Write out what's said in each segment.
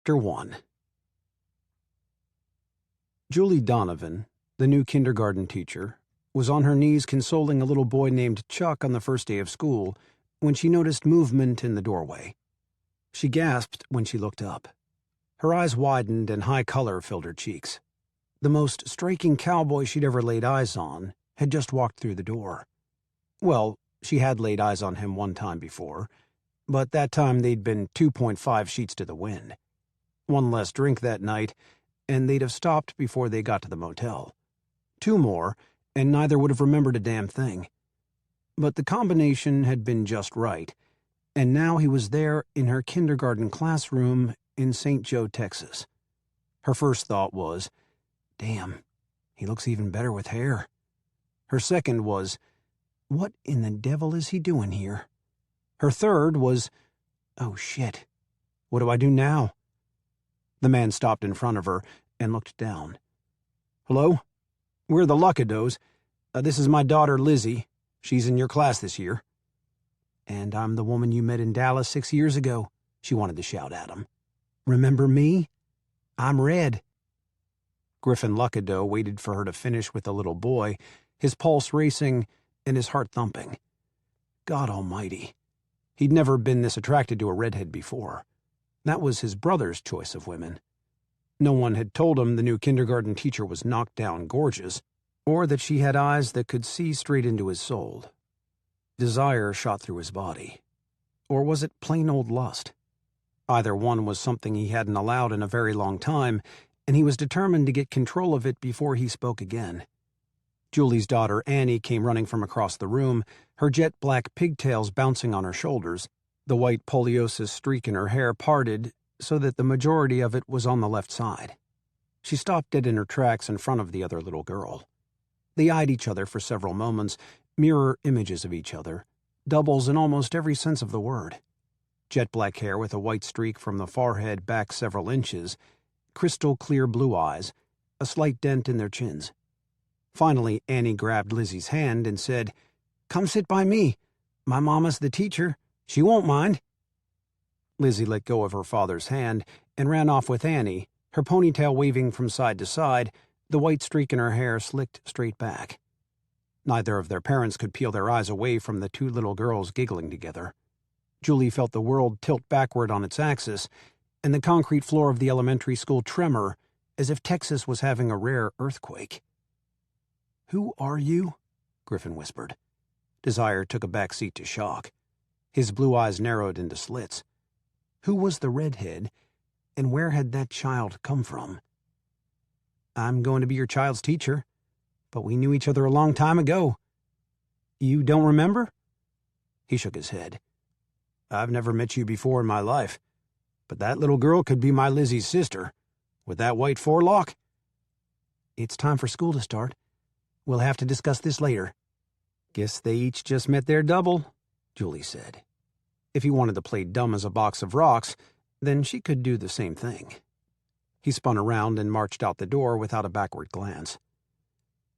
Chapter 1. Julie Donovan, the new kindergarten teacher, was on her knees consoling a little boy named Chuck on the first day of school when she noticed movement in the doorway. She gasped when she looked up. Her eyes widened and high color filled her cheeks. The most striking cowboy she'd ever laid eyes on had just walked through the door. Well, she had laid eyes on him one time before, but that time they'd been 2.5 sheets to the wind. One less drink that night, and they'd have stopped before they got to the motel. Two more, and neither would have remembered a damn thing. But the combination had been just right, and now he was there in her kindergarten classroom in St. Joe, Texas. Her first thought was, damn, he looks even better with hair. Her second was, what in the devil is he doing here? Her third was, oh shit, what do I do now? The man stopped in front of her and looked down. Hello? We're the Luckadeaus. This is my daughter, Lizzie. She's in your class this year. And I'm the woman you met in Dallas 6 years ago, she wanted to shout at him. Remember me? I'm Red. Griffin Luckadeau waited for her to finish with the little boy, his pulse racing and his heart thumping. God almighty. He'd never been this attracted to a redhead before. That was his brother's choice of women. No one had told him the new kindergarten teacher was knocked down gorgeous, or that she had eyes that could see straight into his soul. Desire shot through his body. Or was it plain old lust? Either one was something he hadn't allowed in a very long time, and he was determined to get control of it before he spoke again. Julie's daughter Annie came running from across the room, her jet-black pigtails bouncing on her shoulders, the white poliosis streak in her hair parted so that the majority of it was on the left side. She stopped dead in her tracks in front of the other little girl. They eyed each other for several moments, mirror images of each other, doubles in almost every sense of the word. Jet-black hair with a white streak from the forehead back several inches, crystal-clear blue eyes, a slight dent in their chins. Finally, Annie grabbed Lizzie's hand and said, "Come sit by me. My mama's the teacher. She won't mind." Lizzie let go of her father's hand and ran off with Annie, her ponytail waving from side to side, the white streak in her hair slicked straight back. Neither of their parents could peel their eyes away from the two little girls giggling together. Julie felt the world tilt backward on its axis, and the concrete floor of the elementary school tremor as if Texas was having a rare earthquake. "Who are you?" Griffin whispered. Desire took a back seat to shock. His blue eyes narrowed into slits. Who was the redhead, and where had that child come from? "I'm going to be your child's teacher, but we knew each other a long time ago. You don't remember?" He shook his head. "I've never met you before in my life, but that little girl could be my Lizzie's sister, with that white forelock." "It's time for school to start. We'll have to discuss this later." "Guess they each just met their double," Julie said. If he wanted to play dumb as a box of rocks, then she could do the same thing. He spun around and marched out the door without a backward glance.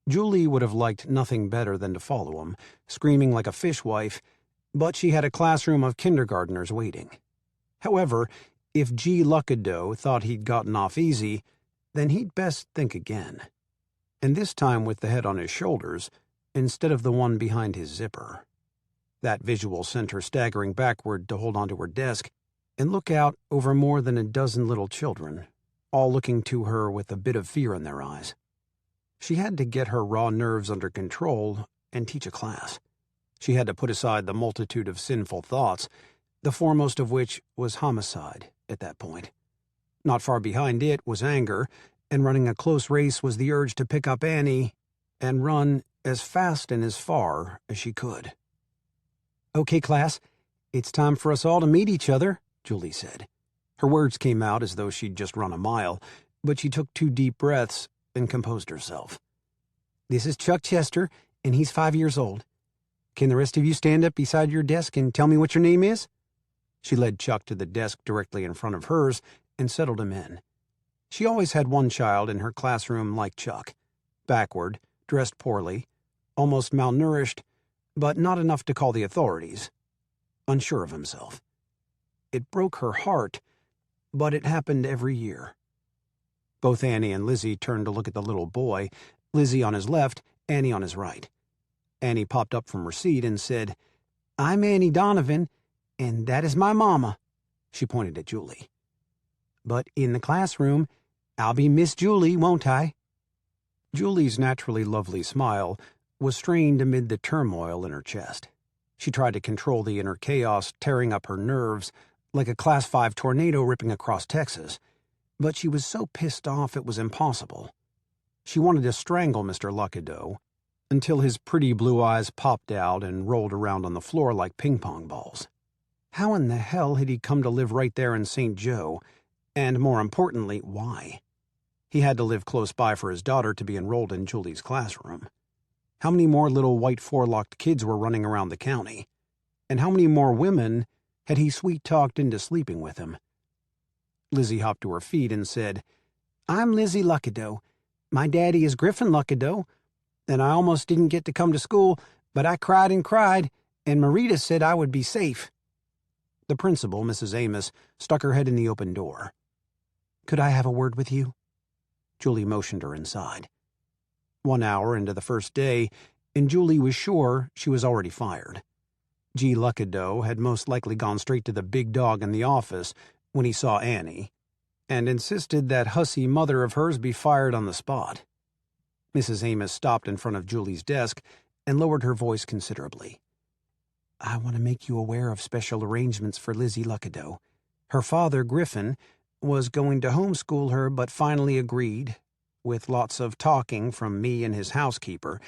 Julie would have liked nothing better than to follow him, screaming like a fishwife, but she had a classroom of kindergartners waiting. However, if G. Luckadeau thought he'd gotten off easy, then he'd best think again. And this time with the head on his shoulders, instead of the one behind his zipper. That visual sent her staggering backward to hold onto her desk and look out over more than a dozen little children, all looking to her with a bit of fear in their eyes. She had to get her raw nerves under control and teach a class. She had to put aside the multitude of sinful thoughts, the foremost of which was homicide at that point. Not far behind it was anger, and running a close race was the urge to pick up Annie and run as fast and as far as she could. "Okay, class, it's time for us all to meet each other," Julie said. Her words came out as though she'd just run a mile, but she took 2 deep breaths and composed herself. "This is Chuck Chester, and he's 5 years old. Can the rest of you stand up beside your desk and tell me what your name is?" She led Chuck to the desk directly in front of hers and settled him in. She always had one child in her classroom like Chuck, backward, dressed poorly, almost malnourished, but not enough to call the authorities, unsure of himself. It broke her heart, but it happened every year. Both Annie and Lizzie turned to look at the little boy, Lizzie on his left, Annie on his right. Annie popped up from her seat and said, "I'm Annie Donovan, and that is my mama." She pointed at Julie. "But in the classroom, I'll be Miss Julie, won't I?" Julie's naturally lovely smile was strained amid the turmoil in her chest. She tried to control the inner chaos tearing up her nerves like a Class 5 tornado ripping across Texas, but she was so pissed off it was impossible. She wanted to strangle Mr. Luckadeau until his pretty blue eyes popped out and rolled around on the floor like ping-pong balls. How in the hell had he come to live right there in St. Joe, and more importantly, why? He had to live close by for his daughter to be enrolled in Julie's classroom. How many more little white forelocked kids were running around the county? And how many more women had he sweet-talked into sleeping with him? Lizzie hopped to her feet and said, "I'm Lizzie Luckadeau. My daddy is Griffin Luckadeau, and I almost didn't get to come to school, but I cried and cried, and Marita said I would be safe." The principal, Mrs. Amos, stuck her head in the open door. "Could I have a word with you?" Julie motioned her inside. 1 hour into the first day, and Julie was sure she was already fired. G. Luckadeau had most likely gone straight to the big dog in the office when he saw Annie, and insisted that hussy mother of hers be fired on the spot. Mrs. Amos stopped in front of Julie's desk and lowered her voice considerably. "I want to make you aware of special arrangements for Lizzie Luckadeau. Her father, Griffin, was going to homeschool her but finally agreed, with lots of talking from me and his housekeeper,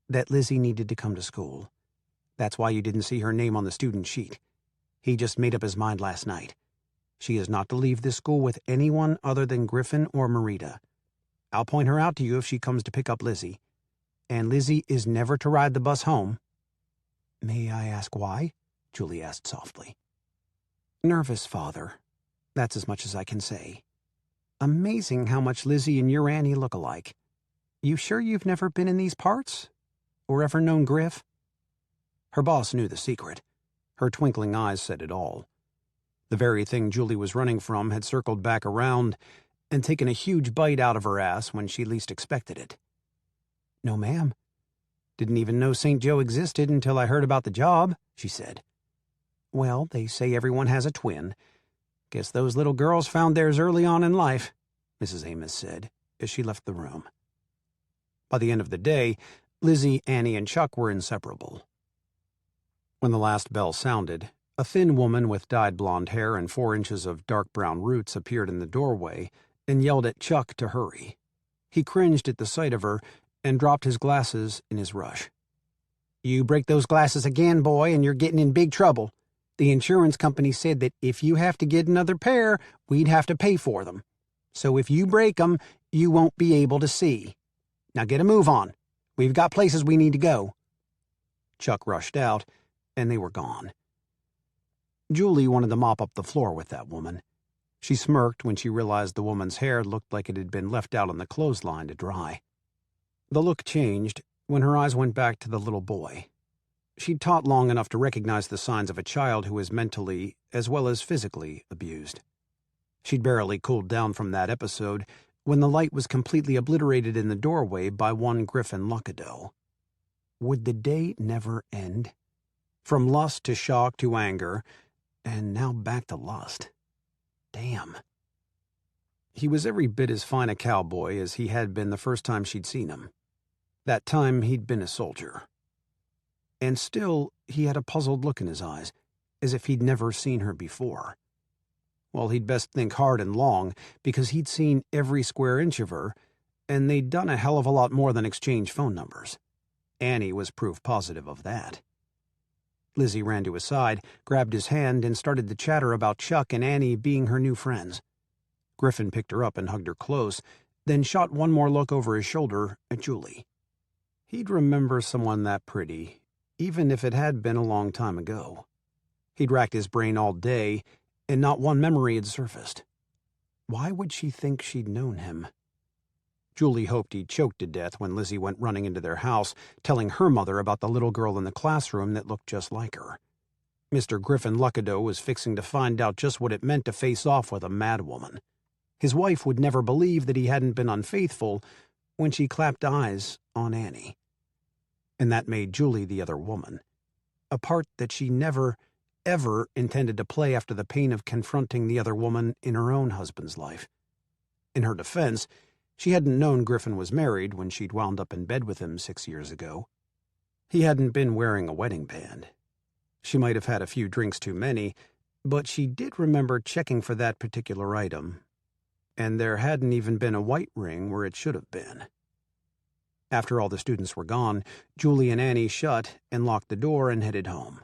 that Lizzie needed to come to school. That's why you didn't see her name on the student sheet. He just made up his mind last night. She is not to leave this school with anyone other than Griffin or Marita. I'll point her out to you if she comes to pick up Lizzie. And Lizzie is never to ride the bus home." "May I ask why?" Julie asked softly. "Nervous, father. That's as much as I can say. Amazing how much Lizzie and your Annie look alike. You sure you've never been in these parts? Or ever known Griff?" Her boss knew the secret. Her twinkling eyes said it all. The very thing Julie was running from had circled back around and taken a huge bite out of her ass when she least expected it. "No, ma'am. Didn't even know St. Joe existed until I heard about the job," she said. "Well, they say everyone has a twin. Guess those little girls found theirs early on in life," Mrs. Amos said, as she left the room. By the end of the day, Lizzie, Annie, and Chuck were inseparable. When the last bell sounded, a thin woman with dyed blonde hair and 4 inches of dark brown roots appeared in the doorway and yelled at Chuck to hurry. He cringed at the sight of her and dropped his glasses in his rush. "You break those glasses again, boy, and you're getting in big trouble. The insurance company said that if you have to get another pair, we'd have to pay for them. So if you break them, you won't be able to see. Now get a move on. We've got places we need to go." Chuck rushed out, and they were gone. Julie wanted to mop up the floor with that woman. She smirked when she realized the woman's hair looked like it had been left out on the clothesline to dry. The look changed when her eyes went back to the little boy. She'd taught long enough to recognize the signs of a child who is mentally, as well as physically, abused. She'd barely cooled down from that episode when the light was completely obliterated in the doorway by one Griffin Luckadeau. Would the day never end? From lust to shock to anger, and now back to lust. Damn. He was every bit as fine a cowboy as he had been the first time she'd seen him. That time he'd been a soldier. And still, he had a puzzled look in his eyes, as if he'd never seen her before. Well, he'd best think hard and long, because he'd seen every square inch of her, and they'd done a hell of a lot more than exchange phone numbers. Annie was proof positive of that. Lizzie ran to his side, grabbed his hand, and started to chatter about Chuck and Annie being her new friends. Griffin picked her up and hugged her close, then shot one more look over his shoulder at Julie. He'd remember someone that pretty, even if it had been a long time ago. He'd racked his brain all day, and not one memory had surfaced. Why would she think she'd known him? Julie hoped he'd choked to death when Lizzie went running into their house, telling her mother about the little girl in the classroom that looked just like her. Mr. Griffin Luckadeau was fixing to find out just what it meant to face off with a madwoman. His wife would never believe that he hadn't been unfaithful when she clapped eyes on Annie. And that made Julie the other woman, a part that she never, ever intended to play after the pain of confronting the other woman in her own husband's life. In her defense, she hadn't known Griffin was married when she'd wound up in bed with him 6 years ago. He hadn't been wearing a wedding band. She might have had a few drinks too many, but she did remember checking for that particular item, and there hadn't even been a white ring where it should have been. After all the students were gone, Julie and Annie shut and locked the door and headed home.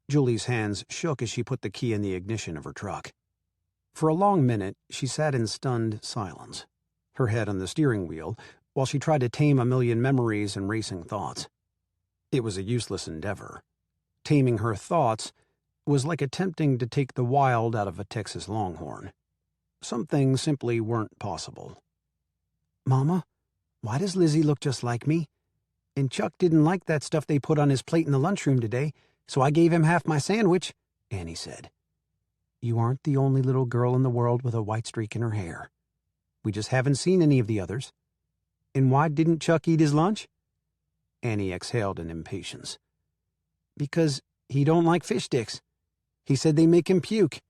Julie's hands shook as she put the key in the ignition of her truck. For a long minute, she sat in stunned silence, her head on the steering wheel, while she tried to tame a million memories and racing thoughts. It was a useless endeavor. Taming her thoughts was like attempting to take the wild out of a Texas longhorn. Some things simply weren't possible. "Mama, why does Lizzie look just like me? And Chuck didn't like that stuff they put on his plate in the lunchroom today, so I gave him half my sandwich," Annie said. "You aren't the only little girl in the world with a white streak in her hair. We just haven't seen any of the others. And why didn't Chuck eat his lunch?" Annie exhaled in impatience. "Because he don't like fish sticks. He said they make him puke.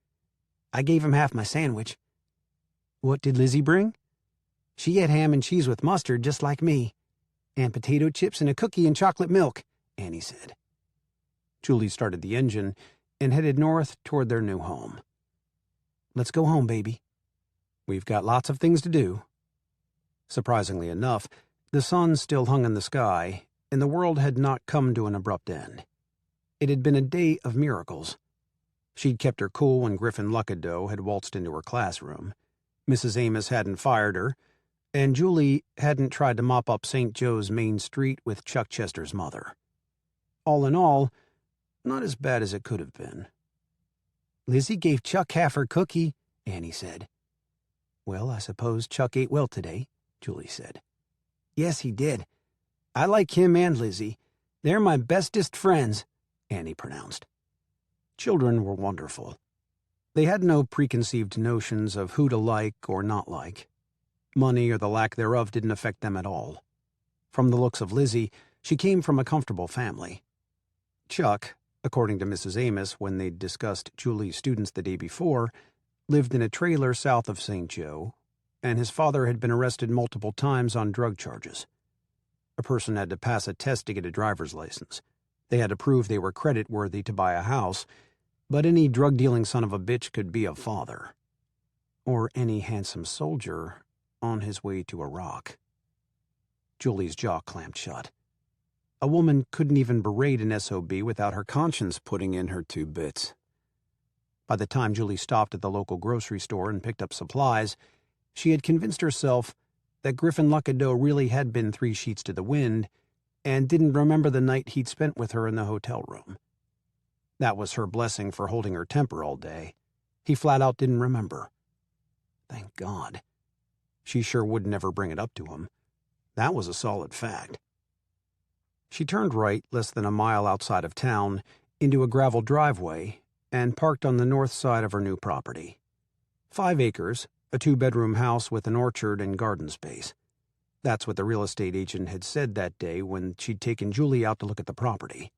I gave him half my sandwich." "What did Lizzie bring?" "She had ham and cheese with mustard, just like me. And potato chips and a cookie and chocolate milk," Annie said. Julie started the engine and headed north toward their new home. "Let's go home, baby. We've got lots of things to do." Surprisingly enough, the sun still hung in the sky, and the world had not come to an abrupt end. It had been a day of miracles. She'd kept her cool when Griffin Luckadeau had waltzed into her classroom. Mrs. Amos hadn't fired her, and Julie hadn't tried to mop up St. Joe's Main Street with Chuck Chester's mother. All in all, not as bad as it could have been. "Lizzie gave Chuck half her cookie," Annie said. "Well, I suppose Chuck ate well today," Julie said. "Yes, he did. I like him and Lizzie. They're my bestest friends," Annie pronounced. Children were wonderful. They had no preconceived notions of who to like or not like. Money or the lack thereof didn't affect them at all. From the looks of Lizzie, she came from a comfortable family. Chuck, according to Mrs. Amos when they'd discussed Julie's students the day before, lived in a trailer south of St. Joe, and his father had been arrested multiple times on drug charges. A person had to pass a test to get a driver's license. They had to prove they were credit-worthy to buy a house, but any drug-dealing son of a bitch could be a father. Or any handsome soldier on his way to Iraq. Julie's jaw clamped shut. A woman couldn't even berate an SOB without her conscience putting in her 2 bits. By the time Julie stopped at the local grocery store and picked up supplies, she had convinced herself that Griffin Luckadeau really had been 3 sheets to the wind and didn't remember the night he'd spent with her in the hotel room. That was her blessing for holding her temper all day. He flat out didn't remember. Thank God. She sure would never bring it up to him. That was a solid fact. She turned right less than a mile outside of town into a gravel driveway and parked on the north side of her new property. 5 acres, a 2-bedroom house with an orchard and garden space. That's what the real estate agent had said that day when she'd taken Julie out to look at the property.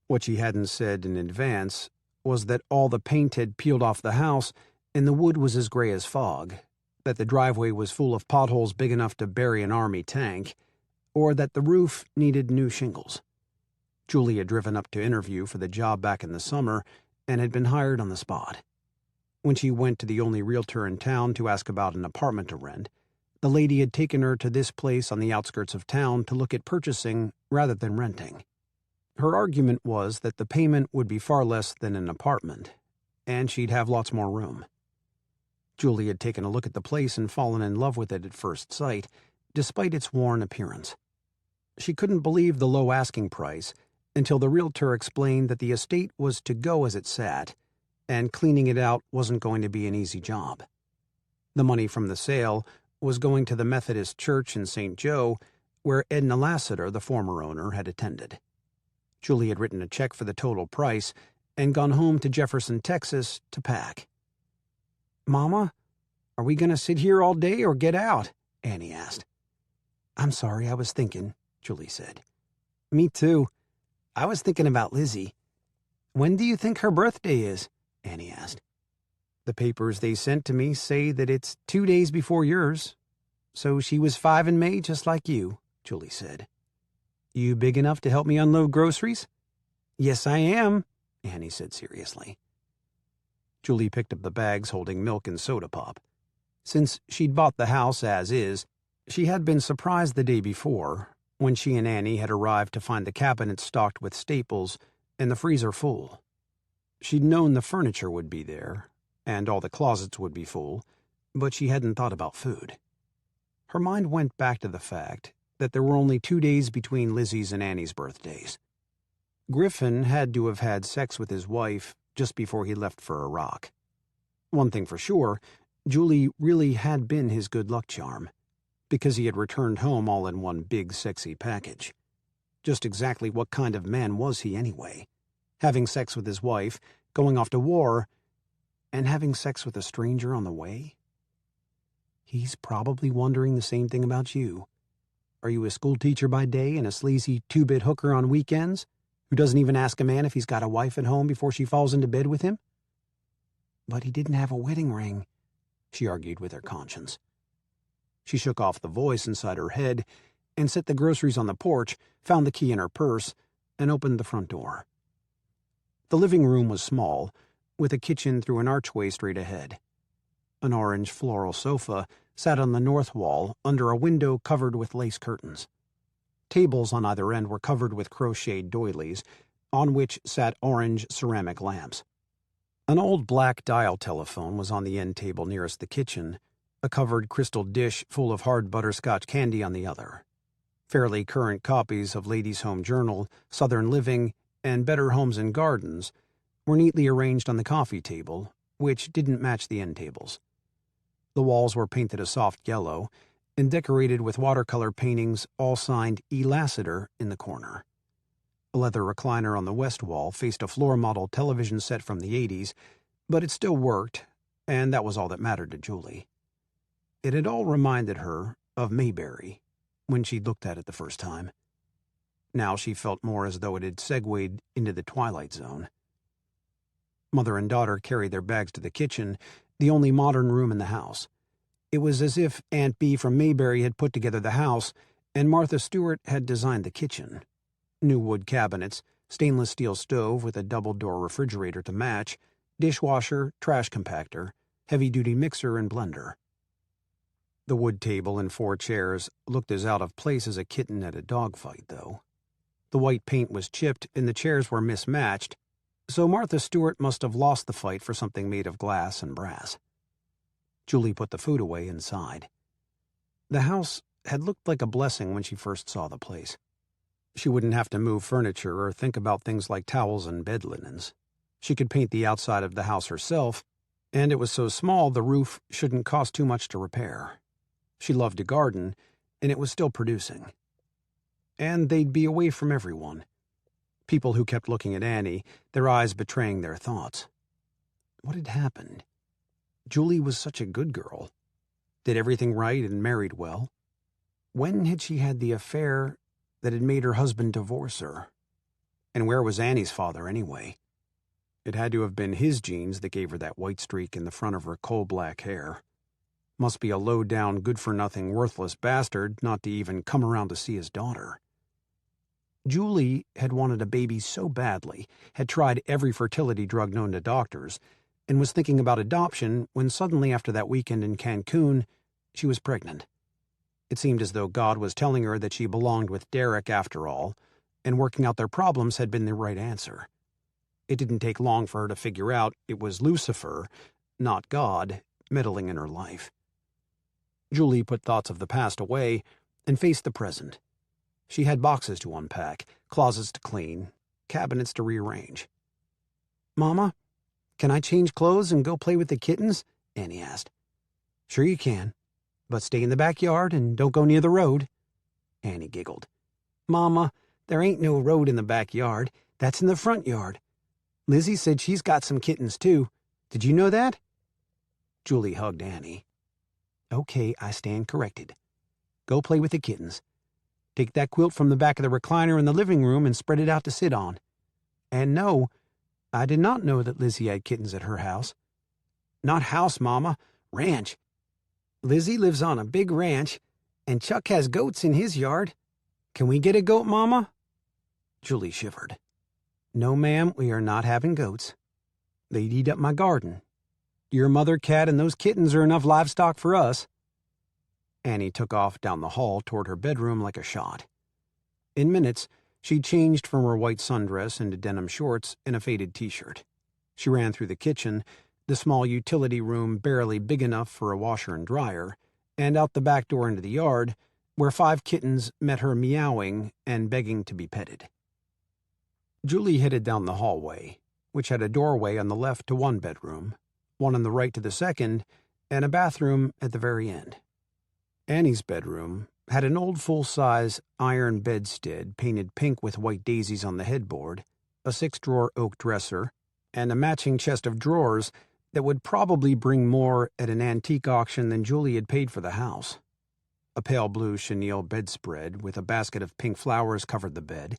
What she hadn't said in advance was that all the paint had peeled off the house and the wood was as gray as fog, that the driveway was full of potholes big enough to bury an army tank, or that the roof needed new shingles. Julie had driven up to interview for the job back in the summer and had been hired on the spot. When she went to the only realtor in town to ask about an apartment to rent, the lady had taken her to this place on the outskirts of town to look at purchasing rather than renting. Her argument was that the payment would be far less than an apartment, and she'd have lots more room. Julie had taken a look at the place and fallen in love with it at first sight, despite its worn appearance. She couldn't believe the low asking price until the realtor explained that the estate was to go as it sat, and cleaning it out wasn't going to be an easy job. The money from the sale was going to the Methodist Church in St. Joe, where Edna Lassiter, the former owner, had attended. Julie had written a check for the total price, and gone home to Jefferson, Texas, to pack. "Mama, are we going to sit here all day or get out?" Annie asked. "I'm sorry, I was thinking," Julie said. "Me too. I was thinking about Lizzie. When do you think her birthday is?" Annie asked. "The papers they sent to me say that it's 2 days before yours. So she was 5 in May, just like you," Julie said. "You big enough to help me unload groceries?" "Yes, I am," Annie said seriously. Julie picked up the bags holding milk and soda pop. Since she'd bought the house as is, she had been surprised the day before, when she and Annie had arrived to find the cabinet stocked with staples and the freezer full. She'd known the furniture would be there, and all the closets would be full, but she hadn't thought about food. Her mind went back to the fact that there were only 2 days between Lizzie's and Annie's birthdays. Griffin had to have had sex with his wife just before he left for Iraq. One thing for sure, Julie really had been his good luck charm, because he had returned home all in one big sexy package. Just exactly what kind of man was he anyway? Having sex with his wife, going off to war, and having sex with a stranger on the way? He's probably wondering the same thing about you. Are you a schoolteacher by day and a sleazy 2-bit hooker on weekends, who doesn't even ask a man if he's got a wife at home before she falls into bed with him? But he didn't have a wedding ring, she argued with her conscience. She shook off the voice inside her head and set the groceries on the porch, found the key in her purse, and opened the front door. The living room was small, with a kitchen through an archway straight ahead. An orange floral sofa sat on the north wall under a window covered with lace curtains. Tables on either end were covered with crocheted doilies, on which sat orange ceramic lamps. An old black dial telephone was on the end table nearest the kitchen, a covered crystal dish full of hard butterscotch candy on the other. Fairly current copies of Ladies' Home Journal, Southern Living, and Better Homes and Gardens were neatly arranged on the coffee table, which didn't match the end tables. The walls were painted a soft yellow and decorated with watercolor paintings all signed E. Lassiter in the corner. A leather recliner on the west wall faced a floor model television set from the 80s, but it still worked, and that was all that mattered to Julie. It had all reminded her of Mayberry when she'd looked at it the first time. Now she felt more as though it had segued into the Twilight Zone. Mother and daughter carried their bags to the kitchen, the only modern room in the house. It was as if Aunt Bee from Mayberry had put together the house, and Martha Stewart had designed the kitchen. New wood cabinets, stainless steel stove with a double-door refrigerator to match, dishwasher, trash compactor, heavy-duty mixer and blender. The wood table and 4 chairs looked as out of place as a kitten at a dogfight, though. The white paint was chipped and the chairs were mismatched, so Martha Stewart must have lost the fight for something made of glass and brass. Julie put the food away and sighed. The house had looked like a blessing when she first saw the place. She wouldn't have to move furniture or think about things like towels and bed linens. She could paint the outside of the house herself, and it was so small the roof shouldn't cost too much to repair. She loved to garden, and it was still producing. And they'd be away from everyone. People who kept looking at Annie, their eyes betraying their thoughts. What had happened? Julie was such a good girl. Did everything right and married well. When had she had the affair that had made her husband divorce her? And where was Annie's father anyway? It had to have been his genes that gave her that white streak in the front of her coal-black hair. Must be a low-down, good-for-nothing, worthless bastard not to even come around to see his daughter. Julie had wanted a baby so badly, had tried every fertility drug known to doctors, and was thinking about adoption when suddenly after that weekend in Cancun, she was pregnant. It seemed as though God was telling her that she belonged with Derek after all, and working out their problems had been the right answer. It didn't take long for her to figure out it was Lucifer, not God, meddling in her life. Julie put thoughts of the past away and faced the present. She had boxes to unpack, closets to clean, cabinets to rearrange. "Mama, can I change clothes and go play with the kittens?" Annie asked. "Sure you can, but stay in the backyard and don't go near the road." Annie giggled. "Mama, there ain't no road in the backyard. That's in the front yard." Lizzie said she's got some kittens, too. Did you know that? Julie hugged Annie. Okay, I stand corrected. Go play with the kittens. Take that quilt from the back of the recliner in the living room and spread it out to sit on. And no, I did not know that Lizzie had kittens at her house. Not house, Mama. Ranch. Lizzie lives on a big ranch, and Chuck has goats in his yard. Can we get a goat, Mama? Julie shivered. No, ma'am, we are not having goats. They'd eat up my garden. Your mother cat and those kittens are enough livestock for us. Annie took off down the hall toward her bedroom like a shot. In minutes, she changed from her white sundress into denim shorts and a faded t-shirt. She ran through the kitchen, the small utility room barely big enough for a washer and dryer, and out the back door into the yard, where 5 kittens met her meowing and begging to be petted. Julie headed down the hallway, which had a doorway on the left to one bedroom, one on the right to the second, and a bathroom at the very end. Annie's bedroom had an old full-size iron bedstead painted pink with white daisies on the headboard, a 6-drawer oak dresser, and a matching chest of drawers that would probably bring more at an antique auction than Julie had paid for the house. A pale blue chenille bedspread with a basket of pink flowers covered the bed,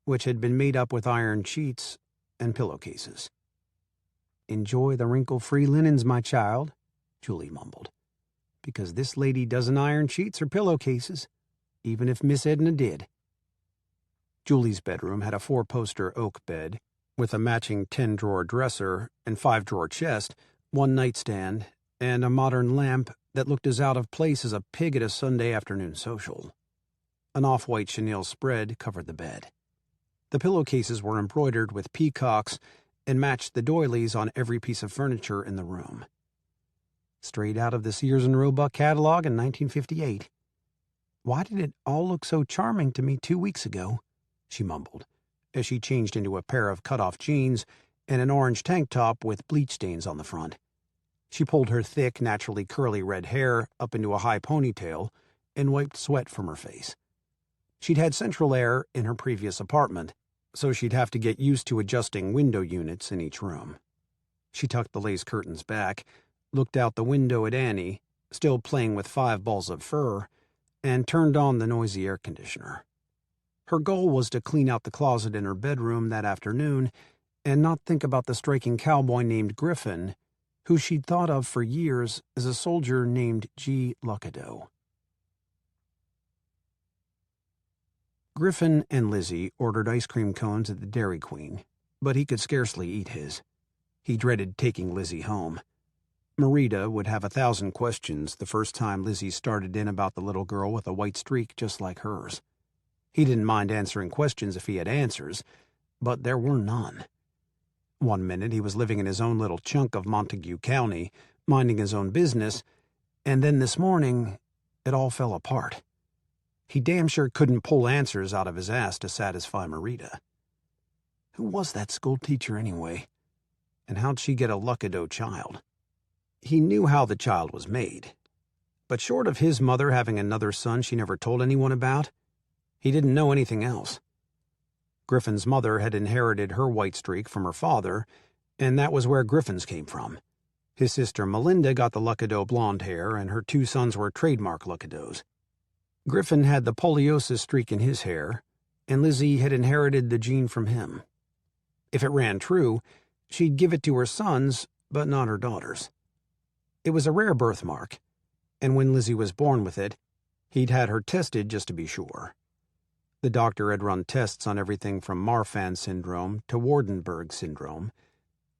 which had been made up with iron sheets and pillowcases. Enjoy the wrinkle-free linens, my child, Julie mumbled, because this lady doesn't iron sheets or pillowcases, even if Miss Edna did. Julie's bedroom had a 4-poster oak bed with a matching 10-drawer dresser and 5-drawer chest, one nightstand, and a modern lamp that looked as out of place as a pig at a Sunday afternoon social. An off-white chenille spread covered the bed. The pillowcases were embroidered with peacocks and matched the doilies on every piece of furniture in the room. Straight out of the Sears and Roebuck catalog in 1958. Why did it all look so charming to me 2 weeks ago? She mumbled, as she changed into a pair of cut-off jeans and an orange tank top with bleach stains on the front. She pulled her thick, naturally curly red hair up into a high ponytail and wiped sweat from her face. She'd had central air in her previous apartment, so she'd have to get used to adjusting window units in each room. She tucked the lace curtains back, looked out the window at Annie, still playing with 5 balls of fur, and turned on the noisy air conditioner. Her goal was to clean out the closet in her bedroom that afternoon and not think about the striking cowboy named Griffin, who she'd thought of for years as a soldier named G. Luckadeau. Griffin and Lizzie ordered ice cream cones at the Dairy Queen, but he could scarcely eat his. He dreaded taking Lizzie home. Marita would have 1,000 questions the first time Lizzie started in about the little girl with a white streak just like hers. He didn't mind answering questions if he had answers, but there were none. One minute he was living in his own little chunk of Montague County, minding his own business, and then this morning it all fell apart. He damn sure couldn't pull answers out of his ass to satisfy Marita. Who was that schoolteacher anyway? And how'd she get a Luckadeau child? He knew how the child was made, but short of his mother having another son she never told anyone about, he didn't know anything else. Griffin's mother had inherited her white streak from her father, and that was where Griffin's came from. His sister Melinda got the Luckadeau blonde hair, and her 2 sons were trademark Luckadeaus. Griffin had the poliosis streak in his hair, and Lizzie had inherited the gene from him. If it ran true, she'd give it to her sons, but not her daughters. It was a rare birthmark, and when Lizzie was born with it, he'd had her tested just to be sure. The doctor had run tests on everything from Marfan syndrome to Waardenburg syndrome,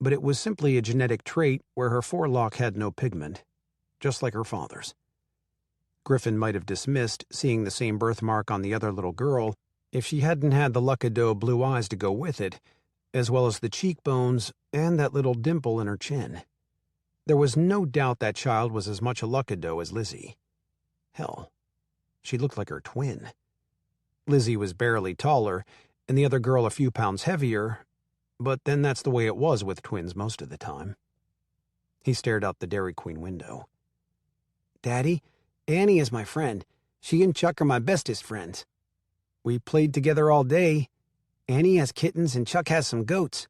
but it was simply a genetic trait where her forelock had no pigment, just like her father's. Griffin might have dismissed seeing the same birthmark on the other little girl if she hadn't had the Luckadeau blue eyes to go with it, as well as the cheekbones and that little dimple in her chin. There was no doubt that child was as much a Luckadeau as Lizzie. Hell, she looked like her twin. Lizzie was barely taller, and the other girl a few pounds heavier, but then that's the way it was with twins most of the time. He stared out the Dairy Queen window. Daddy, Annie is my friend. She and Chuck are my bestest friends. We played together all day. Annie has kittens and Chuck has some goats.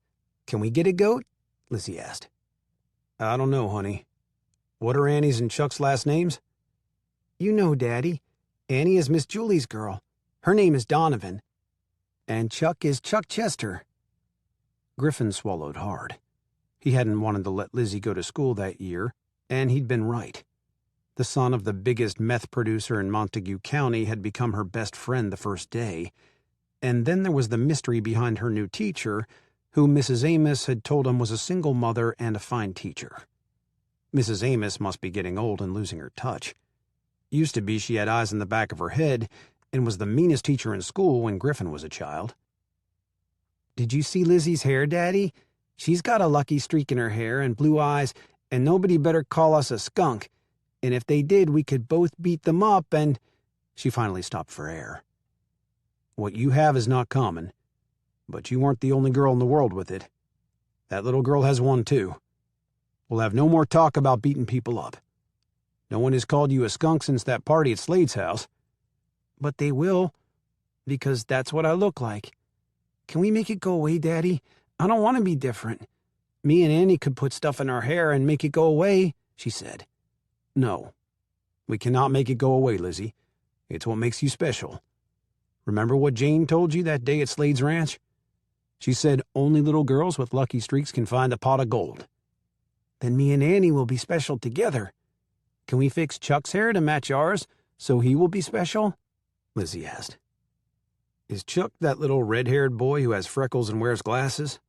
"Can we get a goat?" Lizzie asked. "I don't know, honey. What are Annie's and Chuck's last names?" "You know, Daddy. Annie is Miss Julie's girl. Her name is Donovan. And Chuck is Chuck Chester." Griffin swallowed hard. He hadn't wanted to let Lizzie go to school that year, and he'd been right. The son of the biggest meth producer in Montague County had become her best friend the first day. And then there was the mystery behind her new teacher, who Mrs. Amos had told him was a single mother and a fine teacher. Mrs. Amos must be getting old and losing her touch. Used to be she had eyes in the back of her head and was the meanest teacher in school when Griffin was a child. "Did you see Lizzie's hair, Daddy? She's got a lucky streak in her hair and blue eyes, and nobody better call us a skunk. And if they did, we could both beat them up and—" She finally stopped for air. "What you have is not common, but you weren't the only girl in the world with it. That little girl has one, too. We'll have no more talk about beating people up. No one has called you a skunk since that party at Slade's house." "But they will, because that's what I look like. Can we make it go away, Daddy? I don't want to be different. Me and Annie could put stuff in our hair and make it go away," she said. "No, we cannot make it go away, Lizzie. It's what makes you special. Remember what Jane told you that day at Slade's ranch? She said only little girls with lucky streaks can find a pot of gold." "Then me and Annie will be special together. Can we fix Chuck's hair to match ours so he will be special?" Lizzie asked. "Is Chuck that little red-haired boy who has freckles and wears glasses?"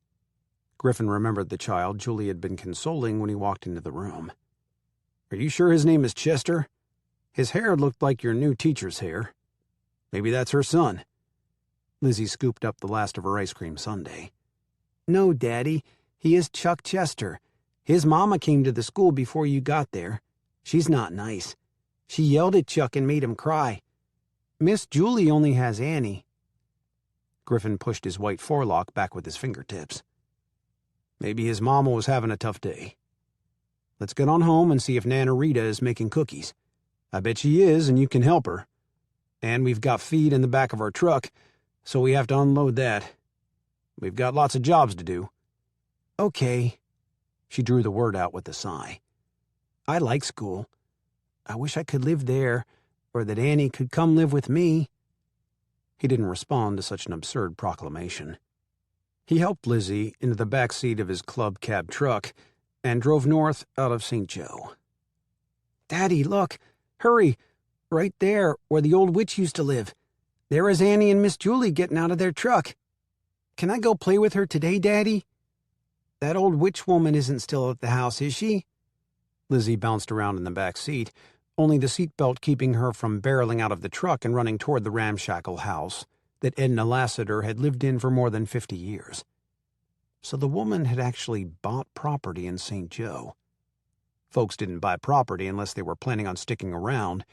Griffin remembered the child Julie had been consoling when he walked into the room. "Are you sure his name is Chester? His hair looked like your new teacher's hair. Maybe that's her son." Lizzie scooped up the last of her ice cream sundae. "No, Daddy, he is Chuck Chester. His mama came to the school before you got there. She's not nice. She yelled at Chuck and made him cry. Miss Julie only has Annie." Griffin pushed his white forelock back with his fingertips. "Maybe his mama was having a tough day. Let's get on home and see if Nana Rita is making cookies. I bet she is, and you can help her. And we've got feed in the back of our truck, so we have to unload that. We've got lots of jobs to do." "Okay." She drew the word out with a sigh. "I like school. I wish I could live there, or that Annie could come live with me." He didn't respond to such an absurd proclamation. He helped Lizzie into the back seat of his club cab truck and drove north out of St. Joe. "Daddy, look! Hurry! Right there, where the old witch used to live. There is Annie and Miss Julie getting out of their truck. Can I go play with her today, Daddy? That old witch woman isn't still at the house, is she?" Lizzie bounced around in the back seat, only the seatbelt keeping her from barreling out of the truck and running toward the ramshackle house that Edna Lassiter had lived in for more than 50 years. So the woman had actually bought property in St. Joe. Folks didn't buy property unless they were planning on sticking around,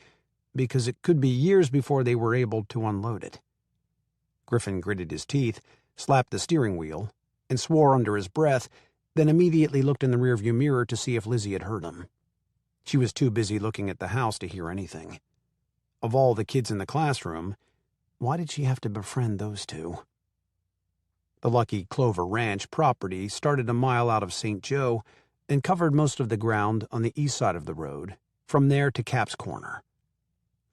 because it could be years before they were able to unload it. Griffin gritted his teeth, slapped the steering wheel, and swore under his breath, then immediately looked in the rearview mirror to see if Lizzie had heard him. She was too busy looking at the house to hear anything. Of all the kids in the classroom, why did she have to befriend those two? The Lucky Clover Ranch property started a mile out of St. Joe and covered most of the ground on the east side of the road, from there to Cap's Corner.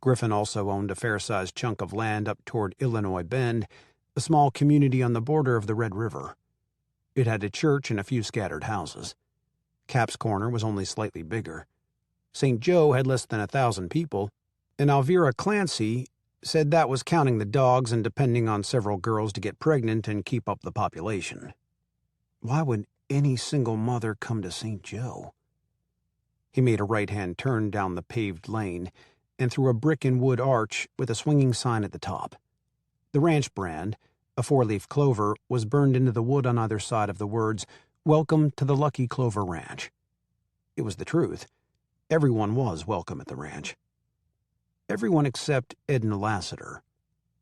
Griffin also owned a fair-sized chunk of land up toward Illinois Bend, a small community on the border of the Red River. It had a church and a few scattered houses. Cap's Corner was only slightly bigger. St. Joe had less than 1,000 people, and Alvira Clancy said that was counting the dogs and depending on several girls to get pregnant and keep up the population. Why would any single mother come to St. Joe? He made a right-hand turn down the paved lane and through a brick and wood arch with a swinging sign at the top. The ranch brand, a 4-leaf clover, was burned into the wood on either side of the words, "Welcome to the Lucky Clover Ranch." It was the truth. Everyone was welcome at the ranch. Everyone except Edna Lassiter,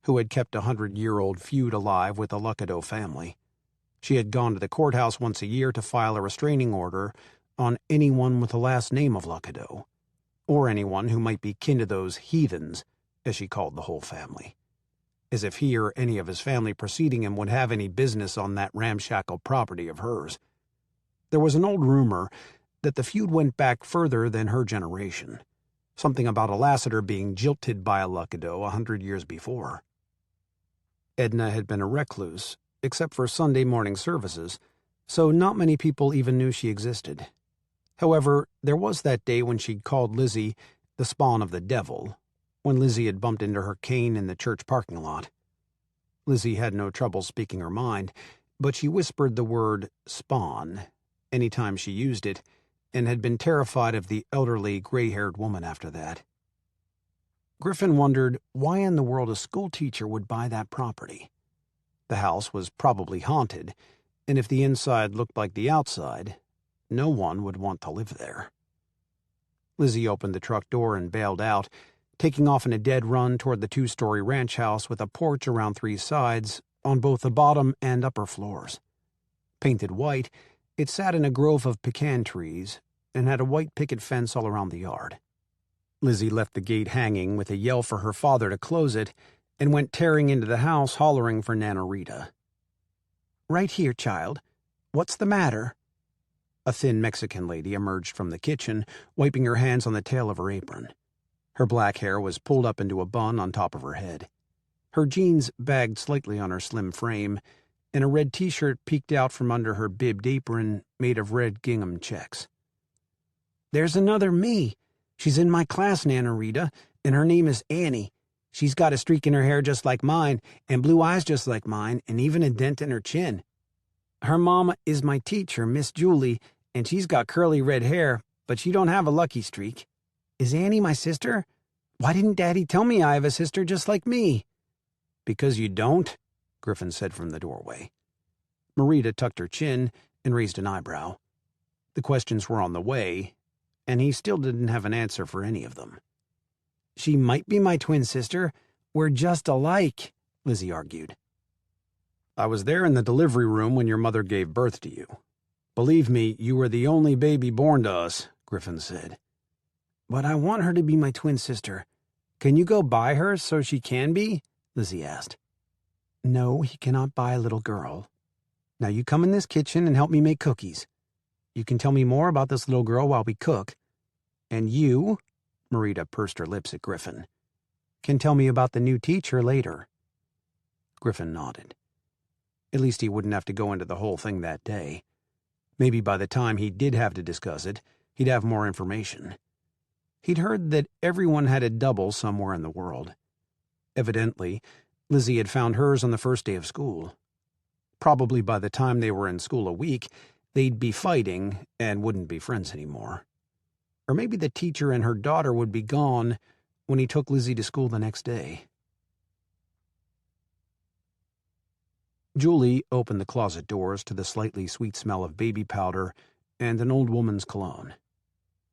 who had kept a 100-year-old feud alive with the Luckadeau family. She had gone to the courthouse once a year to file a restraining order on anyone with the last name of Luckadeau, or anyone who might be kin to those heathens, as she called the whole family. as if he or any of his family preceding him would have any business on that ramshackle property of hers. There was an old rumor that the feud went back further than her generation, something about a Lassiter being jilted by a Luckadeau 100 years before. Edna had been a recluse, except for Sunday morning services, so not many people even knew she existed. However, there was that day when she'd called Lizzie the spawn of the devil, when Lizzie had bumped into her cane in the church parking lot. Lizzie had no trouble speaking her mind, but she whispered the word spawn any time she used it, and had been terrified of the elderly, gray-haired woman after that. Griffin wondered why in the world a schoolteacher would buy that property. The house was probably haunted, and if the inside looked like the outside, no one would want to live there. Lizzie opened the truck door and bailed out, taking off in a dead run toward the two-story ranch house with a porch around 3 sides on both the bottom and upper floors. Painted white, it sat in a grove of pecan trees and had a white picket fence all around the yard. Lizzie left the gate hanging with a yell for her father to close it and went tearing into the house hollering for Nana Rita. "Right here, child. What's the matter?" A thin Mexican lady emerged from the kitchen, wiping her hands on the tail of her apron. Her black hair was pulled up into a bun on top of her head. Her jeans bagged slightly on her slim frame, and a red t-shirt peeked out from under her bibbed apron made of red gingham checks. "There's another me. She's in my class, Nana Rita, and her name is Annie. She's got a streak in her hair just like mine, and blue eyes just like mine, and even a dent in her chin. Her mama is my teacher, Miss Julie, and she's got curly red hair, but she don't have a lucky streak. Is Annie my sister? Why didn't Daddy tell me I have a sister just like me?" "Because you don't," Griffin said from the doorway. Marita tucked her chin and raised an eyebrow. The questions were on the way, and he still didn't have an answer for any of them. "She might be my twin sister. We're just alike," Lizzie argued. "I was there in the delivery room when your mother gave birth to you. Believe me, you were the only baby born to us," Griffin said. "But I want her to be my twin sister. Can you go buy her so she can be?" Lizzie asked. "No, he cannot buy a little girl. Now you come in this kitchen and help me make cookies. You can tell me more about this little girl while we cook. And you," Marita pursed her lips at Griffin, "can tell me about the new teacher later." Griffin nodded. At least he wouldn't have to go into the whole thing that day. Maybe by the time he did have to discuss it, he'd have more information. He'd heard that everyone had a double somewhere in the world. Evidently, Lizzie had found hers on the first day of school. Probably by the time they were in school a week, they'd be fighting and wouldn't be friends anymore. Or maybe the teacher and her daughter would be gone when he took Lizzie to school the next day. Julie opened the closet doors to the slightly sweet smell of baby powder and an old woman's cologne.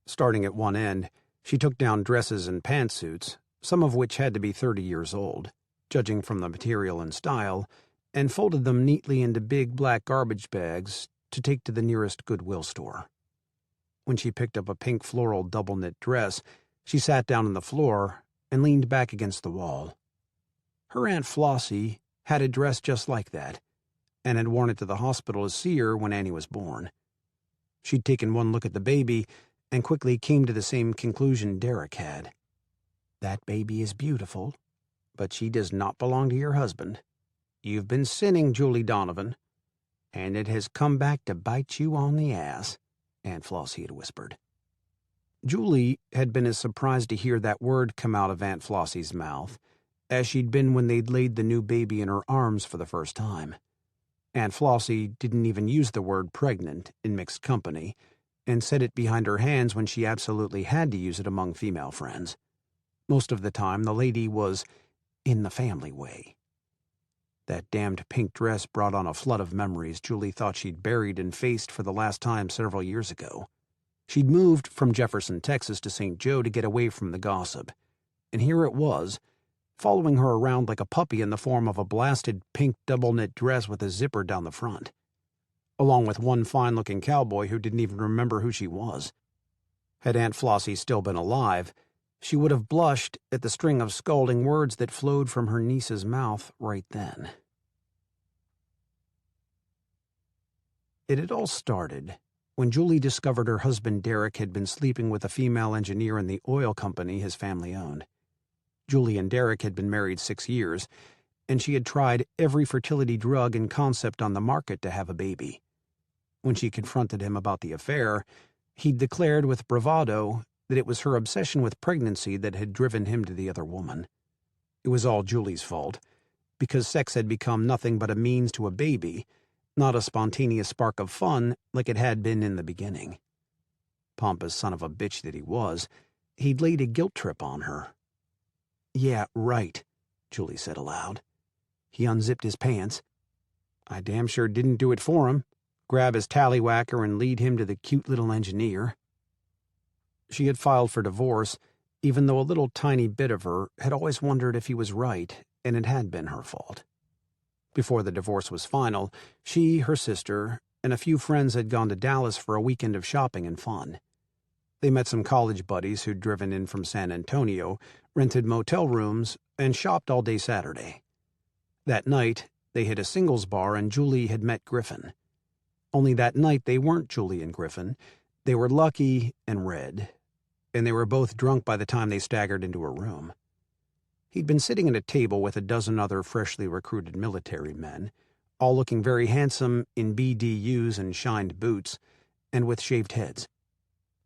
Starting at one end, she took down dresses and pantsuits, some of which had to be 30 years old, judging from the material and style, and folded them neatly into big black garbage bags to take to the nearest Goodwill store. When she picked up a pink floral double-knit dress, she sat down on the floor and leaned back against the wall. Her Aunt Flossie had a dress just like that, and had worn it to the hospital to see her when Annie was born. She'd taken one look at the baby and quickly came to the same conclusion Derek had. "That baby is beautiful, but she does not belong to your husband. You've been sinning, Julie Donovan, and it has come back to bite you on the ass," Aunt Flossie had whispered. Julie had been as surprised to hear that word come out of Aunt Flossie's mouth as she'd been when they'd laid the new baby in her arms for the first time. Aunt Flossie didn't even use the word pregnant in mixed company, and said it behind her hands when she absolutely had to use it among female friends. Most of the time, the lady was in the family way. That damned pink dress brought on a flood of memories Julie thought she'd buried and faced for the last time several years ago. She'd moved from Jefferson, Texas to St. Joe to get away from the gossip, and here it was, following her around like a puppy in the form of a blasted pink double-knit dress with a zipper down the front, along with one fine-looking cowboy who didn't even remember who she was. Had Aunt Flossie still been alive, She would have blushed at the string of scalding words that flowed from her niece's mouth right then. It had all started when Julie discovered her husband Derek had been sleeping with a female engineer in the oil company his family owned. Julie and Derek had been married 6 years, and she had tried every fertility drug and concept on the market to have a baby. When she confronted him about the affair, he declared with bravado that it was her obsession with pregnancy that had driven him to the other woman. It was all Julie's fault, because sex had become nothing but a means to a baby, not a spontaneous spark of fun like it had been in the beginning. Pompous son of a bitch that he was, he'd laid a guilt trip on her. "Yeah, right," Julie said aloud. He unzipped his pants. I damn sure didn't do it for him. Grab his tallywhacker and lead him to the cute little engineer. She had filed for divorce, even though a little tiny bit of her had always wondered if he was right, and it had been her fault. Before the divorce was final, she, her sister, and a few friends had gone to Dallas for a weekend of shopping and fun. They met some college buddies who'd driven in from San Antonio, rented motel rooms, and shopped all day Saturday. That night, they hit a singles bar and Julie had met Griffin. Only that night they weren't Julie and Griffin. They were Lucky and Red, and they were both drunk by the time they staggered into her room. He'd been sitting at a table with a dozen other freshly recruited military men, all looking very handsome in BDUs and shined boots, and with shaved heads.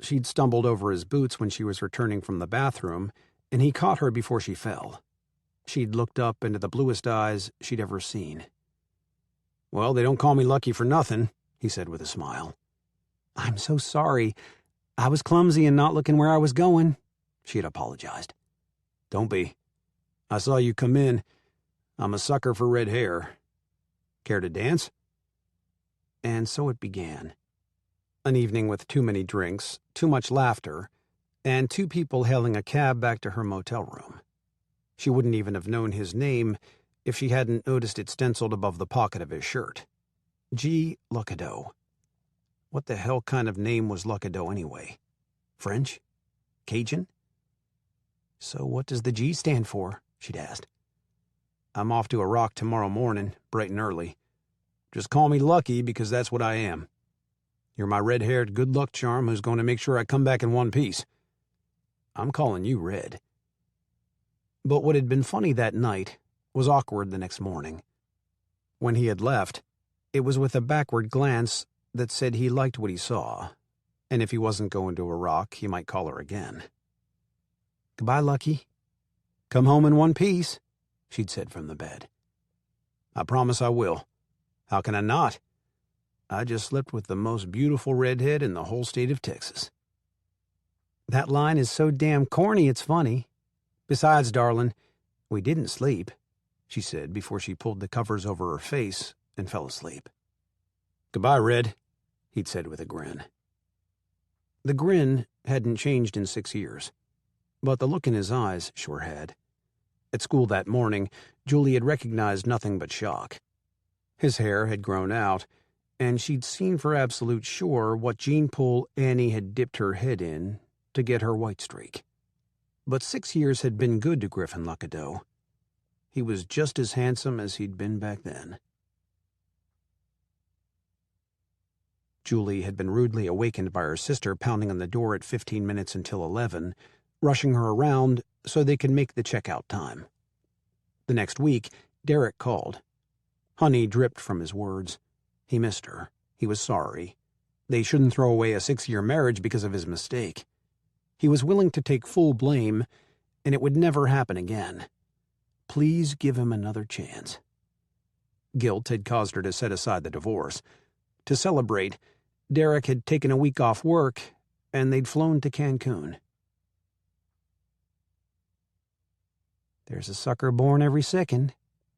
She'd stumbled over his boots when she was returning from the bathroom, and he caught her before she fell. She'd looked up into the bluest eyes she'd ever seen. "Well, they don't call me Lucky for nothing," he said with a smile. "I'm so sorry. I was clumsy and not looking where I was going," she had apologized. "Don't be. I saw you come in. I'm a sucker for red hair. Care to dance?" And so it began. An evening with too many drinks, too much laughter, and 2 people hailing a cab back to her motel room. She wouldn't even have known his name if she hadn't noticed it stenciled above the pocket of his shirt. G. Luckadeau. What the hell kind of name was Luckadeau anyway? French? Cajun? "So what does the G stand for?" she'd asked. "I'm off to Iraq tomorrow morning, bright and early. Just call me Lucky because that's what I am. You're my red-haired good luck charm who's going to make sure I come back in one piece. I'm calling you Red." But what had been funny that night was awkward the next morning. When he had left, it was with a backward glance that said he liked what he saw, and if he wasn't going to Iraq, he might call her again. "Goodbye, Lucky. Come home in one piece," she'd said from the bed. "I promise I will. How can I not? I just slept with the most beautiful redhead in the whole state of Texas." "That line is so damn corny it's funny. Besides, darling, we didn't sleep," she said before she pulled the covers over her face and fell asleep. "Goodbye, Red," he'd said with a grin. The grin hadn't changed in 6 years, but the look in his eyes sure had. At school that morning, Julie had recognized nothing but shock. His hair had grown out, and she'd seen for absolute sure what gene pool Annie had dipped her head in to get her white streak. But 6 years had been good to Griffin Luckadeau. He was just as handsome as he'd been back then. Julie had been rudely awakened by her sister pounding on the door at 15 minutes until 11, rushing her around so they could make the checkout time. The next week, Derek called. Honey dripped from his words. He missed her. He was sorry. They shouldn't throw away a 6-year marriage because of his mistake. He was willing to take full blame, and it would never happen again. Please give him another chance. Guilt had caused her to set aside the divorce. To celebrate, Derek had taken a week off work, and they'd flown to Cancun. "There's a sucker born every second,"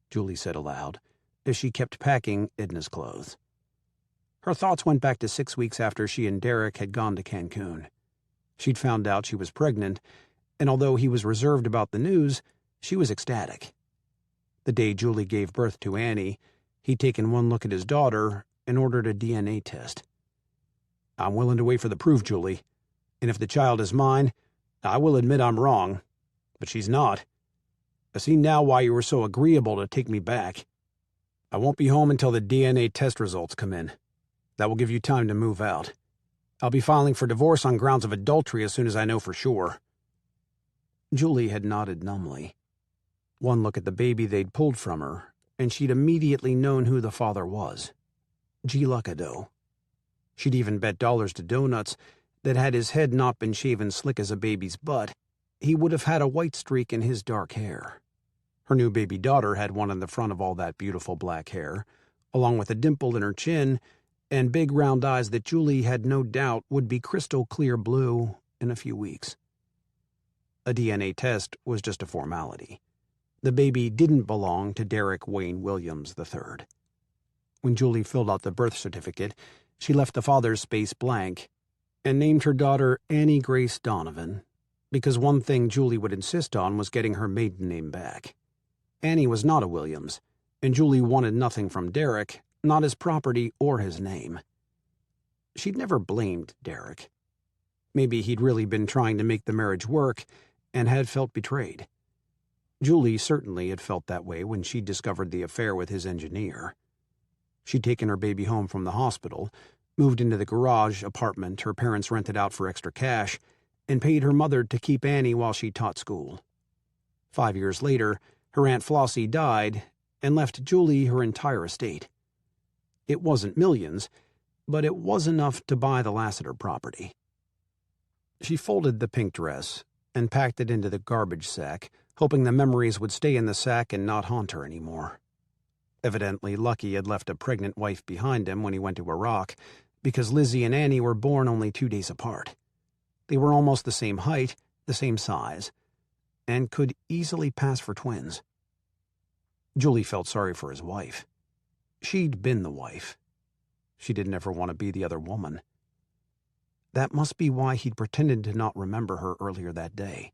Julie said aloud, as she kept packing Edna's clothes. Her thoughts went back to 6 weeks after she and Derek had gone to Cancun. She'd found out she was pregnant, and although he was reserved about the news, she was ecstatic. The day Julie gave birth to Annie, he'd taken one look at his daughter and ordered a DNA test. "I'm willing to wait for the proof, Julie, and if the child is mine, I will admit I'm wrong, but she's not. I see now why you were so agreeable to take me back. I won't be home until the DNA test results come in. That will give you time to move out. I'll be filing for divorce on grounds of adultery as soon as I know for sure." Julie had nodded numbly. One look at the baby they'd pulled from her, and she'd immediately known who the father was. G. Luckadeau. She'd even bet dollars to donuts that had his head not been shaven slick as a baby's butt, he would have had a white streak in his dark hair. Her new baby daughter had one in the front of all that beautiful black hair, along with a dimple in her chin and big round eyes that Julie had no doubt would be crystal clear blue in a few weeks. A DNA test was just a formality. The baby didn't belong to Derek Wayne Williams III. When Julie filled out the birth certificate, she left the father's space blank and named her daughter Annie Grace Donovan, because one thing Julie would insist on was getting her maiden name back. Annie was not a Williams, and Julie wanted nothing from Derek, not his property or his name. She'd never blamed Derek. Maybe he'd really been trying to make the marriage work and had felt betrayed. Julie certainly had felt that way when she discovered the affair with his engineer. She'd taken her baby home from the hospital, moved into the garage apartment her parents rented out for extra cash, and paid her mother to keep Annie while she taught school. 5 years later, her Aunt Flossie died and left Julie her entire estate. It wasn't millions, but it was enough to buy the Lassiter property. She folded the pink dress and packed it into the garbage sack, hoping the memories would stay in the sack and not haunt her anymore. Evidently, Lucky had left a pregnant wife behind him when he went to Iraq, because Lizzie and Annie were born only 2 days apart. They were almost the same height, the same size, and could easily pass for twins. Julie felt sorry for his wife. She'd been the wife. She didn't ever want to be the other woman. That must be why he'd pretended to not remember her earlier that day.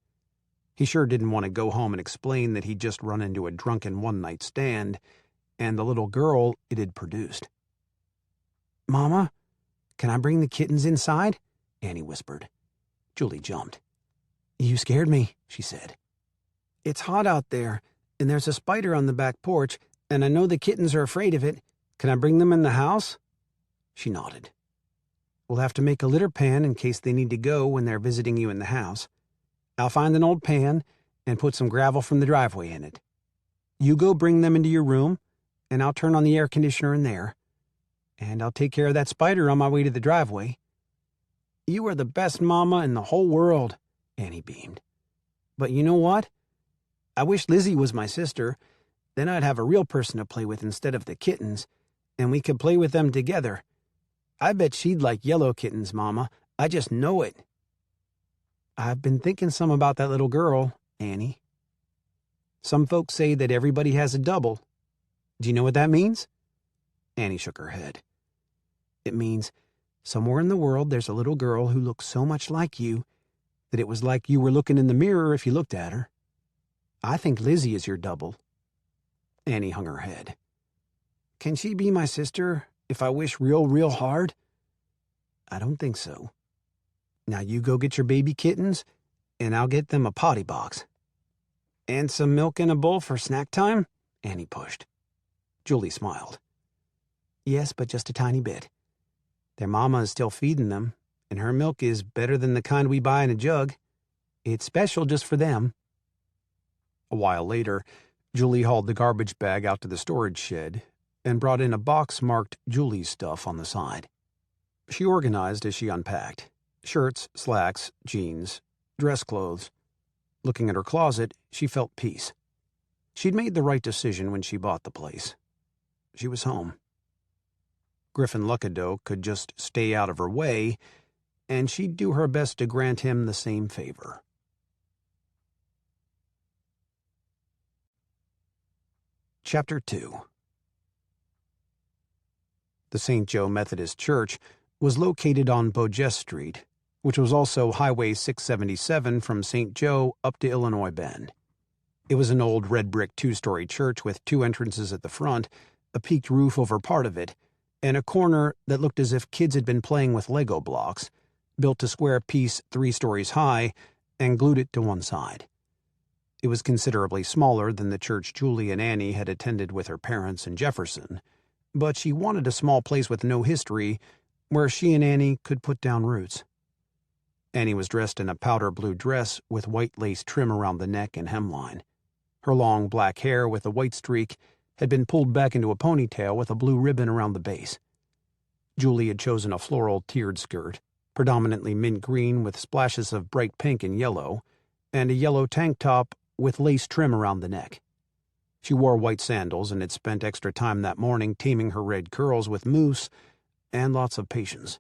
He sure didn't want to go home and explain that he'd just run into a drunken one-night stand and the little girl it had produced. "Mama, can I bring the kittens inside?" Annie whispered. Julie jumped. "You scared me," she said. "It's hot out there, and there's a spider on the back porch, and I know the kittens are afraid of it. Can I bring them in the house?" She nodded. "We'll have to make a litter pan in case they need to go when they're visiting you in the house. I'll find an old pan and put some gravel from the driveway in it. You go bring them into your room, and I'll turn on the air conditioner in there. And I'll take care of that spider on my way to the driveway." "You are the best mama in the whole world," Annie beamed. "But you know what? I wish Lizzie was my sister. Then I'd have a real person to play with instead of the kittens, and we could play with them together. I bet she'd like yellow kittens, Mama. I just know it." "I've been thinking some about that little girl, Annie. Some folks say that everybody has a double. Do you know what that means?" Annie shook her head. "It means somewhere in the world there's a little girl who looks so much like you that it was like you were looking in the mirror if you looked at her. I think Lizzie is your double." Annie hung her head. "Can she be my sister if I wish real hard?" "I don't think so. Now you go get your baby kittens, and I'll get them a potty box." "And some milk in a bowl for snack time?" Annie pushed. Julie smiled. "Yes, but just a tiny bit. Their mama is still feeding them, and her milk is better than the kind we buy in a jug. It's special just for them." A while later, Julie hauled the garbage bag out to the storage shed and brought in a box marked Julie's stuff on the side. She organized as she unpacked. Shirts, slacks, jeans, dress clothes. Looking at her closet, she felt peace. She'd made the right decision when she bought the place. She was home. Griffin Luckadeau could just stay out of her way, and she'd do her best to grant him the same favor. Chapter 2. The St. Joe Methodist Church was located on Bojes Street, which was also Highway 677 from St. Joe up to Illinois Bend. It was an old red-brick two-story church with 2 entrances at the front, a peaked roof over part of it, and a corner that looked as if kids had been playing with Lego blocks, built to square piece 3 stories high, and glued it to one side. It was considerably smaller than the church Julie and Annie had attended with her parents in Jefferson, but she wanted a small place with no history where she and Annie could put down roots. Annie was dressed in a powder blue dress with white lace trim around the neck and hemline. Her long black hair with a white streak had been pulled back into a ponytail with a blue ribbon around the base. Julie had chosen a floral tiered skirt, predominantly mint green with splashes of bright pink and yellow, and a yellow tank top with lace trim around the neck. She wore white sandals and had spent extra time that morning taming her red curls with mousse and lots of patience.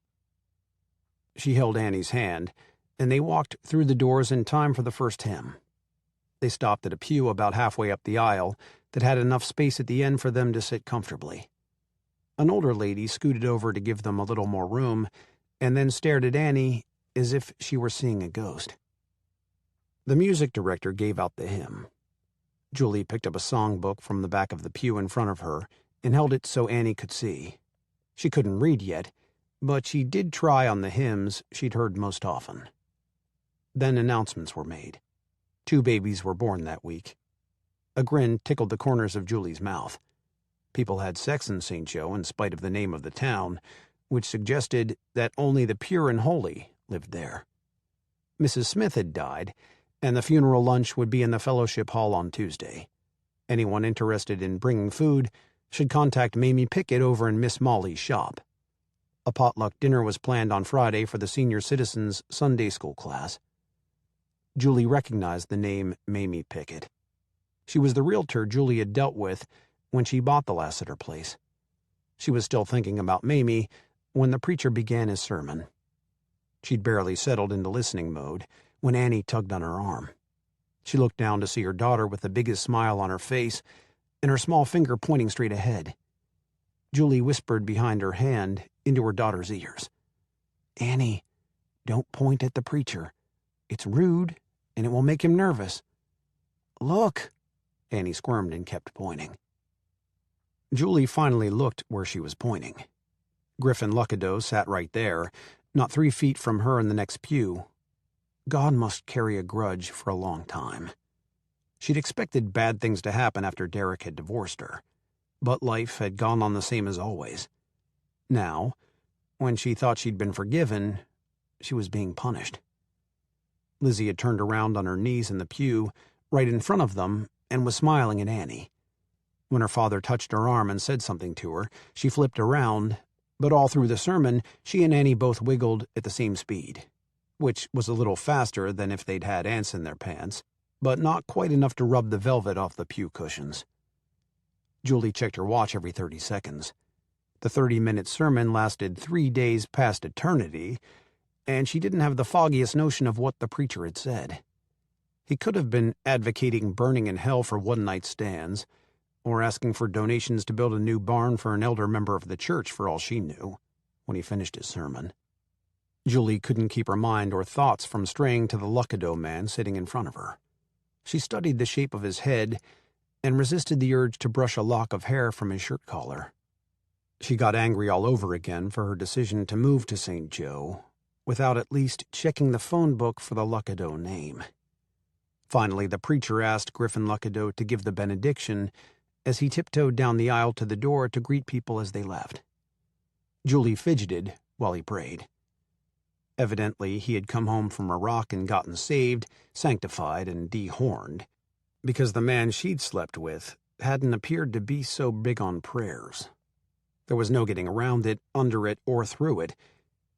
She held Annie's hand, and they walked through the doors in time for the first hymn. They stopped at a pew about halfway up the aisle that had enough space at the end for them to sit comfortably. An older lady scooted over to give them a little more room, and then stared at Annie as if she were seeing a ghost. The music director gave out the hymn. Julie picked up a songbook from the back of the pew in front of her and held it so Annie could see. She couldn't read yet, but she did try on the hymns she'd heard most often. Then announcements were made. 2 babies were born that week. A grin tickled the corners of Julie's mouth. People had sex in St. Joe in spite of the name of the town, which suggested that only the pure and holy lived there. Mrs. Smith had died, and the funeral lunch would be in the fellowship hall on Tuesday. Anyone interested in bringing food should contact Mamie Pickett over in Miss Molly's shop. A potluck dinner was planned on Friday for the senior citizens' Sunday school class. Julie recognized the name Mamie Pickett. She was the realtor Julie had dealt with when she bought the Lassiter place. She was still thinking about Mamie when the preacher began his sermon. She'd barely settled into listening mode when Annie tugged on her arm. She looked down to see her daughter with the biggest smile on her face and her small finger pointing straight ahead. Julie whispered behind her hand into her daughter's ears. "Annie, don't point at the preacher. It's rude, and it will make him nervous." "Look!" Annie squirmed and kept pointing. Julie finally looked where she was pointing. Griffin Luckadeau sat right there, not 3 feet from her in the next pew. God must carry a grudge for a long time. She'd expected bad things to happen after Derek had divorced her, but life had gone on the same as always. Now, when she thought she'd been forgiven, she was being punished. Lizzie had turned around on her knees in the pew, right in front of them, and was smiling at Annie. When her father touched her arm and said something to her, she flipped around, but all through the sermon, she and Annie both wiggled at the same speed, which was a little faster than if they'd had ants in their pants, but not quite enough to rub the velvet off the pew cushions. Julie checked her watch every 30 seconds. The 30-minute sermon lasted 3 days past eternity, and she didn't have the foggiest notion of what the preacher had said. He could have been advocating burning in hell for one-night stands, or asking for donations to build a new barn for an elder member of the church for all she knew, when he finished his sermon. Julie couldn't keep her mind or thoughts from straying to the Luckadeau man sitting in front of her. She studied the shape of his head and resisted the urge to brush a lock of hair from his shirt collar. She got angry all over again for her decision to move to St. Joe without at least checking the phone book for the Luckadeau name. Finally, the preacher asked Griffin Luckadeau to give the benediction as he tiptoed down the aisle to the door to greet people as they left. Julie fidgeted while he prayed. Evidently, he had come home from Iraq and gotten saved, sanctified, and dehorned, because the man she'd slept with hadn't appeared to be so big on prayers. There was no getting around it, under it, or through it.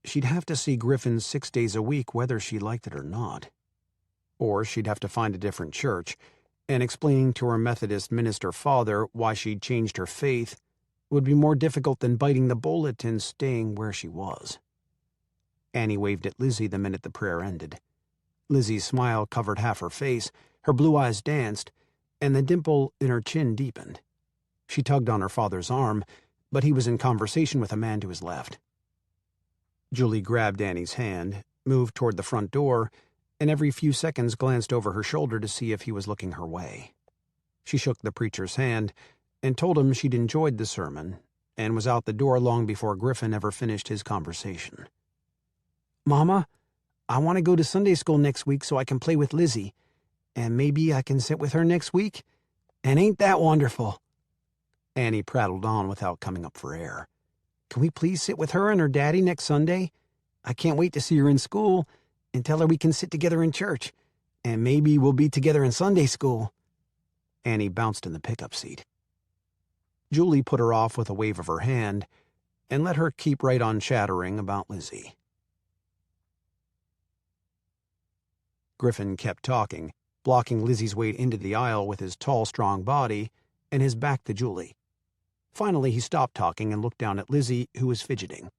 She'd have to see Griffin 6 days a week whether she liked it or not. Or she'd have to find a different church, and explaining to her Methodist minister father why she'd changed her faith would be more difficult than biting the bullet and staying where she was. Annie waved at Lizzie the minute the prayer ended. Lizzie's smile covered half her face, her blue eyes danced, and the dimple in her chin deepened. She tugged on her father's arm, but he was in conversation with a man to his left. Julie grabbed Annie's hand, moved toward the front door, and every few seconds glanced over her shoulder to see if he was looking her way. She shook the preacher's hand and told him she'd enjoyed the sermon and was out the door long before Griffin ever finished his conversation. "Mama, I want to go to Sunday school next week so I can play with Lizzie. And maybe I can sit with her next week? And ain't that wonderful?" Annie prattled on without coming up for air. "Can we please sit with her and her daddy next Sunday? I can't wait to see her in school and tell her we can sit together in church. And maybe we'll be together in Sunday school." Annie bounced in the pickup seat. Julie put her off with a wave of her hand and let her keep right on chattering about Lizzie. Griffin kept talking, blocking Lizzie's way into the aisle with his tall, strong body and his back to Julie. Finally, he stopped talking and looked down at Lizzie, who was fidgeting.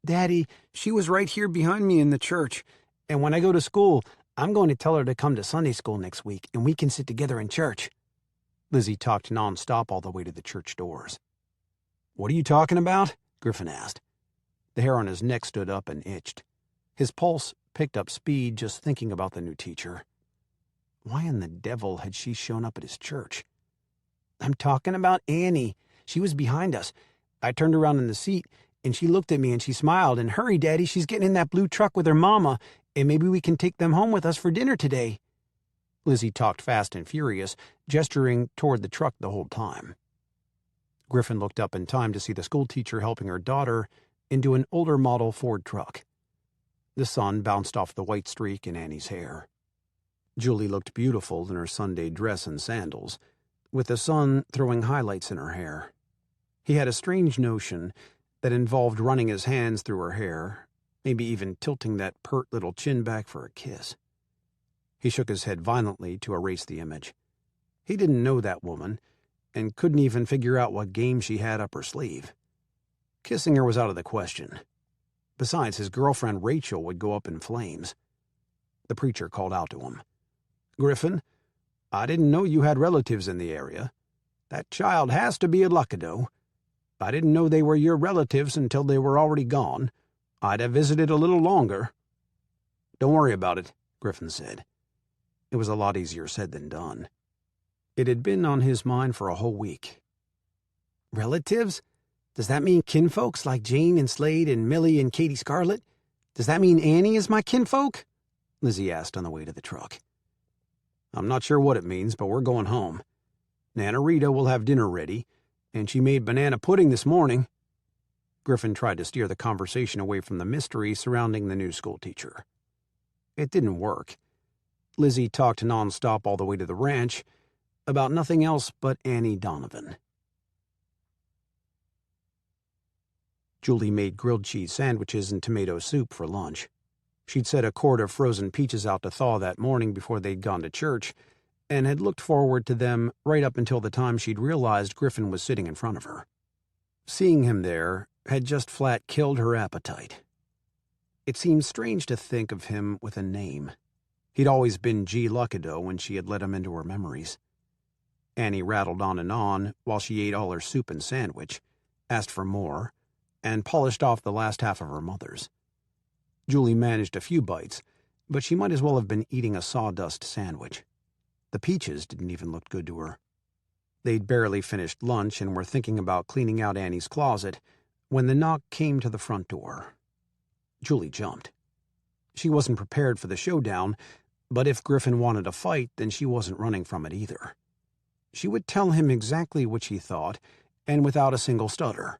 "Daddy, she was right here behind me in the church, and when I go to school, I'm going to tell her to come to Sunday school next week, and we can sit together in church." Lizzie talked nonstop all the way to the church doors. "What are you talking about?" Griffin asked. The hair on his neck stood up and itched. His pulse picked up speed just thinking about the new teacher. Why in the devil had she shown up at his church? "I'm talking about Annie. She was behind us. I turned around in the seat, and she looked at me and she smiled, and hurry, Daddy, she's getting in that blue truck with her mama, and maybe we can take them home with us for dinner today." Lizzie talked fast and furious, gesturing toward the truck the whole time. Griffin looked up in time to see the schoolteacher helping her daughter into an older model Ford truck. The sun bounced off the white streak in Annie's hair. Julie looked beautiful in her Sunday dress and sandals, with the sun throwing highlights in her hair. He had a strange notion that involved running his hands through her hair, maybe even tilting that pert little chin back for a kiss. He shook his head violently to erase the image. He didn't know that woman, and couldn't even figure out what game she had up her sleeve. Kissing her was out of the question. Besides, his girlfriend Rachel would go up in flames. The preacher called out to him. "Griffin, I didn't know you had relatives in the area. That child has to be a Luckadeau. I didn't know they were your relatives until they were already gone. I'd have visited a little longer." "Don't worry about it," Griffin said. It was a lot easier said than done. It had been on his mind for a whole week. "Relatives? Does that mean kinfolks like Jane and Slade and Millie and Katie Scarlett? Does that mean Annie is my kinfolk?" Lizzie asked on the way to the truck. "I'm not sure what it means, but we're going home. Nana Rita will have dinner ready, and she made banana pudding this morning." Griffin tried to steer the conversation away from the mystery surrounding the new schoolteacher. It didn't work. Lizzie talked nonstop all the way to the ranch about nothing else but Annie Donovan. Julie made grilled cheese sandwiches and tomato soup for lunch. She'd set a quart of frozen peaches out to thaw that morning before they'd gone to church, and had looked forward to them right up until the time she'd realized Griffin was sitting in front of her. Seeing him there had just flat killed her appetite. It seemed strange to think of him with a name. He'd always been G. Luckadeau when she had let him into her memories. Annie rattled on while she ate all her soup and sandwich, asked for more, and polished off the last half of her mother's. Julie managed a few bites, but she might as well have been eating a sawdust sandwich. The peaches didn't even look good to her. They'd barely finished lunch and were thinking about cleaning out Annie's closet when the knock came to the front door. Julie jumped. She wasn't prepared for the showdown, but if Griffin wanted a fight, then she wasn't running from it either. She would tell him exactly what she thought, and without a single stutter.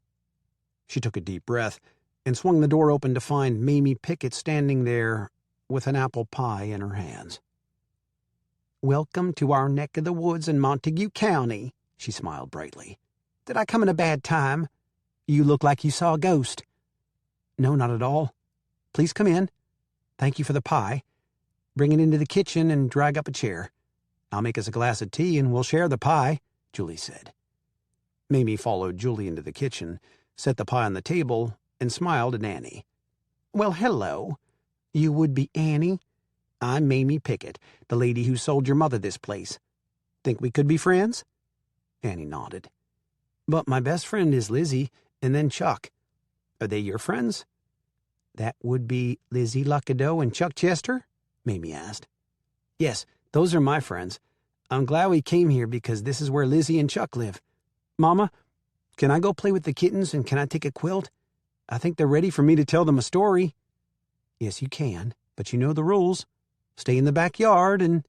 She took a deep breath and swung the door open to find Mamie Pickett standing there with an apple pie in her hands. "Welcome to our neck of the woods in Montague County," she smiled brightly. "Did I come in a bad time? You look like you saw a ghost." "No, not at all. Please come in. Thank you for the pie. Bring it into the kitchen and drag up a chair. I'll make us a glass of tea and we'll share the pie," Julie said. Mamie followed Julie into the kitchen, set the pie on the table, and smiled at Annie. "Well, hello. You would be Annie? I'm Mamie Pickett, the lady who sold your mother this place. Think we could be friends?" Annie nodded. "But my best friend is Lizzie, and then Chuck. Are they your friends?" "That would be Lizzie Luckadeau and Chuck Chester?" Mamie asked. "Yes, those are my friends. I'm glad we came here because this is where Lizzie and Chuck live. Mama, can I go play with the kittens and can I take a quilt? I think they're ready for me to tell them a story." "Yes, you can." But you know the rules. Stay in the backyard and—"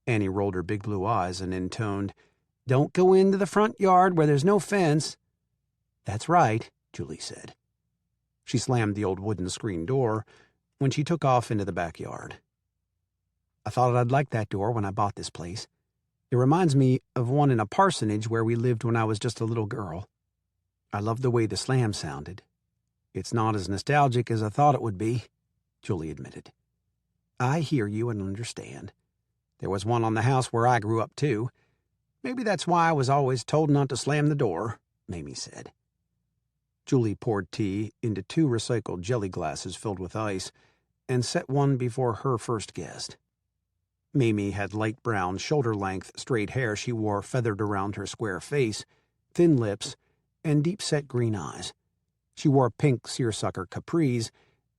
Annie rolled her big blue eyes and intoned, "Don't go into the front yard where there's no fence." "That's right," Julie said. She slammed the old wooden screen door when she took off into the backyard. "I thought I'd like that door when I bought this place. It reminds me of one in a parsonage where we lived when I was just a little girl. I love the way the slam sounded. It's not as nostalgic as I thought it would be," Julie admitted. "I hear you and understand. There was one on the house where I grew up, too. Maybe that's why I was always told not to slam the door," Mamie said. Julie poured tea into 2 recycled jelly glasses filled with ice and set one before her first guest. Mamie had light brown, shoulder-length, straight hair she wore feathered around her square face, thin lips, and deep-set green eyes. She wore pink seersucker capris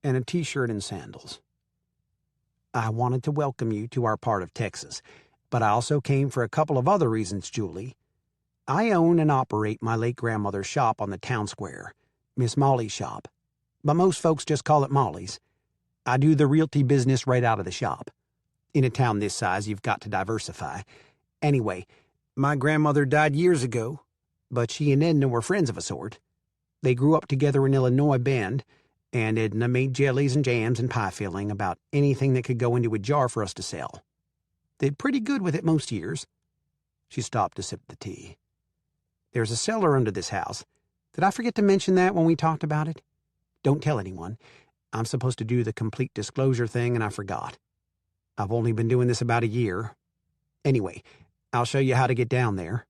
and a T-shirt and sandals. "I wanted to welcome you to our part of Texas, but I also came for a couple of other reasons, Julie. I own and operate my late grandmother's shop on the town square, Miss Molly's shop, but most folks just call it Molly's. I do the realty business right out of the shop. In a town this size, you've got to diversify. Anyway, my grandmother died years ago, but she and Edna were friends of a sort. They grew up together in Illinois Bend, and Edna made jellies and jams and pie filling about anything that could go into a jar for us to sell. Did pretty good with it most years." She stopped to sip the tea. "There's a cellar under this house. Did I forget to mention that when we talked about it? Don't tell anyone. I'm supposed to do the complete disclosure thing, and I forgot. I've only been doing this about a year. Anyway, I'll show you how to get down there."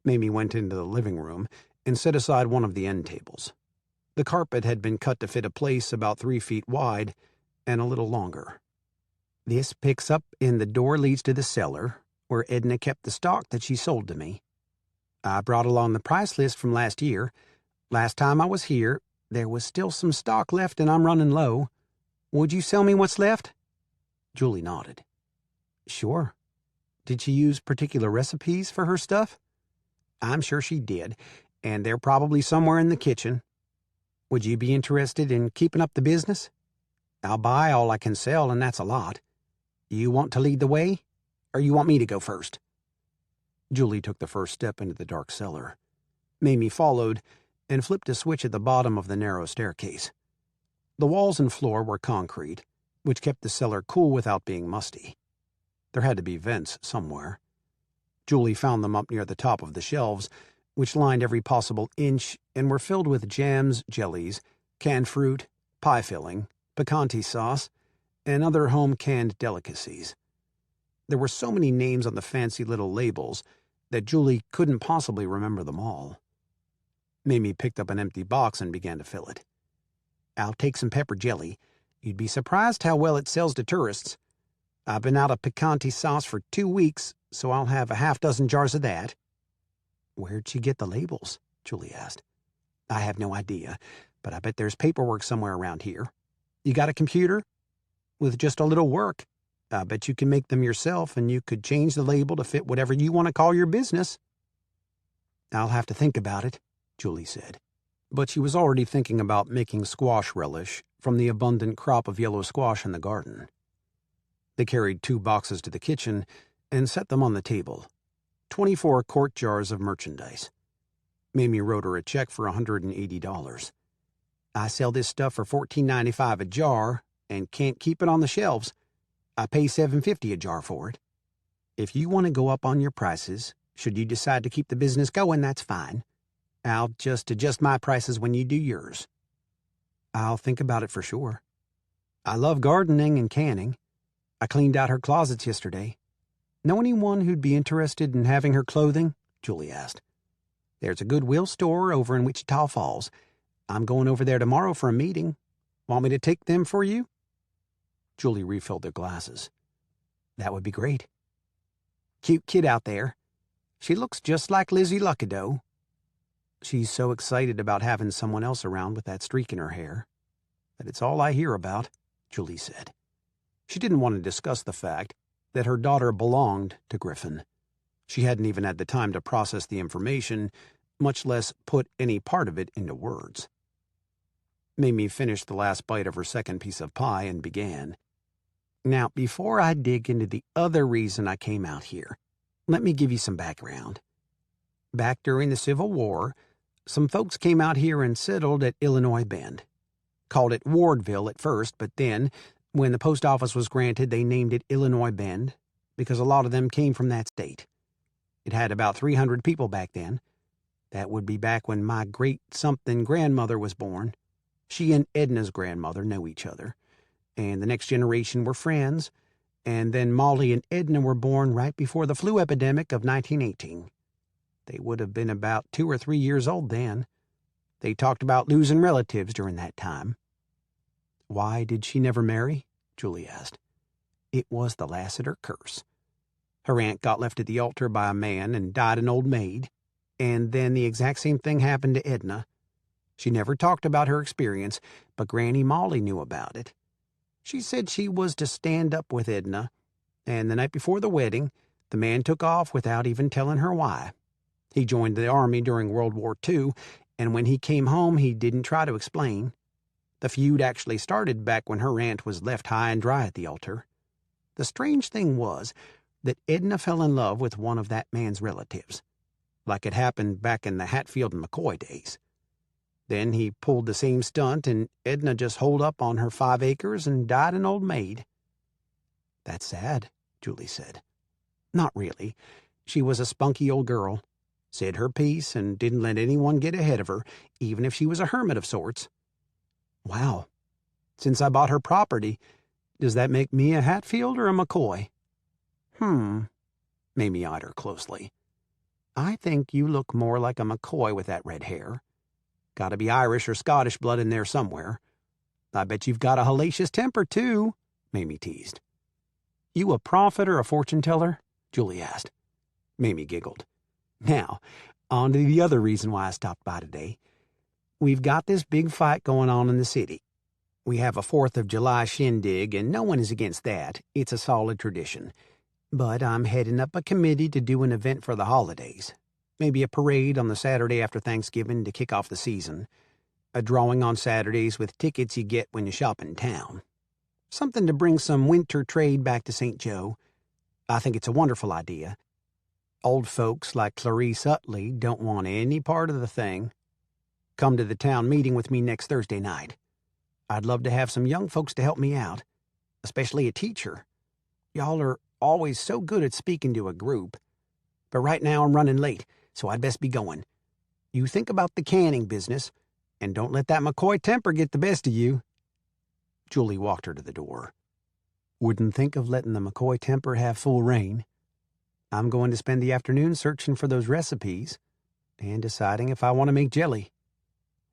Mamie went into the living room and set aside one of the end tables. The carpet had been cut to fit a place about 3 feet wide and a little longer. "This picks up and the door leads to the cellar, where Edna kept the stock that she sold to me. I brought along the price list from last year. Last time I was here, there was still some stock left and I'm running low. Would you sell me what's left?" Julie nodded. "Sure. Did she use particular recipes for her stuff?" "I'm sure she did, and they're probably somewhere in the kitchen. Would you be interested in keeping up the business? I'll buy all I can sell, and that's a lot. You want to lead the way, or you want me to go first?" Julie took the first step into the dark cellar. Mamie followed and flipped a switch at the bottom of the narrow staircase. The walls and floor were concrete, which kept the cellar cool without being musty. There had to be vents somewhere. Julie found them up near the top of the shelves, which lined every possible inch and were filled with jams, jellies, canned fruit, pie filling, picante sauce, and other home-canned delicacies. There were so many names on the fancy little labels that Julie couldn't possibly remember them all. Mamie picked up an empty box and began to fill it. "I'll take some pepper jelly. You'd be surprised how well it sells to tourists. I've been out of picante sauce for 2 weeks, so I'll have a half-dozen jars of that." "Where'd she get the labels?" Julie asked. "I have no idea, but I bet there's paperwork somewhere around here. You got a computer? With just a little work, I bet you can make them yourself, and you could change the label to fit whatever you want to call your business." "I'll have to think about it," Julie said. But she was already thinking about making squash relish from the abundant crop of yellow squash in the garden. They carried 2 boxes to the kitchen and set them on the table. 24 quart jars of merchandise. Mamie wrote her a check for $180. "I sell this stuff for $14.95 a jar and can't keep it on the shelves. I pay $7.50 a jar for it. If you want to go up on your prices, should you decide to keep the business going, that's fine. I'll just adjust my prices when you do yours." "I'll think about it for sure. I love gardening and canning. I cleaned out her closets yesterday. Know anyone who'd be interested in having her clothing?" Julie asked. "There's a Goodwill store over in Wichita Falls. I'm going over there tomorrow for a meeting. Want me to take them for you?" Julie refilled their glasses. "That would be great. Cute kid out there. She looks just like Lizzie Luckadeau. She's so excited about having someone else around with that streak in her hair. But it's all I hear about," Julie said. She didn't want to discuss the fact that her daughter belonged to Griffin. She hadn't even had the time to process the information, much less put any part of it into words. Mamie finished the last bite of her second piece of pie and began. Now, before I dig into the other reason I came out here, let me give you some background. Back during the Civil War, some folks came out here and settled at Illinois Bend. Called it Wardville at first, but then, when the post office was granted, they named it Illinois Bend, because a lot of them came from that state. It had about 300 people back then. That would be back when my great-something grandmother was born. She and Edna's grandmother know each other, and the next generation were friends, and then Molly and Edna were born right before the flu epidemic of 1918. They would have been about 2 or 3 years old then. They talked about losing relatives during that time. Why did she never marry? Julie asked. It was the Lassiter curse. Her aunt got left at the altar by a man and died an old maid, and then the exact same thing happened to Edna. She never talked about her experience, but Granny Molly knew about it. She said she was to stand up with Edna, and the night before the wedding, the man took off without even telling her why. He joined the Army during World War II, and when he came home, he didn't try to explain. The feud actually started back when her aunt was left high and dry at the altar. The strange thing was that Edna fell in love with one of that man's relatives, like it happened back in the Hatfield and McCoy days. Then he pulled the same stunt, and Edna just holed up on her 5 acres and died an old maid. That's sad, Julie said. Not really. She was a spunky old girl, said her piece, and didn't let anyone get ahead of her, even if she was a hermit of sorts. Wow. Since I bought her property, does that make me a Hatfield or a McCoy? Mamie eyed her closely. I think you look more like a McCoy with that red hair. Gotta be Irish or Scottish blood in there somewhere. I bet you've got a hellacious temper, too, Mamie teased. You a prophet or a fortune-teller? Julie asked. Mamie giggled. Now, on to the other reason why I stopped by today. We've got this big fight going on in the city. We have a 4th of July shindig, and no one is against that. It's a solid tradition. But I'm heading up a committee to do an event for the holidays. Maybe a parade on the Saturday after Thanksgiving to kick off the season. A drawing on Saturdays with tickets you get when you shop in town. Something to bring some winter trade back to St. Joe. I think it's a wonderful idea. Old folks like Clarice Utley don't want any part of the thing. Come to the town meeting with me next Thursday night. I'd love to have some young folks to help me out, especially a teacher. Y'all are always so good at speaking to a group. But right now I'm running late, so I'd best be going. You think about the canning business, and don't let that McCoy temper get the best of you. Julie walked her to the door. Wouldn't think of letting the McCoy temper have full reign. I'm going to spend the afternoon searching for those recipes and deciding if I want to make jelly.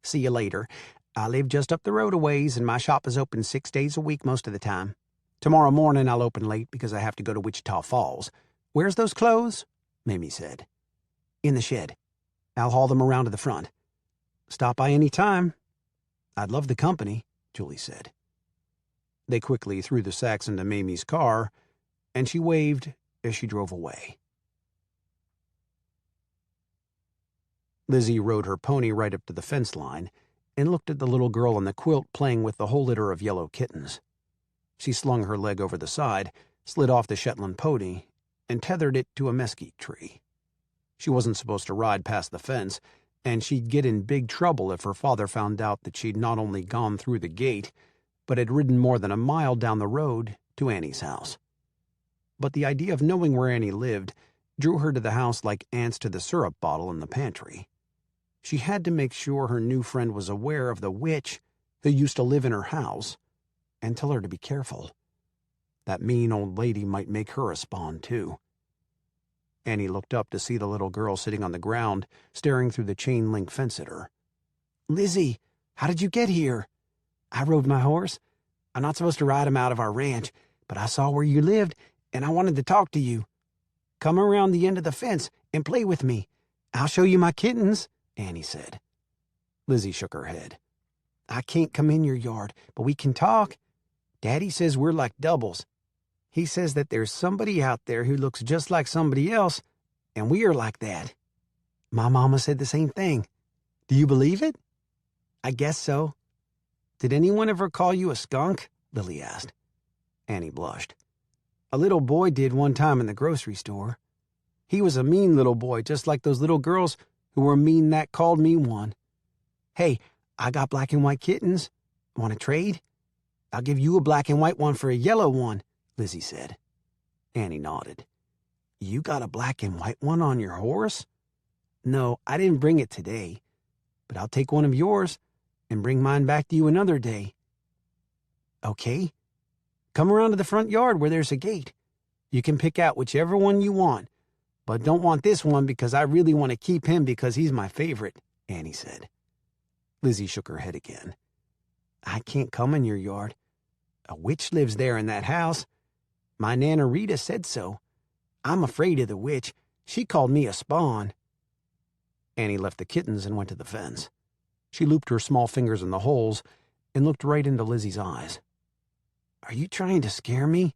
See you later. I live just up the road a ways, and my shop is open 6 days a week most of the time. Tomorrow morning I'll open late because I have to go to Wichita Falls. Where's those clothes? Mamie said. In the shed. I'll haul them around to the front. Stop by any time. I'd love the company, Julie said. They quickly threw the sacks into Mamie's car, and she waved as she drove away. Lizzie rode her pony right up to the fence line and looked at the little girl on the quilt playing with the whole litter of yellow kittens. She slung her leg over the side, slid off the Shetland pony, and tethered it to a mesquite tree. She wasn't supposed to ride past the fence, and she'd get in big trouble if her father found out that she'd not only gone through the gate, but had ridden more than a mile down the road to Annie's house. But the idea of knowing where Annie lived drew her to the house like ants to the syrup bottle in the pantry. She had to make sure her new friend was aware of the witch who used to live in her house, and tell her to be careful. That mean old lady might make her a spawn, too. Annie looked up to see the little girl sitting on the ground, staring through the chain-link fence at her. Lizzie, how did you get here? I rode my horse. I'm not supposed to ride him out of our ranch, but I saw where you lived, and I wanted to talk to you. Come around the end of the fence and play with me. I'll show you my kittens, Annie said. Lizzie shook her head. I can't come in your yard, but we can talk. Daddy says we're like doubles. He says that there's somebody out there who looks just like somebody else, and we are like that. My mama said the same thing. Do you believe it? I guess so. Did anyone ever call you a skunk? Lily asked. Annie blushed. A little boy did one time in the grocery store. He was a mean little boy, just like those little girls who were mean that called me one. Hey, I got black and white kittens. Want to trade? I'll give you a black and white one for a yellow one, Lizzie said. Annie nodded. You got a black and white one on your horse? No, I didn't bring it today, but I'll take one of yours and bring mine back to you another day. Okay. Come around to the front yard where there's a gate. You can pick out whichever one you want, but don't want this one because I really want to keep him because he's my favorite, Annie said. Lizzie shook her head again. I can't come in your yard. A witch lives there in that house. My Nana Rita said so. I'm afraid of the witch. She called me a spawn. Annie left the kittens and went to the fence. She looped her small fingers in the holes and looked right into Lizzie's eyes. Are you trying to scare me?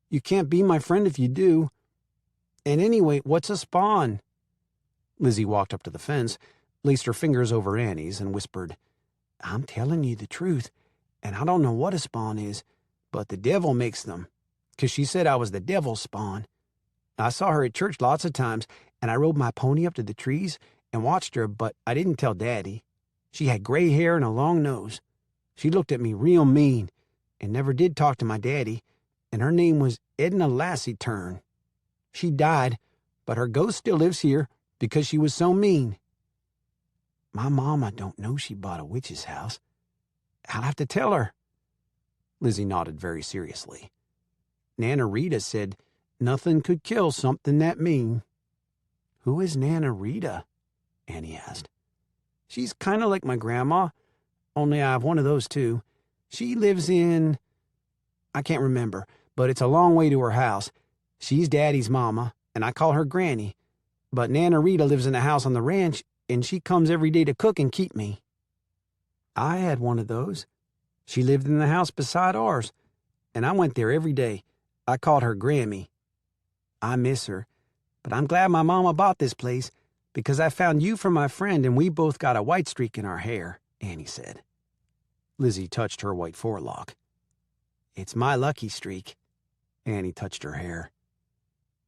You can't be my friend if you do. And anyway, what's a spawn? Lizzie walked up to the fence, laced her fingers over Annie's, and whispered, I'm telling you the truth, and I don't know what a spawn is, but the devil makes them, 'cause she said I was the devil's spawn. I saw her at church lots of times, and I rode my pony up to the trees and watched her, but I didn't tell Daddy. She had gray hair and a long nose. She looked at me real mean and never did talk to my daddy, and her name was Edna Lassie-Turn. She died, but her ghost still lives here because she was so mean. My mama don't know she bought a witch's house. I'll have to tell her. Lizzie nodded very seriously. Nana Rita said nothing could kill something that mean. Who is Nana Rita? Annie asked. She's kind of like my grandma, only I have one of those too. She lives in... I can't remember, but it's a long way to her house. She's Daddy's mama, and I call her Granny. But Nana Rita lives in a house on the ranch, and she comes every day to cook and keep me. I had one of those. She lived in the house beside ours, and I went there every day. I called her Grammy. I miss her, but I'm glad my mama bought this place, because I found you for my friend and we both got a white streak in our hair, Annie said. Lizzie touched her white forelock. It's my lucky streak. Annie touched her hair.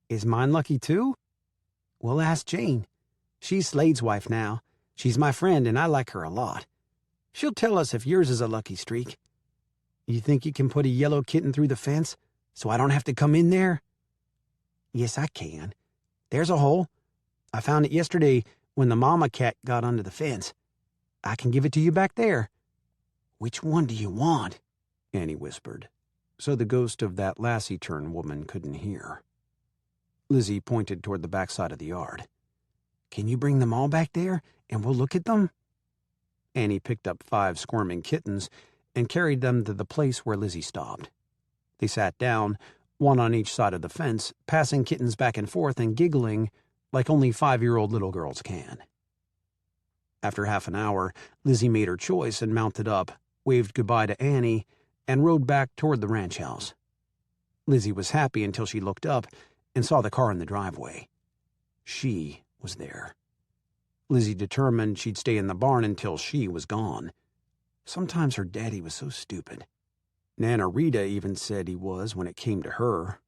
Is mine lucky too? We'll ask Jane. She's Slade's wife now. She's my friend and I like her a lot. She'll tell us if yours is a lucky streak. You think you can put a yellow kitten through the fence so I don't have to come in there? Yes, I can. There's a hole. I found it yesterday when the mama cat got under the fence. I can give it to you back there. Which one do you want? Annie whispered, so the ghost of that Lassie-Turn woman couldn't hear. Lizzie pointed toward the backside of the yard. Can you bring them all back there, and we'll look at them? Annie picked up 5 squirming kittens and carried them to the place where Lizzie stopped. They sat down, one on each side of the fence, passing kittens back and forth and giggling like only 5-year-old little girls can. After half an hour, Lizzie made her choice and mounted up, waved goodbye to Annie, and rode back toward the ranch house. Lizzie was happy until she looked up and saw the car in the driveway. She was there. Lizzie determined she'd stay in the barn until she was gone. Sometimes her daddy was so stupid. Nana Rita even said he was when it came to her.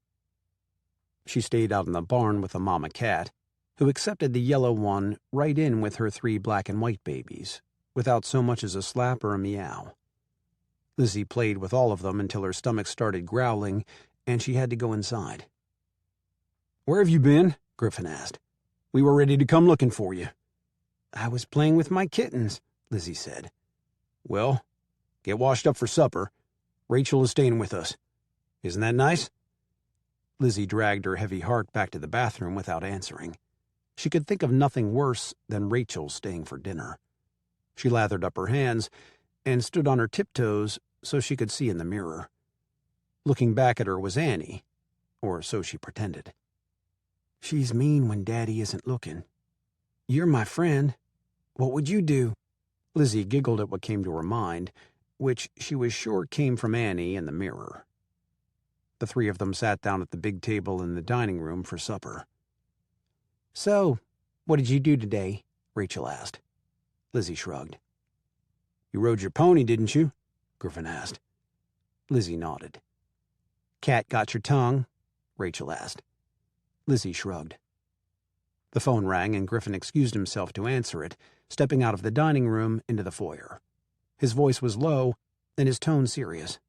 She stayed out in the barn with the mama cat, who accepted the yellow one right in with her 3 black and white babies, without so much as a slap or a meow. Lizzie played with all of them until her stomach started growling, and she had to go inside. Where have you been? Griffin asked. We were ready to come looking for you. I was playing with my kittens, Lizzie said. Well, get washed up for supper. Rachel is staying with us. Isn't that nice? Lizzie dragged her heavy heart back to the bathroom without answering. She could think of nothing worse than Rachel staying for dinner. She lathered up her hands and stood on her tiptoes so she could see in the mirror. Looking back at her was Annie, or so she pretended. She's mean when Daddy isn't looking. You're my friend. What would you do? Lizzie giggled at what came to her mind, which she was sure came from Annie in the mirror. The 3 of them sat down at the big table in the dining room for supper. So, what did you do today? Rachel asked. Lizzie shrugged. You rode your pony, didn't you? Griffin asked. Lizzie nodded. Cat got your tongue? Rachel asked. Lizzie shrugged. The phone rang and Griffin excused himself to answer it, stepping out of the dining room into the foyer. His voice was low and his tone serious.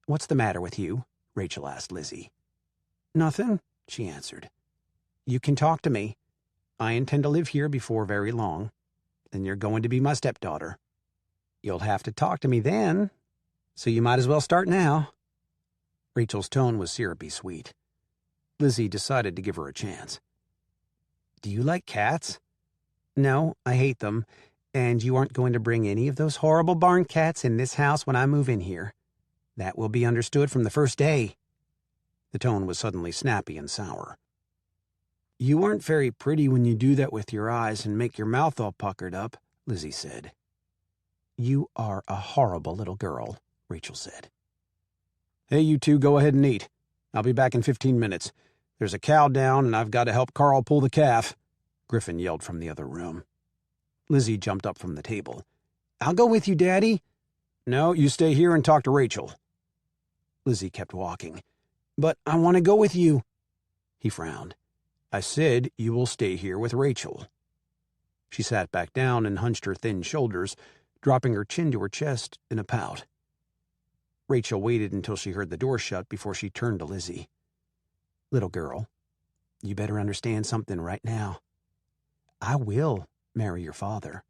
What's the matter with you? Rachel asked Lizzie. Nothing, she answered. You can talk to me. I intend to live here before very long, and you're going to be my stepdaughter. You'll have to talk to me then, so you might as well start now. Rachel's tone was syrupy sweet. Lizzie decided to give her a chance. Do you like cats? No, I hate them, and you aren't going to bring any of those horrible barn cats in this house when I move in here. That will be understood from the first day. The tone was suddenly snappy and sour. You aren't very pretty when you do that with your eyes and make your mouth all puckered up, Lizzie said. You are a horrible little girl, Rachel said. Hey, you two, go ahead and eat. I'll be back in 15 minutes. There's a cow down, and I've got to help Carl pull the calf, Griffin yelled from the other room. Lizzie jumped up from the table. I'll go with you, Daddy. No, you stay here and talk to Rachel. Lizzie kept walking. But I want to go with you. He frowned. I said you will stay here with Rachel. She sat back down and hunched her thin shoulders, dropping her chin to her chest in a pout. Rachel waited until she heard the door shut before she turned to Lizzie. Little girl, you better understand something right now. I will marry your father.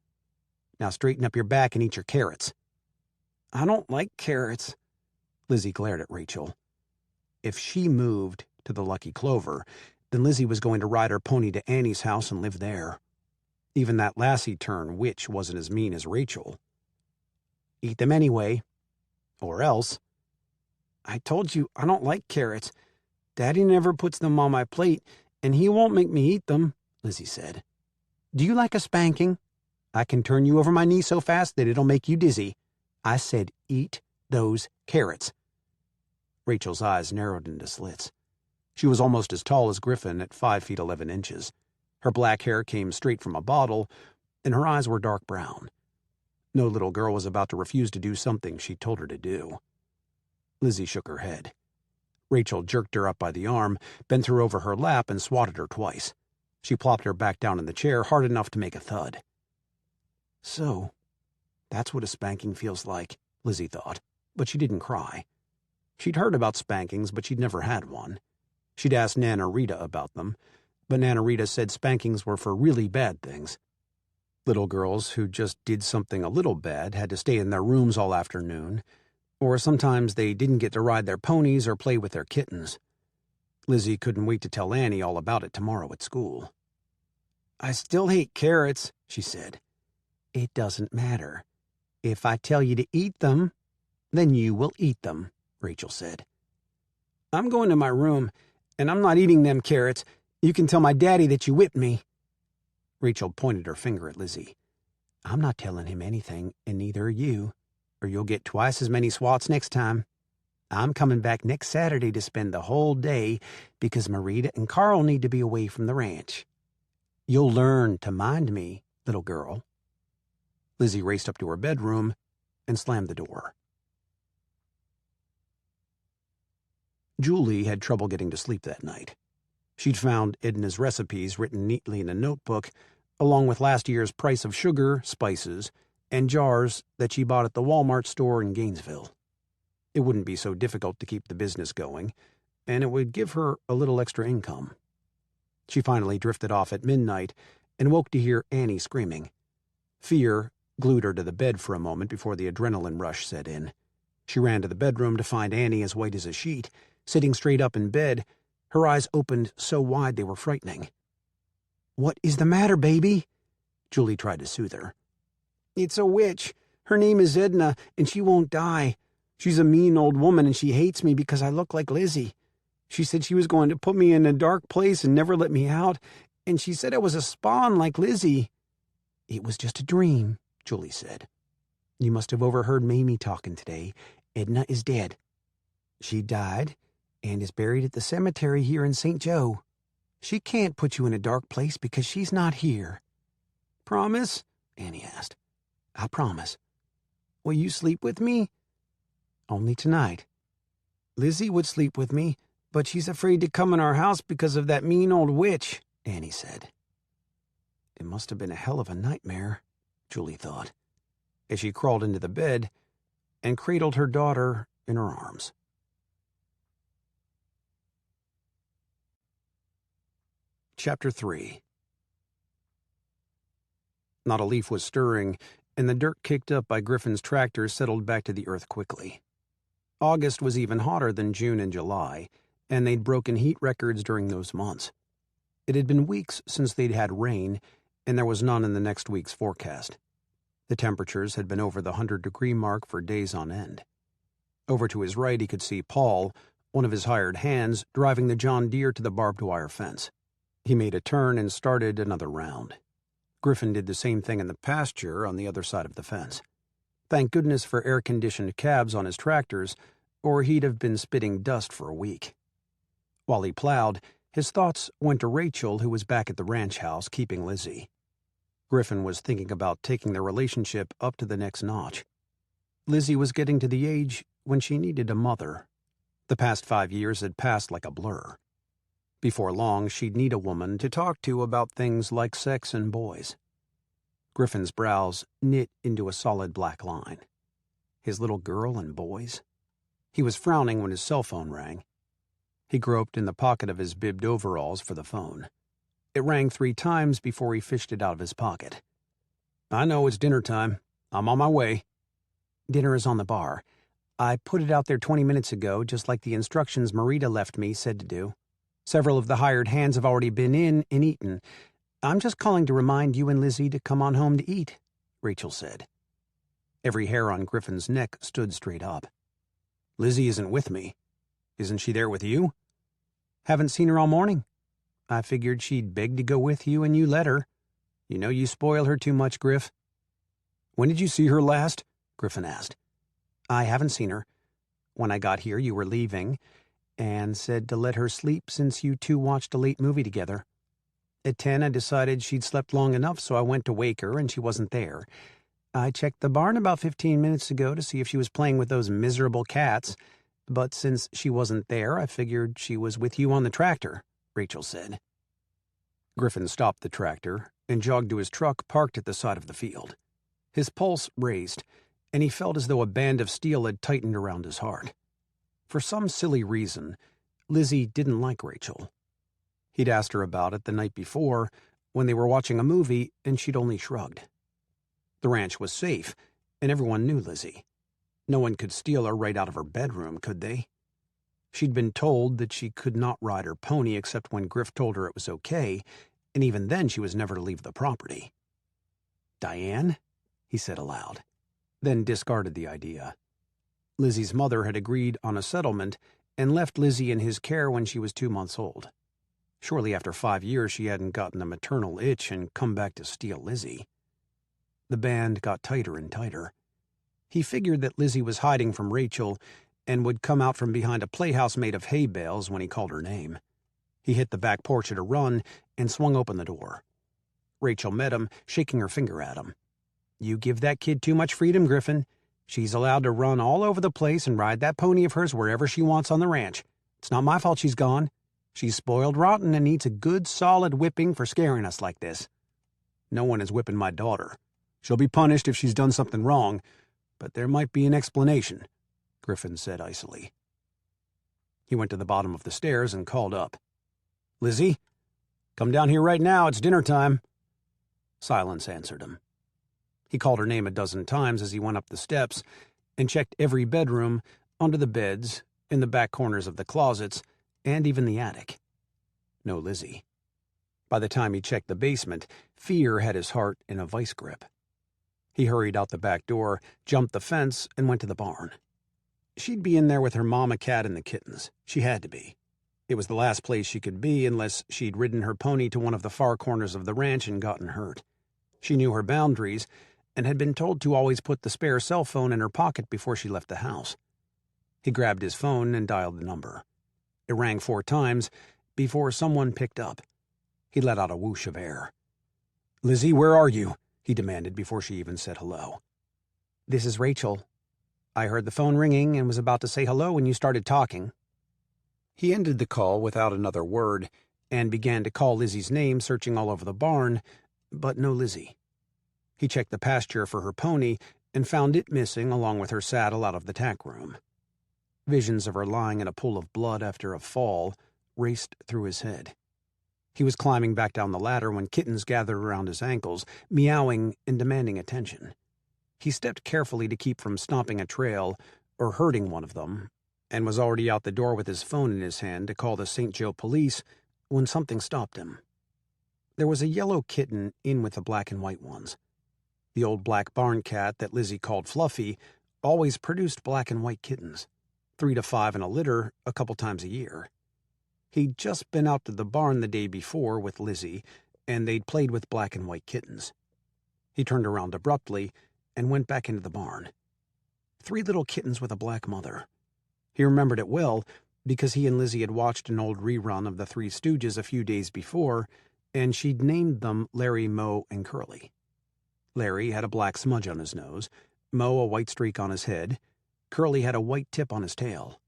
Now straighten up your back and eat your carrots. I don't like carrots. Lizzie glared at Rachel. If she moved to the Lucky Clover, then Lizzie was going to ride her pony to Annie's house and live there. Even that lassie turn witch wasn't as mean as Rachel. Eat them anyway. Or else. I told you I don't like carrots. Daddy never puts them on my plate, and he won't make me eat them, Lizzie said. Do you like a spanking? I can turn you over my knee so fast that it'll make you dizzy. I said eat those carrots. Rachel's eyes narrowed into slits. She was almost as tall as Griffin at 5 feet 11 inches. Her black hair came straight from a bottle, and her eyes were dark brown. No little girl was about to refuse to do something she told her to do. Lizzie shook her head. Rachel jerked her up by the arm, bent her over her lap, and swatted her twice. She plopped her back down in the chair hard enough to make a thud. So, that's what a spanking feels like, Lizzie thought, but she didn't cry. She'd heard about spankings, but she'd never had one. She'd asked Nana Rita about them, but Nana Rita said spankings were for really bad things. Little girls who just did something a little bad had to stay in their rooms all afternoon, or sometimes they didn't get to ride their ponies or play with their kittens. Lizzie couldn't wait to tell Annie all about it tomorrow at school. I still hate carrots, she said. It doesn't matter. If I tell you to eat them, then you will eat them, Rachel said. I'm going to my room, and I'm not eating them carrots. You can tell my daddy that you whipped me. Rachel pointed her finger at Lizzie. I'm not telling him anything, and neither are you, or you'll get twice as many swats next time. I'm coming back next Saturday to spend the whole day because Marita and Carl need to be away from the ranch. You'll learn to mind me, little girl. Lizzie raced up to her bedroom and slammed the door. Julie had trouble getting to sleep that night. She'd found Edna's recipes written neatly in a notebook, along with last year's price of sugar, spices, and jars that she bought at the Walmart store in Gainesville. It wouldn't be so difficult to keep the business going, and it would give her a little extra income. She finally drifted off at midnight and woke to hear Annie screaming. Fear glued her to the bed for a moment before the adrenaline rush set in. She ran to the bedroom to find Annie as white as a sheet, sitting straight up in bed, her eyes opened so wide they were frightening. What is the matter, baby? Julie tried to soothe her. It's a witch. Her name is Edna, and she won't die. She's a mean old woman, and she hates me because I look like Lizzie. She said she was going to put me in a dark place and never let me out, and she said I was a spawn like Lizzie. It was just a dream, Julie said. You must have overheard Mamie talking today. Edna is dead. She died and is buried at the cemetery here in St. Joe. She can't put you in a dark place because she's not here. Promise? Annie asked. I promise. Will you sleep with me?" "Only tonight." "Lizzie would sleep with me, but she's afraid to come in our house because of that mean old witch," Annie said. It must have been a hell of a nightmare, Julie thought, as she crawled into the bed and cradled her daughter in her arms. Chapter 3. Not a leaf was stirring, and the dirt kicked up by Griffin's tractor settled back to the earth quickly. August was even hotter than June and July, and they'd broken heat records during those months. It had been weeks since they'd had rain, and there was none in the next week's forecast. The temperatures had been over the 100-degree mark for days on end. Over to his right he could see Paul, one of his hired hands, driving the John Deere to the barbed wire fence. He made a turn and started another round. Griffin did the same thing in the pasture on the other side of the fence. Thank goodness for air-conditioned cabs on his tractors, or he'd have been spitting dust for a week. While he plowed, his thoughts went to Rachel, who was back at the ranch house keeping Lizzie. Griffin was thinking about taking their relationship up to the next notch. Lizzie was getting to the age when she needed a mother. The past 5 years had passed like a blur. Before long, she'd need a woman to talk to about things like sex and boys. Griffin's brows knit into a solid black line. His little girl and boys? He was frowning when his cell phone rang. He groped in the pocket of his bibbed overalls for the phone. It rang 3 times before he fished it out of his pocket. "I know it's dinner time. I'm on my way." "Dinner is on the bar. I put it out there 20 minutes ago, just like the instructions Marita left me said to do. Several of the hired hands have already been in and eaten. I'm just calling to remind you and Lizzie to come on home to eat," Rachel said. Every hair on Griffin's neck stood straight up. "Lizzie isn't with me. Isn't she there with you?" "Haven't seen her all morning. I figured she'd beg to go with you, and you let her. You know you spoil her too much, Griff." "When did you see her last?" Griffin asked. "I haven't seen her. When I got here, you were leaving, and said to let her sleep since you two watched a late movie together. At 10, I decided she'd slept long enough, so I went to wake her, and she wasn't there. I checked the barn about 15 minutes ago to see if she was playing with those miserable cats, but since she wasn't there, I figured she was with you on the tractor," Rachel said. Griffin stopped the tractor and jogged to his truck parked at the side of the field. His pulse raced, and he felt as though a band of steel had tightened around his heart. For some silly reason, Lizzie didn't like Rachel. He'd asked her about it the night before, when they were watching a movie, and she'd only shrugged. The ranch was safe, and everyone knew Lizzie. No one could steal her right out of her bedroom, could they? She'd been told that she could not ride her pony except when Griff told her it was okay, and even then she was never to leave the property. "Diane?" he said aloud, then discarded the idea. Lizzie's mother had agreed on a settlement and left Lizzie in his care when she was 2 months old. Surely after 5 years she hadn't gotten the maternal itch and come back to steal Lizzie. The band got tighter and tighter. He figured that Lizzie was hiding from Rachel and would come out from behind a playhouse made of hay bales when he called her name. He hit the back porch at a run and swung open the door. Rachel met him, shaking her finger at him. "You give that kid too much freedom, Griffin. She's allowed to run all over the place and ride that pony of hers wherever she wants on the ranch. It's not my fault she's gone. She's spoiled rotten and needs a good, solid whipping for scaring us like this." "No one is whipping my daughter. She'll be punished if she's done something wrong, but there might be an explanation," Griffin said icily. He went to the bottom of the stairs and called up. "Lizzie? Come down here right now. It's dinner time." Silence answered him. He called her name a dozen times as he went up the steps and checked every bedroom, under the beds, in the back corners of the closets, and even the attic. No Lizzie. By the time he checked the basement, fear had his heart in a vice grip. He hurried out the back door, jumped the fence, and went to the barn. She'd be in there with her mama cat and the kittens. She had to be. It was the last place she could be unless she'd ridden her pony to one of the far corners of the ranch and gotten hurt. She knew her boundaries and had been told to always put the spare cell phone in her pocket before she left the house. He grabbed his phone and dialed the number. It rang 4 times before someone picked up. He let out a whoosh of air. "Lizzie, where are you?" he demanded before she even said hello. "This is Rachel. I heard the phone ringing and was about to say hello when you started talking." He ended the call without another word and began to call Lizzie's name, searching all over the barn, but no Lizzie. He checked the pasture for her pony and found it missing along with her saddle out of the tack room. Visions of her lying in a pool of blood after a fall raced through his head. He was climbing back down the ladder when kittens gathered around his ankles, meowing and demanding attention. He stepped carefully to keep from stomping a trail or hurting one of them, and was already out the door with his phone in his hand to call the St. Joe police when something stopped him. There was a yellow kitten in with the black and white ones. The old black barn cat that Lizzie called Fluffy always produced black and white kittens, 3 to 5 in a litter a couple times a year. He'd just been out to the barn the day before with Lizzie, and they'd played with black and white kittens. He turned around abruptly and went back into the barn. 3 little kittens with a black mother. He remembered it well because he and Lizzie had watched an old rerun of the Three Stooges a few days before, and she'd named them Larry, Moe, and Curly. Larry had a black smudge on his nose, Moe a white streak on his head, Curly had a white tip on his tail.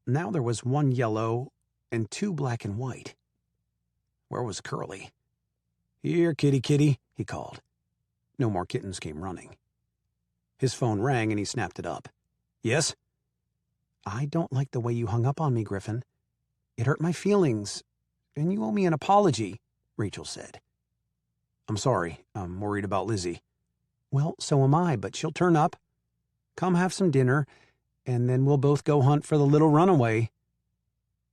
Now there was 1 yellow and 2 black and white. Where was Curly? "Here, kitty, kitty," he called. No more kittens came running. His phone rang and he snapped it up. "Yes?" "I don't like the way you hung up on me, Griffin. It hurt my feelings, and you owe me an apology," Rachel said. "I'm sorry. I'm worried about Lizzie." "Well, so am I, but she'll turn up. Come have some dinner, and then we'll both go hunt for the little runaway."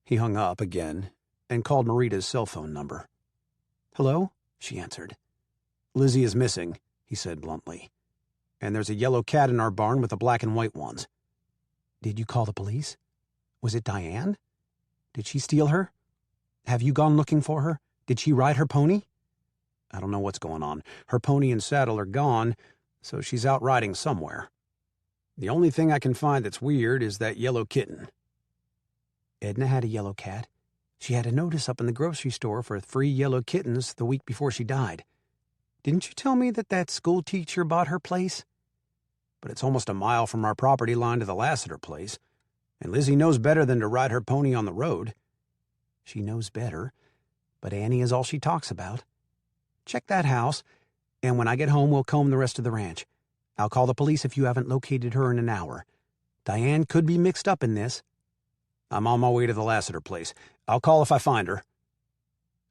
He hung up again and called Marita's cell phone number. "Hello?" she answered. "Lizzie is missing," he said bluntly. "And there's a yellow cat in our barn with the black and white ones." "Did you call the police? Was it Diane? Did she steal her? Have you gone looking for her? Did she ride her pony?" "I don't know what's going on. Her pony and saddle are gone, so she's out riding somewhere. The only thing I can find that's weird is that yellow kitten." "Edna had a yellow cat. She had a notice up in the grocery store for 3 yellow kittens the week before she died. Didn't you tell me that schoolteacher bought her place?" "But it's almost a mile from our property line to the Lassiter place, and Lizzie knows better than to ride her pony on the road." "She knows better, but Annie is all she talks about. Check that house, and when I get home we'll comb the rest of the ranch. I'll call the police if you haven't located her in an hour. Diane could be mixed up in this." "I'm on my way to the Lassiter place. I'll call if I find her."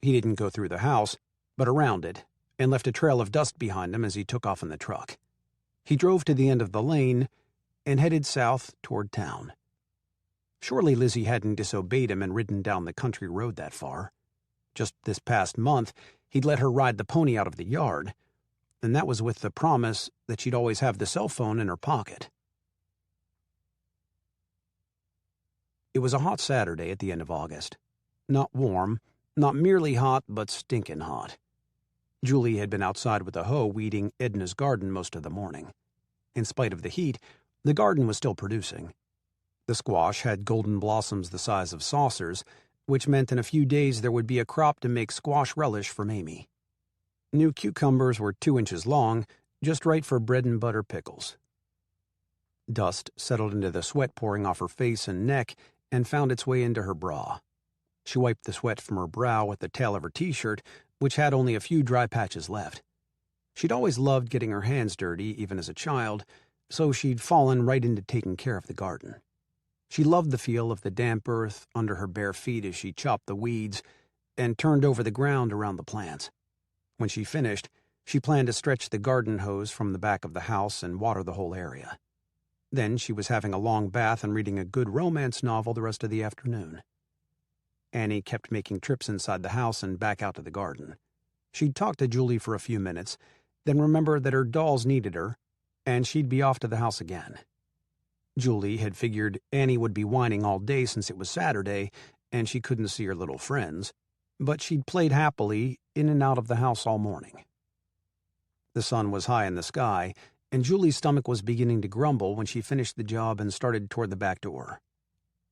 He didn't go through the house, but around it, and left a trail of dust behind him as he took off in the truck. He drove to the end of the lane and headed south toward town. Surely Lizzie hadn't disobeyed him and ridden down the country road that far. Just this past month, he'd let her ride the pony out of the yard, and that was with the promise that she'd always have the cell phone in her pocket. It was a hot Saturday at the end of August. Not warm, not merely hot, but stinking hot. Julie had been outside with a hoe weeding Edna's garden most of the morning. In spite of the heat, the garden was still producing. The squash had golden blossoms the size of saucers, which meant in a few days there would be a crop to make squash relish for Mamie. New cucumbers were 2 inches long, just right for bread and butter pickles. Dust settled into the sweat pouring off her face and neck and found its way into her bra. She wiped the sweat from her brow with the tail of her t-shirt, which had only a few dry patches left. She'd always loved getting her hands dirty, even as a child, so she'd fallen right into taking care of the garden. She loved the feel of the damp earth under her bare feet as she chopped the weeds and turned over the ground around the plants. When she finished, she planned to stretch the garden hose from the back of the house and water the whole area. Then she was having a long bath and reading a good romance novel the rest of the afternoon. Annie kept making trips inside the house and back out to the garden. She'd talk to Julie for a few minutes, then remember that her dolls needed her, and she'd be off to the house again. Julie had figured Annie would be whining all day since it was Saturday, and she couldn't see her little friends, but she'd played happily in and out of the house all morning. The sun was high in the sky, and Julie's stomach was beginning to grumble when she finished the job and started toward the back door.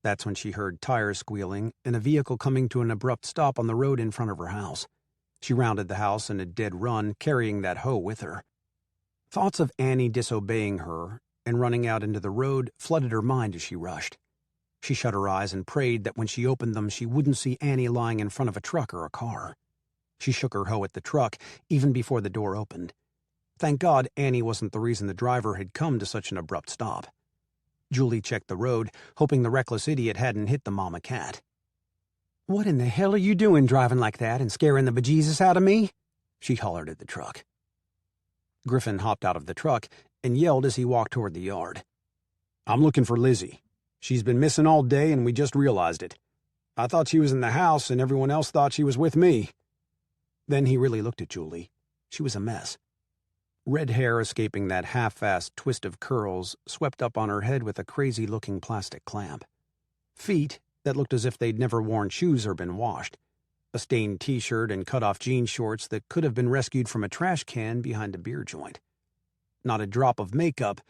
That's when she heard tires squealing and a vehicle coming to an abrupt stop on the road in front of her house. She rounded the house in a dead run, carrying that hoe with her. Thoughts of Annie disobeying her and running out into the road flooded her mind as she rushed. She shut her eyes and prayed that when she opened them she wouldn't see Annie lying in front of a truck or a car. She shook her hoe at the truck even before the door opened. Thank God Annie wasn't the reason the driver had come to such an abrupt stop. Julie checked the road, hoping the reckless idiot hadn't hit the mama cat. "What in the hell are you doing driving like that and scaring the bejesus out of me?" she hollered at the truck. Griffin hopped out of the truck and yelled as he walked toward the yard. "I'm looking for Lizzie. She's been missing all day and we just realized it. I thought she was in the house and everyone else thought she was with me." Then he really looked at Julie. She was a mess. Red hair escaping that half-assed twist of curls swept up on her head with a crazy-looking plastic clamp. Feet that looked as if they'd never worn shoes or been washed. A stained t-shirt and cut-off jean shorts that could have been rescued from a trash can behind a beer joint. Not a drop of makeup,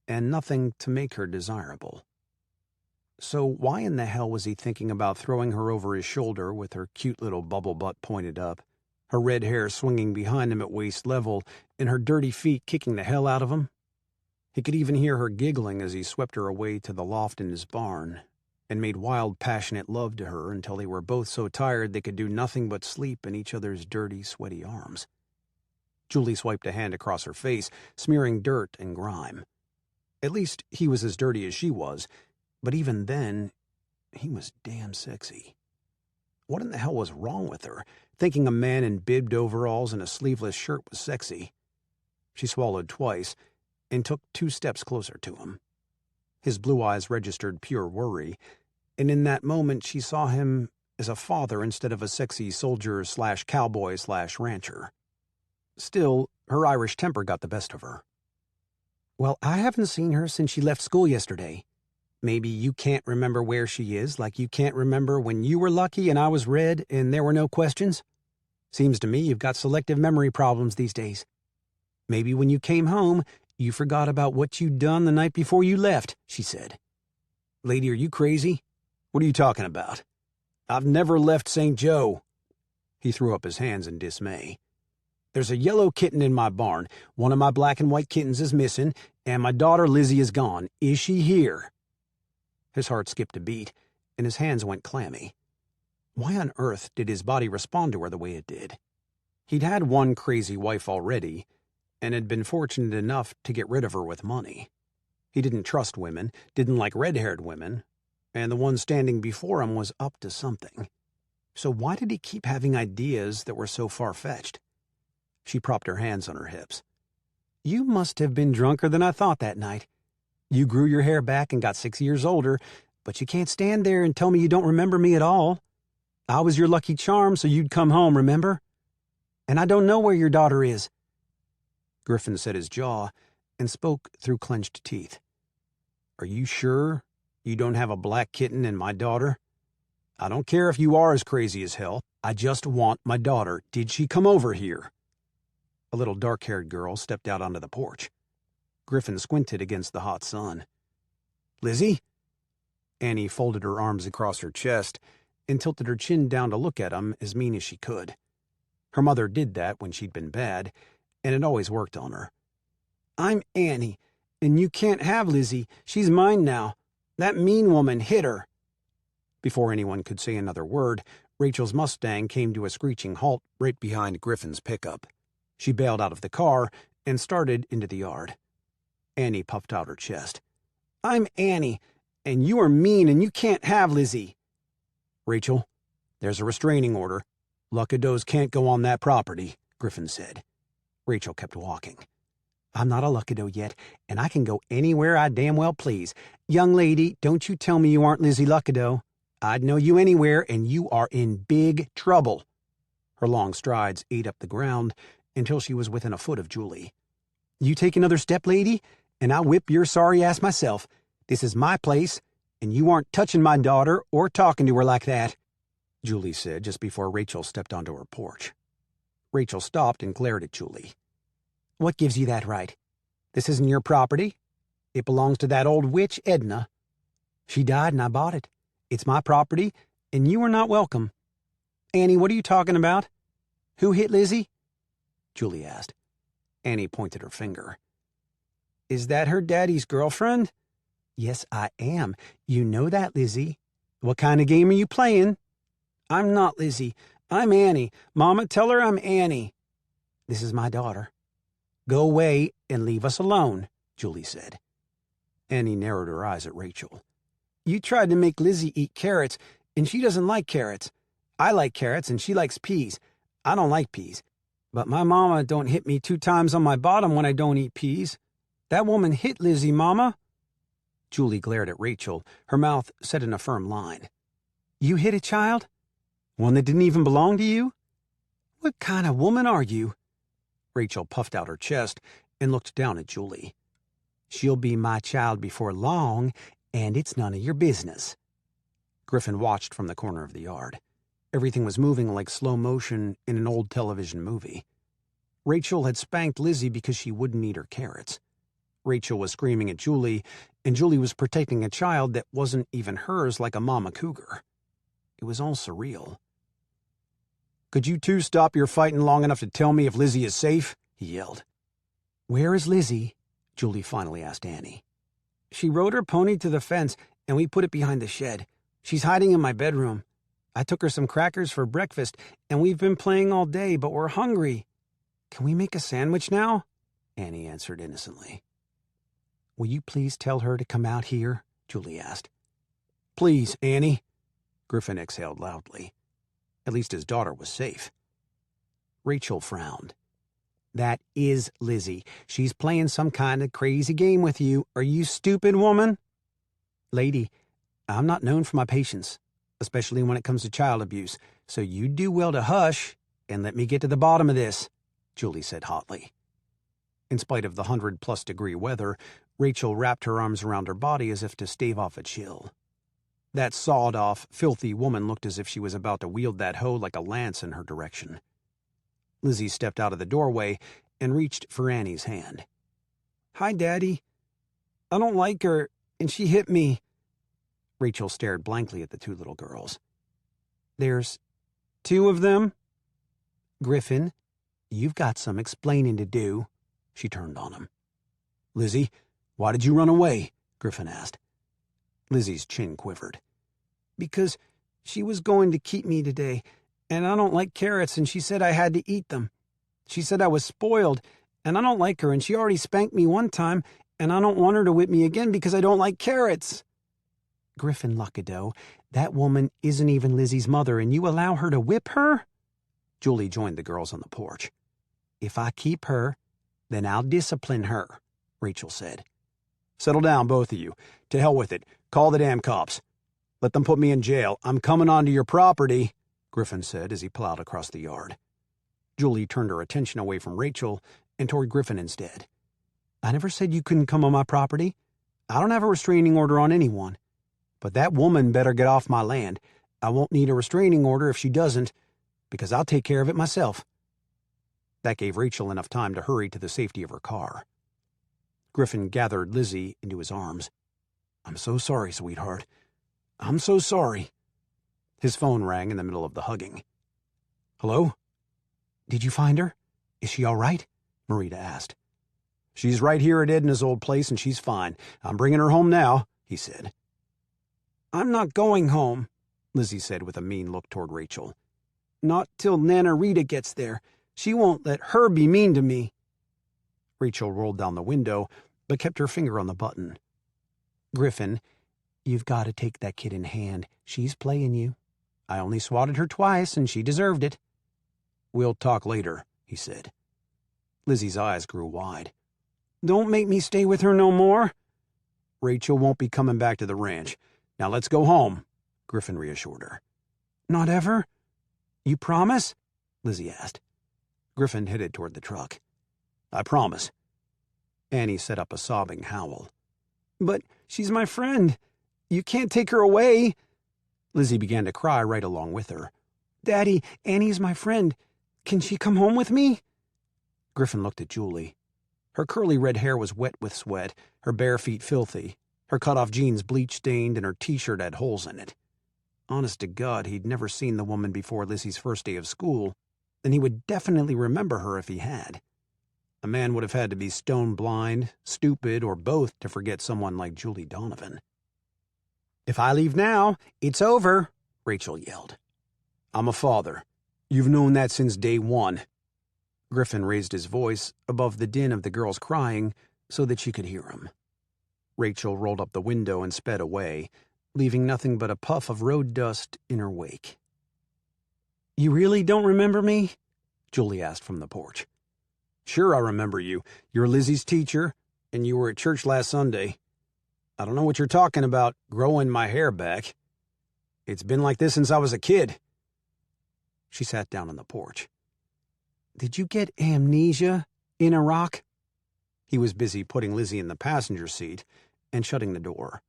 and nothing to make her desirable. So why in the hell was he thinking about throwing her over his shoulder with her cute little bubble butt pointed up, her red hair swinging behind him at waist level, and her dirty feet kicking the hell out of him? He could even hear her giggling as he swept her away to the loft in his barn and made wild, passionate love to her until they were both so tired they could do nothing but sleep in each other's dirty, sweaty arms. Julie swiped a hand across her face, smearing dirt and grime. At least he was as dirty as she was, but even then, he was damn sexy. What in the hell was wrong with her, thinking a man in bibbed overalls and a sleeveless shirt was sexy? She swallowed twice and took 2 steps closer to him. His blue eyes registered pure worry, and in that moment she saw him as a father instead of a sexy soldier/cowboy/rancher. Still, her Irish temper got the best of her. "Well, I haven't seen her since she left school yesterday. Maybe you can't remember where she is, like you can't remember when you were lucky and I was red and there were no questions? Seems to me you've got selective memory problems these days. Maybe when you came home, you forgot about what you'd done the night before you left," she said. "Lady, are you crazy? What are you talking about? I've never left St. Joe." He threw up his hands in dismay. "There's a yellow kitten in my barn. One of my black and white kittens is missing, and my daughter Lizzie is gone. Is she here?" His heart skipped a beat, and his hands went clammy. Why on earth did his body respond to her the way it did? He'd had one crazy wife already, and had been fortunate enough to get rid of her with money. He didn't trust women, didn't like red-haired women, and the one standing before him was up to something. So why did he keep having ideas that were so far-fetched? She propped her hands on her hips. "You must have been drunker than I thought that night. You grew your hair back and got 6 years older, but you can't stand there and tell me you don't remember me at all. I was your lucky charm so you'd come home, remember? And I don't know where your daughter is." Griffin set his jaw and spoke through clenched teeth. "Are you sure you don't have a black kitten and my daughter? I don't care if you are as crazy as hell. I just want my daughter. Did she come over here?" A little dark-haired girl stepped out onto the porch. Griffin squinted against the hot sun. "Lizzie?" Annie folded her arms across her chest and tilted her chin down to look at him as mean as she could. Her mother did that when she'd been bad, and it always worked on her. "I'm Annie, and you can't have Lizzie. She's mine now. That mean woman hit her." Before anyone could say another word, Rachel's Mustang came to a screeching halt right behind Griffin's pickup. She bailed out of the car and started into the yard. Annie puffed out her chest. "I'm Annie, and you are mean and you can't have Lizzie." "Rachel, there's a restraining order. Luckadeaus can't go on that property," Griffin said. Rachel kept walking. "I'm not a Luckadeau yet, and I can go anywhere I damn well please. Young lady, don't you tell me you aren't Lizzie Luckadeau. I'd know you anywhere, and you are in big trouble." Her long strides ate up the ground until she was within a foot of Julie. "You take another step, lady, and I'll whip your sorry ass myself. This is my place, and you aren't touching my daughter or talking to her like that," Julie said just before Rachel stepped onto her porch. Rachel stopped and glared at Julie. "What gives you that right? This isn't your property. It belongs to that old witch, Edna. She died and I bought it. It's my property, and you are not welcome." "Annie, what are you talking about? Who hit Lizzie?" Julie asked. Annie pointed her finger. "Is that her daddy's girlfriend?" "Yes, I am. You know that, Lizzie." "What kind of game are you playing?" "I'm not Lizzie. I'm Annie. Mama, tell her I'm Annie." "This is my daughter." "Go away and leave us alone," Julie said. Annie narrowed her eyes at Rachel. "You tried to make Lizzie eat carrots, and she doesn't like carrots. I like carrots, and she likes peas. I don't like peas. But my mama don't hit me 2 times on my bottom when I don't eat peas. That woman hit Lizzie, Mama." Julie glared at Rachel, her mouth set in a firm line. "You hit a child? One that didn't even belong to you? What kind of woman are you?" Rachel puffed out her chest and looked down at Julie. "She'll be my child before long, and it's none of your business." Griffin watched from the corner of the yard. Everything was moving like slow motion in an old television movie. Rachel had spanked Lizzie because she wouldn't eat her carrots. Rachel was screaming at Julie, and Julie was protecting a child that wasn't even hers like a mama cougar. It was all surreal. "Could you two stop your fighting long enough to tell me if Lizzie is safe?" he yelled. "Where is Lizzie?" Julie finally asked Annie. "She rode her pony to the fence, and we put it behind the shed. She's hiding in my bedroom. I took her some crackers for breakfast, and we've been playing all day, but we're hungry. Can we make a sandwich now?" Annie answered innocently. "Will you please tell her to come out here?" Julie asked. "Please, Annie." Griffin exhaled loudly. At least his daughter was safe. Rachel frowned. "That is Lizzie. She's playing some kind of crazy game with you. Are you stupid, woman?" "Lady, I'm not known for my patience, especially when it comes to child abuse, so you'd do well to hush and let me get to the bottom of this," Julie said hotly. In spite of the 100-plus-degree weather, Rachel wrapped her arms around her body as if to stave off a chill. That sawed-off, filthy woman looked as if she was about to wield that hoe like a lance in her direction. Lizzie stepped out of the doorway and reached for Annie's hand. "Hi, Daddy. I don't like her, and she hit me." Rachel stared blankly at the 2 little girls. "There's 2 of them?" "Griffin, you've got some explaining to do." She turned on him. "Lizzie, why did you run away?" Griffin asked. Lizzie's chin quivered. "Because she was going to keep me today, and I don't like carrots, and she said I had to eat them. She said I was spoiled, and I don't like her, and she already spanked me one time, and I don't want her to whip me again because I don't like carrots." "Griffin Luckadeau, that woman isn't even Lizzie's mother, and you allow her to whip her?" Julie joined the girls on the porch. "If I keep her, then I'll discipline her," Rachel said. "Settle down, both of you. To hell with it. Call the damn cops. Let them put me in jail. I'm coming onto your property," Griffin said as he plowed across the yard. Julie turned her attention away from Rachel and toward Griffin instead. "I never said you couldn't come on my property. I don't have a restraining order on anyone. But that woman better get off my land. I won't need a restraining order if she doesn't, because I'll take care of it myself." That gave Rachel enough time to hurry to the safety of her car. Griffin gathered Lizzie into his arms. "I'm so sorry, sweetheart. I'm so sorry." His phone rang in the middle of the hugging. "Hello?" "Did you find her? Is she all right?" Marita asked. "She's right here at Edna's old place, and she's fine. I'm bringing her home now," he said. "I'm not going home," Lizzie said with a mean look toward Rachel. "Not till Nana Rita gets there. She won't let her be mean to me." Rachel rolled down the window, but kept her finger on the button. "Griffin, you've got to take that kid in hand. She's playing you. I only swatted her twice, and she deserved it." "We'll talk later," he said. Lizzie's eyes grew wide. "Don't make me stay with her no more." "Rachel won't be coming back to the ranch. Now let's go home," Griffin reassured her. "Not ever? You promise?" Lizzie asked. Griffin headed toward the truck. "I promise." Annie set up a sobbing howl. "But she's my friend. You can't take her away." Lizzie began to cry right along with her. "Daddy, Annie's my friend. Can she come home with me?" Griffin looked at Julie. Her curly red hair was wet with sweat, her bare feet filthy, her cut-off jeans bleach-stained, and her T-shirt had holes in it. Honest to God, he'd never seen the woman before Lizzie's first day of school, and he would definitely remember her if he had. A man would have had to be stone blind, stupid, or both to forget someone like Julie Donovan. "If I leave now, it's over," Rachel yelled. "I'm a father. You've known that since day one." Griffin raised his voice above the din of the girls crying so that she could hear him. Rachel rolled up the window and sped away, leaving nothing but a puff of road dust in her wake. "You really don't remember me?" Julie asked from the porch. "Sure I remember you. You're Lizzie's teacher, and you were at church last Sunday. I don't know what you're talking about, growing my hair back. It's been like this since I was a kid." She sat down on the porch. "Did you get amnesia in Iraq?" He was busy putting Lizzie in the passenger seat and shutting the door.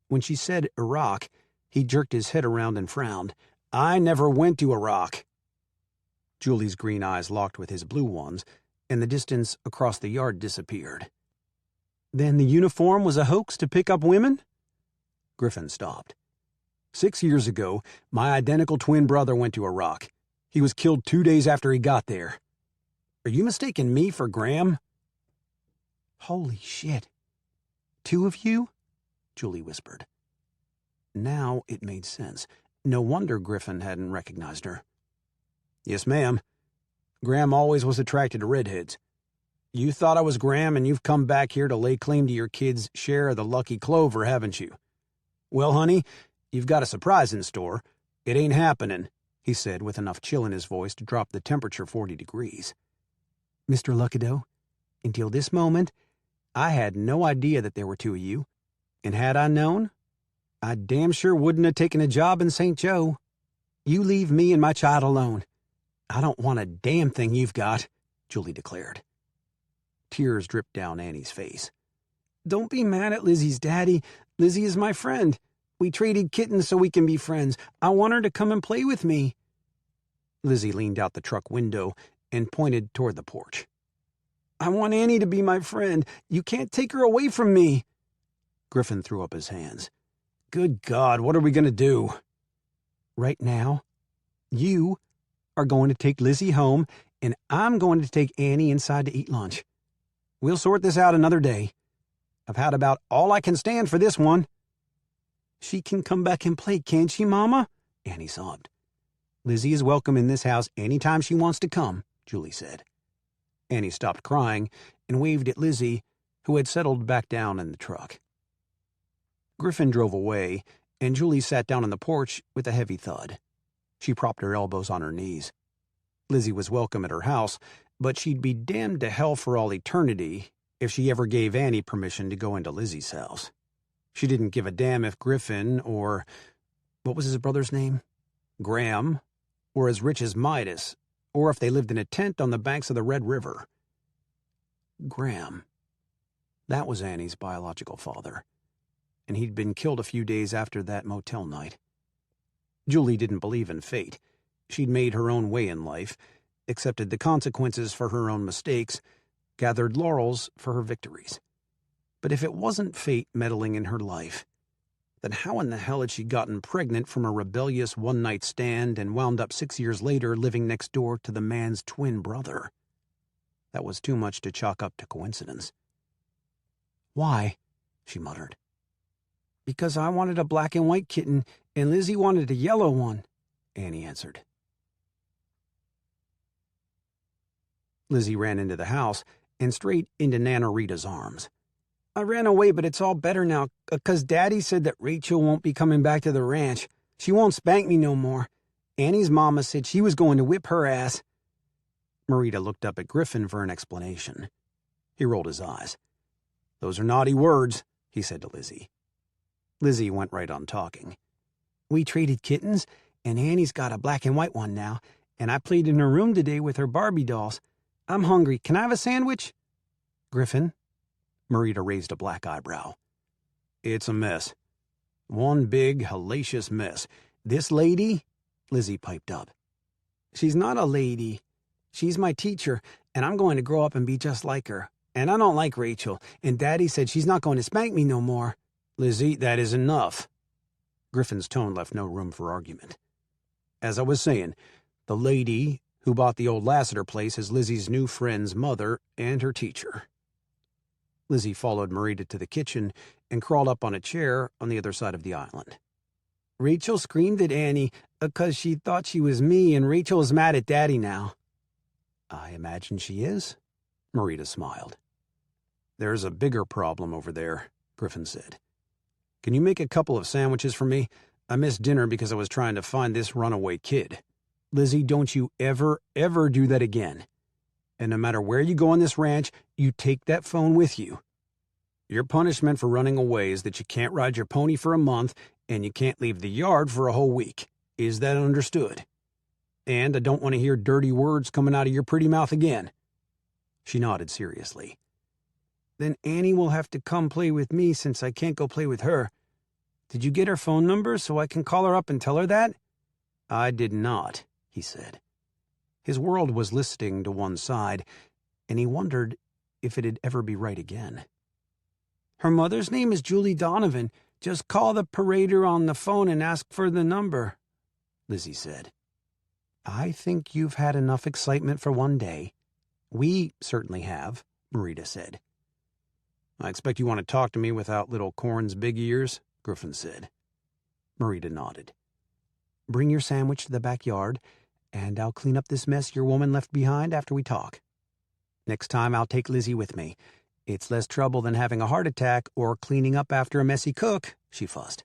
When she said Iraq, he jerked his head around and frowned. "I never went to Iraq." Julie's green eyes locked with his blue ones, and the distance across the yard disappeared. "Then the uniform was a hoax to pick up women?" Griffin stopped. 6 years ago, my identical twin brother went to Iraq. He was killed 2 days after he got there. Are you mistaking me for Graham?" "Holy shit. 2 of you?" Julie whispered. Now it made sense. No wonder Griffin hadn't recognized her. "Yes, ma'am. Graham always was attracted to redheads. You thought I was Graham, and you've come back here to lay claim to your kid's share of the lucky clover, haven't you? Well, honey, you've got a surprise in store. It ain't happening," he said with enough chill in his voice to drop the temperature 40 degrees. "Mr. Luckadeau, until this moment, I had no idea that there were 2 of you, and had I known, I damn sure wouldn't have taken a job in St. Joe. You leave me and my child alone. I don't want a damn thing you've got," Julie declared. Tears dripped down Annie's face. "Don't be mad at Lizzie's daddy. Lizzie is my friend. We traded kittens so we can be friends. I want her to come and play with me." Lizzie leaned out the truck window and pointed toward the porch. "I want Annie to be my friend. You can't take her away from me." Griffin threw up his hands. "Good God, what are we going to do?" "Right now, you are going to take Lizzie home, and I'm going to take Annie inside to eat lunch. We'll sort this out another day. I've had about all I can stand for this one." "She can come back and play, can't she, Mama?" Annie sobbed. "Lizzie is welcome in this house any time she wants to come," Julie said. Annie stopped crying and waved at Lizzie, who had settled back down in the truck. Griffin drove away, and Julie sat down on the porch with a heavy thud. She propped her elbows on her knees. Lizzie was welcome at her house, but she'd be damned to hell for all eternity if she ever gave Annie permission to go into Lizzie's house. She didn't give a damn if Griffin or, what was his brother's name? Graham, were as rich as Midas, or if they lived in a tent on the banks of the Red River. Graham. That was Annie's biological father, and he'd been killed a few days after that motel night. Julie didn't believe in fate. She'd made her own way in life, accepted the consequences for her own mistakes, gathered laurels for her victories. But if it wasn't fate meddling in her life, then how in the hell had she gotten pregnant from a rebellious one-night stand and wound up 6 years later living next door to the man's twin brother? That was too much to chalk up to coincidence. "Why?" she muttered. "Because I wanted a black and white kitten, and Lizzie wanted a yellow one," Annie answered. Lizzie ran into the house and straight into Nana Rita's arms. "I ran away, but it's all better now, 'cause Daddy said that Rachel won't be coming back to the ranch. She won't spank me no more. Annie's mama said she was going to whip her ass." Marita looked up at Griffin for an explanation. He rolled his eyes. "Those are naughty words," he said to Lizzie. Lizzie went right on talking. "We traded kittens, and Annie's got a black and white one now, and I played in her room today with her Barbie dolls. I'm hungry. Can I have a sandwich?" "Griffin?" Marita raised a black eyebrow. "It's a mess. One big, hellacious mess. This lady," Lizzie piped up. "She's not a lady. She's my teacher, and I'm going to grow up and be just like her. And I don't like Rachel, and Daddy said she's not going to spank me no more." "Lizzie, that is enough." Griffin's tone left no room for argument. "As I was saying, the lady who bought the old Lassiter place as Lizzie's new friend's mother and her teacher. Lizzie followed Marita to the kitchen and crawled up on a chair on the other side of the island. Rachel screamed at Annie because she thought she was me, and Rachel is mad at Daddy now. I imagine she is, Marita smiled. There's a bigger problem over there, Griffin said. Can you make a couple of sandwiches for me? I missed dinner because I was trying to find this runaway kid. Lizzie, don't you ever do that again. And no matter where you go on this ranch, you take that phone with you. Your punishment for running away is that you can't ride your pony for a month and you can't leave the yard for a whole week. Is that understood? And I don't want to hear dirty words coming out of your pretty mouth again. She nodded seriously. Then Annie will have to come play with me since I can't go play with her. Did you get her phone number so I can call her up and tell her that? I did not, he said. His world was listing to one side, and he wondered if it'd ever be right again. Her mother's name is Julie Donovan. Just call the parader on the phone and ask for the number, Lizzie said. I think you've had enough excitement for one day. We certainly have, Marita said. I expect you want to talk to me without little Corn's big ears, Griffin said. Marita nodded. Bring your sandwich to the backyard, and I'll clean up this mess your woman left behind after we talk. Next time I'll take Lizzie with me. It's less trouble than having a heart attack or cleaning up after a messy cook, she fussed.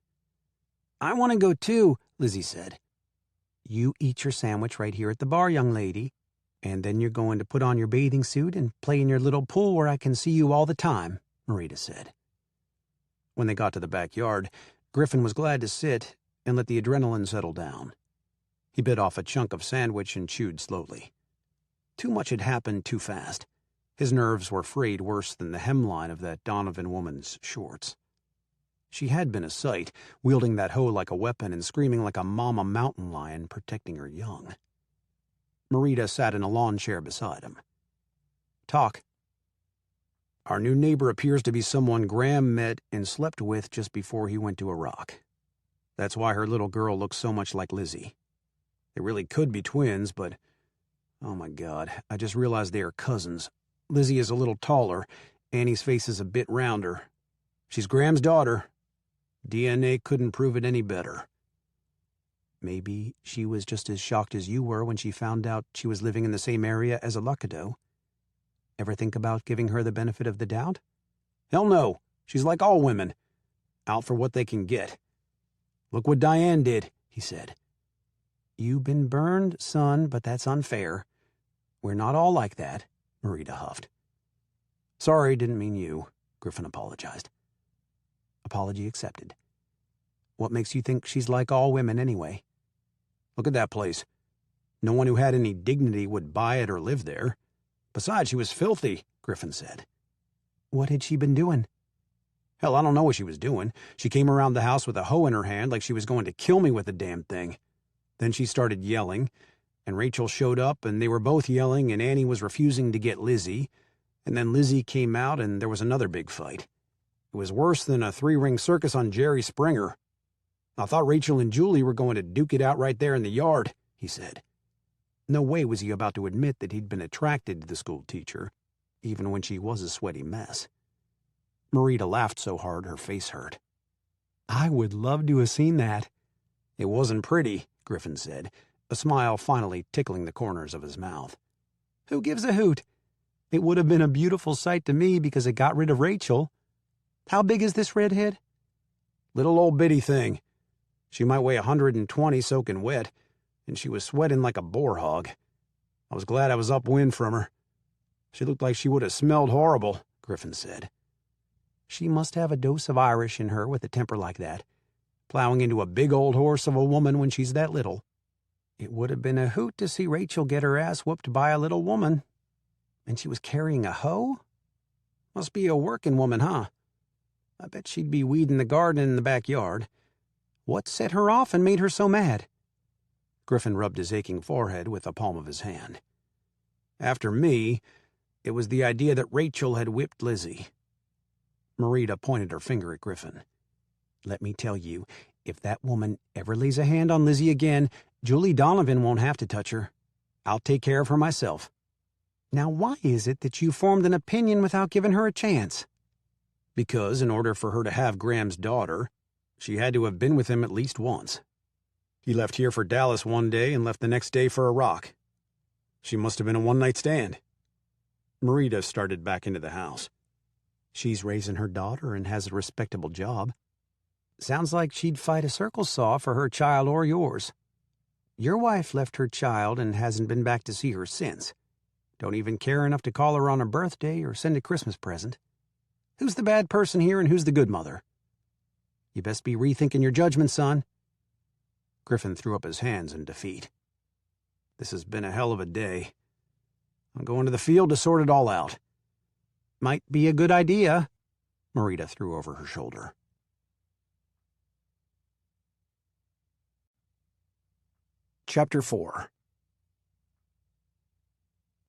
I want to go too, Lizzie said. You eat your sandwich right here at the bar, young lady, and then you're going to put on your bathing suit and play in your little pool where I can see you all the time, Marita said. When they got to the backyard, Griffin was glad to sit and let the adrenaline settle down. He bit off a chunk of sandwich and chewed slowly. Too much had happened too fast. His nerves were frayed worse than the hemline of that Donovan woman's shorts. She had been a sight, wielding that hoe like a weapon and screaming like a mama mountain lion protecting her young. Marita sat in a lawn chair beside him. Talk. Our new neighbor appears to be someone Graham met and slept with just before he went to Iraq. That's why her little girl looks so much like Lizzie. They really could be twins, but, oh my God, I just realized they are cousins. Lizzie is a little taller. Annie's face is a bit rounder. She's Graham's daughter. DNA couldn't prove it any better. Maybe she was just as shocked as you were when she found out she was living in the same area as a Luckadeau. Ever think about giving her the benefit of the doubt? Hell no. She's like all women. Out for what they can get. Look what Diane did, he said. You've been burned, son, but that's unfair. We're not all like that, Marita huffed. Sorry, didn't mean you, Griffin apologized. Apology accepted. What makes you think she's like all women anyway? Look at that place. No one who had any dignity would buy it or live there. Besides, she was filthy, Griffin said. What had she been doing? Hell, I don't know what she was doing. She came around the house with a hoe in her hand like she was going to kill me with the damn thing. Then she started yelling, and Rachel showed up, and they were both yelling, and Annie was refusing to get Lizzie, and then Lizzie came out, and there was another big fight. It was worse than a three-ring circus on Jerry Springer. I thought Rachel and Julie were going to duke it out right there in the yard, he said. No way was he about to admit that he'd been attracted to the schoolteacher, even when she was a sweaty mess. Marita laughed so hard her face hurt. I would love to have seen that. It wasn't pretty, Griffin said, a smile finally tickling the corners of his mouth. Who gives a hoot? It would have been a beautiful sight to me because it got rid of Rachel. How big is this redhead? Little old bitty thing. She might weigh 120 soaking wet, and she was sweating like a boar hog. I was glad I was upwind from her. She looked like she would have smelled horrible, Griffin said. She must have a dose of Irish in her with a temper like that, plowing into a big old horse of a woman when she's that little. It would have been a hoot to see Rachel get her ass whooped by a little woman. And she was carrying a hoe? Must be a working woman, huh? I bet she'd be weeding the garden in the backyard. What set her off and made her so mad? Griffin rubbed his aching forehead with the palm of his hand. After me, it was the idea that Rachel had whipped Lizzie. Marita pointed her finger at Griffin. Let me tell you, if that woman ever lays a hand on Lizzie again, Julie Donovan won't have to touch her. I'll take care of her myself." "Now why is it that you formed an opinion without giving her a chance?" "Because in order for her to have Graham's daughter, she had to have been with him at least once. He left here for Dallas one day and left the next day for Iraq. She must have been a one-night stand." Marita started back into the house. "She's raising her daughter and has a respectable job. Sounds like she'd fight a circle saw for her child or yours. Your wife left her child and hasn't been back to see her since. Don't even care enough to call her on her birthday or send a Christmas present. Who's the bad person here and who's the good mother? You best be rethinking your judgment, son." Griffin threw up his hands in defeat. "This has been a hell of a day. I'm going to the field to sort it all out." "Might be a good idea," Marita threw over her shoulder. Chapter 4.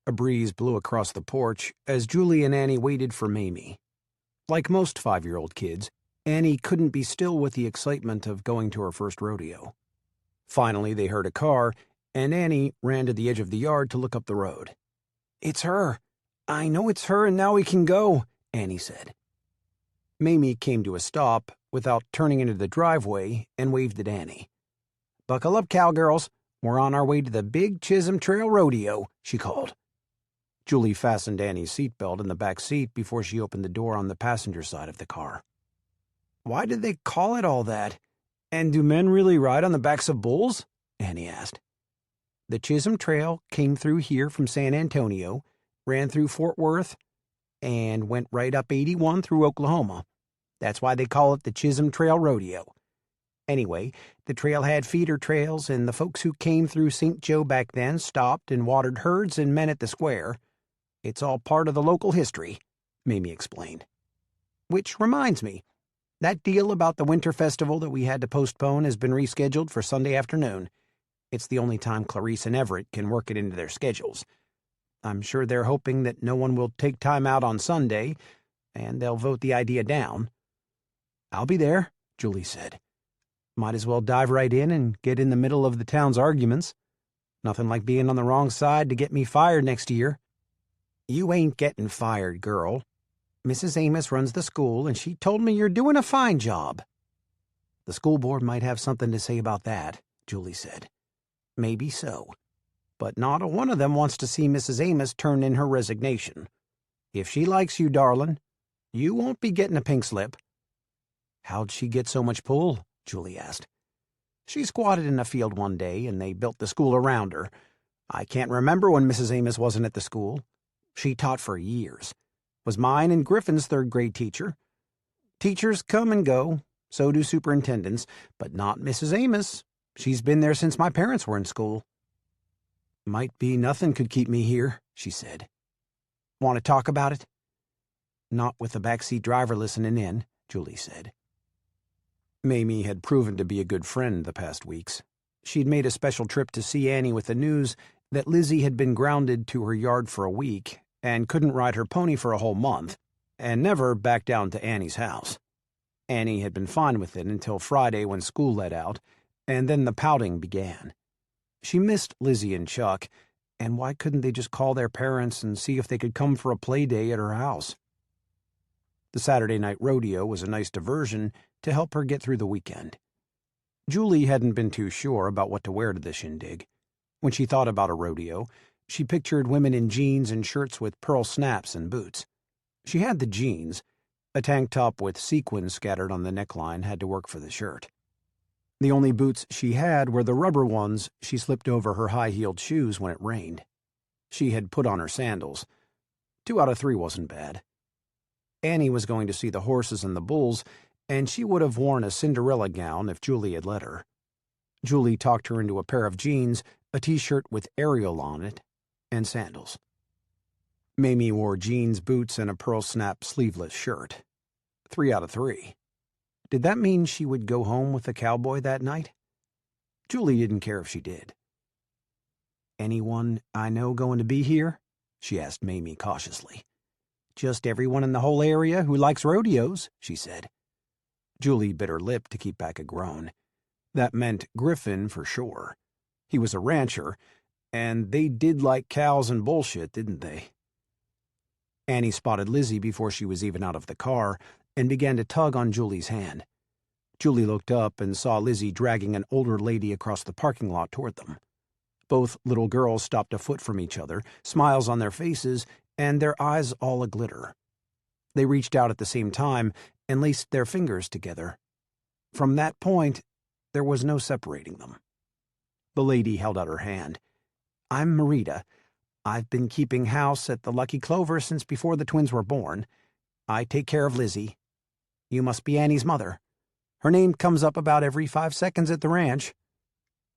A breeze blew across the porch as Julie and Annie waited for Mamie. Like most 5-year-old kids, Annie couldn't be still with the excitement of going to her first rodeo. Finally, they heard a car, and Annie ran to the edge of the yard to look up the road. "It's her. I know it's her, and now we can go," Annie said. Mamie came to a stop without turning into the driveway and waved at Annie. "Buckle up, cowgirls. We're on our way to the Big Chisholm Trail Rodeo," she called. Julie fastened Annie's seatbelt in the back seat before she opened the door on the passenger side of the car. "Why did they call it all that? And do men really ride on the backs of bulls?" Annie asked. "The Chisholm Trail came through here from San Antonio, ran through Fort Worth, and went right up 81 through Oklahoma. That's why they call it the Chisholm Trail Rodeo. Anyway, the trail had feeder trails, and the folks who came through St. Joe back then stopped and watered herds and men at the square. It's all part of the local history," Mamie explained. "Which reminds me, that deal about the winter festival that we had to postpone has been rescheduled for Sunday afternoon. It's the only time Clarice and Everett can work it into their schedules. I'm sure they're hoping that no one will take time out on Sunday, and they'll vote the idea down." "I'll be there," Julie said. "Might as well dive right in and get in the middle of the town's arguments. Nothing like being on the wrong side to get me fired next year." "You ain't getting fired, girl. Mrs. Amos runs the school, and she told me you're doing a fine job." "The school board might have something to say about that," Julie said. "Maybe so. But not a one of them wants to see Mrs. Amos turn in her resignation. If she likes you, darling, you won't be getting a pink slip." "How'd she get so much pull?" Julie asked. "She squatted in a field one day, and they built the school around her. I can't remember when Mrs. Amos wasn't at the school. She taught for years. Was mine and Griffin's third-grade teacher. Teachers come and go, so do superintendents, but not Mrs. Amos. She's been there since my parents were in school." "Might be nothing could keep me here," she said. "Want to talk about it?" "Not with the backseat driver listening in," Julie said. Mamie had proven to be a good friend the past weeks. She'd made a special trip to see Annie with the news that Lizzie had been grounded to her yard for a week and couldn't ride her pony for a whole month, and never back down to Annie's house. Annie had been fine with it until Friday when school let out, and then the pouting began. She missed Lizzie and Chuck, and why couldn't they just call their parents and see if they could come for a play day at her house? The Saturday night rodeo was a nice diversion to help her get through the weekend. Julie hadn't been too sure about what to wear to the shindig. When she thought about a rodeo, she pictured women in jeans and shirts with pearl snaps and boots. She had the jeans. A tank top with sequins scattered on the neckline had to work for the shirt. The only boots she had were the rubber ones she slipped over her high-heeled shoes when it rained. She had put on her sandals. 2 out of 3 wasn't bad. Annie was going to see the horses and the bulls, and she would have worn a Cinderella gown if Julie had let her. Julie talked her into a pair of jeans, a T-shirt with Ariel on it, and sandals. Mamie wore jeans, boots, and a pearl snap sleeveless shirt. 3 out of 3. Did that mean she would go home with the cowboy that night? Julie didn't care if she did. "Anyone I know going to be here?" she asked Mamie cautiously. "Just everyone in the whole area who likes rodeos," she said. Julie bit her lip to keep back a groan. That meant Griffin for sure. He was a rancher, And they did like cows and bullshit, didn't they? Annie spotted Lizzie before she was even out of the car and began to tug on Julie's hand. Julie looked up and saw Lizzie dragging an older lady across the parking lot toward them. Both little girls stopped a foot from each other, smiles on their faces, and their eyes all aglitter. They reached out at the same time and laced their fingers together. From that point, there was no separating them. The lady held out her hand. "I'm Marita. I've been keeping house at the Lucky Clover since before the twins were born. I take care of Lizzie. You must be Annie's mother. Her name comes up about every 5 seconds at the ranch."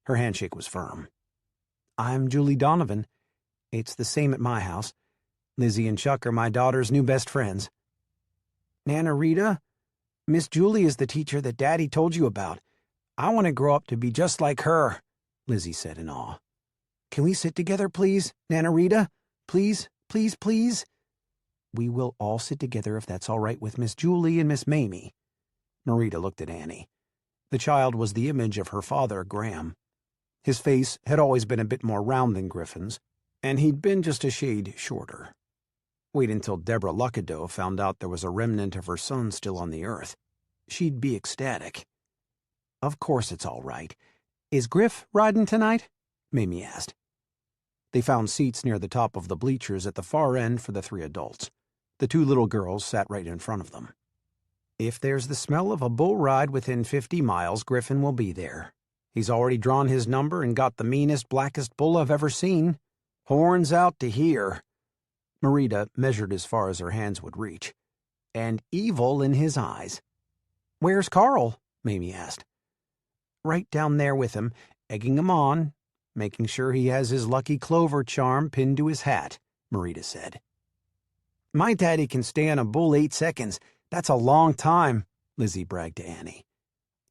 Her handshake was firm. "I'm Julie Donovan. It's the same at my house. Lizzie and Chuck are my daughter's new best friends." "Nana Rita, Miss Julie is the teacher that Daddy told you about. I want to grow up to be just like her," Lizzie said in awe. "Can we sit together, please, Nana Rita? Please, please, please?" "We will all sit together if that's all right with Miss Julie and Miss Mamie." Marita looked at Annie. The child was the image of her father, Graham. His face had always been a bit more round than Griffin's, and he'd been just a shade shorter. Wait until Deborah Luckadeau found out there was a remnant of her son still on the earth. She'd be ecstatic. "Of course it's all right. Is Griff riding tonight?" Mamie asked. They found seats near the top of the bleachers at the far end for the 3 adults. The 2 little girls sat right in front of them. "If there's the smell of a bull ride within 50 miles, Griffin will be there. He's already drawn his number and got the meanest, blackest bull I've ever seen. Horns out to here." Marita measured as far as her hands would reach. "And evil in his eyes." "Where's Carl?" Mamie asked. "Right down there with him, egging him on, making sure he has his Lucky Clover charm pinned to his hat," Marita said. "My daddy can stay on a bull 8 seconds. That's a long time," Lizzie bragged to Annie.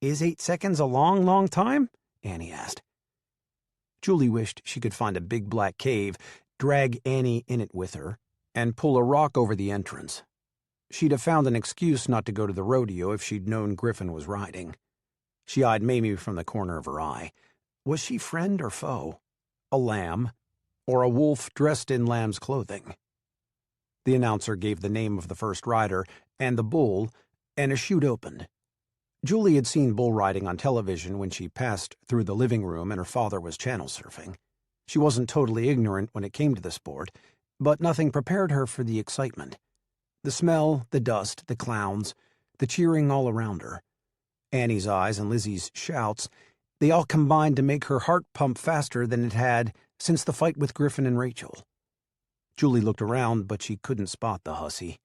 "Is 8 seconds a long, long time?" Annie asked. Julie wished she could find a big black cave, drag Annie in it with her, and pull a rock over the entrance. She'd have found an excuse not to go to the rodeo if she'd known Griffin was riding. She eyed Mamie from the corner of her eye. Was she friend or foe? A lamb? Or a wolf dressed in lamb's clothing? The announcer gave the name of the first rider and the bull, and a chute opened. Julie had seen bull riding on television when she passed through the living room and her father was channel surfing. She wasn't totally ignorant when it came to the sport, but nothing prepared her for the excitement. The smell, the dust, the clowns, the cheering all around her. Annie's eyes and Lizzie's shouts, they all combined to make her heart pump faster than it had since the fight with Griffin and Rachel. Julie looked around, but she couldn't spot the hussy.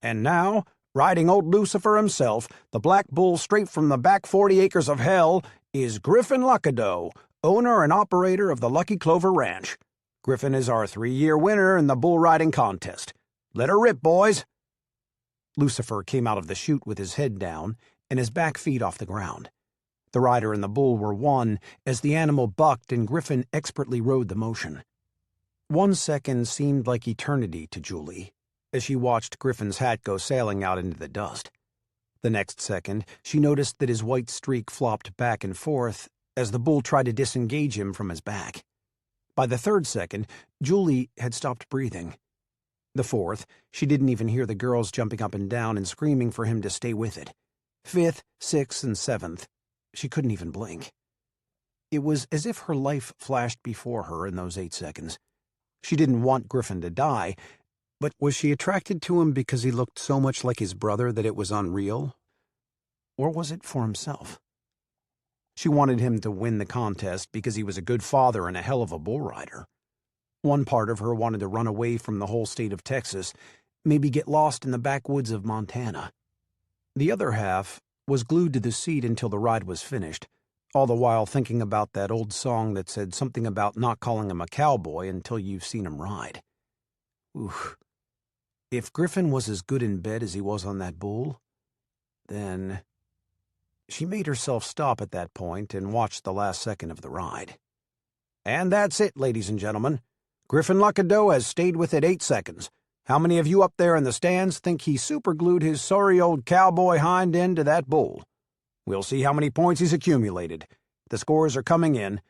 "And now, riding old Lucifer himself, the black bull straight from the back 40 acres of hell, is Griffin Luckadeau, owner and operator of the Lucky Clover Ranch. Griffin is our 3-year winner in the bull riding contest. Let her rip, boys." Lucifer came out of the chute with his head down and his back feet off the ground. The rider and the bull were one as the animal bucked and Griffin expertly rode the motion. 1 second seemed like eternity to Julie as she watched Griffin's hat go sailing out into the dust. The next second, she noticed that his white streak flopped back and forth as the bull tried to disengage him from his back. By the 3rd second, Julie had stopped breathing. The 4th, she didn't even hear the girls jumping up and down and screaming for him to stay with it. 5th, 6th, and 7th, she couldn't even blink. It was as if her life flashed before her in those 8 seconds. She didn't want Griffin to die, but was she attracted to him because he looked so much like his brother that it was unreal? Or was it for himself? She wanted him to win the contest because he was a good father and a hell of a bull rider. One part of her wanted to run away from the whole state of Texas, maybe get lost in the backwoods of Montana. The other half was glued to the seat until the ride was finished, all the while thinking about that old song that said something about not calling him a cowboy until you've seen him ride. Oof. If Griffin was as good in bed as he was on that bull, then... She made herself stop at that point and watched the last second of the ride. "And that's it, ladies and gentlemen. Griffin Luckadeau has stayed with it 8 seconds. How many of you up there in the stands think he superglued his sorry old cowboy hind end to that bull? We'll see how many points he's accumulated. The scores are coming in.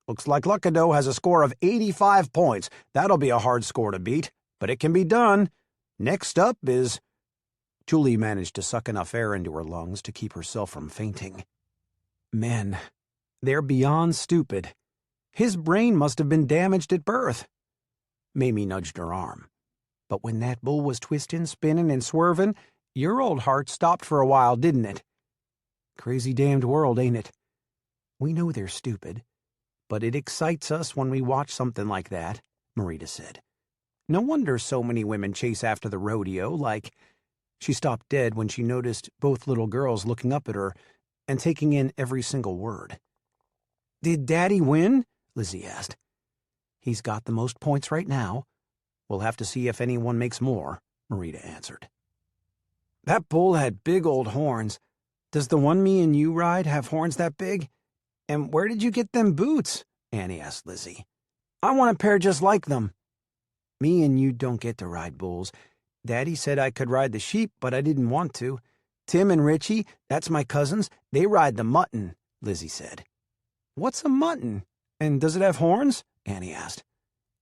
Looks like Luckadeau has a score of 85 points. That'll be a hard score to beat, but it can be done. Next up is—" Julie managed to suck enough air into her lungs to keep herself from fainting. Men, they're beyond stupid. His brain must have been damaged at birth. Mamie nudged her arm. But when that bull was twisting, spinning, and swerving, your old heart stopped for a while, didn't it? Crazy damned world, ain't it? We know they're stupid, but it excites us when we watch something like that, Marita said. No wonder so many women chase after the rodeo, like— She stopped dead when she noticed both little girls looking up at her and taking in every single word. "Did Daddy win?" Lizzie asked. "He's got the most points right now. We'll have to see if anyone makes more," Marita answered. "That bull had big old horns. Does the one me and you ride have horns that big? And where did you get them boots?" Annie asked Lizzie. "I want a pair just like them." "Me and you don't get to ride bulls. Daddy said I could ride the sheep, but I didn't want to. Tim and Richie, that's my cousins, they ride the mutton," Lizzie said. "What's a mutton? And does it have horns?" Annie asked.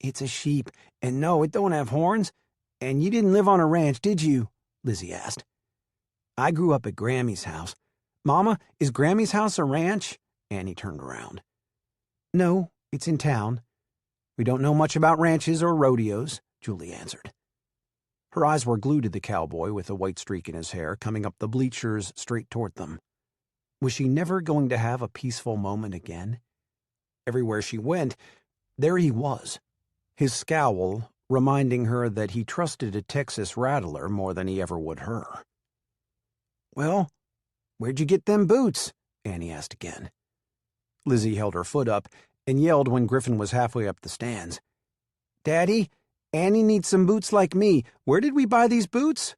"It's a sheep, and no, it don't have horns. And you didn't live on a ranch, did you?" Lizzie asked. "I grew up at Grammy's house. Mama, is Grammy's house a ranch?" Annie turned around. "No, it's in town. We don't know much about ranches or rodeos," Julie answered. Her eyes were glued to the cowboy with a white streak in his hair coming up the bleachers straight toward them. Was she never going to have a peaceful moment again? Everywhere she went, there he was, his scowl reminding her that he trusted a Texas rattler more than he ever would her. "Well, where'd you get them boots?" Annie asked again. Lizzie held her foot up and yelled when Griffin was halfway up the stands. "Daddy, Annie needs some boots like me. Where did we buy these boots?"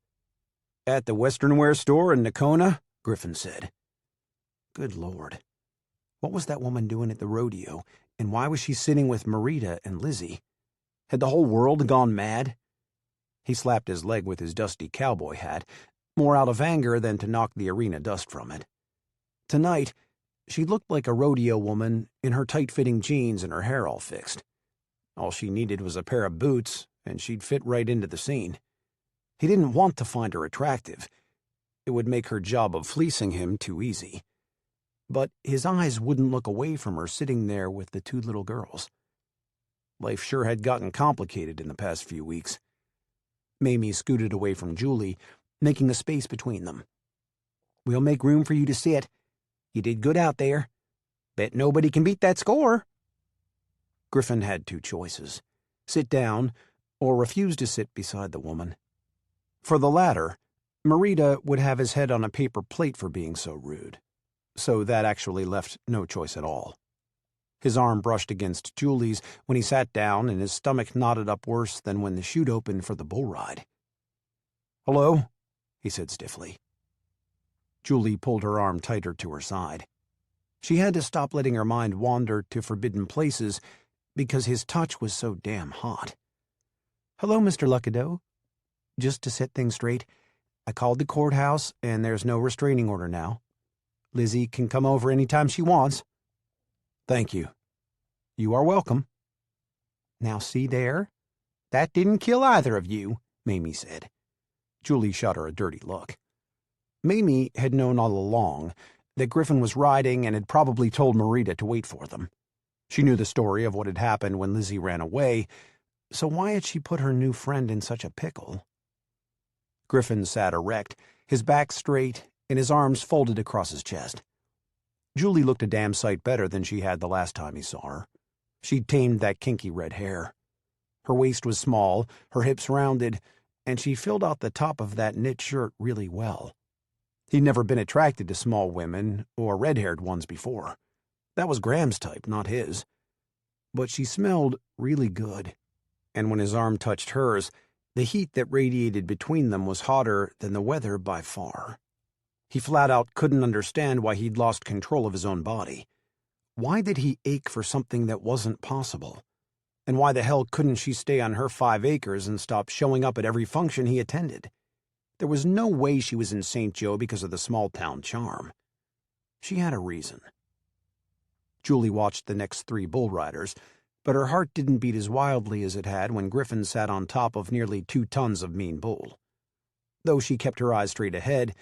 "At the Western Wear store in Nakona," Griffin said. Good Lord. What was that woman doing at the rodeo, and why was she sitting with Marita and Lizzie? Had the whole world gone mad? He slapped his leg with his dusty cowboy hat, more out of anger than to knock the arena dust from it. Tonight, she looked like a rodeo woman in her tight-fitting jeans and her hair all fixed. All she needed was a pair of boots, and she'd fit right into the scene. He didn't want to find her attractive. It would make her job of fleecing him too easy. But his eyes wouldn't look away from her sitting there with the two little girls. Life sure had gotten complicated in the past few weeks. Mamie scooted away from Julie, making a space between them. "We'll make room for you to sit. You did good out there. Bet nobody can beat that score." Griffin had two choices: sit down or refuse to sit beside the woman. For the latter, Marita would have his head on a paper plate for being so rude, so that actually left no choice at all. His arm brushed against Julie's when he sat down, and his stomach knotted up worse than when the chute opened for the bull ride. "Hello?" he said stiffly. Julie pulled her arm tighter to her side. She had to stop letting her mind wander to forbidden places because his touch was so damn hot. "Hello, Mr. Luckadeau. Just to set things straight, I called the courthouse, and there's no restraining order now. Lizzie can come over any time she wants." "Thank you. You are welcome." "Now see there? That didn't kill either of you," Mamie said. Julie shot her a dirty look. Mamie had known all along that Griffin was riding and had probably told Marita to wait for them. She knew the story of what had happened when Lizzie ran away, so why had she put her new friend in such a pickle? Griffin sat erect, his back straight, and his arms folded across his chest. Julie looked a damn sight better than she had the last time he saw her. She'd tamed that kinky red hair. Her waist was small, her hips rounded, and she filled out the top of that knit shirt really well. He'd never been attracted to small women or red-haired ones before. That was Graham's type, not his. But she smelled really good, and when his arm touched hers, the heat that radiated between them was hotter than the weather by far. He flat out couldn't understand why he'd lost control of his own body. Why did he ache for something that wasn't possible? And why the hell couldn't she stay on her 5 acres and stop showing up at every function he attended? There was no way she was in St. Joe because of the small-town charm. She had a reason. Julie watched the next 3 bull riders, but her heart didn't beat as wildly as it had when Griffin sat on top of nearly 2 tons of mean bull. Though she kept her eyes straight ahead,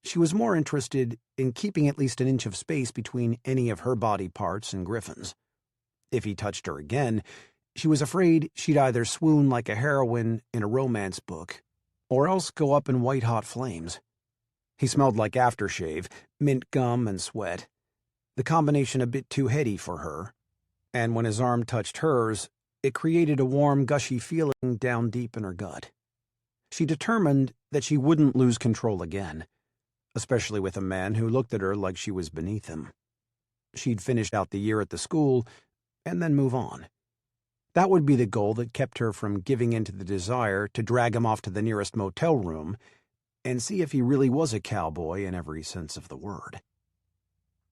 she was more interested in keeping at least an inch of space between any of her body parts and Griffin's. If he touched her again, she was afraid she'd either swoon like a heroine in a romance book, or else go up in white-hot flames. He smelled like aftershave, mint gum, and sweat, the combination a bit too heady for her, and when his arm touched hers, it created a warm, gushy feeling down deep in her gut. She determined that she wouldn't lose control again, especially with a man who looked at her like she was beneath him. She'd finish out the year at the school and then move on. That would be the goal that kept her from giving in to the desire to drag him off to the nearest motel room and see if he really was a cowboy in every sense of the word.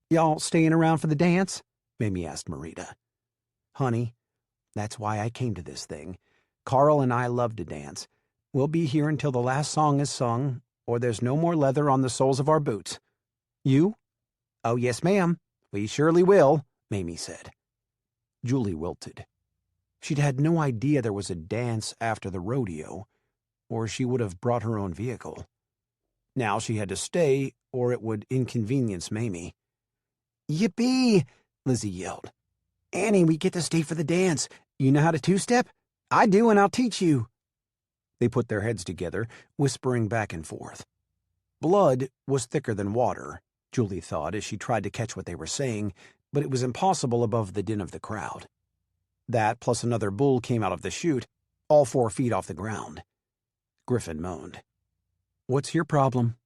"Y'all staying around for the dance?" Mamie asked Marita. "Honey, that's why I came to this thing. Carl and I love to dance. We'll be here until the last song is sung, or there's no more leather on the soles of our boots. You?" "Oh, yes, ma'am. We surely will," Mamie said. Julie wilted. She'd had no idea there was a dance after the rodeo, or she would have brought her own vehicle. Now she had to stay, or it would inconvenience Mamie. "Yippee!" Lizzie yelled. "Annie, we get to stay for the dance. You know how to two-step? I do, and I'll teach you." They put their heads together, whispering back and forth. Blood was thicker than water, Julie thought as she tried to catch what they were saying, but it was impossible above the din of the crowd. That plus another bull came out of the chute, all 4 feet off the ground. Griffin moaned. "What's your problem?"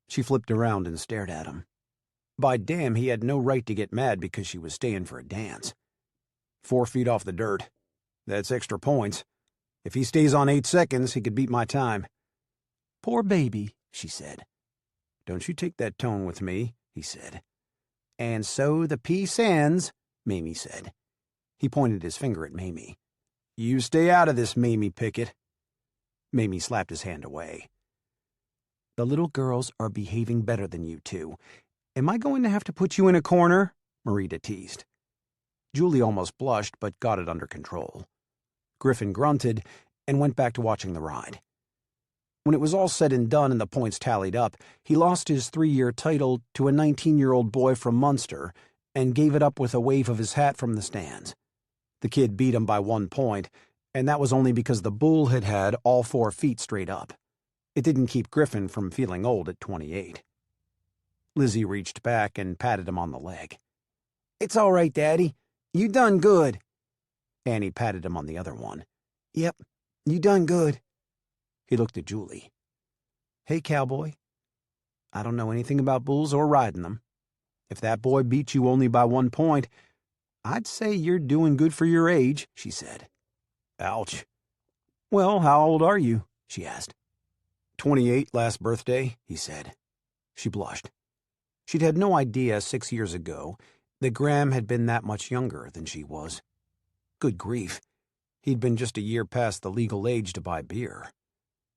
She flipped around and stared at him. By damn, he had no right to get mad because she was staying for a dance. 4 feet off the dirt. That's extra points. If he stays on 8 seconds, he could beat my time. "Poor baby," she said. "Don't you take that tone with me," he said. "And so the piece ends," Mamie said. He pointed his finger at Mamie. "You stay out of this, Mamie Pickett." Mamie slapped his hand away. "The little girls are behaving better than you two. Am I going to have to put you in a corner?" Marita teased. Julie almost blushed, but got it under control. Griffin grunted and went back to watching the ride. When it was all said and done and the points tallied up, he lost his 3-year title to a 19-year-old boy from Munster and gave it up with a wave of his hat from the stands. The kid beat him by 1 point, and that was only because the bull had had all 4 feet straight up. It didn't keep Griffin from feeling old at 28. Lizzie reached back and patted him on the leg. "It's all right, Daddy. You done good." Annie patted him on the other one. "Yep, you done good." He looked at Julie. "Hey, Cowboy. I don't know anything about bulls or riding them. If that boy beat you only by 1 point, I'd say you're doing good for your age," she said. "Ouch." "Well, how old are you?" she asked. 28 last birthday, he said. She blushed. She'd had no idea 6 years ago that Graham had been that much younger than she was. Good grief. He'd been just a year past the legal age to buy beer.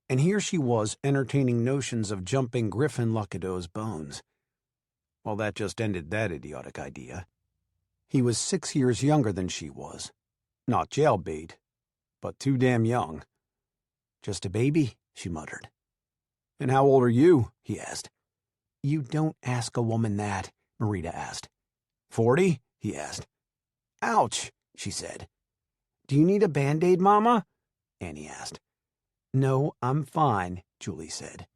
And here she was entertaining notions of jumping Griffin Luckadeau's bones. Well, that just ended that idiotic idea. He was 6 years younger than she was. Not jailbait, but too damn young. "Just a baby," she muttered. "And how old are you?" he asked. "You don't ask a woman that," Marita asked. 40? He asked. "Ouch," she said. "Do you need a Band-Aid, Mama?" Annie asked. "No, I'm fine," Julie said.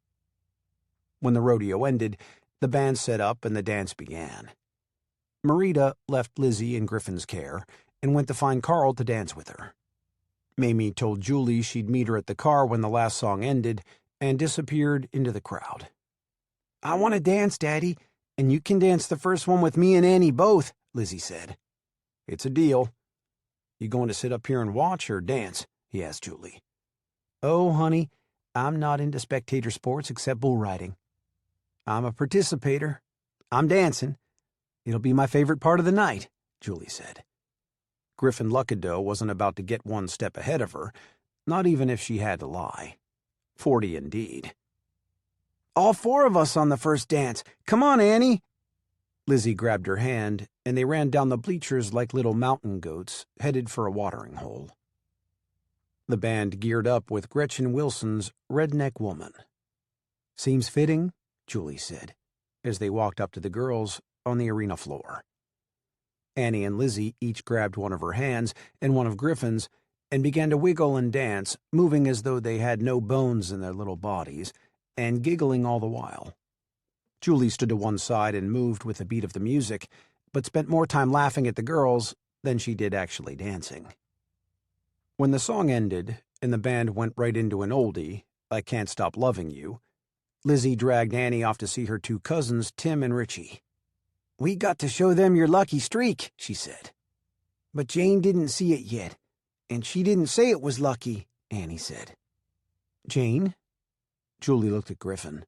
When the rodeo ended, the band set up and the dance began. Marita left Lizzie in Griffin's care and went to find Carl to dance with her. Mamie told Julie she'd meet her at the car when the last song ended and disappeared into the crowd. "I want to dance, Daddy, and you can dance the first one with me and Annie both," Lizzie said. "It's a deal. You going to sit up here and watch or dance?" he asked Julie. "Oh, honey, I'm not into spectator sports except bull riding. I'm a participator. I'm dancing. It'll be my favorite part of the night," Julie said. Griffin Luckadeau wasn't about to get 1 step ahead of her, not even if she had to lie. 40 indeed. "All 4 of us on the first dance. Come on, Annie." Lizzie grabbed her hand, and they ran down the bleachers like little mountain goats headed for a watering hole. The band geared up with Gretchen Wilson's Redneck Woman. "Seems fitting," Julie said, as they walked up to the girls on the arena floor. Annie and Lizzie each grabbed one of her hands and one of Griffin's and began to wiggle and dance, moving as though they had no bones in their little bodies, and giggling all the while. Julie stood to one side and moved with the beat of the music, but spent more time laughing at the girls than she did actually dancing. When the song ended and the band went right into an oldie, I Can't Stop Loving You, Lizzie dragged Annie off to see her two cousins, Tim and Richie. "We got to show them your lucky streak," she said. "But Jane didn't see it yet, and she didn't say it was lucky," Annie said. "Jane?" Julie looked at Griffin.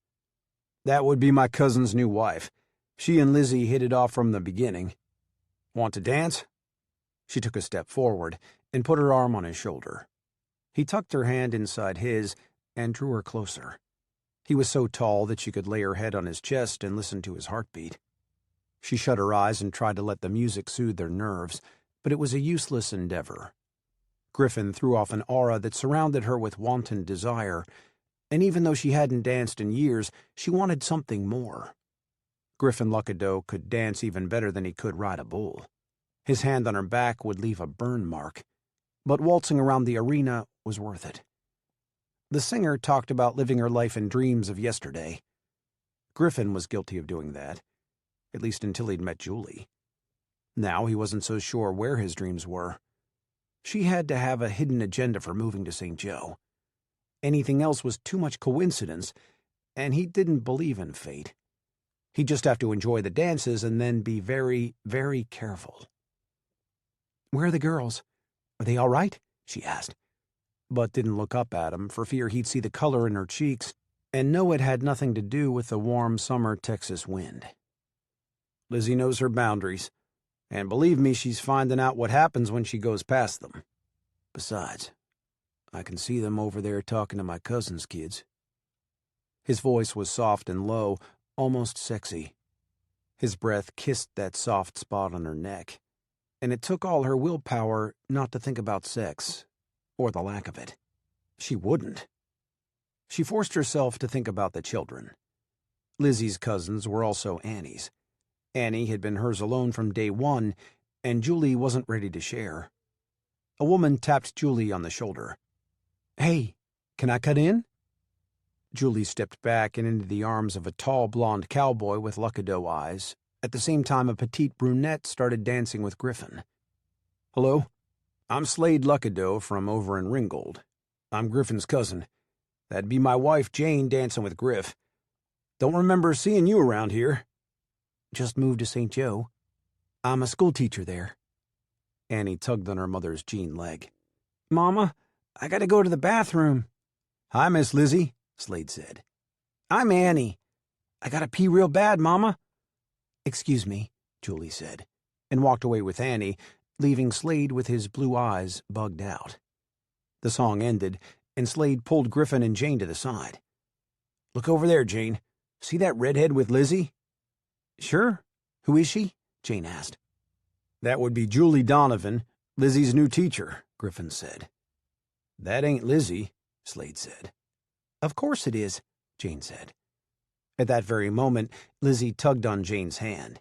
"That would be my cousin's new wife. She and Lizzie hit it off from the beginning. Want to dance?" She took a step forward and put her arm on his shoulder. He tucked her hand inside his and drew her closer. He was so tall that she could lay her head on his chest and listen to his heartbeat. She shut her eyes and tried to let the music soothe their nerves, but it was a useless endeavor. Griffin threw off an aura that surrounded her with wanton desire, and even though she hadn't danced in years, she wanted something more. Griffin Luckadeau could dance even better than he could ride a bull. His hand on her back would leave a burn mark, but waltzing around the arena was worth it. The singer talked about living her life in dreams of yesterday. Griffin was guilty of doing that, at least until he'd met Julie. Now he wasn't so sure where his dreams were. She had to have a hidden agenda for moving to St. Joe. Anything else was too much coincidence, and he didn't believe in fate. He'd just have to enjoy the dances and then be very, very careful. "Where are the girls? Are they all right?" she asked, but didn't look up at him for fear he'd see the color in her cheeks and know it had nothing to do with the warm summer Texas wind. "Lizzie knows her boundaries, and believe me, she's finding out what happens when she goes past them. Besides, I can see them over there talking to my cousin's kids." His voice was soft and low, almost sexy. His breath kissed that soft spot on her neck, and it took all her willpower not to think about sex, or the lack of it. She wouldn't. She forced herself to think about the children. Lizzie's cousins were also Annie's. Annie had been hers alone from day one, and Julie wasn't ready to share. A woman tapped Julie on the shoulder. "Hey, can I cut in?" Julie stepped back and into the arms of a tall blonde cowboy with Luckadeau eyes. At the same time, a petite brunette started dancing with Griffin. "Hello, I'm Slade Luckadeau from over in Ringgold. I'm Griffin's cousin. That'd be my wife, Jane, dancing with Griff. Don't remember seeing you around here." "Just moved to St. Joe. I'm a schoolteacher there." Annie tugged on her mother's jean leg. "Mama, I gotta go to the bathroom." "Hi, Miss Lizzie," Slade said. "I'm Annie. I gotta pee real bad, Mama." "Excuse me," Julie said, and walked away with Annie, leaving Slade with his blue eyes bugged out. The song ended, and Slade pulled Griffin and Jane to the side. "Look over there, Jane. See that redhead with Lizzie?" "Sure. Who is she?" Jane asked. "That would be Julie Donovan, Lizzie's new teacher," Griffin said. "That ain't Lizzie," Slade said. "Of course it is," Jane said. At that very moment, Lizzie tugged on Jane's hand.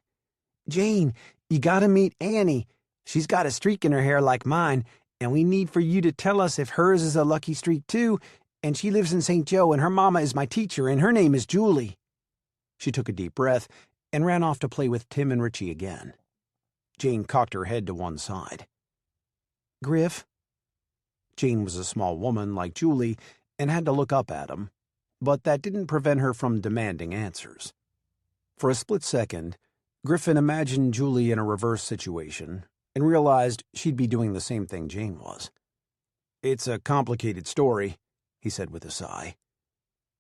"Jane, you gotta meet Annie. She's got a streak in her hair like mine, and we need for you to tell us if hers is a lucky streak too, and she lives in St. Joe, and her mama is my teacher, and her name is Julie." She took a deep breath and ran off to play with Tim and Richie again. Jane cocked her head to one side. "Griff?" Jane was a small woman like Julie and had to look up at him, but that didn't prevent her from demanding answers. For a split second, Griffin imagined Julie in a reverse situation and realized she'd be doing the same thing Jane was. "It's a complicated story," he said with a sigh.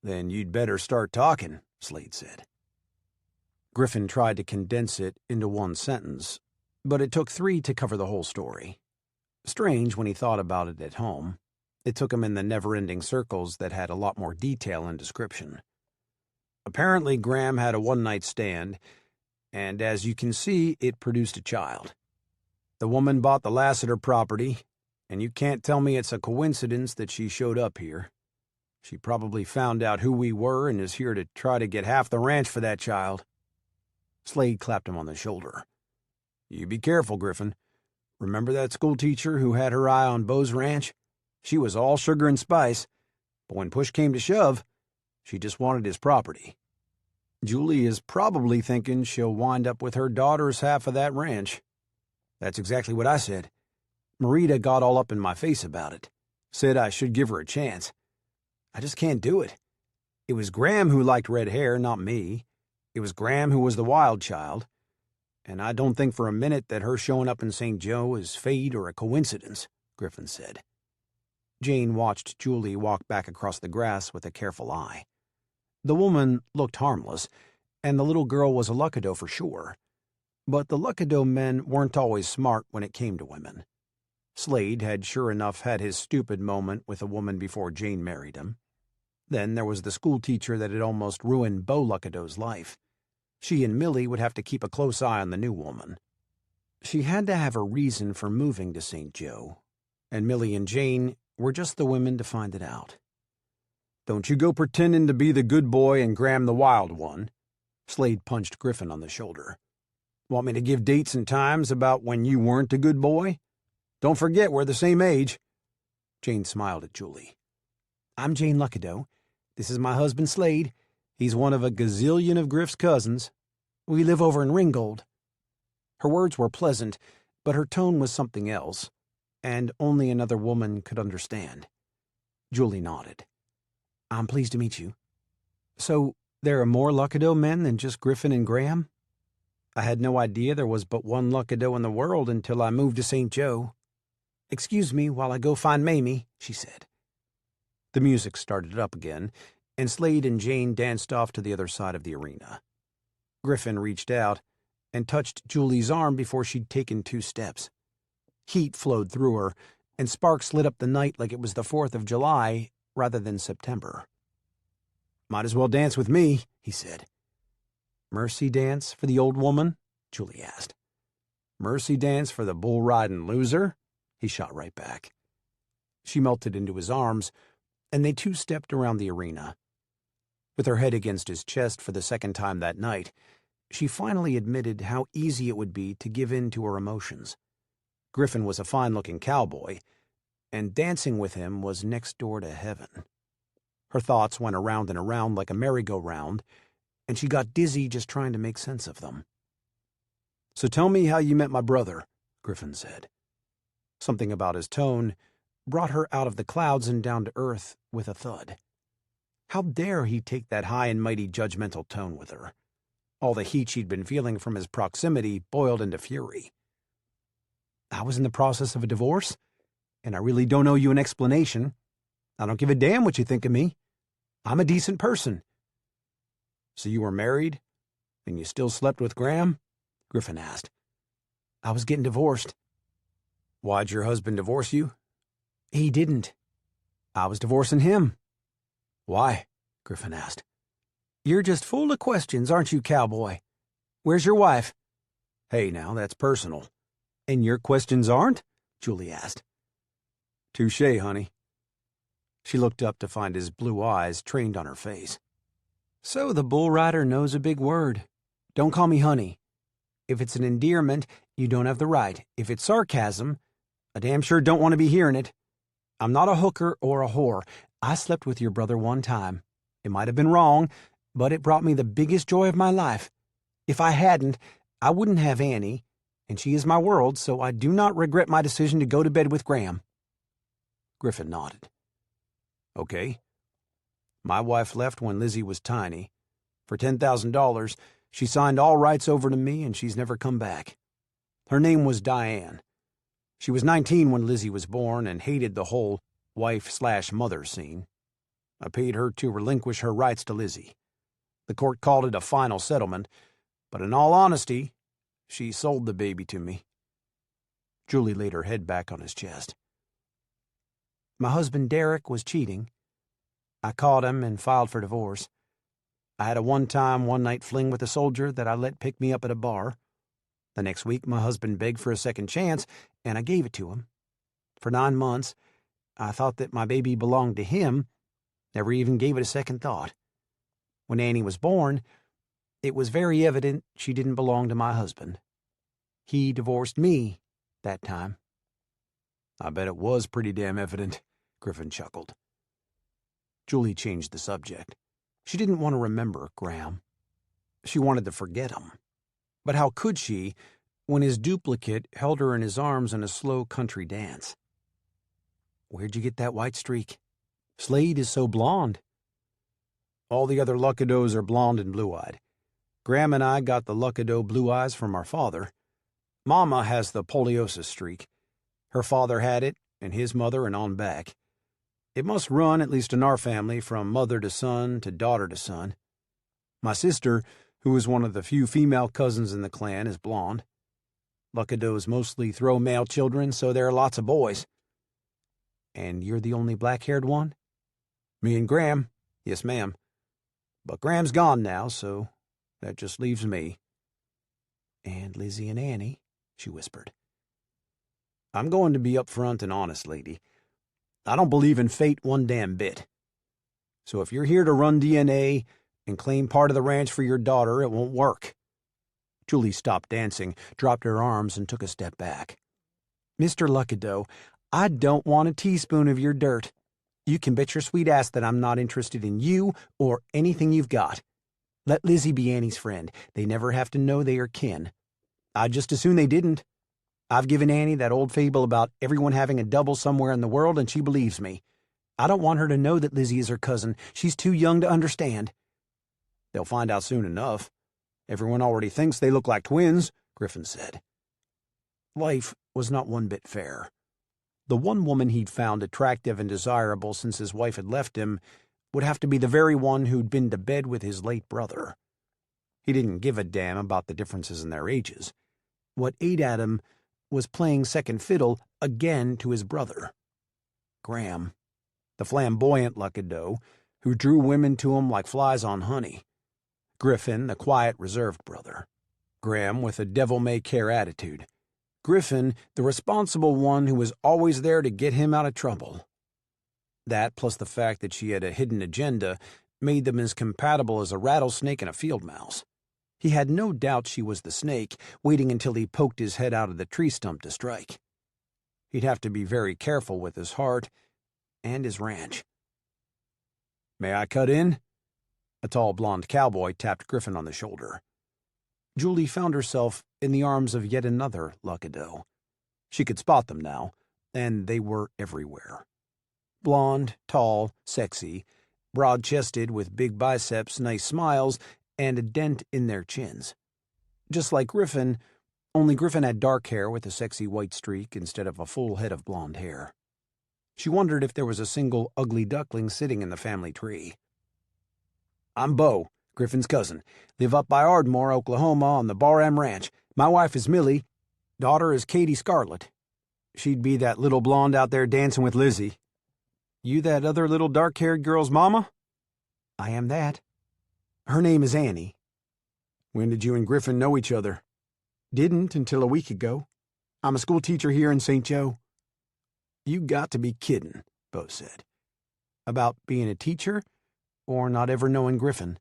"Then you'd better start talking," Slade said. Griffin tried to condense it into one sentence, but it took 3 to cover the whole story. Strange when he thought about it at home. It took him in the never-ending circles that had a lot more detail and description. "Apparently Graham had a one-night stand, and as you can see, it produced a child. The woman bought the Lassiter property, and you can't tell me it's a coincidence that she showed up here. She probably found out who we were and is here to try to get half the ranch for that child." Slade clapped him on the shoulder. "You be careful, Griffin. Remember that schoolteacher who had her eye on Beau's ranch? She was all sugar and spice, but when push came to shove, she just wanted his property. Julie is probably thinking she'll wind up with her daughter's half of that ranch. That's exactly what I said. Marita got all up in my face about it, said I should give her a chance. I just can't do it. It was Graham who liked red hair, not me. It was Graham who was the wild child, and I don't think for a minute that her showing up in St. Joe is fate or a coincidence," Griffin said. Jane watched Julie walk back across the grass with a careful eye. The woman looked harmless, and the little girl was a Luckadeau for sure. But the Luckadeau men weren't always smart when it came to women. Slade had sure enough had his stupid moment with a woman before Jane married him. Then there was the schoolteacher that had almost ruined Beau Luckadeau's life. She and Millie would have to keep a close eye on the new woman. She had to have a reason for moving to St. Joe, and Millie and Jane were just the women to find it out. "Don't you go pretending to be the good boy and Graham the wild one." Slade punched Griffin on the shoulder. "Want me to give dates and times about when you weren't a good boy? Don't forget we're the same age." Jane smiled at Julie. "I'm Jane Luckadeau. This is my husband Slade. He's one of a gazillion of Griff's cousins. We live over in Ringgold." Her words were pleasant, but her tone was something else, and only another woman could understand. Julie nodded. "I'm pleased to meet you. So, there are more Luckadeau men than just Griffin and Graham? I had no idea there was but one Luckadeau in the world until I moved to St. Joe. Excuse me while I go find Mamie," she said. The music started up again, and Slade and Jane danced off to the other side of the arena. Griffin reached out and touched Julie's arm before she'd taken 2 steps. Heat flowed through her, and sparks lit up the night like it was the 4th of July rather than September. "Might as well dance with me," he said. "Mercy dance for the old woman?" Julie asked. "Mercy dance for the bull-riding loser?" he shot right back. She melted into his arms, and they 2 stepped around the arena. With her head against his chest for the 2nd time that night, she finally admitted how easy it would be to give in to her emotions. Griffin was a fine-looking cowboy, and dancing with him was next door to heaven. Her thoughts went around and around like a merry-go-round, and she got dizzy just trying to make sense of them. "So tell me how you met my brother," Griffin said. Something about his tone brought her out of the clouds and down to earth with a thud. How dare he take that high and mighty judgmental tone with her? All the heat she'd been feeling from his proximity boiled into fury. "I was in the process of a divorce, and I really don't owe you an explanation. I don't give a damn what you think of me. I'm a decent person." "So you were married, and you still slept with Graham?" Griffin asked. "I was getting divorced." "Why'd your husband divorce you?" "He didn't. I was divorcing him." "Why?" Griffin asked. "You're just full of questions, aren't you, cowboy? Where's your wife?" "Hey, now, that's personal." "And your questions aren't?" Julie asked. "Touché, honey." She looked up to find his blue eyes trained on her face. "So the bull rider knows a big word. Don't call me honey. If it's an endearment, you don't have the right. If it's sarcasm, I damn sure don't want to be hearing it. I'm not a hooker or a whore. I slept with your brother one time. It might have been wrong, but it brought me the biggest joy of my life. If I hadn't, I wouldn't have Annie, and she is my world, so I do not regret my decision to go to bed with Graham." Griffin nodded. "Okay. My wife left when Lizzie was tiny. For $10,000, she signed all rights over to me, and she's never come back. Her name was Diane. She was 19 when Lizzie was born and hated the whole wife/mother scene. I paid her to relinquish her rights to Lizzie. The court called it a final settlement, but in all honesty, she sold the baby to me." Julie laid her head back on his chest. "My husband Derek was cheating. I caught him and filed for divorce. I had a one-night fling with a soldier that I let pick me up at a bar. The next week, my husband begged for a second chance, and I gave it to him. For 9 months, I thought that my baby belonged to him, never even gave it a second thought. When Annie was born, it was very evident she didn't belong to my husband. He divorced me that time." "I bet it was pretty damn evident," Griffin chuckled. Julie changed the subject. She didn't want to remember Graham. She wanted to forget him. But how could she when his duplicate held her in his arms in a slow country dance? "Where'd you get that white streak? Slade is so blonde." "All the other Luckadeaus are blonde and blue-eyed. Graham and I got the Luckadeau blue eyes from our father. Mama has the poliosis streak. Her father had it, and his mother, and on back. It must run, at least in our family, from mother to son to daughter to son. My sister, who is one of the few female cousins in the clan, is blonde. Luckadeaus mostly throw male children, so there are lots of boys." "And you're the only black-haired one?" "Me and Graham. Yes, ma'am. But Graham's gone now, so that just leaves me." "And Lizzie and Annie," she whispered. "I'm going to be up front and honest, lady. I don't believe in fate one damn bit. So if you're here to run DNA and claim part of the ranch for your daughter, it won't work." Julie stopped dancing, dropped her arms, and took a step back. "Mr. Luckadeau, I don't want a teaspoon of your dirt. You can bet your sweet ass that I'm not interested in you or anything you've got. Let Lizzie be Annie's friend. They never have to know they are kin. I'd just as soon they didn't. I've given Annie that old fable about everyone having a double somewhere in the world, and she believes me. I don't want her to know that Lizzie is her cousin. She's too young to understand." "They'll find out soon enough. Everyone already thinks they look like twins," Griffin said. Life was not one bit fair. The one woman he'd found attractive and desirable since his wife had left him would have to be the very one who'd been to bed with his late brother. He didn't give a damn about the differences in their ages. What ate at him was playing second fiddle again to his brother. Graham, the flamboyant Luckadeau, who drew women to him like flies on honey. Griffin, the quiet, reserved brother. Graham with a devil-may-care attitude. Griffin, the responsible one who was always there to get him out of trouble. That, plus the fact that she had a hidden agenda, made them as compatible as a rattlesnake and a field mouse. He had no doubt she was the snake, waiting until he poked his head out of the tree stump to strike. He'd have to be very careful with his heart and his ranch. "May I cut in?" A tall blonde cowboy tapped Griffin on the shoulder. Julie found herself in the arms of yet another Luckadeau. She could spot them now, and they were everywhere. Blonde, tall, sexy, broad-chested with big biceps, nice smiles, and a dent in their chins. Just like Griffin, only Griffin had dark hair with a sexy white streak instead of a full head of blonde hair. She wondered if there was a single ugly duckling sitting in the family tree. "I'm Bo, Griffin's cousin. Live up by Ardmore, Oklahoma, on the Barham Ranch. My wife is Millie. Daughter is Katie Scarlett. She'd be that little blonde out there dancing with Lizzie." "You that other little dark-haired girl's mama?" "I am that. Her name is Annie." "When did you and Griffin know each other?" "Didn't until a week ago. I'm a schoolteacher here in St. Joe." "You got to be kidding," Bo said. "About being a teacher, or not ever knowing Griffin?"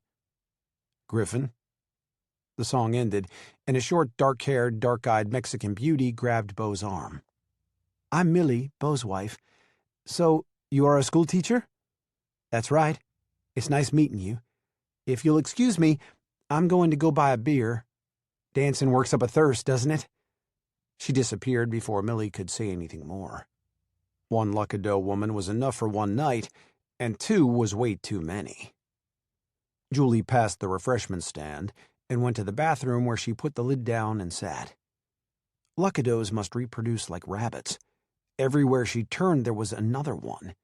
"Griffin." The song ended, and a short, dark-haired, dark-eyed Mexican beauty grabbed Bo's arm. "I'm Millie, Bo's wife. So, you are a schoolteacher?" "That's right. It's nice meeting you. If you'll excuse me, I'm going to go buy a beer. Dancing works up a thirst, doesn't it?" She disappeared before Millie could say anything more. One Luckadeau woman was enough for one night, and two was way too many. Julie passed the refreshment stand and went to the bathroom, where she put the lid down and sat. Luckadeaus must reproduce like rabbits. Everywhere she turned there was another one.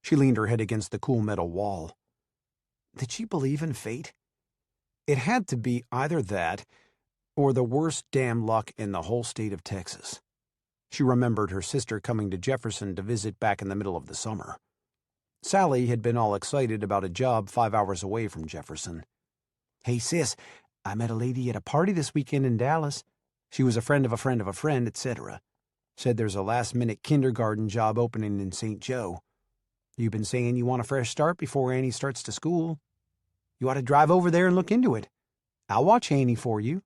She leaned her head against the cool metal wall. Did she believe in fate? It had to be either that or the worst damn luck in the whole state of Texas. She remembered her sister coming to Jefferson to visit back in the middle of the summer. Sally had been all excited about a job 5 hours away from Jefferson. "Hey, sis, I met a lady at a party this weekend in Dallas. She was a friend of a friend of a friend, etc. Said there's a last-minute kindergarten job opening in St. Joe. You've been saying you want a fresh start before Annie starts to school. You ought to drive over there and look into it. I'll watch Annie for you."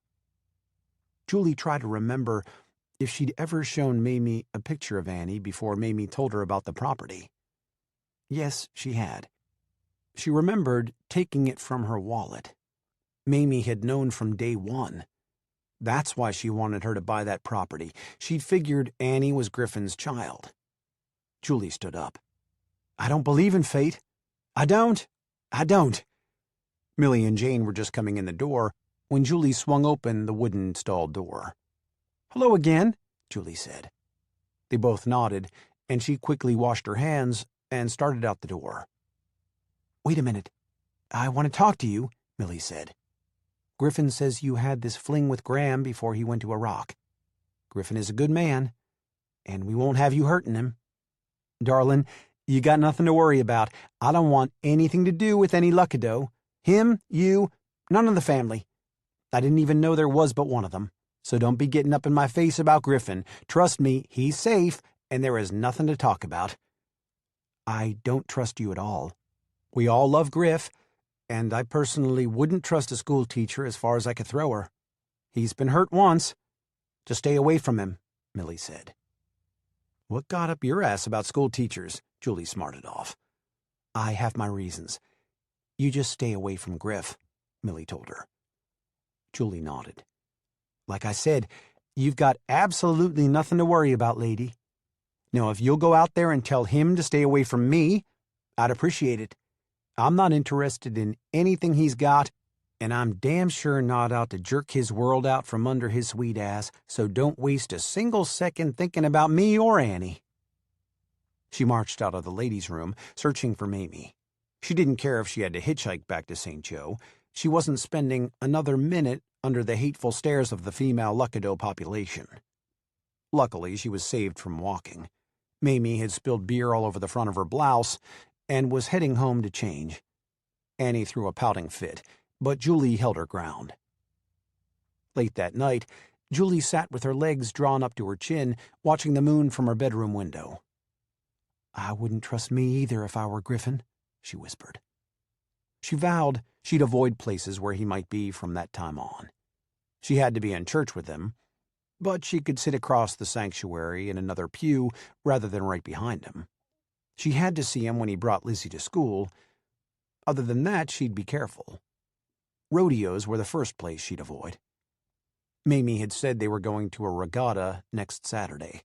Julie tried to remember if she'd ever shown Mamie a picture of Annie before Mamie told her about the property. Yes, she had. She remembered taking it from her wallet. Mamie had known from day one. That's why she wanted her to buy that property. She'd figured Annie was Griffin's child. Julie stood up. "I don't believe in fate. I don't. Millie and Jane were just coming in the door when Julie swung open the wooden stall door. "Hello again," Julie said. They both nodded, and she quickly washed her hands and started out the door. "Wait a minute. I want to talk to you," Millie said. "Griffin says you had this fling with Graham before he went to Iraq. Griffin is a good man, and we won't have you hurting him. Darling, you got nothing to worry about. I don't want anything to do with any Luckadeau. Him, you, none of the family. I didn't even know there was but one of them. So don't be getting up in my face about Griffin. Trust me, he's safe, and there is nothing to talk about." "I don't trust you at all. We all love Griff, and I personally wouldn't trust a schoolteacher as far as I could throw her. He's been hurt once. Just stay away from him," Millie said. "What got up your ass about schoolteachers?" Julie smarted off. "I have my reasons. You just stay away from Griff," Millie told her. Julie nodded. "Like I said, you've got absolutely nothing to worry about, lady. Now, if you'll go out there and tell him to stay away from me, I'd appreciate it. I'm not interested in anything he's got, and I'm damn sure not out to jerk his world out from under his sweet ass, so don't waste a single second thinking about me or Annie." She marched out of the ladies' room, searching for Mamie. She didn't care if she had to hitchhike back to St. Joe. She wasn't spending another minute under the hateful stares of the female Luckadeau population. Luckily, she was saved from walking. Mamie had spilled beer all over the front of her blouse and was heading home to change. Annie threw a pouting fit, but Julie held her ground. Late that night, Julie sat with her legs drawn up to her chin, watching the moon from her bedroom window. "I wouldn't trust me either if I were Griffin," she whispered. She vowed she'd avoid places where he might be from that time on. She had to be in church with him, but she could sit across the sanctuary in another pew rather than right behind him. She had to see him when he brought Lizzie to school. Other than that, she'd be careful. Rodeos were the first place she'd avoid. Mamie had said they were going to a regatta next Saturday.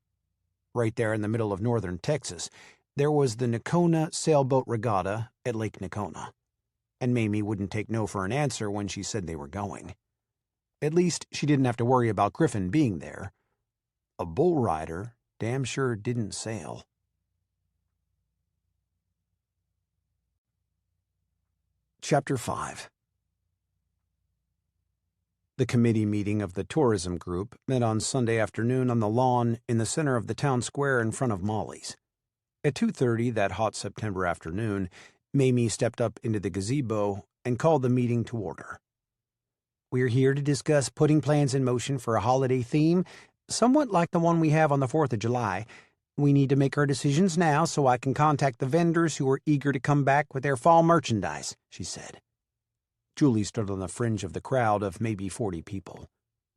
Right there in the middle of northern Texas, there was the Nocona Sailboat Regatta at Lake Nocona, and Mamie wouldn't take no for an answer when she said they were going. At least she didn't have to worry about Griffin being there. A bull rider damn sure didn't sail. Chapter 5. The committee meeting of the tourism group met on Sunday afternoon on the lawn in the center of the town square in front of Molly's. At 2:30 that hot September afternoon, Mamie stepped up into the gazebo and called the meeting to order. "We're here to discuss putting plans in motion for a holiday theme, somewhat like the one we have on the 4th of July. We need to make our decisions now so I can contact the vendors who are eager to come back with their fall merchandise," she said. Julie stood on the fringe of the crowd of maybe 40 people.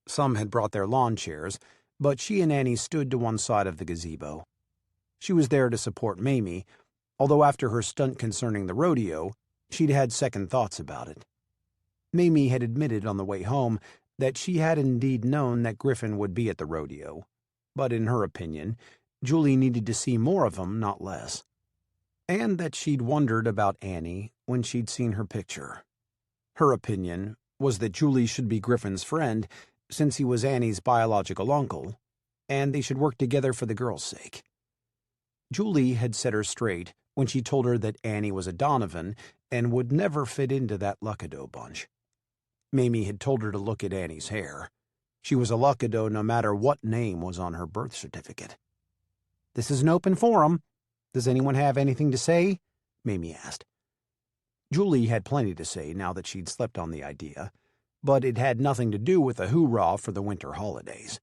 Some had brought their lawn chairs, but she and Annie stood to one side of the gazebo. She was there to support Mamie, although after her stunt concerning the rodeo, she'd had second thoughts about it. Mamie had admitted on the way home that she had indeed known that Griffin would be at the rodeo, but in her opinion, Julie needed to see more of him, not less. And that she'd wondered about Annie when she'd seen her picture. Her opinion was that Julie should be Griffin's friend, since he was Annie's biological uncle, and they should work together for the girl's sake. Julie had set her straight when she told her that Annie was a Donovan and would never fit into that Luckadeau bunch. Mamie had told her to look at Annie's hair. She was a Luckadeau no matter what name was on her birth certificate. "This is an open forum. Does anyone have anything to say?" Mamie asked. Julie had plenty to say now that she'd slept on the idea, but it had nothing to do with a hoorah for the winter holidays.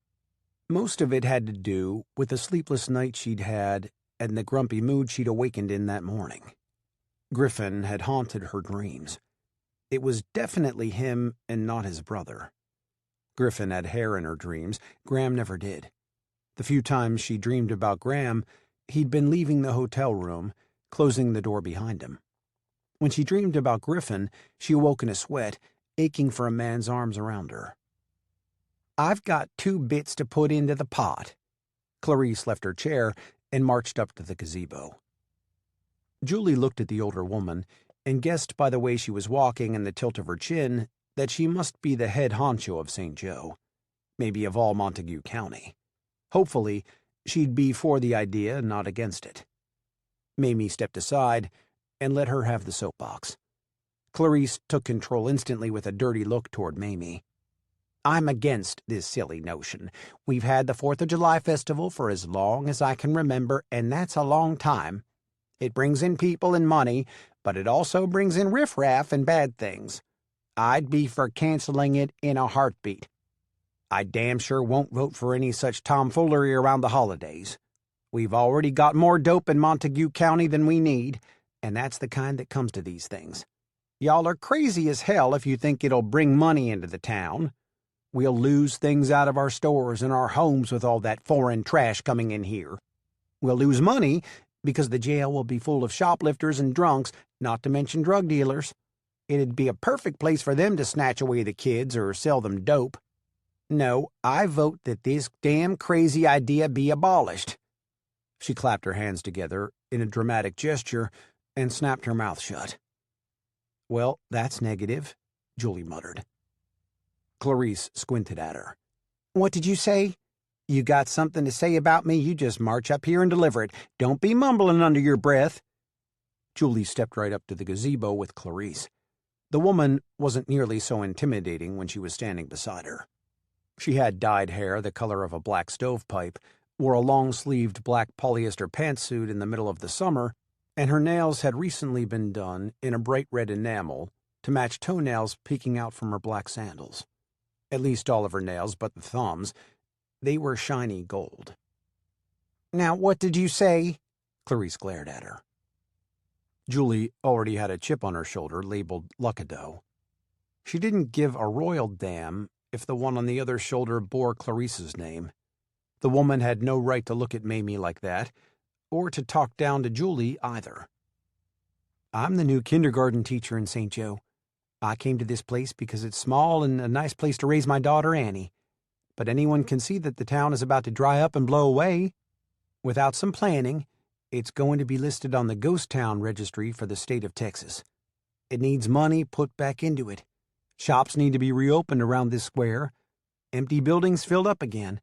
Most of it had to do with the sleepless night she'd had and the grumpy mood she'd awakened in that morning. Griffin had haunted her dreams. It was definitely him and not his brother. Griffin had hair in her dreams. Graham never did. The few times she dreamed about Graham, he'd been leaving the hotel room, closing the door behind him. When she dreamed about Griffin, she awoke in a sweat, aching for a man's arms around her. "I've got 2 bits to put into the pot." Clarice left her chair and marched up to the gazebo. Julie looked at the older woman and guessed by the way she was walking and the tilt of her chin that she must be the head honcho of St. Joe, maybe of all Montague County. Hopefully, she'd be for the idea, not against it. Mamie stepped aside and let her have the soapbox. Clarice took control instantly with a dirty look toward Mamie. "I'm against this silly notion. We've had the 4th of July festival for as long as I can remember, and that's a long time. It brings in people and money, but it also brings in riffraff and bad things. I'd be for canceling it in a heartbeat. I damn sure won't vote for any such tomfoolery around the holidays. We've already got more dope in Montague County than we need, and that's the kind that comes to these things. Y'all are crazy as hell if you think it'll bring money into the town. We'll lose things out of our stores and our homes with all that foreign trash coming in here. We'll lose money because the jail will be full of shoplifters and drunks, not to mention drug dealers. It'd be a perfect place for them to snatch away the kids or sell them dope. No, I vote that this damn crazy idea be abolished." She clapped her hands together in a dramatic gesture and snapped her mouth shut. "Well, that's negative," Julie muttered. Clarice squinted at her. "What did you say? You got something to say about me, you just march up here and deliver it. Don't be mumbling under your breath." Julie stepped right up to the gazebo with Clarice. The woman wasn't nearly so intimidating when she was standing beside her. She had dyed hair the color of a black stovepipe, wore a long-sleeved black polyester pantsuit in the middle of the summer, and her nails had recently been done in a bright red enamel to match toenails peeking out from her black sandals. At least all of her nails but the thumbs. They were shiny gold. "Now, what did you say?" Clarice glared at her. Julie already had a chip on her shoulder labeled Luckadeau. She didn't give a royal damn if the one on the other shoulder bore Clarice's name. The woman had no right to look at Mamie like that, or to talk down to Julie either. "I'm the new kindergarten teacher in St. Joe. I came to this place because it's small and a nice place to raise my daughter Annie. But anyone can see that the town is about to dry up and blow away. Without some planning, it's going to be listed on the ghost town registry for the state of Texas. It needs money put back into it. Shops need to be reopened around this square. Empty buildings filled up again.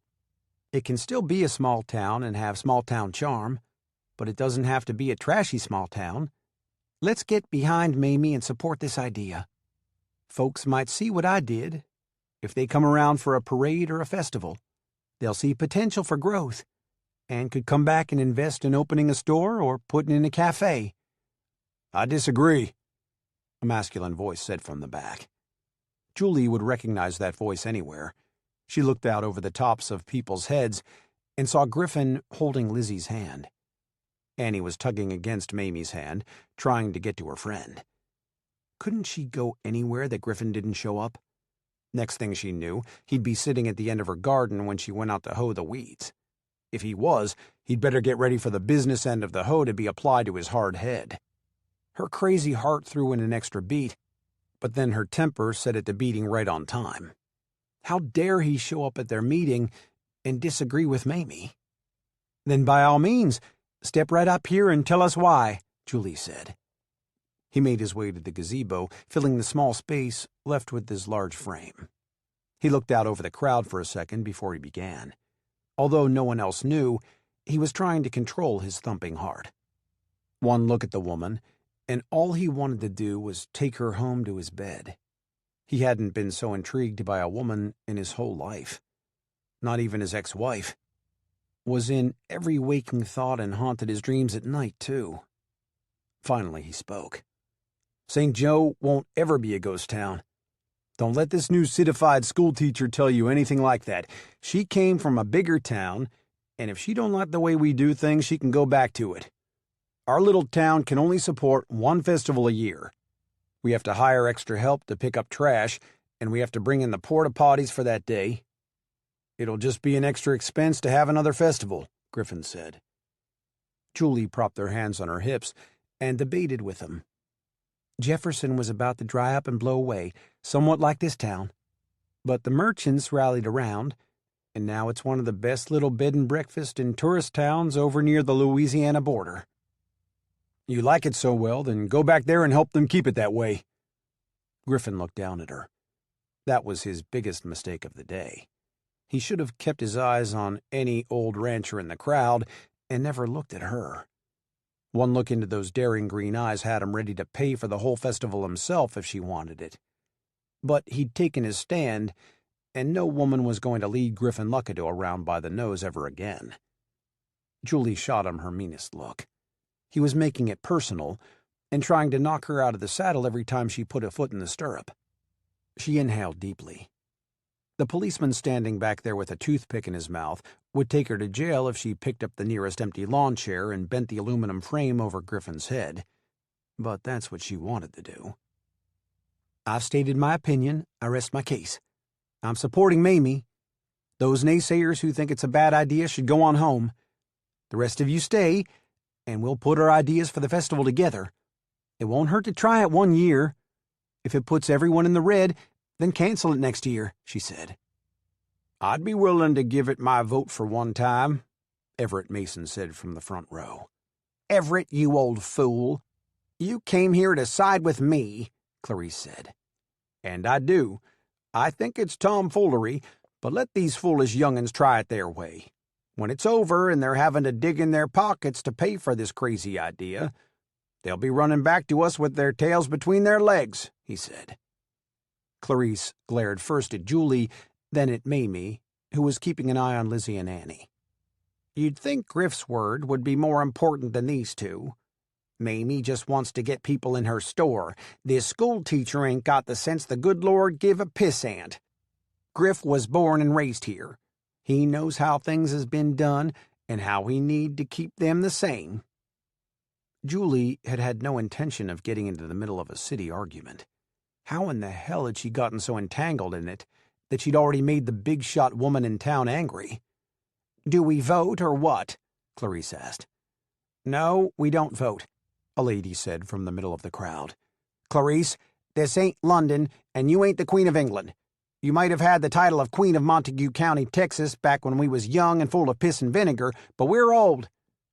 It can still be a small town and have small town charm, but it doesn't have to be a trashy small town. Let's get behind Mamie and support this idea. Folks might see what I did. If they come around for a parade or a festival, they'll see potential for growth and could come back and invest in opening a store or putting in a cafe." "I disagree," a masculine voice said from the back. Julie would recognize that voice anywhere. She looked out over the tops of people's heads and saw Griffin holding Lizzie's hand. Annie was tugging against Mamie's hand, trying to get to her friend. Couldn't she go anywhere that Griffin didn't show up? Next thing she knew, he'd be sitting at the end of her garden when she went out to hoe the weeds. If he was, he'd better get ready for the business end of the hoe to be applied to his hard head. Her crazy heart threw in an extra beat, but then her temper set it to beating right on time. How dare he show up at their meeting and disagree with Mamie? "Then by all means, step right up here and tell us why," Julie said. He made his way to the gazebo, filling the small space left with his large frame. He looked out over the crowd for a second before he began. Although no one else knew, he was trying to control his thumping heart. One look at the woman, and all he wanted to do was take her home to his bed. He hadn't been so intrigued by a woman in his whole life. Not even his ex-wife. Was in every waking thought and haunted his dreams at night, too. Finally he spoke. St. Joe won't ever be a ghost town. Don't let this new citified schoolteacher tell you anything like that. She came from a bigger town, and if she don't like the way we do things, she can go back to it. Our little town can only support one festival a year. We have to hire extra help to pick up trash, and we have to bring in the porta potties for that day. It'll just be an extra expense to have another festival, Griffin said. Julie propped her hands on her hips and debated with him. Jefferson was about to dry up and blow away, somewhat like this town. But the merchants rallied around, and now it's one of the best little bed and breakfast in tourist towns over near the Louisiana border. You like it so well, then go back there and help them keep it that way. Griffin looked down at her. That was his biggest mistake of the day. He should have kept his eyes on any old rancher in the crowd and never looked at her. One look into those daring green eyes had him ready to pay for the whole festival himself if she wanted it. But he'd taken his stand, and no woman was going to lead Griffin Luckadeau around by the nose ever again. Julie shot him her meanest look. He was making it personal and trying to knock her out of the saddle every time she put a foot in the stirrup. She inhaled deeply. The policeman standing back there with a toothpick in his mouth would take her to jail if she picked up the nearest empty lawn chair and bent the aluminum frame over Griffin's head. But that's what she wanted to do. I've stated my opinion. I rest my case. I'm supporting Mamie. Those naysayers who think it's a bad idea should go on home. The rest of you stay, and we'll put our ideas for the festival together. It won't hurt to try it 1 year. If it puts everyone in the red, then cancel it next year, she said. I'd be willing to give it my vote for one time, Everett Mason said from the front row. Everett, you old fool. You came here to side with me, Clarice said. And I do. I think it's tomfoolery, but let these foolish young'uns try it their way. When it's over and they're having to dig in their pockets to pay for this crazy idea, they'll be running back to us with their tails between their legs, he said. Clarice glared first at Julie, then at Mamie, who was keeping an eye on Lizzie and Annie. You'd think Griff's word would be more important than these two. Mamie just wants to get people in her store. This schoolteacher ain't got the sense the good Lord give a pissant. Griff was born and raised here. He knows how things has been done and how he need to keep them the same. Julie had had no intention of getting into the middle of a city argument. How in the hell had she gotten so entangled in it that she'd already made the big-shot woman in town angry? Do we vote or what? Clarice asked. No, we don't vote, a lady said from the middle of the crowd. Clarice, this ain't London, and you ain't the Queen of England. You might have had the title of Queen of Montague County, Texas, back when we was young and full of piss and vinegar, but we're old.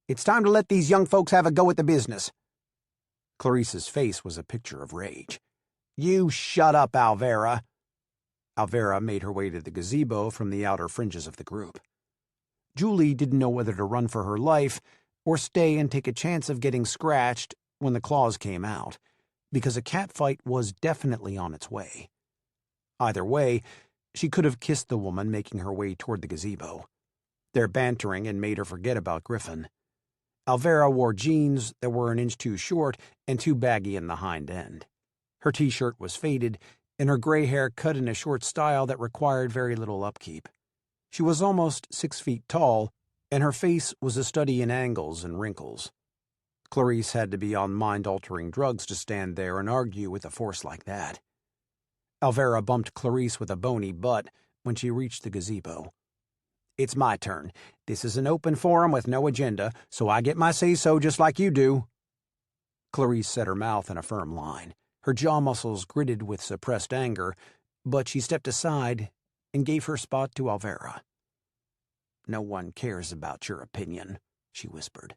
It's time to let these young folks have a go at the business. Clarice's face was a picture of rage. You shut up, Alvera. Alvera made her way to the gazebo from the outer fringes of the group. Julie didn't know whether to run for her life or stay and take a chance of getting scratched when the claws came out, because a catfight was definitely on its way. Either way, she could have kissed the woman making her way toward the gazebo. Their bantering had made her forget about Griffin. Alvera wore jeans that were an inch too short and too baggy in the hind end. Her t-shirt was faded, and her gray hair cut in a short style that required very little upkeep. She was almost 6 feet tall, and her face was a study in angles and wrinkles. Clarice had to be on mind-altering drugs to stand there and argue with a force like that. Alvera bumped Clarice with a bony butt when she reached the gazebo. It's my turn. This is an open forum with no agenda, so I get my say-so just like you do. Clarice set her mouth in a firm line. Her jaw muscles gritted with suppressed anger, but she stepped aside and gave her spot to Alvera. No one cares about your opinion, she whispered.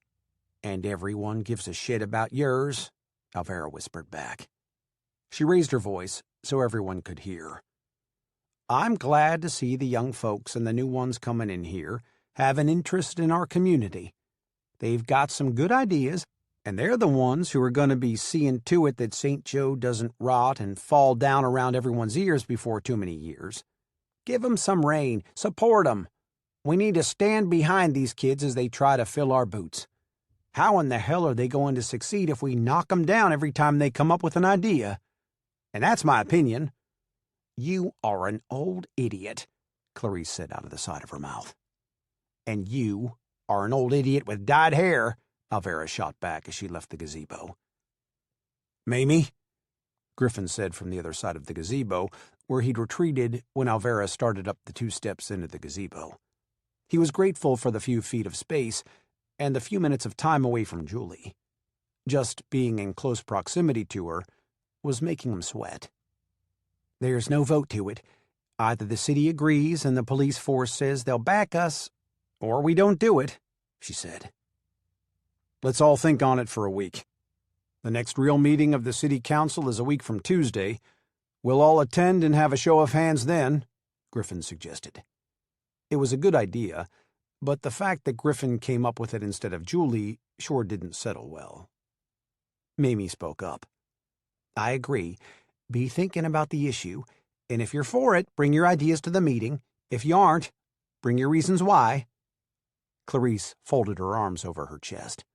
And everyone gives a shit about yours, Alvera whispered back. She raised her voice so everyone could hear. I'm glad to see the young folks and the new ones coming in here have an interest in our community. They've got some good ideas, and they're the ones who are going to be seeing to it that St. Joe doesn't rot and fall down around everyone's ears before too many years. Give 'em some rain. Support 'em. We need to stand behind these kids as they try to fill our boots. How in the hell are they going to succeed if we knock them down every time they come up with an idea? And that's my opinion." "You are an old idiot," Clarice said out of the side of her mouth. "And you are an old idiot with dyed hair," Alvera shot back as she left the gazebo. "Mamie," Griffin said from the other side of the gazebo, where he'd retreated when Alvera started up the 2 steps into the gazebo. He was grateful for the few feet of space and the few minutes of time away from Julie. Just being in close proximity to her was making him sweat. "There's no vote to it. Either the city agrees and the police force says they'll back us, or we don't do it," she said. "Let's all think on it for a week. The next real meeting of the city council is a week from Tuesday. We'll all attend and have a show of hands then," Griffin suggested. It was a good idea, but the fact that Griffin came up with it instead of Julie sure didn't settle well. Mamie spoke up. "I agree. Be thinking about the issue, and if you're for it, bring your ideas to the meeting. If you aren't, bring your reasons why." Clarice folded her arms over her chest.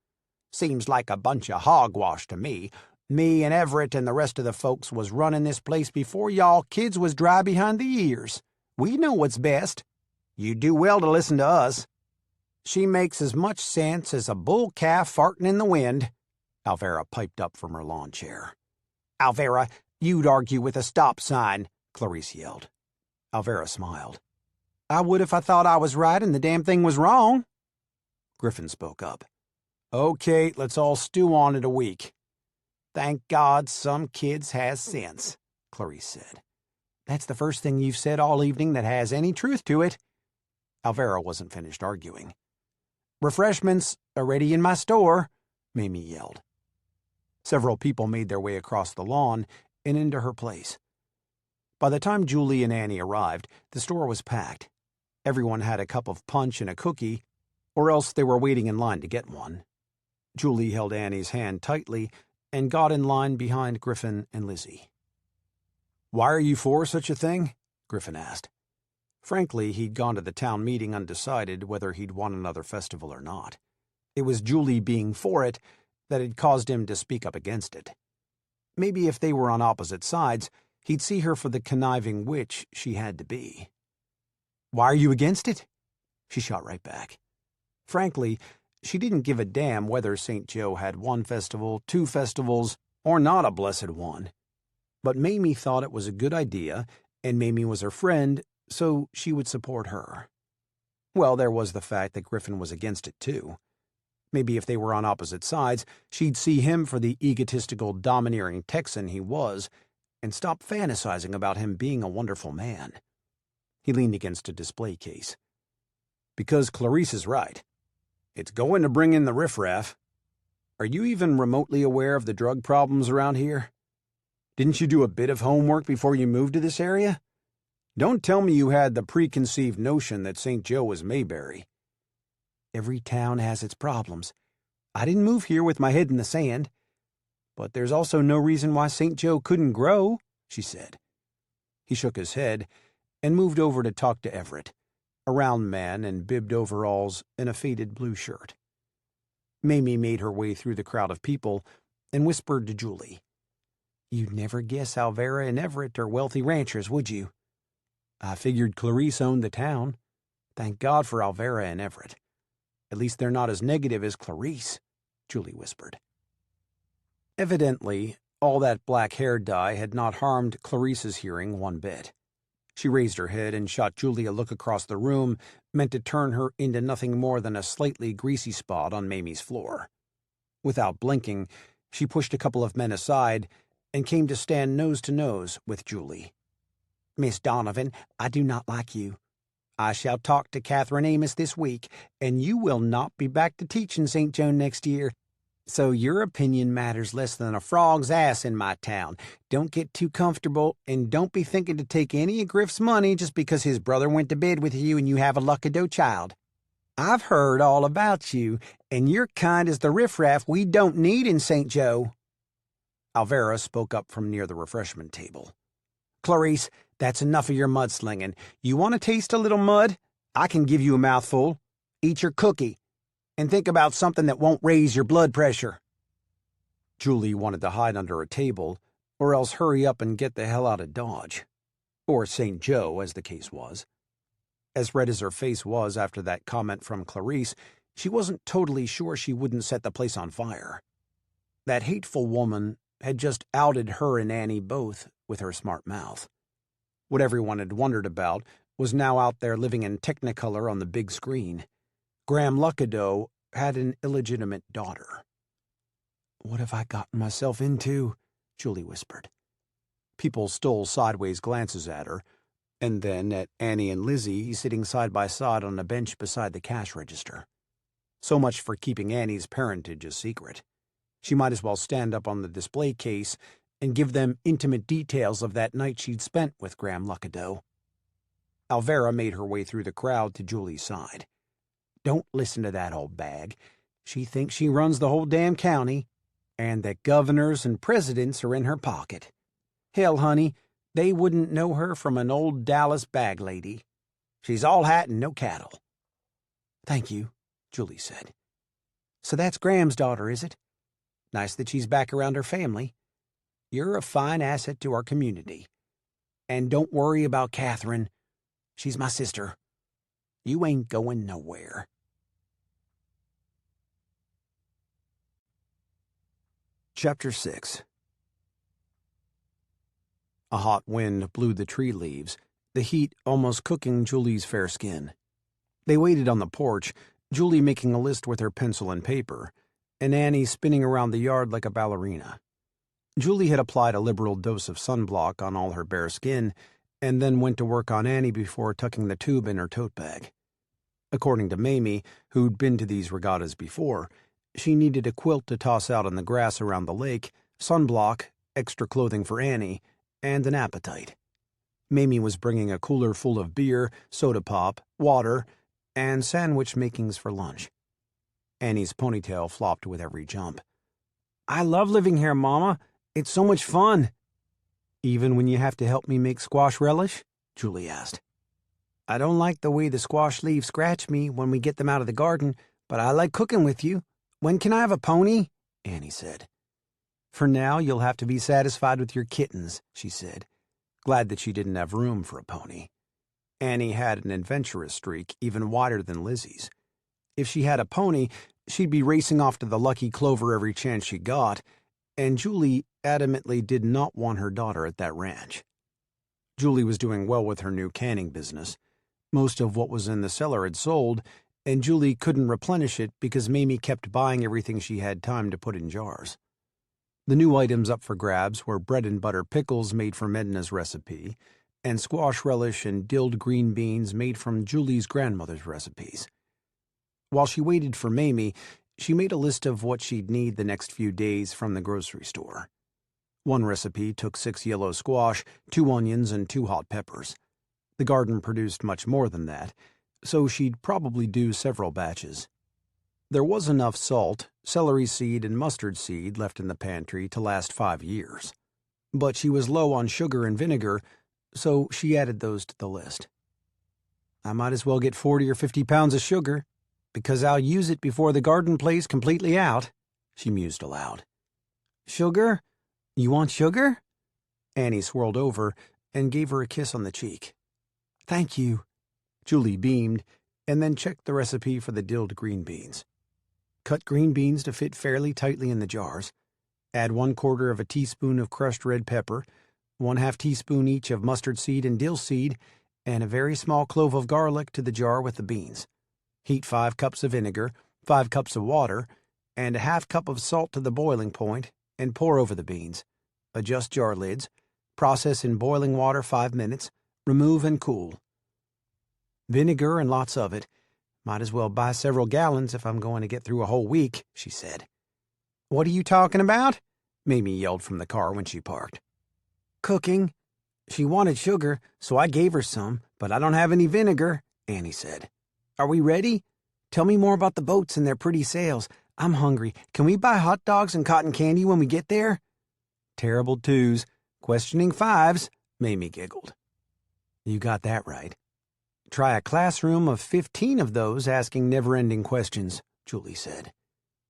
"Seems like a bunch of hogwash to me. Me and Everett and the rest of the folks was running this place before y'all kids was dry behind the ears. We know what's best. You do well to listen to us." "She makes as much sense as a bull calf farting in the wind," Alvera piped up from her lawn chair. "Alvera, you'd argue with a stop sign," Clarice yelled. Alvera smiled. "I would if I thought I was right and the damn thing was wrong." Griffin spoke up. "Okay, let's all stew on it a week." "Thank God some kids has sense," Clarice said. "That's the first thing you've said all evening that has any truth to it." Alvera wasn't finished arguing. "Refreshments are ready in my store," Mamie yelled. Several people made their way across the lawn and into her place. By the time Julie and Annie arrived, the store was packed. Everyone had a cup of punch and a cookie, or else they were waiting in line to get one. Julie held Annie's hand tightly and got in line behind Griffin and Lizzie. "Why are you for such a thing?" Griffin asked. Frankly, he'd gone to the town meeting undecided whether he'd want another festival or not. It was Julie being for it that had caused him to speak up against it. Maybe if they were on opposite sides, he'd see her for the conniving witch she had to be. "Why are you against it?" She shot right back. Frankly, she didn't give a damn whether St. Joe had 1 festival, 2 festivals, or not a blessed one. But Mamie thought it was a good idea, and Mamie was her friend, so she would support her. Well, there was the fact that Griffin was against it, too. Maybe if they were on opposite sides, she'd see him for the egotistical, domineering Texan he was, and stop fantasizing about him being a wonderful man. He leaned against a display case. "Because Clarice is right. It's going to bring in the riffraff. Are you even remotely aware of the drug problems around here? Didn't you do a bit of homework before you moved to this area? Don't tell me you had the preconceived notion that St. Joe was Mayberry." "Every town has its problems. I didn't move here with my head in the sand. But there's also no reason why St. Joe couldn't grow," she said. He shook his head and moved over to talk to Everett, a round man in bibbed overalls and a faded blue shirt. Mamie made her way through the crowd of people and whispered to Julie. "You'd never guess Alvera and Everett are wealthy ranchers, would you?" "I figured Clarice owned the town. Thank God for Alvera and Everett. At least they're not as negative as Clarice," Julie whispered. Evidently, all that black hair dye had not harmed Clarice's hearing one bit. She raised her head and shot Julie a look across the room meant to turn her into nothing more than a slightly greasy spot on Mamie's floor. Without blinking, she pushed a couple of men aside and came to stand nose to nose with Julie. "Miss Donovan, I do not like you. I shall talk to Catherine Amos this week, and you will not be back to teach in St. Joe next year. So your opinion matters less than a frog's ass in my town. Don't get too comfortable, and don't be thinking to take any of Griff's money just because his brother went to bed with you and you have a Luckadeau child. I've heard all about you, and your kind is the riffraff we don't need in St. Joe." Alvera spoke up from near the refreshment table. "Clarice, that's enough of your mudslinging. You want to taste a little mud? I can give you a mouthful. Eat your cookie. And think about something that won't raise your blood pressure. Julie wanted to hide under a table, or else hurry up and get the hell out of Dodge. Or St. Joe, as the case was. As red as her face was after that comment from Clarice, she wasn't totally sure she wouldn't set the place on fire. That hateful woman had just outed her and Annie both with her smart mouth. What everyone had wondered about was now out there living in Technicolor on the big screen. Graham Luckadeau had an illegitimate daughter. "What have I gotten myself into?" Julie whispered. People stole sideways glances at her, and then at Annie and Lizzie sitting side by side on a bench beside the cash register. So much for keeping Annie's parentage a secret. She might as well stand up on the display case and give them intimate details of that night she'd spent with Graham Luckadeau. Alvera made her way through the crowd to Julie's side. "Don't listen to that old bag. She thinks she runs the whole damn county, and that governors and presidents are in her pocket. Hell, honey, they wouldn't know her from an old Dallas bag lady. She's all hat and no cattle." "Thank you," Julie said. "So that's Graham's daughter, is it? Nice that she's back around her family. You're a fine asset to our community. And don't worry about Catherine. She's my sister. You ain't going nowhere." Chapter 6. A hot wind blew the tree leaves, the heat almost cooking Julie's fair skin. They waited on the porch, Julie making a list with her pencil and paper, and Annie spinning around the yard like a ballerina. Julie had applied a liberal dose of sunblock on all her bare skin, and then went to work on Annie before tucking the tube in her tote bag. According to Mamie, who'd been to these regattas before, she needed a quilt to toss out on the grass around the lake, sunblock, extra clothing for Annie, and an appetite. Mamie was bringing a cooler full of beer, soda pop, water, and sandwich makings for lunch. Annie's ponytail flopped with every jump. "I love living here, Mama. It's so much fun." "Even when you have to help me make squash relish?" Julie asked. "I don't like the way the squash leaves scratch me when we get them out of the garden, but I like cooking with you. When can I have a pony?" Annie said. "For now, you'll have to be satisfied with your kittens," she said, glad that she didn't have room for a pony. Annie had an adventurous streak even wider than Lizzie's. If she had a pony, she'd be racing off to the Lucky Clover every chance she got, and Julie adamantly did not want her daughter at that ranch. Julie was doing well with her new canning business. Most of what was in the cellar had sold, and Julie couldn't replenish it because Mamie kept buying everything she had time to put in jars. The new items up for grabs were bread and butter pickles made from Edna's recipe, and squash relish and dilled green beans made from Julie's grandmother's recipes. While she waited for Mamie, she made a list of what she'd need the next few days from the grocery store. One recipe took 6 yellow squash, 2 onions, and 2 hot peppers. The garden produced much more than that, so she'd probably do several batches. There was enough salt, celery seed, and mustard seed left in the pantry to last 5 years. But she was low on sugar and vinegar, so she added those to the list. "I might as well get 40 or 50 pounds of sugar, because I'll use it before the garden plays completely out," she mused aloud. "Sugar? You want sugar?" Annie swirled over and gave her a kiss on the cheek. "Thank you." Julie beamed, and then checked the recipe for the dilled green beans. Cut green beans to fit fairly tightly in the jars. Add 1/4 of a teaspoon of crushed red pepper, 1/2 teaspoon each of mustard seed and dill seed, and a very small clove of garlic to the jar with the beans. Heat 5 cups of vinegar, 5 cups of water, and a 1/2 cup of salt to the boiling point, and pour over the beans. Adjust jar lids. Process in boiling water 5 minutes. Remove and cool. "Vinegar and lots of it. Might as well buy several gallons if I'm going to get through a whole week," she said. "What are you talking about?" Mamie yelled from the car when she parked. "Cooking. She wanted sugar, so I gave her some, but I don't have any vinegar," Annie said. "Are we ready? Tell me more about the boats and their pretty sails. I'm hungry. Can we buy hot dogs and cotton candy when we get there?" "Terrible 2s, questioning 5s, Mamie giggled. "You got that right. Try a classroom of 15 of those asking never-ending questions," Julie said.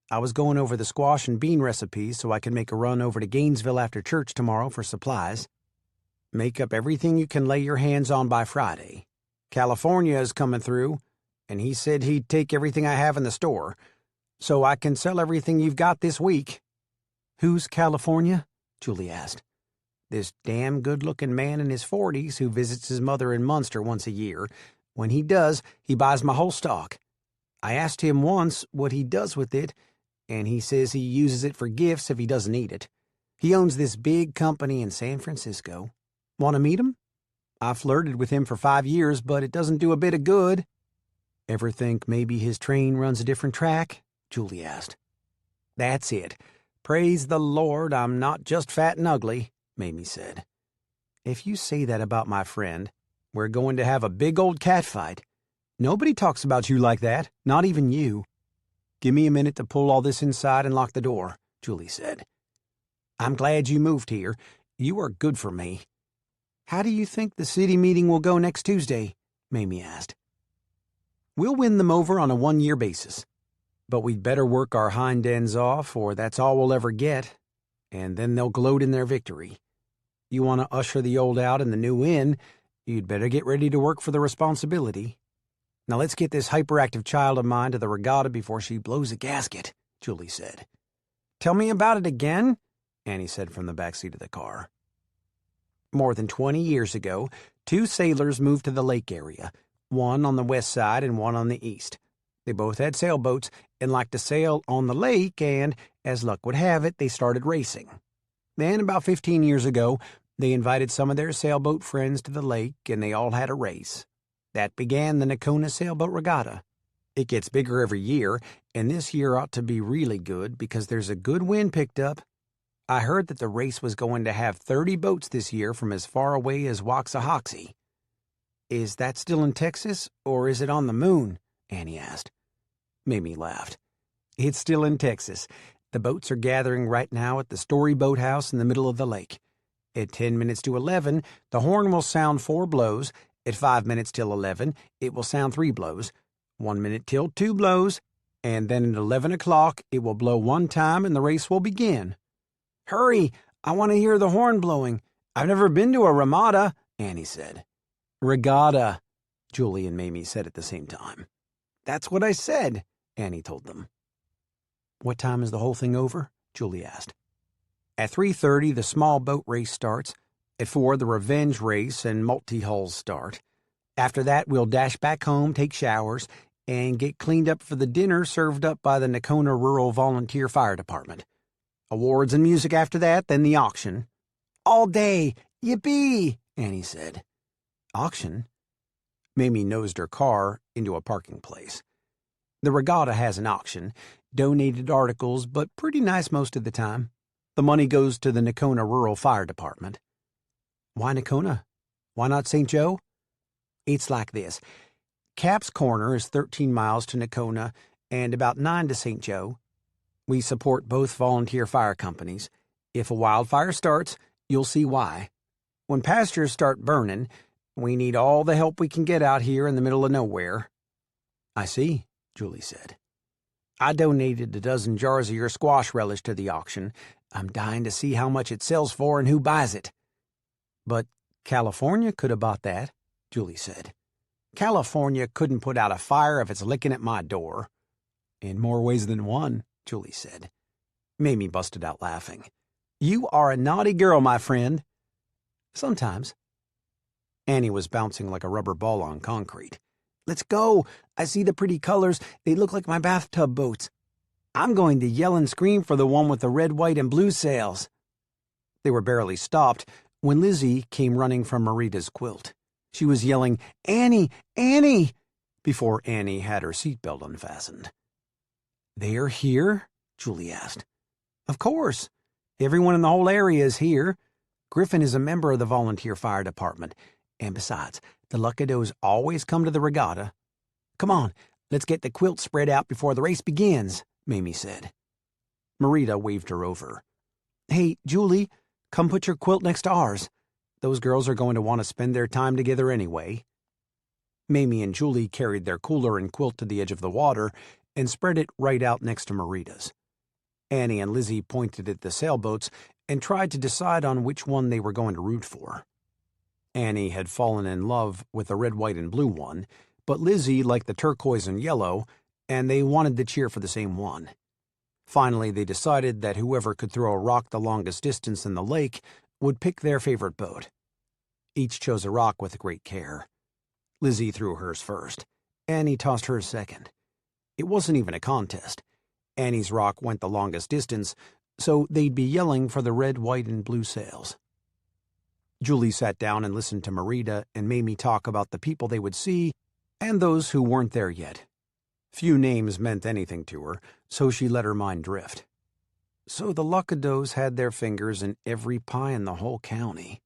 "I was going over the squash and bean recipes so I can make a run over to Gainesville after church tomorrow for supplies. Make up everything you can lay your hands on by Friday. California is coming through, and he said he'd take everything I have in the store, so I can sell everything you've got this week." "Who's California?" Julie asked. "This damn good-looking man in his 40s who visits his mother in Munster once a year. When he does, he buys my whole stock. I asked him once what he does with it, and he says he uses it for gifts if he doesn't eat it. He owns this big company in San Francisco. Want to meet him? I flirted with him for 5 years, but it doesn't do a bit of good." "Ever think maybe his train runs a different track?" Julie asked. "That's it. Praise the Lord, I'm not just fat and ugly," Mamie said. "If you say that about my friend, we're going to have a big old catfight. Nobody talks about you like that, not even you." "Give me a minute to pull all this inside and lock the door," Julie said. "I'm glad you moved here. You are good for me." "How do you think the city meeting will go next Tuesday?" Mamie asked. "We'll win them over on a 1-year basis. But we'd better work our hind ends off, or that's all we'll ever get, and then they'll gloat in their victory. You want to usher the old out and the new in, you'd better get ready to work for the responsibility. Now let's get this hyperactive child of mine to the regatta before she blows a gasket," Julie said. "Tell me about it again," Annie said from the back seat of the car. "More than 20 years ago, 2 sailors moved to the lake area, one on the west side and one on the east. They both had sailboats and liked to sail on the lake, and, as luck would have it, they started racing. Then, about 15 years ago, they invited some of their sailboat friends to the lake, and they all had a race. That began the Nakona Sailboat Regatta. It gets bigger every year, and this year ought to be really good because there's a good wind picked up. I heard that the race was going to have 30 boats this year from as far away as Waxahachie." "Is that still in Texas, or is it on the moon?" Annie asked. Mamie laughed. "It's still in Texas. The boats are gathering right now at the Story Boathouse in the middle of the lake. At 10 minutes to 11, the horn will sound 4 blows. At 5 minutes till 11, it will sound 3 blows. 1 minute till 2 blows, and then at 11 o'clock, it will blow 1 time and the race will begin." "Hurry! I want to hear the horn blowing. I've never been to a ramada," Annie said. "Regatta," Julie and Mamie said at the same time. "That's what I said," Annie told them. "What time is the whole thing over?" Julie asked. "At 3:30, the small boat race starts. At 4, the revenge race and multi-hulls start. After that, we'll dash back home, take showers, and get cleaned up for the dinner served up by the Nakona Rural Volunteer Fire Department. Awards and music after that, then the auction." "All day! Yippee!" Annie said. "Auction?" Mamie nosed her car into a parking place. "The regatta has an auction. Donated articles, but pretty nice most of the time. The money goes to the Nakona Rural Fire Department." "Why Nakona? Why not St. Joe?" "It's like this. Cap's Corner is 13 miles to Nakona and about 9 to St. Joe. We support both volunteer fire companies. If a wildfire starts, you'll see why. When pastures start burning, we need all the help we can get out here in the middle of nowhere." "I see," Julie said. "I donated a dozen jars of your squash relish to the auction. I'm dying to see how much it sells for and who buys it." "But California could have bought that," Julie said. "California couldn't put out a fire if it's licking at my door." "In more ways than one," Julie said. Mamie busted out laughing. "You are a naughty girl, my friend." "Sometimes." Annie was bouncing like a rubber ball on concrete. "Let's go. I see the pretty colors. They look like my bathtub boats. I'm going to yell and scream for the one with the red, white, and blue sails." They were barely stopped when Lizzie came running from Marita's quilt. She was yelling, "Annie! Annie!" before Annie had her seatbelt unfastened. "They're here?" Julie asked. "Of course. Everyone in the whole area is here. Griffin is a member of the volunteer fire department. And besides, the Luckadeaus always come to the regatta. Come on, let's get the quilt spread out before the race begins," Mamie said. Marita waved her over. "Hey, Julie, come put your quilt next to ours. Those girls are going to want to spend their time together anyway." Mamie and Julie carried their cooler and quilt to the edge of the water, and spread it right out next to Marita's. Annie and Lizzie pointed at the sailboats and tried to decide on which one they were going to root for. Annie had fallen in love with the red, white, and blue one, but Lizzie liked the turquoise and yellow, and they wanted to cheer for the same one. Finally, they decided that whoever could throw a rock the longest distance in the lake would pick their favorite boat. Each chose a rock with great care. Lizzie threw hers first. Annie tossed hers second. It wasn't even a contest. Annie's rock went the longest distance, so they'd be yelling for the red, white, and blue sails. Julie sat down and listened to Marita and Mamie talk about the people they would see and those who weren't there yet. Few names meant anything to her, so she let her mind drift. So the Luckadeaus had their fingers in every pie in the whole county.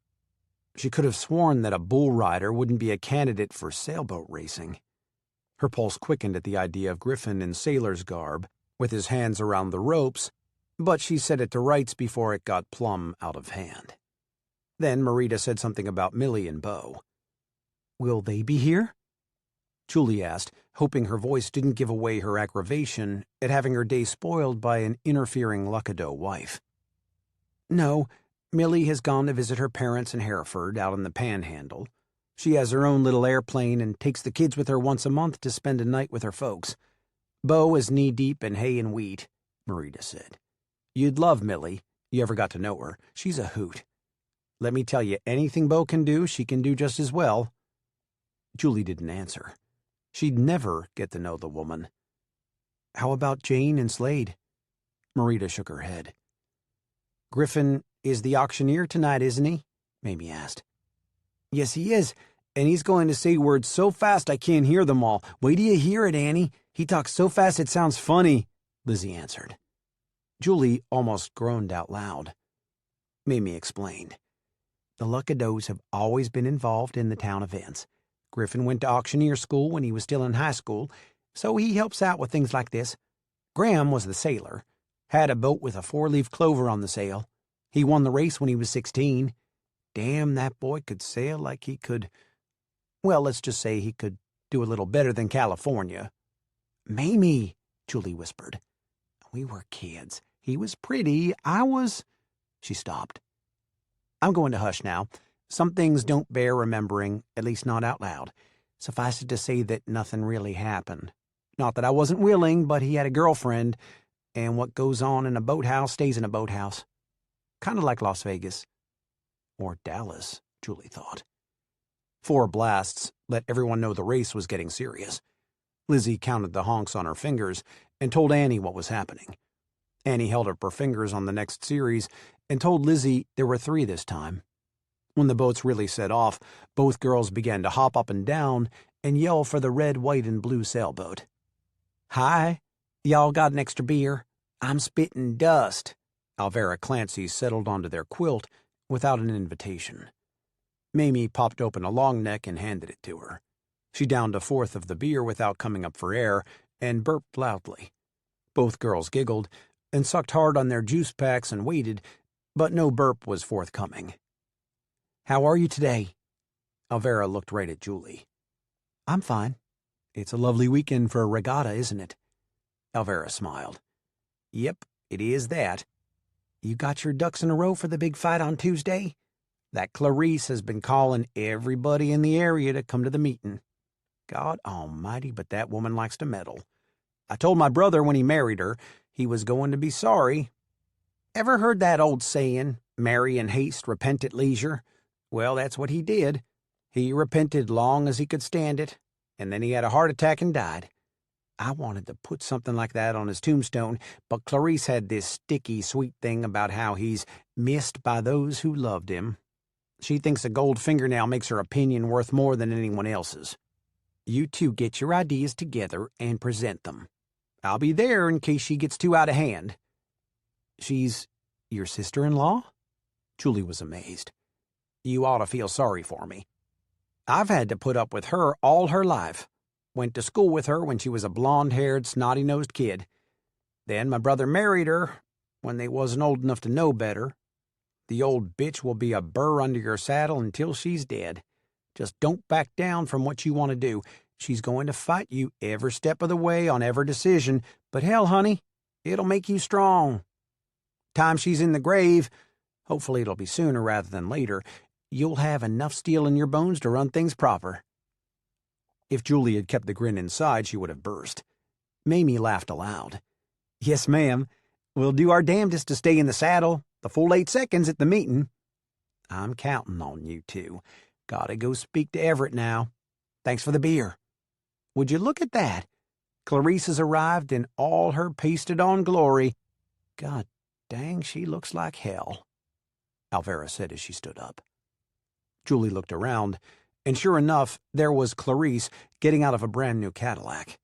She could have sworn that a bull rider wouldn't be a candidate for sailboat racing. Her pulse quickened at the idea of Griffin in sailor's garb, with his hands around the ropes, but she set it to rights before it got plumb out of hand. Then Marita said something about Millie and Bo. "Will they be here?" Julie asked, hoping her voice didn't give away her aggravation at having her day spoiled by an interfering Luckadeau wife. "No, Millie has gone to visit her parents in Hereford out in the Panhandle. She has her own little airplane and takes the kids with her once a month to spend a night with her folks. Bo is knee-deep in hay and wheat," Marita said. "You'd love Millie. You ever got to know her. She's a hoot. Let me tell you, anything Bo can do, she can do just as well." Julie didn't answer. She'd never get to know the woman. "How about Jane and Slade?" Marita shook her head. "Griffin is the auctioneer tonight, isn't he?" Mamie asked. "Yes, he is, and he's going to say words so fast I can't hear them all. Wait till you hear it, Annie. He talks so fast it sounds funny," Lizzie answered. Julie almost groaned out loud. Mamie explained. "The Luckadeaus have always been involved in the town events. Griffin went to auctioneer school when he was still in high school, so he helps out with things like this. Graham was the sailor. Had a boat with a 4-leaf clover on the sail. He won the race when he was 16. Damn, that boy could sail like he could... Well, let's just say he could do a little better than California." "Mamie," Julie whispered. "We were kids. He was pretty. I was..." She stopped. "I'm going to hush now. Some things don't bear remembering, at least not out loud. Suffice it to say that nothing really happened. Not that I wasn't willing, but he had a girlfriend, and what goes on in a boathouse stays in a boathouse. Kind of like Las Vegas. Or Dallas," Julie thought. 4 blasts let everyone know the race was getting serious. Lizzie counted the honks on her fingers and told Annie what was happening. Annie held up her fingers on the next series and told Lizzie there were 3 this time. When the boats really set off, both girls began to hop up and down and yell for the red, white, and blue sailboat. "Hi, y'all got an extra beer? I'm spitting dust." Alvera Clancy settled onto their quilt without an invitation. Mamie popped open a long neck and handed it to her. She downed a fourth of the beer without coming up for air and burped loudly. Both girls giggled and sucked hard on their juice packs and waited, but no burp was forthcoming. "How are you today?" Alvera looked right at Julie. "I'm fine. It's a lovely weekend for a regatta, isn't it?" Alvera smiled. "Yep, it is that. You got your ducks in a row for the big fight on Tuesday? That Clarice has been calling everybody in the area to come to the meeting. God almighty, but that woman likes to meddle. I told my brother when he married her he was going to be sorry. Ever heard that old saying, marry in haste, repent at leisure? Well, that's what he did. He repented long as he could stand it, and then he had a heart attack and died. I wanted to put something like that on his tombstone, but Clarice had this sticky, sweet thing about how he's missed by those who loved him. She thinks a gold fingernail makes her opinion worth more than anyone else's. You two get your ideas together and present them. I'll be there in case she gets too out of hand." "She's your sister-in-law?" Julie was amazed. "You ought to feel sorry for me. I've had to put up with her all her life. Went to school with her when she was a blonde-haired, snotty-nosed kid. Then my brother married her when they wasn't old enough to know better. The old bitch will be a burr under your saddle until she's dead. Just don't back down from what you want to do. She's going to fight you every step of the way on every decision, but hell, honey, it'll make you strong. Time she's in the grave, hopefully it'll be sooner rather than later, you'll have enough steel in your bones to run things proper." If Julie had kept the grin inside, she would have burst. Mamie laughed aloud. "Yes, ma'am. We'll do our damnedest to stay in the saddle, the full 8 seconds at the meeting. I'm counting on you two. Gotta go speak to Everett now. Thanks for the beer. Would you look at that? Clarice has arrived in all her pasted-on glory. God dang, she looks like hell," Alvera said as she stood up. Julie looked around, and sure enough, there was Clarice getting out of a brand-new Cadillac.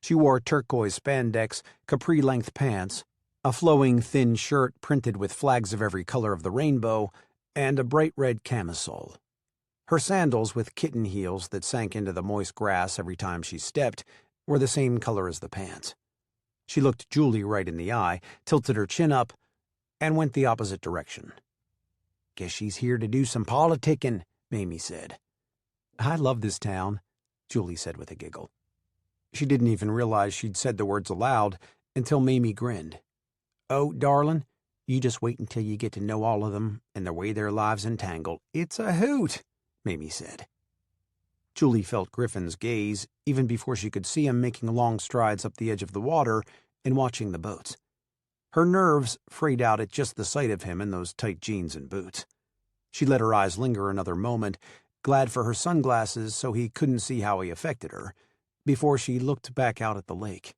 She wore turquoise spandex, capri-length pants, a flowing thin shirt printed with flags of every color of the rainbow, and a bright red camisole. Her sandals, with kitten heels that sank into the moist grass every time she stepped, were the same color as the pants. She looked Julie right in the eye, tilted her chin up, and went the opposite direction. "Guess she's here to do some politicking," Mamie said. "I love this town," Julie said with a giggle. She didn't even realize she'd said the words aloud until Mamie grinned. "Oh, darling, you just wait until you get to know all of them and the way their lives entangle. It's a hoot," Mamie said. Julie felt Griffin's gaze even before she could see him making long strides up the edge of the water and watching the boats. Her nerves frayed out at just the sight of him in those tight jeans and boots. She let her eyes linger another moment, glad for her sunglasses so he couldn't see how he affected her, before she looked back out at the lake.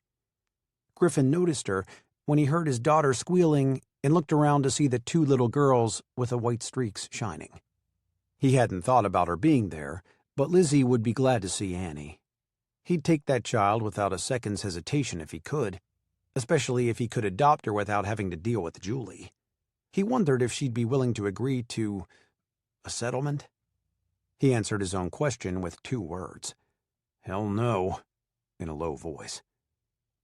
Griffin noticed her when he heard his daughter squealing and looked around to see the 2 little girls with the white streaks shining. He hadn't thought about her being there, but Lizzie would be glad to see Annie. He'd take that child without a second's hesitation if he could, especially if he could adopt her without having to deal with Julie. He wondered if she'd be willing to agree to a settlement. He answered his own question with 2 words. "Hell no," in a low voice.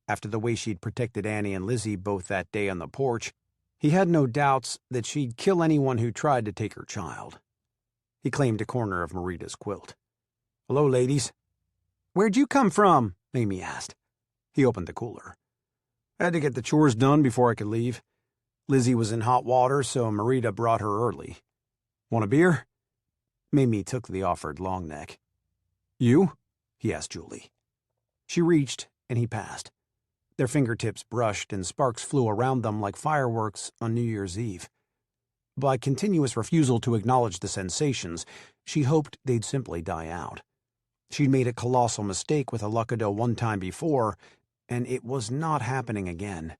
After the way she'd protected Annie and Lizzie both that day on the porch, he had no doubts that she'd kill anyone who tried to take her child. He claimed a corner of Marita's quilt. "Hello, ladies." "Where'd you come from?" Mamie asked. He opened the cooler. "Had to get the chores done before I could leave. Lizzie was in hot water, so Marita brought her early. Want a beer?" Mamie took the offered long neck. "You?" he asked Julie. She reached, and he passed. Their fingertips brushed, and sparks flew around them like fireworks on New Year's Eve. By continuous refusal to acknowledge the sensations, she hoped they'd simply die out. She'd made a colossal mistake with a Luckadeau one time before, and it was not happening again.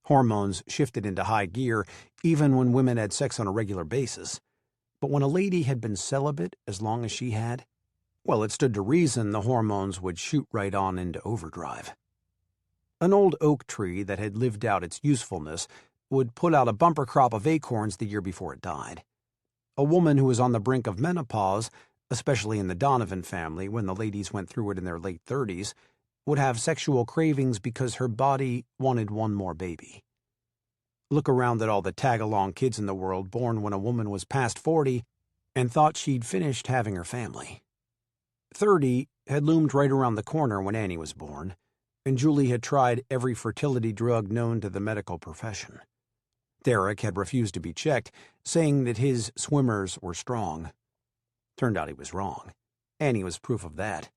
Hormones shifted into high gear even when women had sex on a regular basis. But when a lady had been celibate as long as she had, well, it stood to reason the hormones would shoot right on into overdrive. An old oak tree that had lived out its usefulness would put out a bumper crop of acorns the year before it died. A woman who was on the brink of menopause, especially in the Donovan family when the ladies went through it in their late 30s, would have sexual cravings because her body wanted one more baby. Look around at all the tag-along kids in the world born when a woman was past 40 and thought she'd finished having her family. 30 had loomed right around the corner when Annie was born, and Julie had tried every fertility drug known to the medical profession. Derek had refused to be checked, saying that his swimmers were strong. Turned out he was wrong. Annie was proof of that.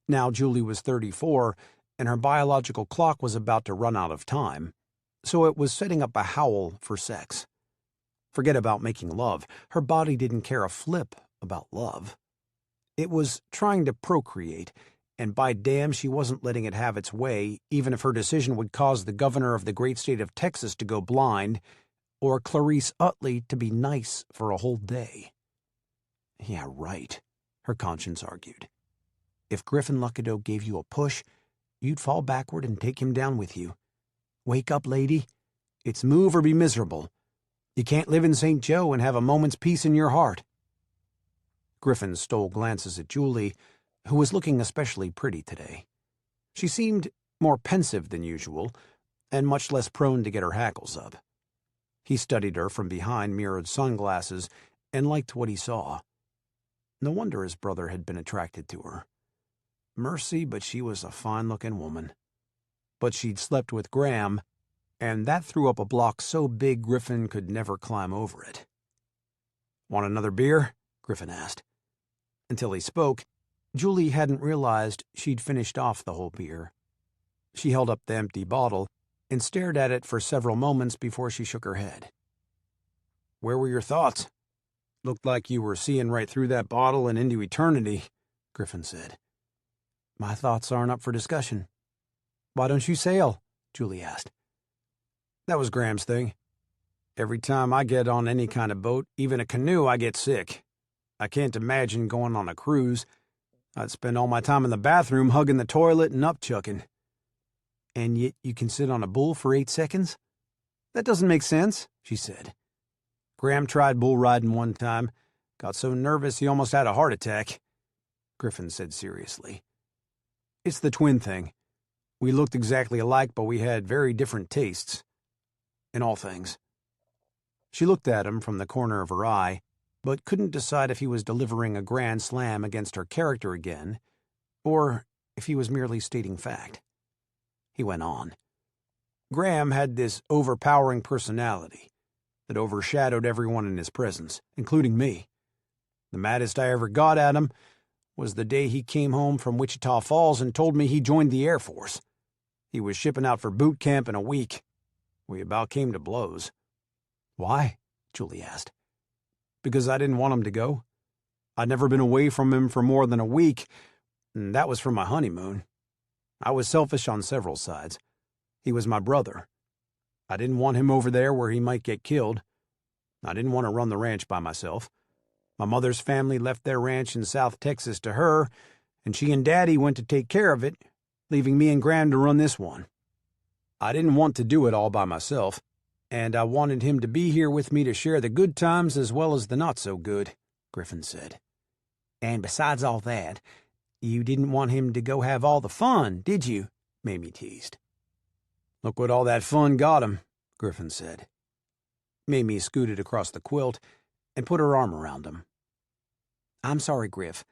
Now Julie was 34, and her biological clock was about to run out of time, so it was setting up a howl for sex. Forget about making love. Her body didn't care a flip about love. It was trying to procreate, and by damn she wasn't letting it have its way, even if her decision would cause the governor of the great state of Texas to go blind, or Clarice Utley to be nice for a whole day. Yeah, right, her conscience argued. If Griffin Luckadeau gave you a push, you'd fall backward and take him down with you. Wake up, lady. It's move or be miserable. You can't live in St. Joe and have a moment's peace in your heart. Griffin stole glances at Julie, who was looking especially pretty today. She seemed more pensive than usual, and much less prone to get her hackles up. He studied her from behind mirrored sunglasses and liked what he saw. No wonder his brother had been attracted to her. Mercy, but she was a fine-looking woman. But she'd slept with Graham, and that threw up a block so big Griffin could never climb over it. "Want another beer?" Griffin asked. Until he spoke, Julie hadn't realized she'd finished off the whole beer. She held up the empty bottle and stared at it for several moments before she shook her head. "Where were your thoughts? Looked like you were seeing right through that bottle and into eternity," Griffin said. "My thoughts aren't up for discussion." "Why don't you sail?" Julie asked. "That was Graham's thing. Every time I get on any kind of boat, even a canoe, I get sick. I can't imagine going on a cruise. I'd spend all my time in the bathroom hugging the toilet and upchucking." "And yet you can sit on a bull for 8 seconds? That doesn't make sense," she said. "Graham tried bull riding one time. Got so nervous he almost had a heart attack," Griffin said seriously. "It's the twin thing. We looked exactly alike, but we had very different tastes. In all things." She looked at him from the corner of her eye, but couldn't decide if he was delivering a grand slam against her character again, or if he was merely stating fact. He went on. "Graham had this overpowering personality that overshadowed everyone in his presence, including me. The maddest I ever got at him was the day he came home from Wichita Falls and told me he joined the Air Force. He was shipping out for boot camp in a week. We about came to blows." "Why?" Julie asked. "Because I didn't want him to go. I'd never been away from him for more than a week, and that was for my honeymoon. I was selfish on several sides. He was my brother. I didn't want him over there where he might get killed. I didn't want to run the ranch by myself. My mother's family left their ranch in South Texas to her, and she and Daddy went to take care of it, leaving me and Graham to run this one. I didn't want to do it all by myself, and I wanted him to be here with me to share the good times as well as the not-so-good," Griffin said. "And besides all that, you didn't want him to go have all the fun, did you?" Mamie teased. "Look what all that fun got him," Griffin said. Mamie scooted across the quilt and put her arm around him. "I'm sorry, Griff.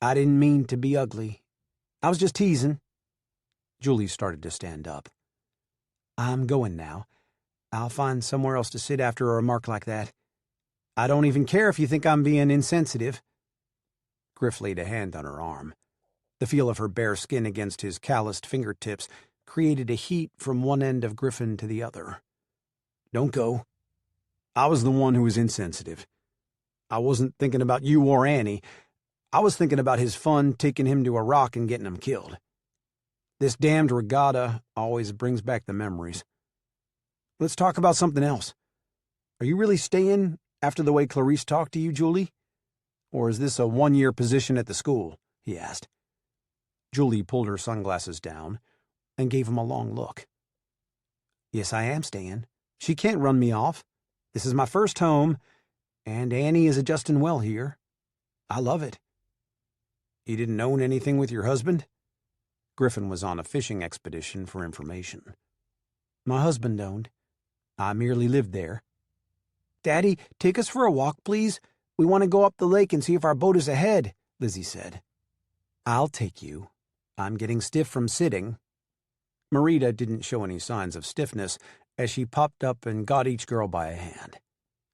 I didn't mean to be ugly. I was just teasing." Julie started to stand up. "I'm going now. I'll find somewhere else to sit after a remark like that. I don't even care if you think I'm being insensitive." Griff laid a hand on her arm. The feel of her bare skin against his calloused fingertips created a heat from one end of Griffin to the other. "Don't go. I was the one who was insensitive. I wasn't thinking about you or Annie. I was thinking about his fun taking him to a rock and getting him killed. This damned regatta always brings back the memories. Let's talk about something else. Are you really staying after the way Clarice talked to you, Julie? Or is this a one-year position at the school?" he asked. Julie pulled her sunglasses down and gave him a long look. "Yes, I am staying. She can't run me off. This is my first home, and Annie is adjusting well here. I love it." "You didn't own anything with your husband?" Griffin was on a fishing expedition for information. "My husband owned. I merely lived there." "Daddy, take us for a walk, please. We want to go up the lake and see if our boat is ahead," Lizzie said. "I'll take you. I'm getting stiff from sitting." Marita didn't show any signs of stiffness as she popped up and got each girl by a hand.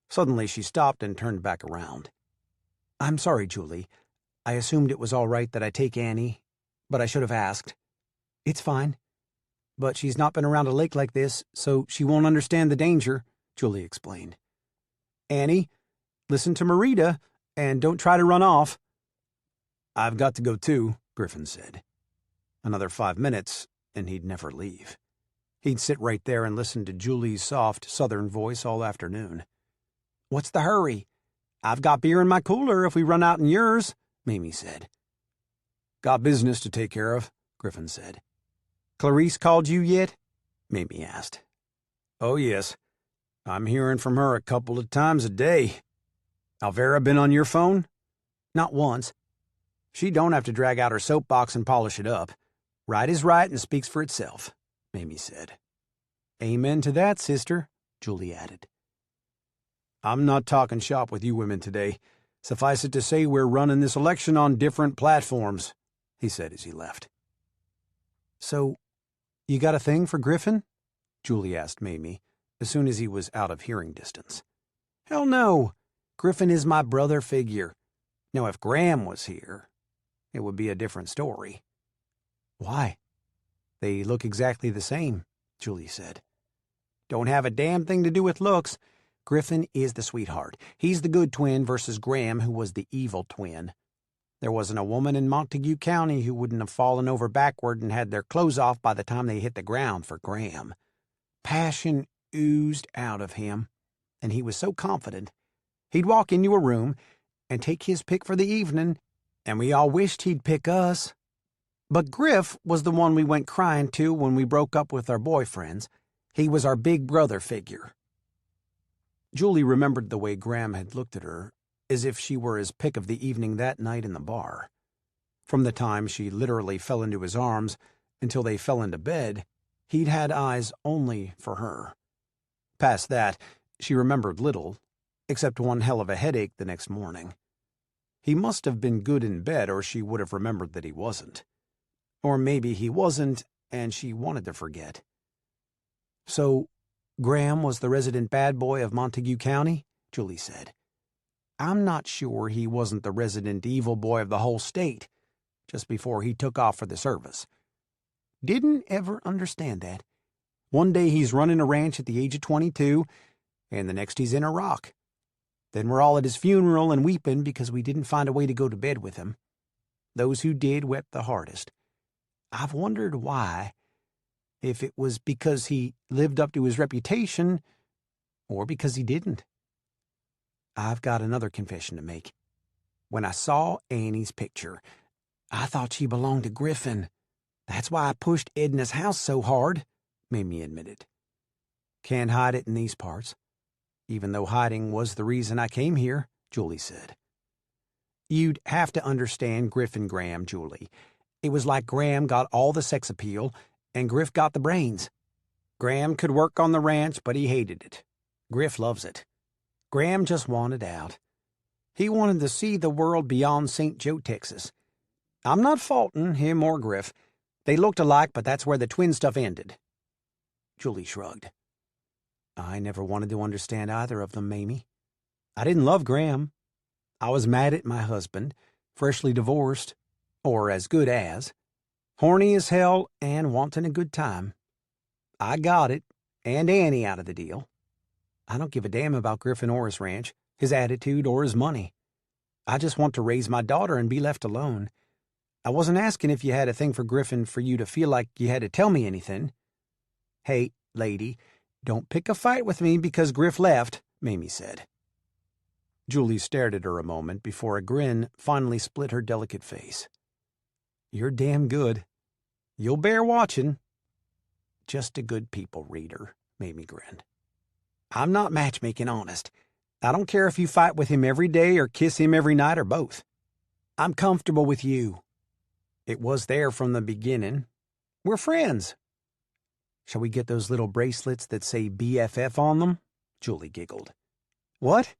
Suddenly she stopped and turned back around. "I'm sorry, Julie. I assumed it was all right that I take Annie, but I should have asked. It's fine. But she's not been around a lake like this, so she won't understand the danger," Julie explained. "Annie, listen to Marita, and don't try to run off." "I've got to go too," Griffin said. Another 5 minutes, and he'd never leave. He'd sit right there and listen to Julie's soft southern voice all afternoon. "What's the hurry? I've got beer in my cooler if we run out in yours," Mamie said. "Got business to take care of," Griffin said. "Clarice called you yet?" Mamie asked. "Oh, yes. I'm hearing from her a couple of times a day. Alvera been on your phone?" "Not once. She don't have to drag out her soapbox and polish it up. Right is right and speaks for itself," Mamie said. "Amen to that, sister," Julie added. "I'm not talking shop with you women today. Suffice it to say we're running this election on different platforms. he said as he left. So, you got a thing for Griffin? Julie asked Mamie, as soon as he was out of hearing distance. Hell no! Griffin is my brother figure. Now, if Graham was here, it would be a different story. Why? They look exactly the same, Julie said. Don't have a damn thing to do with looks. Griffin is the sweetheart. He's the good twin versus Graham, who was the evil twin. There wasn't a woman in Montague County who wouldn't have fallen over backward and had their clothes off by the time they hit the ground for Graham. Passion oozed out of him, and he was so confident. He'd walk into a room and take his pick for the evening, and we all wished he'd pick us. But Griff was the one we went crying to when we broke up with our boyfriends. He was our big brother figure. Julie remembered the way Graham had looked at her, as if she were his pick of the evening that night in the bar. From the time she literally fell into his arms until they fell into bed, he'd had eyes only for her. Past that, she remembered little, except one hell of a headache the next morning. He must have been good in bed, or she would have remembered that he wasn't. Or maybe he wasn't, and she wanted to forget. So, Graham was the resident bad boy of Montague County? Julie said. I'm not sure he wasn't the resident evil boy of the whole state, just before he took off for the service. Didn't ever understand that. One day he's running a ranch at the age of 22, and the next he's in Iraq. Then we're all at his funeral and weeping because we didn't find a way to go to bed with him. Those who did wept the hardest. I've wondered why, if it was because he lived up to his reputation, or because he didn't. I've got another confession to make. When I saw Annie's picture, I thought she belonged to Griffin. That's why I pushed Edna's house so hard, Mamie admitted. Can't hide it in these parts, even though hiding was the reason I came here, Julie said. You'd have to understand Griffin Graham, Julie. It was like Graham got all the sex appeal, and Griff got the brains. Graham could work on the ranch, but he hated it. Griff loves it. Graham just wanted out. He wanted to see the world beyond St. Joe, Texas. I'm not faulting him or Griff. They looked alike, but that's where the twin stuff ended. Julie shrugged. I never wanted to understand either of them, Mamie. I didn't love Graham. I was mad at my husband, freshly divorced, or as good as, horny as hell and wanting a good time. I got it, and Annie out of the deal. I don't give a damn about Griffin or his ranch, his attitude, or his money. I just want to raise my daughter and be left alone. I wasn't asking if you had a thing for Griffin for you to feel like you had to tell me anything. Hey, lady, don't pick a fight with me because Griff left, Mamie said. Julie stared at her a moment before a grin finally split her delicate face. You're damn good. You'll bear watching. Just a good people reader, Mamie grinned. I'm not matchmaking, honest. I don't care if you fight with him every day or kiss him every night or both. I'm comfortable with you. It was there from the beginning. We're friends. Shall we get those little bracelets that say BFF on them? Julie giggled. What?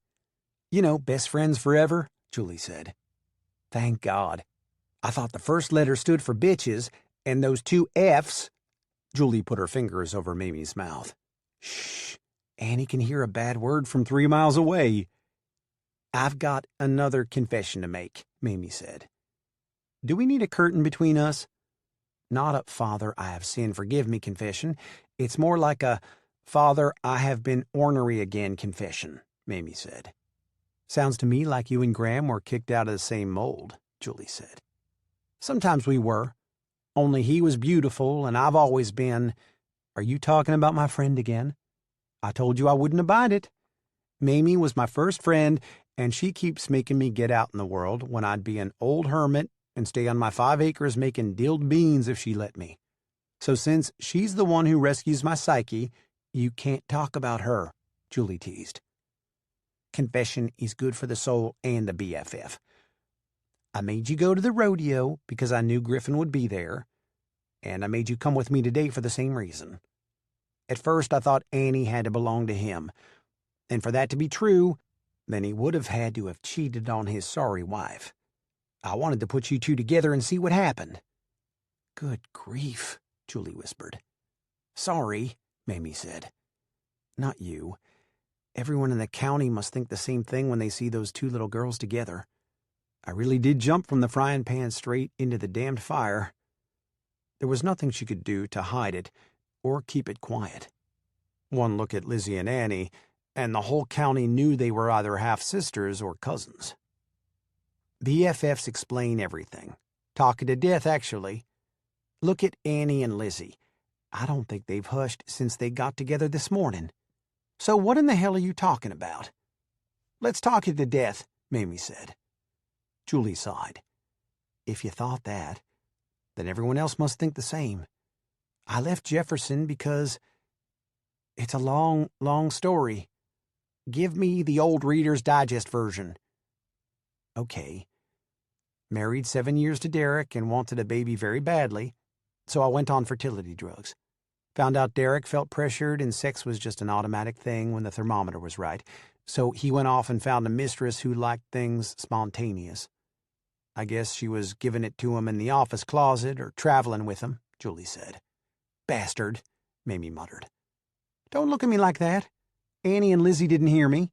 You know, best friends forever, Julie said. Thank God. I thought the first letter stood for bitches, and those two F's. Julie put her fingers over Mamie's mouth. Shh. Annie can hear a bad word from 3 miles away. I've got another confession to make, Mamie said. Do we need a curtain between us? Not a Father, I have sinned, forgive me confession. It's more like a Father, I have been ornery again confession, Mamie said. Sounds to me like you and Graham were kicked out of the same mold, Julie said. Sometimes we were. Only he was beautiful, and I've always been. Are you talking about my friend again? I told you I wouldn't abide it. Mamie was my first friend, and she keeps making me get out in the world when I'd be an old hermit and stay on my 5 acres making dilled beans if she let me. So since she's the one who rescues my psyche, you can't talk about her, Julie teased. Confession is good for the soul and the BFF. I made you go to the rodeo because I knew Griffin would be there, and I made you come with me today for the same reason. At first I thought Annie had to belong to him, and for that to be true, then he would have had to have cheated on his sorry wife. I wanted to put you two together and see what happened." "Good grief," Julie whispered. "Sorry," Mamie said. "Not you. Everyone in the county must think the same thing when they see those two little girls together. I really did jump from the frying pan straight into the damned fire." There was nothing she could do to hide it or keep it quiet. One look at Lizzie and Annie, and the whole county knew they were either half-sisters or cousins. BFFs explain everything. Talk it to death, actually. Look at Annie and Lizzie. I don't think they've hushed since they got together this morning. So what in the hell are you talking about? "Let's talk it to death," Mamie said. Julie sighed. "If you thought that, then everyone else must think the same. I left Jefferson because it's a long, long story. Give me the old Reader's Digest version." "Okay. Married 7 years to Derek and wanted a baby very badly, so I went on fertility drugs. Found out Derek felt pressured and sex was just an automatic thing when the thermometer was right, so he went off and found a mistress who liked things spontaneous. I guess she was giving it to him in the office closet or traveling with him," Julie said. "Bastard," Mamie muttered. "Don't look at me like that. Annie and Lizzie didn't hear me."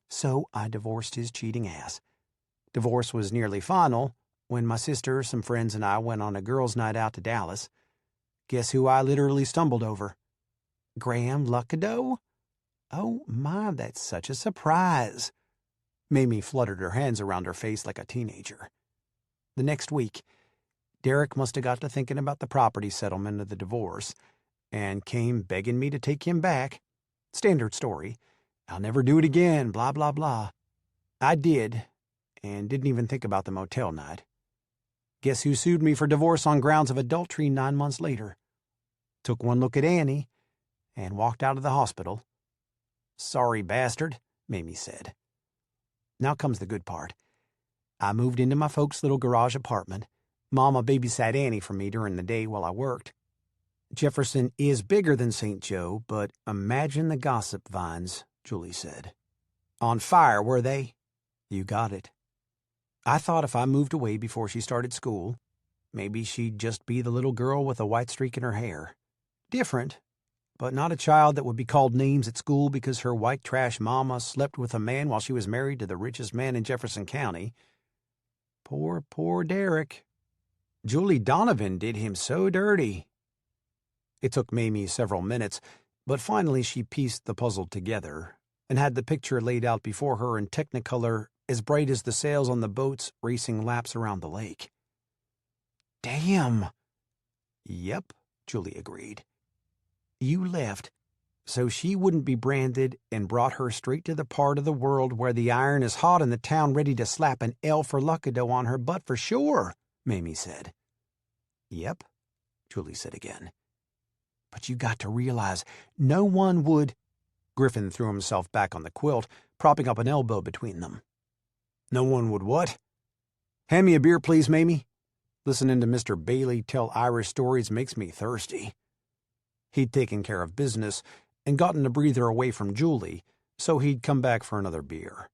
"So I divorced his cheating ass. Divorce was nearly final when my sister, some friends, and I went on a girls' night out to Dallas. Guess who I literally stumbled over? Griffin Luckadeau? Oh my, that's such a surprise." Mamie fluttered her hands around her face like a teenager. "The next week, Derek must have got to thinking about the property settlement of the divorce and came begging me to take him back. Standard story. I'll never do it again, blah, blah, blah. I did, and didn't even think about the motel night. Guess who sued me for divorce on grounds of adultery 9 months later? Took one look at Annie and walked out of the hospital." "Sorry, bastard," Mamie said. "Now comes the good part. I moved into my folks' little garage apartment. Mama babysat Annie for me during the day while I worked. Jefferson is bigger than St. Joe, but imagine the gossip vines," Julie said. "On fire, were they?" "You got it. I thought if I moved away before she started school, maybe she'd just be the little girl with a white streak in her hair. Different, but not a child that would be called names at school because her white trash mama slept with a man while she was married to the richest man in Jefferson County. Poor, poor Derek. Julie Donovan did him so dirty." It took Mamie several minutes, but finally she pieced the puzzle together and had the picture laid out before her in Technicolor as bright as the sails on the boats racing laps around the lake. "Damn." "Yep," Julie agreed. "You left so she wouldn't be branded and brought her straight to the part of the world where the iron is hot and the town ready to slap an L for Luckadeau on her butt for sure," Mamie said. "Yep," Julie said again. "But you got to realize no one would—" Griffin threw himself back on the quilt, propping up an elbow between them. "No one would what? Hand me a beer, please, Mamie. Listening to Mr. Bailey tell Irish stories makes me thirsty." He'd taken care of business and gotten a breather away from Julie, so he'd come back for another beer.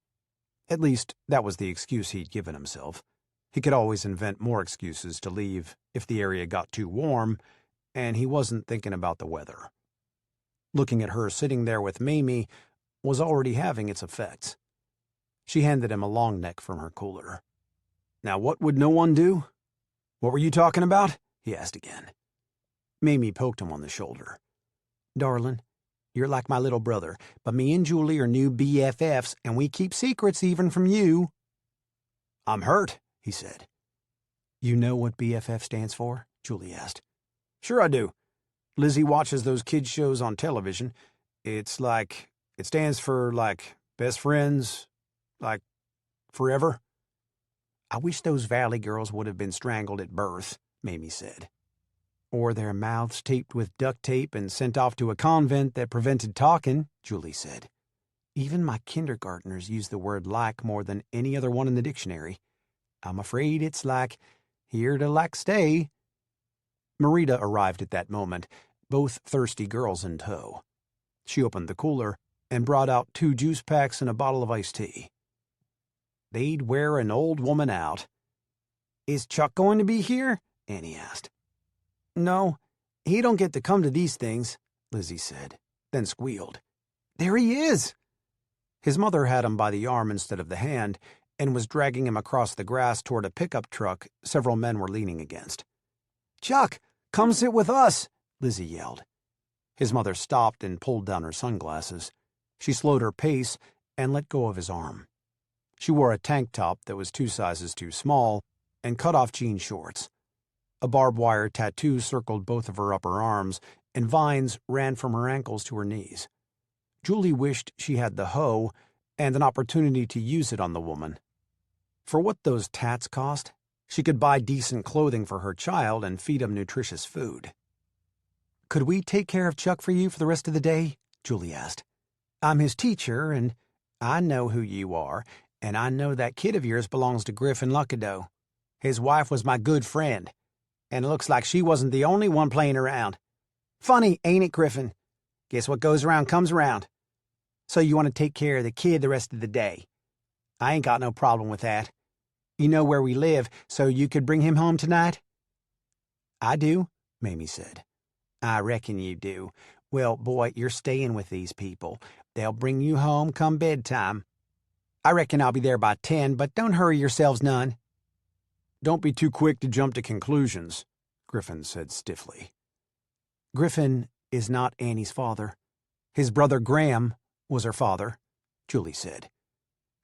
At least, that was the excuse he'd given himself. He could always invent more excuses to leave if the area got too warm, and he wasn't thinking about the weather. Looking at her sitting there with Mamie was already having its effects. She handed him a long neck from her cooler. "Now what would no one do? What were you talking about?" he asked again. Mamie poked him on the shoulder. "Darling, you're like my little brother, but me and Julie are new BFFs, and we keep secrets even from you." "I'm hurt," he said. "You know what BFF stands for?" Julie asked. "Sure I do. Lizzie watches those kids' shows on television. It stands for, best friends, forever." "I wish those Valley girls would have been strangled at birth," Mamie said. "Or their mouths taped with duct tape and sent off to a convent that prevented talking," Julie said. "Even my kindergartners use the word like more than any other one in the dictionary. I'm afraid it's here to stay." Marita arrived at that moment, both thirsty girls in tow. She opened the cooler and brought out 2 juice packs and a bottle of iced tea. "They'd wear an old woman out," Is Chuck going to be here? Annie asked. No, he don't get to come to these things, Lizzie said, then squealed. There he is! His mother had him by the arm instead of the hand and was dragging him across the grass toward a pickup truck several men were leaning against. Chuck, come sit with us, Lizzie yelled. His mother stopped and pulled down her sunglasses. She slowed her pace and let go of his arm. She wore a tank top that was 2 sizes too small and cut-off jean shorts. A barbed wire tattoo circled both of her upper arms, and vines ran from her ankles to her knees. Julie wished she had the hoe and an opportunity to use it on the woman. For what those tats cost, she could buy decent clothing for her child and feed him nutritious food. Could we take care of Chuck for you for the rest of the day? Julie asked. I'm his teacher, and I know who you are, and I know that kid of yours belongs to Griffin Luckadeau. His wife was my good friend, and it looks like she wasn't the only one playing around. Funny, ain't it, Griffin? Guess what goes around comes around. So you want to take care of the kid the rest of the day. I ain't got no problem with that. You know where we live, so you could bring him home tonight? I do, Mamie said. I reckon you do. Well, boy, you're staying with these people. They'll bring you home come bedtime. I reckon I'll be there by 10, but don't hurry yourselves none. Don't be too quick to jump to conclusions, Griffin said stiffly. Griffin is not Annie's father. His brother Graham was her father, Julie said.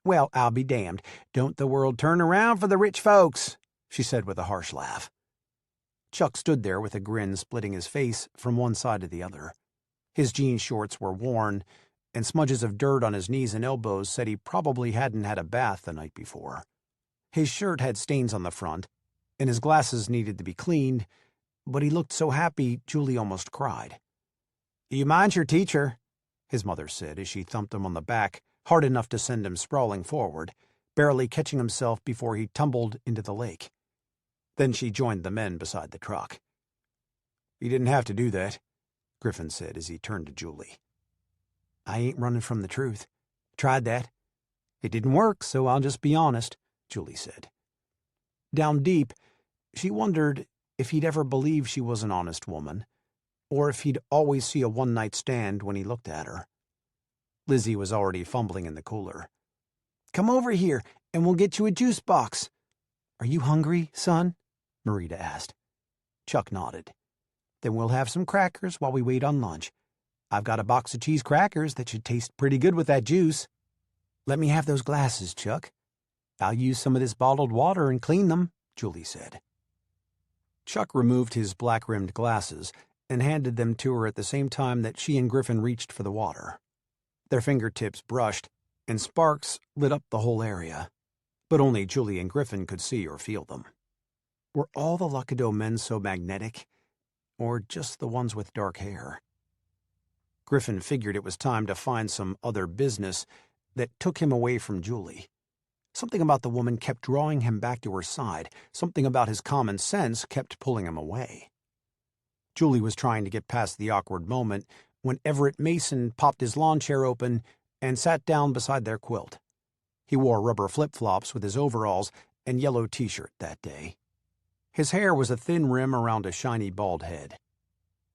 Well, I'll be damned. Don't the world turn around for the rich folks, she said with a harsh laugh. Chuck stood there with a grin splitting his face from one side to the other. His jean shorts were worn, and smudges of dirt on his knees and elbows said he probably hadn't had a bath the night before. His shirt had stains on the front, and his glasses needed to be cleaned, but he looked so happy Julie almost cried. You mind your teacher, his mother said as she thumped him on the back, hard enough to send him sprawling forward, barely catching himself before he tumbled into the lake. Then she joined the men beside the truck. You didn't have to do that, Griffin said as he turned to Julie. I ain't running from the truth. Tried that. It didn't work, so I'll just be honest, Julie said. Down deep, she wondered if he'd ever believe she was an honest woman, or if he'd always see a one-night stand when he looked at her. Lizzie was already fumbling in the cooler. Come over here, and we'll get you a juice box. Are you hungry, son? Marita asked. Chuck nodded. Then we'll have some crackers while we wait on lunch. I've got a box of cheese crackers that should taste pretty good with that juice. Let me have those glasses, Chuck. I'll use some of this bottled water and clean them, Julie said. Chuck removed his black-rimmed glasses and handed them to her at the same time that she and Griffin reached for the water. Their fingertips brushed, and sparks lit up the whole area, but only Julie and Griffin could see or feel them. Were all the Luckadeau men so magnetic, or just the ones with dark hair? Griffin figured it was time to find some other business that took him away from Julie. Something about the woman kept drawing him back to her side. Something about his common sense kept pulling him away. Julie was trying to get past the awkward moment when Everett Mason popped his lawn chair open and sat down beside their quilt. He wore rubber flip-flops with his overalls and yellow t-shirt that day. His hair was a thin rim around a shiny bald head.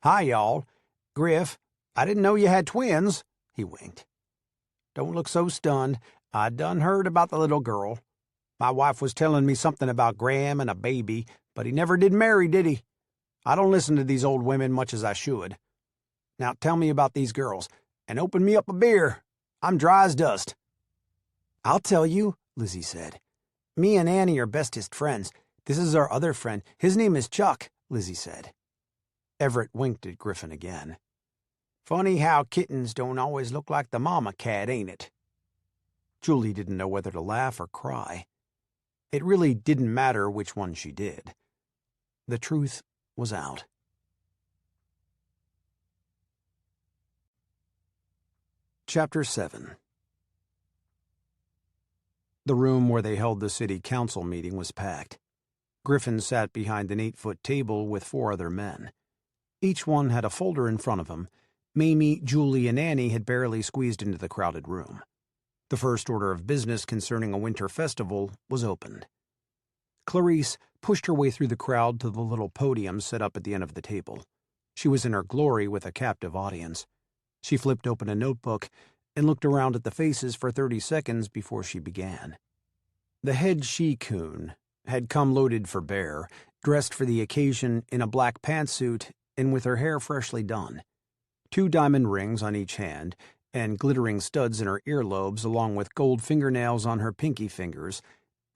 Hi, y'all. Griff, I didn't know you had twins, he winked. Don't look so stunned. I done heard about the little girl. My wife was telling me something about Graham and a baby, but he never did marry, did he? I don't listen to these old women much as I should. Now tell me about these girls, and open me up a beer. I'm dry as dust. I'll tell you, Lizzie said. Me and Annie are bestest friends. This is our other friend. His name is Chuck, Lizzie said. Everett winked at Griffin again. Funny how kittens don't always look like the mama cat, ain't it? Julie didn't know whether to laugh or cry. It really didn't matter which one she did. The truth was out. Chapter 7. The room where they held the city council meeting was packed. Griffin sat behind an 8-foot table with 4 other men. Each one had a folder in front of him. Mamie, Julie, and Annie had barely squeezed into the crowded room. The first order of business concerning a winter festival was opened. Clarice pushed her way through the crowd to the little podium set up at the end of the table. She was in her glory with a captive audience. She flipped open a notebook and looked around at the faces for 30 seconds before she began. The head she-coon had come loaded for bear, dressed for the occasion in a black pantsuit and with her hair freshly done. 2 diamond rings on each hand and glittering studs in her earlobes along with gold fingernails on her pinky fingers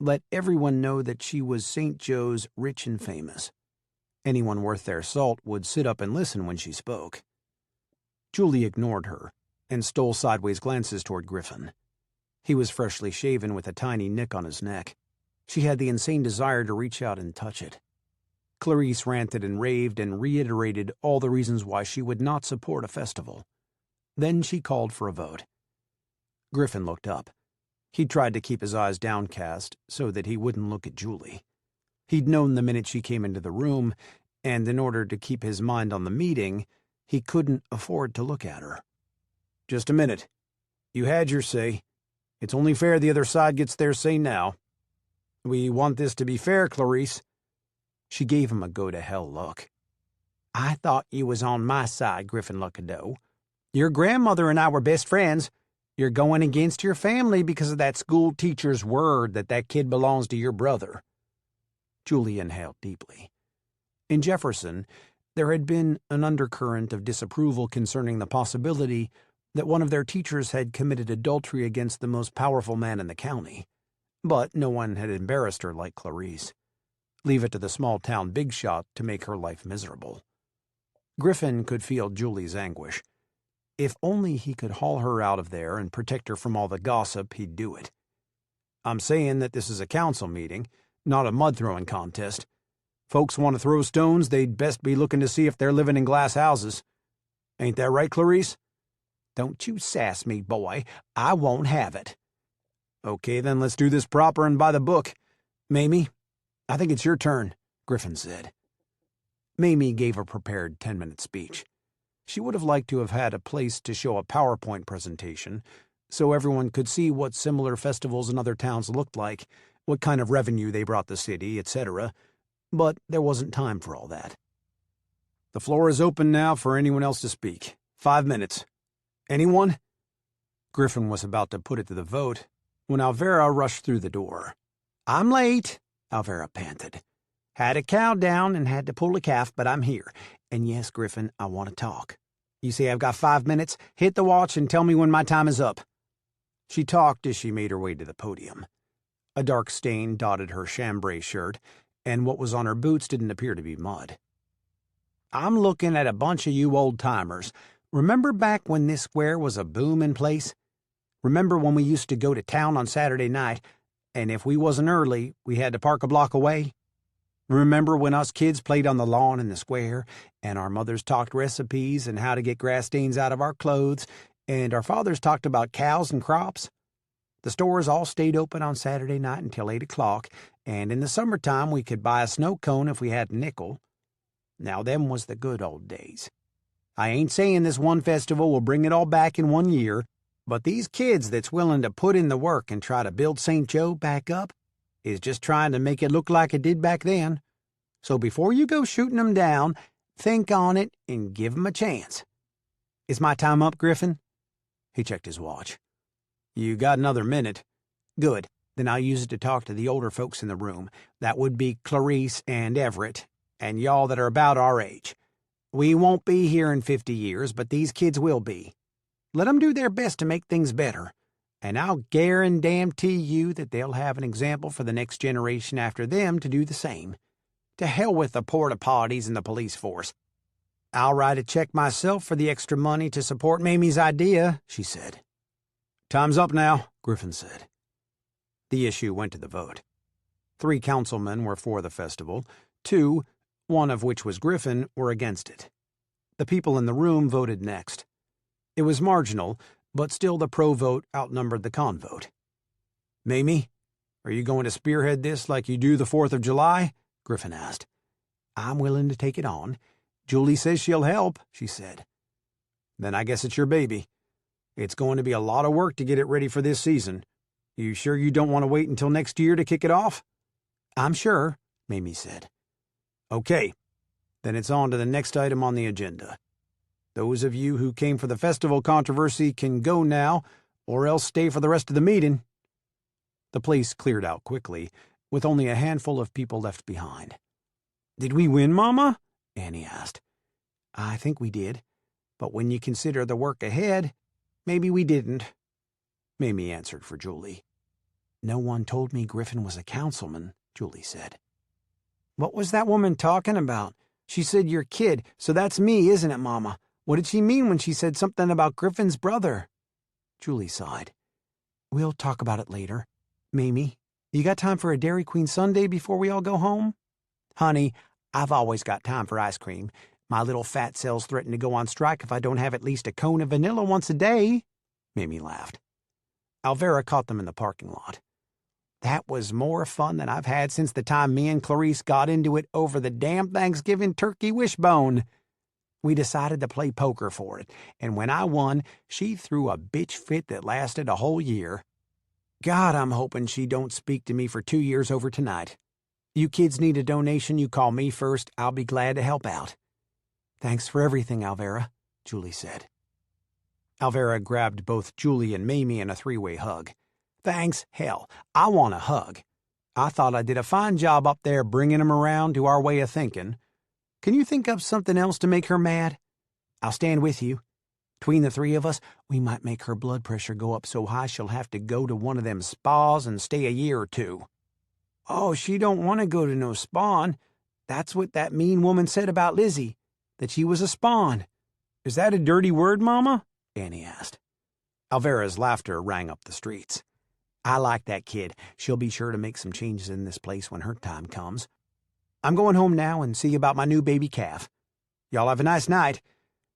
let everyone know that she was St. Joe's rich and famous. Anyone worth their salt would sit up and listen when she spoke. Julie ignored her and stole sideways glances toward Griffin. He was freshly shaven with a tiny nick on his neck. She had the insane desire to reach out and touch it. Clarice ranted and raved and reiterated all the reasons why she would not support a festival. Then she called for a vote. Griffin looked up. He tried to keep his eyes downcast so that he wouldn't look at Julie. He'd known the minute she came into the room, and in order to keep his mind on the meeting, he couldn't afford to look at her. "Just a minute. You had your say. It's only fair the other side gets their say now. We want this to be fair, Clarice." She gave him a go-to-hell look. "I thought you was on my side, Griffin Luckadeau. Your grandmother and I were best friends. You're going against your family because of that school teacher's word that kid belongs to your brother." Julie inhaled deeply. In Jefferson, there had been an undercurrent of disapproval concerning the possibility that one of their teachers had committed adultery against the most powerful man in the county. But no one had embarrassed her like Clarice. Leave it to the small-town big shot to make her life miserable. Griffin could feel Julie's anguish. If only he could haul her out of there and protect her from all the gossip, he'd do it. "I'm saying that this is a council meeting, not a mud-throwing contest. Folks want to throw stones, they'd best be looking to see if they're living in glass houses. Ain't that right, Clarice?" "Don't you sass me, boy. I won't have it." "Okay, then let's do this proper and by the book. Mamie, I think it's your turn," Griffin said. Mamie gave a prepared 10-minute speech. She would have liked to have had a place to show a PowerPoint presentation so everyone could see what similar festivals in other towns looked like, what kind of revenue they brought the city, etc., but there wasn't time for all that. "The floor is open now for anyone else to speak. 5 minutes. Anyone?" Griffin was about to put it to the vote when Alvera rushed through the door. "I'm late," Alvera panted. "Had a cow down and had to pull a calf, but I'm here. And yes, Griffin, I want to talk. You say I've got 5 minutes? Hit the watch and tell me when my time is up." She talked as she made her way to the podium. A dark stain dotted her chambray shirt, and what was on her boots didn't appear to be mud. "I'm looking at a bunch of you old-timers. Remember back when this square was a booming place? Remember when we used to go to town on Saturday night, and if we wasn't early, we had to park a block away? Remember when us kids played on the lawn in the square, and our mothers talked recipes and how to get grass stains out of our clothes, and our fathers talked about cows and crops? The stores all stayed open on Saturday night until 8 o'clock, and in the summertime we could buy a snow cone if we had a nickel. Now them was the good old days. I ain't saying this one festival will bring it all back in 1 year, but these kids that's willing to put in the work and try to build St. Joe back up is just trying to make it look like it did back then. So before you go shooting them down, think on it and give them a chance. Is my time up, Griffin?" He checked his watch. "You got another minute." "Good. Then I'll use it to talk to the older folks in the room. That would be Clarice and Everett, and y'all that are about our age. We won't be here in 50 years, but these kids will be. Let 'em do their best to make things better, and I'll guarantee you that they'll have an example for the next generation after them to do the same. To hell with the porta-potties and the police force. I'll write a check myself for the extra money to support Mamie's idea," she said. "Time's up now," Griffin said. The issue went to the vote. 3 councilmen were for the festival. 2, one of which was Griffin, were against it. The people in the room voted next. It was marginal, but still the pro vote outnumbered the con vote. "Mamie, are you going to spearhead this like you do the 4th of July? Griffin asked. "I'm willing to take it on. Julie says she'll help," she said. "Then I guess it's your baby. It's going to be a lot of work to get it ready for this season. You sure you don't want to wait until next year to kick it off?" I'm sure, Mamie said. Okay, then it's on to the next item on the agenda. Those of you who came for the festival controversy can go now, or else stay for the rest of the meeting. The place cleared out quickly, with only a handful of people left behind. Did we win, Mama? Annie asked. I think we did, but when you consider the work ahead, maybe we didn't, Mamie answered for Julie. No one told me Griffin was a councilman, Julie said. What was that woman talking about? She said your kid, so that's me, isn't it, Mama? What did she mean when she said something about Griffin's brother? Julie sighed. We'll talk about it later. Mamie, you got time for a Dairy Queen sundae before we all go home? Honey, I've always got time for ice cream. My little fat cells threaten to go on strike if I don't have at least a cone of vanilla once a day, Mamie laughed. Alvera caught them in the parking lot. That was more fun than I've had since the time me and Clarice got into it over the damn Thanksgiving turkey wishbone. We decided to play poker for it, and when I won, she threw a bitch fit that lasted a whole year. God, I'm hoping she don't speak to me for 2 years over tonight. You kids need a donation, you call me first. I'll be glad to help out. Thanks for everything, Alvera, Julie said. Alvera grabbed both Julie and Mamie in a three-way hug. Thanks, hell, I want a hug. I thought I did a fine job up there bringing 'em around to our way of thinking. Can you think up something else to make her mad? I'll stand with you. Between the three of us, we might make her blood pressure go up so high she'll have to go to one of them spas and stay a year or two. Oh, she don't want to go to no spawn. That's what that mean woman said about Lizzie, that she was a spawn. Is that a dirty word, Mama? Annie asked. Alvera's laughter rang up the streets. I like that kid. She'll be sure to make some changes in this place when her time comes. I'm going home now and see about my new baby calf. Y'all have a nice night.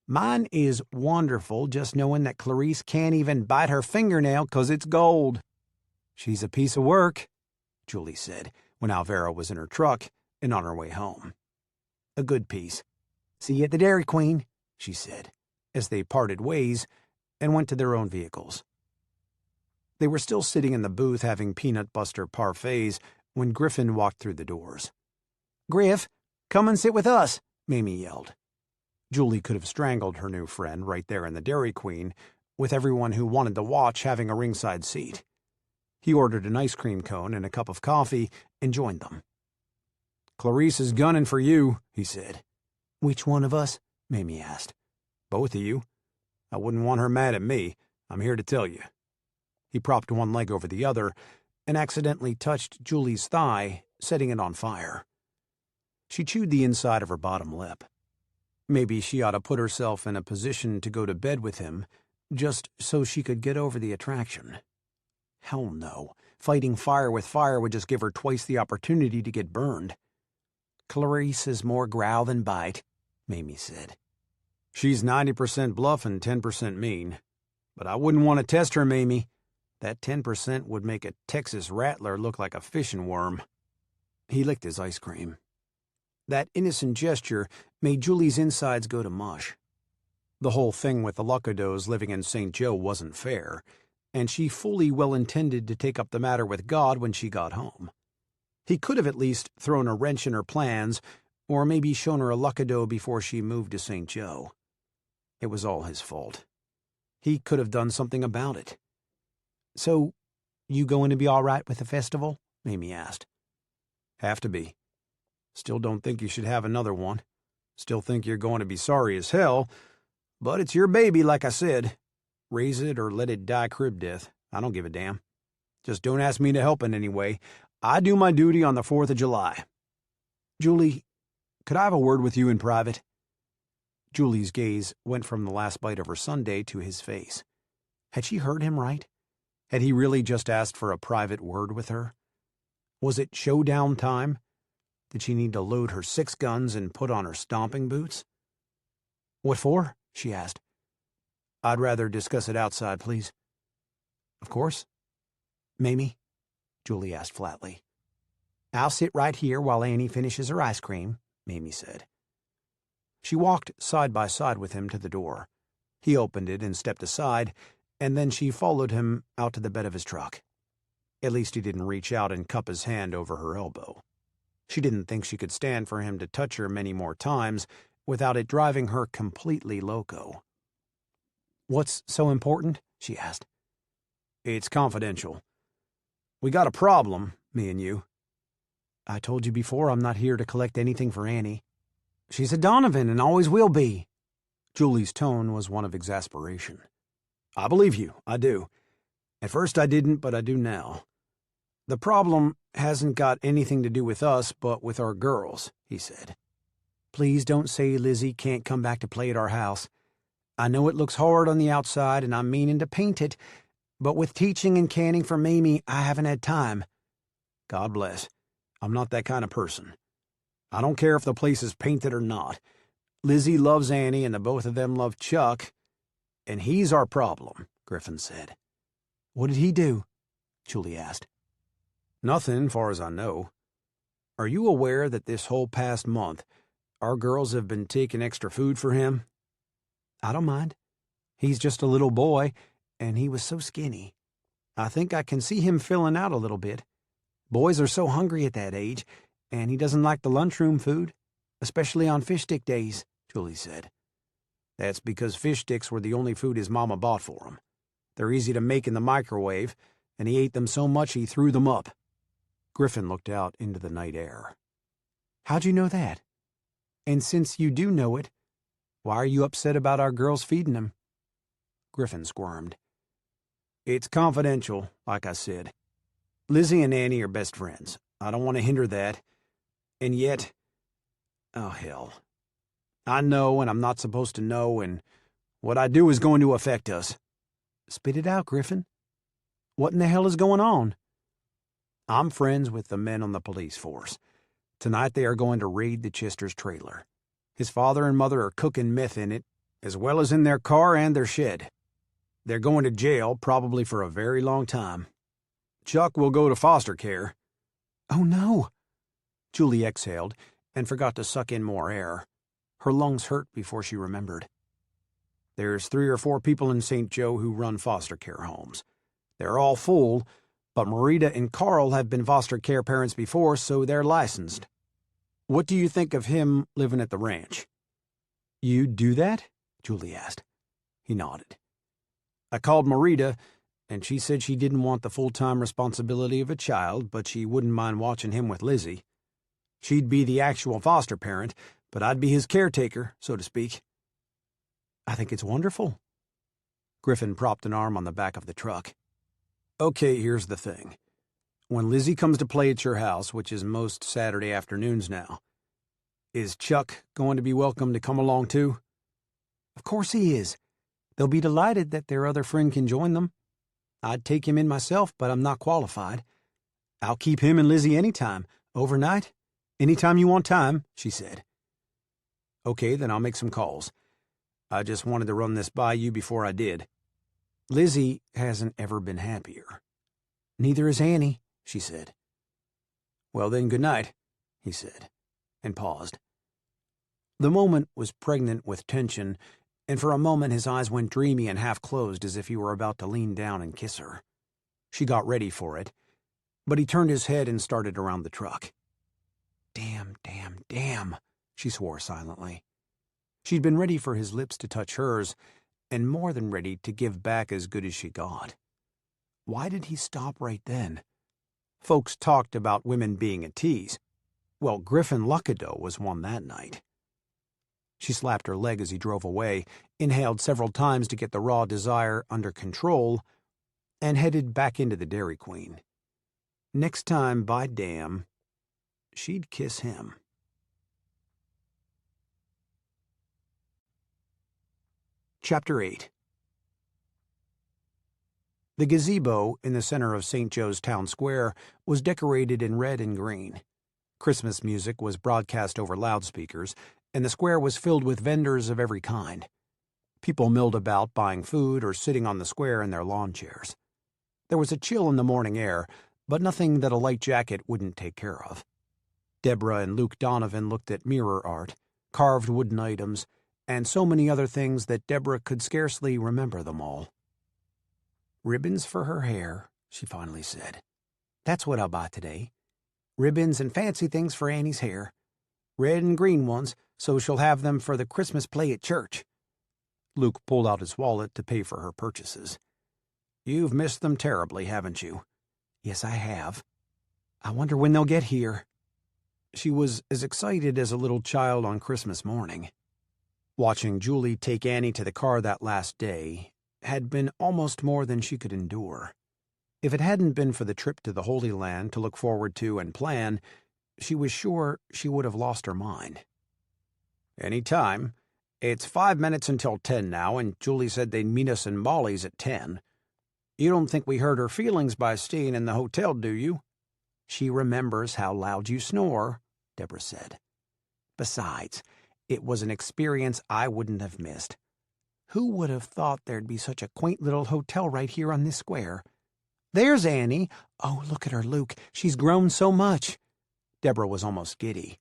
Mine is wonderful just knowing that Clarice can't even bite her fingernail 'cause it's gold. She's a piece of work, Julie said when Alvera was in her truck and on her way home. A good piece. See you at the Dairy Queen, she said, as they parted ways and went to their own vehicles. They were still sitting in the booth having peanut butter parfaits when Griffin walked through the doors. Griff, come and sit with us, Mamie yelled. Julie could have strangled her new friend right there in the Dairy Queen, with everyone who wanted to watch having a ringside seat. He ordered an ice cream cone and a cup of coffee and joined them. Clarice is gunning for you, he said. Which one of us? Mamie asked. Both of you. I wouldn't want her mad at me. I'm here to tell you. He propped one leg over the other and accidentally touched Julie's thigh, setting it on fire. She chewed the inside of her bottom lip. Maybe she ought to put herself in a position to go to bed with him, just so she could get over the attraction. Hell no. Fighting fire with fire would just give her twice the opportunity to get burned. Clarice is more growl than bite, Mamie said. She's 90% bluff and 10% mean. But I wouldn't want to test her, Mamie. That 10% would make a Texas rattler look like a fishing worm. He licked his ice cream. That innocent gesture made Julie's insides go to mush. The whole thing with the Luckadeaus living in St. Joe wasn't fair, and she fully well intended to take up the matter with God when she got home. He could have at least thrown a wrench in her plans, or maybe shown her a Luckadeau before she moved to St. Joe. It was all his fault. He could have done something about it. So, you going to be all right with the festival? Mamie asked. Have to be. Still don't think you should have another one. Still think you're going to be sorry as hell, but it's your baby, like I said. Raise it or let it die crib death. I don't give a damn. Just don't ask me to help in any way. I do my duty on the 4th of July. Julie, could I have a word with you in private? Julie's gaze went from the last bite of her sundae to his face. Had she heard him right? Had he really just asked for a private word with her? Was it showdown time? Did she need to load her 6 guns and put on her stomping boots? What for? She asked. I'd rather discuss it outside, please. Of course. Mamie? Julie asked flatly. I'll sit right here while Annie finishes her ice cream, Mamie said. She walked side by side with him to the door. He opened it and stepped aside, and then she followed him out to the bed of his truck. At least he didn't reach out and cup his hand over her elbow. She didn't think she could stand for him to touch her many more times without it driving her completely loco. "What's so important?" she asked. "It's confidential. We got a problem, me and you." "I told you before I'm not here to collect anything for Annie. She's a Donovan and always will be." Julie's tone was one of exasperation. "I believe you, I do. At first I didn't, but I do now. The problem hasn't got anything to do with us, but with our girls," he said. "Please don't say Lizzie can't come back to play at our house. I know it looks hard on the outside, and I'm meaning to paint it, but with teaching and canning for Mamie, I haven't had time." "God bless. I'm not that kind of person. I don't care if the place is painted or not. Lizzie loves Annie, and the both of them love Chuck, and he's our problem," Griffin said. "What did he do?" Julie asked. "Nothing, far as I know. Are you aware that this whole past month, our girls have been taking extra food for him?" "I don't mind. He's just a little boy, and he was so skinny. I think I can see him filling out a little bit. Boys are so hungry at that age, and he doesn't like the lunchroom food, especially on fish stick days," Julie said. "That's because fish sticks were the only food his mama bought for him. They're easy to make in the microwave, and he ate them so much he threw them up." Griffin looked out into the night air. "How'd you know that? And since you do know it, why are you upset about our girls feeding him?" Griffin squirmed. "It's confidential, like I said. Lizzie and Annie are best friends. I don't want to hinder that. And yet, oh hell. I know, and I'm not supposed to know, and what I do is going to affect us." "Spit it out, Griffin. What in the hell is going on?" "I'm friends with the men on the police force. Tonight they are going to raid the Chester's trailer. His father and mother are cooking meth in it, as well as in their car and their shed. They're going to jail, probably for a very long time. Chuck will go to foster care." "Oh, no." Julie exhaled and forgot to suck in more air. Her lungs hurt before she remembered. "There's 3 or 4 people in St. Joe who run foster care homes. They're all full, but Marita and Carl have been foster care parents before, so they're licensed. What do you think of him living at the ranch?" "You'd do that?" Julie asked. He nodded. "I called Marita, and she said she didn't want the full-time responsibility of a child, but she wouldn't mind watching him with Lizzie. She'd be the actual foster parent, but I'd be his caretaker, so to speak." "I think it's wonderful." Griffin propped an arm on the back of the truck. "Okay, here's the thing. When Lizzie comes to play at your house, which is most Saturday afternoons now, is Chuck going to be welcome to come along too?" "Of course he is. They'll be delighted that their other friend can join them. I'd take him in myself, but I'm not qualified. I'll keep him and Lizzie anytime, overnight, anytime you want time," she said. "Okay, then I'll make some calls. I just wanted to run this by you before I did. Lizzie hasn't ever been happier." "Neither is Annie," she said. "Well then, good night," he said, and paused. The moment was pregnant with tension, and for a moment his eyes went dreamy and half-closed as if he were about to lean down and kiss her. She got ready for it, but he turned his head and started around the truck. "Damn, damn, damn," she swore silently. She'd been ready for his lips to touch hers, and more than ready to give back as good as she got. Why did he stop right then? Folks talked about women being a tease. Well, Griffin Luckadeau was one that night. She slapped her leg as he drove away, inhaled several times to get the raw desire under control, and headed back into the Dairy Queen. Next time, by damn, she'd kiss him. Chapter 8. The gazebo in the center of St. Joe's Town Square was decorated in red and green. Christmas music was broadcast over loudspeakers, and the square was filled with vendors of every kind. People milled about buying food or sitting on the square in their lawn chairs. There was a chill in the morning air, but nothing that a light jacket wouldn't take care of. Deborah and Luke Donovan looked at mirror art, carved wooden items, and so many other things that Deborah could scarcely remember them all. "Ribbons for her hair," she finally said. "That's what I'll buy today. Ribbons and fancy things for Annie's hair. Red and green ones, so she'll have them for the Christmas play at church." Luke pulled out his wallet to pay for her purchases. "You've missed them terribly, haven't you?" "Yes, I have. I wonder when they'll get here." She was as excited as a little child on Christmas morning. Watching Julie take Annie to the car that last day had been almost more than she could endure. If it hadn't been for the trip to the Holy Land to look forward to and plan, she was sure she would have lost her mind. "Any time. It's 5 minutes until 10 now, and Julie said they'd meet us in Molly's at 10. You don't think we hurt her feelings by staying in the hotel, do you?" "She remembers how loud you snore," Deborah said. "Besides, it was an experience I wouldn't have missed. Who would have thought there'd be such a quaint little hotel right here on this square? There's Annie. Oh, look at her, Luke. She's grown so much." Deborah was almost giddy.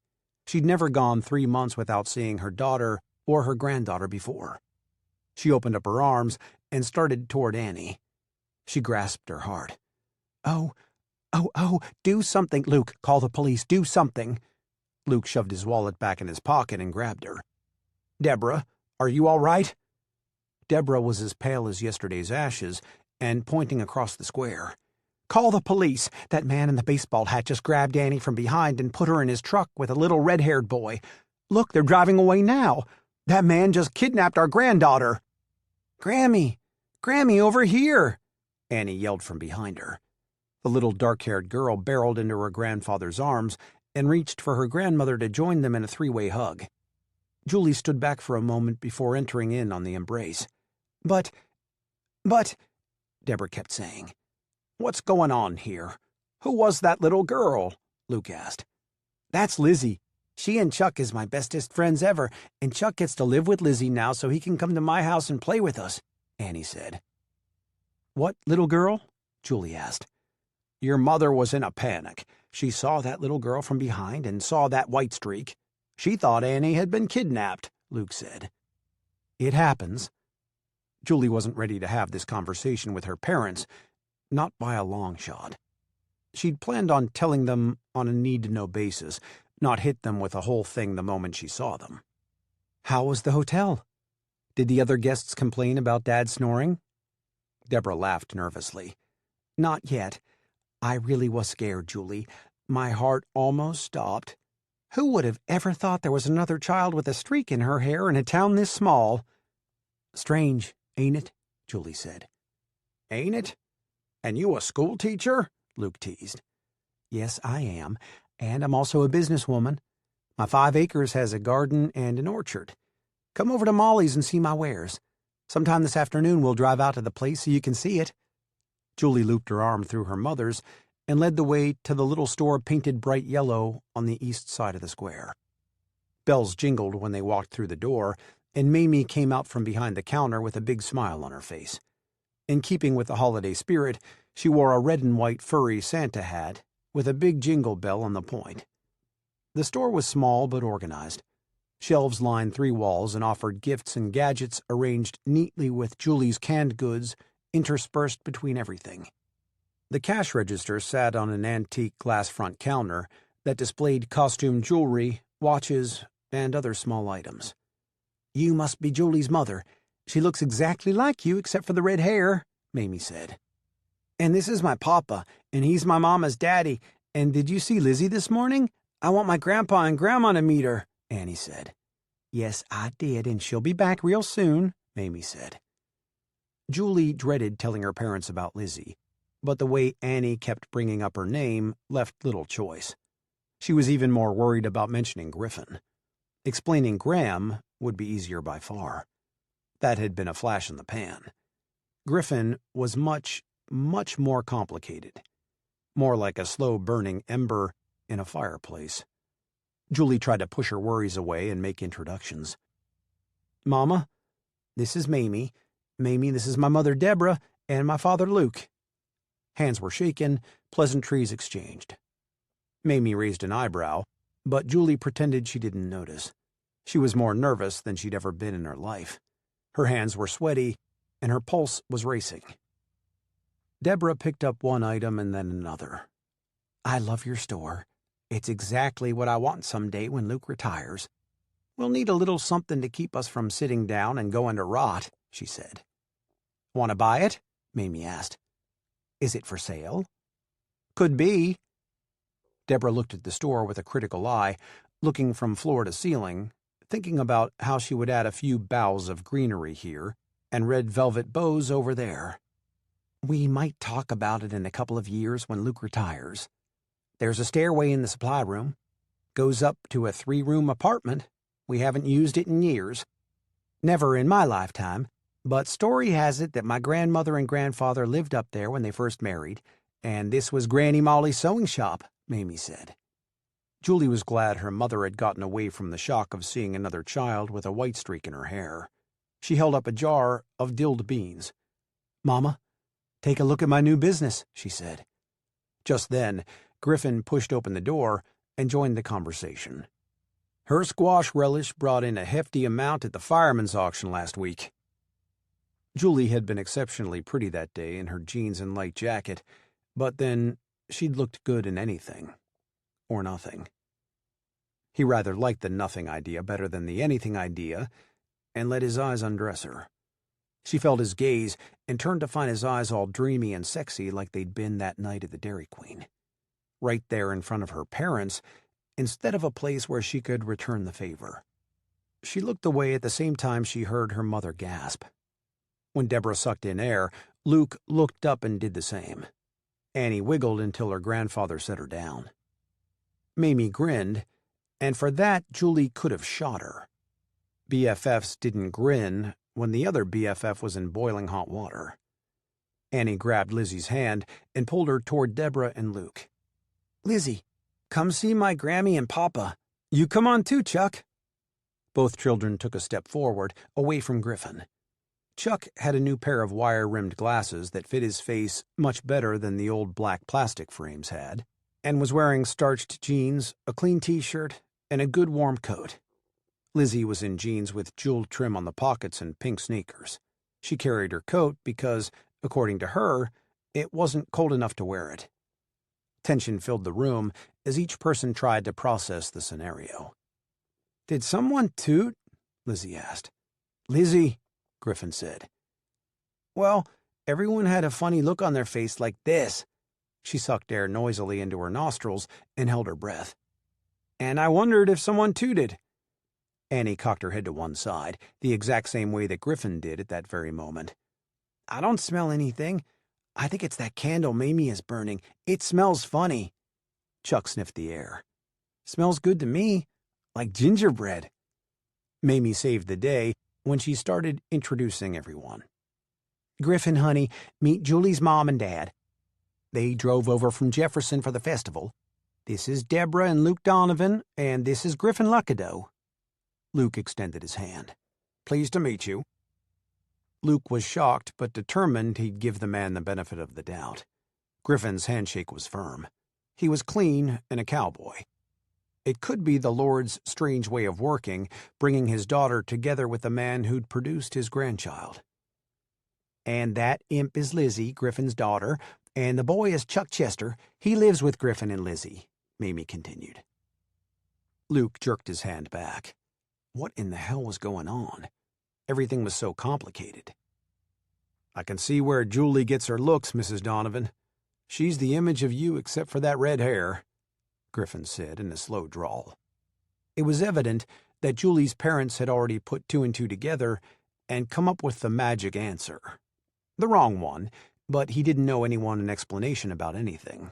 She'd never gone 3 months without seeing her daughter or her granddaughter before. She opened up her arms and started toward Annie. She grasped her heart. Oh, do something, Luke. Call the police. Do something." Luke shoved his wallet back in his pocket and grabbed her. "Deborah, are you all right?" Deborah was as pale as yesterday's ashes and pointing across the square. "Call the police. That man in the baseball hat just grabbed Annie from behind and put her in his truck with a little red-haired boy. Look, they're driving away now. That man just kidnapped our granddaughter." "Grammy! Grammy, over here!" Annie yelled from behind her. The little dark-haired girl barreled into her grandfather's arms and reached for her grandmother to join them in a three-way hug. Julie stood back for a moment before entering in on the embrace. But, Deborah kept saying. "What's going on here? Who was that little girl?" Luke asked. "That's Lizzie. She and Chuck is my bestest friends ever, and Chuck gets to live with Lizzie now so he can come to my house and play with us," Annie said. "What little girl?" Julie asked. "Your mother was in a panic. She saw that little girl from behind and saw that white streak. She thought Annie had been kidnapped," Luke said. "It happens." Julie wasn't ready to have this conversation with her parents, not by a long shot. She'd planned on telling them on a need-to-know basis, not hit them with the whole thing the moment she saw them. "How was the hotel? Did the other guests complain about Dad snoring?" Deborah laughed nervously. "Not yet. I really was scared, Julie. My heart almost stopped. Who would have ever thought there was another child with a streak in her hair in a town this small?" "Strange, ain't it?" Julie said. "Ain't it? And you a schoolteacher?" Luke teased. "Yes, I am, and I'm also a businesswoman. My 5 acres has a garden and an orchard. Come over to Molly's and see my wares. Sometime this afternoon we'll drive out to the place so you can see it." Julie looped her arm through her mother's and led the way to the little store painted bright yellow on the east side of the square. Bells jingled when they walked through the door, and Mamie came out from behind the counter with a big smile on her face. In keeping with the holiday spirit, she wore a red and white furry Santa hat with a big jingle bell on the point. The store was small but organized. Shelves lined 3 walls and offered gifts and gadgets arranged neatly with Julie's canned goods interspersed between everything. The cash register sat on an antique glass front counter that displayed costume jewelry, watches, and other small items. "You must be Julie's mother. She looks exactly like you except for the red hair," Mamie said. "And this is my papa, and he's my mama's daddy. And did you see Lizzie this morning? I want my grandpa and grandma to meet her," Annie said. "Yes, I did, and she'll be back real soon," Mamie said. Julie dreaded telling her parents about Lizzie, but the way Annie kept bringing up her name left little choice. She was even more worried about mentioning Griffin. Explaining Graham would be easier by far. That had been a flash in the pan. Griffin was much, much more complicated. More like a slow-burning ember in a fireplace. Julie tried to push her worries away and make introductions. "Mama, this is Mamie. Mamie, this is my mother Deborah and my father Luke." Hands were shaken, pleasantries exchanged. Mamie raised an eyebrow, but Julie pretended she didn't notice. She was more nervous than she'd ever been in her life. Her hands were sweaty, and her pulse was racing. Deborah picked up one item and then another. "I love your store," It's exactly what I want someday when Luke retires. We'll need a little something to keep us from sitting down and going to rot, she said. Want to buy it? Mamie asked. Is it for sale? Could be. Deborah looked at the store with a critical eye, looking from floor to ceiling, thinking about how she would add a few boughs of greenery here and red velvet bows over there. We might talk about it in a couple of years when Luke retires. There's a stairway in the supply room. Goes up to a 3-room apartment. We haven't used it in years. Never in my lifetime, but story has it that my grandmother and grandfather lived up there when they first married, and this was Granny Molly's sewing shop, Mamie said. Julie was glad her mother had gotten away from the shock of seeing another child with a white streak in her hair. She held up a jar of dilled beans. Mama, take a look at my new business, she said. Just then, Griffin pushed open the door and joined the conversation. Her squash relish brought in a hefty amount at the fireman's auction last week. Julie had been exceptionally pretty that day in her jeans and light jacket, but then she'd looked good in anything. Or nothing. He rather liked the nothing idea better than the anything idea, and let his eyes undress her. She felt his gaze and turned to find his eyes all dreamy and sexy like they'd been that night at the Dairy Queen. Right there in front of her parents, instead of a place where she could return the favor. She looked away at the same time she heard her mother gasp. When Deborah sucked in air, Luke looked up and did the same. Annie wiggled until her grandfather set her down. Mamie grinned, and for that Julie could have shot her. BFFs didn't grin when the other BFF was in boiling hot water. Annie grabbed Lizzie's hand and pulled her toward Deborah and Luke. Lizzie, come see my Grammy and Papa. You come on too, Chuck. Both children took a step forward, away from Griffin. Chuck had a new pair of wire-rimmed glasses that fit his face much better than the old black plastic frames had, and was wearing starched jeans, a clean t-shirt, and a good warm coat. Lizzie was in jeans with jeweled trim on the pockets and pink sneakers. She carried her coat because, according to her, it wasn't cold enough to wear it. Tension filled the room as each person tried to process the scenario. Did someone toot? Lizzie asked. Lizzie, Griffin said. Well, everyone had a funny look on their face like this. She sucked air noisily into her nostrils and held her breath. And I wondered if someone tooted. Annie cocked her head to one side, the exact same way that Griffin did at that very moment. I don't smell anything. I think it's that candle Mamie is burning. It smells funny. Chuck sniffed the air. Smells good to me, like gingerbread. Mamie saved the day when she started introducing everyone. Griffin, honey, meet Julie's mom and dad. They drove over from Jefferson for the festival. This is Deborah and Luke Donovan, and this is Griffin Luckadeau. Luke extended his hand. Pleased to meet you. Luke was shocked, but determined he'd give the man the benefit of the doubt. Griffin's handshake was firm. He was clean and a cowboy. It could be the Lord's strange way of working, bringing his daughter together with the man who'd produced his grandchild. And that imp is Lizzie, Griffin's daughter, and the boy is Chuck Chester. He lives with Griffin and Lizzie, Mamie continued. Luke jerked his hand back. What in the hell was going on? Everything was so complicated. I can see where Julie gets her looks, Mrs. Donovan. She's the image of you except for that red hair, Griffin said in a slow drawl. It was evident that Julie's parents had already put two and two together and come up with the magic answer. The wrong one, but he didn't know anyone an explanation about anything.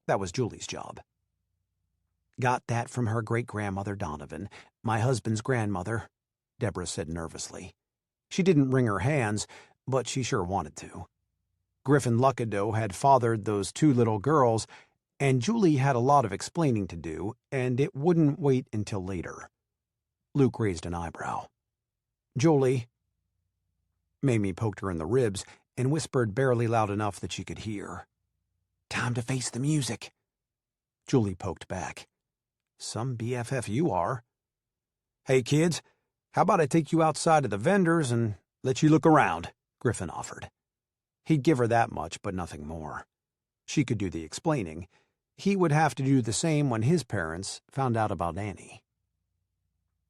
That was Julie's job. Got that from her great-grandmother Donovan, my husband's grandmother, Deborah said nervously. She didn't wring her hands, but she sure wanted to. Griffin Luckadeau had fathered those two little girls, and Julie had a lot of explaining to do, and it wouldn't wait until later. Luke raised an eyebrow. Julie. Mamie poked her in the ribs and whispered barely loud enough that she could hear. Time to face the music. Julie poked back. Some BFF you are. Hey, kids, how about I take you outside to the vendors and let you look around, Griffin offered. He'd give her that much, but nothing more. She could do the explaining. He would have to do the same when his parents found out about Annie.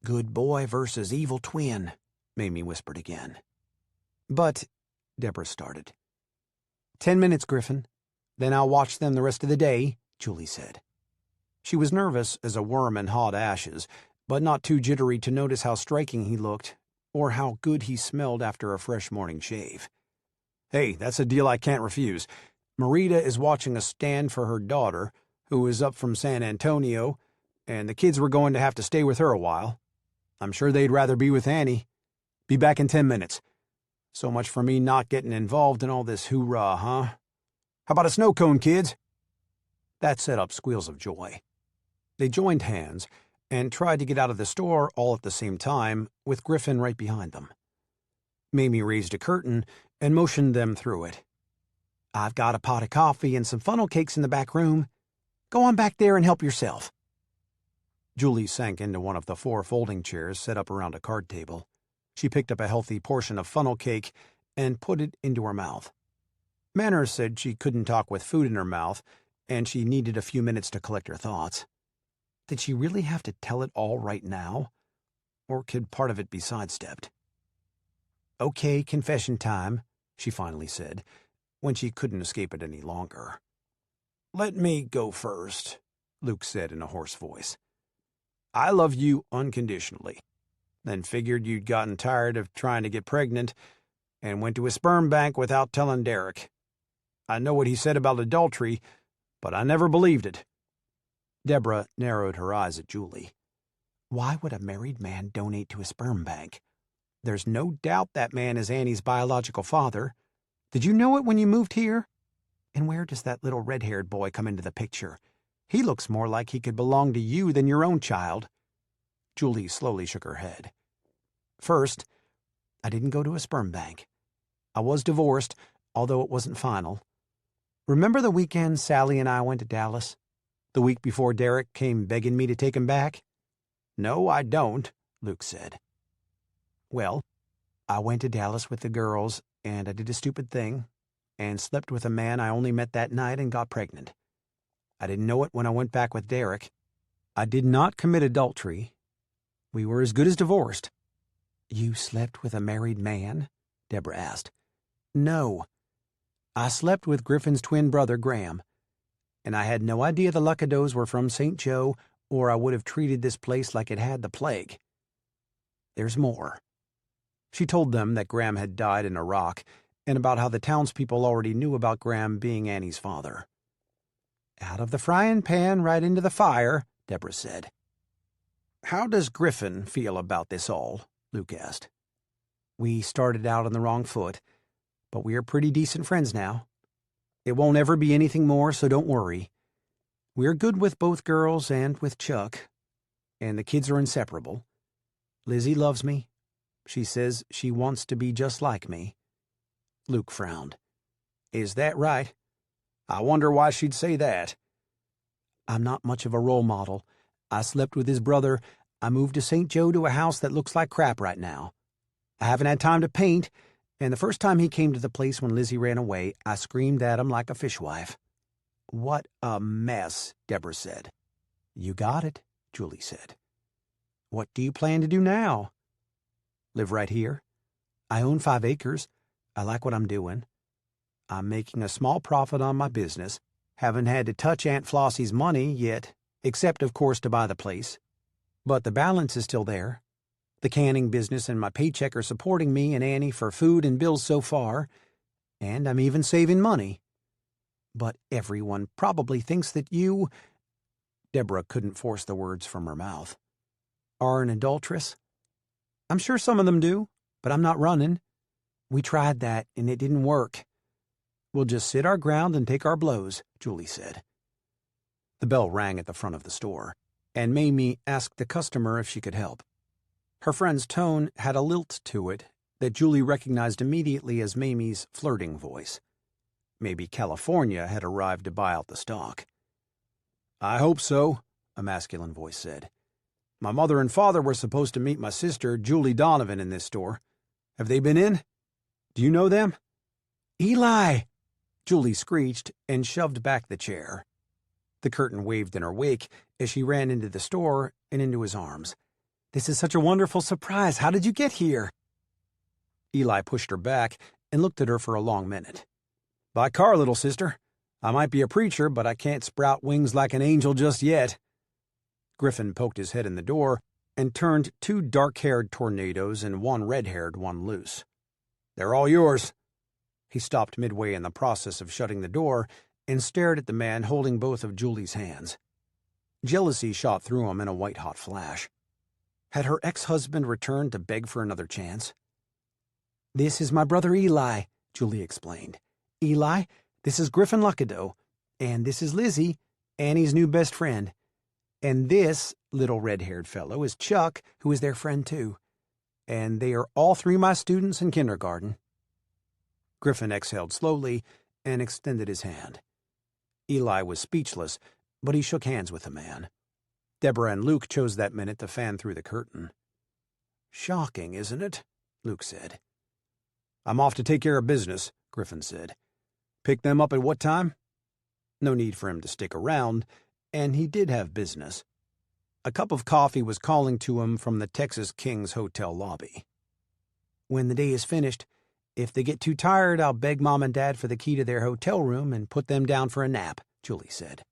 "Good boy versus evil twin," Mamie whispered again. "But," Deborah started. 10 minutes, Griffin. Then I'll watch them the rest of the day," Julie said. She was nervous as a worm in hot ashes, but not too jittery to notice how striking he looked or how good he smelled after a fresh morning shave. "Hey, that's a deal I can't refuse. Marita is watching a stand for her daughter, who is up from San Antonio, and the kids were going to have to stay with her a while. I'm sure they'd rather be with Annie. Be back in 10 minutes. So much for me not getting involved in all this hoorah, huh? How about a snow cone, kids?" That set up squeals of joy. They joined hands and tried to get out of the store all at the same time, with Griffin right behind them. Mamie raised a curtain and motioned them through it. "I've got a pot of coffee and some funnel cakes in the back room. Go on back there and help yourself." Julie sank into one of the 4 folding chairs set up around a card table. She picked up a healthy portion of funnel cake and put it into her mouth. Manners said she couldn't talk with food in her mouth, and she needed a few minutes to collect her thoughts. Did she really have to tell it all right now? Or could part of it be sidestepped? "Okay, confession time," she finally said, when she couldn't escape it any longer. "Let me go first," Luke said in a hoarse voice. "I love you unconditionally, then figured you'd gotten tired of trying to get pregnant and went to a sperm bank without telling Derek. I know what he said about adultery, but I never believed it." Deborah narrowed her eyes at Julie. "Why would a married man donate to a sperm bank? There's no doubt that man is Annie's biological father. Did you know it when you moved here? And where does that little red-haired boy come into the picture? He looks more like he could belong to you than your own child." Julie slowly shook her head. "First, I didn't go to a sperm bank. I was divorced, although it wasn't final. Remember the weekend Sally and I went to Dallas? The week before Derek came begging me to take him back?" "No, I don't," Luke said. "Well, I went to Dallas with the girls, and I did a stupid thing, and slept with a man I only met that night and got pregnant. I didn't know it when I went back with Derek. I did not commit adultery. We were as good as divorced." "You slept with a married man?" Deborah asked. "No. I slept with Griffin's twin brother, Graham. And I had no idea the Luckadeaus were from St. Joe, or I would have treated this place like it had the plague. There's more." She told them that Graham had died in Iraq, and about how the townspeople already knew about Graham being Annie's father. "Out of the frying pan right into the fire," Deborah said. "How does Griffin feel about this all?" Luke asked. "We started out on the wrong foot, but we are pretty decent friends now. It won't ever be anything more, so don't worry. We're good with both girls and with Chuck, and the kids are inseparable. Lizzie loves me. She says she wants to be just like me." Luke frowned. "Is that right? I wonder why she'd say that." "I'm not much of a role model. I slept with his brother. I moved to St. Joe to a house that looks like crap right now. I haven't had time to paint, and the first time he came to the place when Lizzie ran away, I screamed at him like a fishwife." "What a mess," Deborah said. "You got it," Julie said. "What do you plan to do now?" "Live right here. I own 5 acres. I like what I'm doing. I'm making a small profit on my business. Haven't had to touch Aunt Flossie's money yet, except, of course, to buy the place. But the balance is still there. The canning business and my paycheck are supporting me and Annie for food and bills so far, and I'm even saving money. But everyone probably thinks that you—" Deborah couldn't force the words from her mouth. "Are an adulteress? I'm sure some of them do, but I'm not running. We tried that, and it didn't work. We'll just sit our ground and take our blows," Julie said. The bell rang at the front of the store, and Mamie asked the customer if she could help. Her friend's tone had a lilt to it that Julie recognized immediately as Mamie's flirting voice. Maybe California had arrived to buy out the stock. "I hope so," a masculine voice said. "My mother and father were supposed to meet my sister, Julie Donovan, in this store. Have they been in? Do you know them?" "Eli!" Julie screeched and shoved back the chair. The curtain waved in her wake as she ran into the store and into his arms. "This is such a wonderful surprise. How did you get here?" Eli pushed her back and looked at her for a long minute. "By car, little sister. I might be a preacher, but I can't sprout wings like an angel just yet." Griffin poked his head in the door and turned 2 dark-haired tornadoes and 1 red-haired one loose. "They're all yours." He stopped midway in the process of shutting the door and stared at the man holding both of Julie's hands. Jealousy shot through him in a white-hot flash. Had her ex-husband returned to beg for another chance? "This is my brother Eli," Julie explained. "Eli, this is Griffin Luckadeau, and this is Lizzie, Annie's new best friend. And this little red-haired fellow is Chuck, who is their friend too. And they are all 3 my students in kindergarten." Griffin exhaled slowly and extended his hand. Eli was speechless, but he shook hands with the man. Deborah and Luke chose that minute to fan through the curtain. "Shocking, isn't it?" Luke said. "I'm off to take care of business," Griffin said. "Pick them up at what time?" No need for him to stick around, and he did have business. A cup of coffee was calling to him from the Texas King's hotel lobby. "When the day is finished, if they get too tired, I'll beg Mom and Dad for the key to their hotel room and put them down for a nap," Julie said.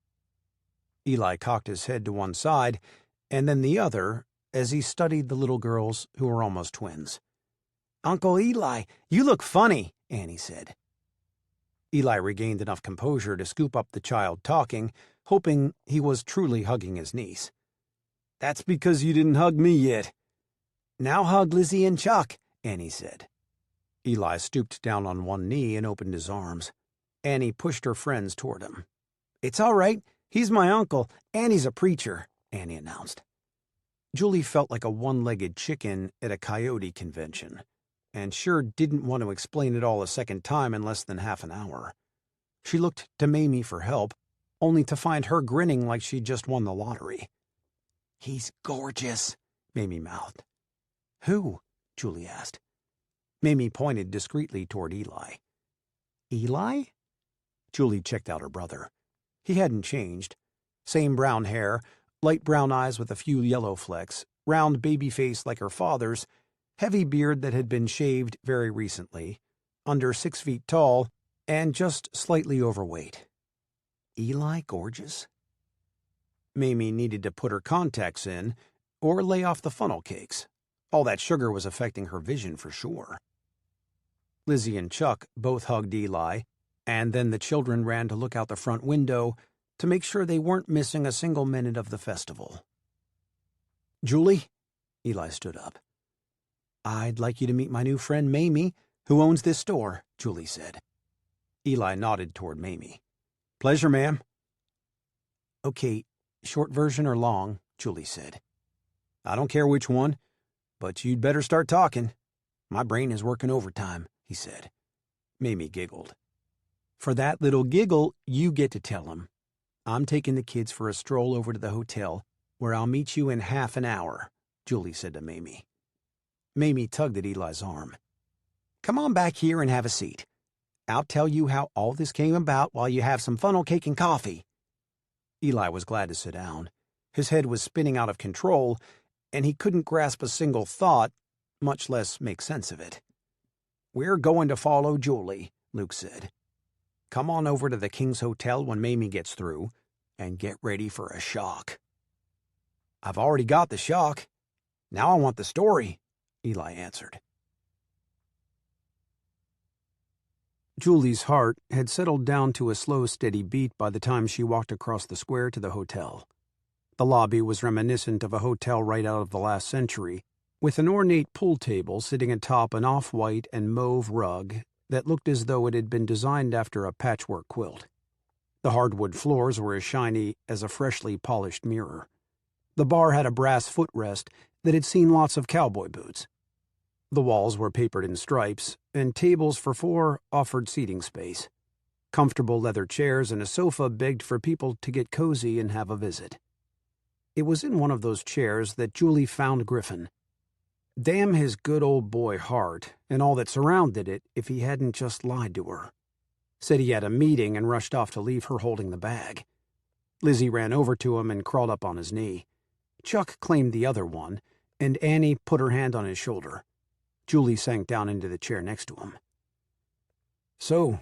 Eli cocked his head to one side and then the other as he studied the little girls who were almost twins. "Uncle Eli, you look funny," Annie said. Eli regained enough composure to scoop up the child talking, hoping he was truly hugging his niece. "That's because you didn't hug me yet." "Now hug Lizzie and Chuck," Annie said. Eli stooped down on one knee and opened his arms. Annie pushed her friends toward him. "It's all right. He's my uncle, and he's a preacher," Annie announced. Julie felt like a one-legged chicken at a coyote convention, and sure didn't want to explain it all a second time in less than half an hour. She looked to Mamie for help, only to find her grinning like she'd just won the lottery. "He's gorgeous," Mamie mouthed. "Who?" Julie asked. Mamie pointed discreetly toward Eli. "Eli?" Julie checked out her brother. He hadn't changed. Same brown hair, light brown eyes with a few yellow flecks, round baby face like her father's, heavy beard that had been shaved very recently, under 6 feet tall, and just slightly overweight. Eli gorgeous? Mamie needed to put her contacts in or lay off the funnel cakes. All that sugar was affecting her vision for sure. Lizzie and Chuck both hugged Eli, and then the children ran to look out the front window to make sure they weren't missing a single minute of the festival. "Julie?" Eli stood up. "I'd like you to meet my new friend Mamie, who owns this store," Julie said. Eli nodded toward Mamie. "Pleasure, ma'am." "Okay, short version or long?" Julie said. "I don't care which one, but you'd better start talking. My brain is working overtime," he said. Mamie giggled. "For that little giggle, you get to tell him. I'm taking the kids for a stroll over to the hotel, where I'll meet you in half an hour," Julie said to Mamie. Mamie tugged at Eli's arm. "Come on back here and have a seat. I'll tell you how all this came about while you have some funnel cake and coffee." Eli was glad to sit down. His head was spinning out of control, and he couldn't grasp a single thought, much less make sense of it. "We're going to follow Julie," Luke said. "Come on over to the King's Hotel when Mamie gets through, and get ready for a shock." "I've already got the shock. Now I want the story," Eli answered. Julie's heart had settled down to a slow, steady beat by the time she walked across the square to the hotel. The lobby was reminiscent of a hotel right out of the last century, with an ornate pool table sitting atop an off-white and mauve rug that looked as though it had been designed after a patchwork quilt. The hardwood floors were as shiny as a freshly polished mirror. The bar had a brass footrest that had seen lots of cowboy boots. The walls were papered in stripes, and tables for 4 offered seating space. Comfortable leather chairs and a sofa begged for people to get cozy and have a visit. It was in one of those chairs that Julie found Griffin. Damn his good old boy heart and all that surrounded it if he hadn't just lied to her. Said he had a meeting and rushed off to leave her holding the bag. Lizzie ran over to him and crawled up on his knee. Chuck claimed the other one, and Annie put her hand on his shoulder. Julie sank down into the chair next to him. "So,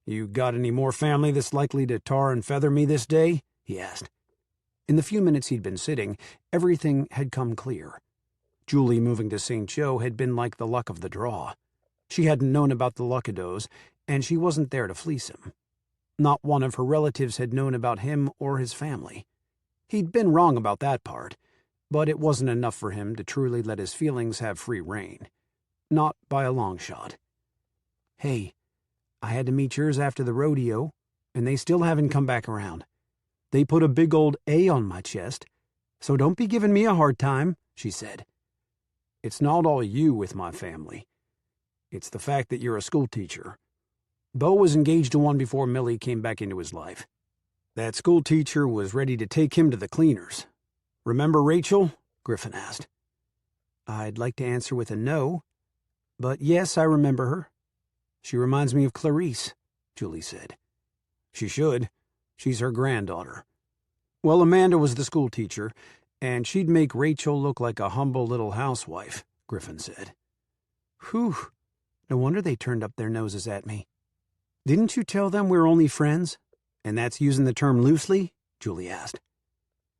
you got any more family that's likely to tar and feather me this day?" he asked. In the few minutes he'd been sitting, everything had come clear. Julie moving to St. Joe had been like the luck of the draw. She hadn't known about the Luckadeaus, and she wasn't there to fleece him. Not one of her relatives had known about him or his family. He'd been wrong about that part, but it wasn't enough for him to truly let his feelings have free rein. Not by a long shot. "Hey, I had to meet yours after the rodeo, and they still haven't come back around. They put a big old A on my chest, so don't be giving me a hard time," she said. "It's not all you with my family. It's the fact that you're a schoolteacher. Bo was engaged to one before Millie came back into his life. That schoolteacher was ready to take him to the cleaners. Remember Rachel?" Griffin asked. "I'd like to answer with a no, but yes, I remember her. She reminds me of Clarice," Julie said. "She should. She's her granddaughter. Well, Amanda was the schoolteacher, and she'd make Rachel look like a humble little housewife," Griffin said. "Whew, no wonder they turned up their noses at me." "Didn't you tell them we're only friends? And that's using the term loosely?" Julie asked.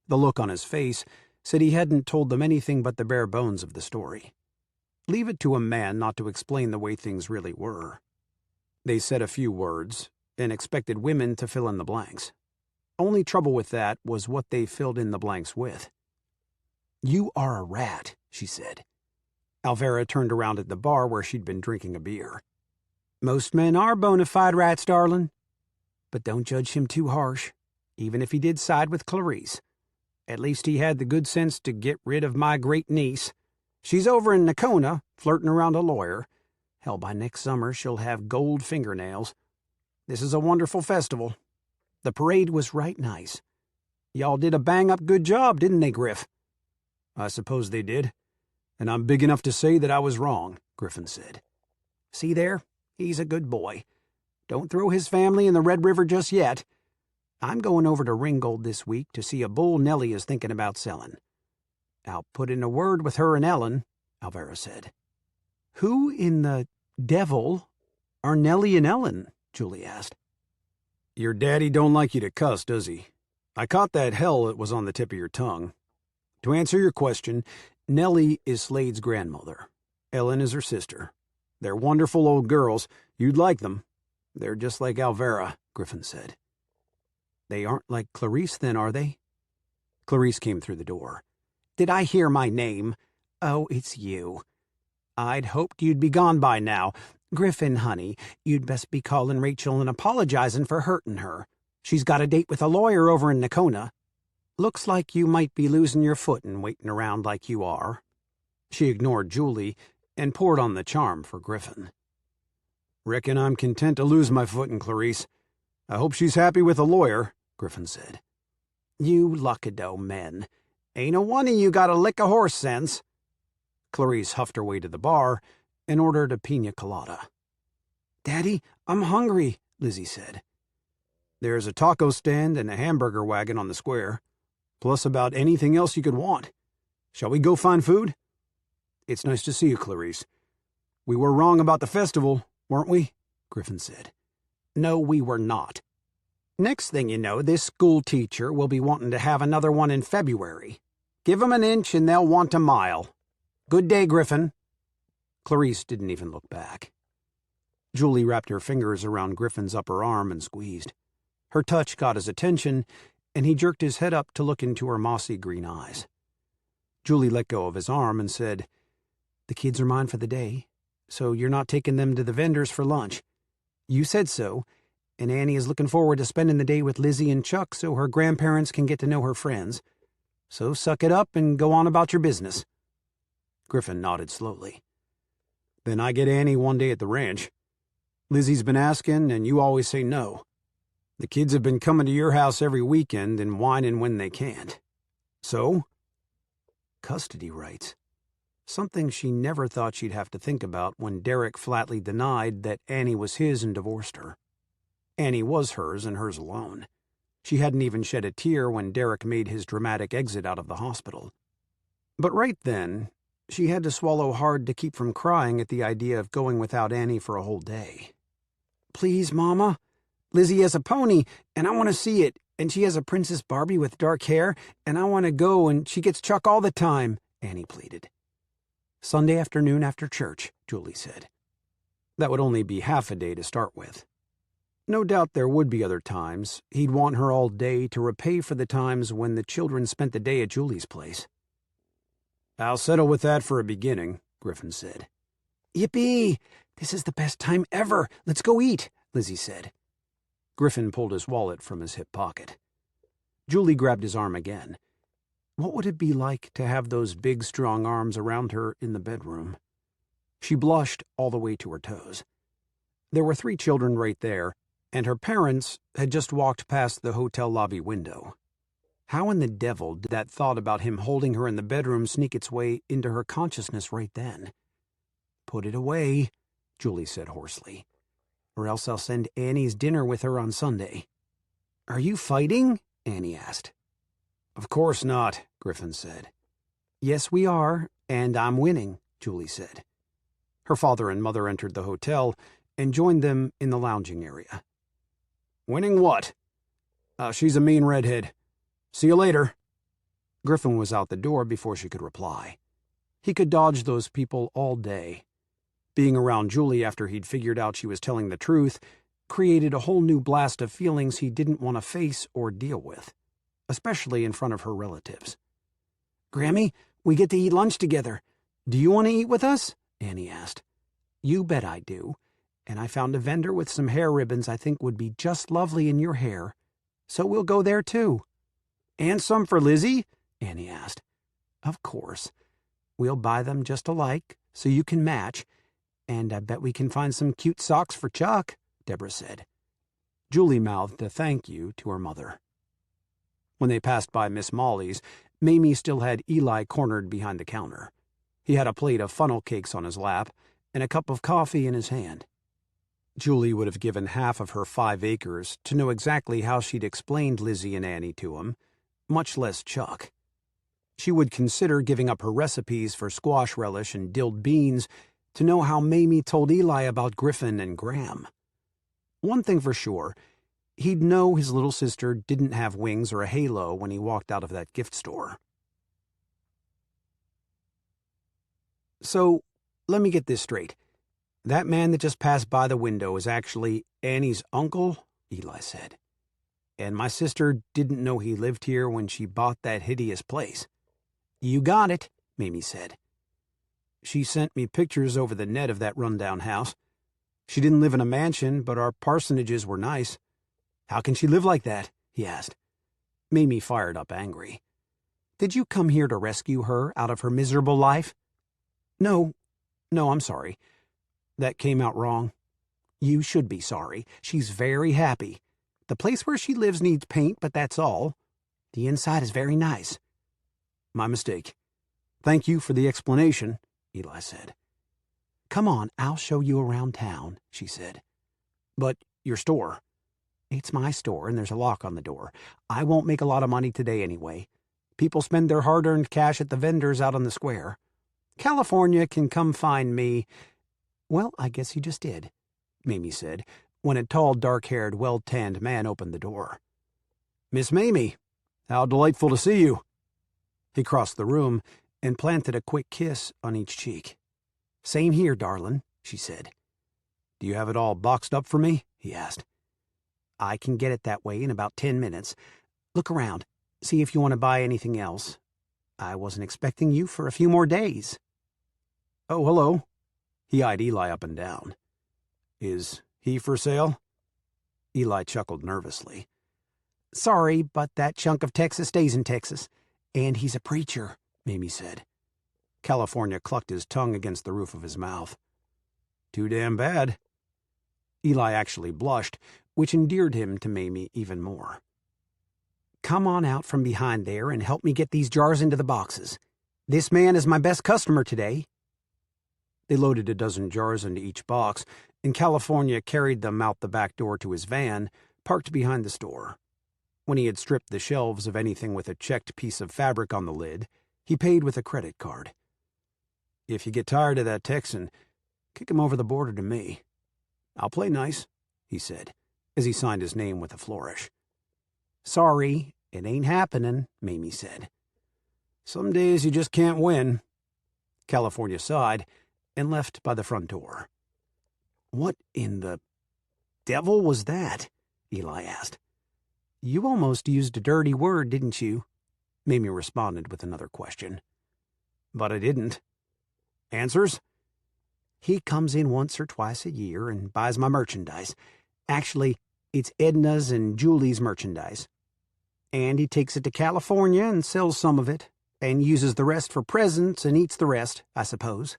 The look on his face said he hadn't told them anything but the bare bones of the story. Leave it to a man not to explain the way things really were. They said a few words and expected women to fill in the blanks. Only trouble with that was what they filled in the blanks with. "You are a rat," she said. Alvera turned around at the bar where she'd been drinking a beer. "Most men are bona fide rats, darling. But don't judge him too harsh, even if he did side with Clarice. At least he had the good sense to get rid of my great niece. She's over in Nakona, flirting around a lawyer. Hell, by next summer she'll have gold fingernails. This is a wonderful festival. The parade was right nice. Y'all did a bang-up good job, didn't they, Griff?" "I suppose they did. And I'm big enough to say that I was wrong," Griffin said. "See there? He's a good boy. Don't throw his family in the Red River just yet. I'm going over to Ringgold this week to see a bull Nellie is thinking about selling. I'll put in a word with her and Ellen," Alvera said. "Who in the devil are Nellie and Ellen?" Julie asked. "Your daddy don't like you to cuss, does he? I caught that hell that was on the tip of your tongue. To answer your question, Nellie is Slade's grandmother. Ellen is her sister. They're wonderful old girls. You'd like them. They're just like Alvera," Griffin said. "They aren't like Clarice, then, are they?" Clarice came through the door. "Did I hear my name? Oh, it's you. I'd hoped you'd be gone by now. Griffin, honey, you'd best be calling Rachel and apologizing for hurting her. She's got a date with a lawyer over in Nakona. Looks like you might be losing your footing waiting around like you are." She ignored Julie and poured on the charm for Griffin. "Reckon I'm content to lose my footing, Clarice. I hope she's happy with a lawyer," Griffin said. "You Luckadeau men. Ain't a one of you got a lick of horse sense." Clarice huffed her way to the bar and ordered a pina colada. "Daddy, I'm hungry," Lizzie said. "There's a taco stand and a hamburger wagon on the square, plus about anything else you could want. Shall we go find food?" "It's nice to see you, Clarice. We were wrong about the festival, weren't we?" Griffin said. "No, we were not. Next thing you know, this school teacher will be wanting to have another one in February. Give 'em an inch and they'll want a mile. Good day, Griffin." Clarice didn't even look back. Julie wrapped her fingers around Griffin's upper arm and squeezed. Her touch caught his attention, and he jerked his head up to look into her mossy green eyes. Julie let go of his arm and said, "The kids are mine for the day, so you're not taking them to the vendors for lunch. You said so, and Annie is looking forward to spending the day with Lizzie and Chuck so her grandparents can get to know her friends. So suck it up and go on about your business." Griffin nodded slowly. "Then I get Annie one day at the ranch. Lizzie's been asking, and you always say no. The kids have been coming to your house every weekend and whining when they can't. So?" Custody rights. Something she never thought she'd have to think about when Derek flatly denied that Annie was his and divorced her. Annie was hers and hers alone. She hadn't even shed a tear when Derek made his dramatic exit out of the hospital. But right then, she had to swallow hard to keep from crying at the idea of going without Annie for a whole day. "Please, Mama. Lizzie has a pony, and I want to see it, and she has a Princess Barbie with dark hair, and I want to go, and she gets Chuck all the time," Annie pleaded. "Sunday afternoon after church," Julie said. That would only be half a day to start with. No doubt there would be other times. He'd want her all day to repay for the times when the children spent the day at Julie's place. "I'll settle with that for a beginning," Griffin said. "Yippee! This is the best time ever. Let's go eat," Lizzie said. Griffin pulled his wallet from his hip pocket. Julie grabbed his arm again. What would it be like to have those big, strong arms around her in the bedroom? She blushed all the way to her toes. There were 3 children right there, and her parents had just walked past the hotel lobby window. How in the devil did that thought about him holding her in the bedroom sneak its way into her consciousness right then? "Put it away," Julie said hoarsely, "or else I'll send Annie's dinner with her on Sunday." "Are you fighting?" Annie asked. "Of course not," Griffin said. "Yes, we are, and I'm winning," Julie said. Her father and mother entered the hotel and joined them in the lounging area. "Winning what?" She's a mean redhead. See you later." Griffin was out the door before she could reply. He could dodge those people all day. Being around Julie after he'd figured out she was telling the truth created a whole new blast of feelings he didn't want to face or deal with, especially in front of her relatives. "Grammy, we get to eat lunch together. Do you want to eat with us?" Annie asked. "You bet I do. And I found a vendor with some hair ribbons I think would be just lovely in your hair. So we'll go there too." "And some for Lizzie?" Annie asked. "Of course. We'll buy them just alike, so you can match. And I bet we can find some cute socks for Chuck," Deborah said. Julie mouthed a thank you to her mother. When they passed by Miss Molly's, Mamie still had Eli cornered behind the counter. He had a plate of funnel cakes on his lap and a cup of coffee in his hand. Julie would have given half of her 5 acres to know exactly how she'd explained Lizzie and Annie to him, much less Chuck. She would consider giving up her recipes for squash relish and dilled beans to know how Mamie told Eli about Griffin and Graham. One thing for sure, he'd know his little sister didn't have wings or a halo when he walked out of that gift store. "So, let me get this straight. That man that just passed by the window is actually Annie's uncle," Eli said. "And my sister didn't know he lived here when she bought that hideous place." "You got it," Mamie said. "She sent me pictures over the net of that rundown house. She didn't live in a mansion, but our parsonages were nice." "How can she live like that?" he asked. Mamie fired up angry. "Did you come here to rescue her out of her miserable life?" No, I'm sorry. That came out wrong. You should be sorry. She's very happy. The place where she lives needs paint, but that's all. The inside is very nice." "My mistake. Thank you for the explanation," Eli said. "Come on, I'll show you around town," she said. "But your store?" "It's my store, and there's a lock on the door. I won't make a lot of money today anyway. People spend their hard-earned cash at the vendors out on the square. California can come find me." "Well, I guess you just did," Mamie said, when a tall, dark-haired, well-tanned man opened the door. "Miss Mamie, how delightful to see you." He crossed the room and planted a quick kiss on each cheek. "Same here, darlin'," she said. "Do you have it all boxed up for me?" he asked. "I can get it that way in about 10 minutes. Look around. See if you want to buy anything else. I wasn't expecting you for a few more days." "Oh, hello." He eyed Eli up and down. "Is he for sale?" Eli chuckled nervously. "Sorry, but that chunk of Texas stays in Texas. And he's a preacher," Mamie said. California clucked his tongue against the roof of his mouth. "Too damn bad." Eli actually blushed, which endeared him to Mamie even more. "Come on out from behind there and help me get these jars into the boxes. This man is my best customer today." They loaded a dozen jars into each box, and California carried them out the back door to his van, parked behind the store. When he had stripped the shelves of anything with a checked piece of fabric on the lid, he paid with a credit card. "If you get tired of that Texan, kick him over the border to me. I'll play nice," he said, as he signed his name with a flourish. "Sorry, it ain't happening," Mamie said. "Some days you just can't win." California sighed and left by the front door. "What in the devil was that?" Eli asked. "You almost used a dirty word, didn't you?" Mamie responded with another question. "But I didn't. Answers?" "He comes in once or twice a year and buys my merchandise. Actually, it's Edna's and Julie's merchandise. And he takes it to California and sells some of it, and uses the rest for presents and eats the rest, I suppose.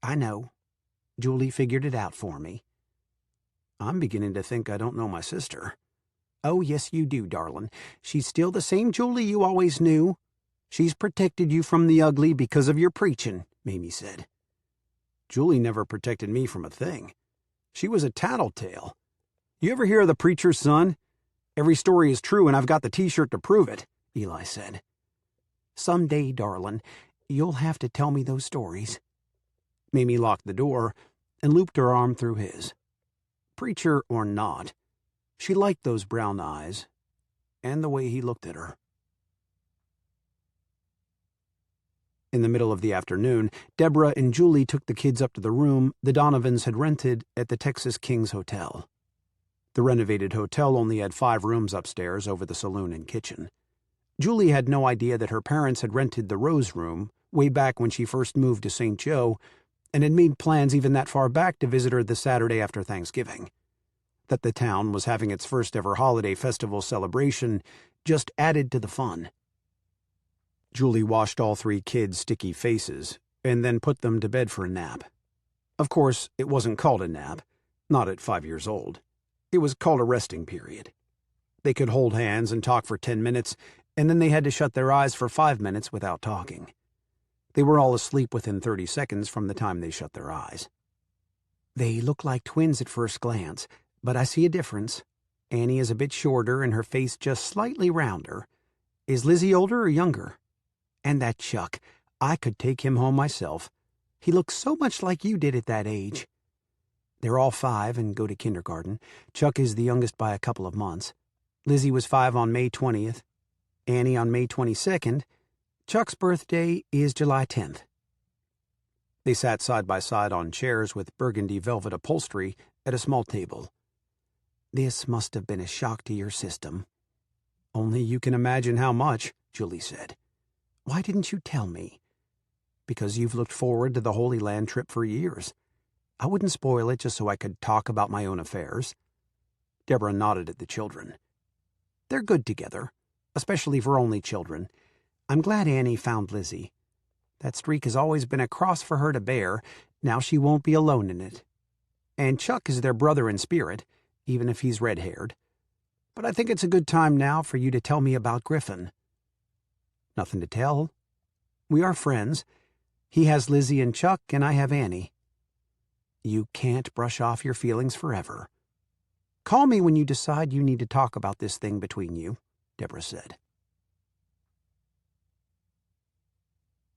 I know. Julie figured it out for me." "I'm beginning to think I don't know my sister." "Oh, yes, you do, darling. She's still the same Julie you always knew. She's protected you from the ugly because of your preaching," Mamie said. "Julie never protected me from a thing. She was a tattletale. You ever hear of the preacher's son? Every story is true, and I've got the T-shirt to prove it," Eli said. "Someday, darling, you'll have to tell me those stories." Mamie locked the door and looped her arm through his. Preacher or not, she liked those brown eyes and the way he looked at her. In the middle of the afternoon, Deborah and Julie took the kids up to the room the Donovans had rented at the Texas King's Hotel. The renovated hotel only had 5 rooms upstairs over the saloon and kitchen. Julie had no idea that her parents had rented the Rose Room way back when she first moved to St. Joe, and had made plans even that far back to visit her the Saturday after Thanksgiving. That the town was having its first ever holiday festival celebration just added to the fun. Julie washed all 3 kids' sticky faces and then put them to bed for a nap. Of course, it wasn't called a nap, not at 5 years old. It was called a resting period. They could hold hands and talk for 10 minutes, and then they had to shut their eyes for 5 minutes without talking. They were all asleep within 30 seconds from the time they shut their eyes. "They look like twins at first glance, but I see a difference. Annie is a bit shorter and her face just slightly rounder. Is Lizzie older or younger? And that Chuck, I could take him home myself. He looks so much like you did at that age." They're all 5 and go to kindergarten. Chuck is the youngest by a couple of months. Lizzie was 5 on May 20th, Annie on May 22nd. Chuck's birthday is July 10th. They sat side by side on chairs with burgundy velvet upholstery at a small table. "This must have been a shock to your system." "Only you can imagine how much," Julie said. "Why didn't you tell me?" "Because you've looked forward to the Holy Land trip for years. I wouldn't spoil it just so I could talk about my own affairs." Deborah nodded at the children. "They're good together, especially for only children. I'm glad Annie found Lizzie. That streak has always been a cross for her to bear. Now she won't be alone in it. And Chuck is their brother in spirit, even if he's red-haired. But I think it's a good time now for you to tell me about Griffin." "Nothing to tell. We are friends. He has Lizzie and Chuck, and I have Annie." "You can't brush off your feelings forever. Call me when you decide you need to talk about this thing between you," Deborah said.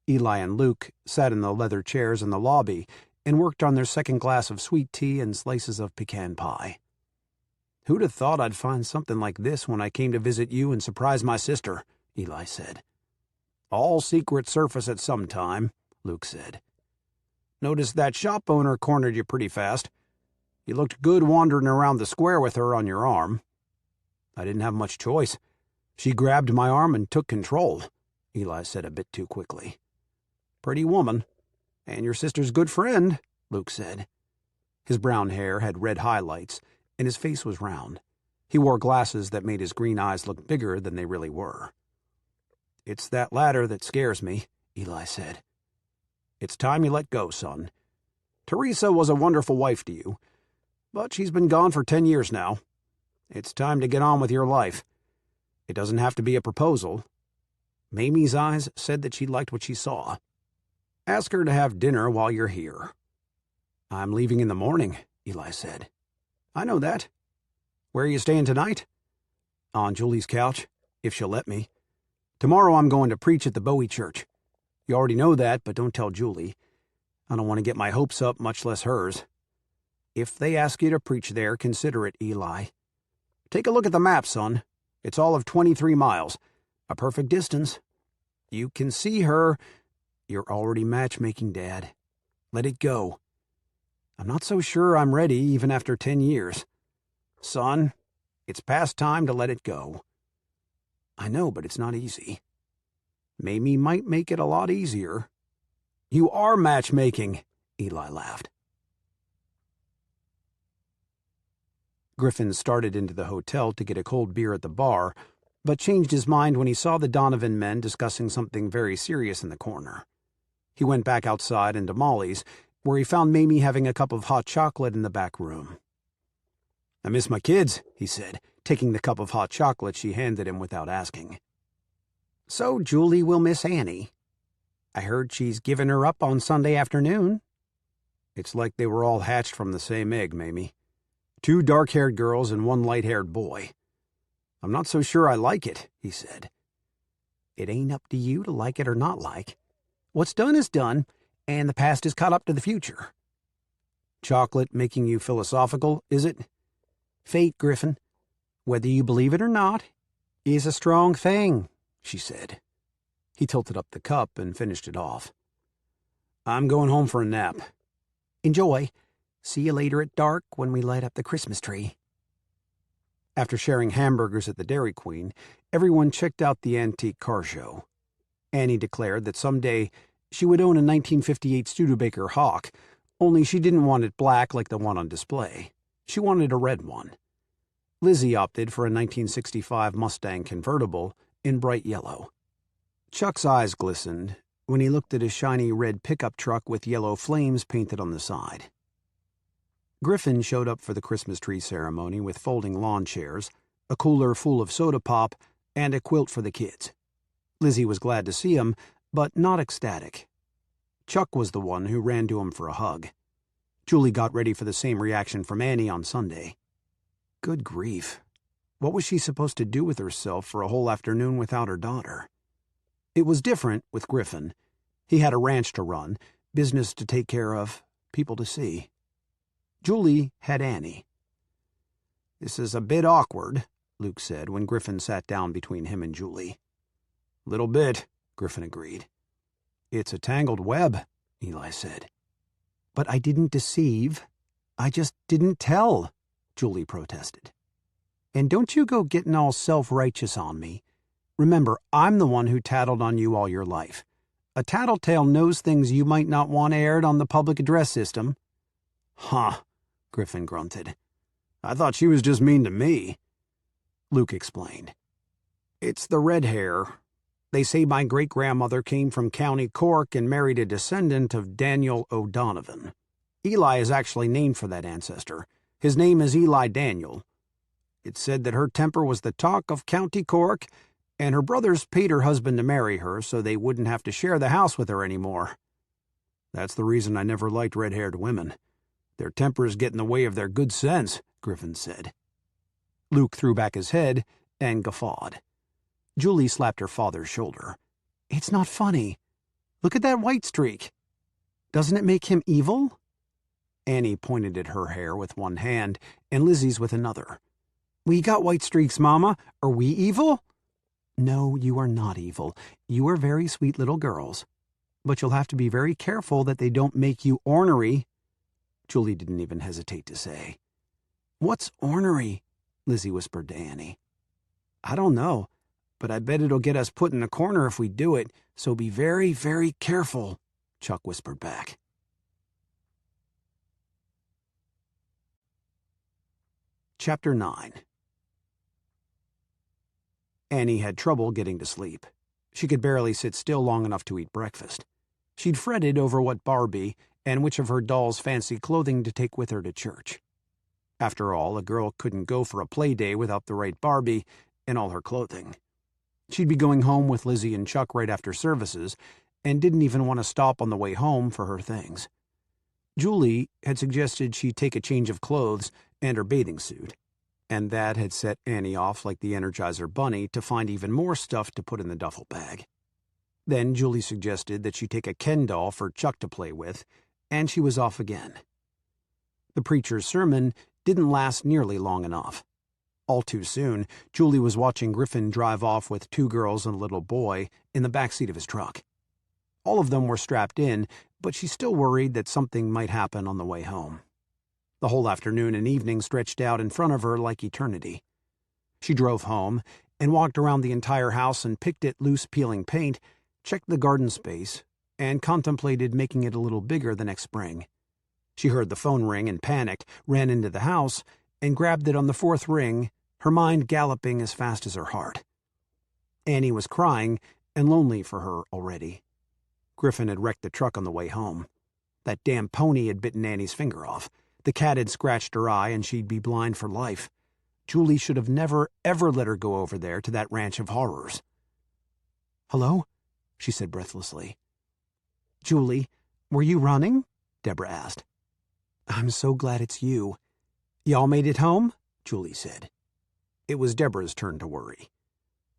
Eli and Luke sat in the leather chairs in the lobby and worked on their second glass of sweet tea and slices of pecan pie. "Who'd have thought I'd find something like this when I came to visit you and surprise my sister?" Eli said. "All secrets surface at some time," Luke said. "Noticed that shop owner cornered you pretty fast. You looked good wandering around the square with her on your arm." "I didn't have much choice. She grabbed my arm and took control," Eli said a bit too quickly. "Pretty woman. And your sister's good friend," Luke said. His brown hair had red highlights, and his face was round. He wore glasses that made his green eyes look bigger than they really were. "It's that latter that scares me," Eli said. "It's time you let go, son. Teresa was a wonderful wife to you, but she's been gone for 10 years now. It's time to get on with your life. It doesn't have to be a proposal." Mamie's eyes said that she liked what she saw. "Ask her to have dinner while you're here." "I'm leaving in the morning," Eli said. "I know that. Where are you staying tonight?" On Julie's couch, if she'll let me. Tomorrow I'm going to preach at the Bowie Church. You already know that, but don't tell Julie. I don't want to get my hopes up, much less hers. If they ask you to preach there, consider it, Eli. Take a look at the map, son. It's all of 23 miles. A perfect distance. You can see her. You're already matchmaking, Dad. Let it go. I'm not so sure I'm ready, even after 10 years. Son, it's past time to let it go. I know, but it's not easy. Mamie might make it a lot easier. You are matchmaking, Eli laughed. Griffin started into the hotel to get a cold beer at the bar, but changed his mind when he saw the Donovan men discussing something very serious in the corner. He went back outside into Molly's, where he found Mamie having a cup of hot chocolate in the back room. I miss my kids, he said, taking the cup of hot chocolate she handed him without asking. So Julie will miss Annie. I heard she's given her up on Sunday afternoon. It's like they were all hatched from the same egg, Mamie. 2 dark-haired girls and 1 light-haired boy. I'm not so sure I like it, he said. It ain't up to you to like it or not like. What's done is done, and the past is caught up to the future. Chocolate making you philosophical, is it? Fate, Griffin, whether you believe it or not, is a strong thing, she said. He tilted up the cup and finished it off. I'm going home for a nap. Enjoy. See you later at dark when we light up the Christmas tree. After sharing hamburgers at the Dairy Queen, everyone checked out the antique car show. Annie declared that someday she would own a 1958 Studebaker Hawk, only she didn't want it black like the one on display. She wanted a red one. Lizzie opted for a 1965 Mustang convertible in bright yellow. Chuck's eyes glistened when he looked at a shiny red pickup truck with yellow flames painted on the side. Griffin showed up for the Christmas tree ceremony with folding lawn chairs, a cooler full of soda pop, and a quilt for the kids. Lizzie was glad to see him, but not ecstatic. Chuck was the one who ran to him for a hug. Julie got ready for the same reaction from Annie on Sunday. Good grief. What was she supposed to do with herself for a whole afternoon without her daughter? It was different with Griffin. He had a ranch to run, business to take care of, people to see. Julie had Annie. This is a bit awkward, Luke said when Griffin sat down between him and Julie. Little bit, Griffin agreed. It's a tangled web, Eli said. But I didn't deceive. I just didn't tell, Julie protested. And don't you go getting all self-righteous on me. Remember, I'm the one who tattled on you all your life. A tattletale knows things you might not want aired on the public address system. Huh, Griffin grunted. I thought she was just mean to me. Luke explained. It's the red hair. They say my great-grandmother came from County Cork and married a descendant of Daniel O'Donovan. Eli is actually named for that ancestor. His name is Eli Daniel. It's said that her temper was the talk of County Cork, and her brothers paid her husband to marry her so they wouldn't have to share the house with her anymore. That's the reason I never liked red-haired women. Their tempers get in the way of their good sense, Griffin said. Luke threw back his head and guffawed. Julie slapped her father's shoulder. It's not funny. Look at that white streak. Doesn't it make him evil? Annie pointed at her hair with one hand and Lizzie's with another. We got white streaks, Mama. Are we evil? No, you are not evil. You are very sweet little girls. But you'll have to be very careful that they don't make you ornery. Julie didn't even hesitate to say. What's ornery? Lizzie whispered to Annie. I don't know, but I bet it'll get us put in a corner if we do it, so be very, very careful, Chuck whispered back. Chapter 9. Annie had trouble getting to sleep. She could barely sit still long enough to eat breakfast. She'd fretted over what Barbie and which of her dolls' fancy clothing to take with her to church. After all, a girl couldn't go for a play day without the right Barbie and all her clothing. She'd be going home with Lizzie and Chuck right after services, and didn't even want to stop on the way home for her things. Julie had suggested she take a change of clothes and her bathing suit, and that had set Annie off like the Energizer Bunny to find even more stuff to put in the duffel bag. Then Julie suggested that she take a Ken doll for Chuck to play with, and she was off again. The preacher's sermon didn't last nearly long enough. All too soon, Julie was watching Griffin drive off with 2 girls and a little boy in the back seat of his truck. All of them were strapped in, but she still worried that something might happen on the way home. The whole afternoon and evening stretched out in front of her like eternity. She drove home and walked around the entire house and picked at loose peeling paint, checked the garden space, and contemplated making it a little bigger the next spring. She heard the phone ring and panicked, ran into the house, and grabbed it on the 4th ring, her mind galloping as fast as her heart. Annie was crying and lonely for her already. Griffin had wrecked the truck on the way home. That damn pony had bitten Annie's finger off. The cat had scratched her eye and she'd be blind for life. Julie should have never, ever let her go over there to that ranch of horrors. "Hello?" she said breathlessly. "Julie, were you running?" Deborah asked. "I'm so glad it's you. Y'all made it home?" Julie said. It was Deborah's turn to worry.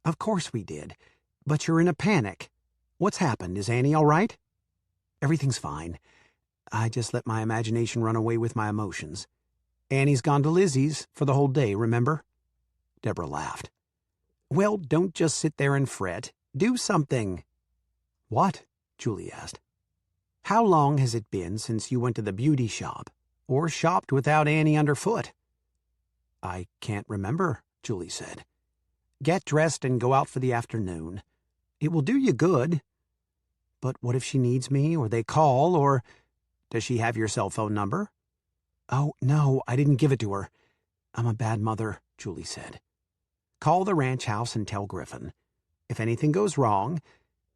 "Of course we did, but you're in a panic. What's happened? Is Annie all right?" "Everything's fine. I just let my imagination run away with my emotions. Annie's gone to Lizzie's for the whole day, remember?" Deborah laughed. "Well, don't just sit there and fret. Do something." "What?" Julie asked. "How long has it been since you went to the beauty shop, or shopped without Annie underfoot?" "I can't remember," Julie said. "Get dressed and go out for the afternoon. It will do you good." "But what if she needs me, or they call, or—" "Does she have your cell phone number?" "Oh, no, I didn't give it to her. I'm a bad mother," Julie said. "Call the ranch house and tell Griffin. If anything goes wrong,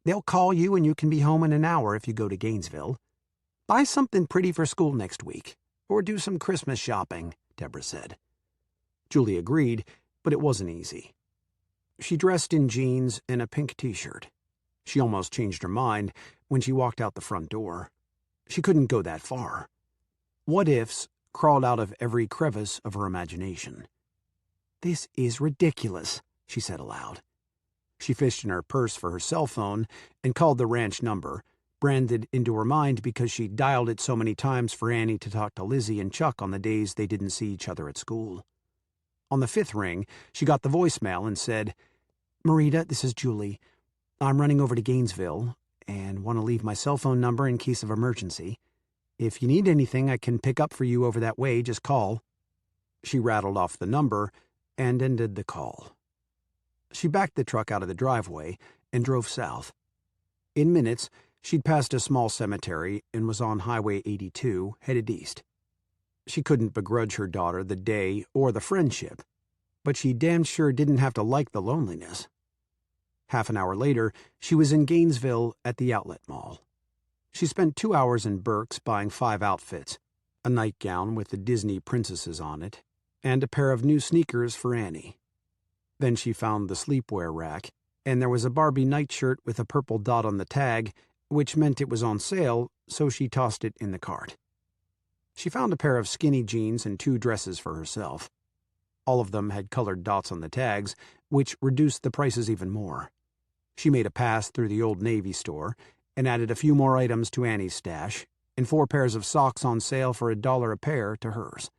they'll call you and you can be home in an hour if you go to Gainesville. Buy something pretty for school next week, or do some Christmas shopping," Deborah said. Julie agreed, but it wasn't easy. She dressed in jeans and a pink t-shirt. She almost changed her mind when she walked out the front door. She couldn't go that far. What-ifs crawled out of every crevice of her imagination. "This is ridiculous," she said aloud. She fished in her purse for her cell phone and called the ranch number, branded into her mind because she dialed it so many times for Annie to talk to Lizzie and Chuck on the days they didn't see each other at school. On the 5th ring, she got the voicemail and said, "Marita, this is Julie. I'm running over to Gainesville and want to leave my cell phone number in case of emergency. If you need anything I can pick up for you over that way, just call." She rattled off the number and ended the call. She backed the truck out of the driveway and drove south. In minutes, she'd passed a small cemetery and was on Highway 82, headed east. She couldn't begrudge her daughter the day or the friendship, but she damn sure didn't have to like the loneliness. Half an hour later, she was in Gainesville at the outlet mall. She spent 2 hours in Burke's buying 5 outfits, a nightgown with the Disney princesses on it, and a pair of new sneakers for Annie. Then she found the sleepwear rack, and there was a Barbie nightshirt with a purple dot on the tag, which meant it was on sale, so she tossed it in the cart. She found a pair of skinny jeans and 2 dresses for herself. All of them had colored dots on the tags, which reduced the prices even more. She made a pass through the Old Navy store and added a few more items to Annie's stash, and 4 pairs of socks on sale for $1 a pair to hers.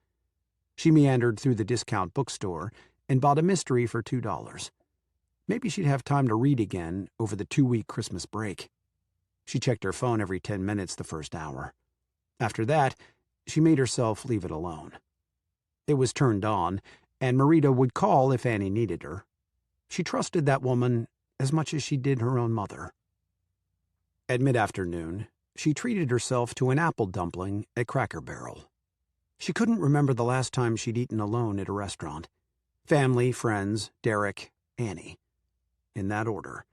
She meandered through the discount bookstore and bought a mystery for $2. Maybe she'd have time to read again over the 2-week Christmas break. She checked her phone every 10 minutes the first hour. After that, she made herself leave it alone. It was turned on, and Marita would call if Annie needed her. She trusted that woman as much as she did her own mother. At mid-afternoon, she treated herself to an apple dumpling at Cracker Barrel. She couldn't remember the last time she'd eaten alone at a restaurant. Family, friends, Derek, Annie. In that order.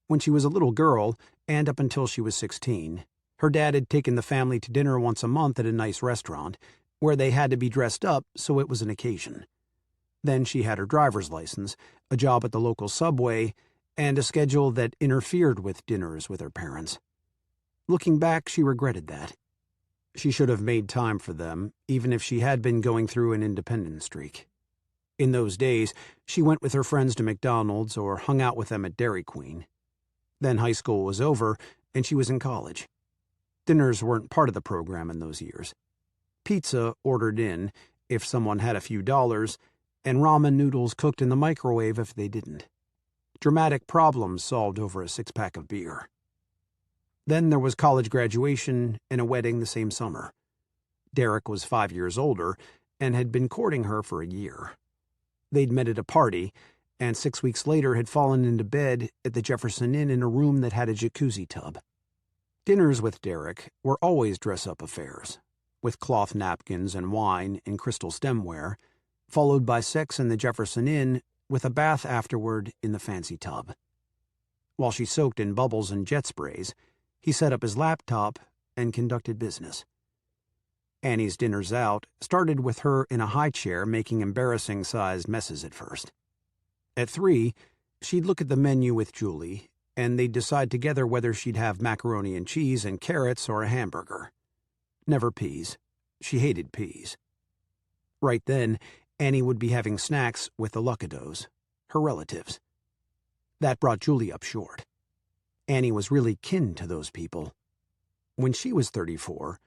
When she was a little girl, and up until she was 16, her dad had taken the family to dinner once a month at a nice restaurant, where they had to be dressed up so it was an occasion. Then she had her driver's license, a job at the local Subway, and a schedule that interfered with dinners with her parents. Looking back, she regretted that. She should have made time for them, even if she had been going through an independent streak. In those days, she went with her friends to McDonald's or hung out with them at Dairy Queen. Then high school was over, and she was in college. Dinners weren't part of the program in those years. Pizza ordered in, if someone had a few dollars, and ramen noodles cooked in the microwave if they didn't. Dramatic problems solved over a six-pack of beer. Then there was college graduation and a wedding the same summer. Derek was 5 years older and had been courting her for a year. They'd met at a party, and 6 weeks later had fallen into bed at the Jefferson Inn in a room that had a jacuzzi tub. Dinners with Derek were always dress-up affairs, with cloth napkins and wine in crystal stemware, followed by sex in the Jefferson Inn with a bath afterward in the fancy tub. While she soaked in bubbles and jet sprays, he set up his laptop and conducted business. Annie's dinners out started with her in a high chair making embarrassing-sized messes at first. At 3, she'd look at the menu with Julie, and they'd decide together whether she'd have macaroni and cheese and carrots or a hamburger. Never peas. She hated peas. Right then, Annie would be having snacks with the Luckadeaus, her relatives. That brought Julie up short. Annie was really kin to those people. When she was 34,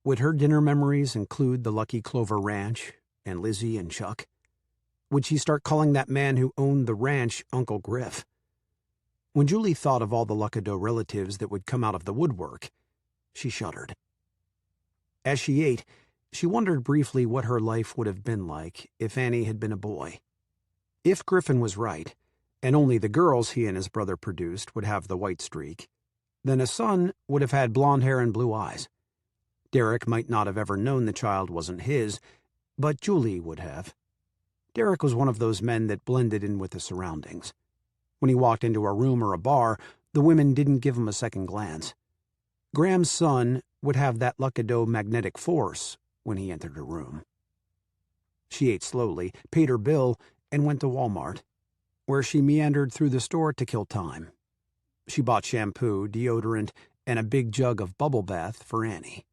would her dinner memories include the Lucky Clover Ranch and Lizzie and Chuck? Would she start calling that man who owned the ranch Uncle Griff? When Julie thought of all the Luckadeau relatives that would come out of the woodwork, she shuddered. As she ate, she wondered briefly what her life would have been like if Annie had been a boy. If Griffin was right, and only the girls he and his brother produced would have the white streak, then a son would have had blonde hair and blue eyes. Derek might not have ever known the child wasn't his, but Julie would have. Derek was one of those men that blended in with the surroundings. When he walked into a room or a bar, the women didn't give him a second glance. Graham's son would have that Luckadeau magnetic force when he entered a room. She ate slowly, paid her bill, and went to Walmart, where she meandered through the store to kill time. She bought shampoo, deodorant, and a big jug of bubble bath for Annie.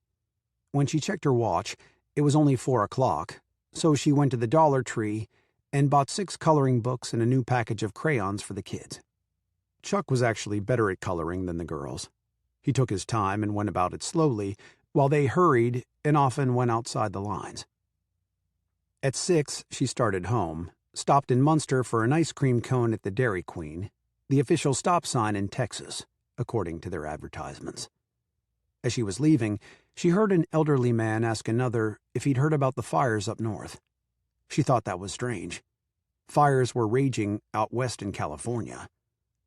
When she checked her watch, it was only 4 o'clock, so she went to the Dollar Tree and bought 6 coloring books and a new package of crayons for the kids. Chuck was actually better at coloring than the girls. He took his time and went about it slowly, while they hurried and often went outside the lines. At 6, she started home, stopped in Munster for an ice cream cone at the Dairy Queen, the official stop sign in Texas, according to their advertisements. As she was leaving, she heard an elderly man ask another if he'd heard about the fires up north. She thought that was strange. Fires were raging out west in California.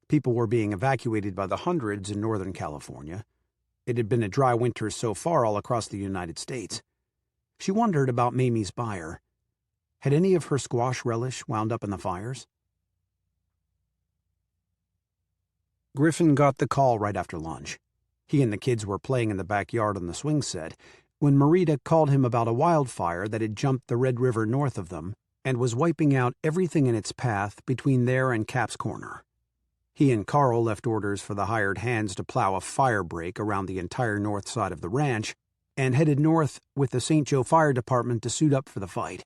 People were being evacuated by the hundreds in Northern California. It had been a dry winter so far all across the United States. She wondered about Mamie's buyer. Had any of her squash relish wound up in the fires? Griffin got the call right after lunch. He and the kids were playing in the backyard on the swing set when Marita called him about a wildfire that had jumped the Red River north of them and was wiping out everything in its path between there and Cap's Corner. He and Carl left orders for the hired hands to plow a fire break around the entire north side of the ranch and headed north with the St. Joe Fire Department to suit up for the fight.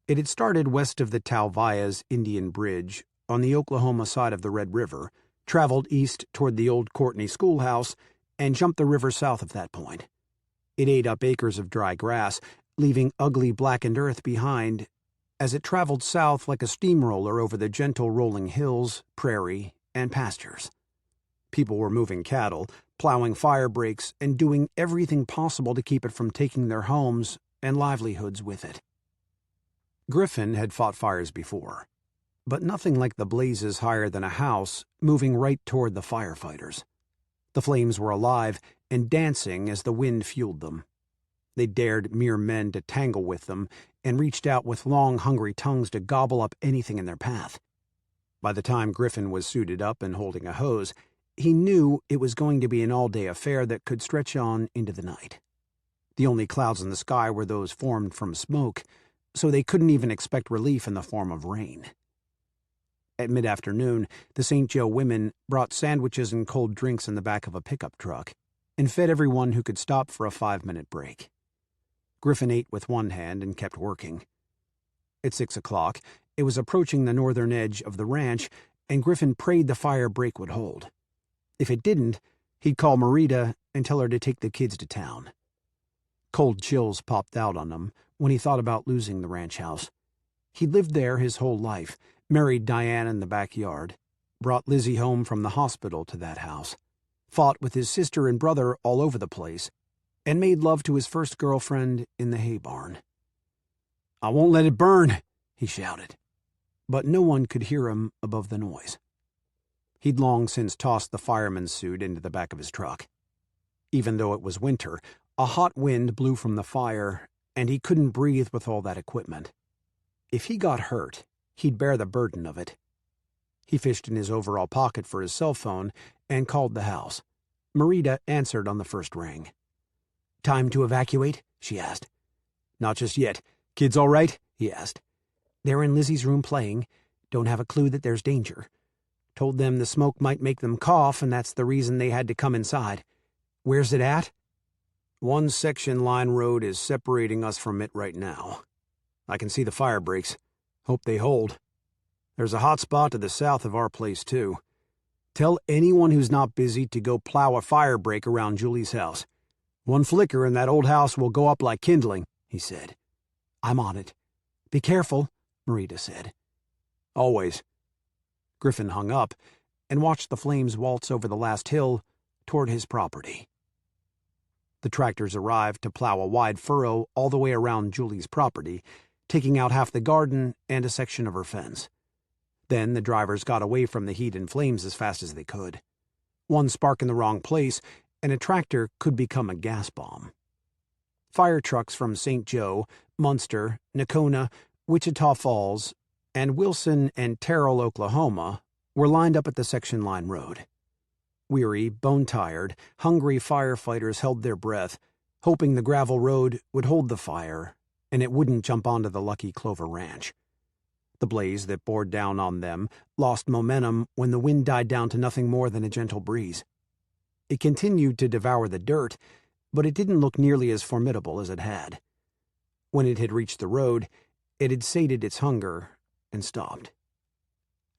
It had started west of the Talvias Indian Bridge on the Oklahoma side of the Red River, traveled east toward the old Courtney schoolhouse, and jumped the river south of that point. It ate up acres of dry grass, leaving ugly blackened earth behind as it traveled south like a steamroller over the gentle rolling hills, prairie, and pastures. People were moving cattle, plowing fire breaks, and doing everything possible to keep it from taking their homes and livelihoods with it. Griffin had fought fires before, but nothing like the blazes higher than a house moving right toward the firefighters. The flames were alive and dancing as the wind fueled them. They dared mere men to tangle with them and reached out with long, hungry tongues to gobble up anything in their path. By the time Griffin was suited up and holding a hose, he knew it was going to be an all-day affair that could stretch on into the night. The only clouds in the sky were those formed from smoke, so they couldn't even expect relief in the form of rain. At mid-afternoon, the St. Joe women brought sandwiches and cold drinks in the back of a pickup truck and fed everyone who could stop for a 5-minute break. Griffin ate with one hand and kept working. At 6 o'clock, it was approaching the northern edge of the ranch, and Griffin prayed the fire break would hold. If it didn't, he'd call Marita and tell her to take the kids to town. Cold chills popped out on him when he thought about losing the ranch house. He'd lived there his whole life, married Diane in the backyard, brought Lizzie home from the hospital to that house, fought with his sister and brother all over the place, and made love to his first girlfriend in the hay barn. "I won't let it burn," he shouted. But no one could hear him above the noise. He'd long since tossed the fireman's suit into the back of his truck. Even though it was winter, a hot wind blew from the fire, and he couldn't breathe with all that equipment. If he got hurt, he'd bear the burden of it. He fished in his overall pocket for his cell phone and called the house. Marita answered on the first ring. "Time to evacuate?" she asked. "Not just yet. Kids all right?" he asked. "They're in Lizzie's room playing. Don't have a clue that there's danger. Told them the smoke might make them cough, and that's the reason they had to come inside. Where's it at?" "One section line road is separating us from it right now. I can see the fire breaks. Hope they hold. There's a hot spot to the south of our place, too. Tell anyone who's not busy to go plow a fire break around Julie's house. One flicker and that old house will go up like kindling," he said. "I'm on it. Be careful," Marita said. "Always." Griffin hung up and watched the flames waltz over the last hill toward his property. The tractors arrived to plow a wide furrow all the way around Julie's property, taking out half the garden and a section of her fence. Then the drivers got away from the heat and flames as fast as they could. One spark in the wrong place, and a tractor could become a gas bomb. Fire trucks from St. Joe, Munster, Nacona, Wichita Falls, and Wilson and Terrell, Oklahoma, were lined up at the section line road. Weary, bone-tired, hungry firefighters held their breath, hoping the gravel road would hold the fire and it wouldn't jump onto the Lucky Clover Ranch. The blaze that bore down on them lost momentum when the wind died down to nothing more than a gentle breeze. It continued to devour the dirt, but it didn't look nearly as formidable as it had. When it had reached the road, it had sated its hunger and stopped.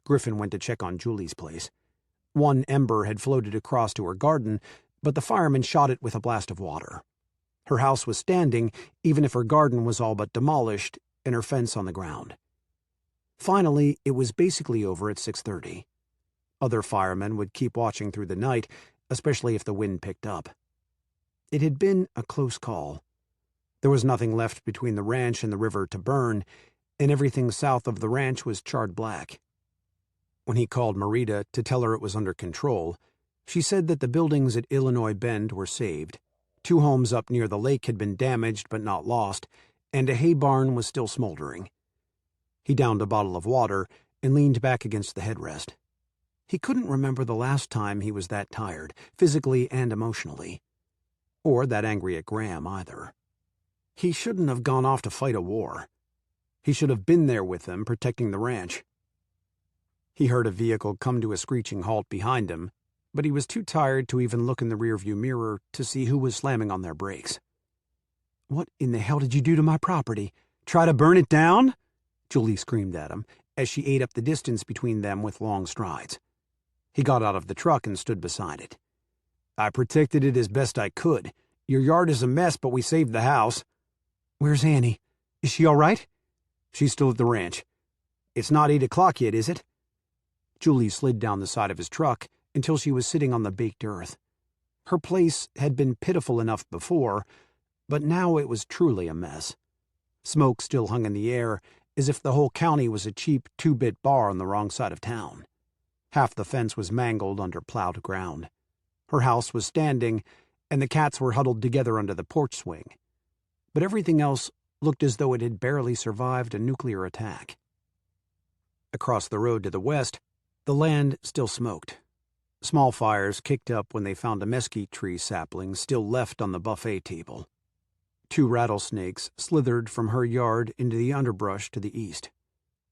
Griffin went to check on Julie's place. One ember had floated across to her garden, but the fireman shot it with a blast of water. Her house was standing, even if her garden was all but demolished and her fence on the ground. Finally, it was basically over at 6:30. Other firemen would keep watching through the night, especially if the wind picked up. It had been a close call. There was nothing left between the ranch and the river to burn, and everything south of the ranch was charred black. When he called Marita to tell her it was under control, she said that the buildings at Illinois Bend were saved. 2 homes up near the lake had been damaged but not lost, and a hay barn was still smoldering. He downed a bottle of water and leaned back against the headrest. He couldn't remember the last time he was that tired, physically and emotionally. Or that angry at Graham, either. He shouldn't have gone off to fight a war. He should have been there with them, protecting the ranch. He heard a vehicle come to a screeching halt behind him, but he was too tired to even look in the rearview mirror to see who was slamming on their brakes. "What in the hell did you do to my property? Try to burn it down?" Julie screamed at him, as she ate up the distance between them with long strides. He got out of the truck and stood beside it. "I protected it as best I could. Your yard is a mess, but we saved the house." "Where's Annie? Is she all right?" "She's still at the ranch. It's not 8 o'clock yet, is it?" Julie slid down the side of his truck until she was sitting on the baked earth. Her place had been pitiful enough before, but now it was truly a mess. Smoke still hung in the air, as if the whole county was a cheap 2-bit bar on the wrong side of town. Half the fence was mangled under plowed ground. Her house was standing, and the cats were huddled together under the porch swing. But everything else looked as though it had barely survived a nuclear attack. Across the road to the west, the land still smoked. Small fires kicked up when they found a mesquite tree sapling still left on the buffet table. 2 rattlesnakes slithered from her yard into the underbrush to the east.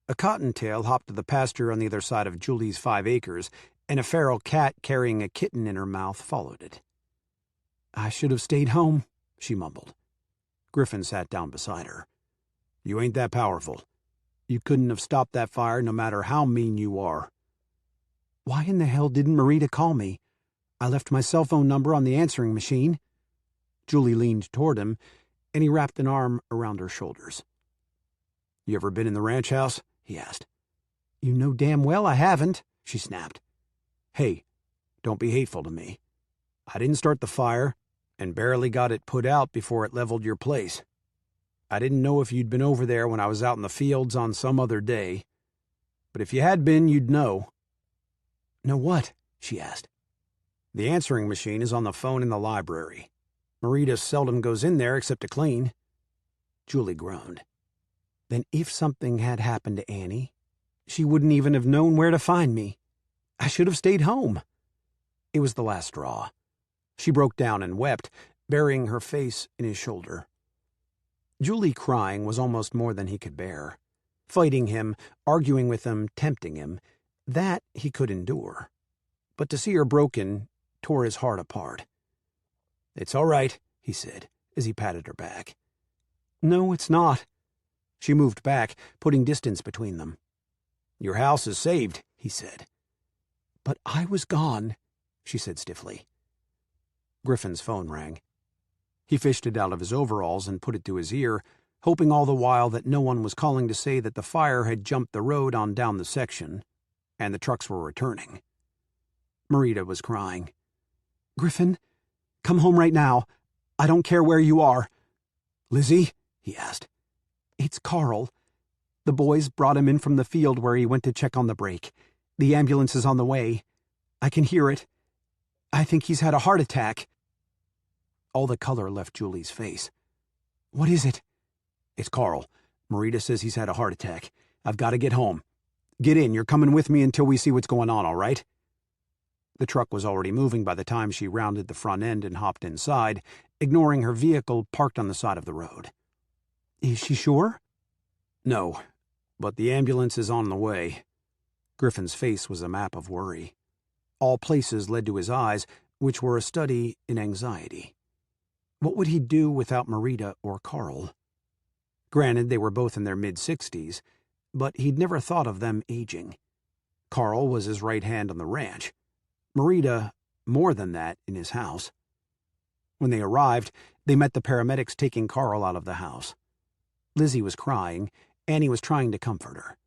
A cottontail hopped to the pasture on the other side of Julie's 5 acres, and a feral cat carrying a kitten in her mouth followed it. "I should have stayed home," she mumbled. Griffin sat down beside her. "You ain't that powerful. You couldn't have stopped that fire no matter how mean you are." "Why in the hell didn't Marita call me? I left my cell phone number on the answering machine." Julie leaned toward him, and he wrapped an arm around her shoulders. "You ever been in the ranch house?" he asked. "You know damn well I haven't," she snapped. "Hey, don't be hateful to me. I didn't start the fire, and barely got it put out before it leveled your place. I didn't know if you'd been over there when I was out in the fields on some other day. But if you had been, you'd know." "Know what?" she asked. "The answering machine is on the phone in the library. Marita seldom goes in there except to clean." Julie groaned. Then if something had happened to Annie, she wouldn't even have known where to find me. I should have stayed home. It was the last straw. She broke down and wept, burying her face in his shoulder. Julie crying was almost more than he could bear. Fighting him, arguing with him, tempting him, that he could endure. But to see her broken tore his heart apart. "It's all right," he said, as he patted her back. "No, it's not." She moved back, putting distance between them. "Your house is saved," he said. "But I was gone," she said stiffly. Griffin's phone rang. He fished it out of his overalls and put it to his ear, hoping all the while that no one was calling to say that the fire had jumped the road on down the section, and the trucks were returning. Marita was crying. "Griffin, come home right now. I don't care where you are." "Lizzie?" he asked. "It's Carl. The boys brought him in from the field where he went to check on the brake. The ambulance is on the way. I can hear it. I think he's had a heart attack." All the color left Julie's face. "What is it?" "It's Carl. Marita says he's had a heart attack. I've got to get home. Get in. You're coming with me until we see what's going on, all right?" The truck was already moving by the time she rounded the front end and hopped inside, ignoring her vehicle parked on the side of the road. "Is she sure?" "No, but the ambulance is on the way." Griffin's face was a map of worry. All places led to his eyes, which were a study in anxiety. What would he do without Marita or Carl? Granted, they were both in their mid-60s, but he'd never thought of them aging. Carl was his right hand on the ranch. Marita, more than that, in his house. When they arrived, they met the paramedics taking Carl out of the house. Lizzie was crying. Annie was trying to comfort her.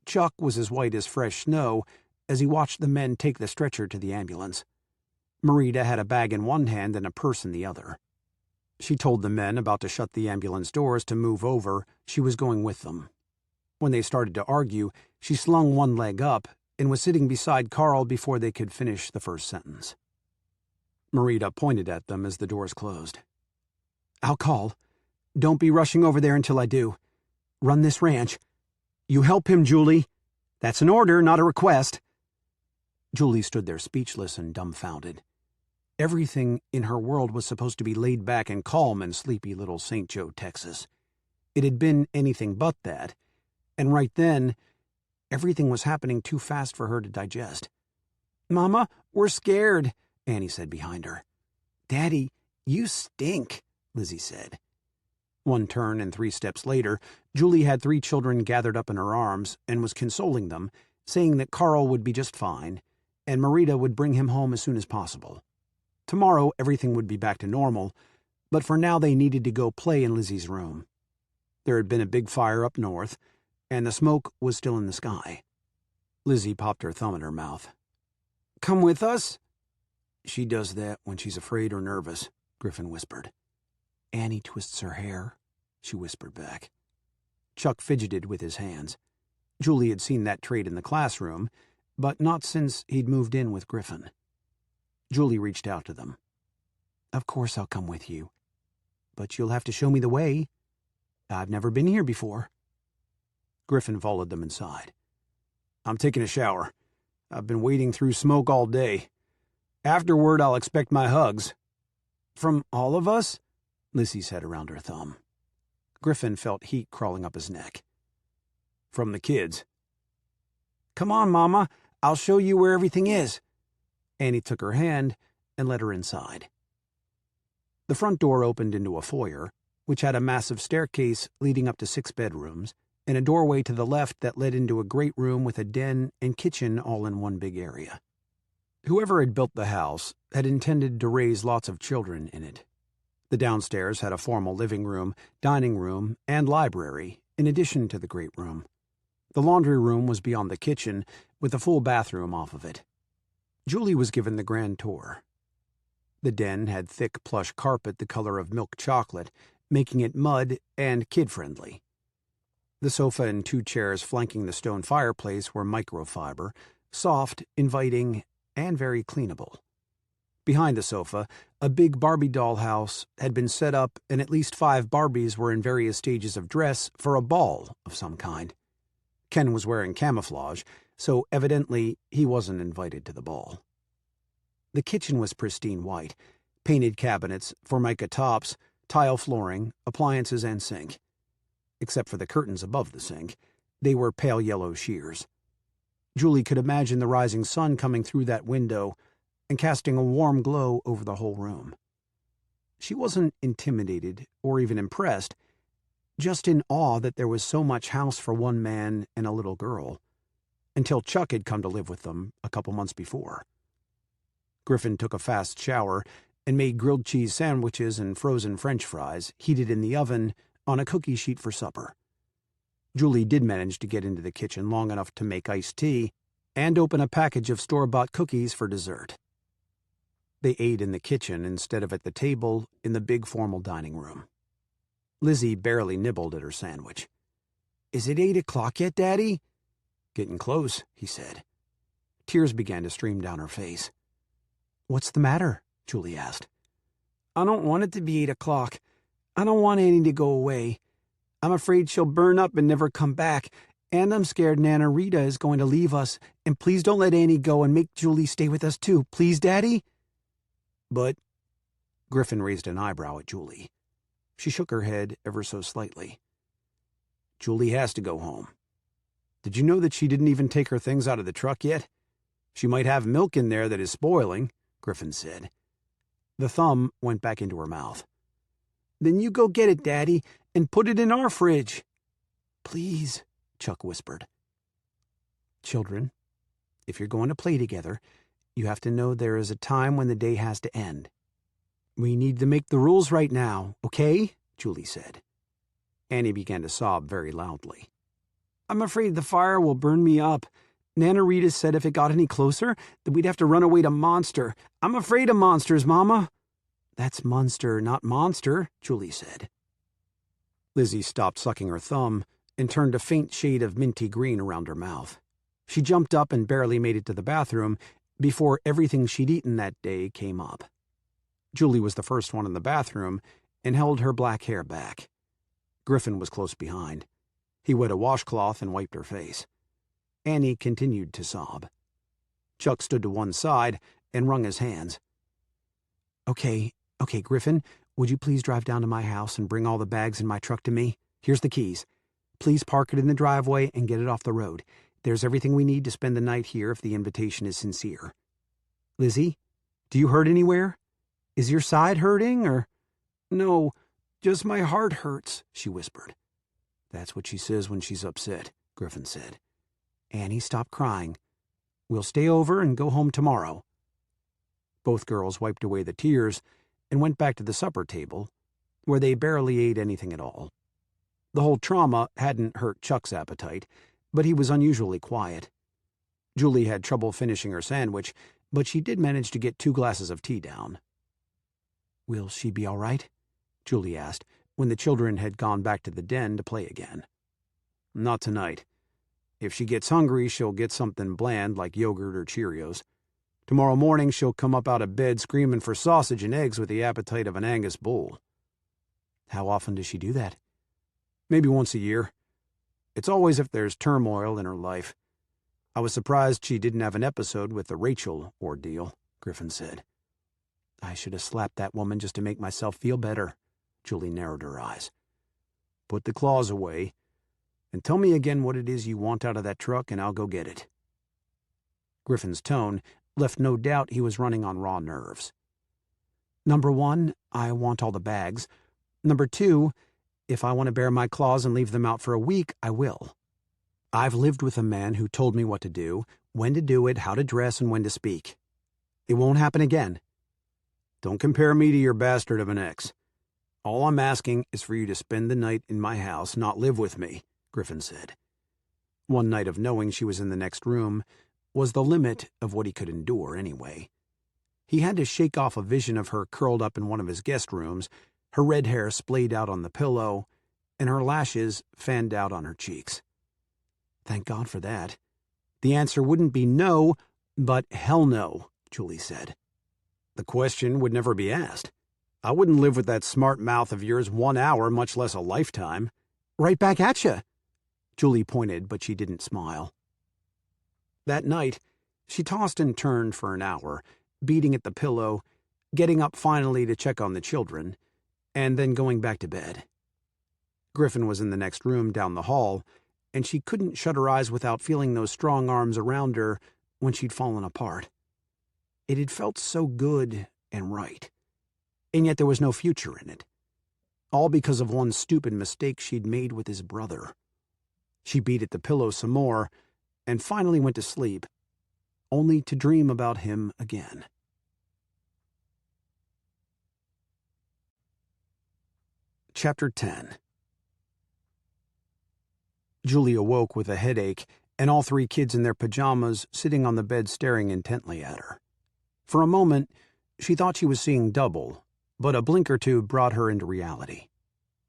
Chuck was as white as fresh snow as he watched the men take the stretcher to the ambulance. Marita had a bag in one hand and a purse in the other. She told the men about to shut the ambulance doors to move over she was going with them. When they started to argue, she slung one leg up and was sitting beside Carl before they could finish the first sentence. Marita pointed at them as the doors closed. "I'll call. Don't be rushing over there until I do. Run this ranch. You help him, Julie. That's an order, not a request." Julie stood there speechless and dumbfounded. Everything in her world was supposed to be laid back and calm in sleepy little St. Joe, Texas. It had been anything but that, and right then, everything was happening too fast for her to digest. "Mama, we're scared," Annie said behind her. "Daddy, you stink," Lizzie said. One turn and 3 steps later, Julie had 3 children gathered up in her arms and was consoling them, saying that Carl would be just fine, and Marita would bring him home as soon as possible. Tomorrow, everything would be back to normal, but for now they needed to go play in Lizzie's room. There had been a big fire up north, and the smoke was still in the sky. Lizzie popped her thumb in her mouth. "Come with us?" "She does that when she's afraid or nervous," Griffin whispered. "Annie twists her hair," she whispered back. Chuck fidgeted with his hands. Julie had seen that trait in the classroom, but not since he'd moved in with Griffin. Julie reached out to them. "Of course I'll come with you. But you'll have to show me the way. I've never been here before." Griffin followed them inside. "I'm taking a shower. I've been wading through smoke all day. Afterward, I'll expect my hugs." "From all of us?" Lizzie's head around her thumb. Griffin felt heat crawling up his neck. "From the kids." "Come on, Mama. I'll show you where everything is." Annie took her hand and led her inside. The front door opened into a foyer, which had a massive staircase leading up to 6 bedrooms and a doorway to the left that led into a great room with a den and kitchen all in one big area. Whoever had built the house had intended to raise lots of children in it. The downstairs had a formal living room, dining room, and library, in addition to the great room. The laundry room was beyond the kitchen, with a full bathroom off of it. Julie was given the grand tour. The den had thick plush carpet the color of milk chocolate, making it mud and kid-friendly. The sofa and 2 chairs flanking the stone fireplace were microfiber, soft, inviting, and very cleanable. Behind the sofa, a big Barbie dollhouse had been set up, and at least 5 Barbies were in various stages of dress for a ball of some kind. Ken was wearing camouflage, so evidently he wasn't invited to the ball. The kitchen was pristine white, painted cabinets, formica tops, tile flooring, appliances, and sink. Except for the curtains above the sink, they were pale yellow shears. Julie could imagine the rising sun coming through that window and casting a warm glow over the whole room. She wasn't intimidated or even impressed, just in awe that there was so much house for one man and a little girl, until Chuck had come to live with them a couple months before. Griffin took a fast shower and made grilled cheese sandwiches and frozen French fries, heated in the oven, on a cookie sheet for supper. Julie did manage to get into the kitchen long enough to make iced tea and open a package of store-bought cookies for dessert. They ate in the kitchen instead of at the table in the big formal dining room. Lizzie barely nibbled at her sandwich. "Is it 8 o'clock yet, Daddy?" "Getting close," he said. Tears began to stream down her face. "What's the matter?" Julie asked. "I don't want it to be 8 o'clock. I don't want Annie to go away. I'm afraid she'll burn up and never come back, and I'm scared Nana Rita is going to leave us, and please don't let Annie go and make Julie stay with us too. Please, Daddy?" "But—" Griffin raised an eyebrow at Julie. She shook her head ever so slightly. "Julie has to go home. Did you know that she didn't even take her things out of the truck yet? She might have milk in there that is spoiling," Griffin said. The thumb went back into her mouth. "Then you go get it, Daddy, and put it in our fridge." "Please," Chuck whispered. "Children, if you're going to play together, you have to know there is a time when the day has to end. We need to make the rules right now, okay?" Julie said. Annie began to sob very loudly. "I'm afraid the fire will burn me up. Nana Rita said if it got any closer, that we'd have to run away to Monster. I'm afraid of monsters, Mama." "That's Munster, not monster," Julie said. Lizzie stopped sucking her thumb and turned a faint shade of minty green around her mouth. She jumped up and barely made it to the bathroom before everything she'd eaten that day came up. Julie was the first one in the bathroom and held her black hair back. Griffin was close behind. He wet a washcloth and wiped her face. Annie continued to sob. Chuck stood to one side and wrung his hands. Okay, Griffin, would you please drive down to my house and bring all the bags in my truck to me? Here's the keys. Please park it in the driveway and get it off the road. There's everything we need to spend the night here if the invitation is sincere. Lizzie, do you hurt anywhere? Is your side hurting, or—" "No, just my heart hurts," she whispered. "That's what she says when she's upset," Griffin said. "Annie, stop crying. We'll stay over and go home tomorrow." Both girls wiped away the tears and went back to the supper table, where they barely ate anything at all. The whole trauma hadn't hurt Chuck's appetite, but he was unusually quiet. Julie had trouble finishing her sandwich, but she did manage to get 2 glasses of tea down. "Will she be all right?" Julie asked, when the children had gone back to the den to play again. "Not tonight. If she gets hungry, she'll get something bland like yogurt or Cheerios. Tomorrow morning she'll come up out of bed screaming for sausage and eggs with the appetite of an Angus bull." "How often does she do that?" "Maybe once a year. It's always if there's turmoil in her life. I was surprised she didn't have an episode with the Rachel ordeal," Griffin said. "I should have slapped that woman just to make myself feel better." Julie narrowed her eyes. "Put the claws away, and tell me again what it is you want out of that truck, and I'll go get it." Griffin's tone left no doubt he was running on raw nerves. "Number 1, I want all the bags. Number 2, if I want to bare my claws and leave them out for a week, I will. I've lived with a man who told me what to do, when to do it, how to dress, and when to speak. It won't happen again. Don't compare me to your bastard of an ex. All I'm asking is for you to spend the night in my house, not live with me, Griffin said. One night of knowing she was in the next room was the limit of what he could endure anyway. He had to shake off a vision of her curled up in one of his guest rooms, her red hair splayed out on the pillow, and her lashes fanned out on her cheeks. Thank God for that. The answer wouldn't be no, but hell no, Julie said. The question would never be asked. I wouldn't live with that smart mouth of yours 1 hour, much less a lifetime. Right back at you. Julie pointed, but she didn't smile. That night, she tossed and turned for an hour, beating at the pillow, getting up finally to check on the children, and then going back to bed. Griffin was in the next room down the hall, and she couldn't shut her eyes without feeling those strong arms around her when she'd fallen apart. It had felt so good and right, and yet there was no future in it, all because of one stupid mistake she'd made with his brother. She beat at the pillow some more, and finally went to sleep, only to dream about him again. Chapter 10. Julie awoke with a headache, and all 3 kids in their pajamas sitting on the bed staring intently at her. For a moment, she thought she was seeing double, but a blink or two brought her into reality.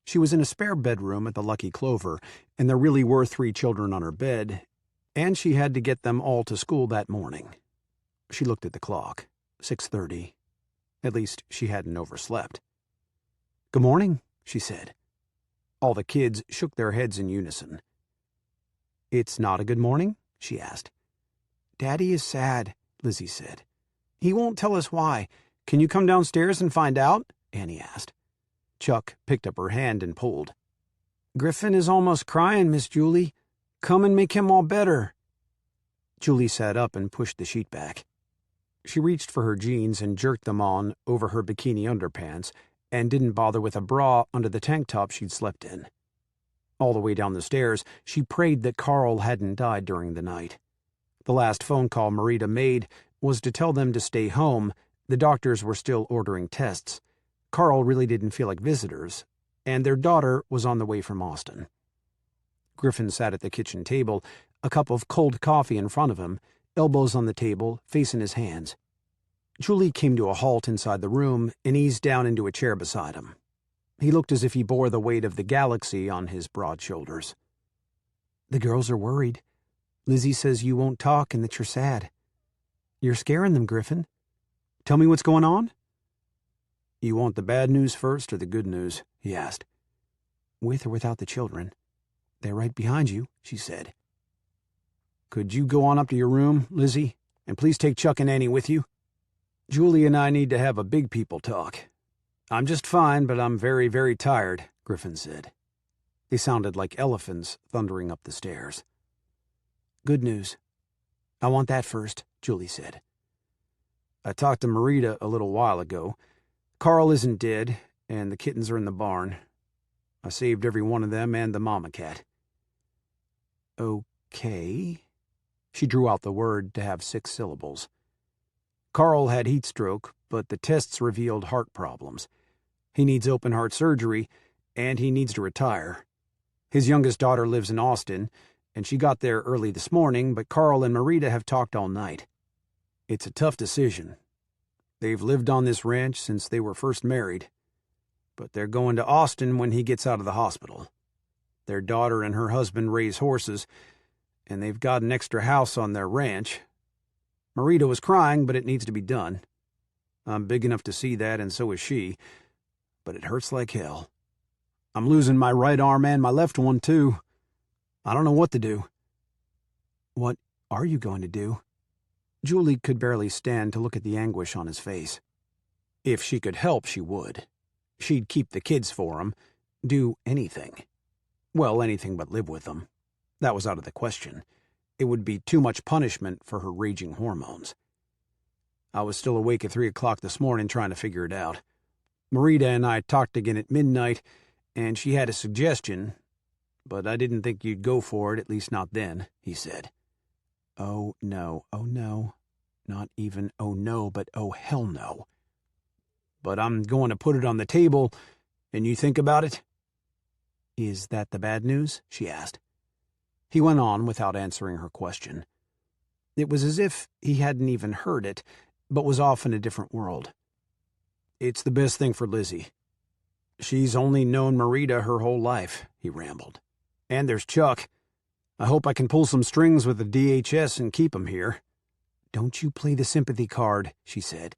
She was in a spare bedroom at the Lucky Clover, and there really were 3 children on her bed, and she had to get them all to school that morning. She looked at the clock. 6:30. At least she hadn't overslept. "Good morning," she said. All the kids shook their heads in unison. "It's not a good morning?" she asked. "Daddy is sad," Lizzie said. "He won't tell us why. Can you come downstairs and find out?" Annie asked. Chuck picked up her hand and pulled. "Griffin is almost crying, Miss Julie. Come and make him all better." Julie sat up and pushed the sheet back. She reached for her jeans and jerked them on over her bikini underpants and didn't bother with a bra under the tank top she'd slept in. All the way down the stairs, she prayed that Carl hadn't died during the night. The last phone call Marita made was to tell them to stay home. The doctors were still ordering tests. Carl really didn't feel like visitors, and their daughter was on the way from Austin. Griffin sat at the kitchen table, a cup of cold coffee in front of him, elbows on the table, face in his hands. Julie came to a halt inside the room and eased down into a chair beside him. He looked as if he bore the weight of the galaxy on his broad shoulders. "The girls are worried. Lizzie says you won't talk and that you're sad. You're scaring them, Griffin. Tell me what's going on?" "You want the bad news first or the good news?" he asked. "With or without the children. They're right behind you," she said. "Could you go on up to your room, Lizzie, and please take Chuck and Annie with you? Julie and I need to have a big people talk." "I'm just fine, but I'm very, very tired," Griffin said. They sounded like elephants thundering up the stairs. "Good news. I want that first," Julie said. "I talked to Marita a little while ago. Carl isn't dead, and the kittens are in the barn. I saved every one of them and the mama cat." "Okay." She drew out the word to have 6 syllables. "Carl had heat stroke, but the tests revealed heart problems. He needs open heart surgery, and he needs to retire. His youngest daughter lives in Austin, and she got there early this morning, but Carl and Marita have talked all night. It's a tough decision. They've lived on this ranch since they were first married, but they're going to Austin when he gets out of the hospital. Their daughter and her husband raise horses, and they've got an extra house on their ranch. Marita was crying, but it needs to be done. I'm big enough to see that, and so is she, but it hurts like hell. I'm losing my right arm and my left one, too. I don't know what to do." "What are you going to do?" Julie could barely stand to look at the anguish on his face. If she could help, she would. She'd keep the kids for him, do anything. Well, anything but live with them. That was out of the question. It would be too much punishment for her raging hormones. "I was still awake at 3 o'clock this morning trying to figure it out. Marita and I talked again at midnight, and she had a suggestion, but I didn't think you'd go for it, at least not then," he said. Oh no, not even oh no, but oh hell no. "But I'm going to put it on the table, and you think about it?" "Is that the bad news?" she asked. He went on without answering her question. It was as if he hadn't even heard it, but was off in a different world. "It's the best thing for Lizzie. She's only known Marita her whole life," he rambled. "And there's Chuck. I hope I can pull some strings with the DHS and keep him here." "Don't you play the sympathy card," she said.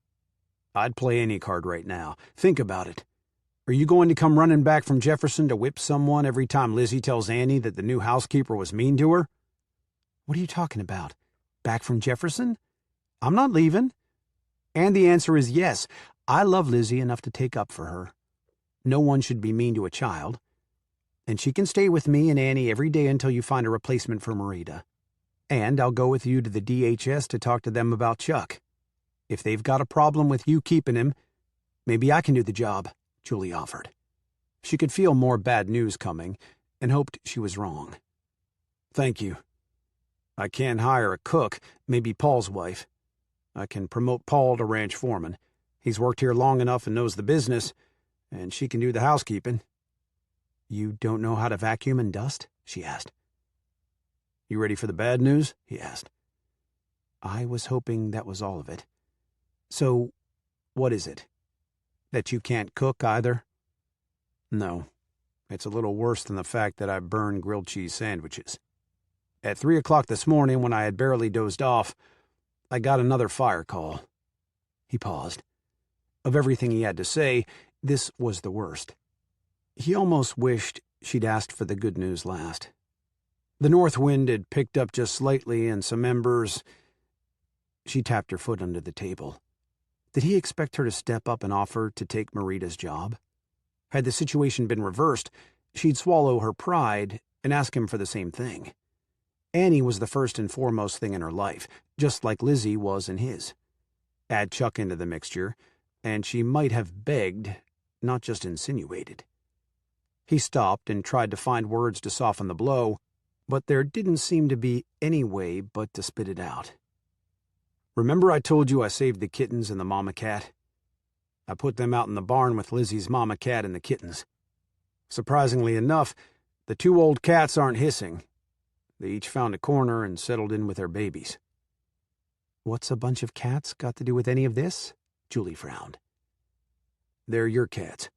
"I'd play any card right now. Think about it. Are you going to come running back from Jefferson to whip someone every time Lizzie tells Annie that the new housekeeper was mean to her?" "What are you talking about? Back from Jefferson? I'm not leaving." And the answer is yes. I love Lizzie enough to take up for her. No one should be mean to a child. And she can stay with me and Annie every day until you find a replacement for Marita. And I'll go with you to the DHS to talk to them about Chuck. If they've got a problem with you keeping him, maybe I can do the job," Julie offered. She could feel more bad news coming and hoped she was wrong. "Thank you. I can hire a cook, maybe Paul's wife. I can promote Paul to ranch foreman. He's worked here long enough and knows the business, and she can do the housekeeping." "You don't know how to vacuum and dust?" she asked. "You ready for the bad news?" he asked. I was hoping that was all of it. "So, what is it? That you can't cook either?" "No. It's a little worse than the fact that I burn grilled cheese sandwiches. At 3 o'clock this morning, when I had barely dozed off, I got another fire call." He paused. Of everything he had to say, this was the worst. He almost wished she'd asked for the good news last. The north wind had picked up just slightly, and some embers. She tapped her foot under the table. Did he expect her to step up and offer to take Marita's job? Had the situation been reversed, she'd swallow her pride and ask him for the same thing. Annie was the first and foremost thing in her life, just like Lizzie was in his. Add Chuck into the mixture, and she might have begged, not just insinuated. He stopped and tried to find words to soften the blow, but there didn't seem to be any way but to spit it out. "Remember I told you I saved the kittens and the mama cat? I put them out in the barn with Lizzie's mama cat and the kittens. Surprisingly enough, the 2 old cats aren't hissing. They each found a corner and settled in with their babies." "What's a bunch of cats got to do with any of this?" Julie frowned. "They're your cats.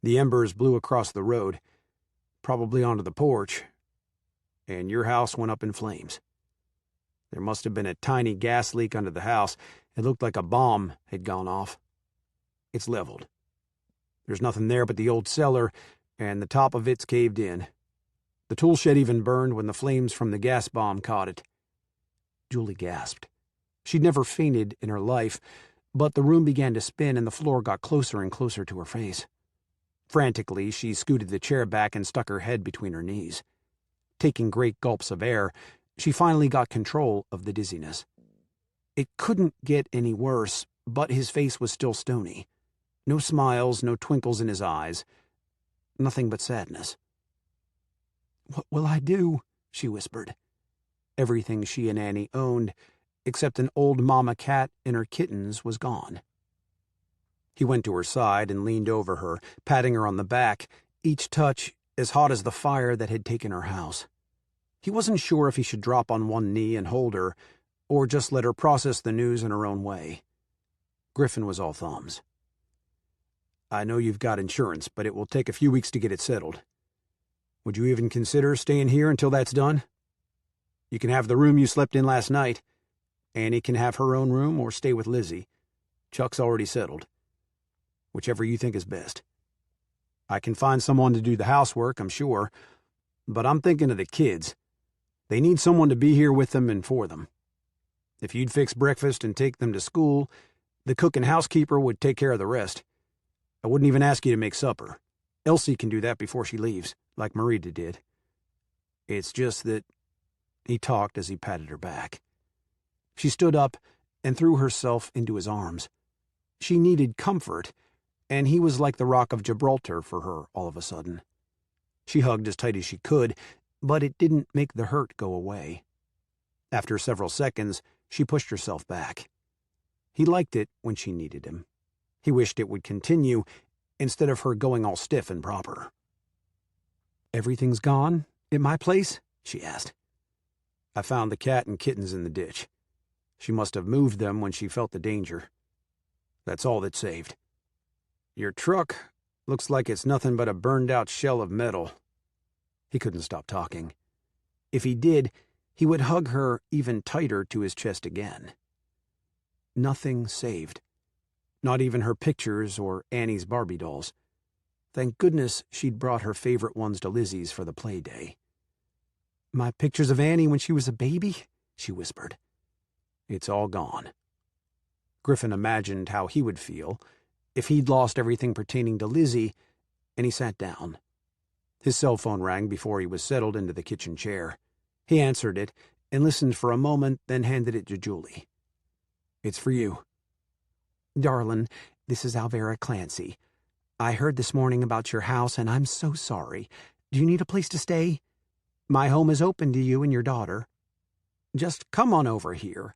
The embers blew across the road, probably onto the porch, and your house went up in flames. There must have been a tiny gas leak under the house. It looked like a bomb had gone off. It's leveled. There's nothing there but the old cellar, and the top of it's caved in. The tool shed even burned when the flames from the gas bomb caught it." Julie gasped. She'd never fainted in her life, but the room began to spin and the floor got closer and closer to her face. Frantically, she scooted the chair back and stuck her head between her knees. Taking great gulps of air, she finally got control of the dizziness. It couldn't get any worse, but his face was still stony. No smiles, no twinkles in his eyes. Nothing but sadness. "What will I do?" she whispered. Everything she and Annie owned, except an old mama cat and her kittens, was gone. He went to her side and leaned over her, patting her on the back, each touch as hot as the fire that had taken her house. He wasn't sure if he should drop on one knee and hold her, or just let her process the news in her own way. Griffin was all thumbs. "I know you've got insurance, but it will take a few weeks to get it settled. Would you even consider staying here until that's done? You can have the room you slept in last night. Annie can have her own room or stay with Lizzie. Chuck's already settled. Whichever you think is best. I can find someone to do the housework, I'm sure, but I'm thinking of the kids. They need someone to be here with them and for them. If you'd fix breakfast and take them to school, the cook and housekeeper would take care of the rest. I wouldn't even ask you to make supper. Elsie can do that before she leaves, like Marita did. It's just that—" He talked as he patted her back. She stood up and threw herself into his arms. She needed comfort, and he was like the Rock of Gibraltar for her all of a sudden. She hugged as tight as she could, but it didn't make the hurt go away. After several seconds, she pushed herself back. He liked it when she needed him. He wished it would continue, instead of her going all stiff and proper. "Everything's gone at my place?" she asked. "I found the cat and kittens in the ditch. She must have moved them when she felt the danger. That's all that saved. Your truck looks like it's nothing but a burned-out shell of metal." He couldn't stop talking. If he did, he would hug her even tighter to his chest again. Nothing saved. Not even her pictures or Annie's Barbie dolls. Thank goodness she'd brought her favorite ones to Lizzie's for the play day. "My pictures of Annie when she was a baby?" she whispered. "It's all gone." Griffin imagined how he would feel if he'd lost everything pertaining to Lizzie, and he sat down. His cell phone rang before he was settled into the kitchen chair. He answered it and listened for a moment, then handed it to Julie. "It's for you." "Darlin', this is Alvera Clancy. I heard this morning about your house, and I'm so sorry. Do you need a place to stay? My home is open to you and your daughter. Just come on over here.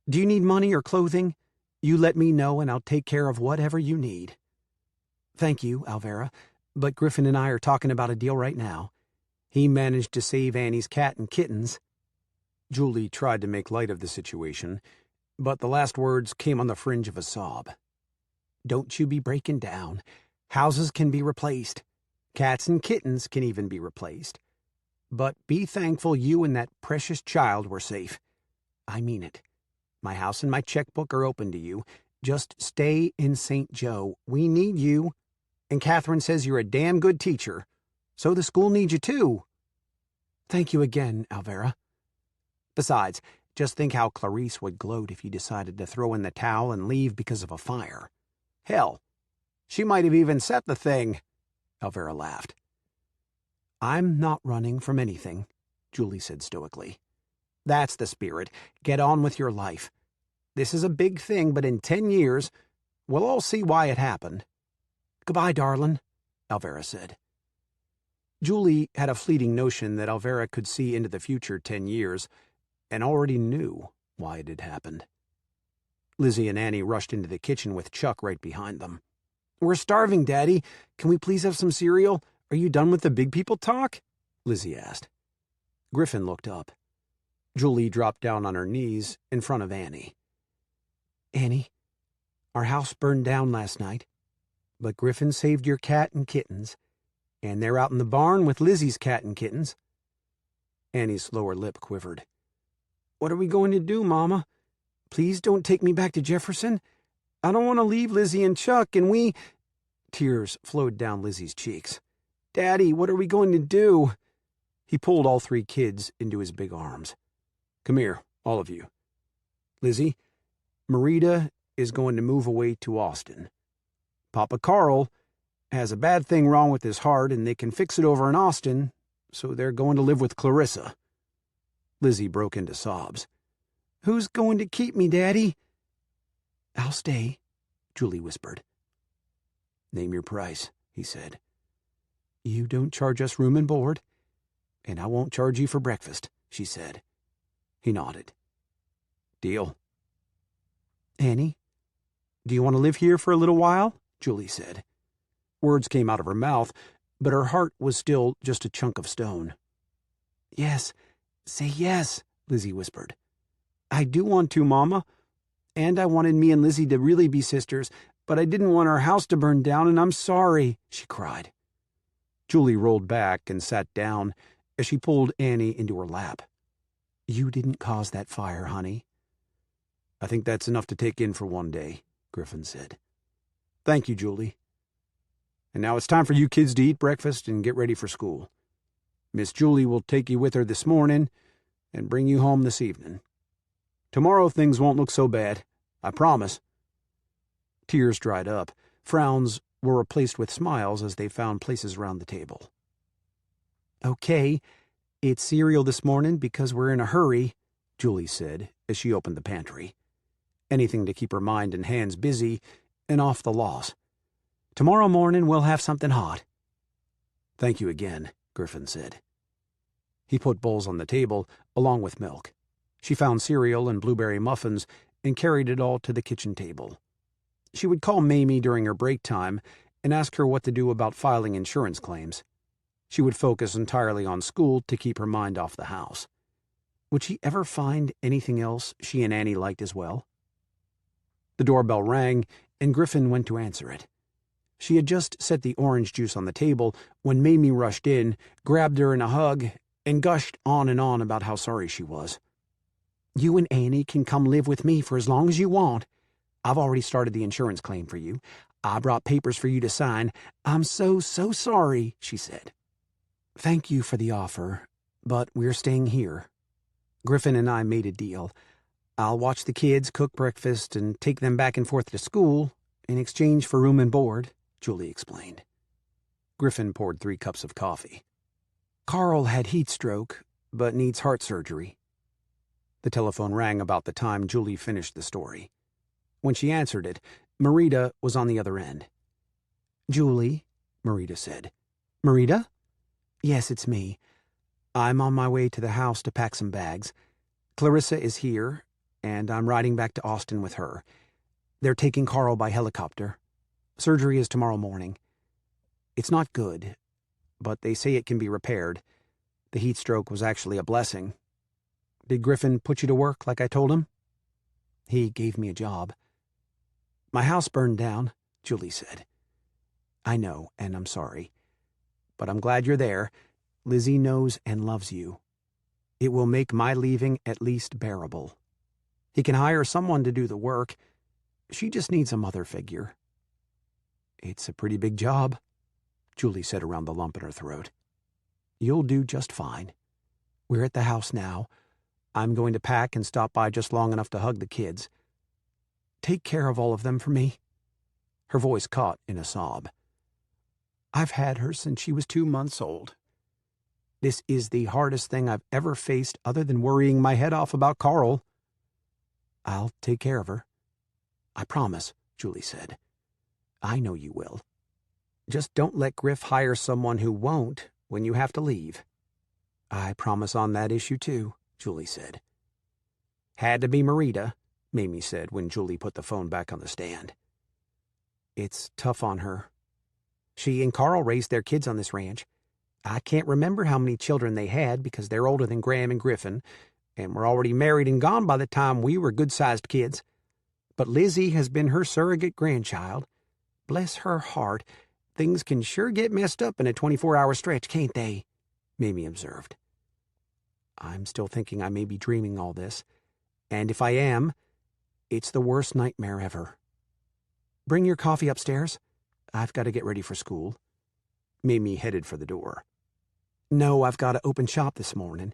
Do you need money or clothing? You let me know, and I'll take care of whatever you need." "Thank you, Alvera, but Griffin and I are talking about a deal right now. He managed to save Annie's cat and kittens." Julie tried to make light of the situation, but the last words came on the fringe of a sob. "Don't you be breaking down. Houses can be replaced. Cats and kittens can even be replaced. But be thankful you and that precious child were safe. I mean it. My house and my checkbook are open to you. Just stay in St. Joe. We need you. And Catherine says you're a damn good teacher. So the school needs you too." "Thank you again, Alvera. Besides, just think how Clarice would gloat if you decided to throw in the towel and leave because of a fire. Hell, she might have even set the thing." Alvera laughed. "I'm not running from anything," Julie said stoically. "That's the spirit. Get on with your life. This is a big thing, but in 10 years, we'll all see why it happened." "Goodbye, darlin'," Alvera said. Julie had a fleeting notion that Alvera could see into the future 10 years, and already knew why it had happened. Lizzie and Annie rushed into the kitchen with Chuck right behind them. "We're starving, Daddy. Can we please have some cereal? Are you done with the big people talk?" Lizzie asked. Griffin looked up. Julie dropped down on her knees in front of Annie. "Annie, our house burned down last night, but Griffin saved your cat and kittens, and they're out in the barn with Lizzie's cat and kittens." Annie's lower lip quivered. "What are we going to do, Mama? Please don't take me back to Jefferson. I don't want to leave Lizzie and Chuck, and we—" Tears flowed down Lizzie's cheeks. "Daddy, what are we going to do?" He pulled all 3 kids into his big arms. "Come here, all of you. Lizzie, Marita is going to move away to Austin. Papa Carl has a bad thing wrong with his heart, and they can fix it over in Austin, so they're going to live with Clarissa." Lizzie broke into sobs. "Who's going to keep me, Daddy?" "I'll stay," Julie whispered. "Name your price," he said. "You don't charge us room and board, and I won't charge you for breakfast," she said. He nodded. "Deal." "Annie, do you want to live here for a little while?" Julie said. Words came out of her mouth, but her heart was still just a chunk of stone. "Yes, say yes," Lizzie whispered. "I do want to, Mama. And I wanted me and Lizzie to really be sisters, but I didn't want our house to burn down, and I'm sorry," she cried. Julie rolled back and sat down as she pulled Annie into her lap. "You didn't cause that fire, honey." "I think that's enough to take in for one day," Griffin said. "Thank you, Julie. And now it's time for you kids to eat breakfast and get ready for school. Miss Julie will take you with her this morning and bring you home this evening. Tomorrow things won't look so bad, I promise." Tears dried up. Frowns were replaced with smiles as they found places around the table. "Okay, it's cereal this morning because we're in a hurry," Julie said as she opened the pantry. Anything to keep her mind and hands busy and off the loss. Tomorrow morning we'll have something hot." "Thank you again," Griffin said. He put bowls on the table, along with milk. She found cereal and blueberry muffins and carried it all to the kitchen table. She would call Mamie during her break time and ask her what to do about filing insurance claims. She would focus entirely on school to keep her mind off the house. Would she ever find anything else she and Annie liked as well? The doorbell rang, and Griffin went to answer it. She had just set the orange juice on the table when Mamie rushed in, grabbed her in a hug, and gushed on and on about how sorry she was. "You and Annie can come live with me for as long as you want. I've already started the insurance claim for you. I brought papers for you to sign. I'm so sorry," she said. "Thank you for the offer, but we're staying here. Griffin and I made a deal. I'll watch the kids, cook breakfast, and take them back and forth to school in exchange for room and board," Julie explained. Griffin poured 3 cups of coffee. "Carl had heat stroke, but needs heart surgery." The telephone rang about the time Julie finished the story. When she answered it, Marita was on the other end. "Julie," Marita said. "Marita?" "Yes, it's me. I'm on my way to the house to pack some bags. Clarissa is here, and I'm riding back to Austin with her. They're taking Carl by helicopter. Surgery is tomorrow morning. It's not good, but they say it can be repaired. The heat stroke was actually a blessing. Did Griffin put you to work like I told him?" "He gave me a job." "My house burned down," Julie said. "I know, and I'm sorry. But I'm glad you're there. Lizzie knows and loves you. It will make my leaving at least bearable. He can hire someone to do the work. She just needs a mother figure." "It's a pretty big job," Julie said around the lump in her throat. "You'll do just fine. We're at the house now. I'm going to pack and stop by just long enough to hug the kids. Take care of all of them for me." Her voice caught in a sob. "I've had her since she was 2 months old. This is the hardest thing I've ever faced other than worrying my head off about Carl." "I'll take care of her. I promise," Julie said. "I know you will. Just don't let Griff hire someone who won't when you have to leave." "I promise on that issue too," Julie said. "Had to be Marita," Mamie said when Julie put the phone back on the stand. "It's tough on her. She and Carl raised their kids on this ranch. I can't remember how many children they had because they're older than Graham and Griffin, and were already married and gone by the time we were good-sized kids. But Lizzie has been her surrogate grandchild. Bless her heart, things can sure get messed up in a 24-hour stretch, can't they?" Mamie observed. "I'm still thinking I may be dreaming all this, and if I am, it's the worst nightmare ever. Bring your coffee upstairs. I've got to get ready for school." Mamie headed for the door. "No, I've got to open shop this morning.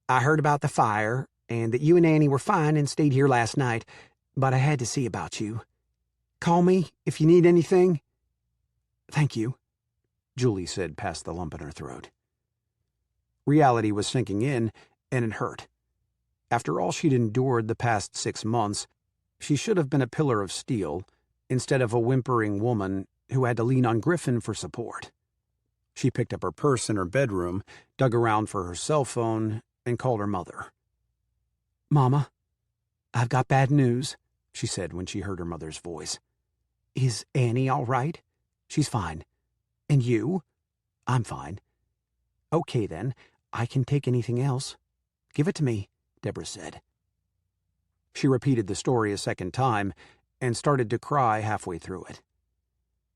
I heard about the fire, and that you and Annie were fine and stayed here last night, but I had to see about you. Call me if you need anything." "Thank you," Julie said past the lump in her throat. Reality was sinking in, and it hurt. After all she'd endured the past 6 months, she should have been a pillar of steel, instead of a whimpering woman who had to lean on Griffin for support. She picked up her purse in her bedroom, dug around for her cell phone, and called her mother. "Mama, I've got bad news," she said when she heard her mother's voice. "Is Annie all right?" "She's fine. And you?" "I'm fine." "Okay, then. I can take anything else." "Give it to me," Deborah said. She repeated the story a second time and started to cry halfway through it.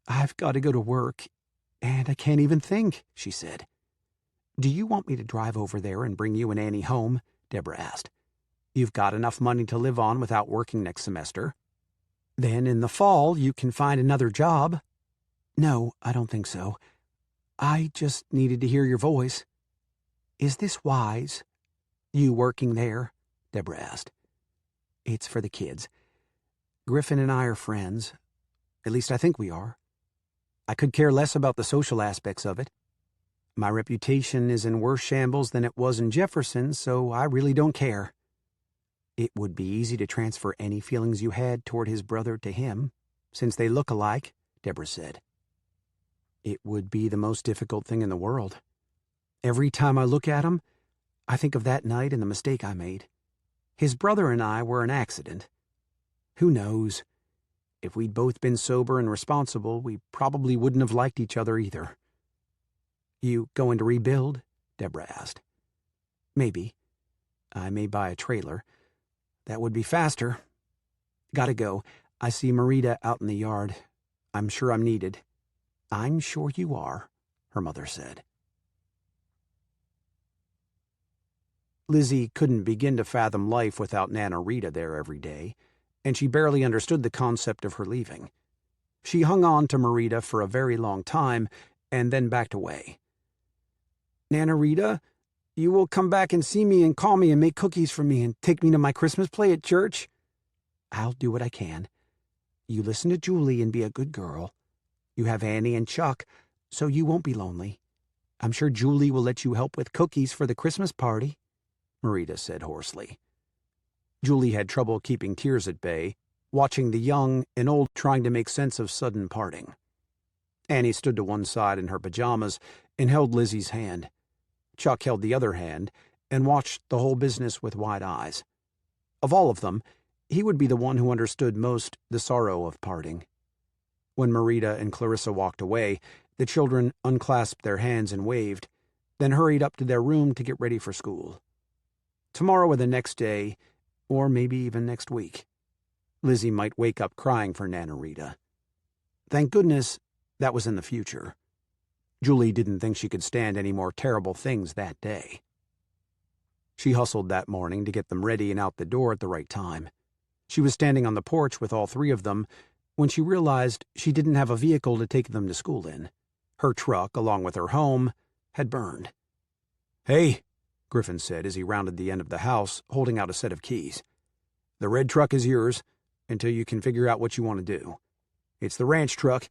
"I've got to go to work, and I can't even think," she said. "Do you want me to drive over there and bring you and Annie home?" Deborah asked. "You've got enough money to live on without working next semester. Then in the fall you can find another job." "No, I don't think so. I just needed to hear your voice." "Is this wise, you working there?" Deborah asked. "It's for the kids. Griffin and I are friends. At least I think we are. I could care less about the social aspects of it. My reputation is in worse shambles than it was in Jefferson, so I really don't care. It would be easy to transfer any feelings you had toward his brother to him, since they look alike," Deborah said. It would be the most difficult thing in the world. Every time I look at him, I think of that night and the mistake I made. His brother and I were an accident. Who knows? If we'd both been sober and responsible, we probably wouldn't have liked each other either. You going to rebuild? Deborah asked. Maybe. I may buy a trailer. That would be faster. Gotta go. I see Marita out in the yard. I'm sure I'm needed. I'm sure you are, her mother said. Lizzie couldn't begin to fathom life without Nana Rita there every day, and she barely understood the concept of her leaving. She hung on to Marita for a very long time and then backed away. Nana Rita, you will come back and see me and call me and make cookies for me and take me to my Christmas play at church? I'll do what I can. You listen to Julie and be a good girl. You have Annie and Chuck, so you won't be lonely. I'm sure Julie will let you help with cookies for the Christmas party, Marita said hoarsely. Julie had trouble keeping tears at bay, watching the young and old trying to make sense of sudden parting. Annie stood to one side in her pajamas and held Lizzie's hand. Chuck held the other hand and watched the whole business with wide eyes. Of all of them, he would be the one who understood most the sorrow of parting. When Marita and Clarissa walked away, the children unclasped their hands and waved, then hurried up to their room to get ready for school. Tomorrow or the next day, or maybe even next week, Lizzie might wake up crying for Nana Rita. Thank goodness that was in the future. Julie didn't think she could stand any more terrible things that day. She hustled that morning to get them ready and out the door at the right time. She was standing on the porch with all three of them when she realized she didn't have a vehicle to take them to school in. Her truck, along with her home, had burned. Hey, Griffin said as he rounded the end of the house, holding out a set of keys. The red truck is yours until you can figure out what you want to do. It's the ranch truck,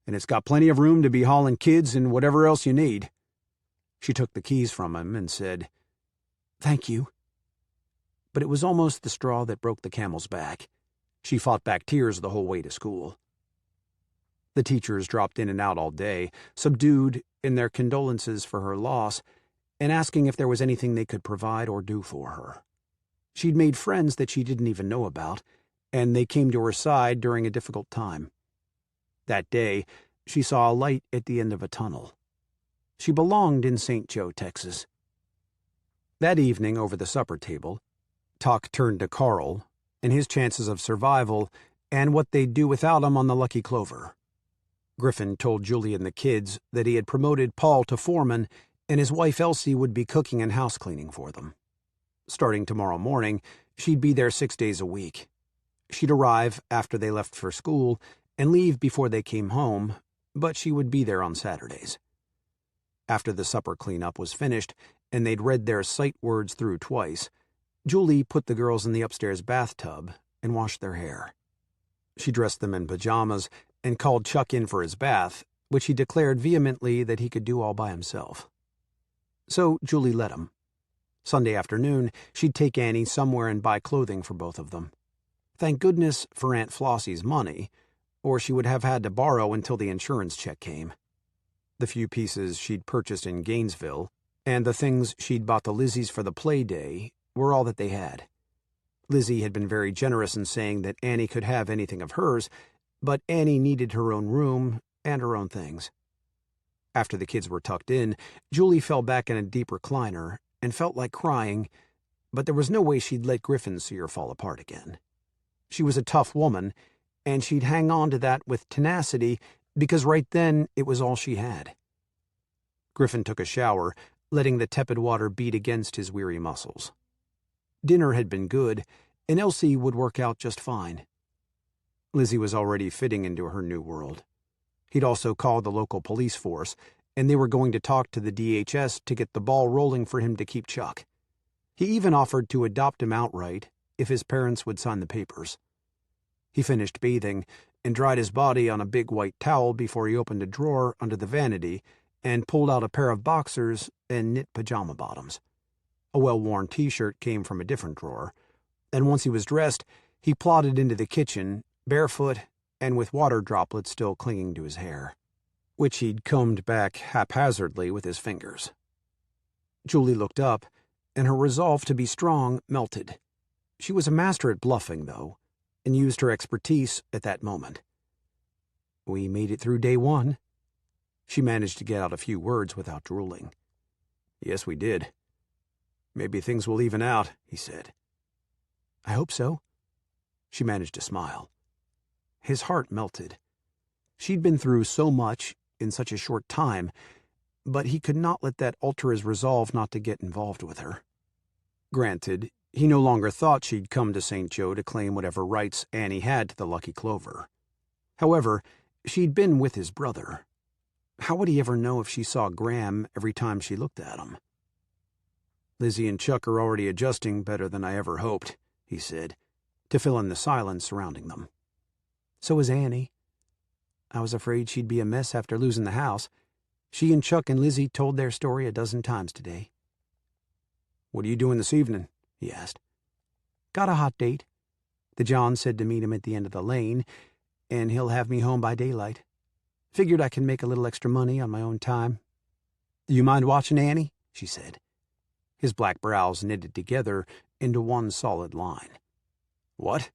and it's got plenty of room to be hauling kids and whatever else you need. She took the keys from him and said, Thank you. But it was almost the straw that broke the camel's back. She fought back tears the whole way to school. The teachers dropped in and out all day, subdued in their condolences for her loss, and asking if there was anything they could provide or do for her. She'd made friends that she didn't even know about, and they came to her side during a difficult time. That day, she saw a light at the end of a tunnel. She belonged in St. Joe, Texas. That evening, over the supper table, talk turned to Carl and his chances of survival and what they'd do without him on the Lucky Clover. Griffin told Julie and the kids that he had promoted Paul to foreman and his wife Elsie would be cooking and house cleaning for them. Starting tomorrow morning, she'd be there 6 days a week. She'd arrive after they left for school and leave before they came home, but she would be there on Saturdays. After the supper cleanup was finished and they'd read their sight words through twice, Julie put the girls in the upstairs bathtub and washed their hair. She dressed them in pajamas and called Chuck in for his bath, which he declared vehemently that he could do all by himself. So Julie let him. Sunday afternoon, she'd take Annie somewhere and buy clothing for both of them. Thank goodness for Aunt Flossie's money, or she would have had to borrow until the insurance check came. The few pieces she'd purchased in Gainesville, and the things she'd bought the Lizzies for the play day, were all that they had. Lizzie had been very generous in saying that Annie could have anything of hers, but Annie needed her own room and her own things. After the kids were tucked in, Julie fell back in a deep recliner and felt like crying, but there was no way she'd let Griffin see her fall apart again. She was a tough woman, and she'd hang on to that with tenacity because right then it was all she had. Griffin took a shower, letting the tepid water beat against his weary muscles. Dinner had been good, and Elsie would work out just fine. Lizzie was already fitting into her new world. He'd also called the local police force, and they were going to talk to the DHS to get the ball rolling for him to keep Chuck. He even offered to adopt him outright if his parents would sign the papers. He finished bathing and dried his body on a big white towel before he opened a drawer under the vanity and pulled out a pair of boxers and knit pajama bottoms. A well-worn T-shirt came from a different drawer, and once he was dressed, he plodded into the kitchen, barefoot and with water droplets still clinging to his hair. which he'd combed back haphazardly with his fingers. Julie looked up, and her resolve to be strong melted. She was a master at bluffing, though, and used her expertise at that moment. "We made it through day one." She managed to get out a few words without drooling. "Yes, we did. Maybe things will even out," he said. "I hope so." She managed to smile. His heart melted. She'd been through so much in such a short time, but he could not let that alter his resolve not to get involved with her. Granted, he no longer thought she'd come to St. Joe to claim whatever rights Annie had to the Lucky Clover. However, she'd been with his brother. How would he ever know if she saw Graham every time she looked at him? "Lizzie and Chuck are already adjusting better than I ever hoped," he said, to fill in the silence surrounding them. "So is Annie. I was afraid she'd be a mess after losing the house. She and Chuck and Lizzie told their story a dozen times today." "What are you doing this evening?" he asked. "Got a hot date. The John said to meet him at the end of the lane, and he'll have me home by daylight. Figured I can make a little extra money on my own time." "Do you mind watching Annie?" she said. His black brows knitted together into one solid line. "What?"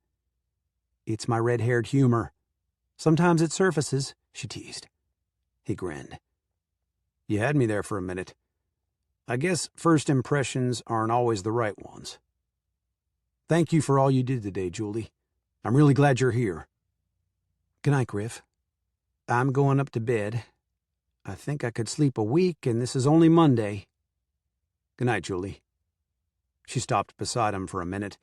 "It's my red-haired humor. Sometimes it surfaces," she teased. He grinned. "You had me there for a minute. I guess first impressions aren't always the right ones. Thank you for all you did today, Julie. I'm really glad you're here." "Good night, Griff. I'm going up to bed. I think I could sleep a week, and this is only Monday." "Good night, Julie." She stopped beside him for a minute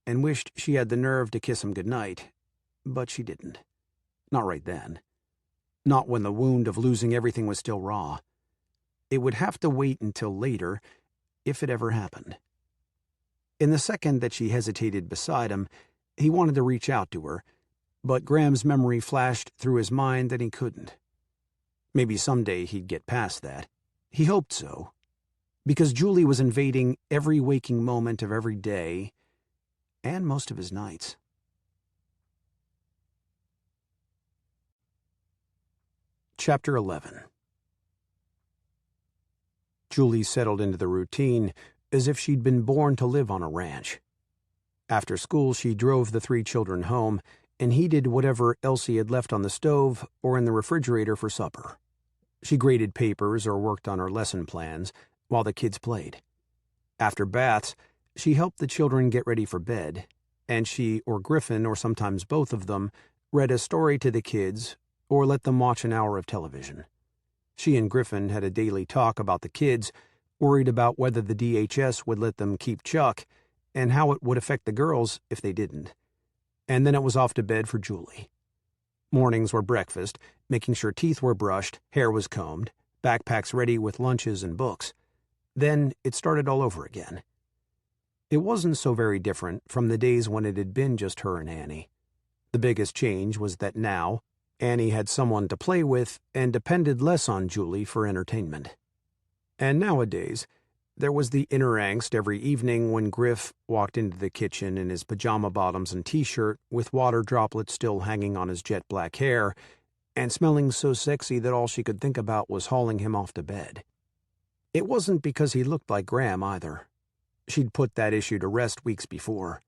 and wished she had the nerve to kiss him good night, but she didn't. Not right then. Not when the wound of losing everything was still raw. It would have to wait until later, if it ever happened. In the second that she hesitated beside him, he wanted to reach out to her, but Graham's memory flashed through his mind that he couldn't. Maybe someday he'd get past that. He hoped so, because Julie was invading every waking moment of every day, and most of his nights. Chapter 11. Julie settled into the routine as if she'd been born to live on a ranch. After school, she drove the 3 children home, and he did whatever Elsie had left on the stove or in the refrigerator for supper. She graded papers or worked on her lesson plans while the kids played. After baths, she helped the children get ready for bed, and she or Griffin, or sometimes both of them, read a story to the kids or let them watch an hour of television. She and Griffin had a daily talk about the kids, worried about whether the DHS would let them keep Chuck and how it would affect the girls if they didn't. And then it was off to bed for Julie. Mornings were breakfast, making sure teeth were brushed, hair was combed, backpacks ready with lunches and books. Then it started all over again. It wasn't so very different from the days when it had been just her and Annie. The biggest change was that now, Annie had someone to play with and depended less on Julie for entertainment. And nowadays, there was the inner angst every evening when Griff walked into the kitchen in his pajama bottoms and t-shirt with water droplets still hanging on his jet black hair and smelling so sexy that all she could think about was hauling him off to bed. It wasn't because he looked like Graham either. She'd put that issue to rest weeks before.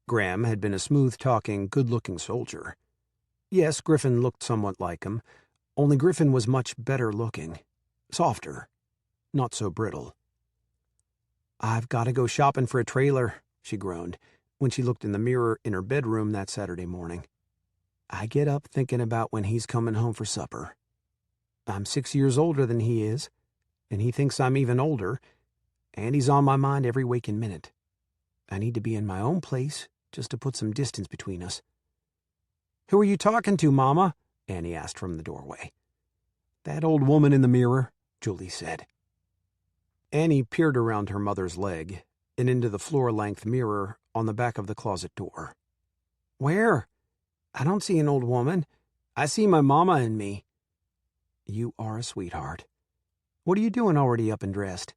Graham had been a smooth-talking, good-looking soldier. Yes, Griffin looked somewhat like him, only Griffin was much better looking, softer, not so brittle. "I've got to go shopping for a trailer," she groaned, when she looked in the mirror in her bedroom that Saturday morning. "I get up thinking about when he's coming home for supper. I'm 6 years older than he is, and he thinks I'm even older, and he's on my mind every waking minute. I need to be in my own place just to put some distance between us." "Who are you talking to, Mama?" Annie asked from the doorway. "That old woman in the mirror," Julie said. Annie peered around her mother's leg and into the floor-length mirror on the back of the closet door. "Where? I don't see an old woman. I see my mama and me." "You are a sweetheart. What are you doing already up and dressed?"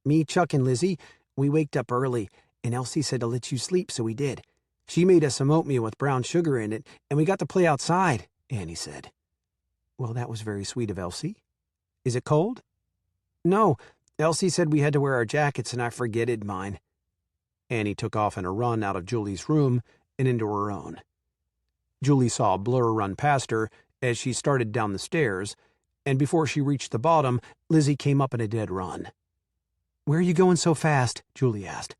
"Me, Chuck, and Lizzie, we waked up early, and Elsie said to let you sleep, so we did. She made us some oatmeal with brown sugar in it, and we got to play outside," Annie said. Well, that was very sweet of Elsie. Is it cold? No, Elsie said we had to wear our jackets and I forgetted mine. Annie took off in a run out of Julie's room and into her own. Julie saw a blur run past her as she started down the stairs, and before she reached the bottom, Lizzie came up in a dead run. "Where are you going so fast?" Julie asked.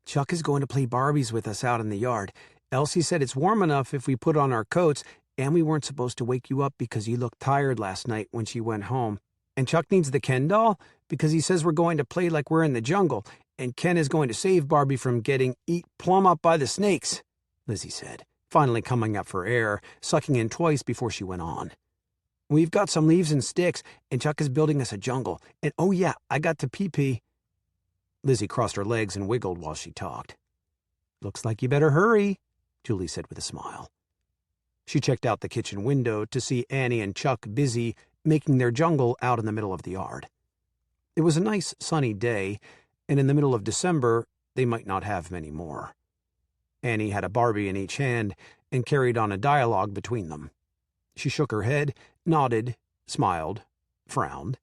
"Chuck is going to play Barbies with us out in the yard. Elsie said it's warm enough if we put on our coats, and we weren't supposed to wake you up because you looked tired last night when she went home. And Chuck needs the Ken doll because he says we're going to play like we're in the jungle, and Ken is going to save Barbie from getting eat plumb up by the snakes," Lizzie said, finally coming up for air, sucking in twice before she went on. "We've got some leaves and sticks, and Chuck is building us a jungle. And oh yeah, I got to pee-pee." Lizzie crossed her legs and wiggled while she talked. "Looks like you better hurry," Julie said with a smile. She checked out the kitchen window to see Annie and Chuck busy making their jungle out in the middle of the yard. It was a nice sunny day, and in the middle of December, they might not have many more. Annie had a Barbie in each hand and carried on a dialogue between them. She shook her head, nodded, smiled, frowned,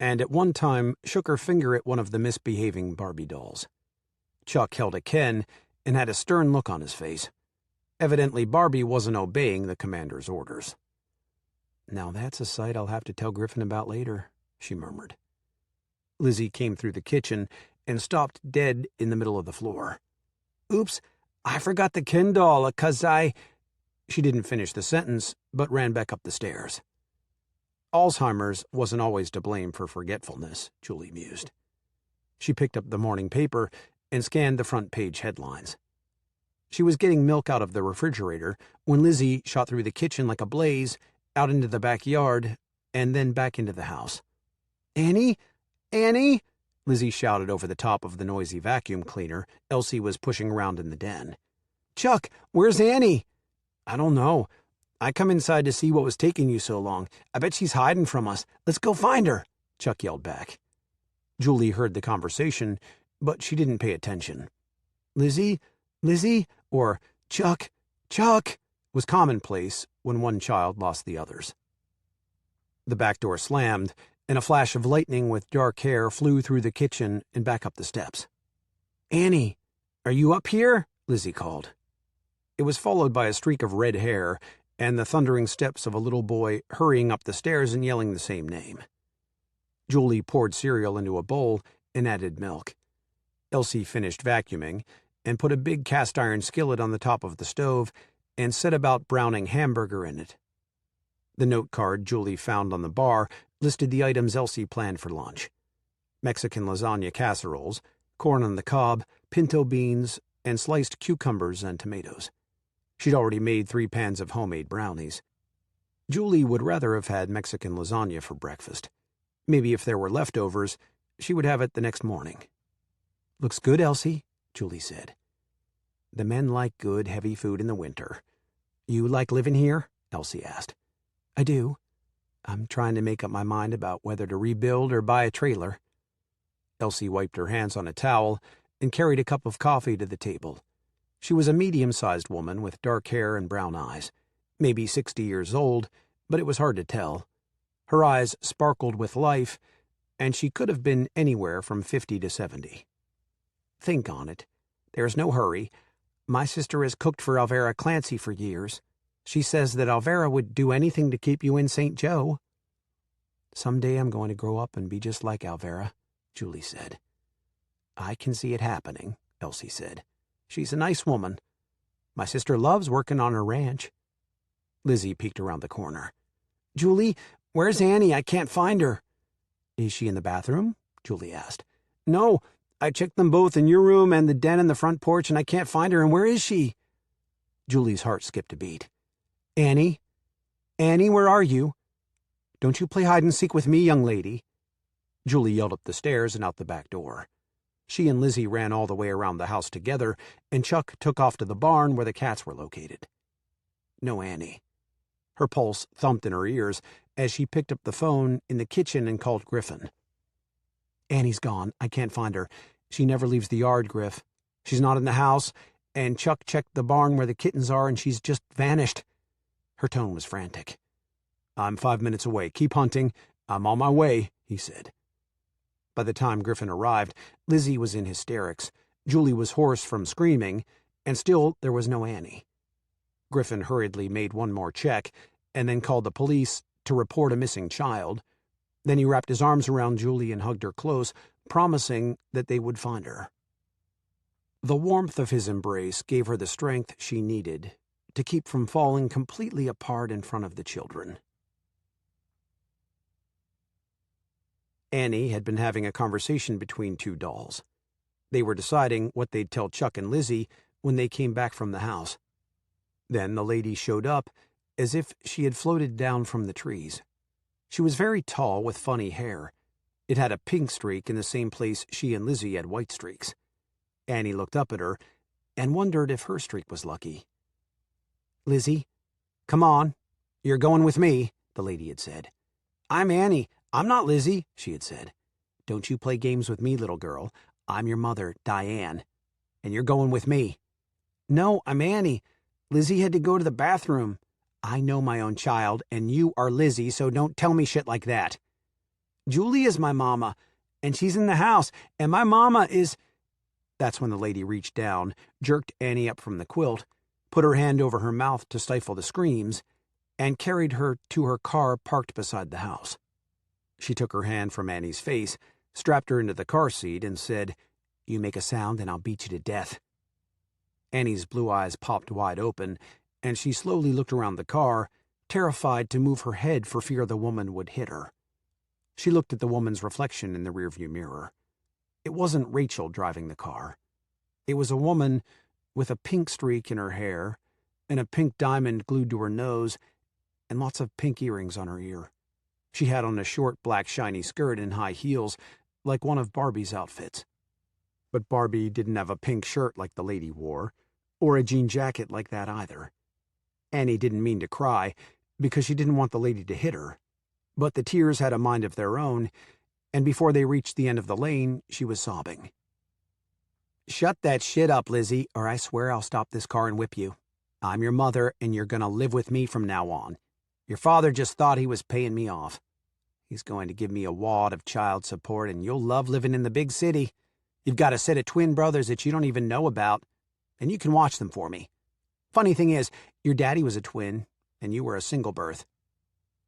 and at one time shook her finger at one of the misbehaving Barbie dolls. Chuck held a Ken and had a stern look on his face. Evidently, Barbie wasn't obeying the commander's orders. "Now that's a sight I'll have to tell Griffin about later," she murmured. Lizzie came through the kitchen and stopped dead in the middle of the floor. "Oops, I forgot the Ken doll, 'cause I—" She didn't finish the sentence, but ran back up the stairs. Alzheimer's wasn't always to blame for forgetfulness, Julie mused. She picked up the morning paper and scanned the front page headlines. She was getting milk out of the refrigerator when Lizzie shot through the kitchen like a blaze, out into the backyard, and then back into the house. "Annie? Annie?" Lizzie shouted over the top of the noisy vacuum cleaner Elsie was pushing around in the den. "Chuck, where's Annie?" "I don't know. I come inside to see what was taking you so long. I bet she's hiding from us. Let's go find her," Chuck yelled back. Julie heard the conversation, but she didn't pay attention. "Lizzie? Lizzie?" or "Chuck? Chuck?" was commonplace when one child lost the others. The back door slammed, and a flash of lightning with dark hair flew through the kitchen and back up the steps. "Annie, are you up here?" Lizzie called. It was followed by a streak of red hair and the thundering steps of a little boy hurrying up the stairs and yelling the same name. Julie poured cereal into a bowl and added milk. Elsie finished vacuuming and put a big cast-iron skillet on the top of the stove and set about browning hamburger in it. The note card Julie found on the bar listed the items Elsie planned for lunch: Mexican lasagna casseroles, corn on the cob, pinto beans, and sliced cucumbers and tomatoes. She'd already made 3 pans of homemade brownies. Julie would rather have had Mexican lasagna for breakfast. Maybe if there were leftovers, she would have it the next morning. "Looks good, Elsie," Julie said. "The men like good, heavy food in the winter. You like living here?" Elsie asked. "I do. I'm trying to make up my mind about whether to rebuild or buy a trailer." Elsie wiped her hands on a towel and carried a cup of coffee to the table. She was a medium-sized woman with dark hair and brown eyes, maybe 60 years old, but it was hard to tell. Her eyes sparkled with life, and she could have been anywhere from 50 to 70. "Think on it. There's no hurry. My sister has cooked for Alvera Clancy for years. She says that Alvera would do anything to keep you in St. Joe." "Someday I'm going to grow up and be just like Alvera," Julie said. "I can see it happening," Elsie said. "She's a nice woman. My sister loves working on her ranch." Lizzie peeked around the corner. "Julie, where's Annie? I can't find her." "Is she in the bathroom?" Julie asked. "No, I checked them both in your room and the den and the front porch, and I can't find her, and where is she?" Julie's heart skipped a beat. "Annie? Annie, where are you? Don't you play hide-and-seek with me, young lady." Julie yelled up the stairs and out the back door. She and Lizzie ran all the way around the house together, and Chuck took off to the barn where the cats were located. No Annie. Her pulse thumped in her ears as she picked up the phone in the kitchen and called Griffin. "Annie's gone. I can't find her. She never leaves the yard, Griff. She's not in the house, and Chuck checked the barn where the kittens are, and she's just vanished." Her tone was frantic. "I'm 5 minutes away. Keep hunting. I'm on my way," he said. By the time Griffin arrived, Lizzie was in hysterics, Julie was hoarse from screaming, and still there was no Annie. Griffin hurriedly made one more check, and then called the police to report a missing child. Then he wrapped his arms around Julie and hugged her close, promising that they would find her. The warmth of his embrace gave her the strength she needed to keep from falling completely apart in front of the children. Annie had been having a conversation between two dolls. They were deciding what they'd tell Chuck and Lizzie when they came back from the house. Then the lady showed up, as if she had floated down from the trees. She was very tall with funny hair. It had a pink streak in the same place she and Lizzie had white streaks. Annie looked up at her and wondered if her streak was lucky. "Lizzie, come on. You're going with me," the lady had said. "I'm Annie. I'm not Lizzie," she had said. "Don't you play games with me, little girl. I'm your mother, Diane. And you're going with me." "No, I'm Annie. Lizzie had to go to the bathroom." "I know my own child, and you are Lizzie, so don't tell me shit like that." "Julie is my mama, and she's in the house, and my mama is—" That's when the lady reached down, jerked Annie up from the quilt, put her hand over her mouth to stifle the screams, and carried her to her car parked beside the house. She took her hand from Annie's face, strapped her into the car seat, and said, "You make a sound and I'll beat you to death." Annie's blue eyes popped wide open, and she slowly looked around the car, terrified to move her head for fear the woman would hit her. She looked at the woman's reflection in the rearview mirror. It wasn't Rachel driving the car. It was a woman with a pink streak in her hair and a pink diamond glued to her nose and lots of pink earrings on her ear. She had on a short black shiny skirt and high heels, like one of Barbie's outfits. But Barbie didn't have a pink shirt like the lady wore, or a jean jacket like that either. Annie didn't mean to cry, because she didn't want the lady to hit her. But the tears had a mind of their own, and before they reached the end of the lane, she was sobbing. "Shut that shit up, Lizzie, or I swear I'll stop this car and whip you. I'm your mother, and you're gonna live with me from now on. Your father just thought he was paying me off. He's going to give me a wad of child support, and you'll love living in the big city. You've got a set of twin brothers that you don't even know about, and you can watch them for me. Funny thing is, your daddy was a twin, and you were a single birth.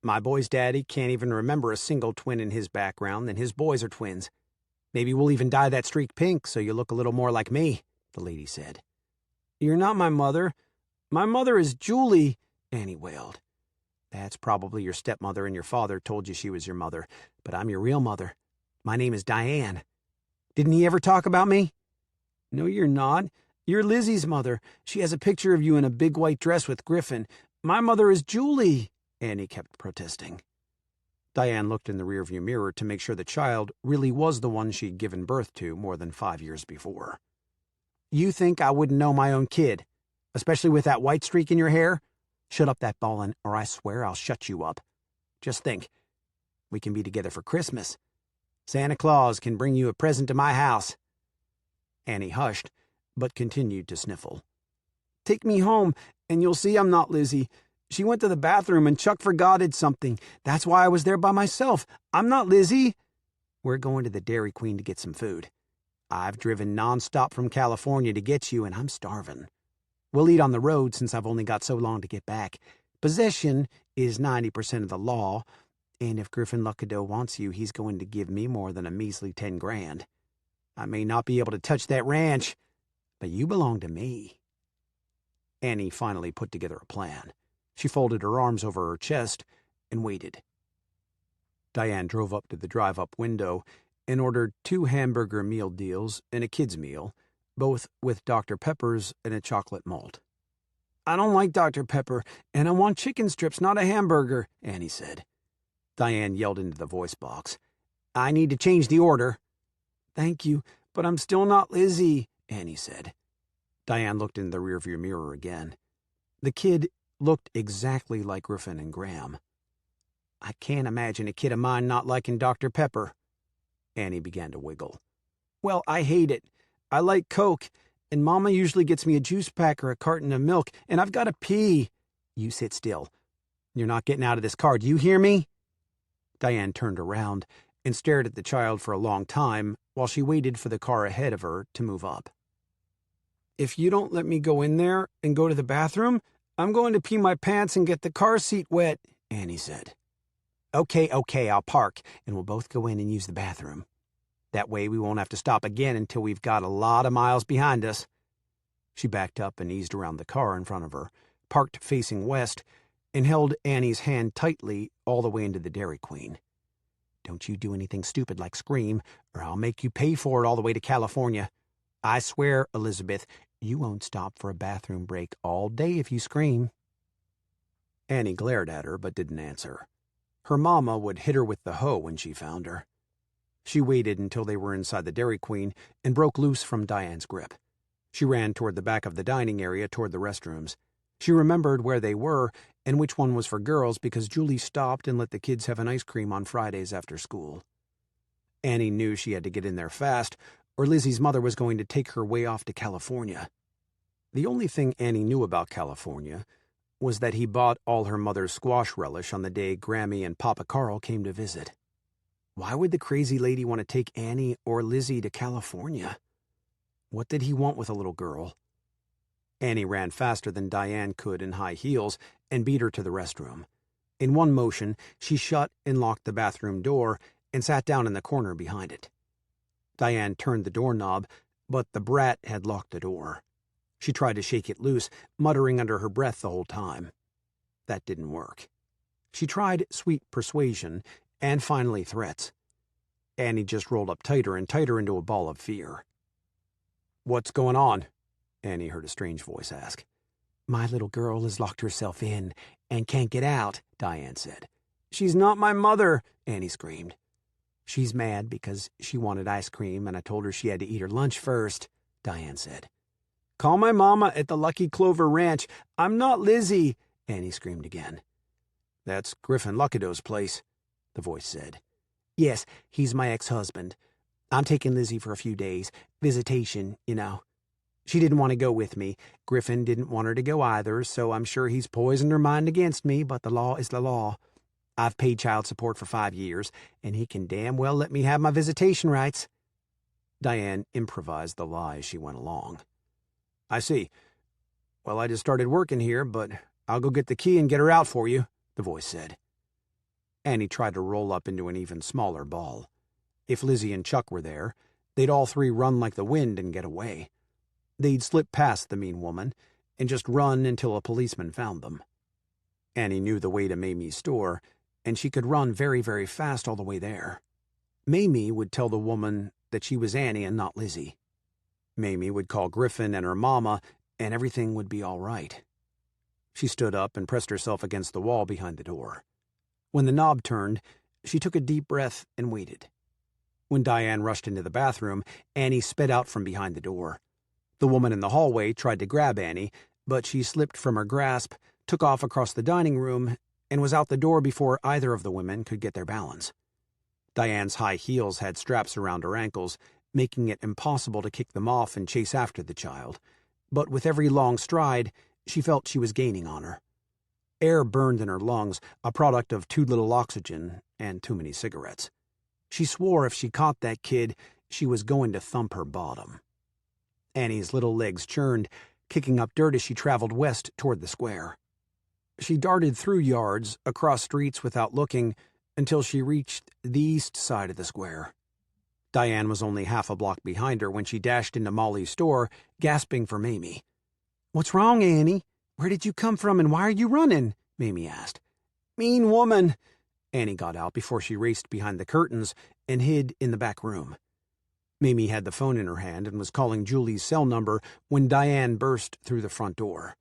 My boy's daddy can't even remember a single twin in his background, and his boys are twins. Maybe we'll even dye that streak pink so you look a little more like me," the lady said. "You're not my mother. My mother is Julie," Annie wailed. "That's probably your stepmother, and your father told you she was your mother, but I'm your real mother. My name is Diane. Didn't he ever talk about me?" "No, you're not. You're Lizzie's mother. She has a picture of you in a big white dress with Griffin. My mother is Julie," Annie kept protesting. Diane looked in the rearview mirror to make sure the child really was the one she'd given birth to more than 5 years before. "You think I wouldn't know my own kid, especially with that white streak in your hair? Shut up that ballin', or I swear I'll shut you up. Just think, we can be together for Christmas. Santa Claus can bring you a present to my house." Annie hushed, but continued to sniffle. "Take me home, and you'll see I'm not Lizzie. She went to the bathroom, and Chuck forgotted something. That's why I was there by myself. I'm not Lizzie." "We're going to the Dairy Queen to get some food. I've driven nonstop from California to get you, and I'm starving. We'll eat on the road since I've only got so long to get back. Possession is 90% of the law, and if Griffin Luckadeau wants you, he's going to give me more than a measly 10 grand. I may not be able to touch that ranch, but you belong to me." Annie finally put together a plan. She folded her arms over her chest and waited. Diane drove up to the drive-up window and ordered 2 hamburger meal deals and a kid's meal, both with Dr. Pepper's and a chocolate malt. "I don't like Dr. Pepper, and I want chicken strips, not a hamburger," Annie said. Diane yelled into the voice box. "I need to change the order." "Thank you, but I'm still not Lizzie," Annie said. Diane looked in the rearview mirror again. The kid looked exactly like Griffin and Graham. "I can't imagine a kid of mine not liking Dr. Pepper." Annie began to wiggle. "Well, I hate it. I like Coke, and Mama usually gets me a juice pack or a carton of milk, and I've got to pee." "You sit still. You're not getting out of this car, do you hear me? Diane turned around and stared at the child for a long time while she waited for the car ahead of her to move up. If you don't let me go in there and go to the bathroom, I'm going to pee my pants and get the car seat wet, Annie said. Okay, I'll park, and we'll both go in and use the bathroom. That way we won't have to stop again until we've got a lot of miles behind us. She backed up and eased around the car in front of her, parked facing west, and held Annie's hand tightly all the way into the Dairy Queen. Don't you do anything stupid like scream, or I'll make you pay for it all the way to California. I swear, Elizabeth, you won't stop for a bathroom break all day if you scream. Annie glared at her but didn't answer. Her mama would hit her with the hoe when she found her. She waited until they were inside the Dairy Queen and broke loose from Diane's grip. She ran toward the back of the dining area toward the restrooms. She remembered where they were and which one was for girls because Julie stopped and let the kids have an ice cream on Fridays after school. Annie knew she had to get in there fast, or Lizzie's mother was going to take her way off to California. The only thing Annie knew about California was that he bought all her mother's squash relish on the day Grammy and Papa Carl came to visit. Why would the crazy lady want to take Annie or Lizzie to California? What did he want with a little girl? Annie ran faster than Diane could in high heels and beat her to the restroom. In one motion, she shut and locked the bathroom door and sat down in the corner behind it. Diane turned the doorknob, but the brat had locked the door. She tried to shake it loose, muttering under her breath the whole time. That didn't work. She tried sweet persuasion and finally threats. Annie just rolled up tighter and tighter into a ball of fear. "What's going on?" Annie heard a strange voice ask. "My little girl has locked herself in and can't get out," Diane said. "She's not my mother," Annie screamed. "She's mad because she wanted ice cream and I told her she had to eat her lunch first," Diane said. "Call my mama at the Lucky Clover Ranch. I'm not Lizzie," Annie screamed again. "That's Griffin Luckadeau's place," the voice said. "Yes, he's my ex-husband. I'm taking Lizzie for a few days. Visitation, you know. She didn't want to go with me. Griffin didn't want her to go either, so I'm sure he's poisoned her mind against me, but the law is the law. I've paid child support for 5 years, and he can damn well let me have my visitation rights." Diane improvised the lie as she went along. "I see. Well, I just started working here, but I'll go get the key and get her out for you," the voice said. Annie tried to roll up into an even smaller ball. If Lizzie and Chuck were there, they'd all three run like the wind and get away. They'd slip past the mean woman and just run until a policeman found them. Annie knew the way to Mamie's store, and she could run very, very fast all the way there. Mamie would tell the woman that she was Annie and not Lizzie. Mamie would call Griffin and her mama, and everything would be all right. She stood up and pressed herself against the wall behind the door. When the knob turned, she took a deep breath and waited. When Diane rushed into the bathroom, Annie sped out from behind the door. The woman in the hallway tried to grab Annie, but she slipped from her grasp, took off across the dining room, and was out the door before either of the women could get their balance. Diane's high heels had straps around her ankles, making it impossible to kick them off and chase after the child, but with every long stride, she felt she was gaining on her. Air burned in her lungs, a product of too little oxygen and too many cigarettes. She swore if she caught that kid, she was going to thump her bottom. Annie's little legs churned, kicking up dirt as she traveled west toward the square. She darted through yards, across streets without looking, until she reached the east side of the square. Diane was only half a block behind her when she dashed into Molly's store, gasping for Mamie. "What's wrong, Annie? Where did you come from and why are you running?" Mamie asked. "Mean woman." Annie got out before she raced behind the curtains and hid in the back room. Mamie had the phone in her hand and was calling Julie's cell number when Diane burst through the front door.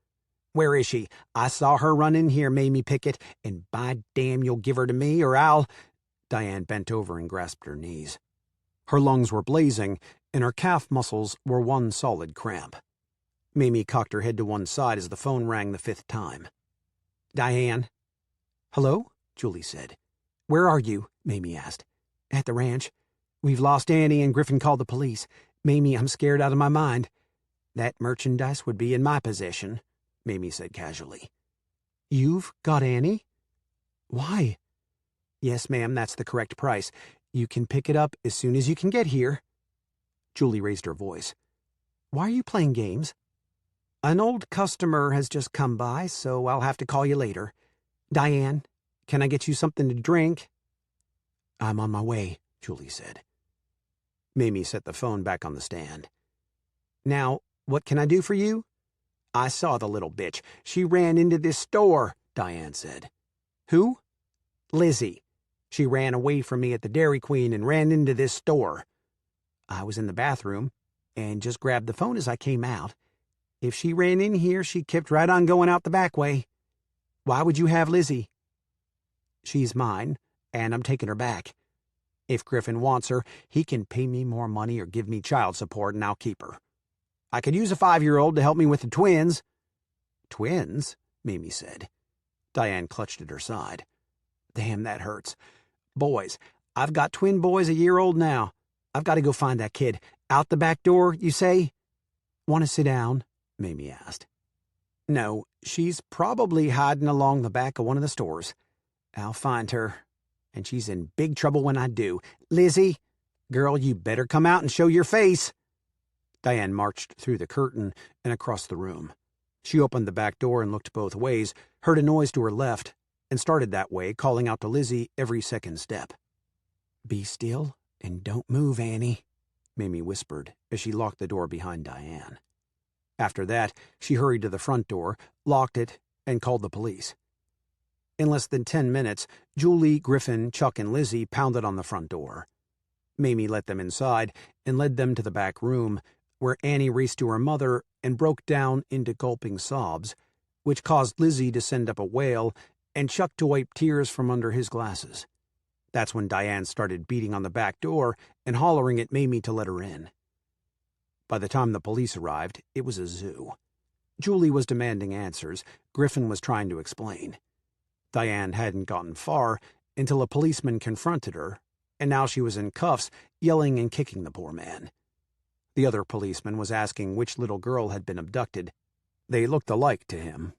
"Where is she? I saw her run in here, Mamie Pickett, and by damn you'll give her to me or I'll—" Diane bent over and grasped her knees. Her lungs were blazing, and her calf muscles were one solid cramp. Mamie cocked her head to one side as the phone rang the 5th time. "Diane?" "Hello?" Julie said. "Where are you?" Mamie asked. "At the ranch. We've lost Annie and Griffin called the police. Mamie, I'm scared out of my mind." "That merchandise would be in my possession," Mamie said casually. "You've got Annie?" Why? Yes, ma'am, that's the correct price. You can pick it up as soon as you can get here. Julie raised her voice. Why are you playing games? An old customer has just come by, so I'll have to call you later. Diane, can I get you something to drink? I'm on my way, Julie said. Mamie set the phone back on the stand. Now, what can I do for you? I saw the little bitch. She ran into this store, Diane said. Who? Lizzie. She ran away from me at the Dairy Queen and ran into this store. I was in the bathroom and just grabbed the phone as I came out. If she ran in here, she kept right on going out the back way. Why would you have Lizzie? She's mine, and I'm taking her back. If Griffin wants her, he can pay me more money or give me child support, and I'll keep her. I could use a 5-year-old to help me with the twins. Twins? Mamie said. Diane clutched at her side. Damn, that hurts. Boys. I've got twin boys a year old now. I've got to go find that kid. Out the back door, you say? Want to sit down? Mamie asked. No, she's probably hiding along the back of one of the stores. I'll find her, and she's in big trouble when I do. Lizzie, girl, you better come out and show your face. Diane marched through the curtain and across the room. She opened the back door and looked both ways, heard a noise to her left, and started that way, calling out to Lizzie every second step. Be still and don't move, Annie, Mamie whispered as she locked the door behind Diane. After that, she hurried to the front door, locked it, and called the police. In less than 10 minutes, Julie, Griffin, Chuck, and Lizzie pounded on the front door. Mamie let them inside and led them to the back room, where Annie raced to her mother and broke down into gulping sobs, which caused Lizzie to send up a wail and Chuck to wipe tears from under his glasses. That's when Diane started beating on the back door and hollering at Mamie to let her in. By the time the police arrived, it was a zoo. Julie was demanding answers. Griffin was trying to explain. Diane hadn't gotten far until a policeman confronted her, and now she was in cuffs, yelling and kicking the poor man. The other policeman was asking which little girl had been abducted. They looked alike to him.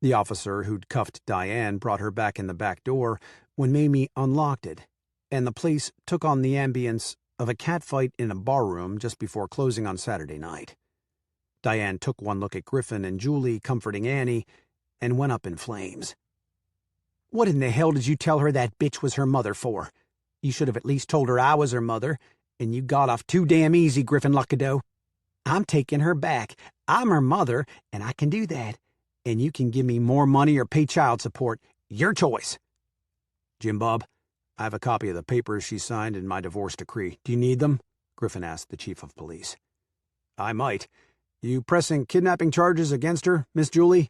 The officer who'd cuffed Diane brought her back in the back door when Mamie unlocked it, and the place took on the ambience of a catfight in a barroom just before closing on Saturday night. Diane took one look at Griffin and Julie comforting Annie and went up in flames. What in the hell did you tell her that bitch was her mother for? You should have at least told her I was her mother, and you got off too damn easy, Griffin Luckadeau. I'm taking her back. I'm her mother, and I can do that. And you can give me more money or pay child support. Your choice. Jim Bob, I have a copy of the papers she signed in my divorce decree. Do you need them? Griffin asked the chief of police. I might. You pressing kidnapping charges against her, Miss Julie?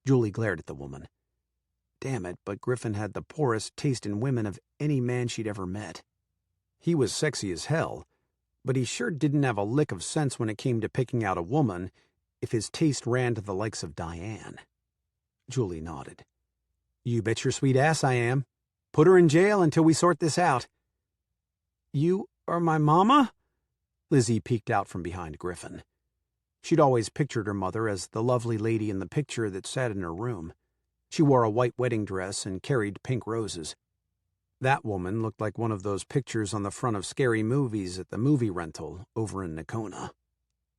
Julie glared at the woman. Damn it, but Griffin had the poorest taste in women of any man she'd ever met. He was sexy as hell, but he sure didn't have a lick of sense when it came to picking out a woman if his taste ran to the likes of Diane. Julie nodded. You bet your sweet ass I am. Put her in jail until we sort this out. You are my mama? Lizzie peeked out from behind Griffin. She'd always pictured her mother as the lovely lady in the picture that sat in her room. She wore a white wedding dress and carried pink roses. That woman looked like one of those pictures on the front of scary movies at the movie rental over in Nakona.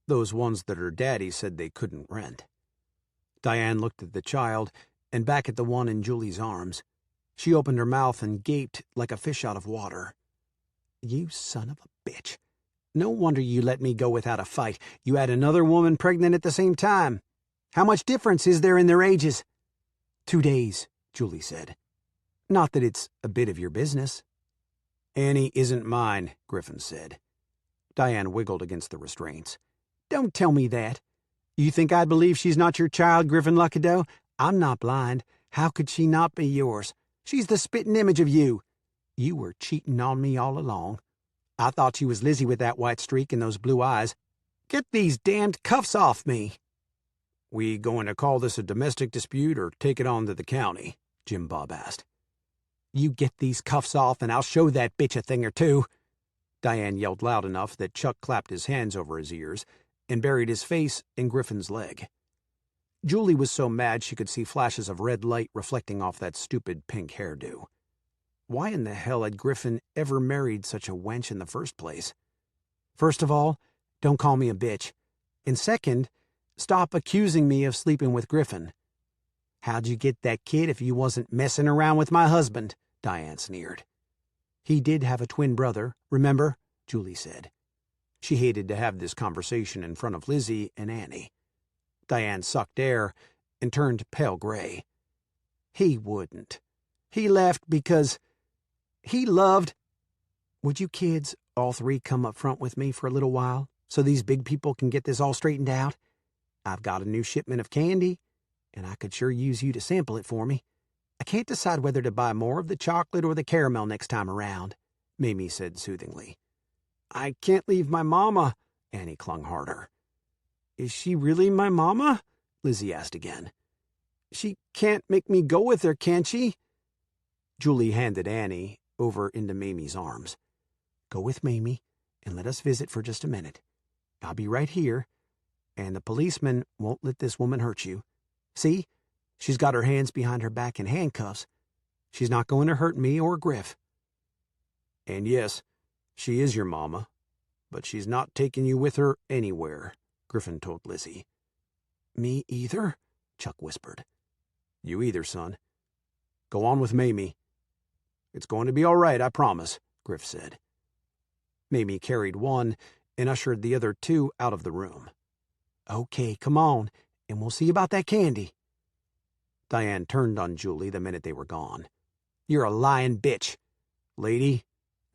Those ones that her daddy said they couldn't rent. Diane looked at the child and back at the one in Julie's arms. She opened her mouth and gaped like a fish out of water. You son of a bitch. No wonder you let me go without a fight. You had another woman pregnant at the same time. How much difference is there in their ages? 2 days, Julie said. Not that it's a bit of your business. Annie isn't mine, Griffin said. Diane wiggled against the restraints. Don't tell me that. You think I'd believe she's not your child, Griffin Luckadeau? I'm not blind. How could she not be yours? She's the spitting image of you. You were cheating on me all along. I thought she was Lizzie with that white streak and those blue eyes. Get these damned cuffs off me. We going to call this a domestic dispute or take it on to the county? Jim Bob asked. You get these cuffs off and I'll show that bitch a thing or two. Diane yelled loud enough that Chuck clapped his hands over his ears and buried his face in Griffin's leg. Julie was so mad she could see flashes of red light reflecting off that stupid pink hairdo. Why in the hell had Griffin ever married such a wench in the first place? First of all, don't call me a bitch. And second, stop accusing me of sleeping with Griffin. How'd you get that kid if you wasn't messing around with my husband? Diane sneered. He did have a twin brother, remember? Julie said. She hated to have this conversation in front of Lizzie and Annie. Diane sucked air and turned pale gray. He wouldn't. He left because he loved... Would you kids all three come up front with me for a little while so these big people can get this all straightened out? I've got a new shipment of candy, and I could sure use you to sample it for me. I can't decide whether to buy more of the chocolate or the caramel next time around, Mamie said soothingly. I can't leave my mama, Annie clung harder. Is she really my mama? Lizzie asked again. She can't make me go with her, can she? Julie handed Annie over into Mamie's arms. Go with Mamie and let us visit for just a minute. I'll be right here, and the policeman won't let this woman hurt you. See? She's got her hands behind her back in handcuffs. She's not going to hurt me or Griff. And yes, she is your mama, but she's not taking you with her anywhere, Griffin told Lizzie. Me either? Chuck whispered. You either, son. Go on with Mamie. It's going to be all right, I promise, Griff said. Mamie carried one and ushered the other two out of the room. Okay, come on, and we'll see about that candy. Diane turned on Julie the minute they were gone. You're a lying bitch. Lady,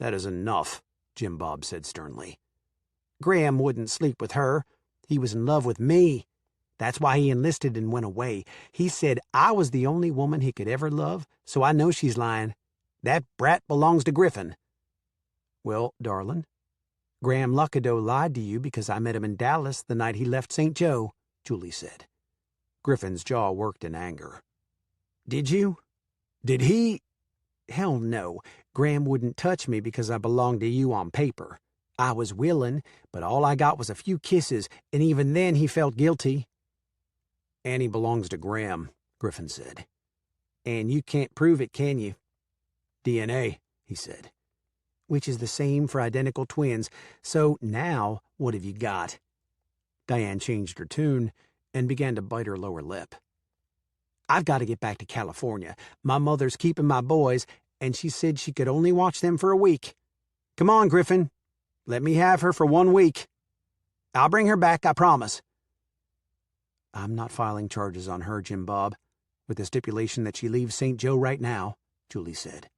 that is enough, Jim Bob said sternly. Graham wouldn't sleep with her. He was in love with me. That's why he enlisted and went away. He said I was the only woman he could ever love, so I know she's lying. That brat belongs to Griffin. Well, darling, Graham Luckadeau lied to you because I met him in Dallas the night he left St. Joe, Julie said. Griffin's jaw worked in anger. Did you? Did he? Hell no. Graham wouldn't touch me because I belonged to you on paper. I was willing, but all I got was a few kisses, and even then he felt guilty. Annie belongs to Graham, Griffin said. And you can't prove it, can you? DNA, he said. Which is the same for identical twins. So now, what have you got? Diane changed her tune and began to bite her lower lip. I've got to get back to California. My mother's keeping my boys, and she said she could only watch them for a week. Come on, Griffin. Let me have her for 1 week. I'll bring her back, I promise. I'm not filing charges on her, Jim Bob, with the stipulation that she leaves St. Joe right now, Julie said.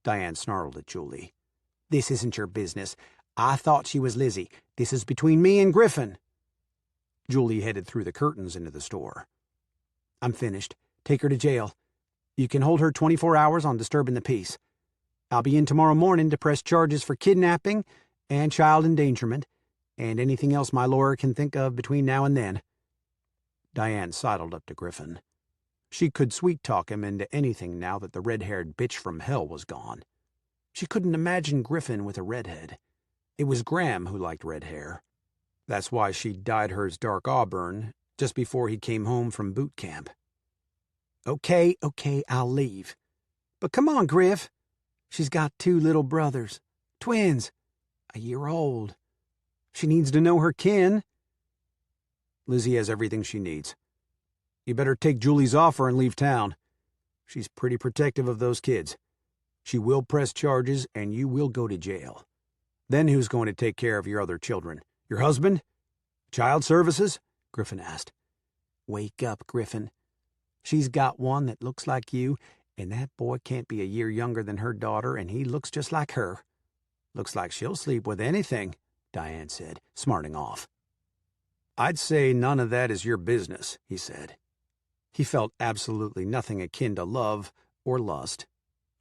Diane snarled at Julie. This isn't your business. I thought she was Lizzie. This is between me and Griffin. Julie headed through the curtains into the store. I'm finished. Take her to jail. You can hold her 24 hours on disturbing the peace. I'll be in tomorrow morning to press charges for kidnapping and child endangerment, and anything else my lawyer can think of between now and then. Diane sidled up to Griffin. She could sweet-talk him into anything now that the red-haired bitch from hell was gone. She couldn't imagine Griffin with a redhead. It was Graham who liked red hair. That's why she dyed hers dark auburn just before he came home from boot camp. Okay, I'll leave. But come on, Griff. She's got 2 little brothers. Twins. A year old. She needs to know her kin. Lizzie has everything she needs. You better take Julie's offer and leave town. She's pretty protective of those kids. She will press charges, and you will go to jail. Then who's going to take care of your other children? Your husband? Child services? Griffin asked. Wake up, Griffin. She's got one that looks like you, and that boy can't be a year younger than her daughter, and he looks just like her. Looks like she'll sleep with anything, Diane said, smarting off. I'd say none of that is your business, he said. He felt absolutely nothing akin to love or lust,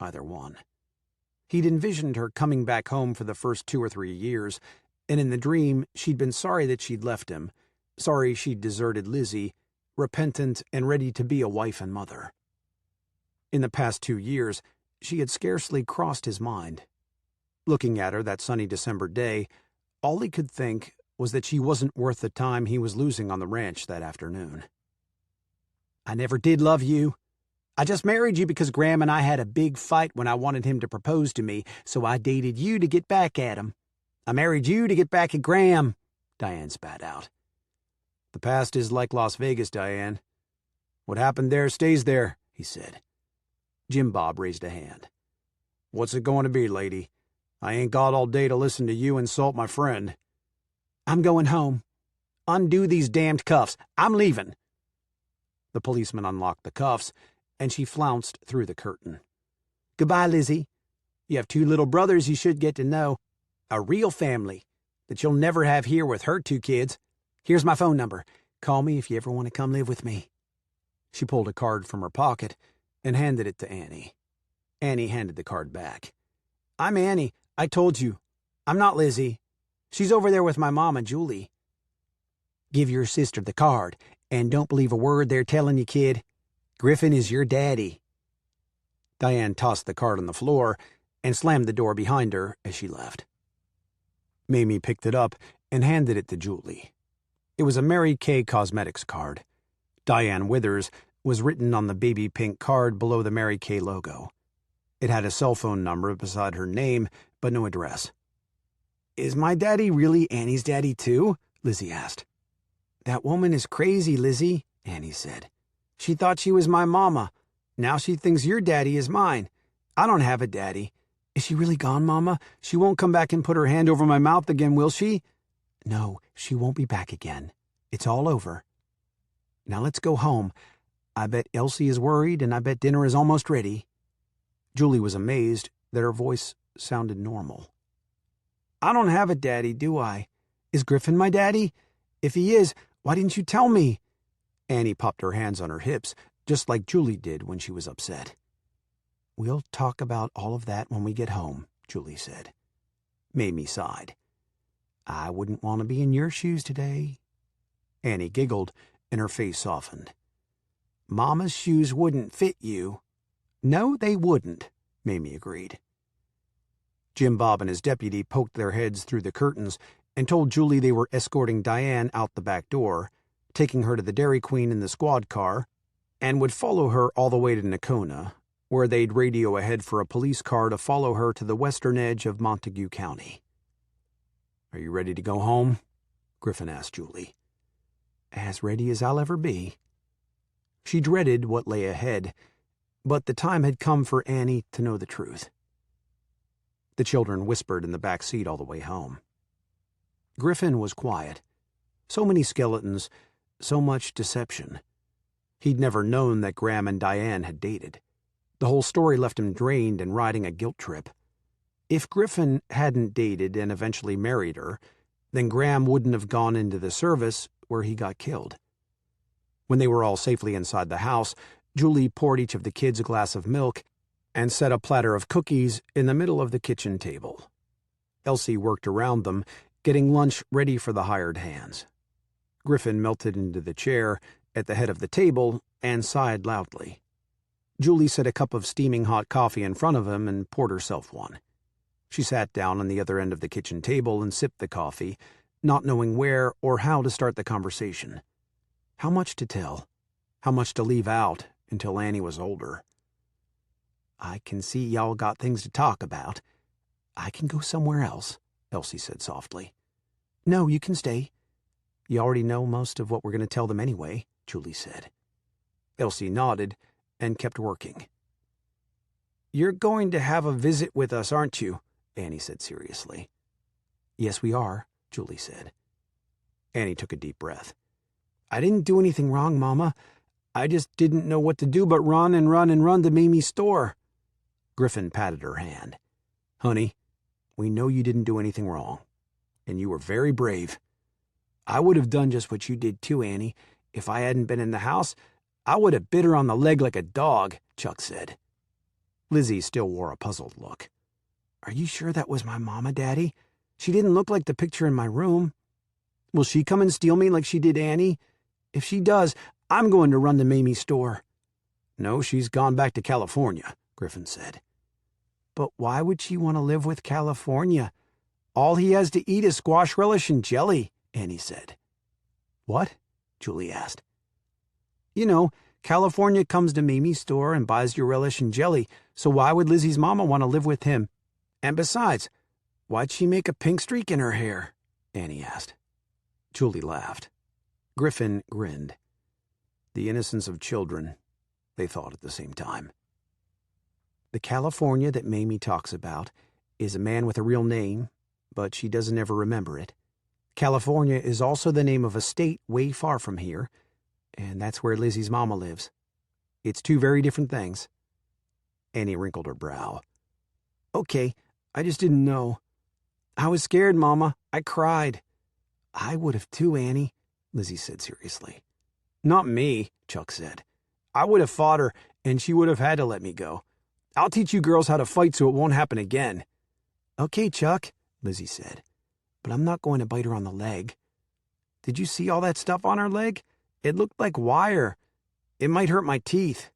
either one. He'd envisioned her coming back home for the first 2 or 3 years, and in the dream she'd been sorry that she'd left him, sorry she'd deserted Lizzie, repentant and ready to be a wife and mother. In the past 2 years, she had scarcely crossed his mind. Looking at her that sunny December day, all he could think was that she wasn't worth the time he was losing on the ranch that afternoon. I never did love you. I just married you because Graham and I had a big fight when I wanted him to propose to me, so I dated you to get back at him. I married you to get back at Graham, Diane spat out. The past is like Las Vegas, Diane. What happened there stays there, he said. Jim Bob raised a hand. What's it going to be, lady? I ain't got all day to listen to you insult my friend. I'm going home. Undo these damned cuffs. I'm leaving. The policeman unlocked the cuffs, and she flounced through the curtain. Goodbye, Lizzie. You have 2 little brothers you should get to know. A real family that you'll never have here with her 2 kids. Here's my phone number. Call me if you ever want to come live with me. She pulled a card from her pocket and handed it to Annie. Annie handed the card back. I'm Annie. I told you. I'm not Lizzie. She's over there with my mom and Julie. Give your sister the card, and don't believe a word they're telling you, kid. Griffin is your daddy. Diane tossed the card on the floor and slammed the door behind her as she left. Mamie picked it up and handed it to Julie. It was a Mary Kay Cosmetics card. Diane Withers was written on the baby pink card below the Mary Kay logo. It had a cell phone number beside her name, but no address. Is my daddy really Annie's daddy too? Lizzie asked. That woman is crazy, Lizzie, Annie said. She thought she was my mama. Now she thinks your daddy is mine. I don't have a daddy. Is she really gone, Mama? She won't come back and put her hand over my mouth again, will she? No, she won't be back again. It's all over. Now let's go home. I bet Elsie is worried, and I bet dinner is almost ready. Julie was amazed that her voice sounded normal. I don't have a daddy, do I? Is Griffin my daddy? If he is, why didn't you tell me? Annie popped her hands on her hips, just like Julie did when she was upset. We'll talk about all of that when we get home, Julie said. Mamie sighed. I wouldn't want to be in your shoes today. Annie giggled, and her face softened. Mama's shoes wouldn't fit you. No, they wouldn't, Mamie agreed. Jim Bob and his deputy poked their heads through the curtains and told Julie they were escorting Diane out the back door, taking her to the Dairy Queen in the squad car, and would follow her all the way to Nakona, where they'd radio ahead for a police car to follow her to the western edge of Montague County. Are you ready to go home? Griffin asked Julie. As ready as I'll ever be. She dreaded what lay ahead, but the time had come for Annie to know the truth. The children whispered in the back seat all the way home. Griffin was quiet. So many skeletons, so much deception. He'd never known that Graham and Diane had dated. The whole story left him drained and riding a guilt trip. If Griffin hadn't dated and eventually married her, then Graham wouldn't have gone into the service where he got killed. When they were all safely inside the house, Julie poured each of the kids a glass of milk and set a platter of cookies in the middle of the kitchen table. Elsie worked around them, getting lunch ready for the hired hands. Griffin melted into the chair at the head of the table and sighed loudly. Julie set a cup of steaming hot coffee in front of him and poured herself one. She sat down on the other end of the kitchen table and sipped the coffee, not knowing where or how to start the conversation. How much to tell? How much to leave out until Annie was older? I can see y'all got things to talk about. I can go somewhere else, Elsie said softly. No, you can stay. You already know most of what we're going to tell them anyway, Julie said. Elsie nodded and kept working. You're going to have a visit with us, aren't you? Annie said seriously. Yes, we are, Julie said. Annie took a deep breath. I didn't do anything wrong, Mama. I just didn't know what to do but run and run and run to Mamie's store. Griffin patted her hand. Honey, we know you didn't do anything wrong, and you were very brave. I would have done just what you did too, Annie. If I hadn't been in the house, I would have bit her on the leg like a dog, Chuck said. Lizzie still wore a puzzled look. Are you sure that was my mama, Daddy? She didn't look like the picture in my room. Will she come and steal me like she did Annie? If she does, I'm going to run to Mamie's store. No, she's gone back to California, Griffin said. But why would she want to live with California? All he has to eat is squash relish and jelly, Annie said. What? Julie asked. You know, California comes to Mimi's store and buys your relish and jelly, so why would Lizzie's mama want to live with him? And besides, why'd she make a pink streak in her hair? Annie asked. Julie laughed. Griffin grinned. The innocence of children, they thought at the same time. The California that Mamie talks about is a man with a real name, but she doesn't ever remember it. California is also the name of a state way far from here, and that's where Lizzie's mama lives. It's two very different things. Annie wrinkled her brow. Okay, I just didn't know. I was scared, Mama. I cried. I would have too, Annie, Lizzie said seriously. Not me, Chuck said. I would have fought her, and she would have had to let me go. I'll teach you girls how to fight so it won't happen again. Okay, Chuck, Lizzie said, but I'm not going to bite her on the leg. Did you see all that stuff on her leg? It looked like wire. It might hurt my teeth.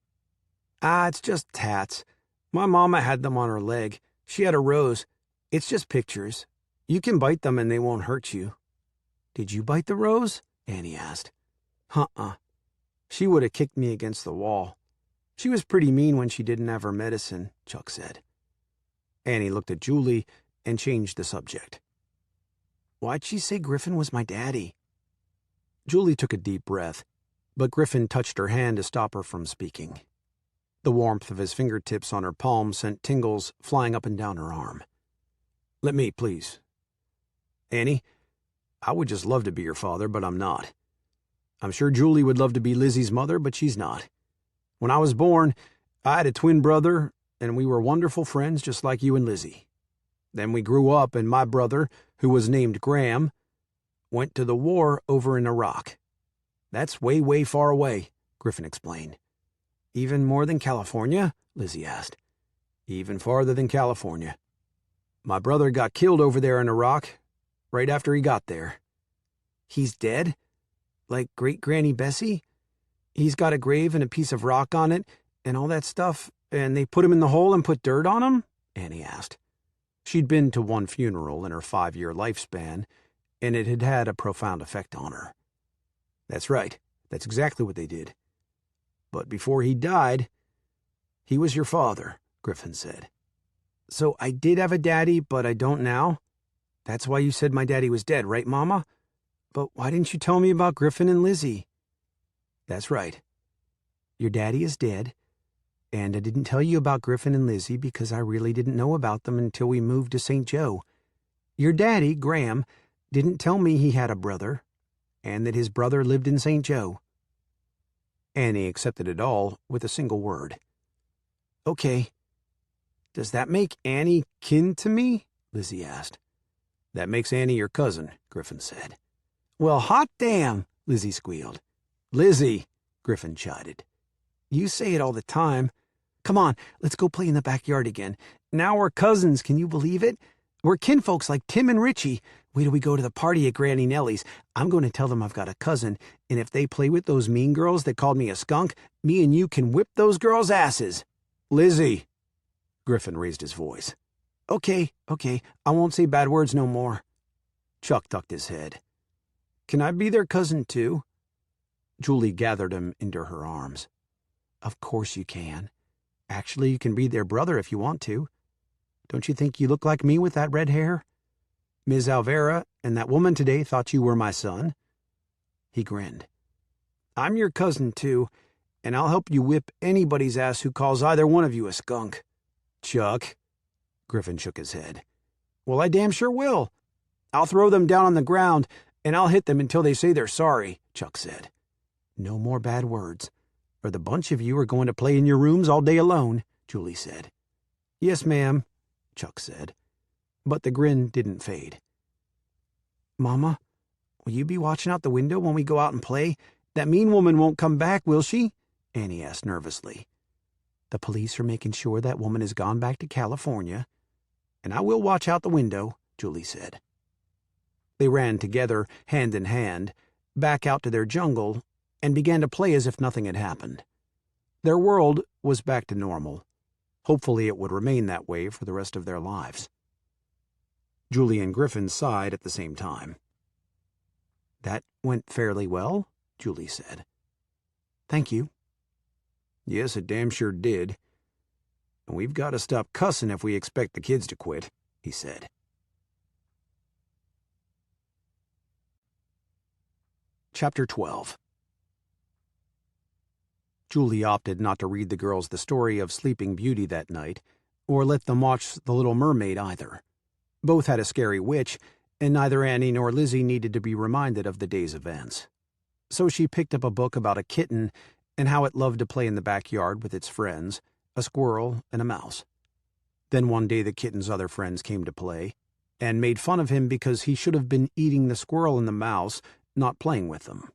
Ah, it's just tats. My mama had them on her leg. She had a rose. It's just pictures. You can bite them and they won't hurt you. Did you bite the rose? Annie asked. Uh-uh. She would have kicked me against the wall. She was pretty mean when she didn't have her medicine, Chuck said. Annie looked at Julie and changed the subject. Why'd she say Griffin was my daddy? Julie took a deep breath, but Griffin touched her hand to stop her from speaking. The warmth of his fingertips on her palm sent tingles flying up and down her arm. Let me, please. Annie, I would just love to be your father, but I'm not. I'm sure Julie would love to be Lizzie's mother, but she's not. When I was born, I had a twin brother, and we were wonderful friends just like you and Lizzie. Then we grew up, and my brother, who was named Graham, went to the war over in Iraq. That's way, way far away, Griffin explained. Even more than California? Lizzie asked. Even farther than California. My brother got killed over there in Iraq, right after he got there. He's dead? Like Great-Granny Bessie? He's got a grave and a piece of rock on it, and all that stuff, and they put him in the hole and put dirt on him? Annie asked. She'd been to one funeral in her 5-year lifespan, and it had had a profound effect on her. That's right. That's exactly what they did. But before he died, he was your father, Griffin said. So I did have a daddy, but I don't now? That's why you said my daddy was dead, right, Mama? But why didn't you tell me about Griffin and Lizzie? That's right. Your daddy is dead, and I didn't tell you about Griffin and Lizzie because I really didn't know about them until we moved to St. Joe. Your daddy, Graham, didn't tell me he had a brother, and that his brother lived in St. Joe. Annie accepted it all with a single word. Okay. Does that make Annie kin to me? Lizzie asked. That makes Annie your cousin, Griffin said. Well, hot damn, Lizzie squealed. Lizzie, Griffin chided. You say it all the time. Come on, let's go play in the backyard again. Now we're cousins, can you believe it? We're kinfolks like Tim and Richie. Wait till we go to the party at Granny Nellie's. I'm going to tell them I've got a cousin, and if they play with those mean girls that called me a skunk, me and you can whip those girls' asses. Lizzie, Griffin raised his voice. Okay, I won't say bad words no more. Chuck ducked his head. Can I be their cousin too? Julie gathered him into her arms. Of course you can. Actually, you can be their brother if you want to. Don't you think you look like me with that red hair? Ms. Alvera and that woman today thought you were my son. He grinned. I'm your cousin, too, and I'll help you whip anybody's ass who calls either one of you a skunk. Chuck. Griffin shook his head. Well, I damn sure will. I'll throw them down on the ground, and I'll hit them until they say they're sorry, Chuck said. No more bad words, or the bunch of you are going to play in your rooms all day alone, Julie said. Yes, ma'am, Chuck said, but the grin didn't fade. Mama, will you be watching out the window when we go out and play? That mean woman won't come back, will she? Annie asked nervously. The police are making sure that woman has gone back to California, and I will watch out the window, Julie said. They ran together, hand in hand, back out to their jungle, and began to play as if nothing had happened. Their world was back to normal. Hopefully it would remain that way for the rest of their lives. Julie and Griffin sighed at the same time. That went fairly well, Julie said. Thank you. Yes, it damn sure did. And we've got to stop cussing if we expect the kids to quit, he said. Chapter 12. Julie opted not to read the girls the story of Sleeping Beauty that night, or let them watch The Little Mermaid either. Both had a scary witch, and neither Annie nor Lizzie needed to be reminded of the day's events. So she picked up a book about a kitten and how it loved to play in the backyard with its friends, a squirrel and a mouse. Then one day the kitten's other friends came to play, and made fun of him because he should have been eating the squirrel and the mouse, not playing with them.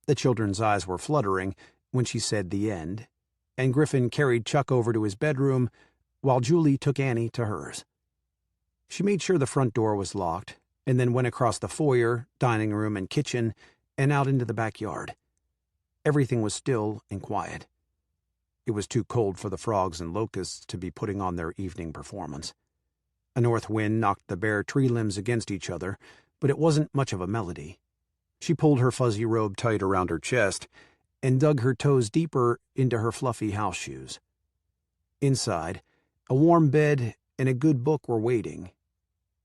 The children's eyes were fluttering when she said the end, and Griffin carried Chuck over to his bedroom while Julie took Annie to hers. She made sure the front door was locked, and then went across the foyer, dining room, and kitchen, and out into the backyard. Everything was still and quiet. It was too cold for the frogs and locusts to be putting on their evening performance. A north wind knocked the bare tree limbs against each other, but it wasn't much of a melody. She pulled her fuzzy robe tight around her chest and dug her toes deeper into her fluffy house shoes. Inside, a warm bed and a good book were waiting.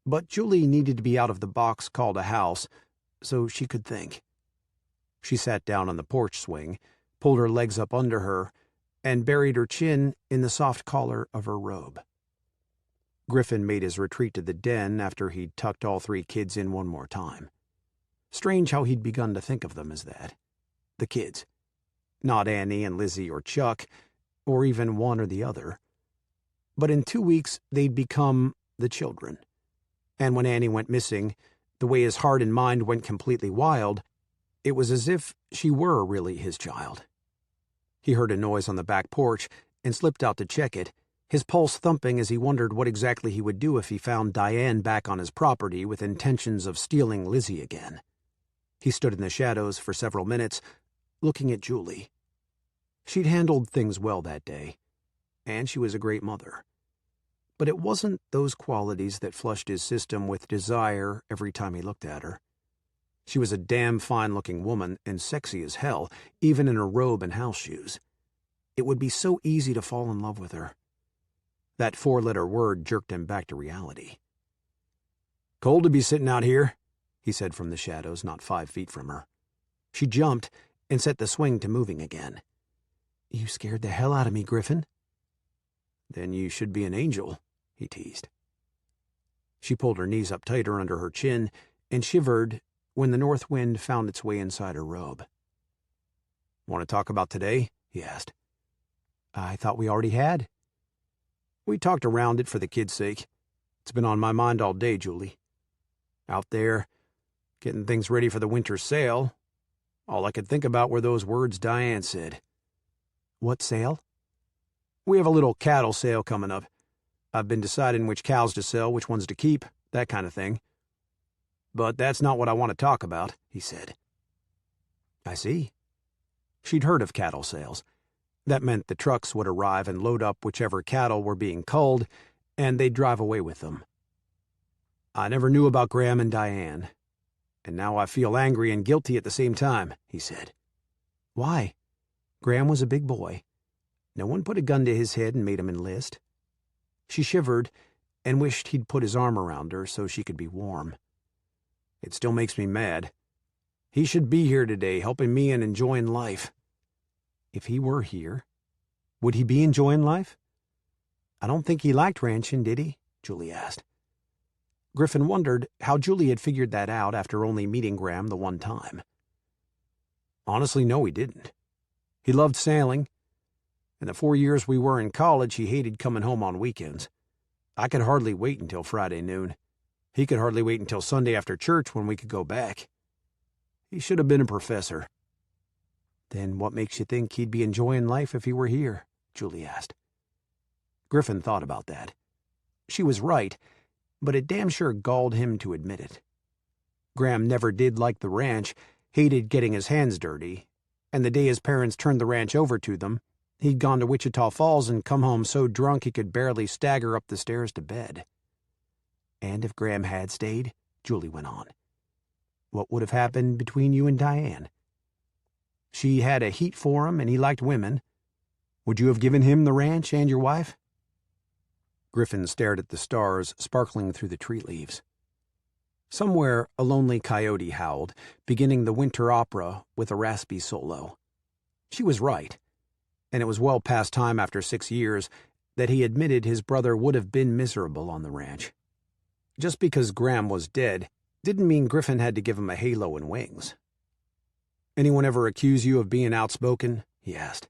But Julie needed to be out of the box called a house so she could think. She sat down on the porch swing, pulled her legs up under her, and buried her chin in the soft collar of her robe. Griffin made his retreat to the den after he'd tucked all three kids in one more time. Strange how he'd begun to think of them as that. The kids. Not Annie and Lizzie or Chuck, or even one or the other. But in 2 weeks, they'd become the children. And when Annie went missing, the way his heart and mind went completely wild, it was as if she were really his child. He heard a noise on the back porch and slipped out to check it, his pulse thumping as he wondered what exactly he would do if he found Diane back on his property with intentions of stealing Lizzie again. He stood in the shadows for several minutes, looking at Julie. She'd handled things well that day, and she was a great mother. But it wasn't those qualities that flushed his system with desire every time he looked at her. She was a damn fine-looking woman and sexy as hell, even in her robe and house shoes. It would be so easy to fall in love with her. That four-letter word jerked him back to reality. "Cold to be sitting out here," he said from the shadows not 5 feet from her. She jumped and set the swing to moving again. "You scared the hell out of me, Griffin." "Then you should be an angel," he teased. She pulled her knees up tighter under her chin and shivered when the north wind found its way inside her robe. "Want to talk about today?" he asked. "I thought we already had." "We talked around it for the kids' sake. It's been on my mind all day, Julie. Out there, getting things ready for the winter sale, all I could think about were those words Diane said." "What sale?" "We have a little cattle sale coming up. I've been deciding which cows to sell, which ones to keep, that kind of thing. But that's not what I want to talk about," he said. "I see." She'd heard of cattle sales. That meant the trucks would arrive and load up whichever cattle were being culled, and they'd drive away with them. "I never knew about Graham and Diane, and now I feel angry and guilty at the same time," he said. "Why? Graham was a big boy. No one put a gun to his head and made him enlist." She shivered and wished he'd put his arm around her so she could be warm. "It still makes me mad. He should be here today, helping me and enjoying life." If he were here, would he be enjoying life? "I don't think he liked ranching, did he?" Julie asked. Griffin wondered how Julie had figured that out after only meeting Graham the one time. "Honestly, no, he didn't. He loved sailing. In the 4 years we were in college, he hated coming home on weekends. I could hardly wait until Friday noon. He could hardly wait until Sunday after church when we could go back. He should have been a professor." "Then what makes you think he'd be enjoying life if he were here?" Julie asked. Griffin thought about that. She was right, but it damn sure galled him to admit it. Graham never did like the ranch, hated getting his hands dirty, and the day his parents turned the ranch over to them, he'd gone to Wichita Falls and come home so drunk he could barely stagger up the stairs to bed. "And if Graham had stayed," Julie went on, "what would have happened between you and Diane? She had a heat for him, and he liked women. Would you have given him the ranch and your wife?" Griffin stared at the stars sparkling through the tree leaves. Somewhere a lonely coyote howled, beginning the winter opera with a raspy solo. She was right, and it was well past time after 6 years that he admitted his brother would have been miserable on the ranch. Just because Graham was dead didn't mean Griffin had to give him a halo and wings. "Anyone ever accuse you of being outspoken?" he asked.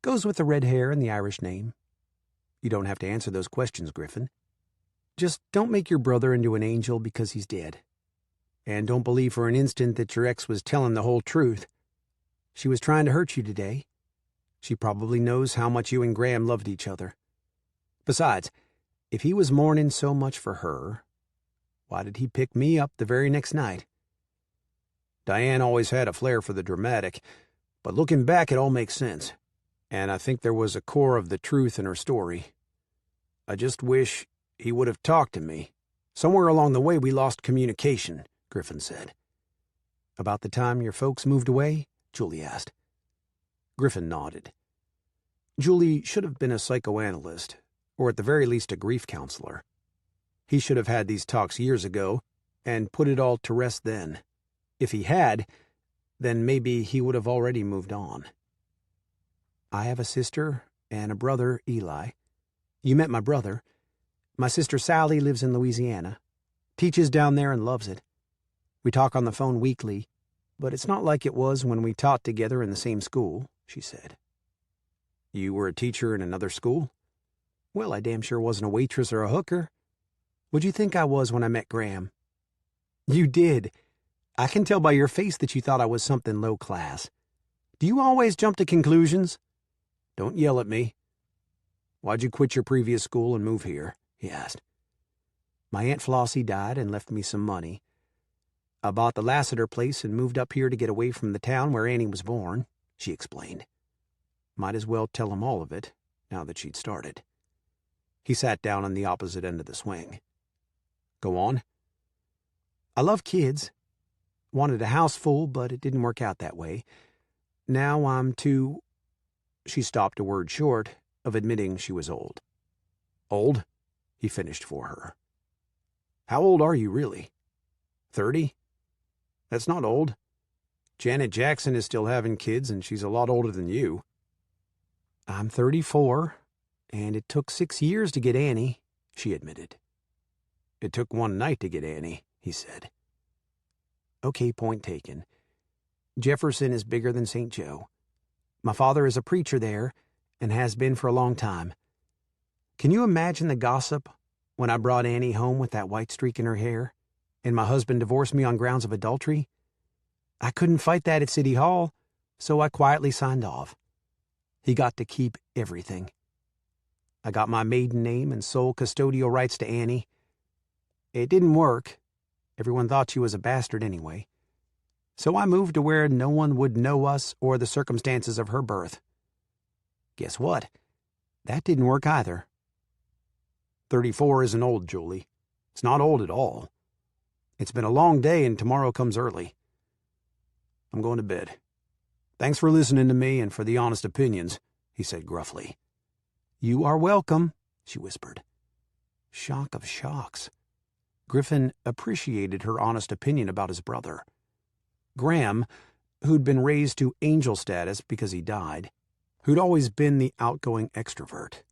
"Goes with the red hair and the Irish name." "You don't have to answer those questions, Griffin. Just don't make your brother into an angel because he's dead. And don't believe for an instant that your ex was telling the whole truth. She was trying to hurt you today. She probably knows how much you and Graham loved each other. Besides, if he was mourning so much for her, why did he pick me up the very next night?" Diane always had a flair for the dramatic, but looking back it all makes sense, and I think there was a core of the truth in her story. I just wish he would have talked to me. Somewhere along the way we lost communication, Griffin said. "About the time your folks moved away?" Julie asked. Griffin nodded. Julie should have been a psychoanalyst, or at the very least a grief counselor. He should have had these talks years ago and put it all to rest then. If he had, then maybe he would have already moved on. "I have a sister and a brother, Eli. You met my brother. My sister Sally lives in Louisiana, teaches down there and loves it. We talk on the phone weekly, but it's not like it was when we taught together in the same school," she said. "You were a teacher in another school?" "Well, I damn sure wasn't a waitress or a hooker. What'd you think I was when I met Graham?" "You did. I can tell by your face that you thought I was something low class. Do you always jump to conclusions?" "Don't yell at me. Why'd you quit your previous school and move here?" he asked. "My Aunt Flossie died and left me some money. I bought the Lassiter place and moved up here to get away from the town where Annie was born," she explained. Might as well tell him all of it, now that she'd started. He sat down on the opposite end of the swing. "Go on." "I love kids. Wanted a house full, but it didn't work out that way. Now I'm too—" She stopped a word short of admitting she was old. "Old?" he finished for her. "How old are you really? 30? That's not old. Janet Jackson is still having kids, and she's a lot older than you." "I'm 34, and it took 6 years to get Annie," she admitted. "It took one night to get Annie," he said. "Okay, point taken. Jefferson is bigger than St. Joe. My father is a preacher there, and has been for a long time. Can you imagine the gossip when I brought Annie home with that white streak in her hair, and my husband divorced me on grounds of adultery? I couldn't fight that at City Hall, so I quietly signed off. He got to keep everything. I got my maiden name and sole custodial rights to Annie. It didn't work. Everyone thought she was a bastard anyway. So I moved to where no one would know us or the circumstances of her birth. Guess what? That didn't work either." 34 isn't old, Julie. It's not old at all. It's been a long day and tomorrow comes early. I'm going to bed. Thanks for listening to me and for the honest opinions, he said gruffly. "You are welcome," she whispered. Shock of shocks. Griffin appreciated her honest opinion about his brother. Graham, who'd been raised to angel status because he died, who'd always been the outgoing extrovert.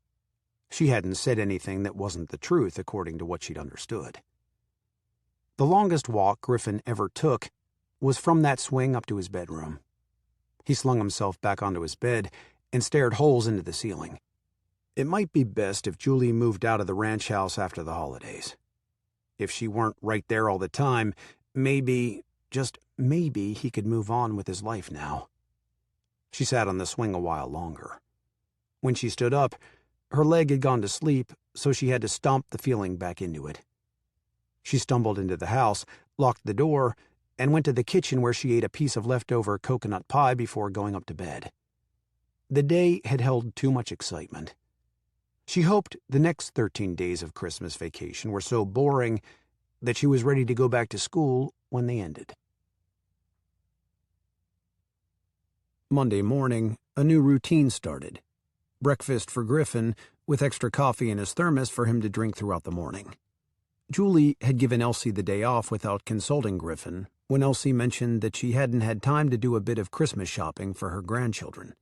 She hadn't said anything that wasn't the truth according to what she'd understood. The longest walk Griffin ever took was from that swing up to his bedroom. He slung himself back onto his bed and stared holes into the ceiling. It might be best if Julie moved out of the ranch house after the holidays. If she weren't right there all the time, maybe, just maybe, he could move on with his life now. She sat on the swing a while longer. When she stood up, her leg had gone to sleep, so she had to stomp the feeling back into it. She stumbled into the house, locked the door, and went to the kitchen where she ate a piece of leftover coconut pie before going up to bed. The day had held too much excitement. She hoped the next 13 days of Christmas vacation were so boring that she was ready to go back to school when they ended. Monday morning, a new routine started, breakfast for Griffin, with extra coffee in his thermos for him to drink throughout the morning. Julie had given Elsie the day off without consulting Griffin when Elsie mentioned that she hadn't had time to do a bit of Christmas shopping for her grandchildren.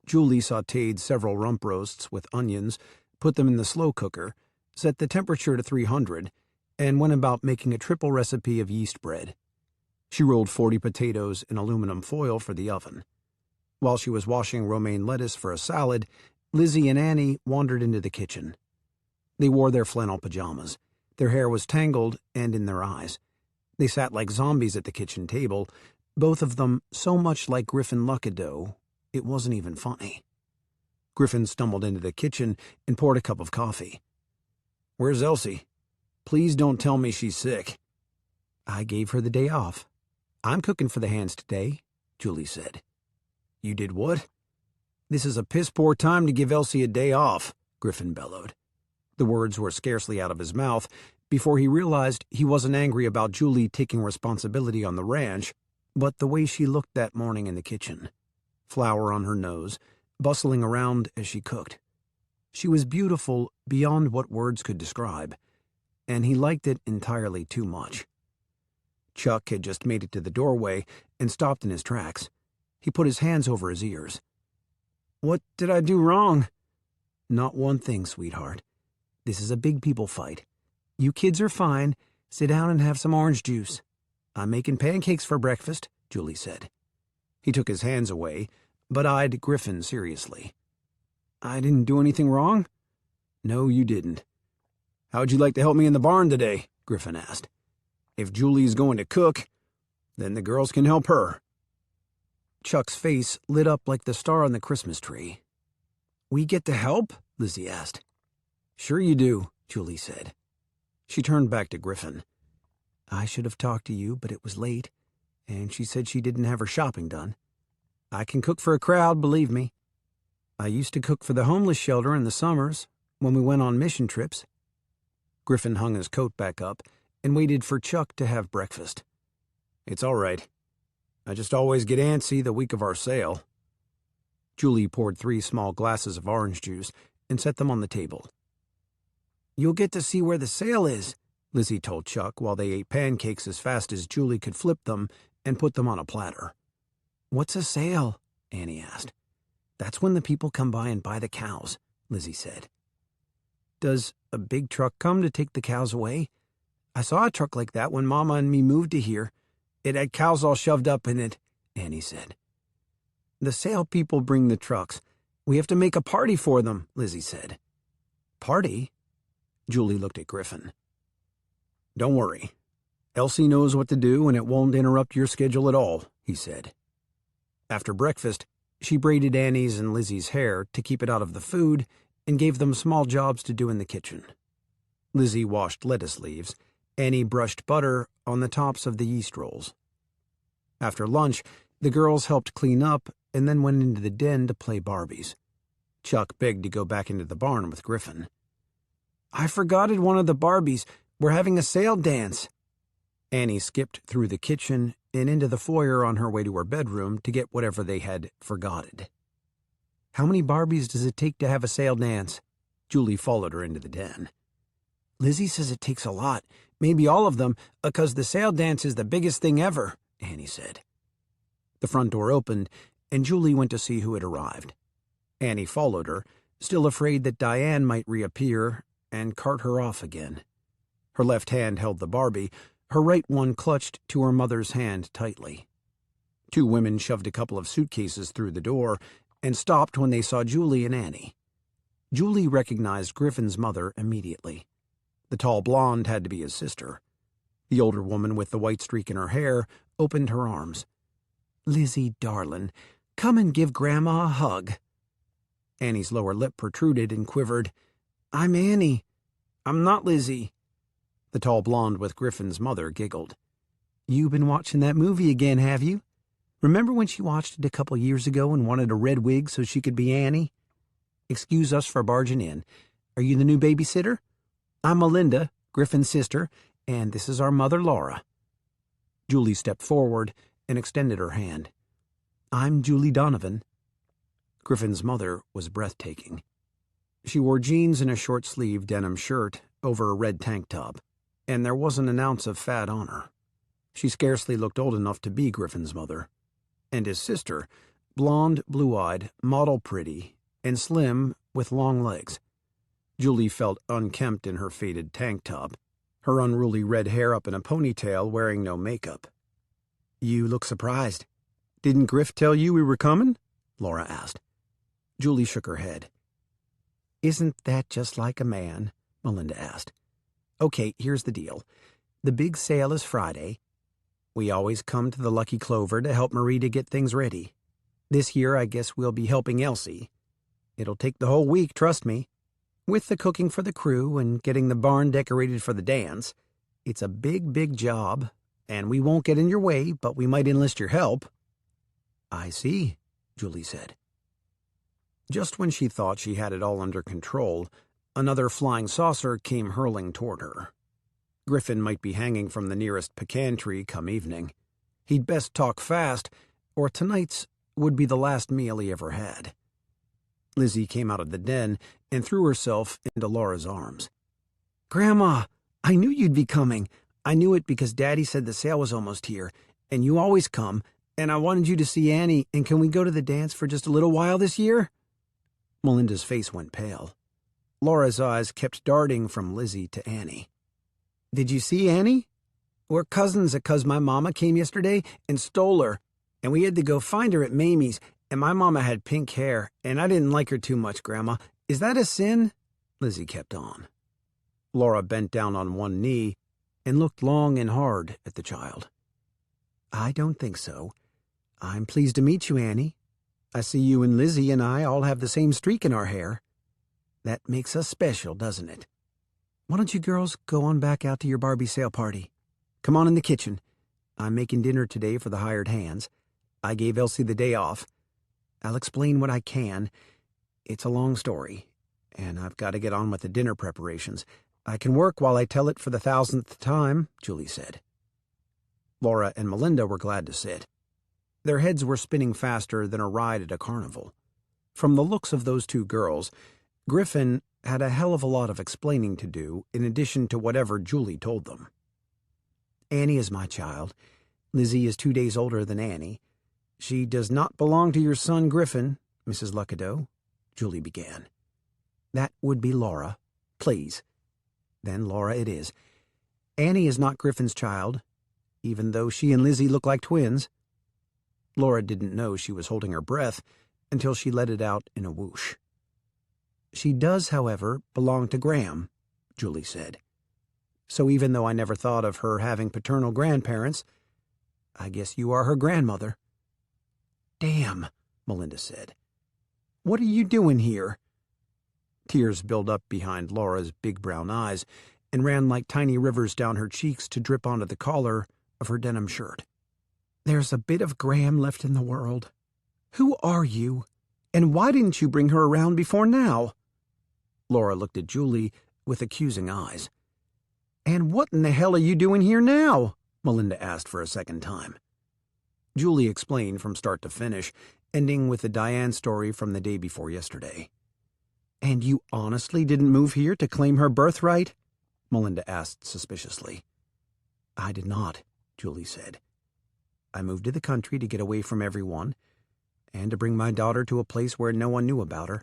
Julie sautéed several rump roasts with onions, put them in the slow cooker, set the temperature to 300, and went about making a triple recipe of yeast bread. She rolled 40 potatoes in aluminum foil for the oven. While she was washing romaine lettuce for a salad, Lizzie and Annie wandered into the kitchen. They wore their flannel pajamas. Their hair was tangled and in their eyes. They sat like zombies at the kitchen table, both of them so much like Griffin Luckadeau, it wasn't even funny. Griffin stumbled into the kitchen and poured a cup of coffee. "Where's Elsie? Please don't tell me she's sick." "I gave her the day off. I'm cooking for the hands today," Julie said. "You did what?" "This is a piss-poor time to give Elsie a day off," Griffin bellowed. The words were scarcely out of his mouth before he realized he wasn't angry about Julie taking responsibility on the ranch, but the way she looked that morning in the kitchen. Flour on her nose, bustling around as she cooked. She was beautiful beyond what words could describe, and he liked it entirely too much. Chuck had just made it to the doorway and stopped in his tracks. He put his hands over his ears. "What did I do wrong?" "Not one thing, sweetheart. This is a big people fight. You kids are fine. Sit down and have some orange juice. I'm making pancakes for breakfast," Julie said. He took his hands away, but eyed Griffin seriously. "I didn't do anything wrong?" "No, you didn't." "How'd you like to help me in the barn today?" Griffin asked. "If Julie's going to cook, then the girls can help her." Chuck's face lit up like the star on the Christmas tree. "We get to help?" Lizzie asked. "Sure you do," Julie said. She turned back to Griffin. "I should have talked to you, but it was late, and she said she didn't have her shopping done. I can cook for a crowd, believe me. I used to cook for the homeless shelter in the summers when we went on mission trips." Griffin hung his coat back up and waited for Chuck to have breakfast. "It's all right. I just always get antsy the week of our sale." Julie poured 3 small glasses of orange juice and set them on the table. "You'll get to see where the sale is," Lizzie told Chuck while they ate pancakes as fast as Julie could flip them and put them on a platter. "What's a sale?" Annie asked. "That's when the people come by and buy the cows," Lizzie said. "Does a big truck come to take the cows away? I saw a truck like that when Mama and me moved to here. It had cows all shoved up in it," Annie said. "The sale people bring the trucks. We have to make a party for them," Lizzie said. "Party?" Julie looked at Griffin. "Don't worry. Elsie knows what to do and it won't interrupt your schedule at all," he said. After breakfast, she braided Annie's and Lizzie's hair to keep it out of the food and gave them small jobs to do in the kitchen. Lizzie washed lettuce leaves. Annie brushed butter on the tops of the yeast rolls. After lunch, the girls helped clean up and then went into the den to play Barbies. Chuck begged to go back into the barn with Griffin. "I forgotted one of the Barbies. We're having a sale dance." Annie skipped through the kitchen and into the foyer on her way to her bedroom to get whatever they had forgotted. "How many Barbies does it take to have a sale dance?" Julie followed her into the den. "Lizzie says it takes a lot, maybe all of them, because the sale dance is the biggest thing ever," Annie said. The front door opened, and Julie went to see who had arrived. Annie followed her, still afraid that Diane might reappear and cart her off again. Her left hand held the Barbie, her right one clutched to her mother's hand tightly. 2 women shoved a couple of suitcases through the door and stopped when they saw Julie and Annie. Julie recognized Griffin's mother immediately. The tall blonde had to be his sister. The older woman with the white streak in her hair opened her arms. "Lizzie, darlin', come and give Grandma a hug." Annie's lower lip protruded and quivered. "I'm Annie. I'm not Lizzie." The tall blonde with Griffin's mother giggled. "You been watching that movie again, have you? Remember when she watched it a couple years ago and wanted a red wig so she could be Annie? Excuse us for barging in. Are you the new babysitter? I'm Melinda, Griffin's sister, and this is our mother, Laura." Julie stepped forward and extended her hand. "I'm Julie Donovan." Griffin's mother was breathtaking. She wore jeans and a short-sleeved denim shirt over a red tank top, and there wasn't an ounce of fat on her. She scarcely looked old enough to be Griffin's mother. And his sister, blonde, blue-eyed, model-pretty, and slim with long legs. Julie felt unkempt in her faded tank top, her unruly red hair up in a ponytail, wearing no makeup. "You look surprised. Didn't Griff tell you we were coming?" Laura asked. Julie shook her head. "Isn't that just like a man?" Melinda asked. "Okay, here's the deal. The big sale is Friday. We always come to the Lucky Clover to help Marie to get things ready. This year I guess we'll be helping Elsie. It'll take the whole week, trust me. With the cooking for the crew and getting the barn decorated for the dance. It's a big, big job, and we won't get in your way, but we might enlist your help." "I see," Julie said. Just when she thought she had it all under control, another flying saucer came hurling toward her. Griffin might be hanging from the nearest pecan tree come evening. He'd best talk fast, or tonight's would be the last meal he ever had. Lizzie came out of the den and threw herself into Laura's arms. "Grandma, I knew you'd be coming. I knew it because Daddy said the sale was almost here, and you always come, and I wanted you to see Annie, and can we go to the dance for just a little while this year?" Melinda's face went pale. Laura's eyes kept darting from Lizzie to Annie. "Did you see Annie? We're cousins because my mama came yesterday and stole her, and we had to go find her at Mamie's, and my mama had pink hair, and I didn't like her too much, Grandma. Is that a sin?" Lizzie kept on. Laura bent down on one knee and looked long and hard at the child. "I don't think so. I'm pleased to meet you, Annie. I see you and Lizzie and I all have the same streak in our hair. That makes us special, doesn't it? Why don't you girls go on back out to your Barbie sale party? Come on in the kitchen. I'm making dinner today for the hired hands. I gave Elsie the day off. I'll explain what I can. It's a long story, and I've got to get on with the dinner preparations. I can work while I tell it for the 1,000th time," Julie said. Laura and Melinda were glad to sit. Their heads were spinning faster than a ride at a carnival. From the looks of those two girls, Griffin had a hell of a lot of explaining to do in addition to whatever Julie told them. "Annie is my child. Lizzie is 2 days older than Annie. She does not belong to your son Griffin, Mrs. Luckadeau," Julie began. "That would be Laura. Please." "Then Laura it is. Annie is not Griffin's child, even though she and Lizzie look like twins." Laura didn't know she was holding her breath until she let it out in a whoosh. "She does, however, belong to Graham," Julie said. "So even though I never thought of her having paternal grandparents, I guess you are her grandmother." "Damn," Melinda said. "What are you doing here?" Tears built up behind Laura's big brown eyes and ran like tiny rivers down her cheeks to drip onto the collar of her denim shirt. "There's a bit of Graham left in the world. Who are you? And why didn't you bring her around before now?" Laura looked at Julie with accusing eyes. "And what in the hell are you doing here now?" Melinda asked for a second time. Julie explained from start to finish, ending with the Diane story from the day before yesterday. "And you honestly didn't move here to claim her birthright?" Melinda asked suspiciously. "I did not," Julie said. "I moved to the country to get away from everyone and to bring my daughter to a place where no one knew about her.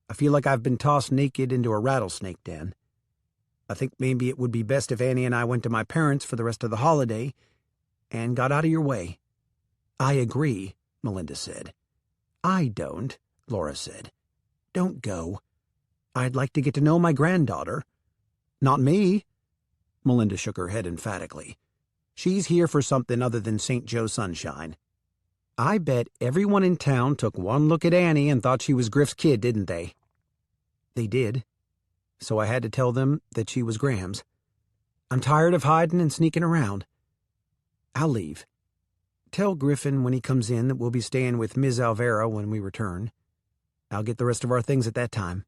I feel like I've been tossed naked into a rattlesnake den. I think maybe it would be best if Annie and I went to my parents for the rest of the holiday and got out of your way." "I agree," Melinda said. "I don't," Laura said. "Don't go. I'd like to get to know my granddaughter." "Not me." Melinda shook her head emphatically. "She's here for something other than St. Joe sunshine. I bet everyone in town took one look at Annie and thought she was Griff's kid, didn't they?" "They did. So I had to tell them that she was Graham's. I'm tired of hiding and sneaking around. I'll leave. Tell Griffin when he comes in that we'll be staying with Ms. Alvera when we return. I'll get the rest of our things at that time.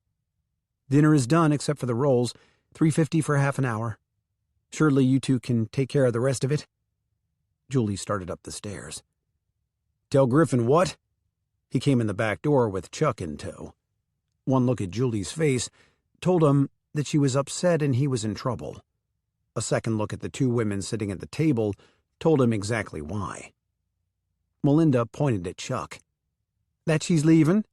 Dinner is done except for the rolls, $3.50 for half an hour. Surely you two can take care of the rest of it?" Julie started up the stairs. "Tell Griffin what?" He came in the back door with Chuck in tow. One look at Julie's face told him that she was upset and he was in trouble. A second look at the two women sitting at the table told him exactly why. Melinda pointed at Chuck. "That she's leaving?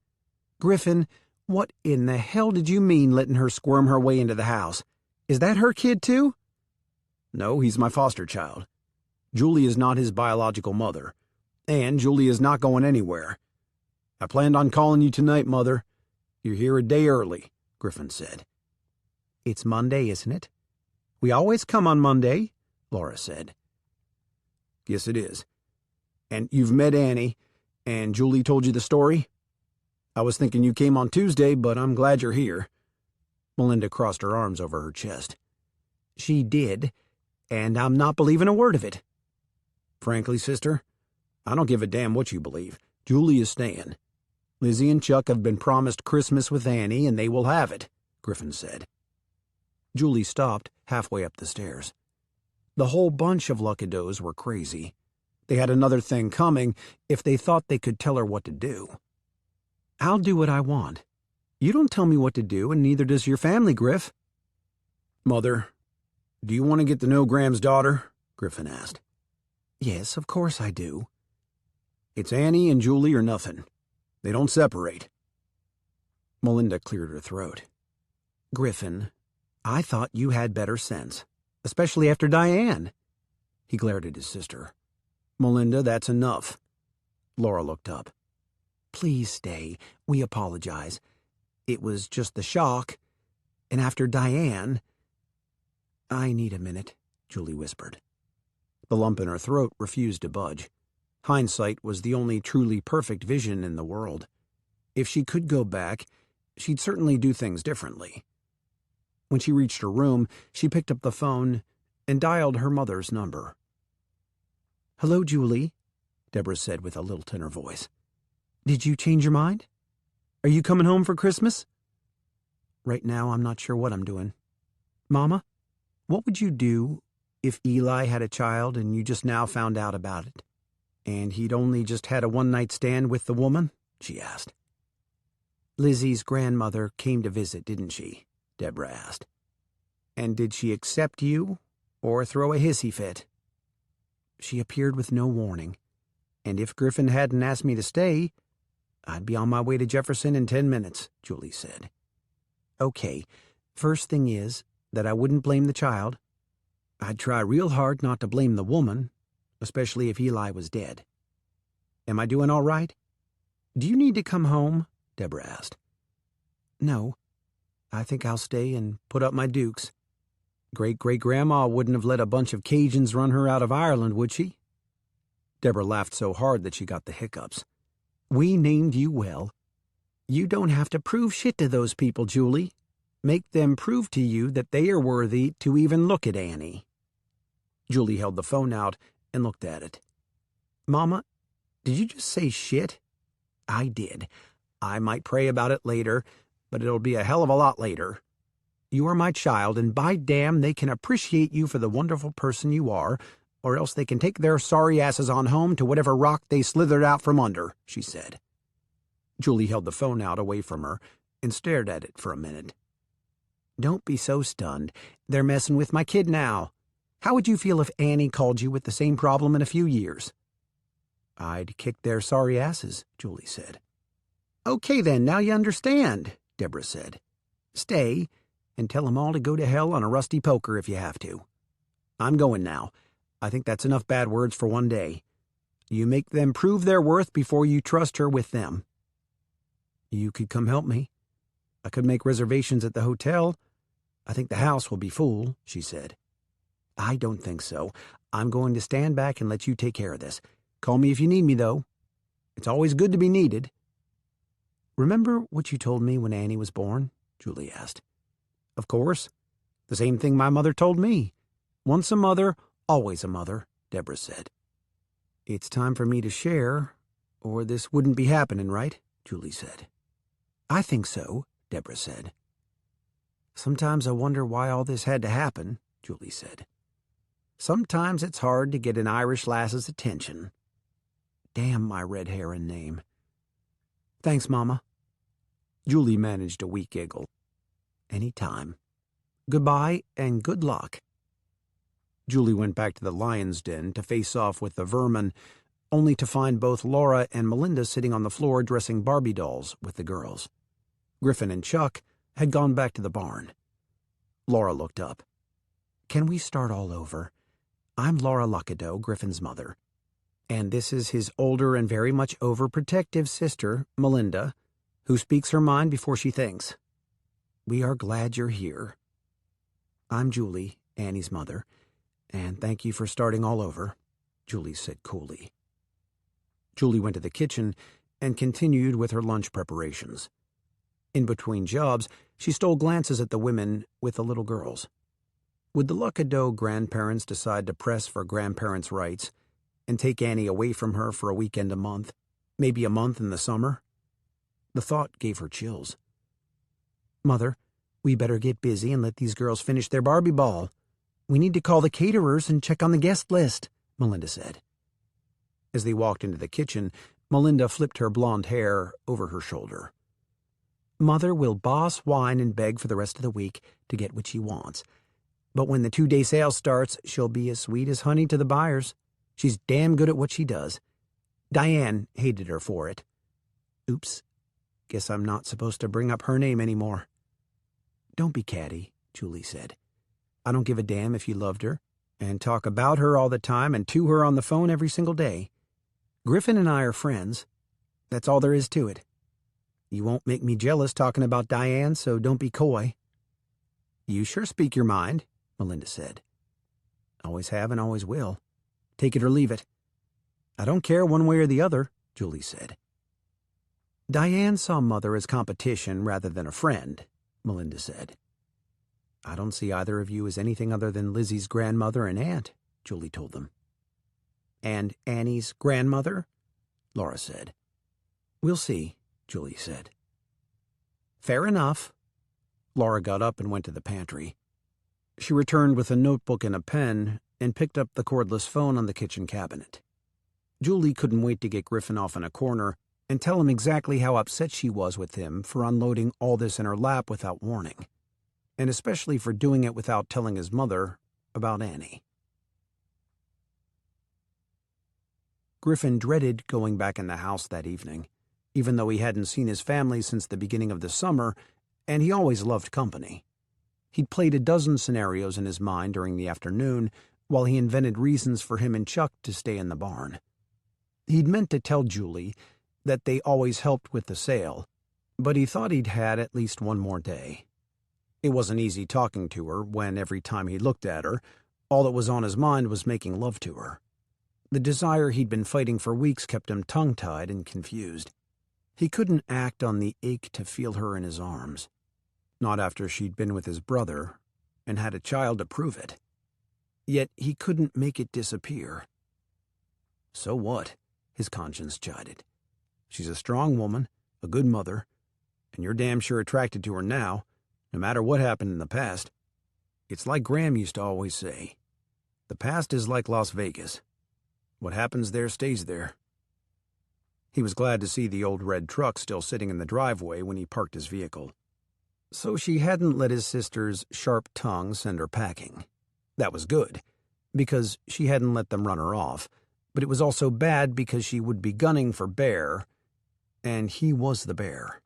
Griffin, what in the hell did you mean letting her squirm her way into the house? Is that her kid, too?" "No, he's my foster child. Julie is not his biological mother, and Julie is not going anywhere. I planned on calling you tonight, Mother. You're here a day early," Griffin said. "It's Monday, isn't it?" "We always come on Monday," Laura said. "Yes, it is. And you've met Annie, and Julie told you the story? I was thinking you came on Tuesday, but I'm glad you're here." Melinda crossed her arms over her chest. "She did, and I'm not believing a word of it." "Frankly, sister, I don't give a damn what you believe. Julie is staying. Lizzie and Chuck have been promised Christmas with Annie, and they will have it," Griffin said. Julie stopped halfway up the stairs. The whole bunch of Luckadeaus were crazy. They had another thing coming if they thought they could tell her what to do. "I'll do what I want. You don't tell me what to do, and neither does your family, Griff." "Mother, do you want to get to know Graham's daughter?" Griffin asked. "Yes, of course I do." "It's Annie and Julie or nothing. They don't separate." Melinda cleared her throat. "Griffin, I thought you had better sense, especially after Diane." He glared at his sister. "Melinda, that's enough." Laura looked up. "Please stay. We apologize. It was just the shock. And after Diane—" "I need a minute," Julie whispered. The lump in her throat refused to budge. Hindsight was the only truly perfect vision in the world. If she could go back, she'd certainly do things differently. When she reached her room, she picked up the phone and dialed her mother's number. "Hello, Julie," Deborah said with a lilt in her voice. "Did you change your mind? Are you coming home for Christmas?" "Right now, I'm not sure what I'm doing." "Mama, what would you do if Eli had a child and you just now found out about it, and he'd only just had a one-night stand with the woman?" she asked. "Lizzie's grandmother came to visit, didn't she?" Deborah asked. "And did she accept you or throw a hissy fit?" "She appeared with no warning, and if Griffin hadn't asked me to stay, I'd be on my way to Jefferson in 10 minutes, Julie said. "Okay, first thing is that I wouldn't blame the child. I'd try real hard not to blame the woman, especially if Eli was dead. Am I doing all right? Do you need to come home?" Deborah asked. "No. I think I'll stay and put up my dukes. Great-great-grandma wouldn't have let a bunch of Cajuns run her out of Ireland, would she?" Deborah laughed so hard that she got the hiccups. "We named you well. You don't have to prove shit to those people, Julie. Make them prove to you that they are worthy to even look at Annie." Julie held the phone out and looked at it. "Mama, did you just say shit?" "I did. I might pray about it later, but it'll be a hell of a lot later. You are my child, and by damn they can appreciate you for the wonderful person you are, or else they can take their sorry asses on home to whatever rock they slithered out from under," she said. Julie held the phone out away from her and stared at it for a minute. "Don't be so stunned. They're messing with my kid now. How would you feel if Annie called you with the same problem in a few years?" "I'd kick their sorry asses," Julie said. "Okay then, now you understand," Deborah said. "Stay, and tell them all to go to hell on a rusty poker if you have to. I'm going now. I think that's enough bad words for one day. You make them prove their worth before you trust her with them." "You could come help me. I could make reservations at the hotel. I think the house will be full," she said. "I don't think so. I'm going to stand back and let you take care of this. Call me if you need me, though. It's always good to be needed." "Remember what you told me when Annie was born?" Julie asked. "Of course. The same thing my mother told me. Once a mother, always a mother," Deborah said. "It's time for me to share, or this wouldn't be happening, right?" Julie said. "I think so," Deborah said. "Sometimes I wonder why all this had to happen," Julie said. "Sometimes it's hard to get an Irish lass's attention. Damn my red hair and name. Thanks, Mama. Julie managed a weak giggle. Any time. Goodbye and good luck. Julie went back to the lion's den to face off with the vermin, only to find both Laura and Melinda sitting on the floor dressing Barbie dolls with the girls. Griffin and Chuck had gone back to the barn. Laura looked up. Can we start all over? I'm Laura Luckadeau, Griffin's mother. And this is his older and very much overprotective sister, Melinda, who speaks her mind before she thinks. We are glad you're here. I'm Julie, Annie's mother, and thank you for starting all over, Julie said coolly. Julie went to the kitchen and continued with her lunch preparations. In between jobs, she stole glances at the women with the little girls. Would the Luckadeau grandparents decide to press for grandparents' rights and take Annie away from her for a weekend a month, maybe a month in the summer? The thought gave her chills. Mother, we better get busy and let these girls finish their Barbie ball. We need to call the caterers and check on the guest list, Melinda said. As they walked into the kitchen, Melinda flipped her blonde hair over her shoulder. Mother will boss, whine, and beg for the rest of the week to get what she wants. But when the 2-day sale starts, she'll be as sweet as honey to the buyers. She's damn good at what she does. Diane hated her for it. Oops. Guess I'm not supposed to bring up her name anymore. Don't be catty, Julie said. I don't give a damn if you loved her, and talk about her all the time and to her on the phone every single day. Griffin and I are friends. That's all there is to it. You won't make me jealous talking about Diane, so don't be coy. You sure speak your mind, Melinda said. Always have and always will. Take it or leave it. I don't care one way or the other, Julie said. Diane saw Mother as competition rather than a friend, Melinda said. I don't see either of you as anything other than Lizzie's grandmother and aunt, Julie told them. And Annie's grandmother? Laura said. We'll see, Julie said. Fair enough. Laura got up and went to the pantry. She returned with a notebook and a pen and picked up the cordless phone on the kitchen cabinet. Julie couldn't wait to get Griffin off in a corner and tell him exactly how upset she was with him for unloading all this in her lap without warning, and especially for doing it without telling his mother about Annie. Griffin dreaded going back in the house that evening, even though he hadn't seen his family since the beginning of the summer, and he always loved company. He'd played a dozen scenarios in his mind during the afternoon while he invented reasons for him and Chuck to stay in the barn. He'd meant to tell Julie that they always helped with the sale, but he thought he'd had at least one more day. It wasn't easy talking to her when, every time he looked at her, all that was on his mind was making love to her. The desire he'd been fighting for weeks kept him tongue-tied and confused. He couldn't act on the ache to feel her in his arms, not after she'd been with his brother and had a child to prove it. Yet he couldn't make it disappear. So what? His conscience chided. She's a strong woman, a good mother, and you're damn sure attracted to her now, no matter what happened in the past. It's like Graham used to always say, the past is like Las Vegas. What happens there stays there. He was glad to see the old red truck still sitting in the driveway when he parked his vehicle. So she hadn't let his sister's sharp tongue send her packing. That was good, because she hadn't let them run her off, but it was also bad because she would be gunning for Bear, and he was the bear.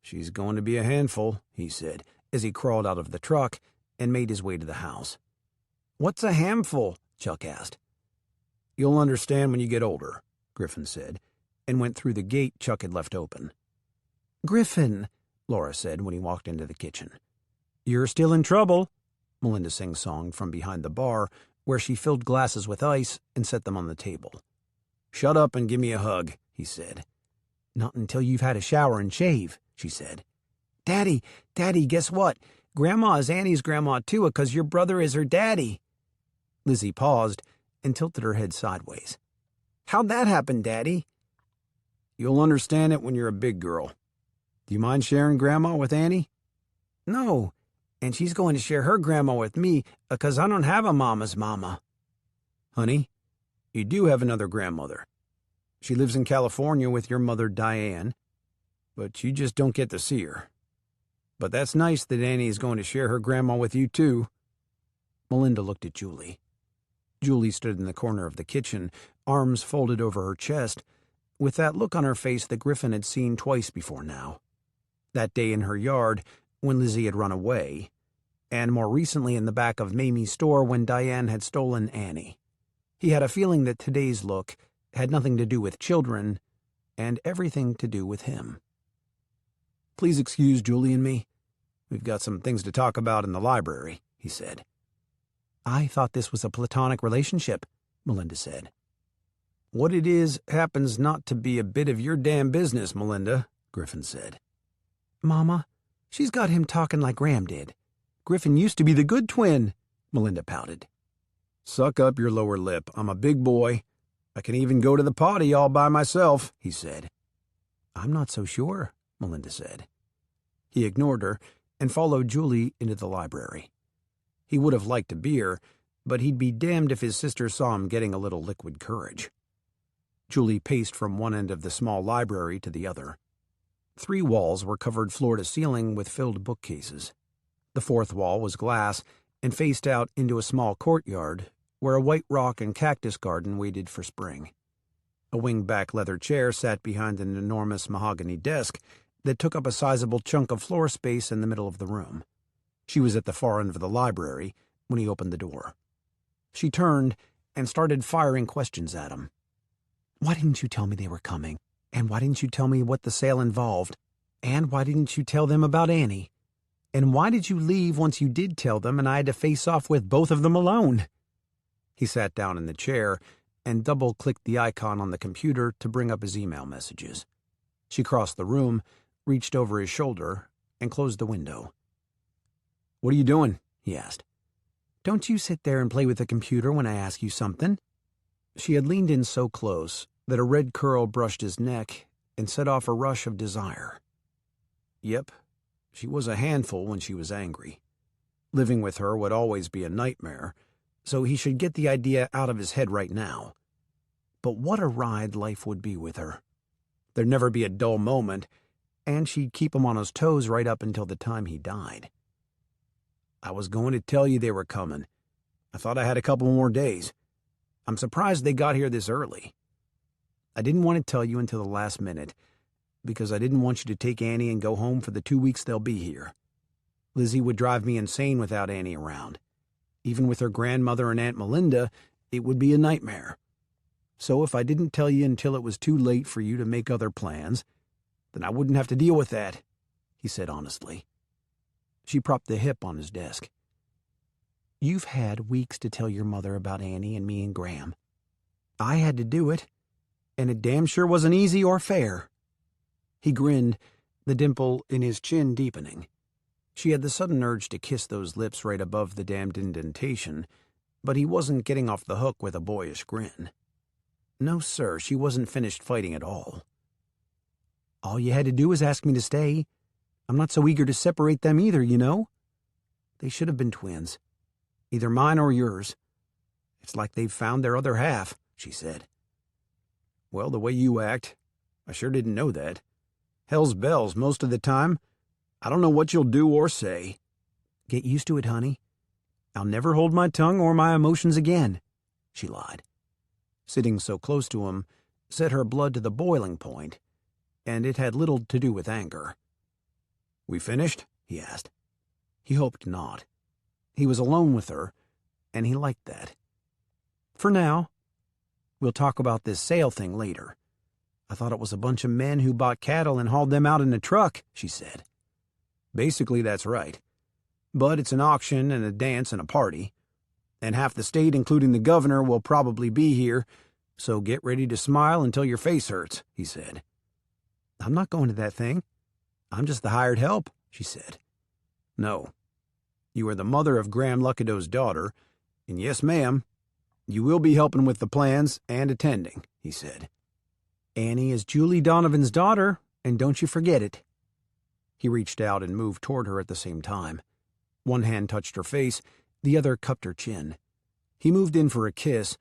She's going to be a handful, he said, as he crawled out of the truck and made his way to the house. What's a handful? Chuck asked. You'll understand when you get older, Griffin said, and went through the gate Chuck had left open. Griffin, Laura said when he walked into the kitchen. You're still in trouble, Melinda sing-songed from behind the bar, where she filled glasses with ice and set them on the table. Shut up and give me a hug, he said. Not until you've had a shower and shave, she said. Daddy, guess what? Grandma is Annie's grandma too, 'cause your brother is her daddy. Lizzie paused and tilted her head sideways. How'd that happen, Daddy? You'll understand it when you're a big girl. Do you mind sharing Grandma with Annie? No, and she's going to share her grandma with me, 'cause I don't have a mama's mama. Honey, you do have another grandmother. She lives in California with your mother, Diane, but you just don't get to see her. But that's nice that Annie is going to share her grandma with you, too." Melinda looked at Julie. Julie stood in the corner of the kitchen, arms folded over her chest, with that look on her face that Griffin had seen twice before now. That day in her yard, when Lizzie had run away, and more recently in the back of Mamie's store when Diane had stolen Annie. He had a feeling that today's look had nothing to do with children and everything to do with him. "Please excuse Julie and me. We've got some things to talk about in the library," he said. "I thought this was a platonic relationship," Melinda said. "What it is happens not to be a bit of your damn business, Melinda," Griffin said. "Mama, she's got him talking like Graham did. Griffin used to be the good twin," Melinda pouted. "Suck up your lower lip. I'm a big boy. I can even go to the potty all by myself," he said. "I'm not so sure," Melinda said. He ignored her and followed Julie into the library. He would have liked a beer, but he'd be damned if his sister saw him getting a little liquid courage. Julie paced from one end of the small library to the other. 3 walls were covered floor to ceiling with filled bookcases. The 4th wall was glass and faced out into a small courtyard where a white rock and cactus garden waited for spring. A wing-back leather chair sat behind an enormous mahogany desk that took up a sizable chunk of floor space in the middle of the room. She was at the far end of the library when he opened the door. She turned and started firing questions at him. "Why didn't you tell me they were coming? And why didn't you tell me what the sale involved? And why didn't you tell them about Annie? And why did you leave once you did tell them and I had to face off with both of them alone?" He sat down in the chair and double-clicked the icon on the computer to bring up his email messages. She crossed the room, reached over his shoulder, and closed the window. "What are you doing?" he asked. "Don't you sit there and play with the computer when I ask you something." She had leaned in so close that a red curl brushed his neck and set off a rush of desire. Yep, she was a handful when she was angry. Living with her would always be a nightmare, so he should get the idea out of his head right now. But what a ride life would be with her. There'd never be a dull moment, and she'd keep him on his toes right up until the time he died. "I was going to tell you they were coming. I thought I had a couple more days. I'm surprised they got here this early. I didn't want to tell you until the last minute, because I didn't want you to take Annie and go home for the 2 weeks they'll be here. Lizzie would drive me insane without Annie around. Even with her grandmother and Aunt Melinda, it would be a nightmare. So if I didn't tell you until it was too late for you to make other plans, then I wouldn't have to deal with that," he said honestly. She propped the hip on his desk. "You've had weeks to tell your mother about Annie and me and Graham. I had to do it, and it damn sure wasn't easy or fair." He grinned, the dimple in his chin deepening. She had the sudden urge to kiss those lips right above the damned indentation, but he wasn't getting off the hook with a boyish grin. No, sir, she wasn't finished fighting at all. "All you had to do was ask me to stay. I'm not so eager to separate them either, you know. They should have been twins. Either mine or yours. It's like they've found their other half," she said. "Well, the way you act, I sure didn't know that. Hell's bells most of the time. I don't know what you'll do or say." "Get used to it, honey. I'll never hold my tongue or my emotions again," she lied. Sitting so close to him set her blood to the boiling point, and it had little to do with anger. "We finished?" he asked. He hoped not. He was alone with her, and he liked that. "For now. We'll talk about this sale thing later. I thought it was a bunch of men who bought cattle and hauled them out in a truck," she said. "Basically, that's right. But it's an auction and a dance and a party. And half the state, including the governor, will probably be here, so get ready to smile until your face hurts," he said. "I'm not going to that thing. I'm just the hired help," she said. "No. You are the mother of Graham Luckadeau's daughter, and yes, ma'am, you will be helping with the plans and attending," he said. "Annie is Julie Donovan's daughter, and don't you forget it." He reached out and moved toward her at the same time. One hand touched her face, the other cupped her chin. He moved in for a kiss,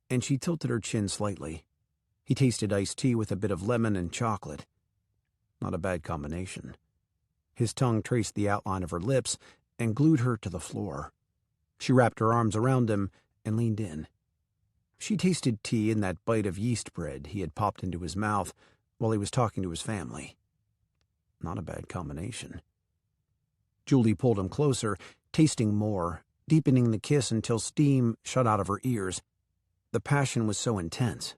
and she tilted her chin slightly. He tasted iced tea with a bit of lemon and chocolate. Not a bad combination. His tongue traced the outline of her lips and glued her to the floor. She wrapped her arms around him and leaned in. She tasted tea and that bite of yeast bread he had popped into his mouth while he was talking to his family. Not a bad combination. Julie pulled him closer, tasting more, deepening the kiss until steam shot out of her ears. The passion was so intense.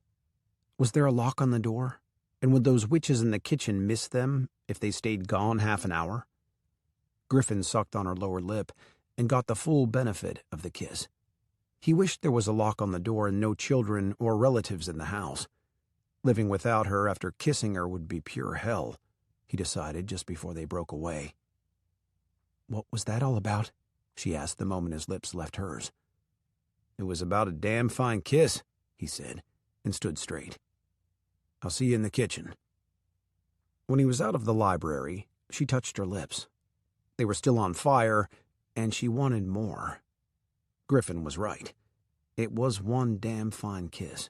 Was there a lock on the door? And would those witches in the kitchen miss them if they stayed gone half an hour? Griffin sucked on her lower lip and got the full benefit of the kiss. He wished there was a lock on the door and no children or relatives in the house. Living without her after kissing her would be pure hell, he decided just before they broke away. "What was that all about?" she asked the moment his lips left hers. "It was about a damn fine kiss," he said, and stood straight. "I'll see you in the kitchen." When he was out of the library, she touched her lips. They were still on fire, and she wanted more. Griffin was right. It was one damn fine kiss.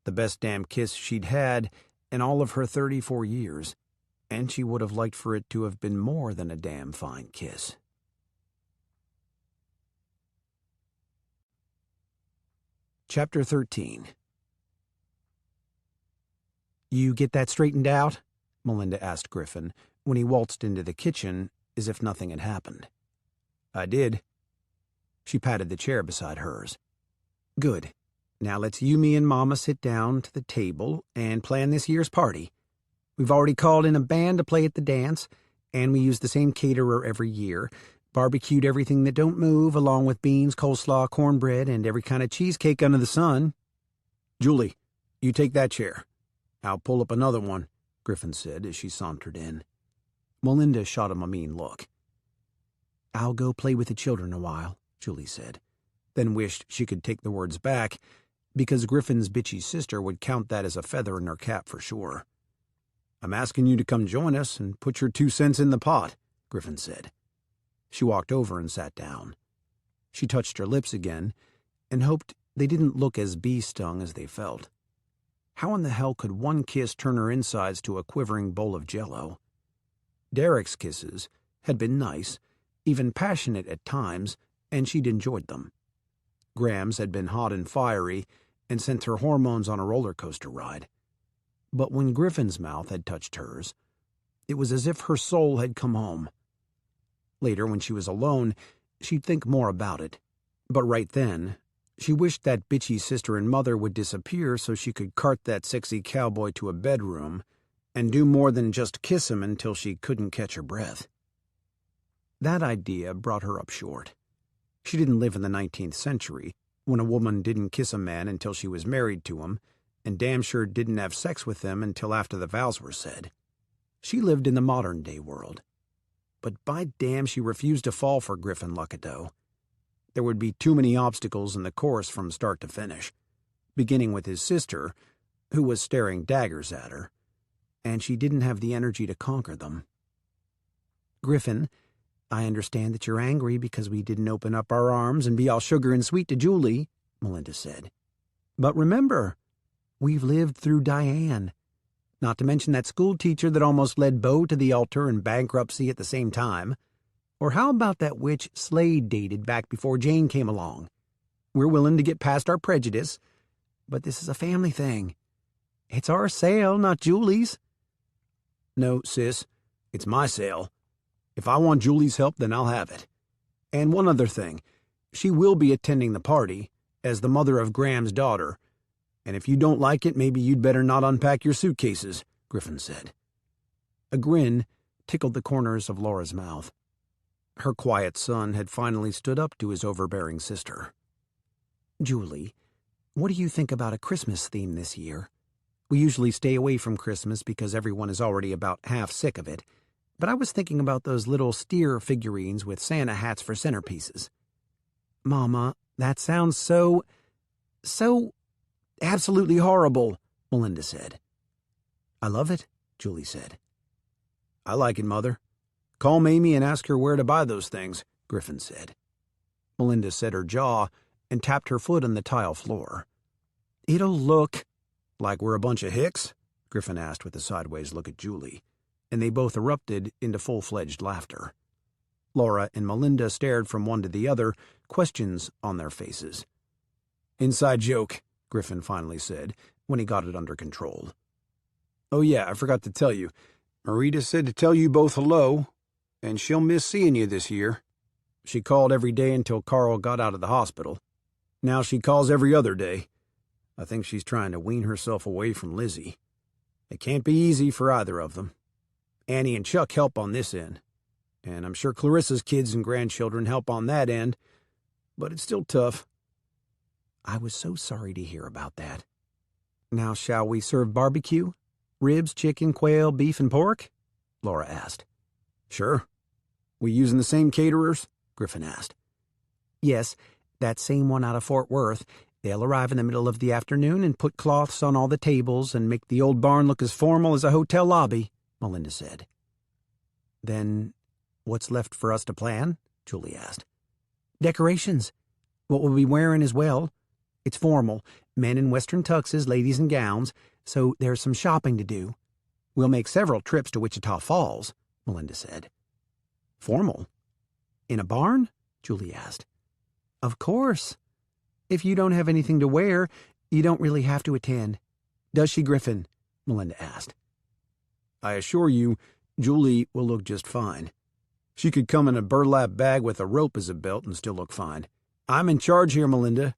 The best damn kiss she'd had in all of her 34 years, and she would have liked for it to have been more than a damn fine kiss. Chapter 13. "You get that straightened out?" Melinda asked Griffin when he waltzed into the kitchen as if nothing had happened. "I did." She patted the chair beside hers. "Good. Now let's you, me, and Mama sit down to the table and plan this year's party. We've already called in a band to play at the dance, and we use the same caterer every year. Barbecued everything that don't move, along with beans, coleslaw, cornbread, and every kind of cheesecake under the sun." "Julie, you take that chair. I'll pull up another one," Griffin said as she sauntered in. Melinda shot him a mean look. "I'll go play with the children a while," Julie said, then wished she could take the words back, because Griffin's bitchy sister would count that as a feather in her cap for sure. "I'm asking you to come join us and put your 2 cents in the pot," Griffin said. She walked over and sat down. She touched her lips again and hoped they didn't look as bee-stung as they felt. How in the hell could one kiss turn her insides to a quivering bowl of Jell-O? Derek's kisses had been nice, even passionate at times, and she'd enjoyed them. Graham's had been hot and fiery and sent her hormones on a roller coaster ride. But when Griffin's mouth had touched hers, it was as if her soul had come home. Later, when she was alone, she'd think more about it. But right then, she wished that bitchy sister and mother would disappear so she could cart that sexy cowboy to a bedroom and do more than just kiss him until she couldn't catch her breath. That idea brought her up short. She didn't live in the 19th century, when a woman didn't kiss a man until she was married to him, and damn sure didn't have sex with him until after the vows were said. She lived in the modern-day world. But by damn, she refused to fall for Griffin Luckadeau. There would be too many obstacles in the course from start to finish, beginning with his sister, who was staring daggers at her, and she didn't have the energy to conquer them. "Griffin, I understand that you're angry because we didn't open up our arms and be all sugar and sweet to Julie," Melinda said. "But remember, we've lived through Diane. Not to mention that schoolteacher that almost led Beau to the altar and bankruptcy at the same time. Or how about that witch Slade dated back before Jane came along? We're willing to get past our prejudice, but this is a family thing. It's our sale, not Julie's." "No, sis, it's my sale. If I want Julie's help, then I'll have it. And one other thing, she will be attending the party, as the mother of Graham's daughter, and if you don't like it, maybe you'd better not unpack your suitcases," Griffin said. A grin tickled the corners of Laura's mouth. Her quiet son had finally stood up to his overbearing sister. "Julie, what do you think about a Christmas theme this year? We usually stay away from Christmas because everyone is already about half sick of it, but I was thinking about those little steer figurines with Santa hats for centerpieces." "Mama, that sounds so absolutely horrible," Melinda said. "I love it," Julie said. "I like it, Mother. Call Mamie and ask her where to buy those things," Griffin said. Melinda set her jaw and tapped her foot on the tile floor. "It'll look Like we're a bunch of hicks? Griffin asked with a sideways look at Julie, and they both erupted into full-fledged laughter. Laura and Melinda stared from one to the other, questions on their faces. "Inside joke," Griffin finally said, when he got it under control. "Oh yeah, I forgot to tell you. Marita said to tell you both hello, and she'll miss seeing you this year. She called every day until Carl got out of the hospital. Now she calls every other day. I think she's trying to wean herself away from Lizzie. It can't be easy for either of them. Annie and Chuck help on this end, and I'm sure Clarissa's kids and grandchildren help on that end, but it's still tough." I was so sorry to hear about that. "Now shall we serve barbecue? Ribs, chicken, quail, beef, and pork?" Laura asked. "Sure. We using the same caterers?" Griffin asked. "Yes, that same one out of Fort Worth. They'll arrive in the middle of the afternoon and put cloths on all the tables and make the old barn look as formal as a hotel lobby," Melinda said. "Then what's left for us to plan?" Julie asked. "Decorations. What we'll be wearing as well. It's formal, men in western tuxes, ladies in gowns, so there's some shopping to do. We'll make several trips to Wichita Falls," Melinda said. "Formal? In a barn?" Julie asked. "Of course. If you don't have anything to wear, you don't really have to attend. Does she, Griffin?" Melinda asked. "I assure you, Julie will look just fine. She could come in a burlap bag with a rope as a belt and still look fine. I'm in charge here, Melinda.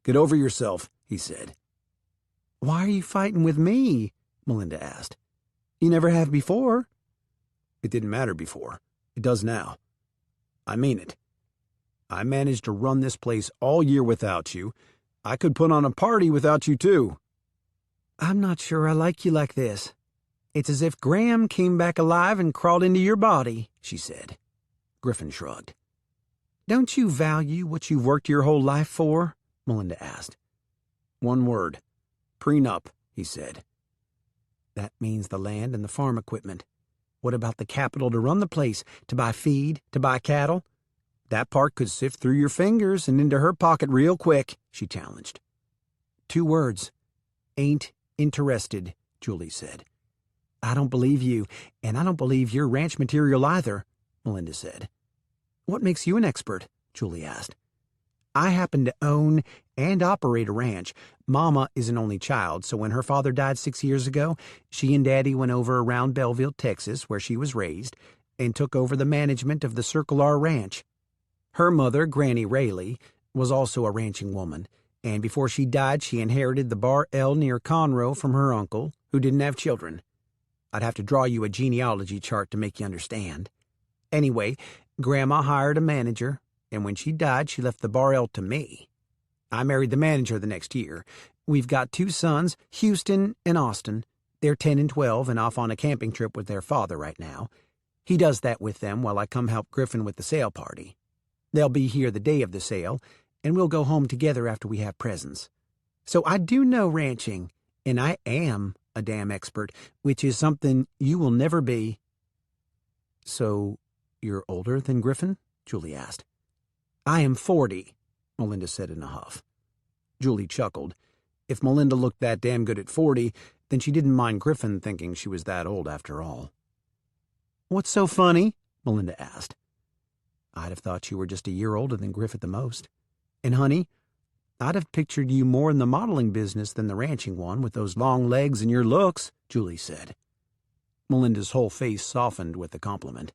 Get over yourself," he said. "Why are you fighting with me?" Melinda asked. "You never have before." "It didn't matter before. It does now. I mean it. I managed to run this place all year without you. I could put on a party without you, too." "I'm not sure I like you like this. It's as if Graham came back alive and crawled into your body," she said. Griffin shrugged. "Don't you value what you've worked your whole life for?" Melinda asked. "One word. Prenup," he said. "That means the land and the farm equipment. What about the capital to run the place, to buy feed, to buy cattle? That part could sift through your fingers and into her pocket real quick," she challenged. "2 words. Ain't interested," Julie said. "I don't believe you, and I don't believe your ranch material either," Melinda said. "What makes you an expert?" Julie asked. "I happen to own and operate a ranch. Mama is an only child, so when her father died 6 years ago, she and Daddy went over around Belleville, Texas, where she was raised, and took over the management of the Circle R Ranch. Her mother, Granny Rayleigh, was also a ranching woman, and before she died she inherited the Bar L near Conroe from her uncle, who didn't have children. I'd have to draw you a genealogy chart to make you understand. Anyway, Grandma hired a manager, and when she died she left the Bar L to me. I married the manager the next year. We've got 2 sons, Houston and Austin. They're 10 and 12 and off on a camping trip with their father right now. He does that with them while I come help Griffin with the sale party. They'll be here the day of the sale, and we'll go home together after we have presents. So I do know ranching, and I am a damn expert, which is something you will never be." "So you're older than Griffin?" Julie asked. "I am 40, Melinda said in a huff. Julie chuckled. If Melinda looked that damn good at 40, then she didn't mind Griffin thinking she was that old after all. "What's so funny?" Melinda asked. "I'd have thought you were just a year older than Griff at the most. And, honey, I'd have pictured you more in the modeling business than the ranching one with those long legs and your looks," Julie said. Melinda's whole face softened with the compliment.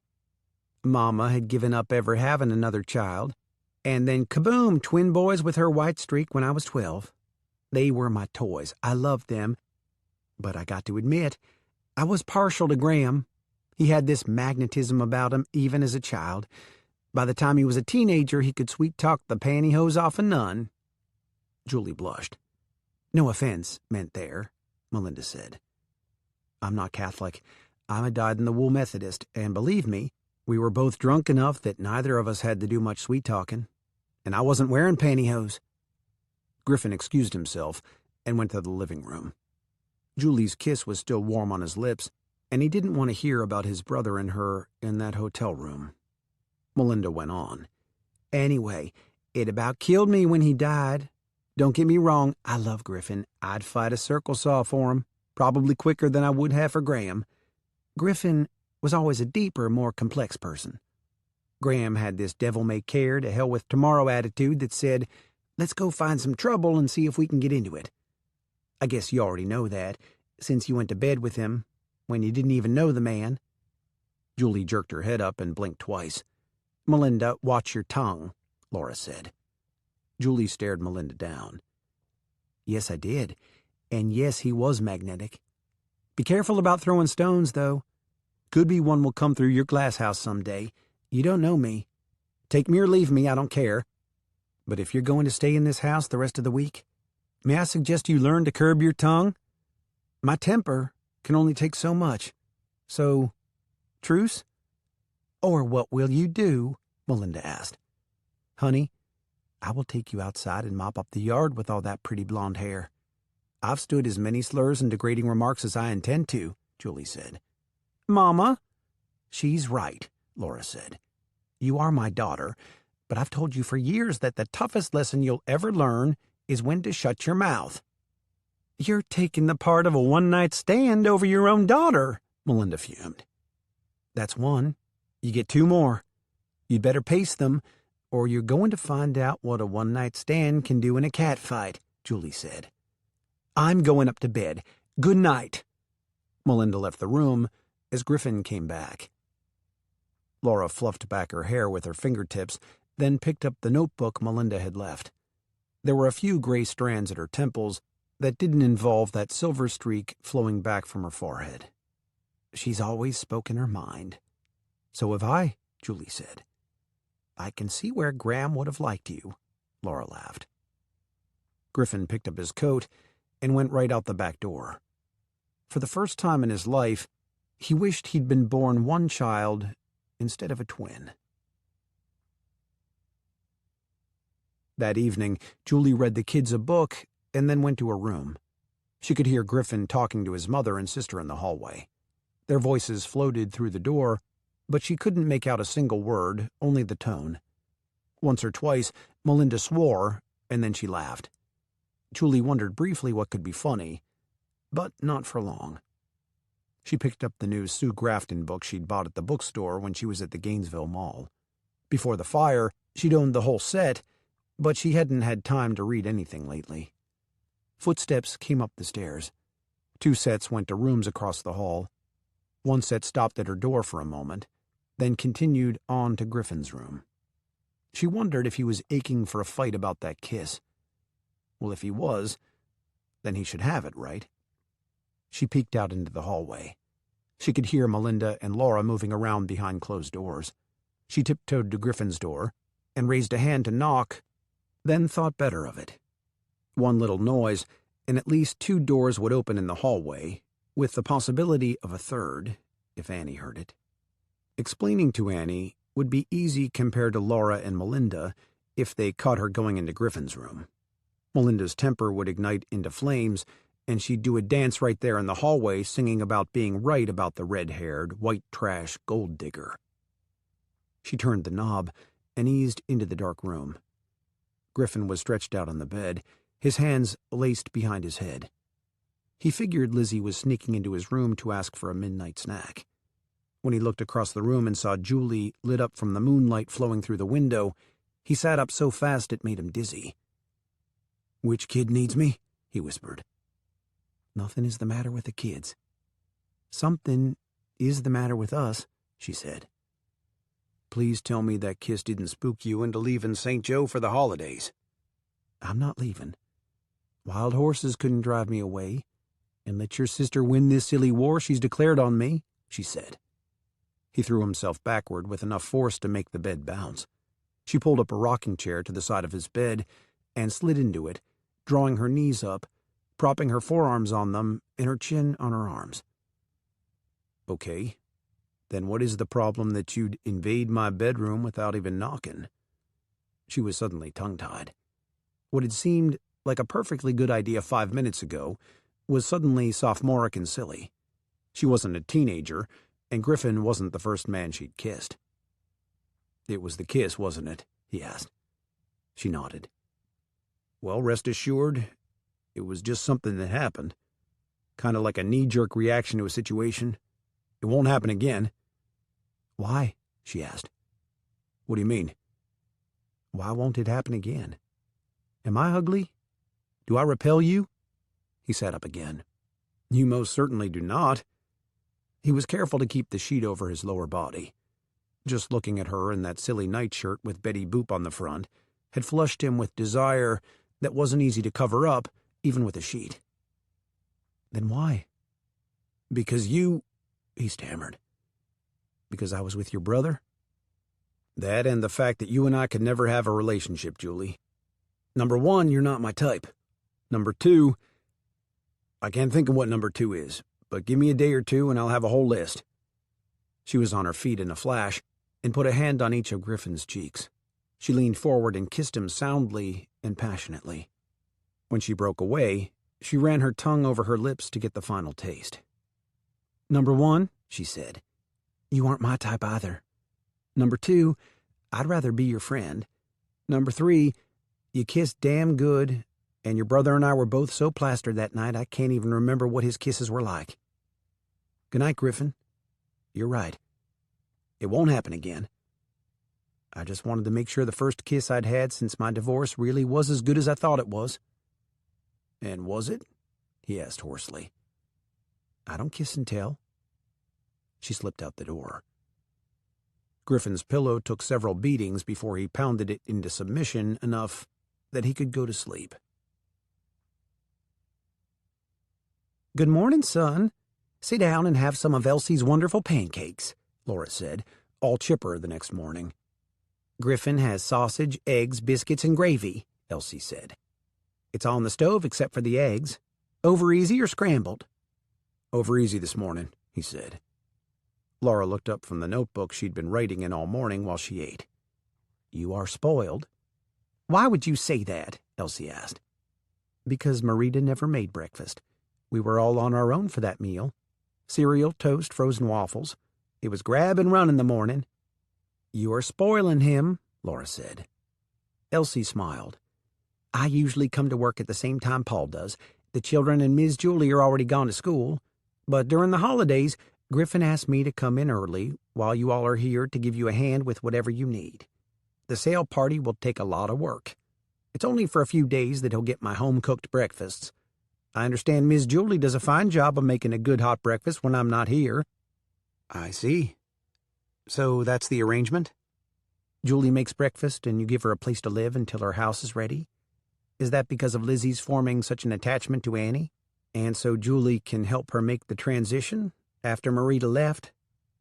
Mama had given up ever having another child, and then kaboom, twin boys with her white streak when I was 12. They were my toys. I loved them. But I got to admit, I was partial to Graham. He had this magnetism about him even as a child. By the time he was a teenager, he could sweet-talk the pantyhose off a nun." Julie blushed. "No offense meant there," Melinda said. "I'm not Catholic. I'm a dyed-in-the-wool Methodist, and believe me, we were both drunk enough that neither of us had to do much sweet-talking. And I wasn't wearing pantyhose." Griffin excused himself and went to the living room. Julie's kiss was still warm on his lips, and he didn't want to hear about his brother and her in that hotel room. Melinda went on. "Anyway, it about killed me when he died. Don't get me wrong, I love Griffin. I'd fight a circle saw for him, probably quicker than I would have for Graham. Griffin was always a deeper, more complex person. Graham had this devil-may-care, to-hell-with-tomorrow attitude that said, let's go find some trouble and see if we can get into it. I guess you already know that, since you went to bed with him when you didn't even know the man. Julie jerked her head up and blinked twice. Melinda, watch your tongue, Laura said. Julie stared Melinda down. Yes, I did. And yes, he was magnetic. Be careful about throwing stones, though. Could be one will come through your glass house someday. You don't know me. Take me or leave me, I don't care. But if you're going to stay in this house the rest of the week, may I suggest you learn to curb your tongue? My temper can only take so much. So, truce? Or what will you do? Melinda asked. Honey, I will take you outside and mop up the yard with all that pretty blonde hair. I've stood as many slurs and degrading remarks as I intend to, Julie said. Mama? She's right, Laura said. You are my daughter, but I've told you for years that the toughest lesson you'll ever learn is when to shut your mouth. You're taking the part of a one-night stand over your own daughter, Melinda fumed. That's one. You get two more. You'd better pace them, or you're going to find out what a one-night stand can do in a cat fight, Julie said. I'm going up to bed. Good night. Melinda left the room as Griffin came back. Laura fluffed back her hair with her fingertips, then picked up the notebook Melinda had left. There were a few gray strands at her temples that didn't involve that silver streak flowing back from her forehead. She's always spoken her mind. So have I, Julie said. I can see where Graham would have liked you, Laura laughed. Griffin picked up his coat and went right out the back door. For the first time in his life, he wished he'd been born one child instead of a twin. That evening, Julie read the kids a book and then went to her room. She could hear Griffin talking to his mother and sister in the hallway. Their voices floated through the door, but she couldn't make out a single word, only the tone. Once or twice, Melinda swore, and then she laughed. Julie wondered briefly what could be funny, but not for long. She picked up the new Sue Grafton book she'd bought at the bookstore when she was at the Gainesville Mall. Before the fire, she'd owned the whole set, but she hadn't had time to read anything lately. Footsteps came up the stairs. Two sets went to rooms across the hall. One set stopped at her door for a moment, then continued on to Griffin's room. She wondered if he was aching for a fight about that kiss. Well, if he was, then he should have it, right? She peeked out into the hallway. She could hear Melinda and Laura moving around behind closed doors. She tiptoed to Griffin's door and raised a hand to knock, then thought better of it. One little noise, and at least two doors would open in the hallway, with the possibility of a third, if Annie heard it. Explaining to Annie would be easy compared to Laura and Melinda if they caught her going into Griffin's room. Melinda's temper would ignite into flames, and she'd do a dance right there in the hallway singing about being right about the red-haired, white-trash gold digger. She turned the knob and eased into the dark room. Griffin was stretched out on the bed, his hands laced behind his head. He figured Lizzie was sneaking into his room to ask for a midnight snack. When he looked across the room and saw Julie lit up from the moonlight flowing through the window, he sat up so fast it made him dizzy. "Which kid needs me?" he whispered. "Nothing is the matter with the kids." "Something is the matter with us," she said. "Please tell me that kiss didn't spook you into leaving St. Joe for the holidays." "I'm not leaving. Wild horses couldn't drive me away. And let your sister win this silly war she's declared on me," she said. He threw himself backward with enough force to make the bed bounce. She pulled up a rocking chair to the side of his bed and slid into it, drawing her knees up, propping her forearms on them and her chin on her arms. "Okay, then what is the problem that you'd invade my bedroom without even knocking?" She was suddenly tongue-tied. What had seemed like a perfectly good idea 5 minutes ago was suddenly sophomoric and silly. She wasn't a teenager, and Griffin wasn't the first man she'd kissed. "It was the kiss, wasn't it?" he asked. She nodded. Well, rest assured, it was just something that happened. Kind of like a knee-jerk reaction to a situation. It won't happen again." "Why?" she asked. "What do you mean?" "Why won't it happen again? Am I ugly? Do I repel you?" He sat up again. "You most certainly do not." He was careful to keep the sheet over his lower body. Just looking at her in that silly nightshirt with Betty Boop on the front had flushed him with desire that wasn't easy to cover up, even with a sheet. "Then why?" "Because you—" he stammered. "Because I was with your brother?" "That and the fact that you and I could never have a relationship, Julie. Number one, you're not my type. Number two, I can't think of what number two is, but give me a day or two and I'll have a whole list." She was on her feet in a flash and put a hand on each of Griffin's cheeks. She leaned forward and kissed him soundly and passionately. When she broke away, she ran her tongue over her lips to get the final taste. "Number one," she said, "you aren't my type either. Number two, I'd rather be your friend. Number three, you kissed damn good, and your brother and I were both so plastered that night I can't even remember what his kisses were like. Good night, Griffin. You're right. It won't happen again. I just wanted to make sure the first kiss I'd had since my divorce really was as good as I thought it was." "And was it?" he asked hoarsely. "I don't kiss and tell." She slipped out the door. Griffin's pillow took several beatings before he pounded it into submission enough that he could go to sleep. "Good morning, son. Sit down and have some of Elsie's wonderful pancakes," Laura said, all chipper the next morning. "Griffin has sausage, eggs, biscuits, and gravy," Elsie said. "It's on the stove except for the eggs. Over easy or scrambled?" "Over easy this morning," he said. Laura looked up from the notebook she'd been writing in all morning while she ate. "You are spoiled." "Why would you say that?" Elsie asked. "Because Marita never made breakfast. We were all on our own for that meal. Cereal, toast, frozen waffles. It was grab and run in the morning." "You are spoiling him," Laura said. Elsie smiled. "I usually come to work at the same time Paul does. The children and Miss Julie are already gone to school. But during the holidays, Griffin asked me to come in early while you all are here to give you a hand with whatever you need. The sale party will take a lot of work. It's only for a few days that he'll get my home-cooked breakfasts. I understand Miss Julie does a fine job of making a good hot breakfast when I'm not here." "I see. So that's the arrangement? Julie makes breakfast and you give her a place to live until her house is ready? Is that because of Lizzie's forming such an attachment to Annie? And so Julie can help her make the transition after Marita left?"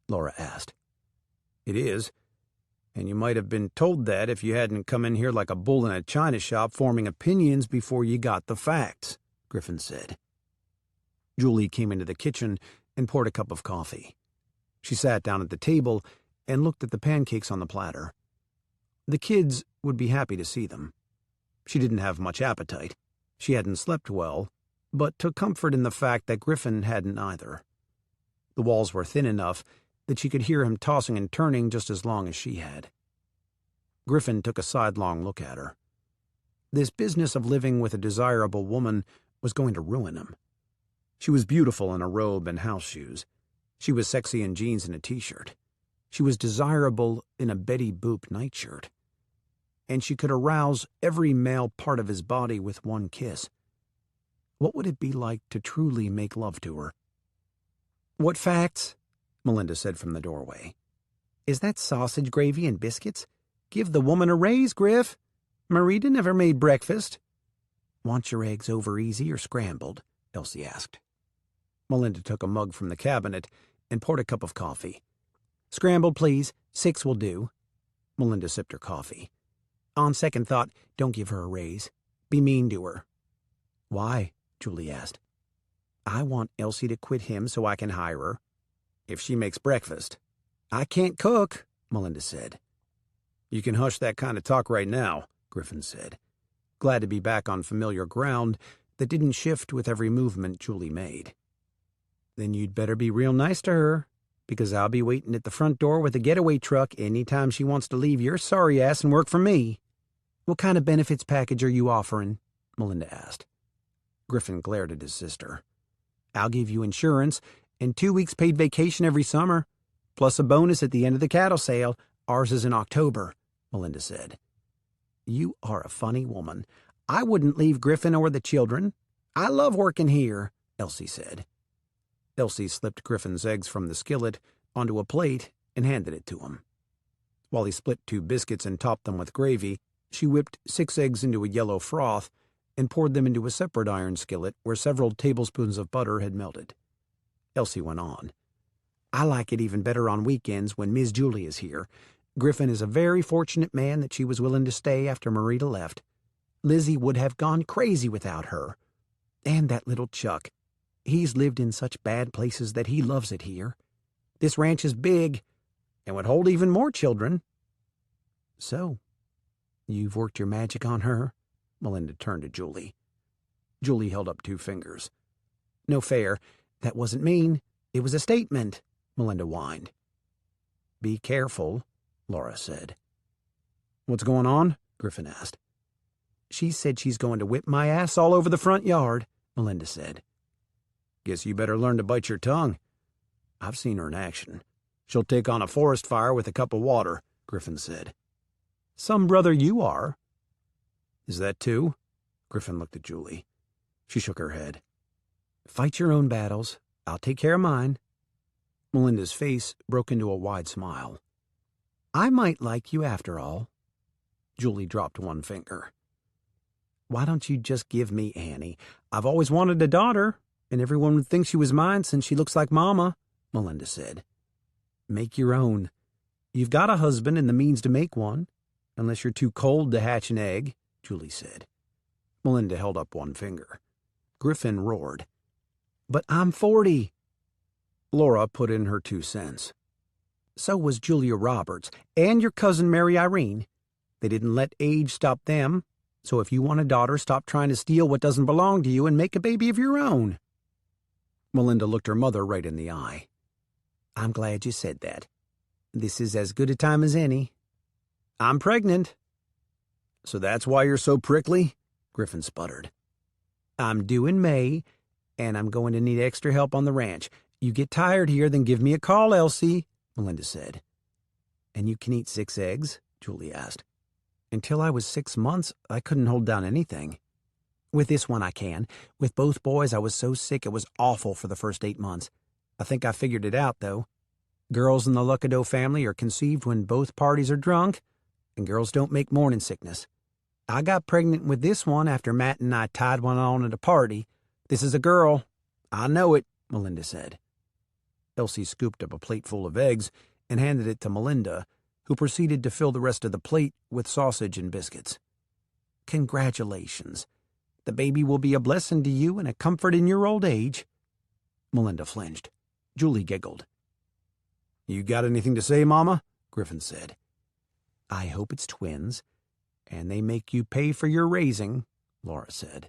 Laura asked. "It is. And you might have been told that if you hadn't come in here like a bull in a china shop forming opinions before you got the facts," Griffin said. Julie came into the kitchen and poured a cup of coffee. She sat down at the table and looked at the pancakes on the platter. The kids would be happy to see them. She didn't have much appetite. She hadn't slept well, but took comfort in the fact that Griffin hadn't either. The walls were thin enough that she could hear him tossing and turning just as long as she had. Griffin took a sidelong look at her. This business of living with a desirable woman was going to ruin him. She was beautiful in a robe and house shoes. She was sexy in jeans and a t-shirt. She was desirable in a Betty Boop nightshirt. And she could arouse every male part of his body with one kiss. What would it be like to truly make love to her? "What facts?" Melinda said from the doorway. "Is that sausage gravy and biscuits? Give the woman a raise, Griff. Marita never made breakfast." "Want your eggs over easy or scrambled?" Elsie asked. Melinda took a mug from the cabinet and poured a cup of coffee. "Scrambled, please. 6 will do." Melinda sipped her coffee. "On second thought, don't give her a raise. Be mean to her." "Why?" Julie asked. "I want Elsie to quit him so I can hire her. If she makes breakfast." "I can't cook," Melinda said. "You can hush that kind of talk right now," Griffin said, glad to be back on familiar ground that didn't shift with every movement Julie made. "Then you'd better be real nice to her, because I'll be waiting at the front door with a getaway truck any time she wants to leave your sorry ass and work for me. What kind of benefits package are you offering?" Melinda asked. Griffin glared at his sister. I'll give you insurance and 2 weeks paid vacation every summer, plus a bonus at the end of the cattle sale. Ours is in October, Melinda said. You are a funny woman. I wouldn't leave Griffin or the children. I love working here, Elsie said. Elsie slipped Griffin's eggs from the skillet onto a plate and handed it to him. While he split 2 biscuits and topped them with gravy, she whipped 6 eggs into a yellow froth and poured them into a separate iron skillet where several tablespoons of butter had melted. Elsie went on. I like it even better on weekends when Miss Julie is here. Griffin is a very fortunate man that she was willing to stay after Marita left. Lizzie would have gone crazy without her. And that little Chuck. He's lived in such bad places that he loves it here. This ranch is big and would hold even more children. So, you've worked your magic on her? Melinda turned to Julie. Julie held up 2 fingers. No fair. That wasn't mean. It was a statement, Melinda whined. Be careful, Laura said. What's going on? Griffin asked. She said she's going to whip my ass all over the front yard, Melinda said. Guess you better learn to bite your tongue. I've seen her in action. She'll take on a forest fire with a cup of water, Griffin said. Some brother you are. Is that too? Griffin looked at Julie. She shook her head. Fight your own battles. I'll take care of mine. Melinda's face broke into a wide smile. I might like you after all. Julie dropped 1 finger. Why don't you just give me Annie? I've always wanted a daughter, and everyone would think she was mine since she looks like Mama, Melinda said. Make your own. You've got a husband and the means to make one, unless you're too cold to hatch an egg, Julie said. Melinda held up 1 finger. Griffin roared. But I'm 40. Laura put in her 2 cents. So was Julia Roberts and your cousin Mary Irene. They didn't let age stop them, so if you want a daughter, stop trying to steal what doesn't belong to you and make a baby of your own. Melinda looked her mother right in the eye. I'm glad you said that. This is as good a time as any. I'm pregnant. So that's why you're so prickly? Griffin sputtered. I'm due in May, and I'm going to need extra help on the ranch. You get tired here, then give me a call, Elsie, Melinda said. And you can eat 6 eggs? Julie asked. Until I was 6 months, I couldn't hold down anything. With this one I can. With both boys, I was so sick it was awful for the first 8 months. I think I figured it out, though. Girls in the Luckadeau family are conceived when both parties are drunk, and girls don't make morning sickness. I got pregnant with this one after Matt and I tied one on at a party. This is a girl. I know it, Melinda said. Elsie scooped up a plate full of eggs and handed it to Melinda, who proceeded to fill the rest of the plate with sausage and biscuits. Congratulations. The baby will be a blessing to you and a comfort in your old age. Melinda flinched. Julie giggled. You got anything to say, Mama? Griffin said. I hope it's twins, and they make you pay for your raising, Laura said.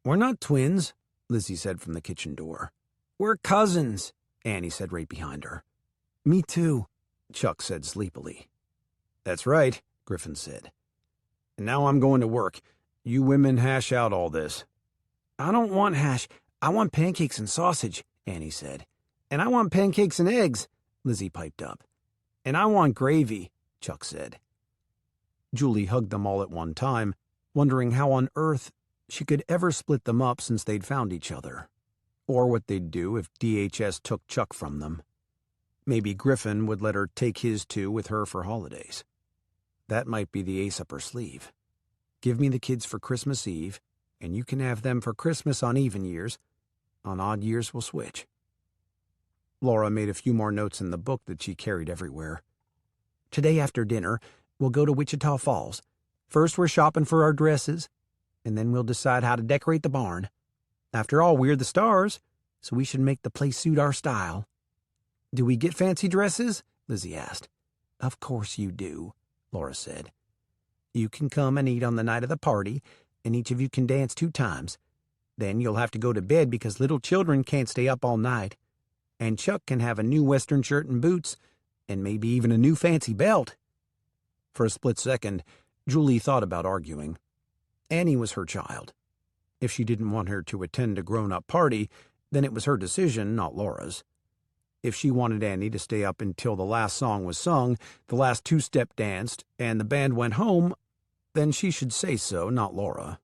We're not twins, Lizzie said from the kitchen door. We're cousins, Annie said right behind her. Me too, Chuck said sleepily. That's right, Griffin said. And now I'm going to work. You women hash out all this. I don't want hash. I want pancakes and sausage, Annie said. And I want pancakes and eggs, Lizzie piped up. And I want gravy, Chuck said. Julie hugged them all at one time, wondering how on earth she could ever split them up since they'd found each other, or what they'd do if DHS took Chuck from them. Maybe Griffin would let her take his 2 with her for holidays. That might be the ace up her sleeve. Give me the kids for Christmas Eve, and you can have them for Christmas on even years. On odd years, we'll switch. Laura made a few more notes in the book that she carried everywhere. Today after dinner, we'll go to Wichita Falls. First, we're shopping for our dresses, and then we'll decide how to decorate the barn. After all, we're the stars, so we should make the place suit our style. Do we get fancy dresses? Lizzie asked. Of course you do, Laura said. You can come and eat on the night of the party, and each of you can dance 2 times. Then you'll have to go to bed because little children can't stay up all night. And Chuck can have a new Western shirt and boots, and maybe even a new fancy belt. For a split second, Julie thought about arguing. Annie was her child. If she didn't want her to attend a grown-up party, then it was her decision, not Laura's. If she wanted Annie to stay up until the last song was sung, the last two-step danced, and the band went home, then she should say so, not Laura.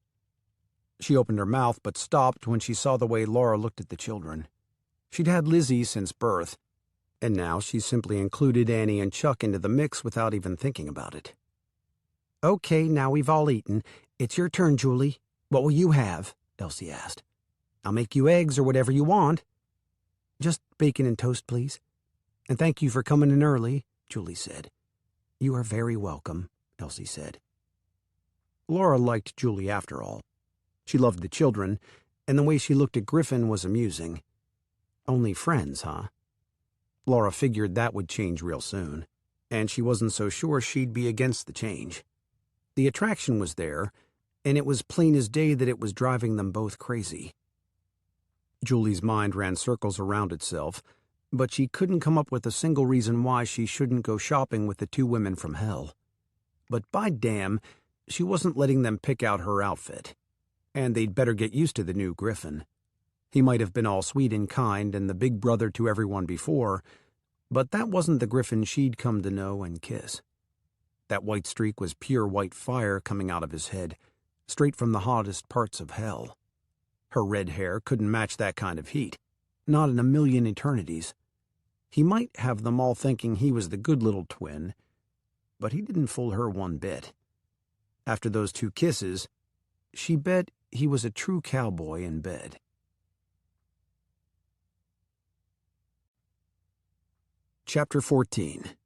She opened her mouth but stopped when she saw the way Laura looked at the children. She'd had Lizzie since birth, and now she simply included Annie and Chuck into the mix without even thinking about it. "Okay, now we've all eaten. It's your turn, Julie. What will you have?" Elsie asked. "I'll make you eggs or whatever you want." "Just bacon and toast, please. And thank you for coming in early," Julie said. "You are very welcome," Elsie said. Laura liked Julie after all. She loved the children, and the way she looked at Griffin was amusing. Only friends, huh? Laura figured that would change real soon, and she wasn't so sure she'd be against the change. The attraction was there, and it was plain as day that it was driving them both crazy. Julie's mind ran circles around itself, but she couldn't come up with a single reason why she shouldn't go shopping with the two women from hell. But by damn, she wasn't letting them pick out her outfit, and they'd better get used to the new Griffin. He might have been all sweet and kind and the big brother to everyone before, but that wasn't the Griffin she'd come to know and kiss. That white streak was pure white fire coming out of his head, straight from the hottest parts of hell. Her red hair couldn't match that kind of heat, not in a million eternities. He might have them all thinking he was the good little twin, but he didn't fool her one bit. After those two kisses, she bet he was a true cowboy in bed. Chapter 14.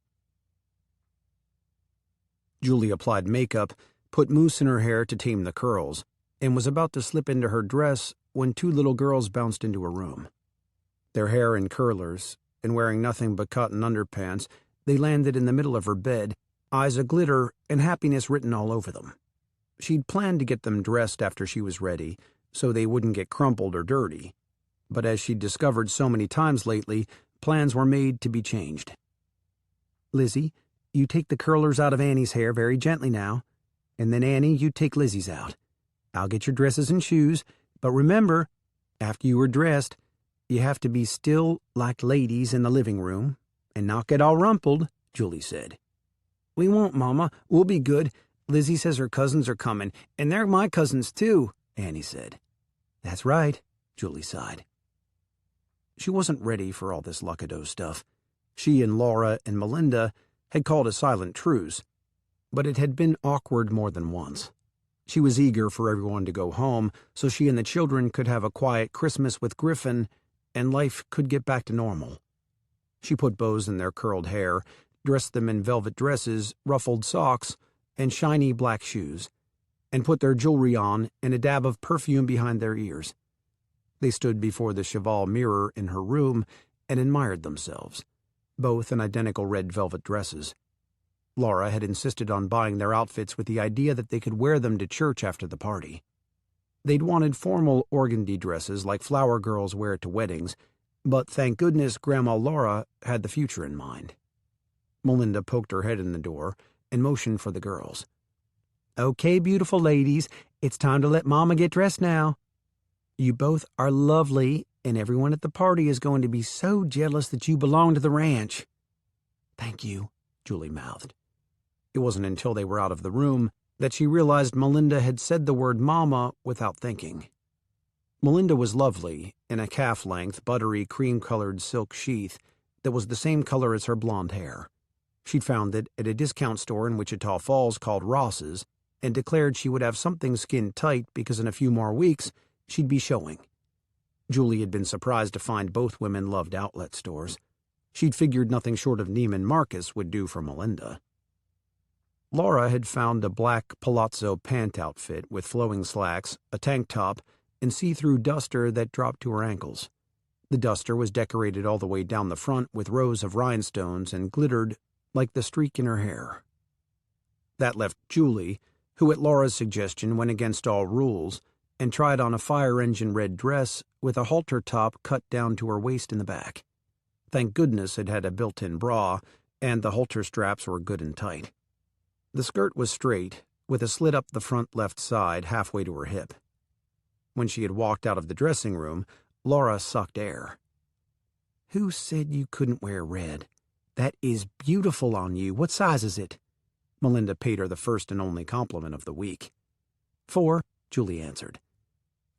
Julie applied makeup, put mousse in her hair to tame the curls, and was about to slip into her dress when two little girls bounced into her room. Their hair in curlers, and wearing nothing but cotton underpants, they landed in the middle of her bed, eyes aglitter and happiness written all over them. She'd planned to get them dressed after she was ready, so they wouldn't get crumpled or dirty. But as she'd discovered so many times lately, plans were made to be changed. "Lizzie, you take the curlers out of Annie's hair very gently now, and then Annie, you take Lizzie's out. I'll get your dresses and shoes, but remember, after you are dressed, you have to be still like ladies in the living room, and not get all rumpled," Julie said. "We won't, Mama. We'll be good. Lizzie says her cousins are coming, and they're my cousins too," Annie said. "That's right," Julie sighed. She wasn't ready for all this Luckadeau stuff. She and Laura and Melinda had called a silent truce, but it had been awkward more than once. She was eager for everyone to go home so she and the children could have a quiet Christmas with Griffin and life could get back to normal. She put bows in their curled hair, dressed them in velvet dresses, ruffled socks, and shiny black shoes, and put their jewelry on and a dab of perfume behind their ears. They stood before the cheval mirror in her room and admired themselves, both in identical red velvet dresses. Laura had insisted on buying their outfits with the idea that they could wear them to church after the party. They'd wanted formal organdy dresses like flower girls wear to weddings, but thank goodness Grandma Laura had the future in mind. Melinda poked her head in the door and motioned for the girls. "Okay, beautiful ladies, it's time to let Mama get dressed now. You both are lovely, and everyone at the party is going to be so jealous that you belong to the ranch." "Thank you," Julie mouthed. It wasn't until they were out of the room that she realized Melinda had said the word Mama without thinking. Melinda was lovely, in a calf-length, buttery, cream-colored silk sheath that was the same color as her blonde hair. She'd found it at a discount store in Wichita Falls called Ross's and declared she would have something skin tight because in a few more weeks she'd be showing. Julie had been surprised to find both women loved outlet stores. She'd figured nothing short of Neiman Marcus would do for Melinda. Laura had found a black palazzo pant outfit with flowing slacks, a tank top, and see-through duster that dropped to her ankles. The duster was decorated all the way down the front with rows of rhinestones and glittered like the streak in her hair. That left Julie, who at Laura's suggestion went against all rules, and tried on a fire-engine red dress with a halter top cut down to her waist in the back. Thank goodness it had a built-in bra, and the halter straps were good and tight. The skirt was straight, with a slit up the front left side halfway to her hip. When she had walked out of the dressing room, Laura sucked air. "Who said you couldn't wear red? That is beautiful on you. What size is it?" Melinda paid her the first and only compliment of the week. "4," Julie answered.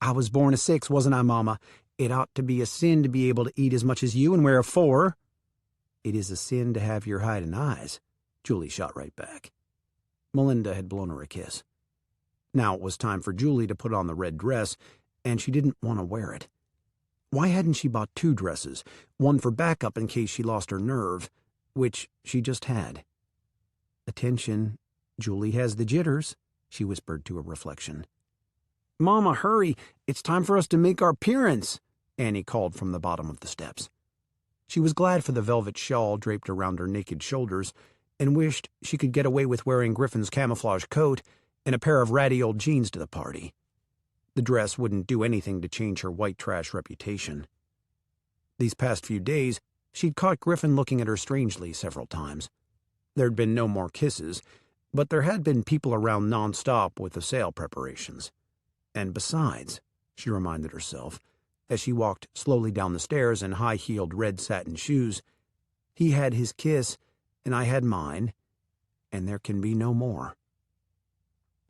"I was born a 6, wasn't I, Mama? It ought to be a sin to be able to eat as much as you and wear a 4. "It is a sin to have your height and eyes," Julie shot right back. Melinda had blown her a kiss. Now it was time for Julie to put on the red dress, and she didn't want to wear it. Why hadn't she bought 2 dresses, one for backup in case she lost her nerve, which she just had? "Attention, Julie has the jitters," she whispered to a reflection. "Mama, hurry! It's time for us to make our appearance," Annie called from the bottom of the steps. She was glad for the velvet shawl draped around her naked shoulders and wished she could get away with wearing Griffin's camouflage coat and a pair of ratty old jeans to the party. The dress wouldn't do anything to change her white trash reputation. These past few days, she'd caught Griffin looking at her strangely several times. There'd been no more kisses, but there had been people around nonstop with the sale preparations. And besides, she reminded herself, as she walked slowly down the stairs in high-heeled red satin shoes, he had his kiss, and I had mine, and there can be no more.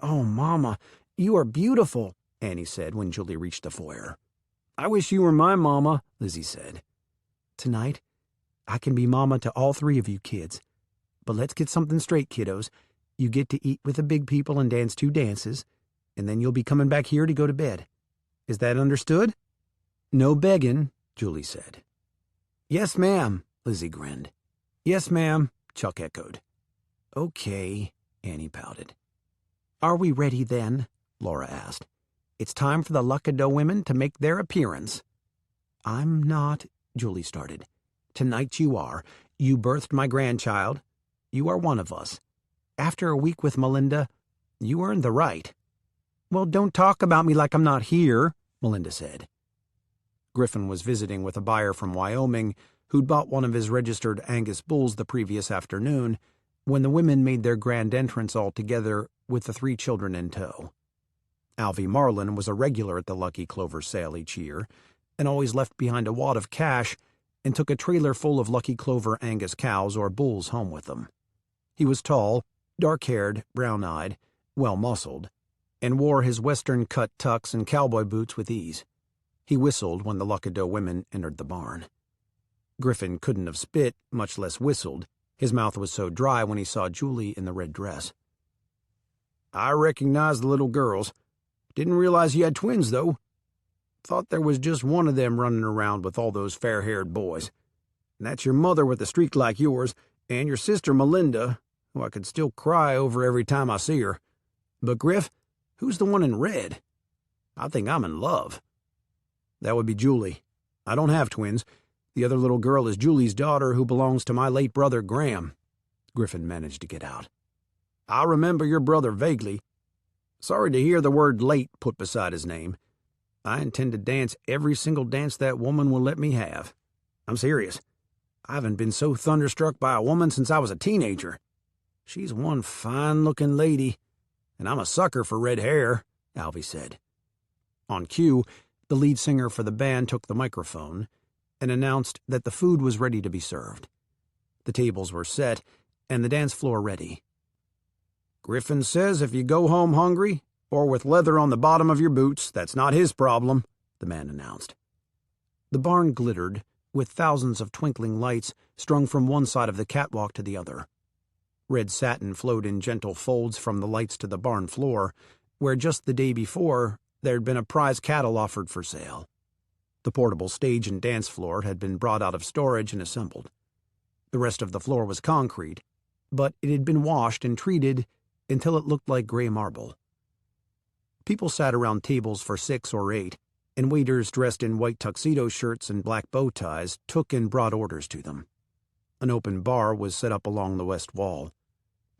"Oh, Mama, you are beautiful," Annie said when Julie reached the foyer. "I wish you were my Mama," Lizzie said. "Tonight, I can be Mama to all 3 of you kids. But let's get something straight, kiddos. You get to eat with the big people and dance 2 dances, and then you'll be coming back here to go to bed. Is that understood?" "No begging," Julie said. "Yes, ma'am," Lizzie grinned. "Yes, ma'am," Chuck echoed. "Okay," Annie pouted. "Are we ready then?" Laura asked. "It's time for the Luckadeau women to make their appearance." "I'm not," Julie started. "Tonight you are. You birthed my grandchild. You are one of us. After a week with Melinda, you earned the right." "Well, don't talk about me like I'm not here," Melinda said. Griffin was visiting with a buyer from Wyoming who'd bought one of his registered Angus bulls the previous afternoon when the women made their grand entrance all together with the 3 children in tow. Alvy Marlin was a regular at the Lucky Clover sale each year and always left behind a wad of cash and took a trailer full of Lucky Clover Angus cows or bulls home with them. He was tall, dark-haired, brown-eyed, well-muscled, and wore his western-cut tux and cowboy boots with ease. He whistled when the Luckadeau women entered the barn. Griffin couldn't have spit, much less whistled. His mouth was so dry when he saw Julie in the red dress. "I recognize the little girls. Didn't realize you had twins, though. Thought there was just one of them running around with all those fair-haired boys. And that's your mother with a streak like yours, and your sister Melinda, who I could still cry over every time I see her. But Griff, who's the one in red? I think I'm in love." "That would be Julie. I don't have twins. The other little girl is Julie's daughter, who belongs to my late brother Graham," Griffin managed to get out. "I remember your brother vaguely. Sorry to hear the word late put beside his name. I intend to dance every single dance that woman will let me have. I'm serious. I haven't been so thunderstruck by a woman since I was a teenager. She's one fine-looking lady, and I'm a sucker for red hair," Alvy said. On cue, the lead singer for the band took the microphone and announced that the food was ready to be served. The tables were set and the dance floor ready. "Griffin says if you go home hungry or with leather on the bottom of your boots, that's not his problem," the man announced. The barn glittered with thousands of twinkling lights strung from one side of the catwalk to the other. Red satin flowed in gentle folds from the lights to the barn floor, where just the day before there had been a prize cattle offered for sale. The portable stage and dance floor had been brought out of storage and assembled. The rest of the floor was concrete, but it had been washed and treated until it looked like gray marble. People sat around tables for 6 or 8, and waiters dressed in white tuxedo shirts and black bow ties took and brought orders to them. An open bar was set up along the west wall.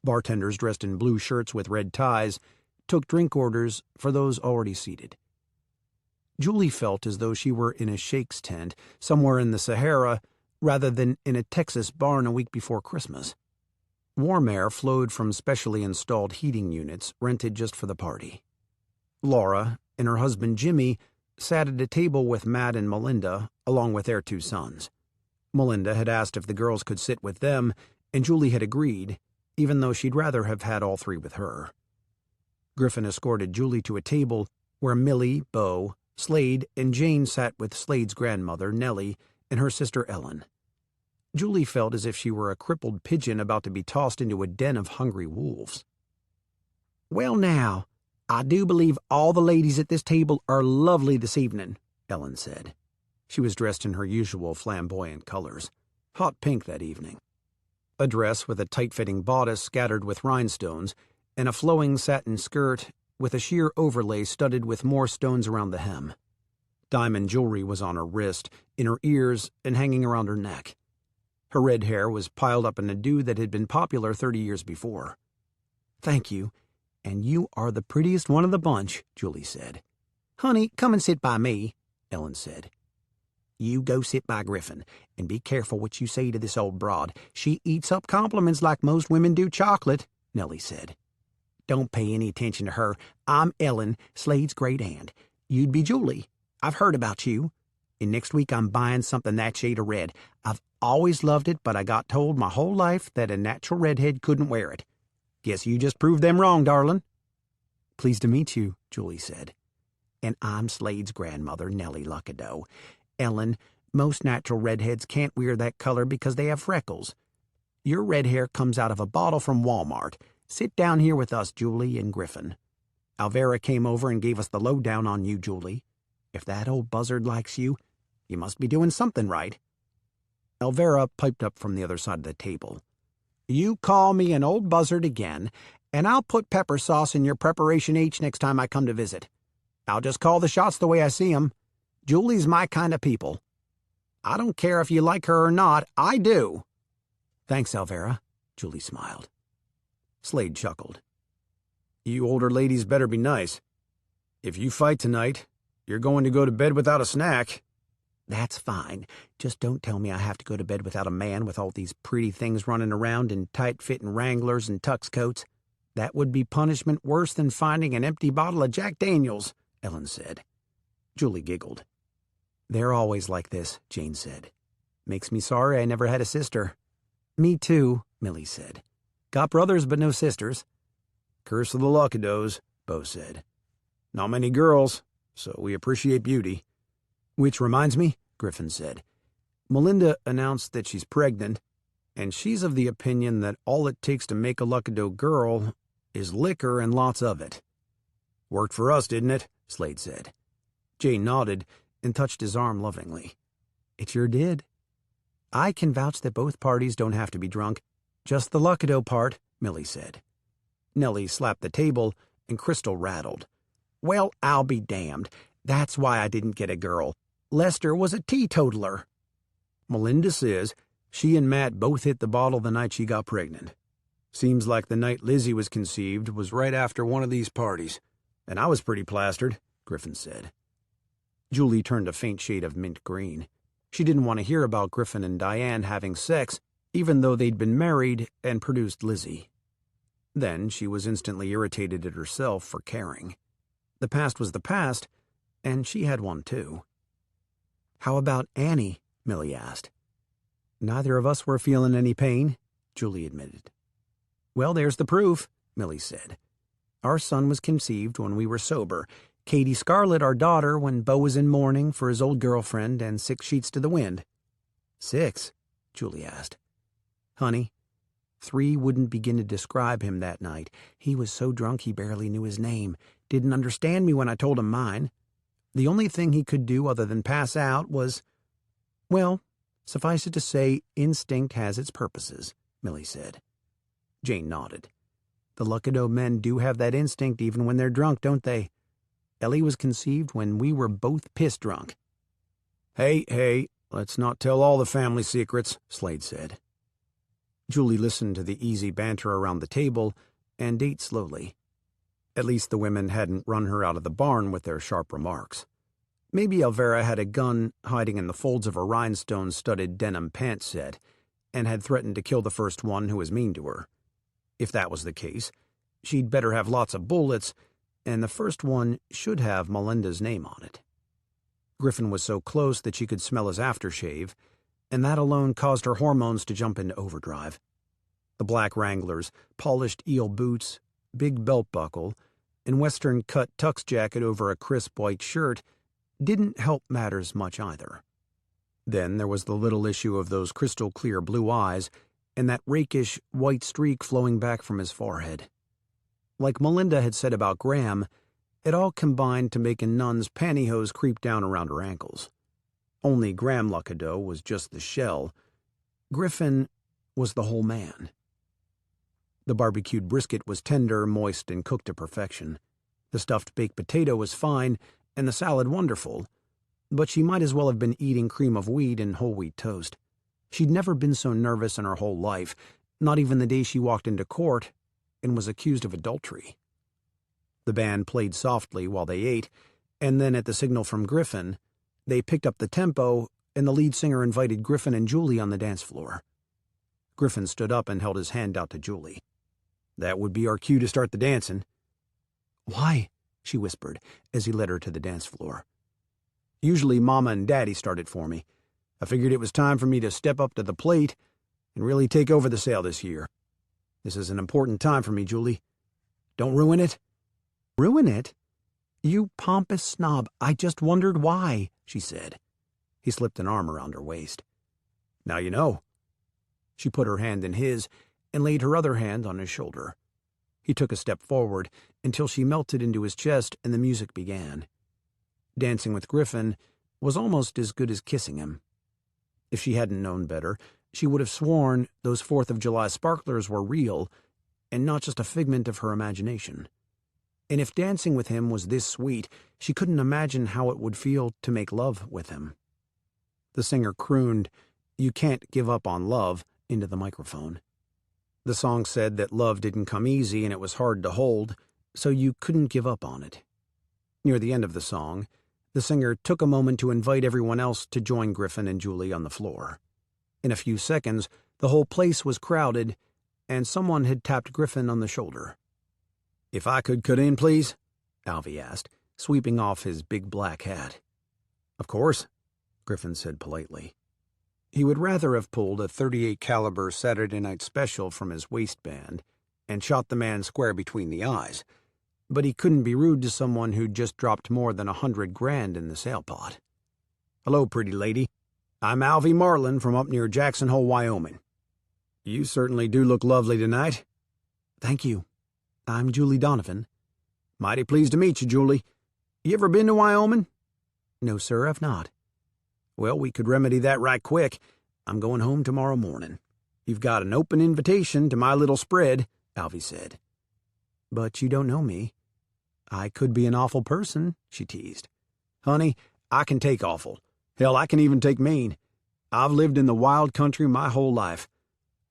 Bartenders dressed in blue shirts with red ties took drink orders for those already seated. Julie felt as though she were in a sheikh's tent somewhere in the Sahara rather than in a Texas barn a week before Christmas. Warm air flowed from specially installed heating units rented just for the party. Laura and her husband Jimmy sat at a table with Matt and Melinda, along with their 2 sons. Melinda had asked if the girls could sit with them, and Julie had agreed, even though she'd rather have had all 3 with her. Griffin escorted Julie to a table where Millie, Bo, Slade, and Jane sat with Slade's grandmother, Nellie, and her sister Ellen. Julie felt as if she were a crippled pigeon about to be tossed into a den of hungry wolves. "Well, now, I do believe all the ladies at this table are lovely this evening," Ellen said. She was dressed in her usual flamboyant colors, hot pink that evening. A dress with a tight-fitting bodice scattered with rhinestones, and a flowing satin skirt with a sheer overlay studded with more stones around the hem. Diamond jewelry was on her wrist, in her ears, and hanging around her neck. Her red hair was piled up in a do that had been popular 30 years before. "Thank you, and you are the prettiest one of the bunch," Julie said. "Honey, come and sit by me," Ellen said. "You go sit by Griffin, and be careful what you say to this old broad. She eats up compliments like most women do chocolate," Nellie said. "Don't pay any attention to her. I'm Ellen, Slade's great aunt. You'd be Julie. I've heard about you. And next week I'm buying something that shade of red. I've always loved it, but I got told my whole life that a natural redhead couldn't wear it. Guess you just proved them wrong, darling." "Pleased to meet you," Julie said. "And I'm Slade's grandmother, Nellie Luckadeau. Ellen, most natural redheads can't wear that color because they have freckles. Your red hair comes out of a bottle from Walmart. Sit down here with us, Julie and Griffin. Alvera came over and gave us the lowdown on you, Julie. If that old buzzard likes you, you must be doing something right." Alvera piped up from the other side of the table. "You call me an old buzzard again, and I'll put pepper sauce in your preparation H next time I come to visit. I'll just call the shots the way I see 'em. Julie's my kind of people. I don't care if you like her or not, I do." "Thanks, Alvera," Julie smiled. Slade chuckled. "You older ladies better be nice. If you fight tonight, you're going to go to bed without a snack." "That's fine. Just don't tell me I have to go to bed without a man with all these pretty things running around in tight-fitting Wranglers and tux coats. That would be punishment worse than finding an empty bottle of Jack Daniels," Ellen said. Julie giggled. "They're always like this," Jane said. "Makes me sorry I never had a sister." "Me too," Millie said. "Got brothers but no sisters." "Curse of the Luckadeaus," Bo said. "Not many girls, so we appreciate beauty." "Which reminds me," Griffin said. "Melinda announced that she's pregnant, and she's of the opinion that all it takes to make a Luckadeau girl is liquor and lots of it." "Worked for us, didn't it?" Slade said. Jane nodded and touched his arm lovingly. "It sure did." "I can vouch that both parties don't have to be drunk. Just the Luckadeau part," Millie said. Nellie slapped the table, and Crystal rattled. "Well, I'll be damned. That's why I didn't get a girl. Lester was a teetotaler." "Melinda says she and Matt both hit the bottle the night she got pregnant. Seems like the night Lizzie was conceived was right after one of these parties, and I was pretty plastered," Griffin said. Julie turned a faint shade of mint green. She didn't want to hear about Griffin and Diane having sex, even though they'd been married and produced Lizzie. Then she was instantly irritated at herself for caring. The past was the past, and she had one too. "How about Annie?" Millie asked. "Neither of us were feeling any pain," Julie admitted. "Well, there's the proof," Millie said. "Our son was conceived when we were sober. Katie Scarlett, our daughter, when Beau was in mourning for his old girlfriend and 6 sheets to the wind." "6?" Julie asked. "Honey, 3 wouldn't begin to describe him that night. He was so drunk he barely knew his name, didn't understand me when I told him mine. The only thing he could do other than pass out was, well, suffice it to say, instinct has its purposes," Millie said. Jane nodded. "The Luckadeau men do have that instinct even when they're drunk, don't they? Ellie was conceived when we were both piss drunk." Hey, let's not tell all the family secrets," Slade said. Julie listened to the easy banter around the table and ate slowly. At least the women hadn't run her out of the barn with their sharp remarks. Maybe Alvera had a gun hiding in the folds of her rhinestone-studded denim pant set and had threatened to kill the first one who was mean to her. If that was the case, she'd better have lots of bullets, and the first one should have Melinda's name on it. Griffin was so close that she could smell his aftershave, and that alone caused her hormones to jump into overdrive. The black Wranglers, polished eel boots, big belt buckle, and western-cut tux jacket over a crisp white shirt didn't help matters much either. Then there was the little issue of those crystal-clear blue eyes and that rakish white streak flowing back from his forehead. Like Melinda had said about Graham, it all combined to make a nun's pantyhose creep down around her ankles. Only Griffin Luckadeau was just the shell. Griffin was the whole man. The barbecued brisket was tender, moist, and cooked to perfection. The stuffed baked potato was fine, and the salad wonderful, but she might as well have been eating cream of wheat and whole wheat toast. She'd never been so nervous in her whole life, not even the day she walked into court and was accused of adultery. The band played softly while they ate, and then at the signal from Griffin, they picked up the tempo, and the lead singer invited Griffin and Julie on the dance floor. Griffin stood up and held his hand out to Julie. "That would be our cue to start the dancing." "Why?" she whispered as he led her to the dance floor. "Usually Mama and Daddy start it for me. I figured it was time for me to step up to the plate and really take over the sale this year. This is an important time for me, Julie. Don't ruin it." "Ruin it? You pompous snob, I just wondered why," she said. He slipped an arm around her waist. "Now you know." She put her hand in his and laid her other hand on his shoulder. He took a step forward until she melted into his chest and the music began. Dancing with Griffin was almost as good as kissing him. If she hadn't known better, she would have sworn those 4th of July sparklers were real and not just a figment of her imagination. And if dancing with him was this sweet, she couldn't imagine how it would feel to make love with him. The singer crooned, "You can't give up on love," into the microphone. The song said that love didn't come easy and it was hard to hold, so you couldn't give up on it. Near the end of the song, the singer took a moment to invite everyone else to join Griffin and Julie on the floor. In a few seconds, the whole place was crowded, and someone had tapped Griffin on the shoulder. "If I could cut in, please?" Alvy asked, sweeping off his big black hat. "Of course," Griffin said politely. He would rather have pulled a .38 caliber Saturday Night Special from his waistband and shot the man square between the eyes, but he couldn't be rude to someone who'd just dropped more than $100,000 in the sale pot. "Hello, pretty lady. I'm Alvy Marlin from up near Jackson Hole, Wyoming. You certainly do look lovely tonight." "Thank you. I'm Julie Donovan." "Mighty pleased to meet you, Julie. You ever been to Wyoming?" "No, sir, I've not." "Well, we could remedy that right quick. I'm going home tomorrow morning. You've got an open invitation to my little spread," Alvy said. "But you don't know me. I could be an awful person," she teased. "Honey, I can take awful. Hell, I can even take mean. I've lived in the wild country my whole life.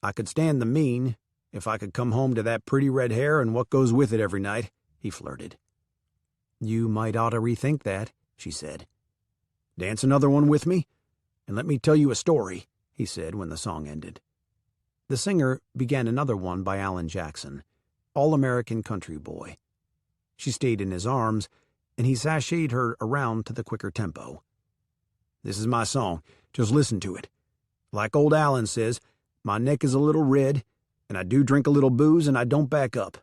I could stand the mean if I could come home to that pretty red hair and what goes with it every night," he flirted. "You might ought to rethink that," she said. "Dance another one with me? And let me tell you a story," he said when the song ended. The singer began another one by Alan Jackson, All-American Country Boy. She stayed in his arms, and he sashayed her around to the quicker tempo. "This is my song. Just listen to it. Like old Alan says, my neck is a little red, and I do drink a little booze, and I don't back up.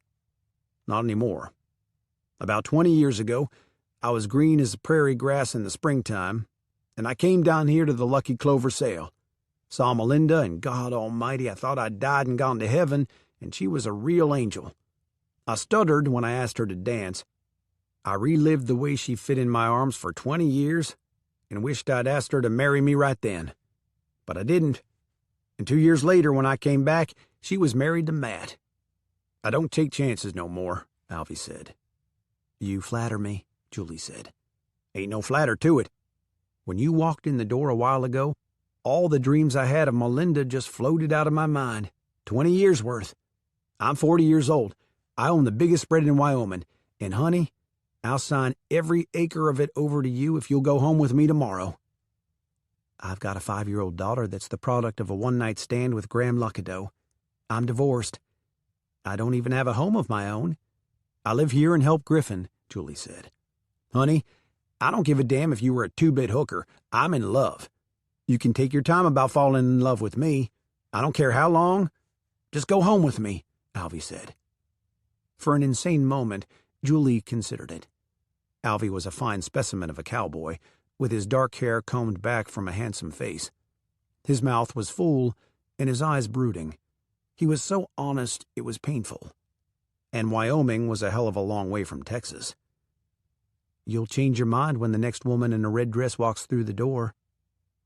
Not anymore. About 20 years ago, I was green as the prairie grass in the springtime, and I came down here to the Lucky Clover sale. Saw Melinda, and God Almighty, I thought I'd died and gone to heaven, and she was a real angel. I stuttered when I asked her to dance. I relived the way she fit in my arms for 20 years and wished I'd asked her to marry me right then. But I didn't. And 2 years later, when I came back, she was married to Matt. I don't take chances no more," Alvy said. "You flatter me," Julie said. "Ain't no flatter to it. When you walked in the door a while ago, all the dreams I had of Melinda just floated out of my mind. 20 years worth. I'm 40 years old. I own the biggest spread in Wyoming. And, honey, I'll sign every acre of it over to you if you'll go home with me tomorrow." "I've got a 5-year-old daughter that's the product of a one-night stand with Griffin Luckadeau. I'm divorced." I don't even have a home of my own. I live here and help Griffin, Julie said. Honey, I don't give a damn if you were a two-bit hooker. I'm in love. You can take your time about falling in love with me. I don't care how long. Just go home with me, Alvy said. For an insane moment, Julie considered it. Alvy was a fine specimen of a cowboy, with his dark hair combed back from a handsome face. His mouth was full, and his eyes brooding. He was so honest it was painful. And Wyoming was a hell of a long way from Texas. You'll change your mind when the next woman in a red dress walks through the door.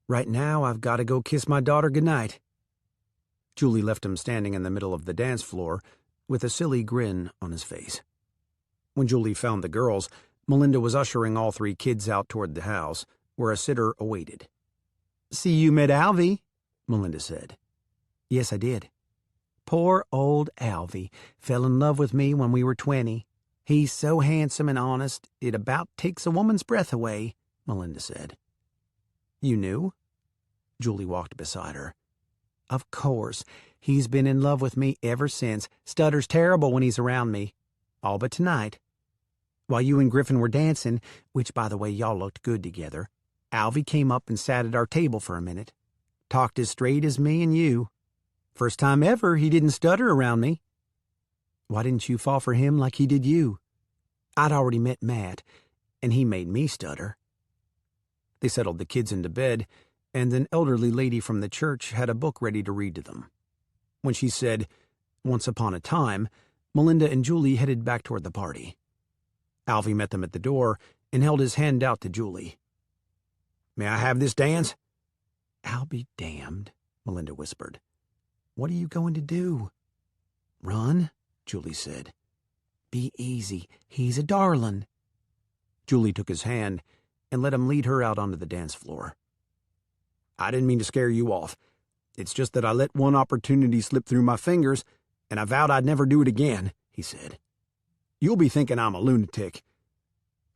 Right now, I've got to go kiss my daughter goodnight. Julie left him standing in the middle of the dance floor with a silly grin on his face. When Julie found the girls, Melinda was ushering all three kids out toward the house, where a sitter awaited. See you met Alvy, Melinda said. Yes, I did. Poor old Alvy fell in love with me when we were 20. He's so handsome and honest, it about takes a woman's breath away, Melinda said. You knew? Julie walked beside her. Of course. He's been in love with me ever since. Stutters terrible when he's around me. All but tonight. While you and Griffin were dancing, which, by the way, y'all looked good together, Alvy came up and sat at our table for a minute. Talked as straight as me and you. First time ever he didn't stutter around me. Why didn't you fall for him like he did you? I'd already met Matt, and he made me stutter. They settled the kids into bed, and an elderly lady from the church had a book ready to read to them. When she said, "Once upon a time," Melinda and Julie headed back toward the party. Alvy met them at the door and held his hand out to Julie. May I have this dance? I'll be damned, Melinda whispered. What are you going to do? Run, Julie said. Be easy. He's a darling. Julie took his hand and let him lead her out onto the dance floor. I didn't mean to scare you off. It's just that I let one opportunity slip through my fingers, and I vowed I'd never do it again, he said. You'll be thinking I'm a lunatic.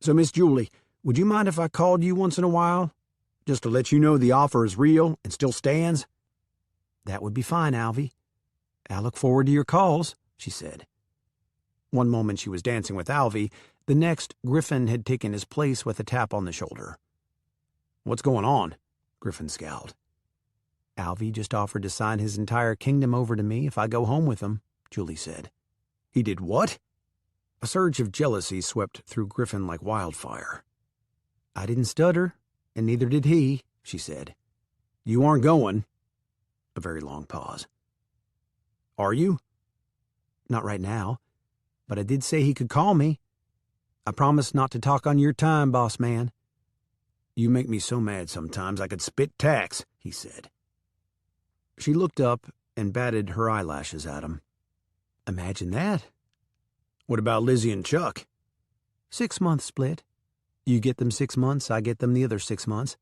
So, Miss Julie, would you mind if I called you once in a while? Just to let you know the offer is real and still stands? That would be fine, Alvy. I look forward to your calls, she said. One moment she was dancing with Alvy, the next Griffin had taken his place with a tap on the shoulder. What's going on? Griffin scowled. Alvy just offered to sign his entire kingdom over to me if I go home with him, Julie said. He did what? A surge of jealousy swept through Griffin like wildfire. I didn't stutter, and neither did he, she said. You aren't going. A very long pause. Are you? Not right now, but I did say he could call me. I promised not to talk on your time, boss man. You make me so mad sometimes I could spit tacks, he said. She looked up and batted her eyelashes at him. Imagine that. What about Lizzie and Chuck? 6-month split. You get them 6 months, I get them the other 6 months.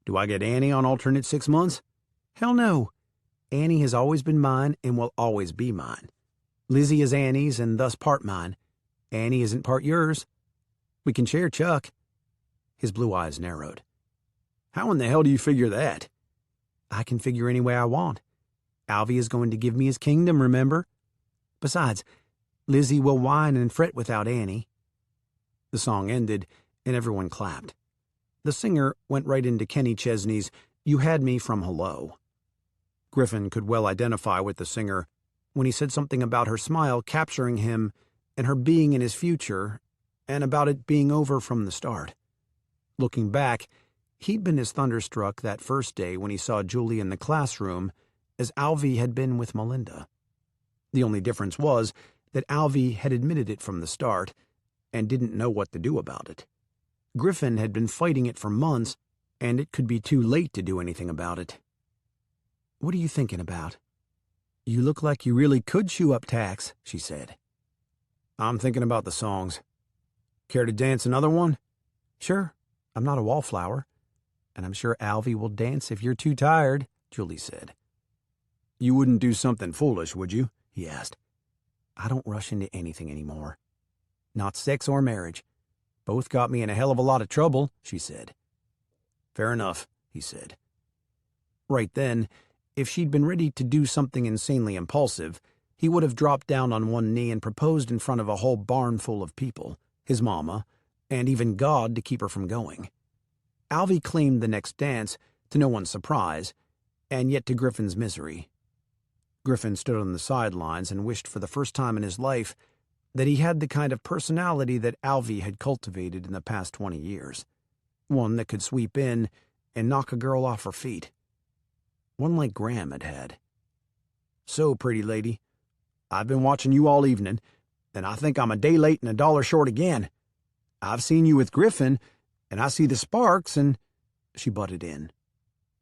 Do I get Annie on alternate 6 months? Hell no. Annie has always been mine and will always be mine. Lizzie is Annie's and thus part mine. Annie isn't part yours. We can share Chuck. His blue eyes narrowed. How in the hell do you figure that? I can figure any way I want. Alvy is going to give me his kingdom, remember? Besides, Lizzie will whine and fret without Annie. The song ended, and everyone clapped. The singer went right into Kenny Chesney's You Had Me From Hello. Griffin could well identify with the singer when he said something about her smile capturing him and her being in his future, and about it being over from the start. Looking back, he'd been as thunderstruck that first day when he saw Julie in the classroom as Alvy had been with Melinda. The only difference was that Alvy had admitted it from the start and didn't know what to do about it. Griffin had been fighting it for months, and it could be too late to do anything about it. What are you thinking about? You look like you really could chew up tacks, she said. I'm thinking about the songs. Care to dance another one? Sure. I'm not a wallflower. And I'm sure Alvy will dance if you're too tired, Julie said. You wouldn't do something foolish, would you? He asked. I don't rush into anything anymore. Not sex or marriage. Both got me in a hell of a lot of trouble, she said. Fair enough, he said. Right then, if she'd been ready to do something insanely impulsive, he would have dropped down on one knee and proposed in front of a whole barn full of people, his mama, and even God to keep her from going. Alvy claimed the next dance, to no one's surprise, and yet to Griffin's misery. Griffin stood on the sidelines and wished for the first time in his life that he had the kind of personality that Alvy had cultivated in the past 20 years. One that could sweep in and knock a girl off her feet. One like Graham had had. "So, pretty lady, I've been watching you all evening, and I think I'm a day late and a dollar short again. I've seen you with Griffin, and I see the sparks, and—" She butted in.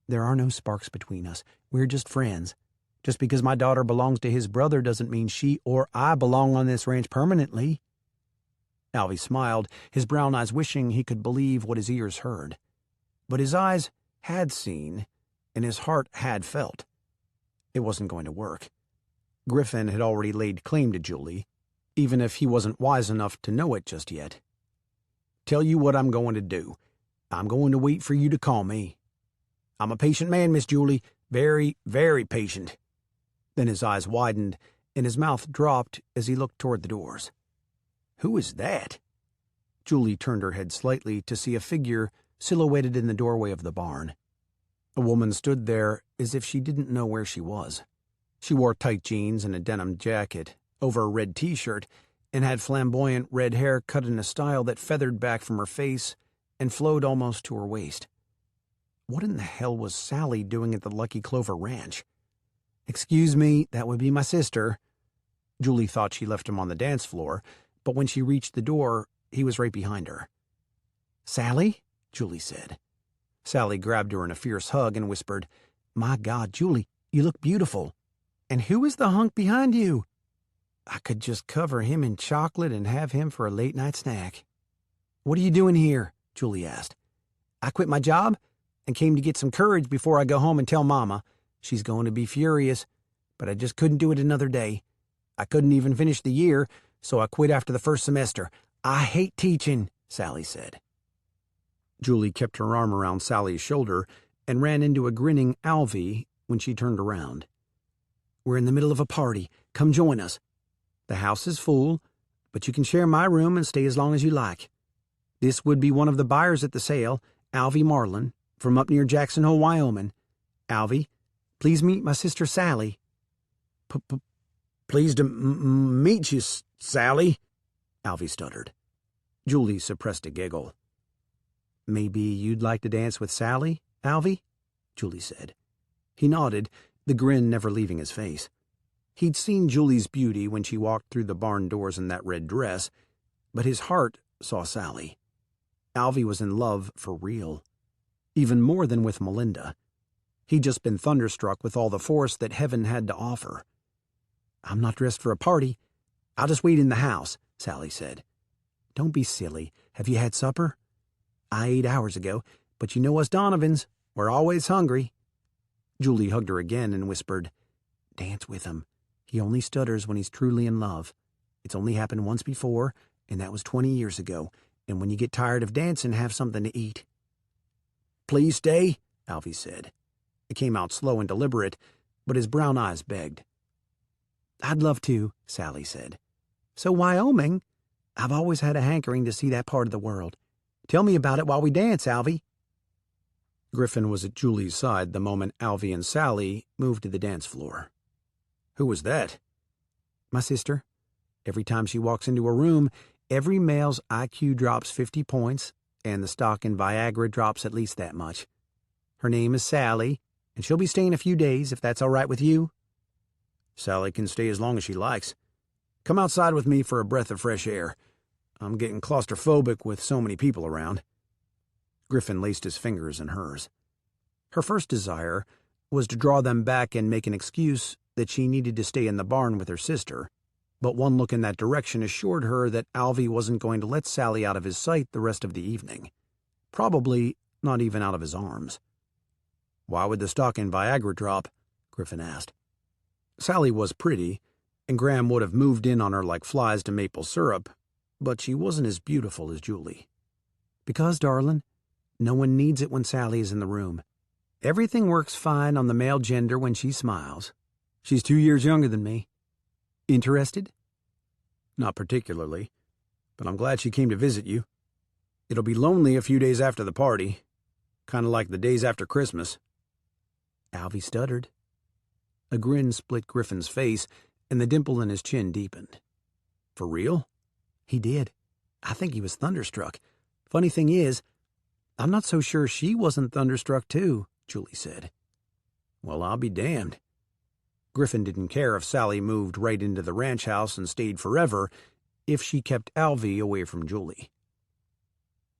"There are no sparks between us. We're just friends. Just because my daughter belongs to his brother doesn't mean she or I belong on this ranch permanently." Alvy smiled, his brown eyes wishing he could believe what his ears heard. But his eyes had seen, and his heart had felt. It wasn't going to work. Griffin had already laid claim to Julie, even if he wasn't wise enough to know it just yet. "Tell you what I'm going to do. I'm going to wait for you to call me. I'm a patient man, Miss Julie. Very, very patient." Then his eyes widened, and his mouth dropped as he looked toward the doors. "Who is that?" Julie turned her head slightly to see a figure silhouetted in the doorway of the barn. A woman stood there as if she didn't know where she was. She wore tight jeans and a denim jacket over a red t-shirt and had flamboyant red hair cut in a style that feathered back from her face and flowed almost to her waist. What in the hell was Sally doing at the Lucky Clover Ranch? "Excuse me, that would be my sister." Julie thought she left him on the dance floor, but when she reached the door, he was right behind her. "Sally?" Julie said. Sally grabbed her in a fierce hug and whispered, "My God, Julie, you look beautiful. And who is the hunk behind you?" "I could just cover him in chocolate and have him for a late-night snack." "What are you doing here?" Julie asked. "I quit my job and came to get some courage before I go home and tell Mama. She's going to be furious, but I just couldn't do it another day. I couldn't even finish the year, so I quit after the first semester. I hate teaching," Sally said. Julie kept her arm around Sally's shoulder and ran into a grinning Alvy when she turned around. "We're in the middle of a party. Come join us. The house is full, but you can share my room and stay as long as you like. This would be one of the buyers at the sale, Alvy Marlin, from up near Jackson Hole, Wyoming. Alvy, please meet my sister Sally." Pleased to meet you, Sally," Alvy stuttered. Julie suppressed a giggle. "Maybe you'd like to dance with Sally, Alvy?" Julie said. He nodded, the grin never leaving his face. He'd seen Julie's beauty when she walked through the barn doors in that red dress, but his heart saw Sally. Alvy was in love for real. Even more than with Melinda. He'd just been thunderstruck with all the force that heaven had to offer. "I'm not dressed for a party. I'll just wait in the house," Sally said. "Don't be silly. Have you had supper?" "I ate hours ago, but you know us Donovans. We're always hungry." Julie hugged her again and whispered, "Dance with him. He only stutters when he's truly in love. It's only happened once before, and that was 20 years ago. And when you get tired of dancing, have something to eat." "Please stay," Alvy said. It came out slow and deliberate, but his brown eyes begged. "I'd love to," Sally said. "So Wyoming? I've always had a hankering to see that part of the world. Tell me about it while we dance, Alvy." Griffin was at Julie's side the moment Alvy and Sally moved to the dance floor. "Who was that?" "My sister. Every time she walks into a room, every male's IQ drops 50 points, and the stock in Viagra drops at least that much. Her name is Sally, and she'll be staying a few days, if that's all right with you." "Sally can stay as long as she likes. Come outside with me for a breath of fresh air. I'm getting claustrophobic with so many people around." Griffin laced his fingers in hers. Her first desire was to draw them back and make an excuse that she needed to stay in the barn with her sister, but one look in that direction assured her that Alvy wasn't going to let Sally out of his sight the rest of the evening. Probably not even out of his arms. "Why would the stock in Viagra drop?" Griffin asked. Sally was pretty, and Graham would have moved in on her like flies to maple syrup, but she wasn't as beautiful as Julie. "Because, darling, no one needs it when Sally is in the room. Everything works fine on the male gender when she smiles. She's 2 years younger than me." Interested? Not particularly, but I'm glad she came to visit you. It'll be lonely a few days after the party, kind of like the days after Christmas." Alvy stuttered. A grin split Griffin's face, and the dimple in his chin deepened. "For real?" He did. I think he was thunderstruck. Funny thing is, I'm not so sure she wasn't thunderstruck too, Julie said. "Well, I'll be damned." Griffin didn't care if Sally moved right into the ranch house and stayed forever if she kept Alvy away from Julie.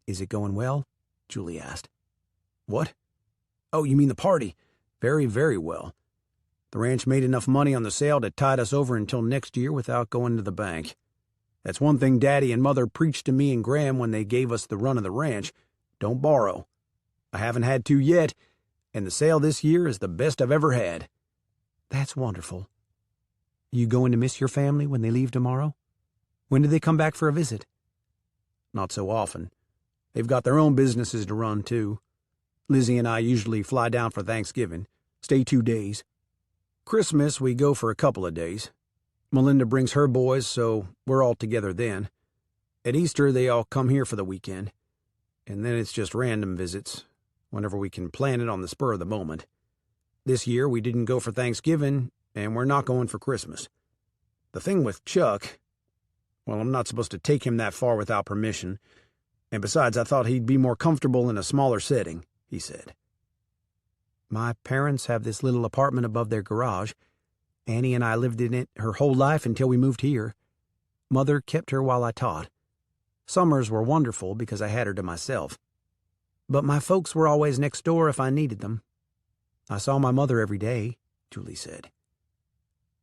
"Is it going well?" Julie asked. "What? Oh, you mean the party? Very, very well. The ranch made enough money on the sale to tide us over until next year without going to the bank. That's one thing Daddy and Mother preached to me and Graham when they gave us the run of the ranch. Don't borrow. I haven't had to yet, and the sale this year is the best I've ever had." "That's wonderful. You going to miss your family when they leave tomorrow? When do they come back for a visit?" "Not so often. They've got their own businesses to run, too. Lizzie and I usually fly down for Thanksgiving, stay 2 days. Christmas, we go for a couple of days. Melinda brings her boys, so we're all together then. At Easter, they all come here for the weekend. And then it's just random visits, whenever we can plan it on the spur of the moment. This year, we didn't go for Thanksgiving, and we're not going for Christmas. The thing with Chuck, well, I'm not supposed to take him that far without permission, and besides, I thought he'd be more comfortable in a smaller setting," he said. "My parents have this little apartment above their garage. Annie and I lived in it her whole life until we moved here. Mother kept her while I taught. Summers were wonderful because I had her to myself. But my folks were always next door if I needed them. I saw my mother every day," Julie said.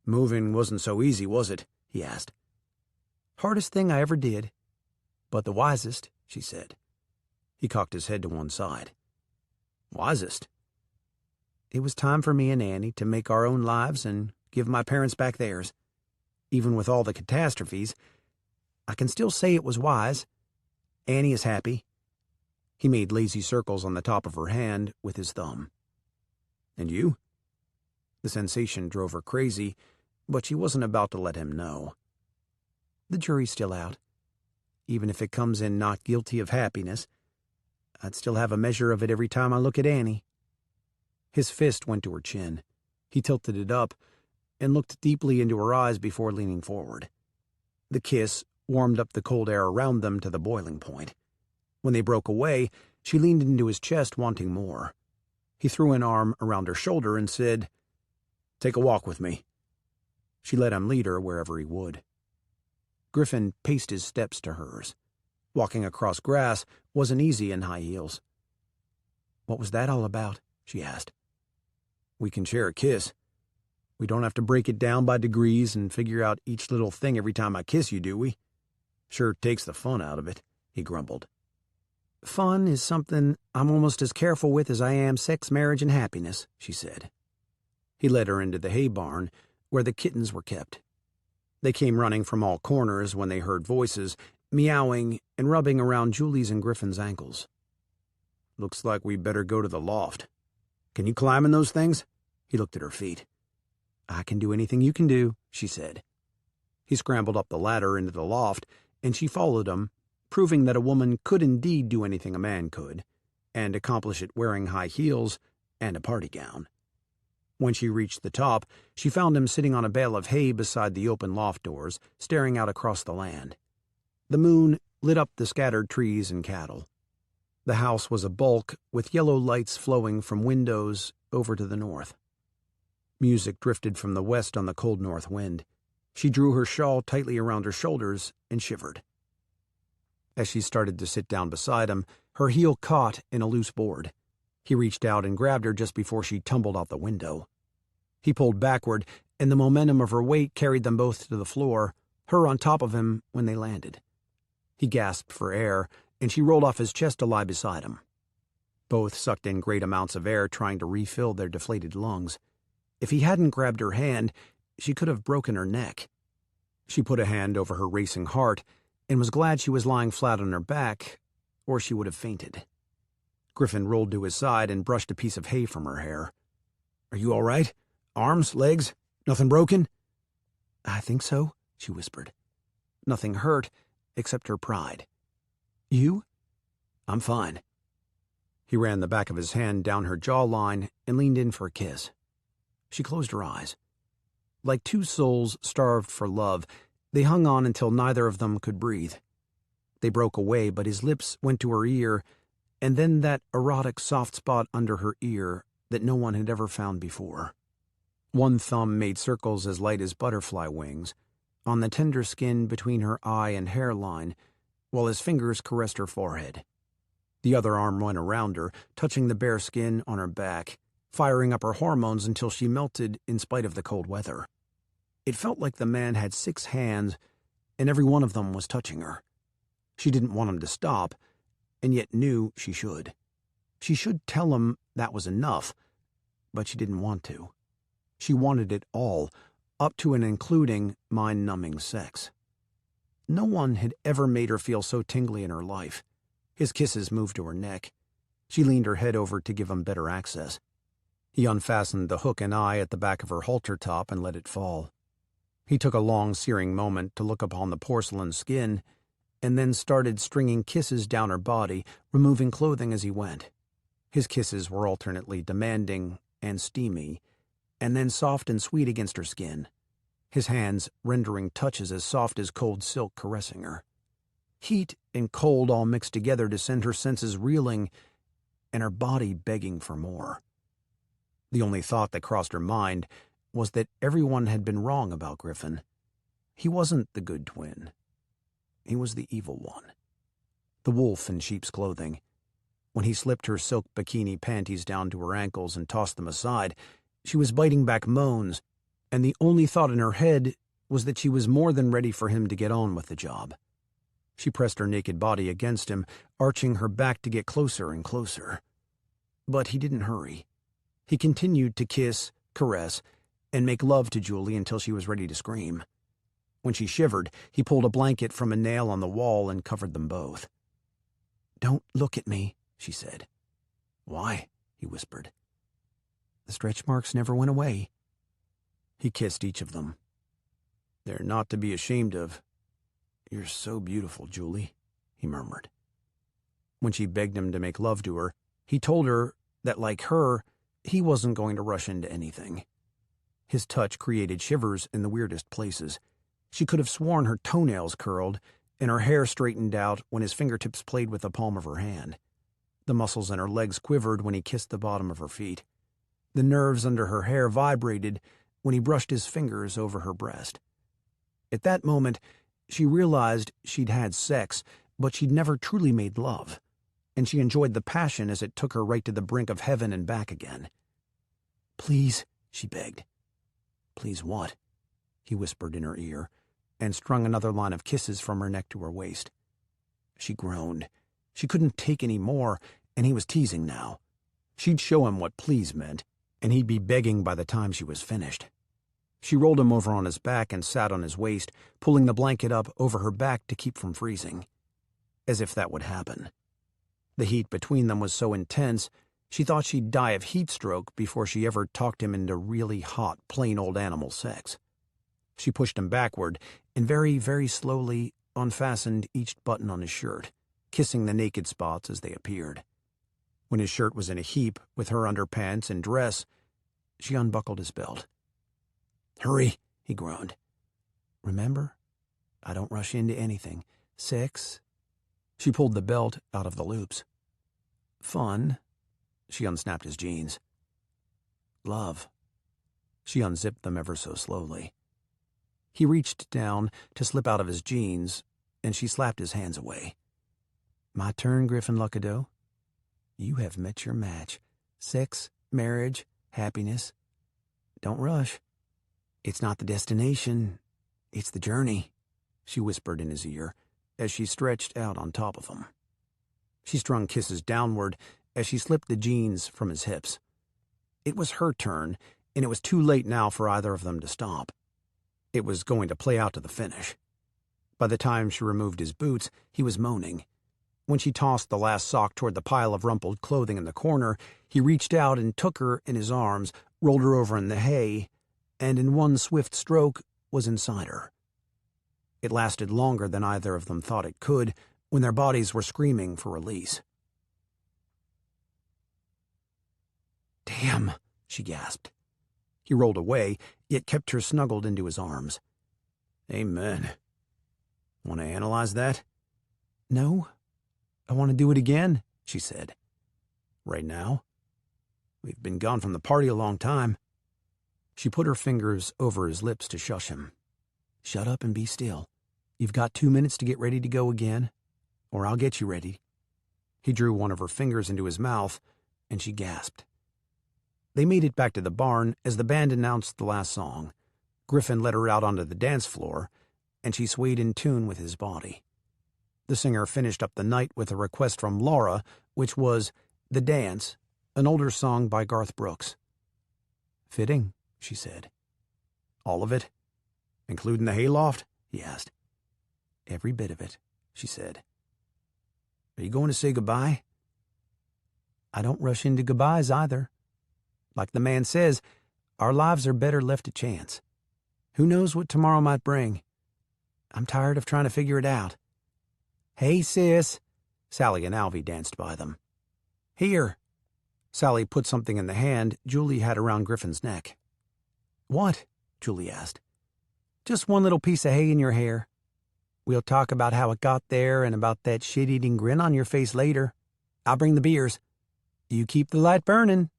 "Moving wasn't so easy, was it?" he asked. "Hardest thing I ever did, but the wisest," she said. He cocked his head to one side. "Wisest?" "It was time for me and Annie to make our own lives and give my parents back theirs. Even with all the catastrophes, I can still say it was wise. Annie is happy." He made lazy circles on the top of her hand with his thumb. "And you?" The sensation drove her crazy, but she wasn't about to let him know. "The jury's still out. Even if it comes in not guilty of happiness, I'd still have a measure of it every time I look at Annie." His fist went to her chin. He tilted it up and looked deeply into her eyes before leaning forward. The kiss warmed up the cold air around them to the boiling point. When they broke away, she leaned into his chest, wanting more. He threw an arm around her shoulder and said, "Take a walk with me." She let him lead her wherever he would. Griffin paced his steps to hers. Walking across grass wasn't easy in high heels. "What was that all about?" she asked. "We can share a kiss. We don't have to break it down by degrees and figure out each little thing every time I kiss you, do we? Sure takes the fun out of it," he grumbled. "Fun is something I'm almost as careful with as I am sex, marriage, and happiness," she said. He led her into the hay barn, where the kittens were kept. They came running from all corners when they heard voices, meowing and rubbing around Julie's and Griffin's ankles. "Looks like we better go to the loft. Can you climb in those things?" He looked at her feet. "I can do anything you can do," she said. He scrambled up the ladder into the loft, and she followed him, proving that a woman could indeed do anything a man could, and accomplish it wearing high heels and a party gown. When she reached the top, she found him sitting on a bale of hay beside the open loft doors, staring out across the land. The moon lit up the scattered trees and cattle. The house was a bulk, with yellow lights flowing from windows over to the north. Music drifted from the west on the cold north wind. She drew her shawl tightly around her shoulders and shivered. As she started to sit down beside him, her heel caught in a loose board. He reached out and grabbed her just before she tumbled out the window. He pulled backward, and the momentum of her weight carried them both to the floor, her on top of him when they landed. He gasped for air, and she rolled off his chest to lie beside him. Both sucked in great amounts of air, trying to refill their deflated lungs. If he hadn't grabbed her hand, she could have broken her neck. She put a hand over her racing heart and was glad she was lying flat on her back, or she would have fainted. Griffin rolled to his side and brushed a piece of hay from her hair. "Are you all right? Arms, legs, nothing broken?" I think so, she whispered. Nothing hurt except her pride. You? I'm fine. He ran the back of his hand down her jawline and leaned in for a kiss. She closed her eyes. Like two souls starved for love, they hung on until neither of them could breathe. They broke away, but his lips went to her ear, and then that erotic soft spot under her ear that no one had ever found before. One thumb made circles as light as butterfly wings on the tender skin between her eye and hairline, while his fingers caressed her forehead. The other arm went around her, touching the bare skin on her back, firing up her hormones until she melted in spite of the cold weather. It felt like the man had 6 hands, and every one of them was touching her. She didn't want him to stop, and yet knew she should. She should tell him that was enough, but she didn't want to. She wanted it all, up to and including mind-numbing sex. No one had ever made her feel so tingly in her life. His kisses moved to her neck. She leaned her head over to give him better access. He unfastened the hook and eye at the back of her halter top and let it fall. He took a long, searing moment to look upon the porcelain skin, and then started stringing kisses down her body, removing clothing as he went. His kisses were alternately demanding and steamy, and then soft and sweet against her skin, his hands rendering touches as soft as cold silk caressing her. Heat and cold all mixed together to send her senses reeling and her body begging for more. The only thought that crossed her mind was that everyone had been wrong about Griffin. He wasn't the good twin. He was the evil one. The wolf in sheep's clothing. When he slipped her silk bikini panties down to her ankles and tossed them aside, she was biting back moans, and the only thought in her head was that she was more than ready for him to get on with the job. She pressed her naked body against him, arching her back to get closer and closer. But he didn't hurry. He continued to kiss, caress, and make love to Julie until she was ready to scream. When she shivered, he pulled a blanket from a nail on the wall and covered them both. "Don't look at me," she said. "Why?" he whispered. "The stretch marks never went away." He kissed each of them. "They're not to be ashamed of. You're so beautiful, Julie," he murmured. When she begged him to make love to her, he told her that, like her, he wasn't going to rush into anything. His touch created shivers in the weirdest places. She could have sworn her toenails curled and her hair straightened out when his fingertips played with the palm of her hand. The muscles in her legs quivered when he kissed the bottom of her feet. The nerves under her hair vibrated when he brushed his fingers over her breast. At that moment, she realized she'd had sex, but she'd never truly made love, and she enjoyed the passion as it took her right to the brink of heaven and back again. "Please," she begged. "Please what?" he whispered in her ear, and strung another line of kisses from her neck to her waist. She groaned. She couldn't take any more, and he was teasing now. She'd show him what please meant, and he'd be begging by the time she was finished. She rolled him over on his back and sat on his waist, pulling the blanket up over her back to keep from freezing. As if that would happen. The heat between them was so intense, she thought she'd die of heat stroke before she ever talked him into really hot, plain old animal sex. She pushed him backward and very, very slowly unfastened each button on his shirt, kissing the naked spots as they appeared. When his shirt was in a heap with her underpants and dress, she unbuckled his belt. "Hurry," he groaned. "Remember, I don't rush into anything. Sex." She pulled the belt out of the loops. "Fun." She unsnapped his jeans. "Love." She unzipped them ever so slowly. He reached down to slip out of his jeans, and she slapped his hands away. "My turn, Griffin Luckadeau. You have met your match. Sex, marriage, happiness. Don't rush. It's not the destination, it's the journey," she whispered in his ear as she stretched out on top of him. She strung kisses downward as she slipped the jeans from his hips. It was her turn, and it was too late now for either of them to stop. It was going to play out to the finish. By the time she removed his boots, he was moaning. When she tossed the last sock toward the pile of rumpled clothing in the corner, he reached out and took her in his arms, rolled her over in the hay, and in one swift stroke was inside her. It lasted longer than either of them thought it could when their bodies were screaming for release. "Damn," she gasped. He rolled away, yet kept her snuggled into his arms. "Amen. Want to analyze that?" "No. I want to do it again," she said. "Right now? We've been gone from the party a long time." She put her fingers over his lips to shush him. "Shut up and be still. You've got 2 minutes to get ready to go again, or I'll get you ready." He drew one of her fingers into his mouth, and she gasped. They made it back to the barn as the band announced the last song. Griffin led her out onto the dance floor, and she swayed in tune with his body. The singer finished up the night with a request from Laura, which was "The Dance," an older song by Garth Brooks. "Fitting," she said. "All of it? Including the hayloft?" he asked. "Every bit of it," she said. "Are you going to say goodbye?" "I don't rush into goodbyes either. Like the man says, our lives are better left to chance. Who knows what tomorrow might bring? I'm tired of trying to figure it out." "Hey, sis." Sally and Alvy danced by them. "Here." Sally put something in the hand Julie had around Griffin's neck. "What?" Julie asked. "Just one little piece of hay in your hair. We'll talk about how it got there and about that shit-eating grin on your face later. I'll bring the beers. You keep the light burning."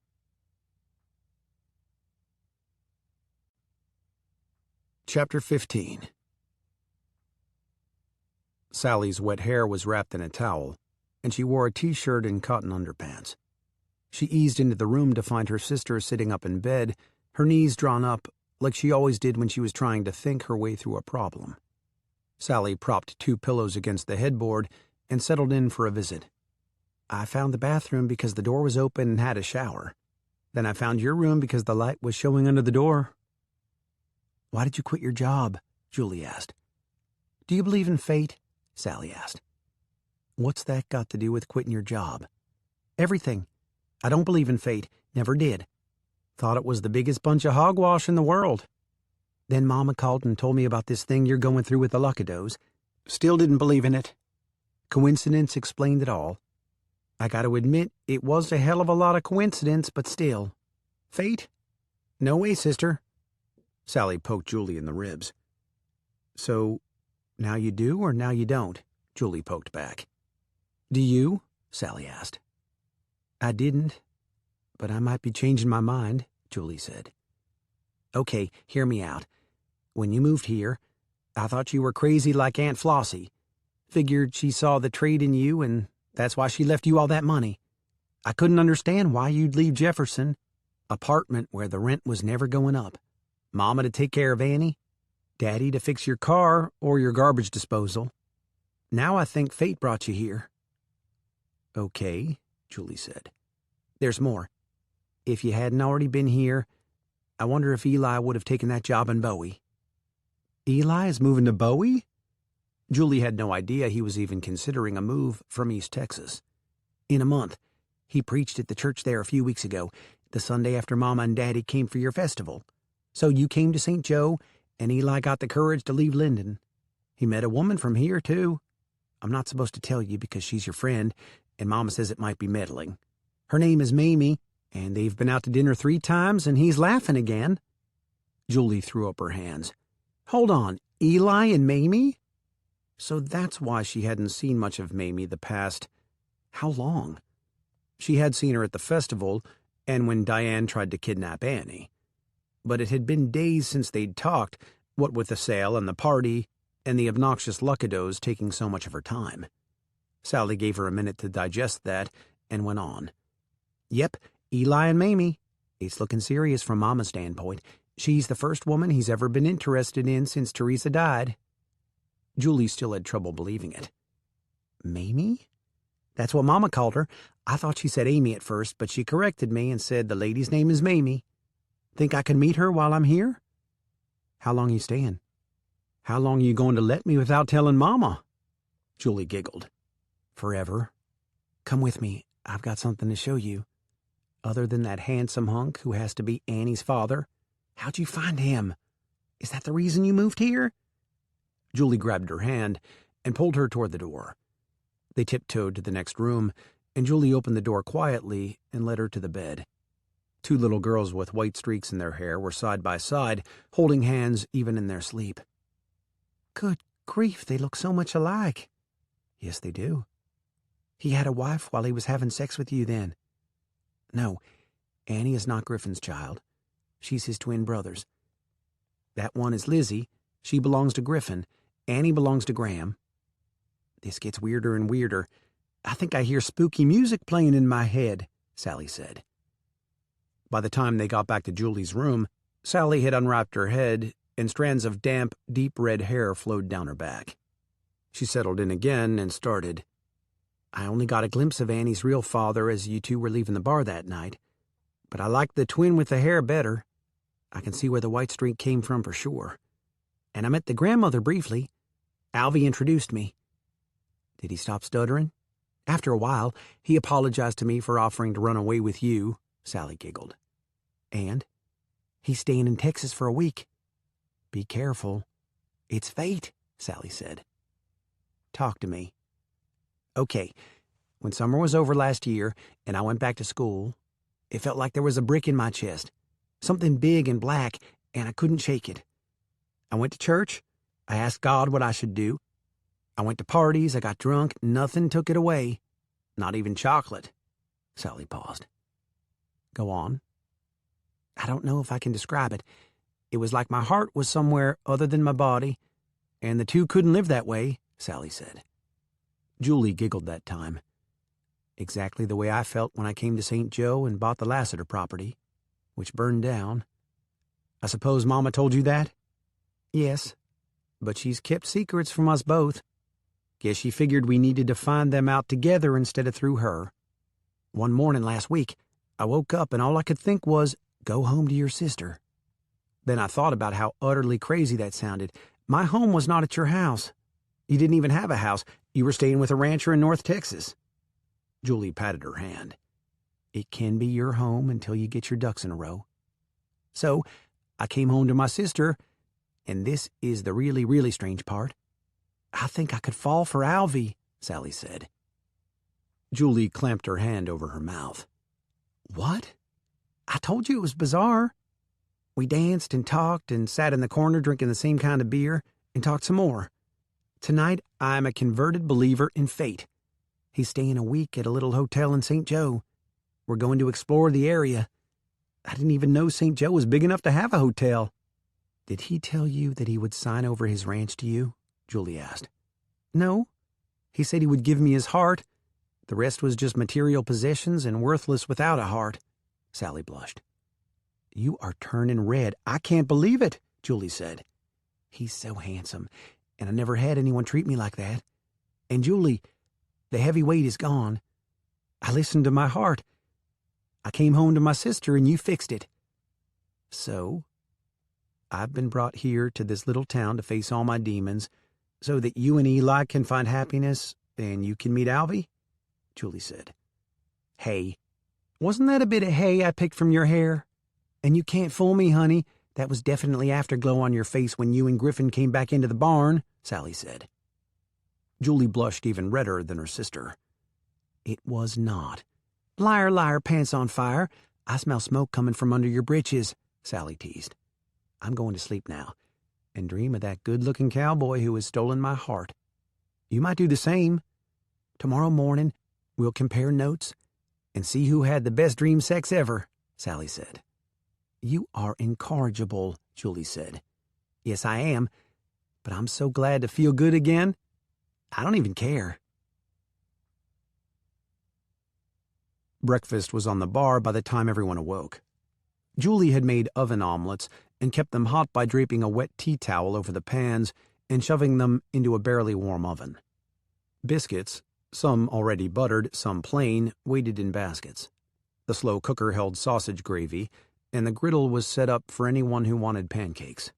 Chapter 15. Sally's wet hair was wrapped in a towel, and she wore a t-shirt and cotton underpants. She eased into the room to find her sister sitting up in bed, her knees drawn up, like she always did when she was trying to think her way through a problem. Sally propped 2 pillows against the headboard and settled in for a visit. "I found the bathroom because the door was open and had a shower. Then I found your room because the light was showing under the door." "Why did you quit your job?" Julie asked. "Do you believe in fate?" Sally asked. "What's that got to do with quitting your job?" "Everything. I don't believe in fate. Never did. Thought it was the biggest bunch of hogwash in the world. Then Mama called and told me about this thing you're going through with the Luckadeaus. Still didn't believe in it. Coincidence explained it all. I got to admit, it was a hell of a lot of coincidence, but still. Fate? No way, sister." Sally poked Julie in the ribs. "So, now you do or now you don't?" Julie poked back. "Do you?" Sally asked. "I didn't, but I might be changing my mind," Julie said. "Okay, hear me out. When you moved here, I thought you were crazy like Aunt Flossie. Figured she saw the trade in you, and that's why she left you all that money. I couldn't understand why you'd leave Jefferson, apartment where the rent was never going up, Mama to take care of Annie, Daddy to fix your car or your garbage disposal. Now I think fate brought you here." "Okay," Julie said. "There's more. If you hadn't already been here, I wonder if Eli would have taken that job in Bowie." "Eli is moving to Bowie?" Julie had no idea he was even considering a move from East Texas. "In a month. He preached at the church there a few weeks ago, the Sunday after Mama and Daddy came for your festival. So you came to St. Joe, and Eli got the courage to leave Linden. He met a woman from here, too. I'm not supposed to tell you because she's your friend, and Mama says it might be meddling. Her name is Mamie, and they've been out to dinner 3 times, and he's laughing again." Julie threw up her hands. "Hold on, Eli and Mamie?" So that's why she hadn't seen much of Mamie the past... how long? She had seen her at the festival, and when Diane tried to kidnap Annie. But it had been days since they'd talked, what with the sale and the party, and the obnoxious Luckadeaus taking so much of her time. Sally gave her a minute to digest that, and went on. "Yep, Eli and Mamie. It's looking serious from Mama's standpoint. She's the first woman he's ever been interested in since Teresa died." Julie still had trouble believing it. "Mamie?" "That's what Mama called her. I thought she said Amy at first, but she corrected me and said the lady's name is Mamie. Think I can meet her while I'm here?" "How long you staying?" "How long you going to let me without telling Mama?" Julie giggled. "Forever. Come with me. I've got something to show you. Other than that handsome hunk who has to be Annie's father. How'd you find him?" Is that the reason you moved here?" Julie grabbed her hand and pulled her toward the door. They tiptoed to the next room, and Julie opened the door quietly and led her to the bed. Two little girls with white streaks in their hair were side by side, holding hands even in their sleep. "Good grief, they look so much alike." "Yes, they do." "He had a wife while he was having sex with you then?" "No, Annie is not Griffin's child. She's his twin brothers. That one is Lizzie. She belongs to Griffin. Annie belongs to Graham." "This gets weirder and weirder. I think I hear spooky music playing in my head," Sally said. By the time they got back to Julie's room, Sally had unwrapped her head, and strands of damp, deep red hair flowed down her back. She settled in again and started. "I only got a glimpse of Annie's real father as you two were leaving the bar that night, but I liked the twin with the hair better. I can see where the white streak came from for sure. And I met the grandmother briefly. Alvy introduced me." "Did he stop stuttering?" "After a while, he apologized to me for offering to run away with you," Sally giggled. "And he's staying in Texas for a week. Be careful. It's fate," Sally said. "Talk to me." "Okay, when summer was over last year and I went back to school, it felt like there was a brick in my chest, something big and black, and I couldn't shake it. I went to church. I asked God what I should do. I went to parties. I got drunk. Nothing took it away. Not even chocolate." Sally paused. "Go on." "I don't know if I can describe it. It was like my heart was somewhere other than my body, and the two couldn't live that way," Sally said. Julie giggled that time. "Exactly the way I felt when I came to St. Joe and bought the Lassiter property, which burned down. I suppose Mama told you that?" "Yes, but she's kept secrets from us both. Guess she figured we needed to find them out together instead of through her. One morning last week, I woke up and all I could think was, go home to your sister. Then I thought about how utterly crazy that sounded. My home was not at your house. You didn't even have a house. You were staying with a rancher in North Texas." Julie patted her hand. "It can be your home until you get your ducks in a row. So I came home to my sister, and this is the really, really strange part. I think I could fall for Alvy," Sally said. Julie clamped her hand over her mouth. "What? I told you it was bizarre. We danced and talked and sat in the corner drinking the same kind of beer and talked some more. Tonight, I'm a converted believer in fate. He's staying a week at a little hotel in St. Joe. We're going to explore the area. I didn't even know St. Joe was big enough to have a hotel." "Did he tell you that he would sign over his ranch to you?" Julie asked. "No. He said he would give me his heart. The rest was just material possessions and worthless without a heart." Sally blushed. "You are turning red. I can't believe it," Julie said. "He's so handsome, and I never had anyone treat me like that. And Julie, the heavy weight is gone. I listened to my heart. I came home to my sister, and you fixed it. So, I've been brought here to this little town to face all my demons, so that you and Eli can find happiness and you can meet Alvy?" Julie said. "Hay. Wasn't that a bit of hay I picked from your hair? And you can't fool me, honey. That was definitely afterglow on your face when you and Griffin came back into the barn," Sally said. Julie blushed even redder than her sister. "It was not." "Liar, liar, pants on fire. I smell smoke coming from under your britches," Sally teased. "I'm going to sleep now and dream of that good-looking cowboy who has stolen my heart. You might do the same. Tomorrow morning, we'll compare notes and see who had the best dream sex ever," Sally said. "You are incorrigible," Julie said. "Yes, I am, but I'm so glad to feel good again. I don't even care." Breakfast was on the bar by the time everyone awoke. Julie had made oven omelets and kept them hot by draping a wet tea towel over the pans and shoving them into a barely warm oven. Biscuits, some already buttered, some plain, waited in baskets. The slow cooker held sausage gravy, and the griddle was set up for anyone who wanted pancakes.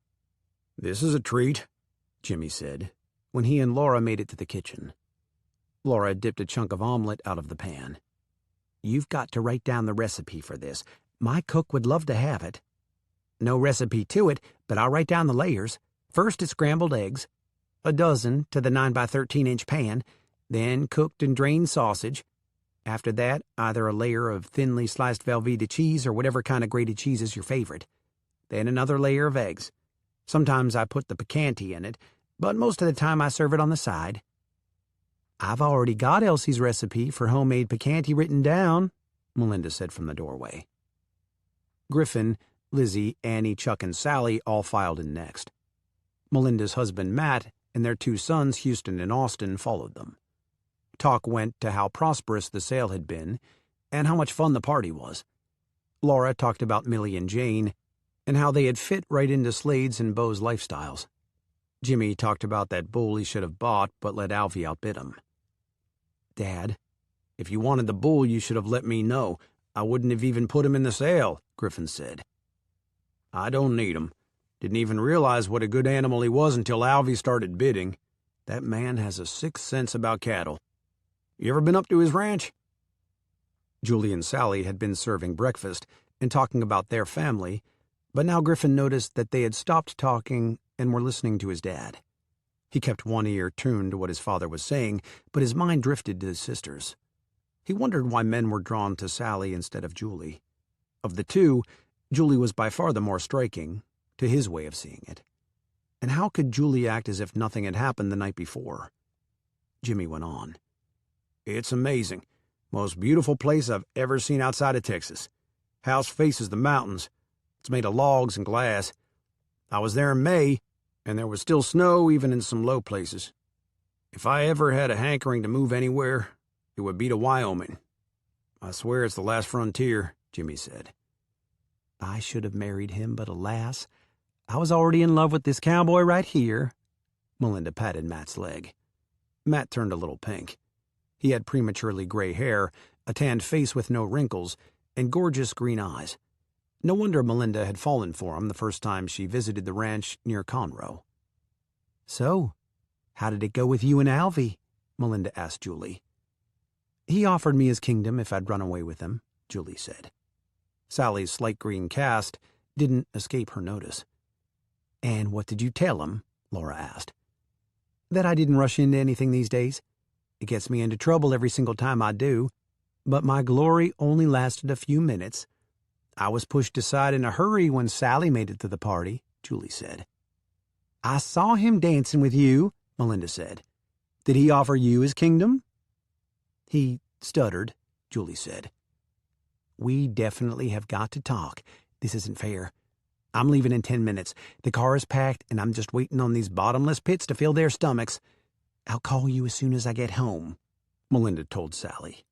"This is a treat," Jimmy said, when he and Laura made it to the kitchen. Laura dipped a chunk of omelet out of the pan. "You've got to write down the recipe for this. My cook would love to have it." No recipe to it, but I'll write down the layers. First, it's scrambled eggs, a dozen to the 9 by 13-inch pan, then cooked and drained sausage. After that, either a layer of thinly sliced Velveeta cheese or whatever kind of grated cheese is your favorite. Then another layer of eggs. Sometimes I put the picante in it, but most of the time I serve it on the side. I've already got Elsie's recipe for homemade picante written down, Melinda said from the doorway. Griffin, Lizzie, Annie, Chuck, and Sally all filed in next. Melinda's husband, Matt, and their 2 sons, Houston and Austin, followed them. Talk went to how prosperous the sale had been and how much fun the party was. Laura talked about Millie and Jane and how they had fit right into Slade's and Beau's lifestyles. Jimmy talked about that bull he should have bought but let Alfie outbid him. "Dad, if you wanted the bull, you should have let me know. I wouldn't have even put him in the sale," Griffin said. "I don't need him. Didn't even realize what a good animal he was until Alfie started bidding. That man has a sixth sense about cattle. You ever been up to his ranch?" Julie and Sally had been serving breakfast and talking about their family, but now Griffin noticed that they had stopped talking and were listening to his dad. He kept one ear tuned to what his father was saying, but his mind drifted to his sisters. He wondered why men were drawn to Sally instead of Julie. Of the 2, Julie was by far the more striking, to his way of seeing it. And how could Julie act as if nothing had happened the night before? Jimmy went on. "It's amazing. Most beautiful place I've ever seen outside of Texas. House faces the mountains. It's made of logs and glass. I was there in May, and there was still snow even in some low places. If I ever had a hankering to move anywhere, it would be to Wyoming. I swear it's the last frontier," Jimmy said. "I should have married him, but alas, I was already in love with this cowboy right here." Melinda patted Matt's leg. Matt turned a little pink. He had prematurely gray hair, a tanned face with no wrinkles, and gorgeous green eyes. No wonder Melinda had fallen for him the first time she visited the ranch near Conroe. "So, how did it go with you and Alfie?" Melinda asked Julie. "He offered me his kingdom if I'd run away with him," Julie said. Sally's slight green cast didn't escape her notice. "And what did you tell him?" Laura asked. "That I didn't rush into anything these days. It gets me into trouble every single time I do, but my glory only lasted a few minutes. I was pushed aside in a hurry when Sally made it to the party," Julie said. "I saw him dancing with you," Melinda said. "Did he offer you his kingdom?" "He stuttered," Julie said. "We definitely have got to talk. This isn't fair. I'm leaving in 10 minutes. The car is packed, and I'm just waiting on these bottomless pits to fill their stomachs. I'll call you as soon as I get home," Melinda told Sally.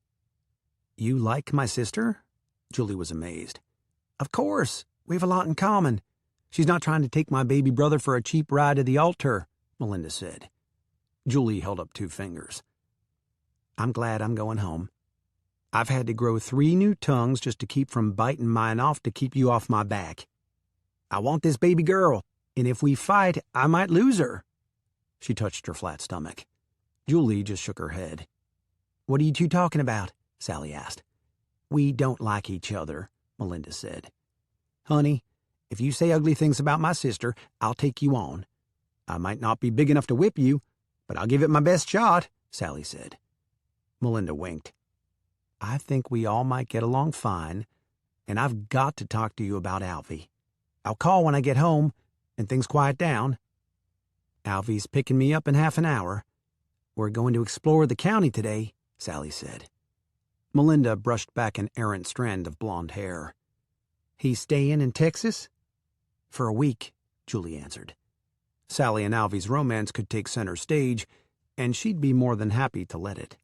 "You like my sister?" Julie was amazed. "Of course. We have a lot in common. She's not trying to take my baby brother for a cheap ride to the altar," Melinda said. Julie held up 2 fingers. "I'm glad I'm going home. I've had to grow 3 new tongues just to keep from biting mine off to keep you off my back. I want this baby girl, and if we fight, I might lose her." She touched her flat stomach. Julie just shook her head. "What are you 2 talking about?" Sally asked. "We don't like each other," Melinda said. "Honey, if you say ugly things about my sister, I'll take you on. I might not be big enough to whip you, but I'll give it my best shot," Sally said. Melinda winked. "I think we all might get along fine, and I've got to talk to you about Alfie. I'll call when I get home and things quiet down. Alfie's picking me up in half an hour. We're going to explore the county today," Sally said. Melinda brushed back an errant strand of blonde hair. "He's staying in Texas?" "For a week," Julie answered. Sally and Alfie's romance could take center stage, and she'd be more than happy to let it.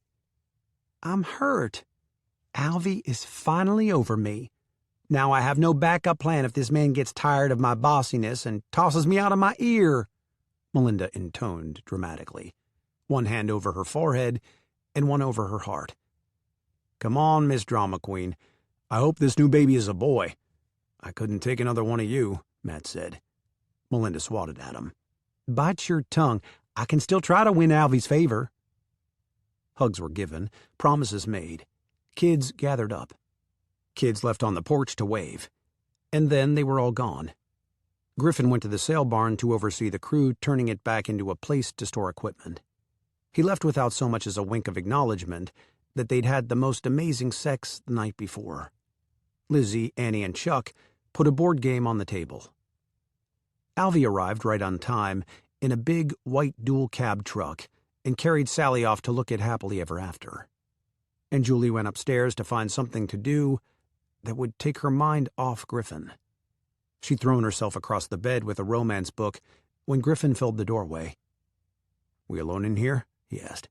"I'm hurt. Alfie is finally over me. Now I have no backup plan if this man gets tired of my bossiness and tosses me out of my ear," Melinda intoned dramatically, one hand over her forehead and one over her heart. "Come on, Miss Drama Queen. I hope this new baby is a boy. I couldn't take another one of you," Matt said. Melinda swatted at him. "Bite your tongue. I can still try to win Alfie's favor." Hugs were given, promises made. Kids gathered up. Kids left on the porch to wave. And then they were all gone, Griffin went to the sail barn to oversee the crew turning it back into a place to store equipment. He left without so much as a wink of acknowledgement that they'd had the most amazing sex the night before. Lizzie, Annie, and Chuck put a board game on the table. Alvy arrived right on time in a big white dual-cab truck and carried Sally off to look at Happily Ever After. And Julie went upstairs to find something to do that would take her mind off Griffin. She'd thrown herself across the bed with a romance book when Griffin filled the doorway. "We alone in here?" he asked.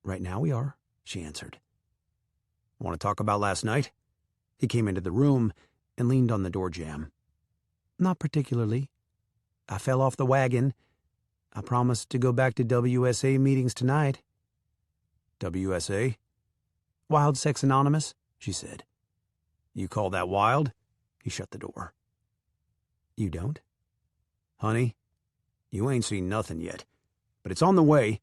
"Right now we are," she answered. "Want to talk about last night?" He came into the room and leaned on the door jamb. "Not particularly. I fell off the wagon. I promised to go back to WSA meetings tonight." "WSA?" "Wild Sex Anonymous," she said. "You call that wild?" He shut the door. "You don't?" "Honey, you ain't seen nothing yet, but it's on the way.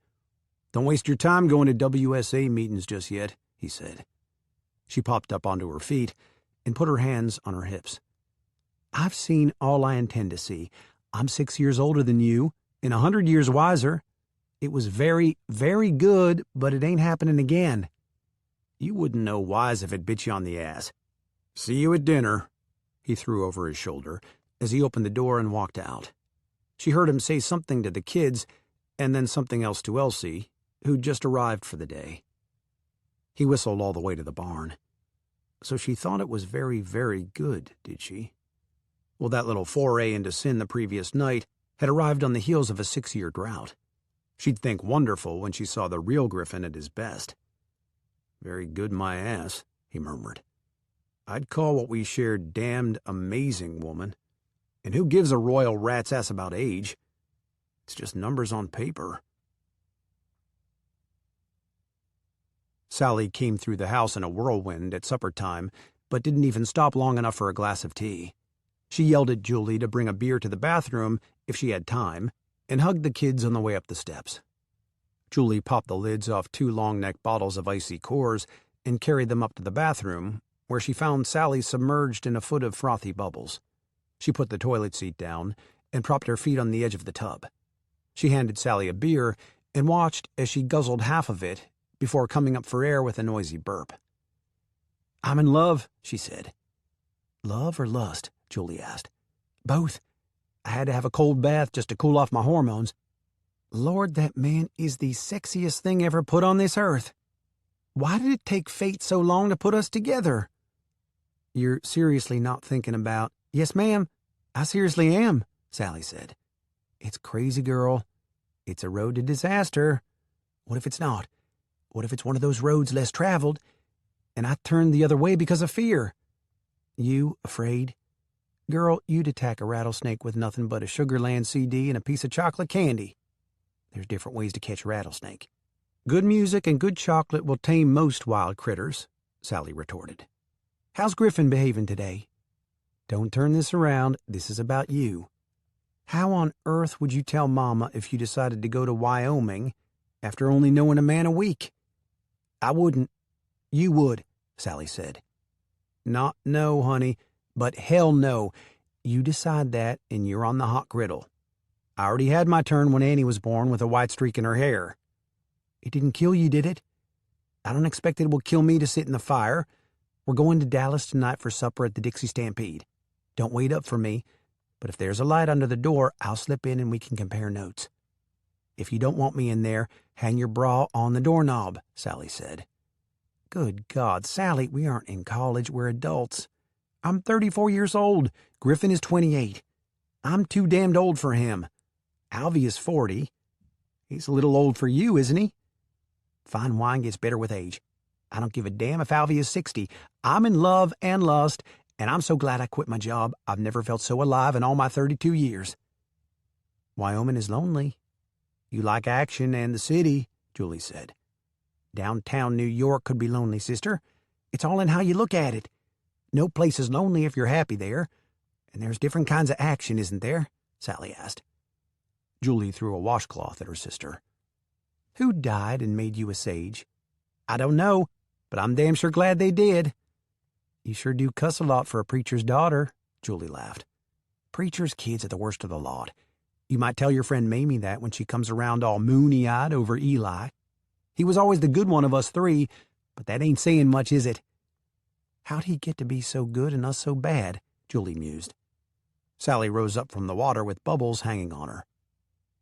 Don't waste your time going to WSA meetings just yet," he said. She popped up onto her feet and put her hands on her hips. "I've seen all I intend to see. I'm 6 years older than you and 100 years wiser. It was very, very good, but it ain't happening again. You wouldn't know wise if it bit you on the ass. See you at dinner," he threw over his shoulder as he opened the door and walked out. She heard him say something to the kids and then something else to Elsie, who'd just arrived for the day. He whistled all the way to the barn. So she thought it was very, very good, did she? Well, that little foray into sin the previous night had arrived on the heels of a 6-year drought. She'd think wonderful when she saw the real Griffin at his best. "Very good, my ass," he murmured. "I'd call what we shared damned amazing, woman. And who gives a royal rat's ass about age? It's just numbers on paper." Sally came through the house in a whirlwind at supper time, but didn't even stop long enough for a glass of tea. She yelled at Julie to bring a beer to the bathroom if she had time, and hugged the kids on the way up the steps. Julie popped the lids off 2 long-neck bottles of icy Coors and carried them up to the bathroom, where she found Sally submerged in a foot of frothy bubbles. She put the toilet seat down and propped her feet on the edge of the tub. She handed Sally a beer and watched as she guzzled half of it before coming up for air with a noisy burp. "I'm in love," she said. "Love or lust?" Julie asked. "Both. I had to have a cold bath just to cool off my hormones. Lord, that man is the sexiest thing ever put on this earth. Why did it take fate so long to put us together?" "You're seriously not thinking about—" "Yes, ma'am, I seriously am," Sally said. "It's crazy, girl. It's a road to disaster. What if it's not? What if it's one of those roads less traveled, and I turned the other way because of fear? You afraid? Girl, you'd attack a rattlesnake with nothing but a Sugarland CD and a piece of chocolate candy. There's different ways to catch a rattlesnake. Good music and good chocolate will tame most wild critters," Sally retorted. "How's Griffin behaving today? Don't turn this around. This is about you. How on earth would you tell Mama if you decided to go to Wyoming after only knowing a man a week?" "I wouldn't." "You would," Sally said. "Not no, honey, but hell no. You decide that, and you're on the hot griddle. I already had my turn when Annie was born with a white streak in her hair. It didn't kill you, did it? I don't expect it will kill me to sit in the fire. We're going to Dallas tonight for supper at the Dixie Stampede. Don't wait up for me, but if there's a light under the door, I'll slip in and we can compare notes. If you don't want me in there, hang your bra on the doorknob," Sally said. "Good God, Sally, we aren't in college, we're adults. I'm 34 years old. Griffin is 28. I'm too damned old for him. Alvy is 40. He's a little old for you, isn't he? Fine wine gets better with age. I don't give a damn if Alvy is 60. I'm in love and lust, and I'm so glad I quit my job. I've never felt so alive in all my 32 years. Wyoming is lonely. You like action and the city," Julie said. "Downtown New York could be lonely, sister. It's all in how you look at it. No place is lonely if you're happy there. And there's different kinds of action, isn't there?" Sally asked. Julie threw a washcloth at her sister. "Who died and made you a sage?" "I don't know, but I'm damn sure glad they did." "You sure do cuss a lot for a preacher's daughter," Julie laughed. Preacher's kids are the worst of the lot. You might tell your friend Mamie that when she comes around all moony-eyed over Eli. He was always the good one of us three, but that ain't saying much, is it? How'd he get to be so good and us so bad? Julie mused. Sally rose up from the water with bubbles hanging on her.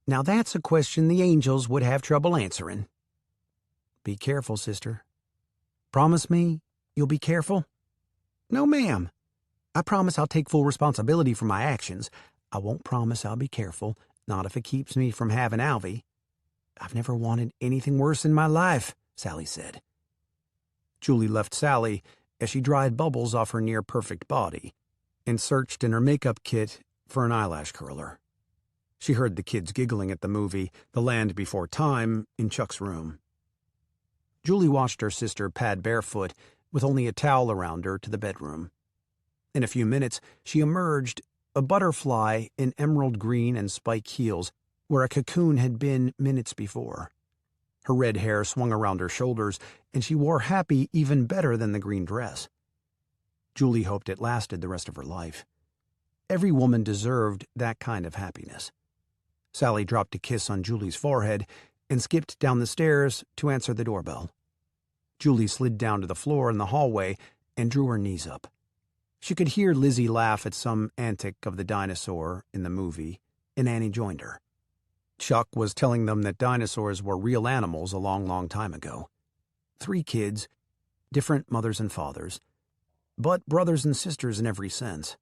Now that's a question the angels would have trouble answering. Be careful, sister. Promise me you'll be careful? No, ma'am. I promise I'll take full responsibility for my actions. I won't promise I'll be careful, not if it keeps me from having Alvy. I've never wanted anything worse in my life, Sally said. Julie left Sally as she dried bubbles off her near-perfect body and searched in her makeup kit for an eyelash curler. She heard the kids giggling at the movie The Land Before Time in Chuck's room. Julie watched her sister pad barefoot with only a towel around her to the bedroom. In a few minutes, she emerged, a butterfly in emerald green and spike heels, where a cocoon had been minutes before. Her red hair swung around her shoulders, and she wore happy even better than the green dress. Julie hoped it lasted the rest of her life. Every woman deserved that kind of happiness. Sally dropped a kiss on Julie's forehead and skipped down the stairs to answer the doorbell. Julie slid down to the floor in the hallway and drew her knees up. She could hear Lizzie laugh at some antic of the dinosaur in the movie, and Annie joined her. Chuck was telling them that dinosaurs were real animals a long, long time ago. 3 kids, different mothers and fathers, but brothers and sisters in every sense.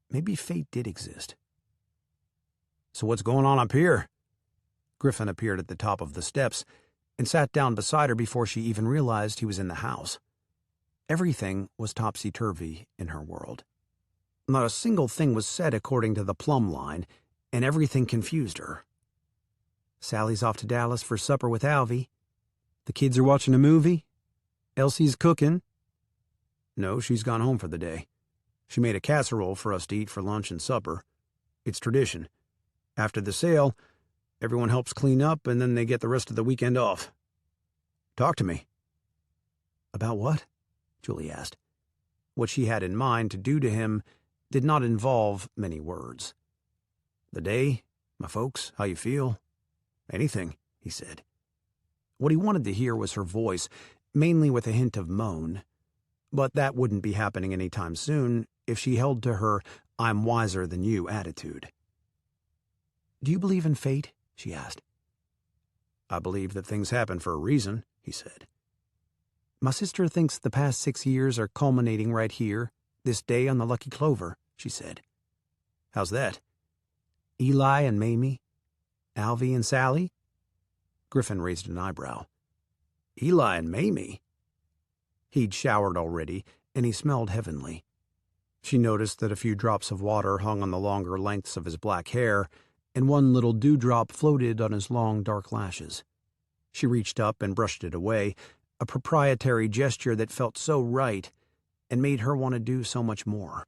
Maybe fate did exist. So what's going on up here? Griffin appeared at the top of the steps and sat down beside her before she even realized he was in the house. Everything was topsy-turvy in her world. Not a single thing was said according to the plumb line, and everything confused her. Sally's off to Dallas for supper with Alvy. The kids are watching a movie. Elsie's cooking. No, she's gone home for the day. She made a casserole for us to eat for lunch and supper. It's tradition. After the sale, everyone helps clean up, and then they get the rest of the weekend off. Talk to me. About what? Julie asked. What she had in mind to do to him did not involve many words. The day, my folks, how you feel? Anything, he said. What he wanted to hear was her voice, mainly with a hint of moan. But that wouldn't be happening any time soon if she held to her I'm wiser than you attitude. Do you believe in fate? She asked. I believe that things happen for a reason, he said. My sister thinks the past 6 years are culminating right here, this day on the Lucky Clover, she said. How's that? Eli and Mamie? Alvy and Sally? Griffin raised an eyebrow. Eli and Mamie? He'd showered already, and he smelled heavenly. She noticed that a few drops of water hung on the longer lengths of his black hair, and one little dewdrop floated on his long dark lashes. She reached up and brushed it away, a proprietary gesture that felt so right and made her want to do so much more.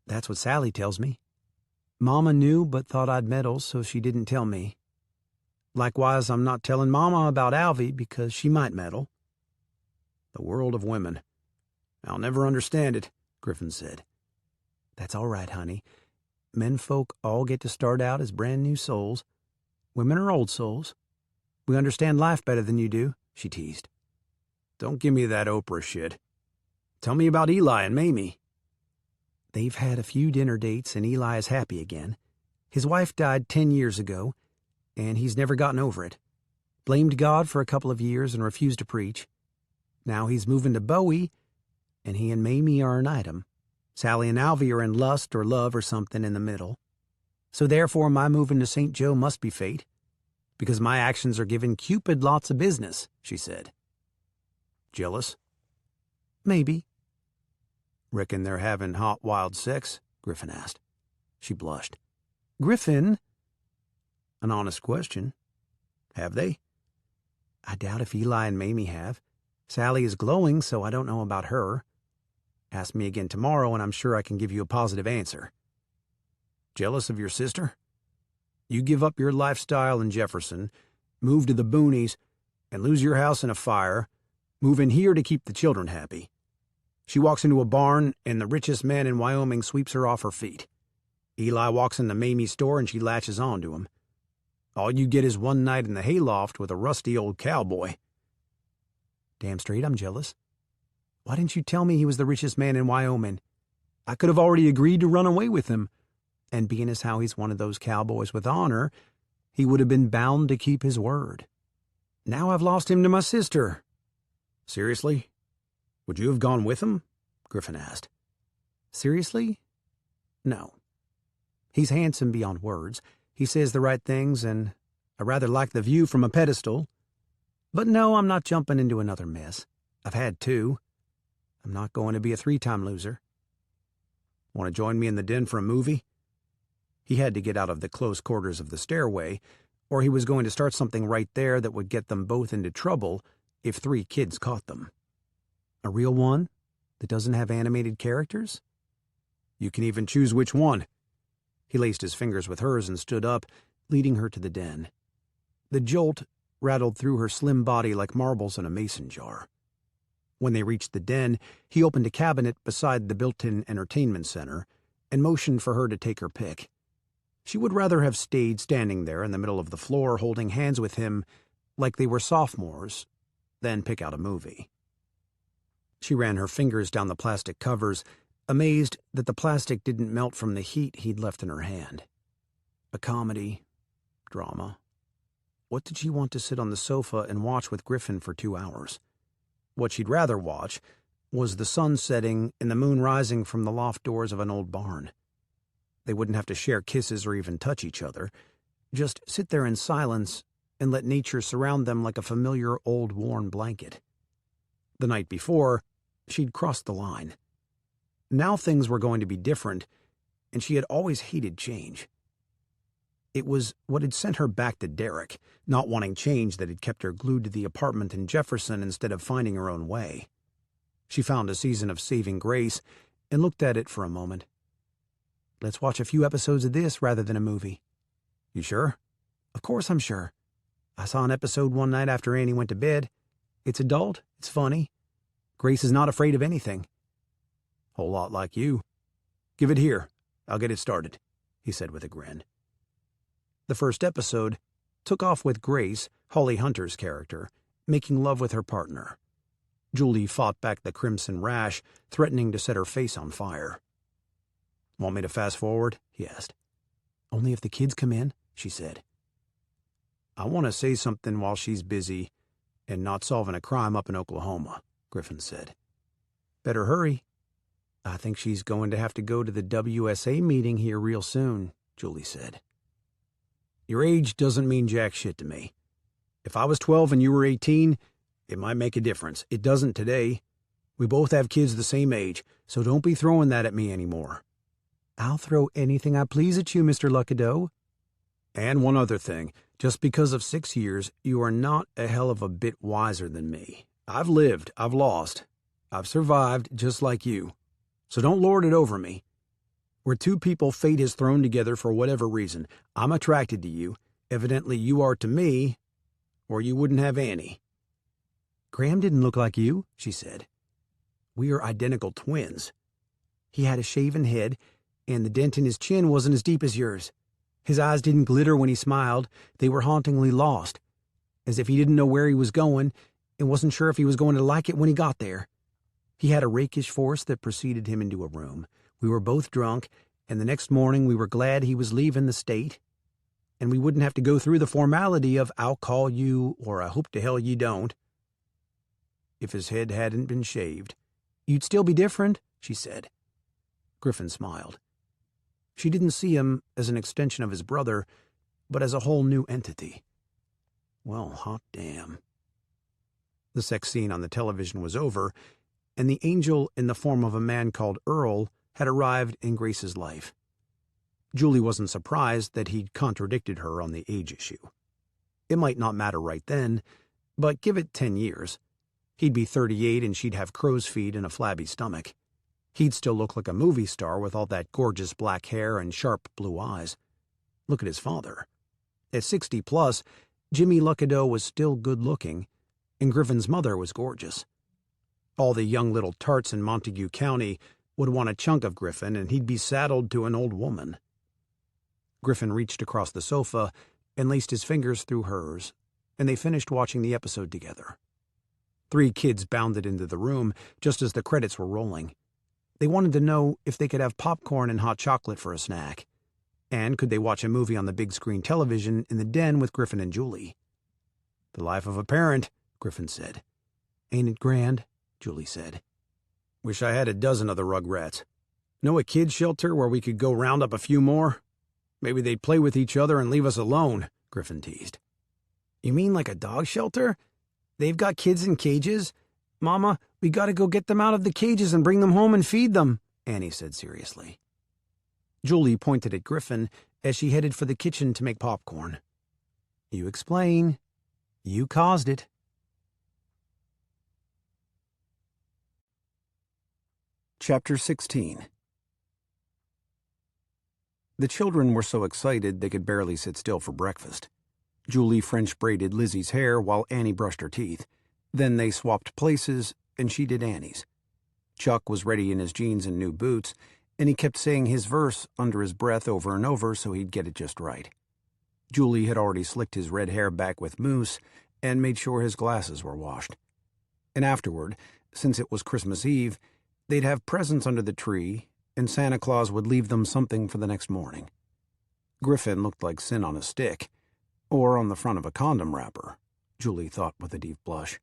That's what Sally tells me. Mama knew but thought I'd meddle, so she didn't tell me. Likewise, I'm not telling Mama about Alvy because she might meddle. The world of women. I'll never understand it, Griffin said. That's all right, honey. Menfolk all get to start out as brand new souls. Women are old souls. We understand life better than you do, she teased. Don't give me that Oprah shit. Tell me about Eli and Mamie. They've had a few dinner dates and Eli is happy again. His wife died 10 years ago, and he's never gotten over it. Blamed God for a couple of years and refused to preach. Now he's moving to Bowie, and he and Mamie are an item. Sally and Alvy are in lust or love or something in the middle. So therefore my moving to St. Joe must be fate, because my actions are giving Cupid lots of business, she said. Jealous? Maybe. Reckon they're having hot, wild sex? Griffin asked. She blushed. Griffin? An honest question. Have they? I doubt if Eli and Mamie have. Sally is glowing, so I don't know about her. Ask me again tomorrow, and I'm sure I can give you a positive answer. Jealous of your sister? You give up your lifestyle in Jefferson, move to the boonies, and lose your house in a fire, move in here to keep the children happy. She walks into a barn, and the richest man in Wyoming sweeps her off her feet. Eli walks into Mamie's store and she latches on to him. All you get is one night in the hayloft with a rusty old cowboy. Damn straight I'm jealous. Why didn't you tell me he was the richest man in Wyoming? I could have already agreed to run away with him. And being as how he's one of those cowboys with honor, he would have been bound to keep his word. Now I've lost him to my sister. Seriously? Would you have gone with him? Griffin asked. Seriously? No. He's handsome beyond words. He says the right things, and I rather like the view from a pedestal. But no, I'm not jumping into another mess. I've had 2. I'm not going to be a 3-time loser. Want to join me in the den for a movie? He had to get out of the close quarters of the stairway, or he was going to start something right there that would get them both into trouble if 3 kids caught them. A real one that doesn't have animated characters? You can even choose which one. He laced his fingers with hers and stood up, leading her to the den. The jolt rattled through her slim body like marbles in a mason jar. When they reached the den, he opened a cabinet beside the built-in entertainment center and motioned for her to take her pick. She would rather have stayed standing there in the middle of the floor holding hands with him like they were sophomores than pick out a movie. She ran her fingers down the plastic covers, amazed that the plastic didn't melt from the heat he'd left in her hand. A comedy, drama. What did she want to sit on the sofa and watch with Griffin for 2 hours? What she'd rather watch was the sun setting and the moon rising from the loft doors of an old barn. They wouldn't have to share kisses or even touch each other. Just sit there in silence and let nature surround them like a familiar old worn blanket. The night before, she'd crossed the line. Now things were going to be different, and she had always hated change. It was what had sent her back to Derek, not wanting change that had kept her glued to the apartment in Jefferson instead of finding her own way. She found a season of Saving Grace and looked at it for a moment. Let's watch a few episodes of this rather than a movie. You sure? Of course I'm sure. I saw an episode one night after Annie went to bed. It's adult, it's funny. Grace is not afraid of anything. Whole lot like you. Give it here. I'll get it started, he said with a grin. The first episode took off with Grace, Holly Hunter's character, making love with her partner. Julie fought back the crimson rash, threatening to set her face on fire. Want me to fast forward? He asked. Only if the kids come in, she said. I want to say something while she's busy and not solving a crime up in Oklahoma, Griffin said. Better hurry. I think she's going to have to go to the WSA meeting here real soon, Julie said. Your age doesn't mean jack shit to me. If I was 12 and you were 18, it might make a difference. It doesn't today. We both have kids the same age, so don't be throwing that at me anymore. I'll throw anything I please at you, Mr. Luckadeau. And one other thing. Just because of 6 years, you are not a hell of a bit wiser than me. I've lived, I've lost, I've survived just like you. So don't lord it over me. We're 2 people fate has thrown together for whatever reason. I'm attracted to you. Evidently you are to me, or you wouldn't have Annie. Graham didn't look like you, she said. We are identical twins. He had a shaven head, and the dent in his chin wasn't as deep as yours. His eyes didn't glitter when he smiled. They were hauntingly lost, as if he didn't know where he was going and wasn't sure if he was going to like it when he got there. He had a rakish force that preceded him into a room. We were both drunk, and the next morning we were glad he was leaving the state, and we wouldn't have to go through the formality of I'll call you or I hope to hell you don't. If his head hadn't been shaved. You'd still be different, she said. Griffin smiled. She didn't see him as an extension of his brother, but as a whole new entity. Well, hot damn. The sex scene on the television was over, and the angel in the form of a man called Earl had arrived in Grace's life. Julie wasn't surprised that he'd contradicted her on the age issue. It might not matter right then, but give it 10 years. He'd be 38 and she'd have crow's feet and a flabby stomach. He'd still look like a movie star with all that gorgeous black hair and sharp blue eyes. Look at his father. At 60 plus, Jimmy Luckadeau was still good-looking, and Griffin's mother was gorgeous. All the young little tarts in Montague County would want a chunk of Griffin, and he'd be saddled to an old woman. Griffin reached across the sofa and laced his fingers through hers, and they finished watching the episode together. 3 kids bounded into the room just as the credits were rolling. They wanted to know if they could have popcorn and hot chocolate for a snack, and could they watch a movie on the big screen television in the den with Griffin and Julie. "The life of a parent," Griffin said. "Ain't it grand?" Julie said. "Wish I had a dozen of the Rugrats. Know a kid shelter where we could go round up a few more? Maybe they'd play with each other and leave us alone," Griffin teased. "You mean like a dog shelter? They've got kids in cages? Mama, we gotta go get them out of the cages and bring them home and feed them," Annie said seriously. Julie pointed at Griffin as she headed for the kitchen to make popcorn. "You explain. You caused it." Chapter 16. The children were so excited they could barely sit still for breakfast. Julie French braided Lizzie's hair while Annie brushed her teeth. Then they swapped places, and she did Annie's. Chuck was ready in his jeans and new boots, and he kept saying his verse under his breath over and over so he'd get it just right. Julie had already slicked his red hair back with mousse and made sure his glasses were washed. And afterward, since it was Christmas Eve, they'd have presents under the tree, and Santa Claus would leave them something for the next morning. Griffin looked like sin on a stick, or on the front of a condom wrapper, Julie thought with a deep blush.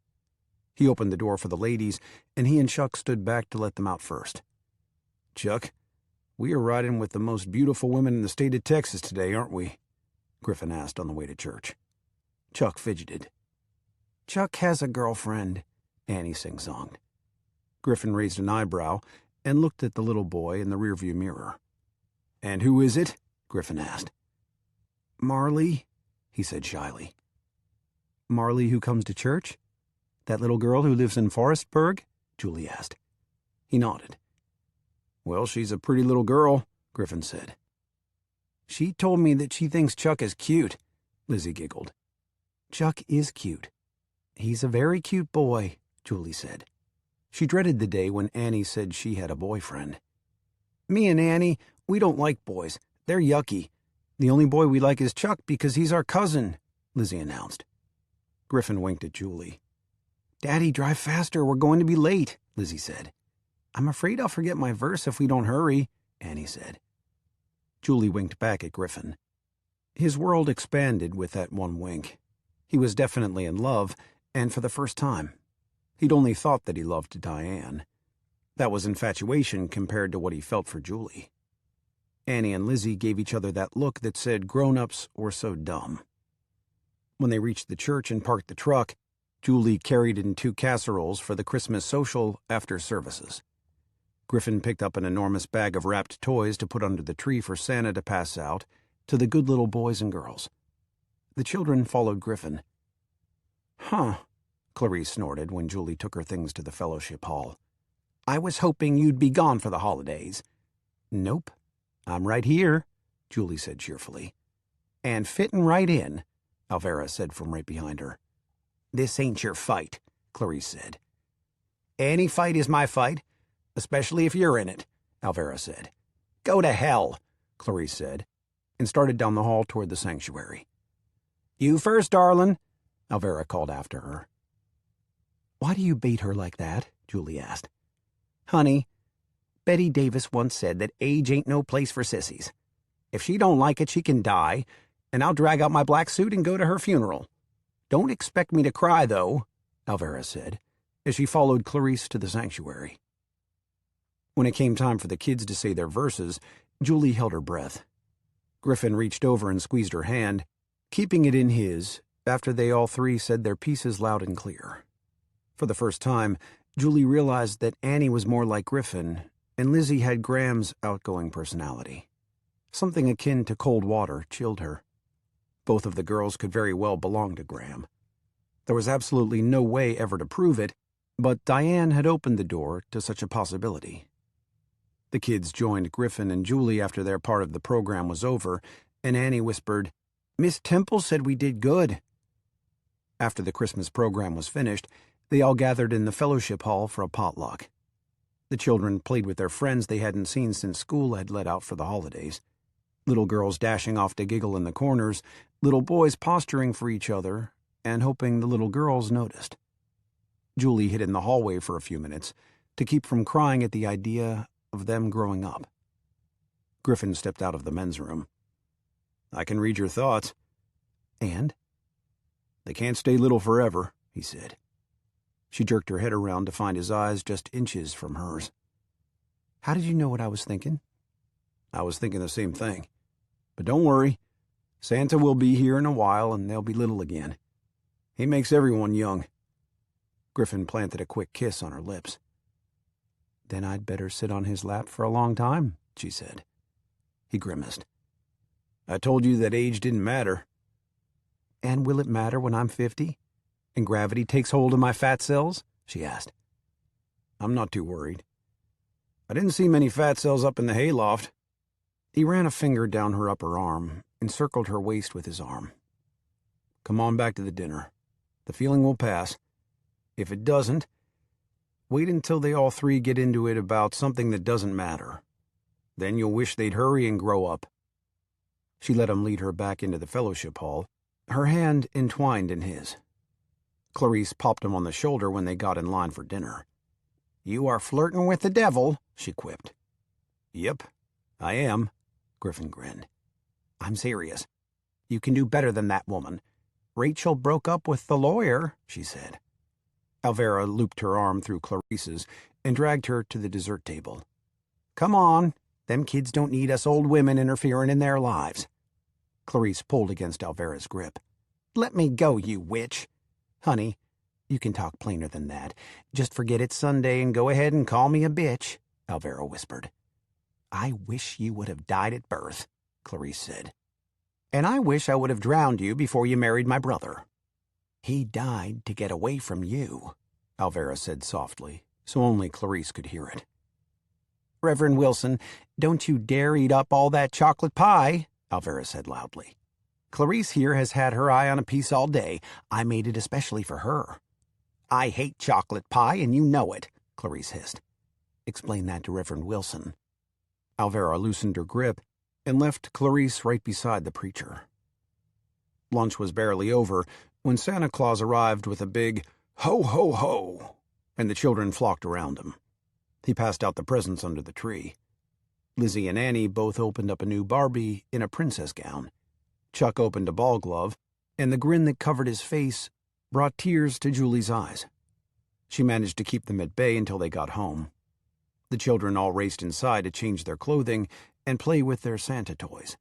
He opened the door for the ladies, and he and Chuck stood back to let them out first. "Chuck, we are riding with the most beautiful women in the state of Texas today, aren't we?" Griffin asked on the way to church. Chuck fidgeted. "Chuck has a girlfriend," Annie sing-songed. Griffin raised an eyebrow and looked at the little boy in the rearview mirror. "And who is it?" Griffin asked. "Marley," he said shyly. "Marley who comes to church? That little girl who lives in Forestburg?" Julie asked. He nodded. "Well, she's a pretty little girl," Griffin said. "She told me that she thinks Chuck is cute," Lizzie giggled. "Chuck is cute. He's a very cute boy," Julie said. She dreaded the day when Annie said she had a boyfriend. "Me and Annie, we don't like boys. They're yucky. The only boy we like is Chuck because he's our cousin," Lizzie announced. Griffin winked at Julie. "Daddy, drive faster. We're going to be late," Lizzie said. "I'm afraid I'll forget my verse if we don't hurry," Annie said. Julie winked back at Griffin. His world expanded with that one wink. He was definitely in love, and for the first time. He'd only thought that he loved Diane. That was infatuation compared to what he felt for Julie. Annie and Lizzie gave each other that look that said grown-ups were so dumb. When they reached the church and parked the truck, Julie carried in 2 casseroles for the Christmas social after services. Griffin picked up an enormous bag of wrapped toys to put under the tree for Santa to pass out to the good little boys and girls. The children followed Griffin. "Huh," Clarice snorted when Julie took her things to the fellowship hall. "I was hoping you'd be gone for the holidays." "Nope, I'm right here," Julie said cheerfully. "And fitting right in," Alvera said from right behind her. "This ain't your fight," Clarice said. "Any fight is my fight, especially if you're in it," Alvera said. "Go to hell," Clarice said, and started down the hall toward the sanctuary. "You first, darlin'," Alvera called after her. "Why do you bait her like that?" Julie asked. "Honey, Betty Davis once said that age ain't no place for sissies. If she don't like it, she can die, and I'll drag out my black suit and go to her funeral. Don't expect me to cry, though," Alvera said, as she followed Clarice to the sanctuary. When it came time for the kids to say their verses, Julie held her breath. Griffin reached over and squeezed her hand, keeping it in his after they all 3 said their pieces loud and clear. For the first time, Julie realized that Annie was more like Griffin, and Lizzie had Graham's outgoing personality. Something akin to cold water chilled her. Both of the girls could very well belong to Graham. There was absolutely no way ever to prove it, but Diane had opened the door to such a possibility. The kids joined Griffin and Julie after their part of the program was over, and Annie whispered, "Miss Temple said we did good." After the Christmas program was finished, they all gathered in the fellowship hall for a potluck. The children played with their friends they hadn't seen since school had let out for the holidays. Little girls dashing off to giggle in the corners, little boys posturing for each other and hoping the little girls noticed. Julie hid in the hallway for a few minutes to keep from crying at the idea of them growing up. Griffin stepped out of the men's room. "I can read your thoughts." "And?" "They can't stay little forever," he said. She jerked her head around to find his eyes just inches from hers. "How did you know what I was thinking?" "I was thinking the same thing. But don't worry. Santa will be here in a while and they'll be little again. He makes everyone young." Griffin planted a quick kiss on her lips. "Then I'd better sit on his lap for a long time," she said. He grimaced. "I told you that age didn't matter." "And will it matter when I'm 50? And gravity takes hold of my fat cells?" she asked. "I'm not too worried. I didn't see many fat cells up in the hayloft." He ran a finger down her upper arm and circled her waist with his arm. "Come on back to the dinner. The feeling will pass. If it doesn't, wait until they all three get into it about something that doesn't matter. Then you'll wish they'd hurry and grow up." She let him lead her back into the fellowship hall, her hand entwined in his. Clarice popped him on the shoulder when they got in line for dinner. "You are flirting with the devil," she quipped. "Yep, I am," Griffin grinned. "I'm serious. You can do better than that woman. Rachel broke up with the lawyer," she said. Alvera looped her arm through Clarice's and dragged her to the dessert table. "Come on. Them kids don't need us old women interfering in their lives." Clarice pulled against Alvera's grip. "Let me go, you witch." "Honey, you can talk plainer than that. Just forget it's Sunday and go ahead and call me a bitch," Alvera whispered. "I wish you would have died at birth," Clarice said. "And I wish I would have drowned you before you married my brother." "He died to get away from you," Alvera said softly, so only Clarice could hear it. "Reverend Wilson, don't you dare eat up all that chocolate pie," Alvera said loudly. "Clarice here has had her eye on a piece all day. I made it especially for her." "I hate chocolate pie, and you know it," Clarice hissed. "Explain that to Reverend Wilson." Alvera loosened her grip and left Clarice right beside the preacher. Lunch was barely over when Santa Claus arrived with a big "ho, ho, ho," and the children flocked around him. He passed out the presents under the tree. Lizzie and Annie both opened up a new Barbie in a princess gown. Chuck opened a ball glove, and the grin that covered his face brought tears to Julie's eyes. She managed to keep them at bay until they got home. The children all raced inside to change their clothing and play with their Santa toys.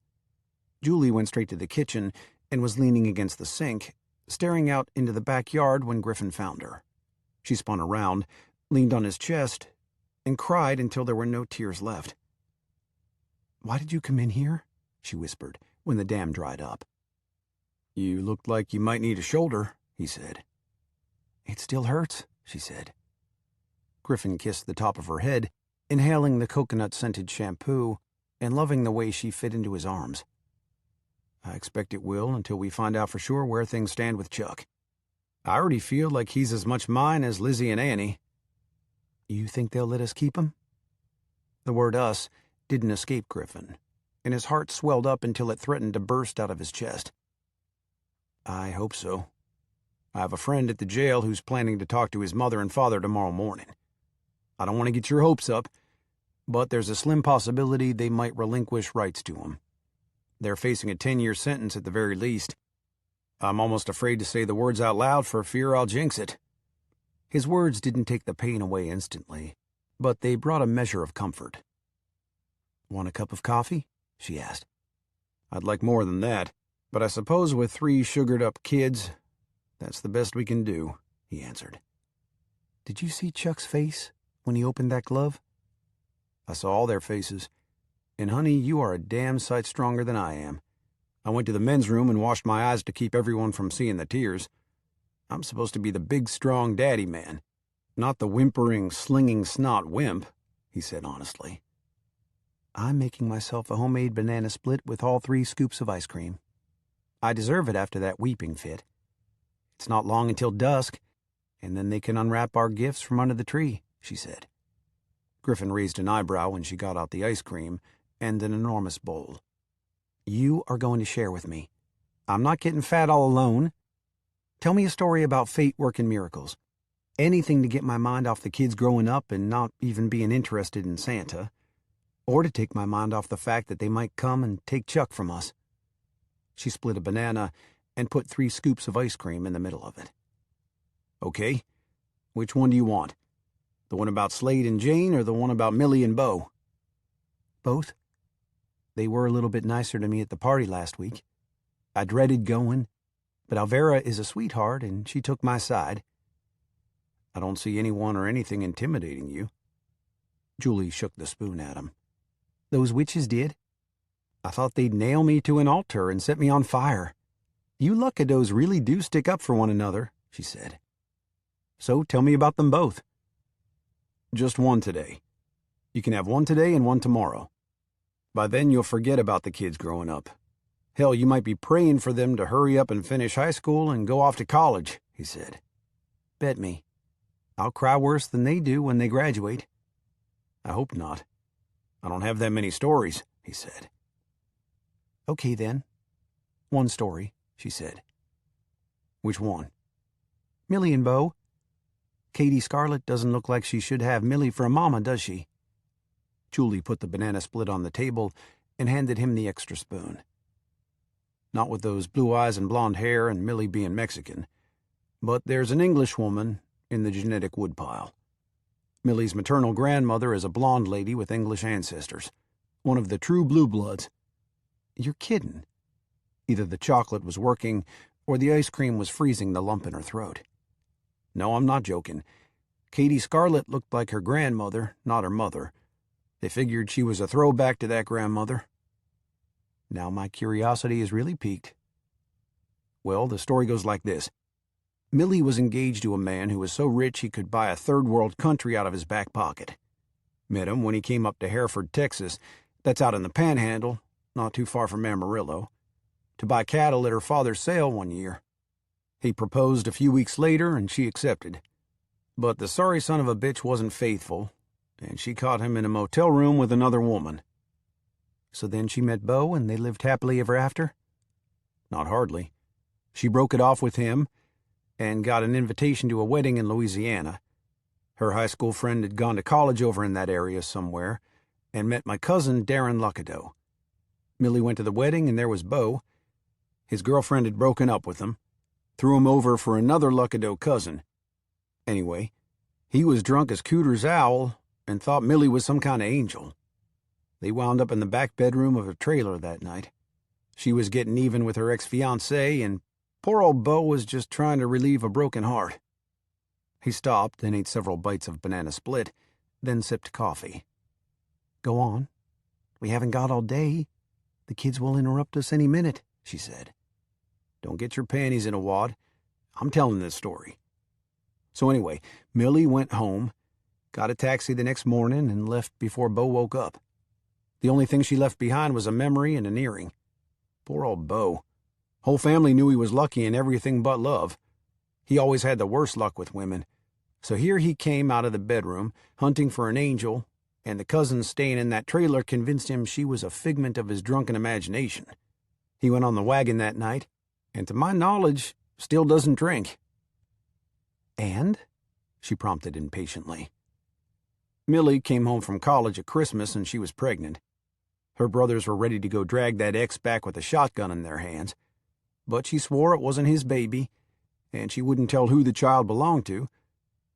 Julie went straight to the kitchen and was leaning against the sink, staring out into the backyard when Griffin found her. She spun around, leaned on his chest, and cried until there were no tears left. "Why did you come in here?" she whispered when the dam dried up. "You looked like you might need a shoulder," he said. "It still hurts," she said. Griffin kissed the top of her head, inhaling the coconut-scented shampoo and loving the way she fit into his arms. "I expect it will until we find out for sure where things stand with Chuck. I already feel like he's as much mine as Lizzie and Annie." "You think they'll let us keep him?" The word "us" didn't escape Griffin, and his heart swelled up until it threatened to burst out of his chest. "I hope so. I have a friend at the jail who's planning to talk to his mother and father tomorrow morning. I don't want to get your hopes up, but there's a slim possibility they might relinquish rights to him. They're facing a 10-year sentence at the very least. I'm almost afraid to say the words out loud for fear I'll jinx it." His words didn't take the pain away instantly, but they brought a measure of comfort. "Want a cup of coffee?" she asked. "I'd like more than that, but I suppose with 3 sugared-up kids, that's the best we can do," he answered. "Did you see Chuck's face when he opened that glove?" "I saw all their faces. And, honey, you are a damn sight stronger than I am. I went to the men's room and washed my eyes to keep everyone from seeing the tears. I'm supposed to be the big, strong daddy man, not the whimpering, slinging snot wimp," he said honestly. "I'm making myself a homemade banana split with all 3 scoops of ice cream. I deserve it after that weeping fit. It's not long until dusk, and then they can unwrap our gifts from under the tree," she said. Griffin raised an eyebrow when she got out the ice cream and an enormous bowl. You are going to share with me. I'm not getting fat all alone. Tell me a story about fate working miracles. Anything to get my mind off the kids growing up and not even being interested in Santa, or to take my mind off the fact that they might come and take Chuck from us. She split a banana and put 3 scoops of ice cream in the middle of it. Okay, which one do you want? The one about Slade and Jane or the one about Millie and Bo? Both. They were a little bit nicer to me at the party last week. I dreaded going, but Alvera is a sweetheart and she took my side. I don't see anyone or anything intimidating you. Julie shook the spoon at him. Those witches did. I thought they'd nail me to an altar and set me on fire. You Luckadeaus really do stick up for one another, she said. So tell me about them both. Just one today. You can have one today and one tomorrow. By then you'll forget about the kids growing up. Hell, you might be praying for them to hurry up and finish high school and go off to college, he said. Bet me. I'll cry worse than they do when they graduate. I hope not. I don't have that many stories, he said. Okay, then. One story, she said. Which one? Millie and Bo. Katie Scarlett doesn't look like she should have Millie for a mama, does she? Julie put the banana split on the table and handed him the extra spoon. Not with those blue eyes and blonde hair and Millie being Mexican, but there's an English woman in the genetic woodpile. Millie's maternal grandmother is a blonde lady with English ancestors, one of the true blue bloods. You're kidding. Either the chocolate was working or the ice cream was freezing the lump in her throat. No, I'm not joking. Katie Scarlett looked like her grandmother, not her mother. They figured she was a throwback to that grandmother. Now my curiosity is really piqued. Well, the story goes like this. Millie was engaged to a man who was so rich he could buy a third-world country out of his back pocket. Met him when he came up to Hereford, Texas, that's out in the Panhandle, not too far from Amarillo, to buy cattle at her father's sale one year. He proposed a few weeks later, and she accepted. But the sorry son of a bitch wasn't faithful, and she caught him in a motel room with another woman. So then she met Bo, and they lived happily ever after? Not hardly. She broke it off with him, and got an invitation to a wedding in Louisiana. Her high school friend had gone to college over in that area somewhere, and met my cousin, Darren Luckadeau. Millie went to the wedding, and there was Bo. His girlfriend had broken up with him, threw him over for another Luckadeau cousin. Anyway, he was drunk as Cooter's owl, and thought Millie was some kind of angel. They wound up in the back bedroom of a trailer that night. She was getting even with her ex-fiancé, and poor old Bo was just trying to relieve a broken heart. He stopped and ate several bites of banana split, then sipped coffee. Go on. We haven't got all day. The kids will interrupt us any minute, she said. Don't get your panties in a wad. I'm telling this story. So anyway, Millie went home, got a taxi the next morning, and left before Bo woke up. The only thing she left behind was a memory and an earring. Poor old Bo. Whole family knew he was lucky in everything but love. He always had the worst luck with women. So here he came out of the bedroom, hunting for an angel, and the cousins staying in that trailer convinced him she was a figment of his drunken imagination. He went on the wagon that night, and to my knowledge, still doesn't drink. And? She prompted impatiently. Millie came home from college at Christmas, and she was pregnant. Her brothers were ready to go drag that ex back with a shotgun in their hands, but she swore it wasn't his baby, and she wouldn't tell who the child belonged to.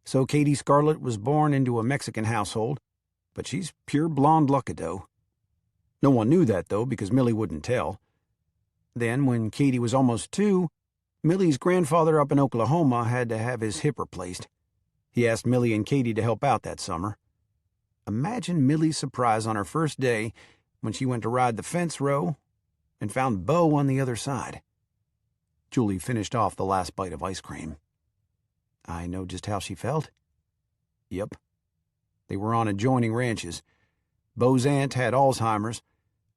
So Katie Scarlett was born into a Mexican household, but she's pure blonde Luckadeau. No one knew that, though, because Millie wouldn't tell. Then, when Katie was almost 2, Millie's grandfather up in Oklahoma had to have his hip replaced. He asked Millie and Katie to help out that summer. Imagine Millie's surprise on her first day when she went to ride the fence row and found Bo on the other side. Julie finished off the last bite of ice cream. I know just how she felt. Yep. They were on adjoining ranches. Bo's aunt had Alzheimer's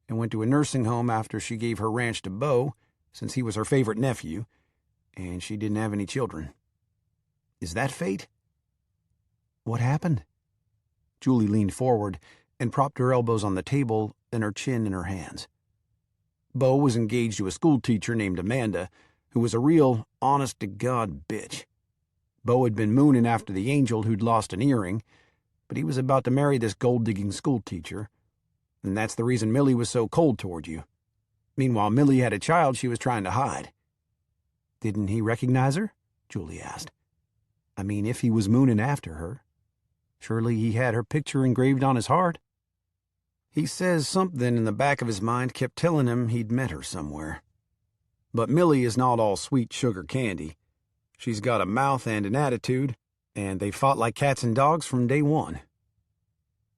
and went to a nursing home after she gave her ranch to Bo, since he was her favorite nephew, and she didn't have any children. Is that fate? What happened? Julie leaned forward and propped her elbows on the table and her chin in her hands. Bo was engaged to a schoolteacher named Amanda, who was a real, honest-to-God bitch. Bo had been mooning after the angel who'd lost an earring, but he was about to marry this gold-digging schoolteacher, and that's the reason Millie was so cold toward you. Meanwhile, Millie had a child she was trying to hide. Didn't he recognize her? Julie asked. I mean, if he was mooning after her, surely he had her picture engraved on his heart. He says something in the back of his mind kept telling him he'd met her somewhere. But Millie is not all sweet sugar candy. She's got a mouth and an attitude, and they fought like cats and dogs from day one.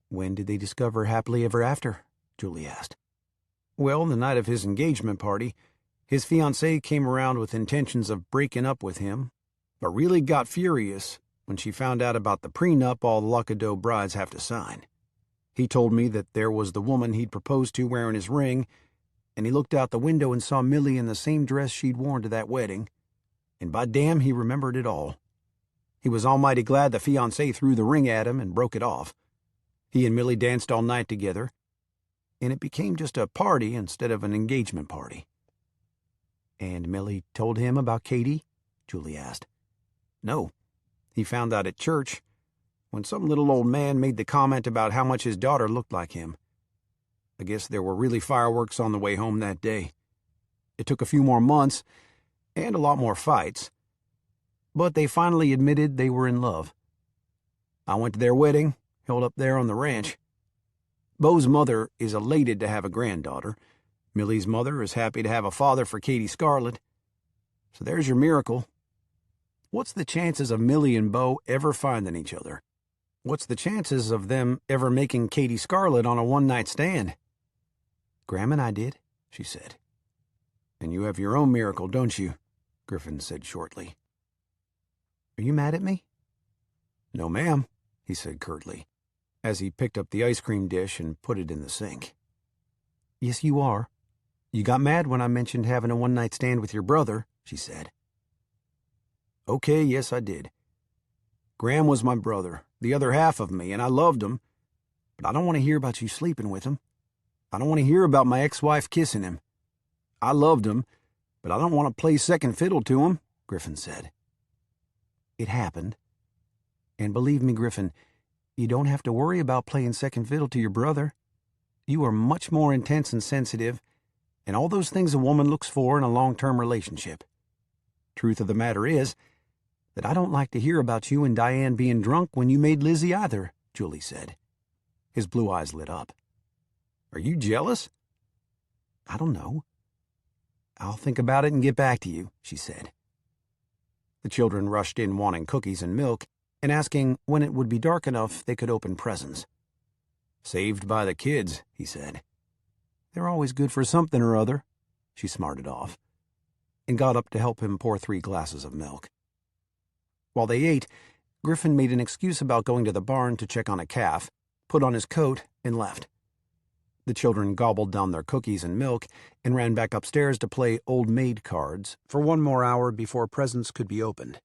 When did they discover happily ever after? Julie asked. Well, the night of his engagement party, his fiancée came around with intentions of breaking up with him, but really got furious when she found out about the prenup all the Luckadeau brides have to sign. He told me that there was the woman he'd proposed to wearing his ring, and he looked out the window and saw Millie in the same dress she'd worn to that wedding, and by damn he remembered it all. He was almighty glad the fiancée threw the ring at him and broke it off. He and Millie danced all night together, and it became just a party instead of an engagement party. And Millie told him about Katie? Julie asked. No. He found out at church when some little old man made the comment about how much his daughter looked like him. I guess there were really fireworks on the way home that day. It took a few more months and a lot more fights, but they finally admitted they were in love. I went to their wedding, held up there on the ranch. Bo's mother is elated to have a granddaughter. Millie's mother is happy to have a father for Katie Scarlett. So there's your miracle. What's the chances of Millie and Bo ever finding each other? What's the chances of them ever making Katie Scarlett on a one-night stand? Graham and I did, she said. And you have your own miracle, don't you? Griffin said shortly. Are you mad at me? No, ma'am, he said curtly, as he picked up the ice cream dish and put it in the sink. Yes, you are. You got mad when I mentioned having a one-night stand with your brother, she said. Okay, yes, I did. Graham was my brother, the other half of me, and I loved him, but I don't want to hear about you sleeping with him. I don't want to hear about my ex-wife kissing him. I loved him, but I don't want to play second fiddle to him, Griffin said. It happened. And believe me, Griffin, you don't have to worry about playing second fiddle to your brother. You are much more intense and sensitive, and all those things a woman looks for in a long-term relationship. Truth of the matter is that I don't like to hear about you and Diane being drunk when you made Lizzie either, Julie said. His blue eyes lit up. Are you jealous? I don't know. I'll think about it and get back to you, she said. The children rushed in wanting cookies and milk and asking when it would be dark enough they could open presents. Saved by the kids, he said. They're always good for something or other, she smarted off, and got up to help him pour 3 glasses of milk. While they ate, Griffin made an excuse about going to the barn to check on a calf, put on his coat, and left. The children gobbled down their cookies and milk and ran back upstairs to play old maid cards for 1 more hour before presents could be opened.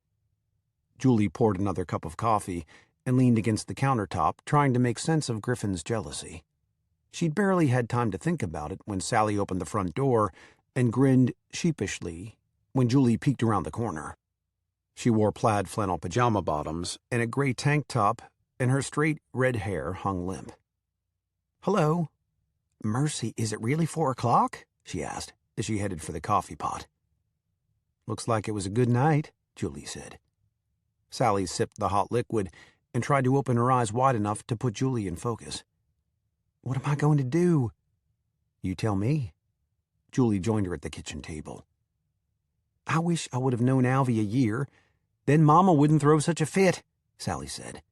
Julie poured another cup of coffee and leaned against the countertop, trying to make sense of Griffin's jealousy. She'd barely had time to think about it when Sally opened the front door and grinned sheepishly when Julie peeked around the corner. She wore plaid flannel pajama bottoms and a gray tank top, and her straight red hair hung limp. Hello. Mercy, is it really 4 o'clock? She asked as she headed for the coffee pot. Looks like it was a good night, Julie said. Sally sipped the hot liquid and tried to open her eyes wide enough to put Julie in focus. What am I going to do? You tell me. Julie joined her at the kitchen table. I wish I would have known Alvy a year. Then Mama wouldn't throw such a fit, Sally said.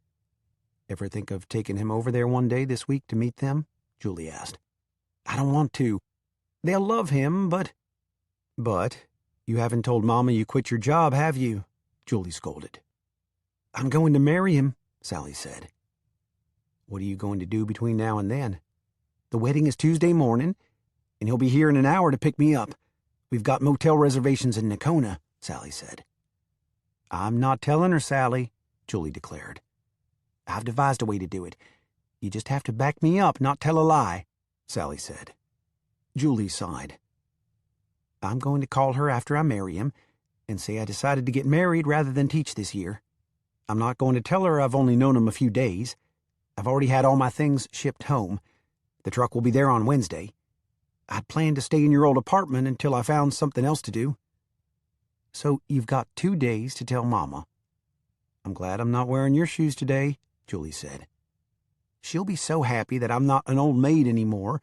Ever think of taking him over there one day this week to meet them? Julie asked. I don't want to. They'll love him, but... But you haven't told Mama you quit your job, have you? Julie scolded. I'm going to marry him, Sally said. What are you going to do between now and then? The wedding is Tuesday morning, and he'll be here in an hour to pick me up. We've got motel reservations in Nakona, Sally said. I'm not telling her, Sally, Julie declared. I've devised a way to do it. You just have to back me up, not tell a lie, Sally said. Julie sighed. I'm going to call her after I marry him and say I decided to get married rather than teach this year. I'm not going to tell her I've only known him a few days. I've already had all my things shipped home. The truck will be there on Wednesday. I'd planned to stay in your old apartment until I found something else to do. So you've got 2 days to tell Mama. I'm glad I'm not wearing your shoes today, Julie said. She'll be so happy that I'm not an old maid anymore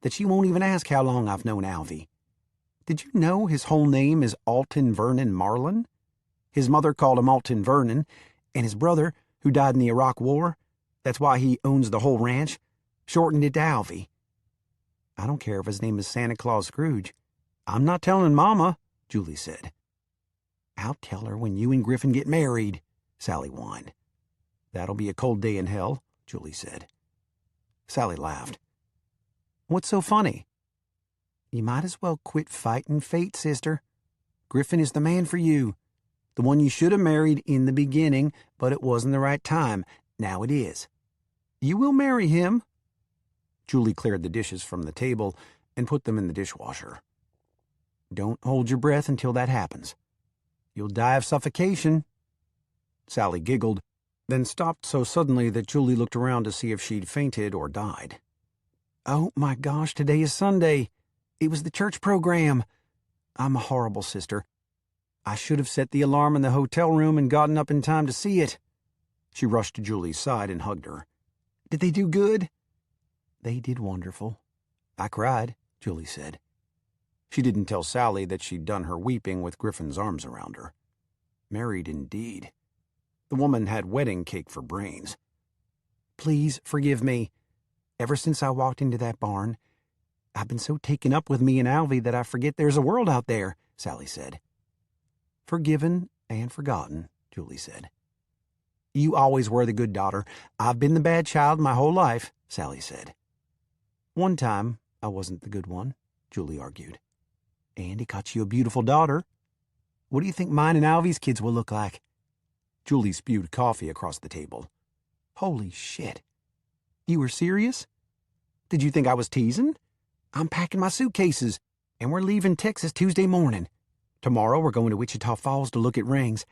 that she won't even ask how long I've known Alvy. Did you know his whole name is Alton Vernon Marlin? His mother called him Alton Vernon, and his brother, who died in the Iraq War, that's why he owns the whole ranch, shortened it to Alvy. I don't care if his name is Santa Claus Scrooge. I'm not telling Mama, Julie said. I'll tell her when you and Griffin get married, Sally whined. That'll be a cold day in hell, Julie said. Sally laughed. What's so funny? You might as well quit fighting fate, sister. Griffin is the man for you. The one you should have married in the beginning, but it wasn't the right time. Now it is. You will marry him. Julie cleared the dishes from the table and put them in the dishwasher. Don't hold your breath until that happens. You'll die of suffocation. Sally giggled, then stopped so suddenly that Julie looked around to see if she'd fainted or died. Oh, my gosh, today is Sunday. It was the church program. I'm a horrible sister. I should have set the alarm in the hotel room and gotten up in time to see it. She rushed to Julie's side and hugged her. Did they do good? They did wonderful. I cried, Julie said. She didn't tell Sally that she'd done her weeping with Griffin's arms around her. Married indeed. The woman had wedding cake for brains. Please forgive me. Ever since I walked into that barn, I've been so taken up with me and Alvy that I forget there's a world out there, Sally said. Forgiven and forgotten, Julie said. You always were the good daughter. I've been the bad child my whole life, Sally said. One time I wasn't the good one, Julie argued. And he got you a beautiful daughter. What do you think mine and Alvy's kids will look like? Julie spewed coffee across the table. Holy shit. You were serious? Did you think I was teasing? I'm packing my suitcases, and we're leaving Texas Tuesday morning. Tomorrow we're going to Wichita Falls to look at rings.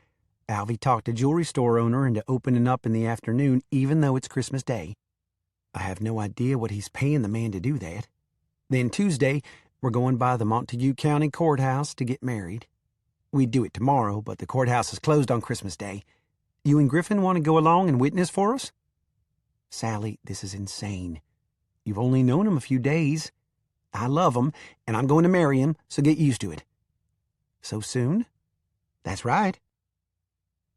Alvy talked a jewelry store owner into opening up in the afternoon, even though it's Christmas Day. I have no idea what he's paying the man to do that. Then Tuesday, we're going by the Montague County Courthouse to get married. We'd do it tomorrow, but the courthouse is closed on Christmas Day. You and Griffin want to go along and witness for us? Sally, this is insane. You've only known him a few days. I love him, and I'm going to marry him, so get used to it. So soon? That's right.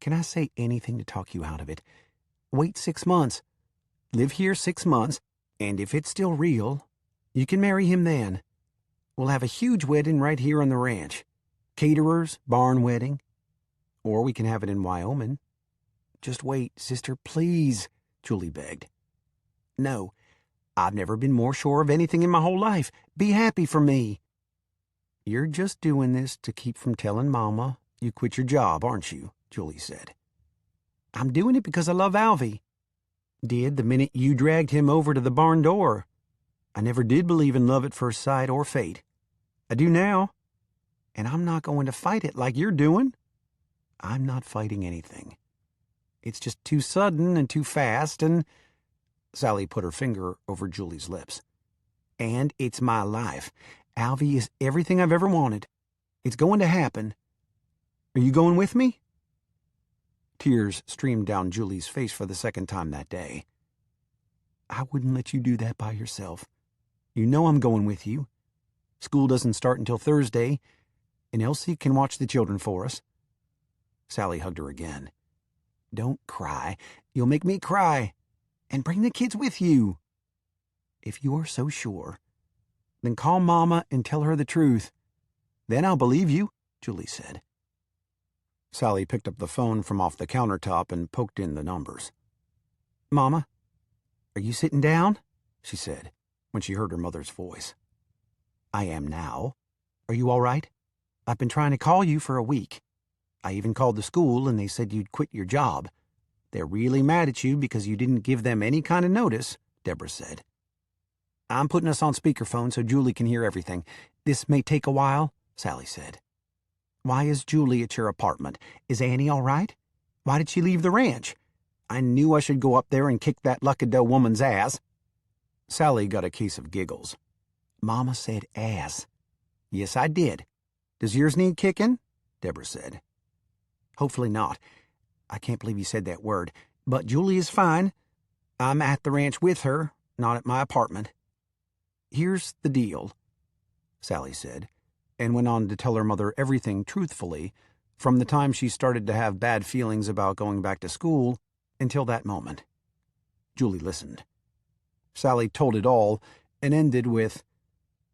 Can I say anything to talk you out of it? Wait 6 months. Live here 6 months, and if it's still real, you can marry him then. We'll have a huge wedding right here on the ranch. Caterers, barn wedding. Or we can have it in Wyoming. Just wait, sister, please, Julie begged. No, I've never been more sure of anything in my whole life. Be happy for me. You're just doing this to keep from telling Mama you quit your job, aren't you? Julie said. I'm doing it because I love Alvy. Did the minute you dragged him over to the barn door. I never did believe in love at first sight or fate. I do now. And I'm not going to fight it like you're doing. I'm not fighting anything. It's just too sudden and too fast, and... Sally put her finger over Julie's lips. And it's my life. Alvy is everything I've ever wanted. It's going to happen. Are you going with me? Tears streamed down Julie's face for the second time that day. I wouldn't let you do that by yourself. You know I'm going with you. School doesn't start until Thursday, and Elsie can watch the children for us. Sally hugged her again. Don't cry. You'll make me cry. And bring the kids with you. If you are so sure, then call Mama and tell her the truth. Then I'll believe you, Julie said. Sally picked up the phone from off the countertop and poked in the numbers. Mama, are you sitting down? She said, when she heard her mother's voice. I am now. Are you all right? I've been trying to call you for a week. I even called the school and they said you'd quit your job. They're really mad at you because you didn't give them any kind of notice, Deborah said. I'm putting us on speakerphone so Julie can hear everything. This may take a while, Sally said. "Why is Julie at your apartment? Is Annie all right? Why did she leave the ranch? I knew I should go up there and kick that Luckadeau woman's ass." Sally got a case of giggles. "Mama said ass." "Yes, I did. Does yours need kicking?" Deborah said. "Hopefully not. I can't believe you said that word. But Julie is fine. I'm at the ranch with her, not at my apartment." "Here's the deal," Sally said, and went on to tell her mother everything truthfully, from the time she started to have bad feelings about going back to school until that moment. Julie listened. Sally told it all and ended with,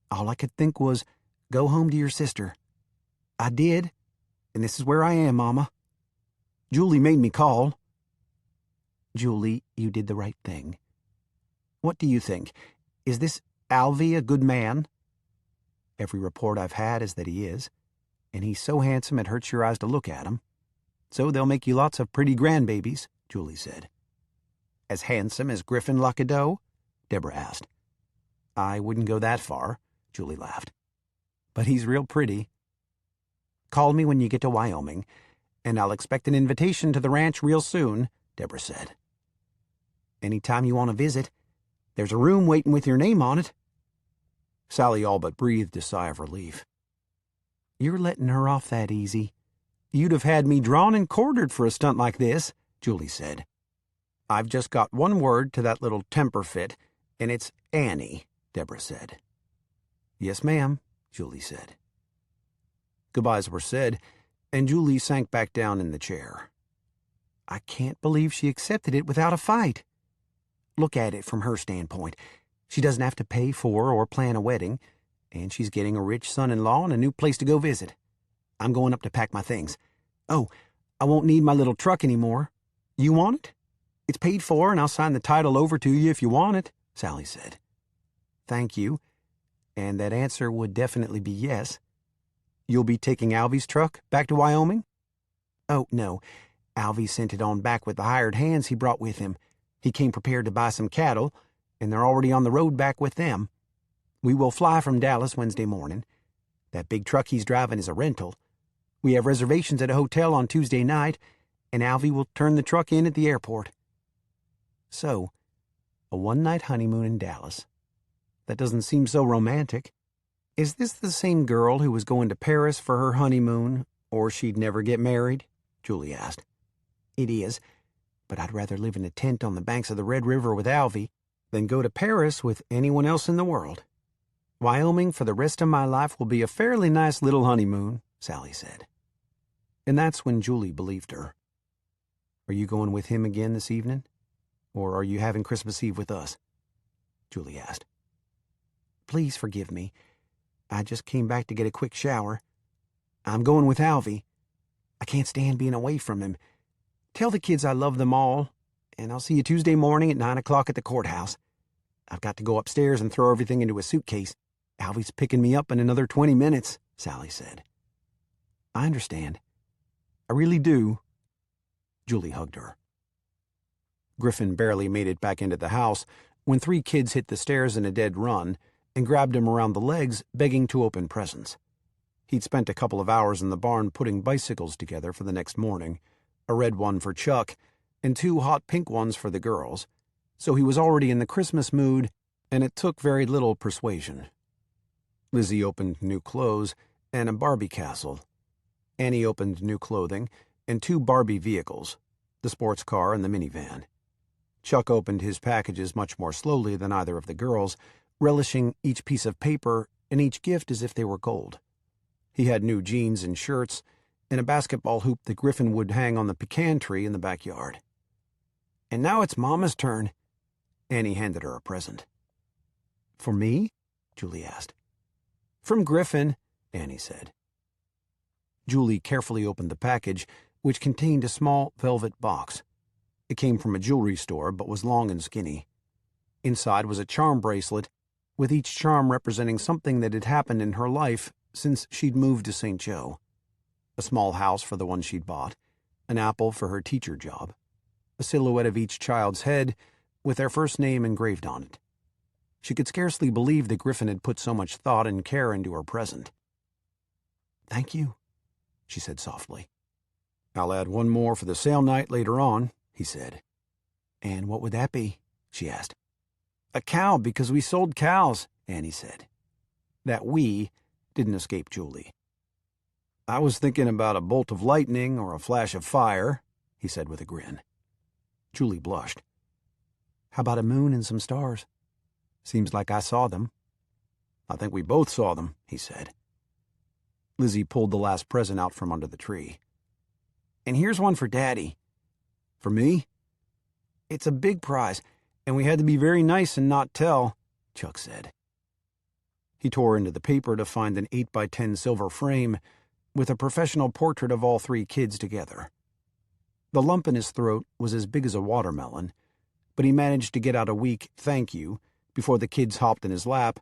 "All I could think was, go home to your sister. I did, and this is where I am, Mama. Julie made me call." "Julie, you did the right thing. What do you think? Is this Alvy a good man?" "Every report I've had is that he is, and he's so handsome it hurts your eyes to look at him. So they'll make you lots of pretty grandbabies," Julie said. "As handsome as Griffin Luckadeau?" Deborah asked. "I wouldn't go that far," Julie laughed. "But he's real pretty." "Call me when you get to Wyoming, and I'll expect an invitation to the ranch real soon," Deborah said. "Anytime you want to visit, there's a room waiting with your name on it." Sally all but breathed a sigh of relief. "You're letting her off that easy. You'd have had me drawn and quartered for a stunt like this," Julie said. "I've just got one word to that little temper fit, and it's Annie," Deborah said. "Yes, ma'am," Julie said. Goodbyes were said, and Julie sank back down in the chair. "I can't believe she accepted it without a fight. Look at it from her standpoint. She doesn't have to pay for or plan a wedding, and she's getting a rich son-in-law and a new place to go visit. I'm going up to pack my things. Oh, I won't need my little truck anymore. You want it? It's paid for, and I'll sign the title over to you if you want it," Sally said. "Thank you. And that answer would definitely be yes. You'll be taking Alvy's truck back to Wyoming?" "Oh, no. Alvy sent it on back with the hired hands he brought with him. He came prepared to buy some cattle, and they're already on the road back with them. We will fly from Dallas Wednesday morning. That big truck he's driving is a rental. We have reservations at a hotel on Tuesday night, and Alvy will turn the truck in at the airport." "So, a one-night honeymoon in Dallas. That doesn't seem so romantic. Is this the same girl who was going to Paris for her honeymoon, or she'd never get married?" Julie asked. "It is, but I'd rather live in a tent on the banks of the Red River with Alvy than go to Paris with anyone else in the world. Wyoming for the rest of my life will be a fairly nice little honeymoon," Sally said. And that's when Julie believed her. "Are you going with him again this evening? Or are you having Christmas Eve with us?" Julie asked. "Please forgive me. I just came back to get a quick shower. I'm going with Alvy. I can't stand being away from him. Tell the kids I love them all, and I'll see you Tuesday morning at 9 o'clock at the courthouse. I've got to go upstairs and throw everything into a suitcase. Alvy's picking me up in another 20 minutes, Sally said. "I understand. I really do." Julie hugged her. Griffin barely made it back into the house when 3 kids hit the stairs in a dead run and grabbed him around the legs, begging to open presents. He'd spent a couple of hours in the barn putting bicycles together for the next morning, a red one for Chuck and 2 hot pink ones for the girls, so he was already in the Christmas mood, and it took very little persuasion. Lizzie opened new clothes and a Barbie castle. Annie opened new clothing and 2 Barbie vehicles, the sports car and the minivan. Chuck opened his packages much more slowly than either of the girls, relishing each piece of paper and each gift as if they were gold. He had new jeans and shirts and a basketball hoop that Griffin would hang on the pecan tree in the backyard. "And now it's Mama's turn." Annie handed her a present. "For me?" Julie asked. "From Griffin," Annie said. Julie carefully opened the package, which contained a small velvet box. It came from a jewelry store, but was long and skinny. Inside was a charm bracelet, with each charm representing something that had happened in her life since she'd moved to St. Joe. A small house for the one she'd bought, an apple for her teacher job, a silhouette of each child's head with their first name engraved on it. She could scarcely believe that Griffin had put so much thought and care into her present. Thank you, she said softly. I'll add one more for the sale night later on, he said. And what would that be? She asked. A cow, because we sold cows, Annie said. That "we" didn't escape Julie. I was thinking about a bolt of lightning or a flash of fire, he said with a grin. Julie blushed. How about a moon and some stars? Seems like I saw them. I think we both saw them, he said. Lizzie pulled the last present out from under the tree. And here's one for Daddy. For me? It's a big prize, and we had to be very nice and not tell, Chuck said. He tore into the paper to find an 8x10 silver frame with a professional portrait of all three kids together. The lump in his throat was as big as a watermelon, but he managed to get out a weak "thank you" before the kids hopped in his lap,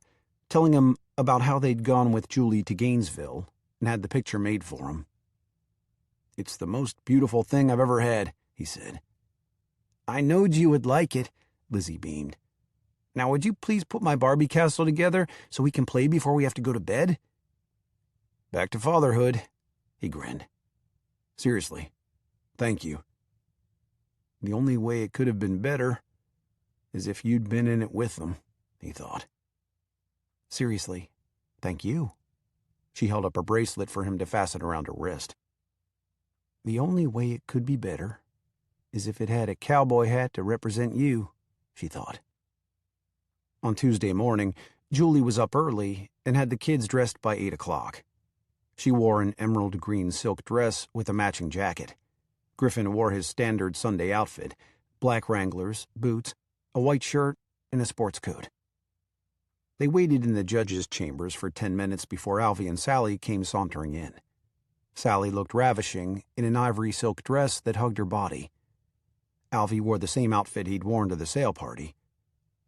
telling him about how they'd gone with Julie to Gainesville and had the picture made for him. It's the most beautiful thing I've ever had, he said. I knowed you would like it, Lizzie beamed. Now would you please put my Barbie castle together so we can play before we have to go to bed? Back to fatherhood, he grinned. Seriously, thank you. The only way it could have been better is if you'd been in it with them, he thought. Seriously, thank you. She held up a bracelet for him to fasten around her wrist. The only way it could be better is if it had a cowboy hat to represent you, she thought. On Tuesday morning, Julie was up early and had the kids dressed by 8 o'clock. She wore an emerald green silk dress with a matching jacket. Griffin wore his standard Sunday outfit, black Wranglers, boots, a white shirt, and a sports coat. They waited in the judge's chambers for 10 minutes before Alvy and Sally came sauntering in. Sally looked ravishing in an ivory silk dress that hugged her body. Alvy wore the same outfit he'd worn to the sale party.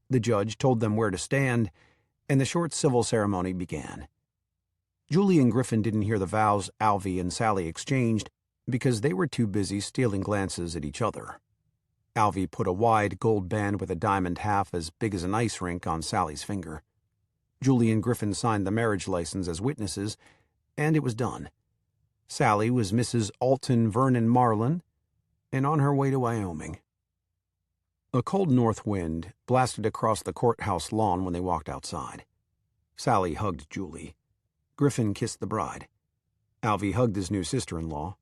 The judge told them where to stand, and the short civil ceremony began. Julie and Griffin didn't hear the vows Alvy and Sally exchanged because they were too busy stealing glances at each other. Alvy put a wide gold band with a diamond half as big as an ice rink on Sally's finger. Julie and Griffin signed the marriage license as witnesses, and it was done. Sally was Mrs. Alton Vernon Marlin, and on her way to Wyoming. A cold north wind blasted across the courthouse lawn when they walked outside. Sally hugged Julie. Griffin kissed the bride. Alvy hugged his new sister-in-law.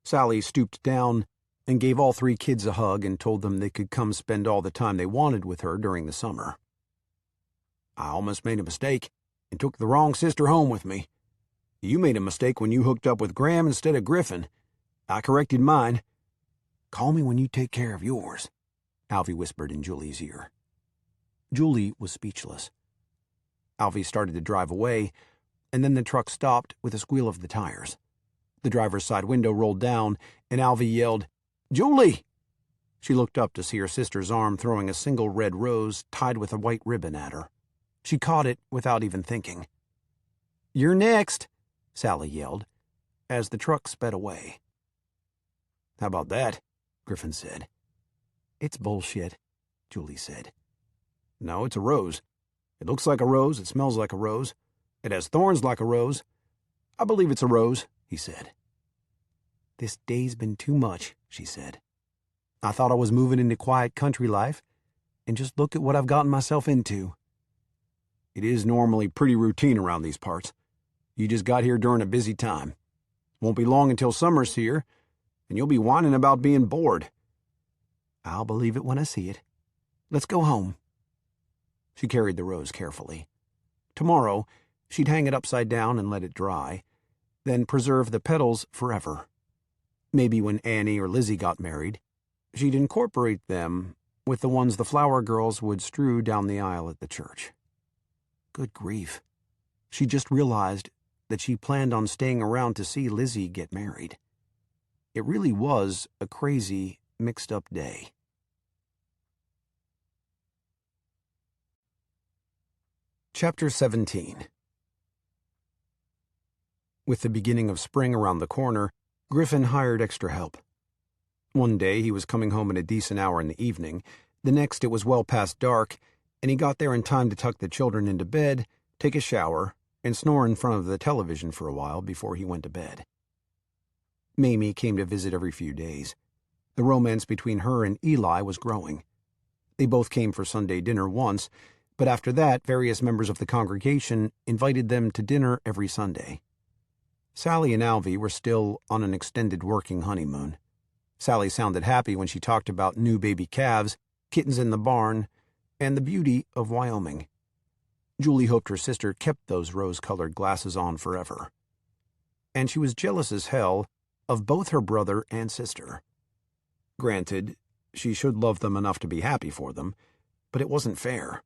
Sally stooped down and gave all three kids a hug and told them they could come spend all the time they wanted with her during the summer. I almost made a mistake and took the wrong sister home with me. You made a mistake when you hooked up with Graham instead of Griffin. I corrected mine. Call me when you take care of yours, Alvy whispered in Julie's ear. Julie was speechless. Alvy started to drive away, and then the truck stopped with a squeal of the tires. The driver's side window rolled down, and Alvy yelled, Julie! She looked up to see her sister's arm throwing a single red rose tied with a white ribbon at her. She caught it without even thinking. You're next, Sally yelled, as the truck sped away. How about that? Griffin said. It's bullshit, Julie said. No, it's a rose. It looks like a rose, it smells like a rose. It has thorns like a rose. I believe it's a rose, he said. This day's been too much, she said. I thought I was moving into quiet country life, and just look at what I've gotten myself into. It is normally pretty routine around these parts. You just got here during a busy time. Won't be long until summer's here, and you'll be whining about being bored. I'll believe it when I see it. Let's go home. She carried the rose carefully. Tomorrow, she'd hang it upside down and let it dry, then preserve the petals forever. Maybe when Annie or Lizzie got married, she'd incorporate them with the ones the flower girls would strew down the aisle at the church. Good grief. She just realized that she planned on staying around to see Lizzie get married. It really was a crazy, mixed-up day. Chapter 17. With the beginning of spring around the corner, Griffin hired extra help. One day he was coming home at a decent hour in the evening, the next it was well past dark, and he got there in time to tuck the children into bed, take a shower, and snore in front of the television for a while before he went to bed. Mamie came to visit every few days. The romance between her and Eli was growing. They both came for Sunday dinner once, but after that, various members of the congregation invited them to dinner every Sunday. Sally and Alvy were still on an extended working honeymoon. Sally sounded happy when she talked about new baby calves, kittens in the barn, and the beauty of Wyoming. Julie hoped her sister kept those rose-colored glasses on forever. And she was jealous as hell of both her brother and sister. Granted, she should love them enough to be happy for them, but it wasn't fair.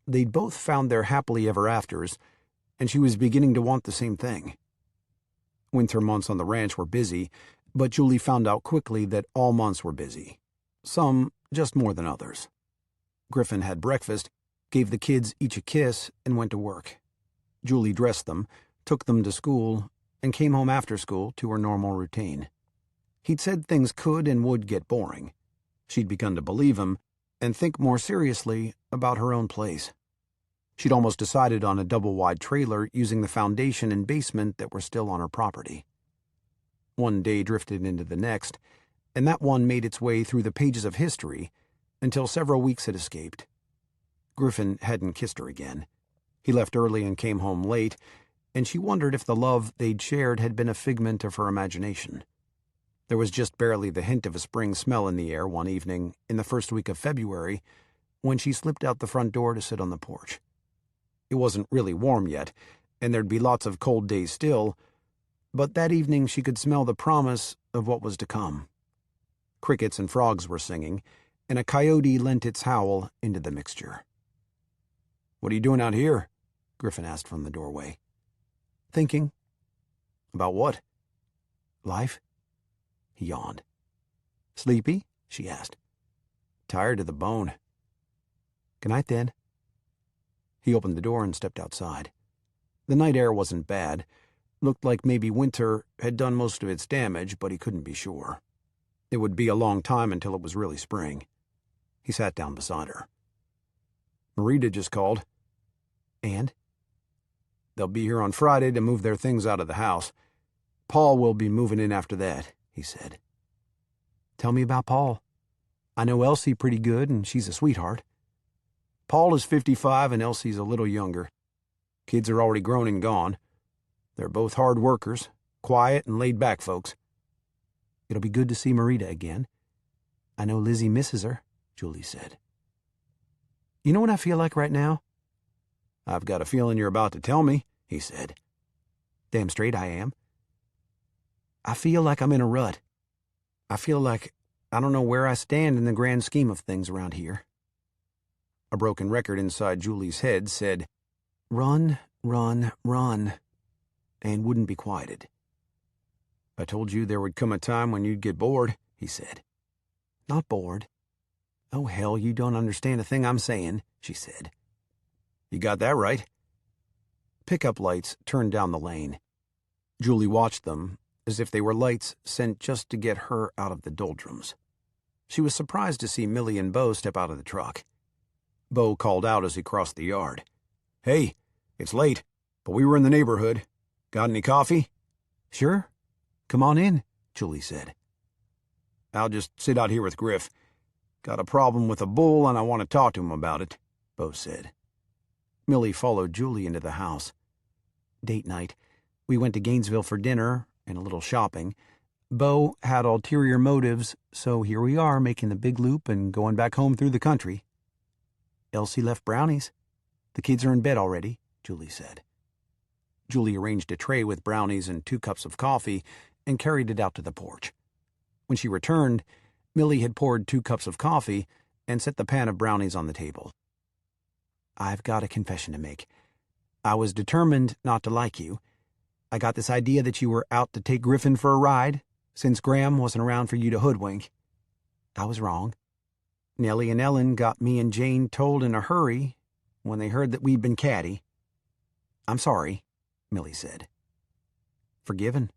They'd both found their happily ever afters, and she was beginning to want the same thing. Winter months on the ranch were busy, but Julie found out quickly that all months were busy. Some just more than others. Griffin had breakfast, gave the kids each a kiss, and went to work. Julie dressed them, took them to school, and came home after school to her normal routine. He'd said things could and would get boring. She'd begun to believe him and think more seriously about her own place. She'd almost decided on a double-wide trailer using the foundation and basement that were still on her property. One day drifted into the next, and that one made its way through the pages of history until several weeks had escaped. Griffin hadn't kissed her again. He left early and came home late, and she wondered if the love they'd shared had been a figment of her imagination. There was just barely the hint of a spring smell in the air one evening in the first week of February when she slipped out the front door to sit on the porch. It wasn't really warm yet, and there'd be lots of cold days still, but that evening she could smell the promise of what was to come. Crickets and frogs were singing, and a coyote lent its howl into the mixture. "What are you doing out here?" Griffin asked from the doorway. "Thinking." "About what?" "Life." He yawned. "Sleepy?" she asked. "Tired to the bone." "Good night, then." He opened the door and stepped outside. The night air wasn't bad. Looked like maybe winter had done most of its damage, but he couldn't be sure. It would be a long time until it was really spring. He sat down beside her. "Marita just called." "And?" "They'll be here on Friday to move their things out of the house. Paul will be moving in after that," he said. "Tell me about Paul. I know Elsie pretty good, and she's a sweetheart." "Paul is 55 and Elsie's a little younger. Kids are already grown and gone. They're both hard workers, quiet and laid-back folks." "It'll be good to see Marita again. I know Lizzie misses her," Julie said. "You know what I feel like right now?" "I've got a feeling you're about to tell me," he said. "Damn straight I am. I feel like I'm in a rut. I feel like I don't know where I stand in the grand scheme of things around here." A broken record inside Julie's head said, "Run, run, run," and wouldn't be quieted. "I told you there would come a time when you'd get bored," he said. "Not bored." "Oh, hell, you don't understand a thing I'm saying," she said. "You got that right." Pickup lights turned down the lane. Julie watched them as if they were lights sent just to get her out of the doldrums. She was surprised to see Millie and Bo step out of the truck. Bo called out as he crossed the yard. "Hey, it's late, but we were in the neighborhood. Got any coffee?" "Sure. Come on in," Julie said. "I'll just sit out here with Griff. Got a problem with a bull and I want to talk to him about it," Bo said. Millie followed Julie into the house. "Date night. We went to Gainesville for dinner and a little shopping. Bo had ulterior motives, so here we are making the big loop and going back home through the country." "Elsie left brownies. The kids are in bed already," Julie said. Julie arranged a tray with brownies and 2 cups of coffee and carried it out to the porch. When she returned, Millie had poured 2 cups of coffee and set the pan of brownies on the table. "I've got a confession to make. I was determined not to like you. I got this idea that you were out to take Griffin for a ride, since Graham wasn't around for you to hoodwink. I was wrong. Nellie and Ellen got me and Jane told in a hurry when they heard that we'd been catty." "I'm sorry," Millie said. "Forgiven.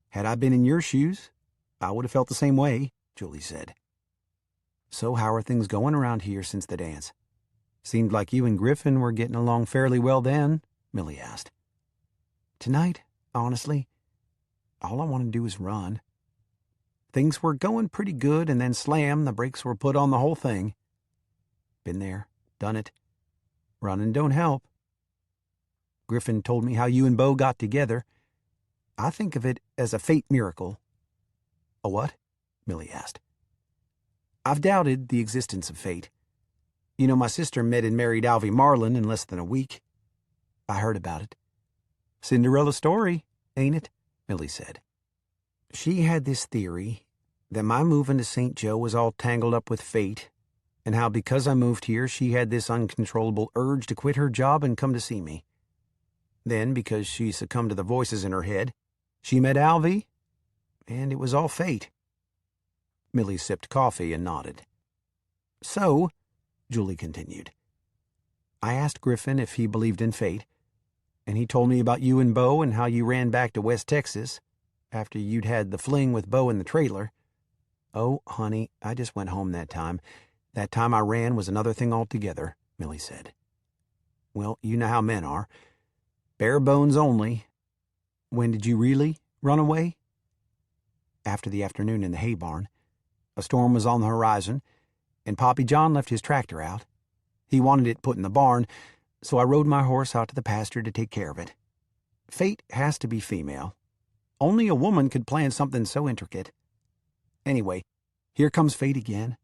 Had I been in your shoes, I would have felt the same way," Julie said. "So how are things going around here since the dance? Seemed like you and Griffin were getting along fairly well then, Millie asked. Tonight, honestly, all I want to do is run. Things were going pretty good, and then slam, the brakes were put on the whole thing. Been there, done it. Running don't help. Griffin told me how you and Bo got together. I think of it as a fate miracle. A what? Millie asked. I've doubted the existence of fate. You know, my sister met and married Alvy Marlin in less than a week. I heard about it. Cinderella story, ain't it? Millie said. She had this theory that my moving to St. Joe was all tangled up with fate, and how because I moved here she had this uncontrollable urge to quit her job and come to see me. Then, because she succumbed to the voices in her head, she met Alvy, and it was all fate. Millie sipped coffee and nodded. So, Julie continued, I asked Griffin if he believed in fate, and he told me about you and Bo and how you ran back to West Texas after you'd had the fling with Bo in the trailer. Oh, honey, I just went home that time. That time I ran was another thing altogether, Millie said. Well, you know how men are. Bare bones only. When did you really run away? After the afternoon in the hay barn. A storm was on the horizon, and Poppy John left his tractor out. He wanted it put in the barn, so I rode my horse out to the pasture to take care of it. Fate has to be female. Only a woman could plan something so intricate. Anyway, here comes fate again.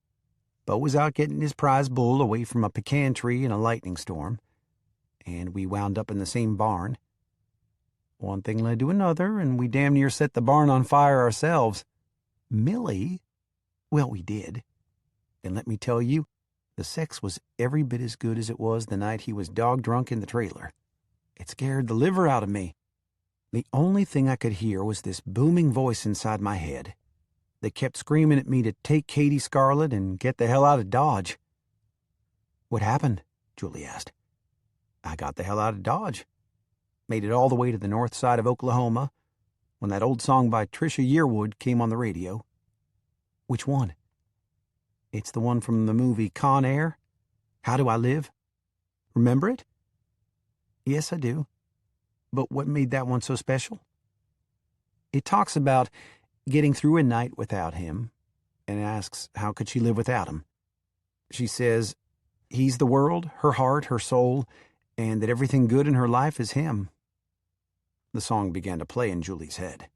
Bo was out getting his prize bull away from a pecan tree in a lightning storm, and we wound up in the same barn. One thing led to another, and we damn near set the barn on fire ourselves. Millie? Well, we did. And let me tell you, the sex was every bit as good as it was the night he was dog-drunk in the trailer. It scared the liver out of me. The only thing I could hear was this booming voice inside my head. They kept screaming at me to take Katie Scarlett and get the hell out of Dodge. What happened? Julie asked. I got the hell out of Dodge. Made it all the way to the north side of Oklahoma when that old song by Trisha Yearwood came on the radio. Which one? It's the one from the movie Con Air. How Do I Live? Remember it? Yes, I do. But what made that one so special? It talks about getting through a night without him, and asks how could she live without him. She says he's the world, her heart, her soul, and that everything good in her life is him. The song began to play in Julie's head.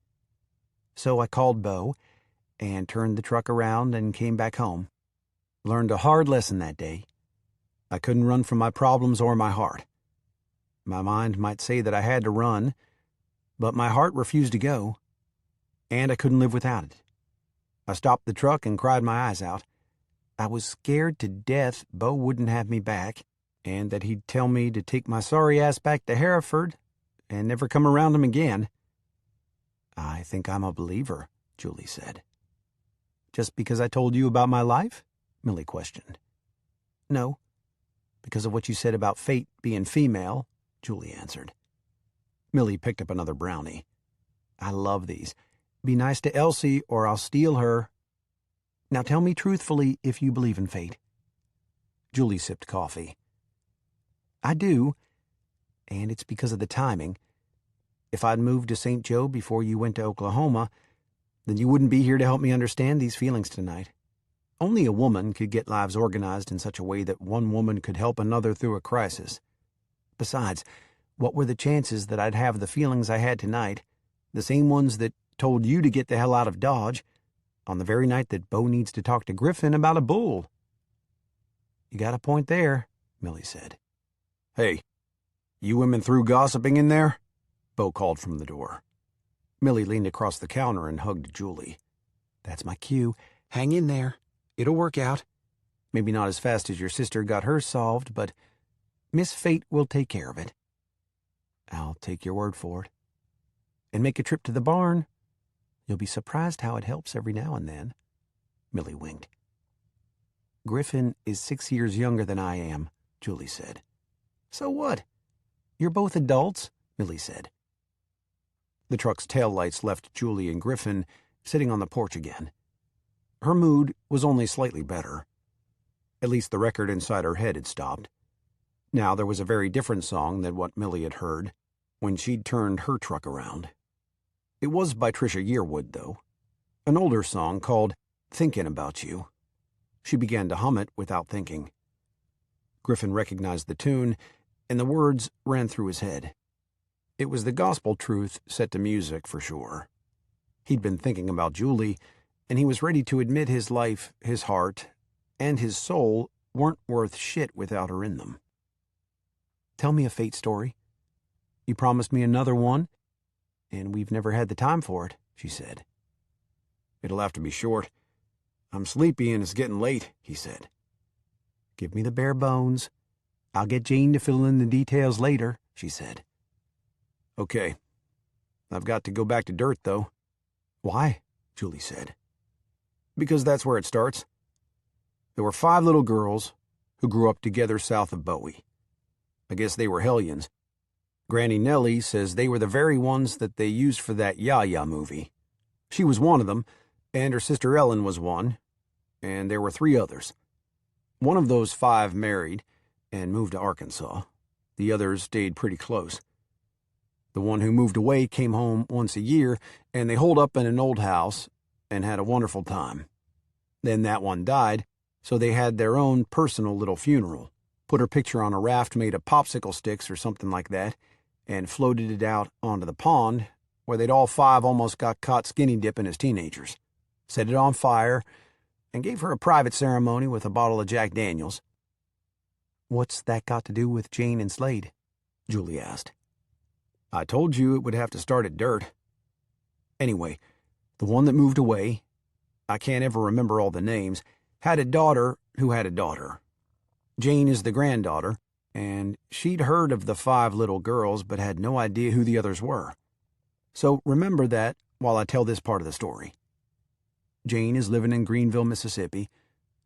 So I called Bo and turned the truck around and came back home. Learned a hard lesson that day. I couldn't run from my problems or my heart. My mind might say that I had to run, but my heart refused to go. And I couldn't live without it. I stopped the truck and cried my eyes out. I was scared to death Bo wouldn't have me back, and that he'd tell me to take my sorry ass back to Hereford and never come around him again. I think I'm a believer, Julie said. Just because I told you about my life? Millie questioned. No, because of what you said about fate being female, Julie answered. Millie picked up another brownie. I love these. Be nice to Elsie or I'll steal her. Now tell me truthfully if you believe in fate. Julie sipped coffee. I do, and it's because of the timing. If I'd moved to St. Joe before you went to Oklahoma, then you wouldn't be here to help me understand these feelings tonight. Only a woman could get lives organized in such a way that one woman could help another through a crisis. Besides, what were the chances that I'd have the feelings I had tonight, the same ones that told you to get the hell out of Dodge, on the very night that Bo needs to talk to Griffin about a bull? You got a point there, Millie said. Hey, you women through gossiping in there? Bo called from the door. Millie leaned across the counter and hugged Julie. That's my cue. Hang in there. It'll work out. Maybe not as fast as your sister got hers solved, but Miss Fate will take care of it. I'll take your word for it. And make a trip to the barn. You'll be surprised how it helps every now and then. Millie winked. Griffin is 6 years younger than I am, Julie said. So what? You're both adults, Millie said. The truck's taillights left Julie and Griffin sitting on the porch again. Her mood was only slightly better. At least the record inside her head had stopped. Now there was a very different song than what Millie had heard when she'd turned her truck around. It was by Trisha Yearwood, though, an older song called "Thinkin' About You." She began to hum it without thinking. Griffin recognized the tune, and the words ran through his head. It was the gospel truth set to music, for sure. He'd been thinking about Julie, and he was ready to admit his life, his heart, and his soul weren't worth shit without her in them. "Tell me a fate story. You promised me another one, and we've never had the time for it," she said. "It'll have to be short. I'm sleepy and it's getting late," he said. "Give me the bare bones. I'll get Jane to fill in the details later," she said. "Okay. I've got to go back to dirt, though." "Why?" Julie said. "Because that's where it starts. There were 5 little girls who grew up together south of Bowie. I guess they were hellions. Granny Nellie says they were the very ones that they used for that Ya-Ya movie. She was one of them, and her sister Ellen was one, and there were 3 others. One of those 5 married and moved to Arkansas. The others stayed pretty close. The one who moved away came home once a year, and they holed up in an old house and had a wonderful time. Then that one died, so they had their own personal little funeral, put her picture on a raft made of popsicle sticks or something like that, and floated it out onto the pond, where they'd all 5 almost got caught skinny dipping as teenagers, set it on fire, and gave her a private ceremony with a bottle of Jack Daniels." "What's that got to do with Jane and Slade?" Julie asked. "I told you it would have to start at dirt. Anyway, the one that moved away, I can't ever remember all the names, had a daughter who had a daughter. Jane is the granddaughter, and she'd heard of the 5 little girls but had no idea who the others were. So remember that while I tell this part of the story. Jane is living in Greenville, Mississippi.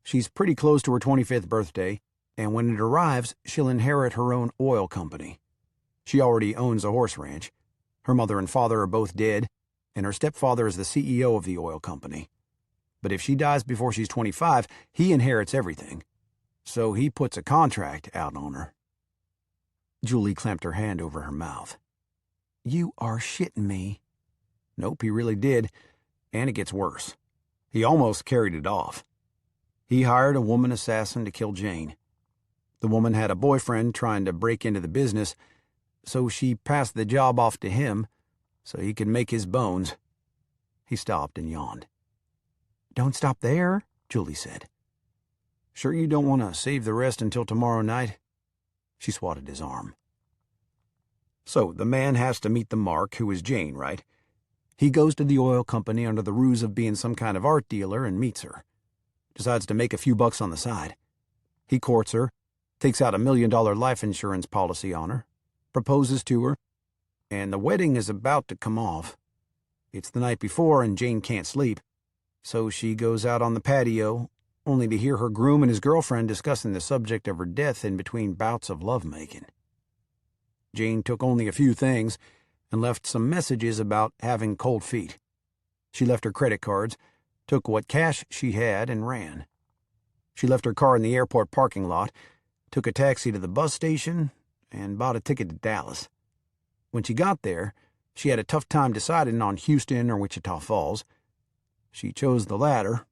She's pretty close to her 25th birthday, and when it arrives, she'll inherit her own oil company. She already owns a horse ranch. Her mother and father are both dead, and her stepfather is the CEO of the oil company. But if she dies before she's 25, he inherits everything. So he puts a contract out on her." Julie clamped her hand over her mouth. "You are shitting me." "Nope, he really did, and it gets worse. He almost carried it off. He hired a woman assassin to kill Jane. The woman had a boyfriend trying to break into the business, so she passed the job off to him so he could make his bones." He stopped and yawned. "Don't stop there," Julie said. "Sure you don't want to save the rest until tomorrow night?" She swatted his arm. "So the man has to meet the mark, who is Jane, right? He goes to the oil company under the ruse of being some kind of art dealer and meets her. Decides to make a few bucks on the side. He courts her, takes out $1 million life insurance policy on her, proposes to her, and the wedding is about to come off. It's the night before and Jane can't sleep, so she goes out on the patio, only to hear her groom and his girlfriend discussing the subject of her death in between bouts of lovemaking. Jane took only a few things and left some messages about having cold feet. She left her credit cards, took what cash she had, and ran. She left her car in the airport parking lot, took a taxi to the bus station, and bought a ticket to Dallas. When she got there, she had a tough time deciding on Houston or Wichita Falls. She chose the latter."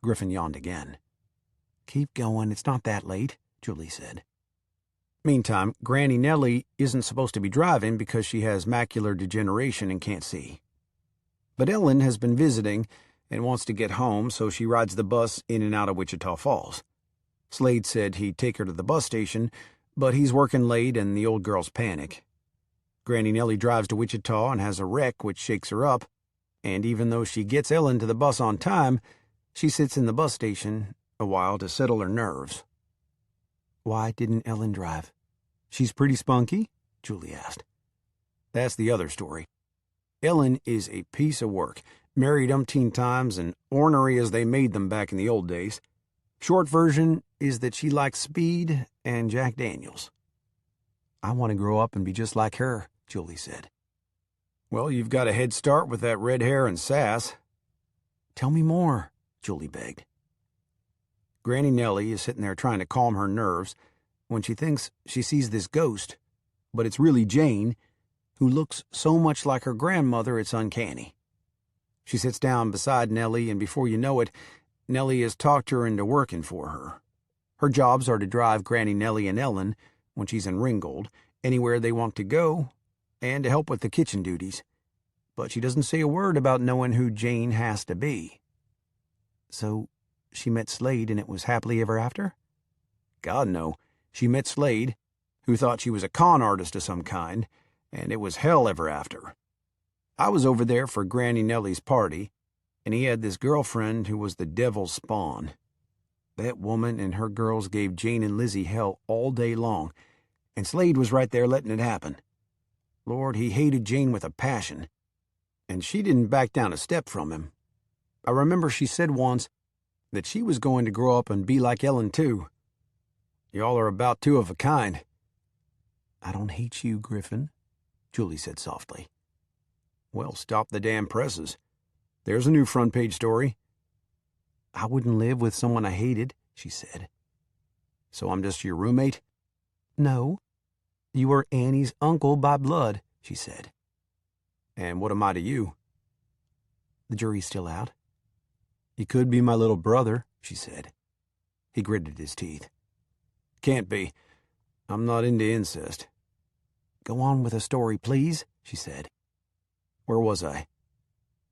Griffin yawned again. "Keep going, it's not that late," Julie said. "Meantime, Granny Nellie isn't supposed to be driving because she has macular degeneration and can't see. But Ellen has been visiting and wants to get home, so she rides the bus in and out of Wichita Falls. Slade said he'd take her to the bus station, but he's working late and the old girls panic. Granny Nellie drives to Wichita and has a wreck which shakes her up, and even though she gets Ellen to the bus on time, she sits in the bus station a while to settle her nerves." "Why didn't Ellen drive? She's pretty spunky?" Julie asked. "That's the other story. Ellen is a piece of work, married umpteen times and ornery as they made them back in the old days. Short version is that she likes speed and Jack Daniels." "I want to grow up and be just like her," Julie said. "Well, you've got a head start with that red hair and sass." "Tell me more," Julie begged. Granny Nellie is sitting there trying to calm her nerves, when she thinks she sees this ghost, but it's really Jane, who looks so much like her grandmother it's uncanny. She sits down beside Nellie, and before you know it, Nellie has talked her into working for her. Her jobs are to drive Granny Nellie and Ellen, when she's in Ringgold, anywhere they want to go, and to help with the kitchen duties. But she doesn't say a word about knowing who Jane has to be. So, she met Slade and it was happily ever after? God, no. She met Slade, who thought she was a con artist of some kind, and it was hell ever after. I was over there for Granny Nellie's party, and he had this girlfriend who was the devil's spawn. That woman and her girls gave Jane and Lizzie hell all day long, and Slade was right there letting it happen. Lord, he hated Jane with a passion, and she didn't back down a step from him. I remember she said once that she was going to grow up and be like Ellen, too. Y'all are about two of a kind. I don't hate you, Griffin, Julie said softly. Well, stop the damn presses. There's a new front-page story. I wouldn't live with someone I hated, she said. So I'm just your roommate? No. You are Annie's uncle by blood, she said. And what am I to you? The jury's still out. You could be my little brother, she said. He gritted his teeth. Can't be. I'm not into incest. Go on with the story, please, she said. Where was I?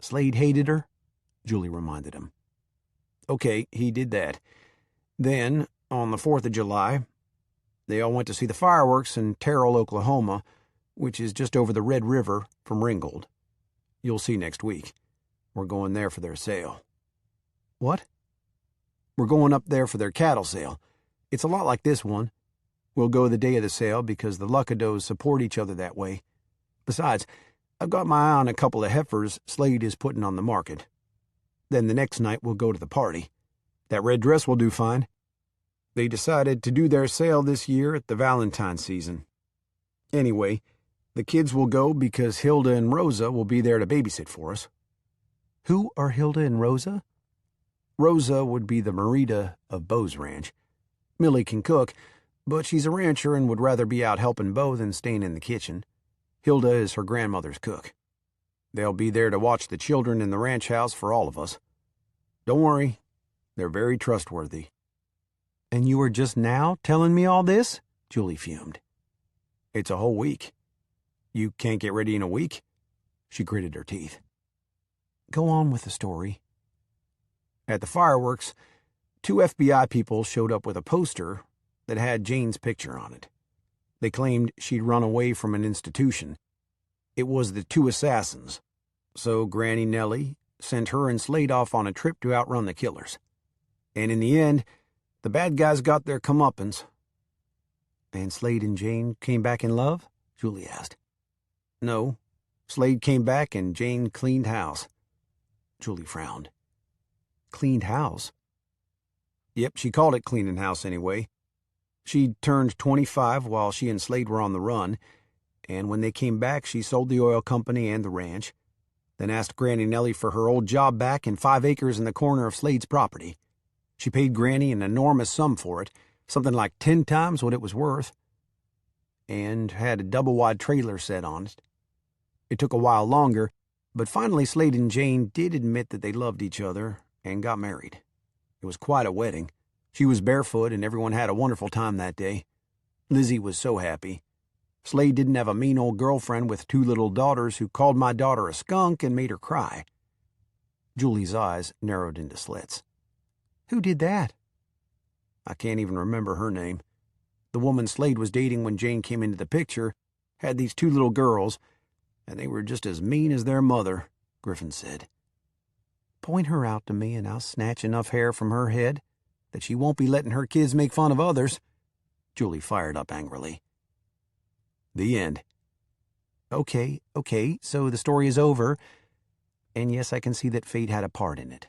Slade hated her, Julie reminded him. Okay, he did that. Then, on the 4th of July, they all went to see the fireworks in Terrell, Oklahoma, which is just over the Red River from Ringgold. You'll see next week. We're going there for their sale. What? We're going up there for their cattle sale. It's a lot like this one. We'll go the day of the sale because the Luckadeaus support each other that way. Besides, I've got my eye on a couple of heifers Slade is putting on the market. Then the next night we'll go to the party. That red dress will do fine. They decided to do their sale this year at the Valentine season. Anyway, the kids will go because Hilda and Rosa will be there to babysit for us. Who are Hilda and Rosa? Rosa would be the Marita of Bo's ranch. Millie can cook, but she's a rancher and would rather be out helping Bo than staying in the kitchen. Hilda is her grandmother's cook. They'll be there to watch the children in the ranch house for all of us. Don't worry, they're very trustworthy. And you are just now telling me all this? Julie fumed. It's a whole week. You can't get ready in a week? She gritted her teeth. Go on with the story. At the fireworks, 2 FBI people showed up with a poster that had Jane's picture on it. They claimed she'd run away from an institution. It was the 2 assassins, so Granny Nellie sent her and Slade off on a trip to outrun the killers. And in the end, the bad guys got their comeuppance. And Slade and Jane came back in love? Julie asked. No, Slade came back and Jane cleaned house. Julie frowned. Cleaned house? Yep, she called it cleaning house anyway. She'd turned 25 while she and Slade were on the run, and when they came back she sold the oil company and the ranch, then asked Granny Nellie for her old job back and 5 acres in the corner of Slade's property. She paid Granny an enormous sum for it, something like 10 times what it was worth, and had a double-wide trailer set on it. It took a while longer, but finally Slade and Jane did admit that they loved each other and got married. It was quite a wedding. She was barefoot and everyone had a wonderful time that day. Lizzie was so happy. Slade didn't have a mean old girlfriend with 2 little daughters who called my daughter a skunk and made her cry. Julie's eyes narrowed into slits. Who did that? I can't even remember her name. The woman Slade was dating when Jane came into the picture had these 2 little girls, and they were just as mean as their mother, Griffin said. Point her out to me and I'll snatch enough hair from her head that she won't be letting her kids make fun of others. Julie fired up angrily. The end. Okay, so the story is over, and yes, I can see that fate had a part in it.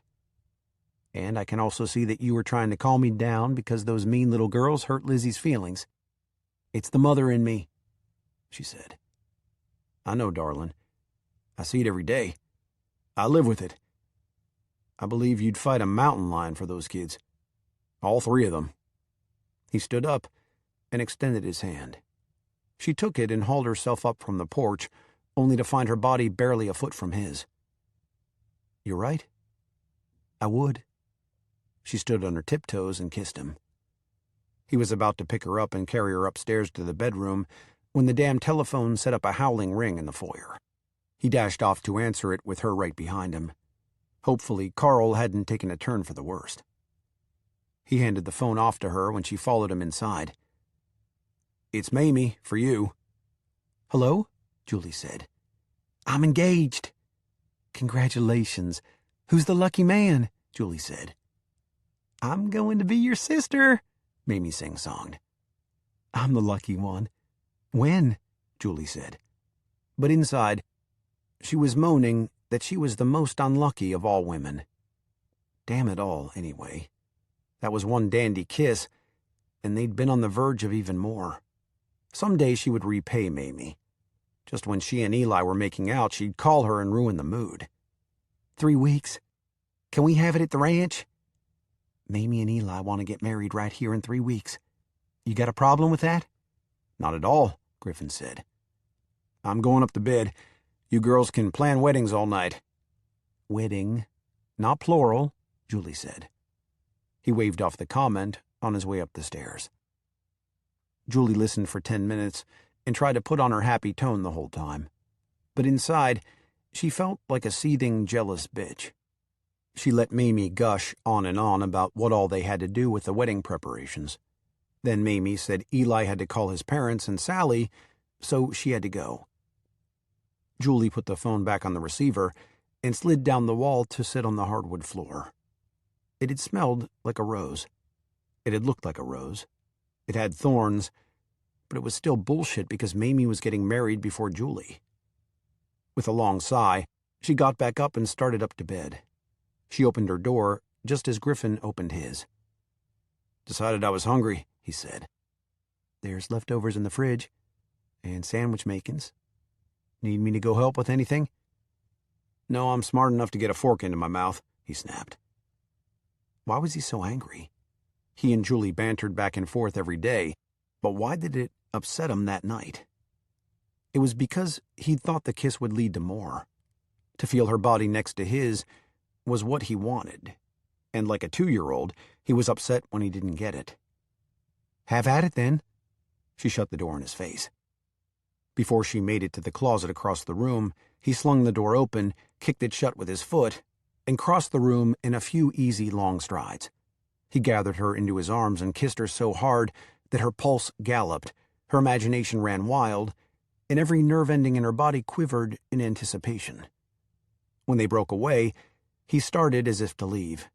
And I can also see that you were trying to calm me down because those mean little girls hurt Lizzie's feelings. It's the mother in me, she said. I know, darling. I see it every day. I live with it. I believe you'd fight a mountain lion for those kids. All 3 of them. He stood up, and extended his hand. She took it and hauled herself up from the porch, only to find her body barely a foot from his. "You're right. I would." She stood on her tiptoes and kissed him. He was about to pick her up and carry her upstairs to the bedroom when the damn telephone set up a howling ring in the foyer. He dashed off to answer it with her right behind him. Hopefully, Carl hadn't taken a turn for the worst. He handed the phone off to her when she followed him inside. "It's Mamie, for you." "Hello?" Julie said. "I'm engaged." "Congratulations. Who's the lucky man?" Julie said. "I'm going to be your sister," Mamie sing-songed. "I'm the lucky one." "When?" Julie said. But inside, she was moaning that she was the most unlucky of all women. Damn it all, anyway. That was one dandy kiss, and they'd been on the verge of even more. Someday she would repay Mamie. Just when she and Eli were making out, she'd call her and ruin the mood. 3 weeks? Can we have it at the ranch? Mamie and Eli want to get married right here in 3 weeks. You got a problem with that? Not at all, Griffin said. I'm going up to bed. You girls can plan weddings all night. Wedding, not plural, Julie said. He waved off the comment on his way up the stairs. Julie listened for 10 minutes and tried to put on her happy tone the whole time. But inside, she felt like a seething, jealous bitch. She let Mamie gush on and on about what all they had to do with the wedding preparations. Then Mamie said Eli had to call his parents and Sally, so she had to go. Julie put the phone back on the receiver and slid down the wall to sit on the hardwood floor. It had smelled like a rose. It had looked like a rose. It had thorns, but it was still bullshit because Mamie was getting married before Julie. With a long sigh, she got back up and started up to bed. She opened her door just as Griffin opened his. Decided I was hungry, he said. There's leftovers in the fridge, and sandwich makings. Need me to go help with anything? No, I'm smart enough to get a fork into my mouth, he snapped. Why was he so angry? He and Julie bantered back and forth every day, but why did it upset him that night? It was because he'd thought the kiss would lead to more. To feel her body next to his was what he wanted, and like a 2-year-old, he was upset when he didn't get it. Have at it, then. She shut the door in his face. Before she made it to the closet across the room, he slung the door open, kicked it shut with his foot, and crossed the room in a few easy long strides. He gathered her into his arms and kissed her so hard that her pulse galloped, her imagination ran wild, and every nerve ending in her body quivered in anticipation. When they broke away, he started as if to leave.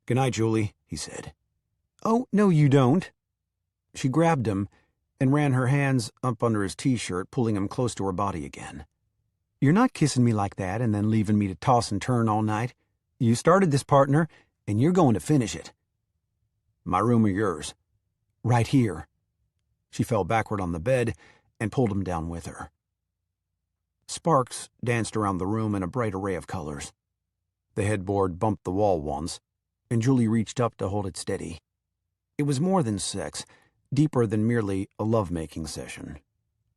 Good night, Julie, he said. Oh, no, you don't. She grabbed him and ran her hands up under his T-shirt, pulling him close to her body again. You're not kissing me like that and then leaving me to toss and turn all night. You started this, partner, and you're going to finish it. My room or yours? Right here. She fell backward on the bed and pulled him down with her. Sparks danced around the room in a bright array of colors. The headboard bumped the wall once, and Julie reached up to hold it steady. It was more than sex, deeper than merely a love-making session.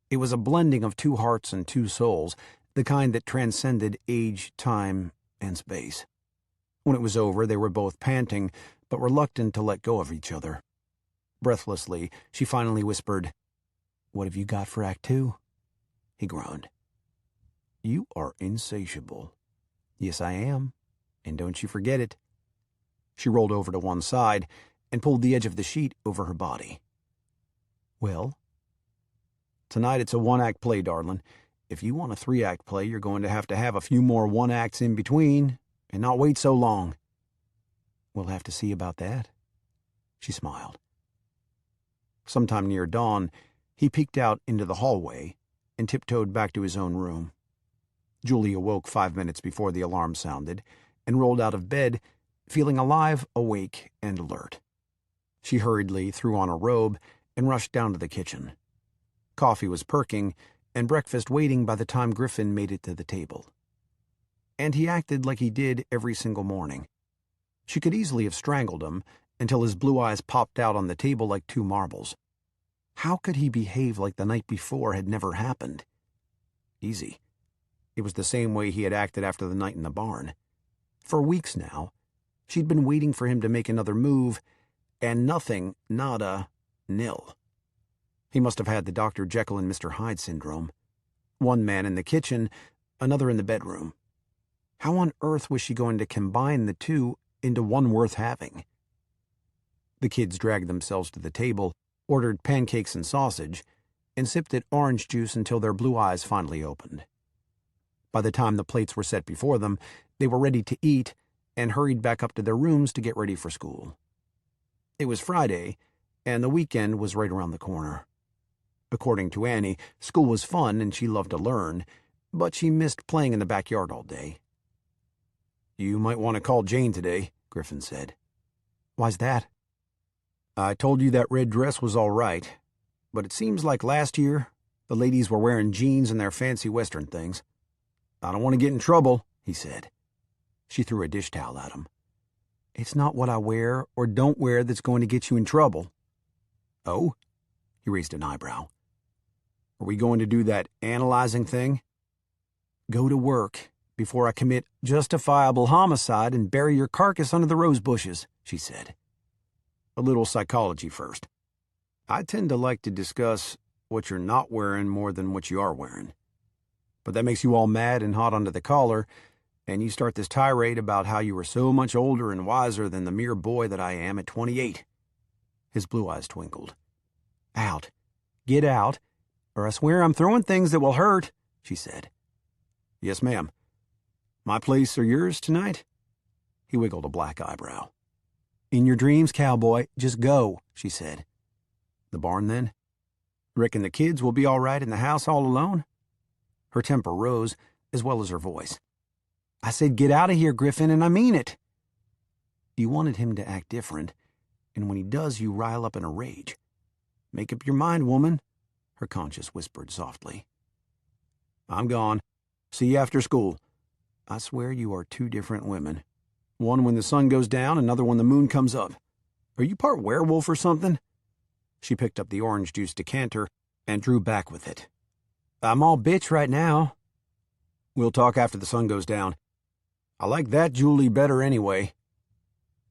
It was a blending of 2 hearts and 2 souls, the kind that transcended age, time, and space. When it was over, they were both panting, but reluctant to let go of each other. Breathlessly, she finally whispered, What have you got for Act 2? He groaned. You are insatiable. Yes, I am. And don't you forget it. She rolled over to one side and pulled the edge of the sheet over her body. Well? Tonight it's a 1-act play, darling. If you want a 3-act play, you're going to have a few more 1-acts in between and not wait so long. We'll have to see about that. She smiled. Sometime near dawn, he peeked out into the hallway and tiptoed back to his own room. Julie awoke 5 minutes before the alarm sounded and rolled out of bed, feeling alive, awake, and alert. She hurriedly threw on a robe and rushed down to the kitchen. Coffee was perking and breakfast waiting by the time Griffin made it to the table. And he acted like he did every single morning. She could easily have strangled him until his blue eyes popped out on the table like 2 marbles. How could he behave like the night before had never happened? Easy. It was the same way he had acted after the night in the barn. For weeks now, she'd been waiting for him to make another move, and nothing, nada, nil. He must have had the Dr. Jekyll and Mr. Hyde syndrome. One man in the kitchen, another in the bedroom. How on earth was she going to combine the two into one worth having? The kids dragged themselves to the table, ordered pancakes and sausage, and sipped at orange juice until their blue eyes finally opened. By the time the plates were set before them, they were ready to eat and hurried back up to their rooms to get ready for school. It was Friday, and the weekend was right around the corner. According to Annie, school was fun and she loved to learn, but she missed playing in the backyard all day. "You might want to call Jane today," Griffin said. "Why's that?" "I told you that red dress was all right, but it seems like last year the ladies were wearing jeans and their fancy Western things. I don't want to get in trouble," he said. She threw a dish towel at him. "It's not what I wear or don't wear that's going to get you in trouble." "Oh?" He raised an eyebrow. "Are we going to do that analyzing thing?" "Go to work before I commit justifiable homicide and bury your carcass under the rose bushes," she said. "A little psychology first. I tend to like to discuss what you're not wearing more than what you are wearing. But that makes you all mad and hot under the collar, and you start this tirade about how you are so much older and wiser than the mere boy that I am at 28. His blue eyes twinkled. "Out. Get out, or I swear I'm throwing things that will hurt," she said. "Yes, ma'am. My place or yours tonight?" He wiggled a black eyebrow. "In your dreams, cowboy. Just go," she said. "The barn, then? Reckon the kids will be all right in the house all alone?" Her temper rose, as well as her voice. "I said get out of here, Griffin, and I mean it." You wanted him to act different, and when he does, you rile up in a rage. "Make up your mind, woman," her conscience whispered softly. "I'm gone. See you after school. I swear you are two different women. One when the sun goes down, another when the moon comes up. Are you part werewolf or something?" She picked up the orange juice decanter and drew back with it. "I'm all bitch right now." "We'll talk after the sun goes down. I like that Julie better anyway."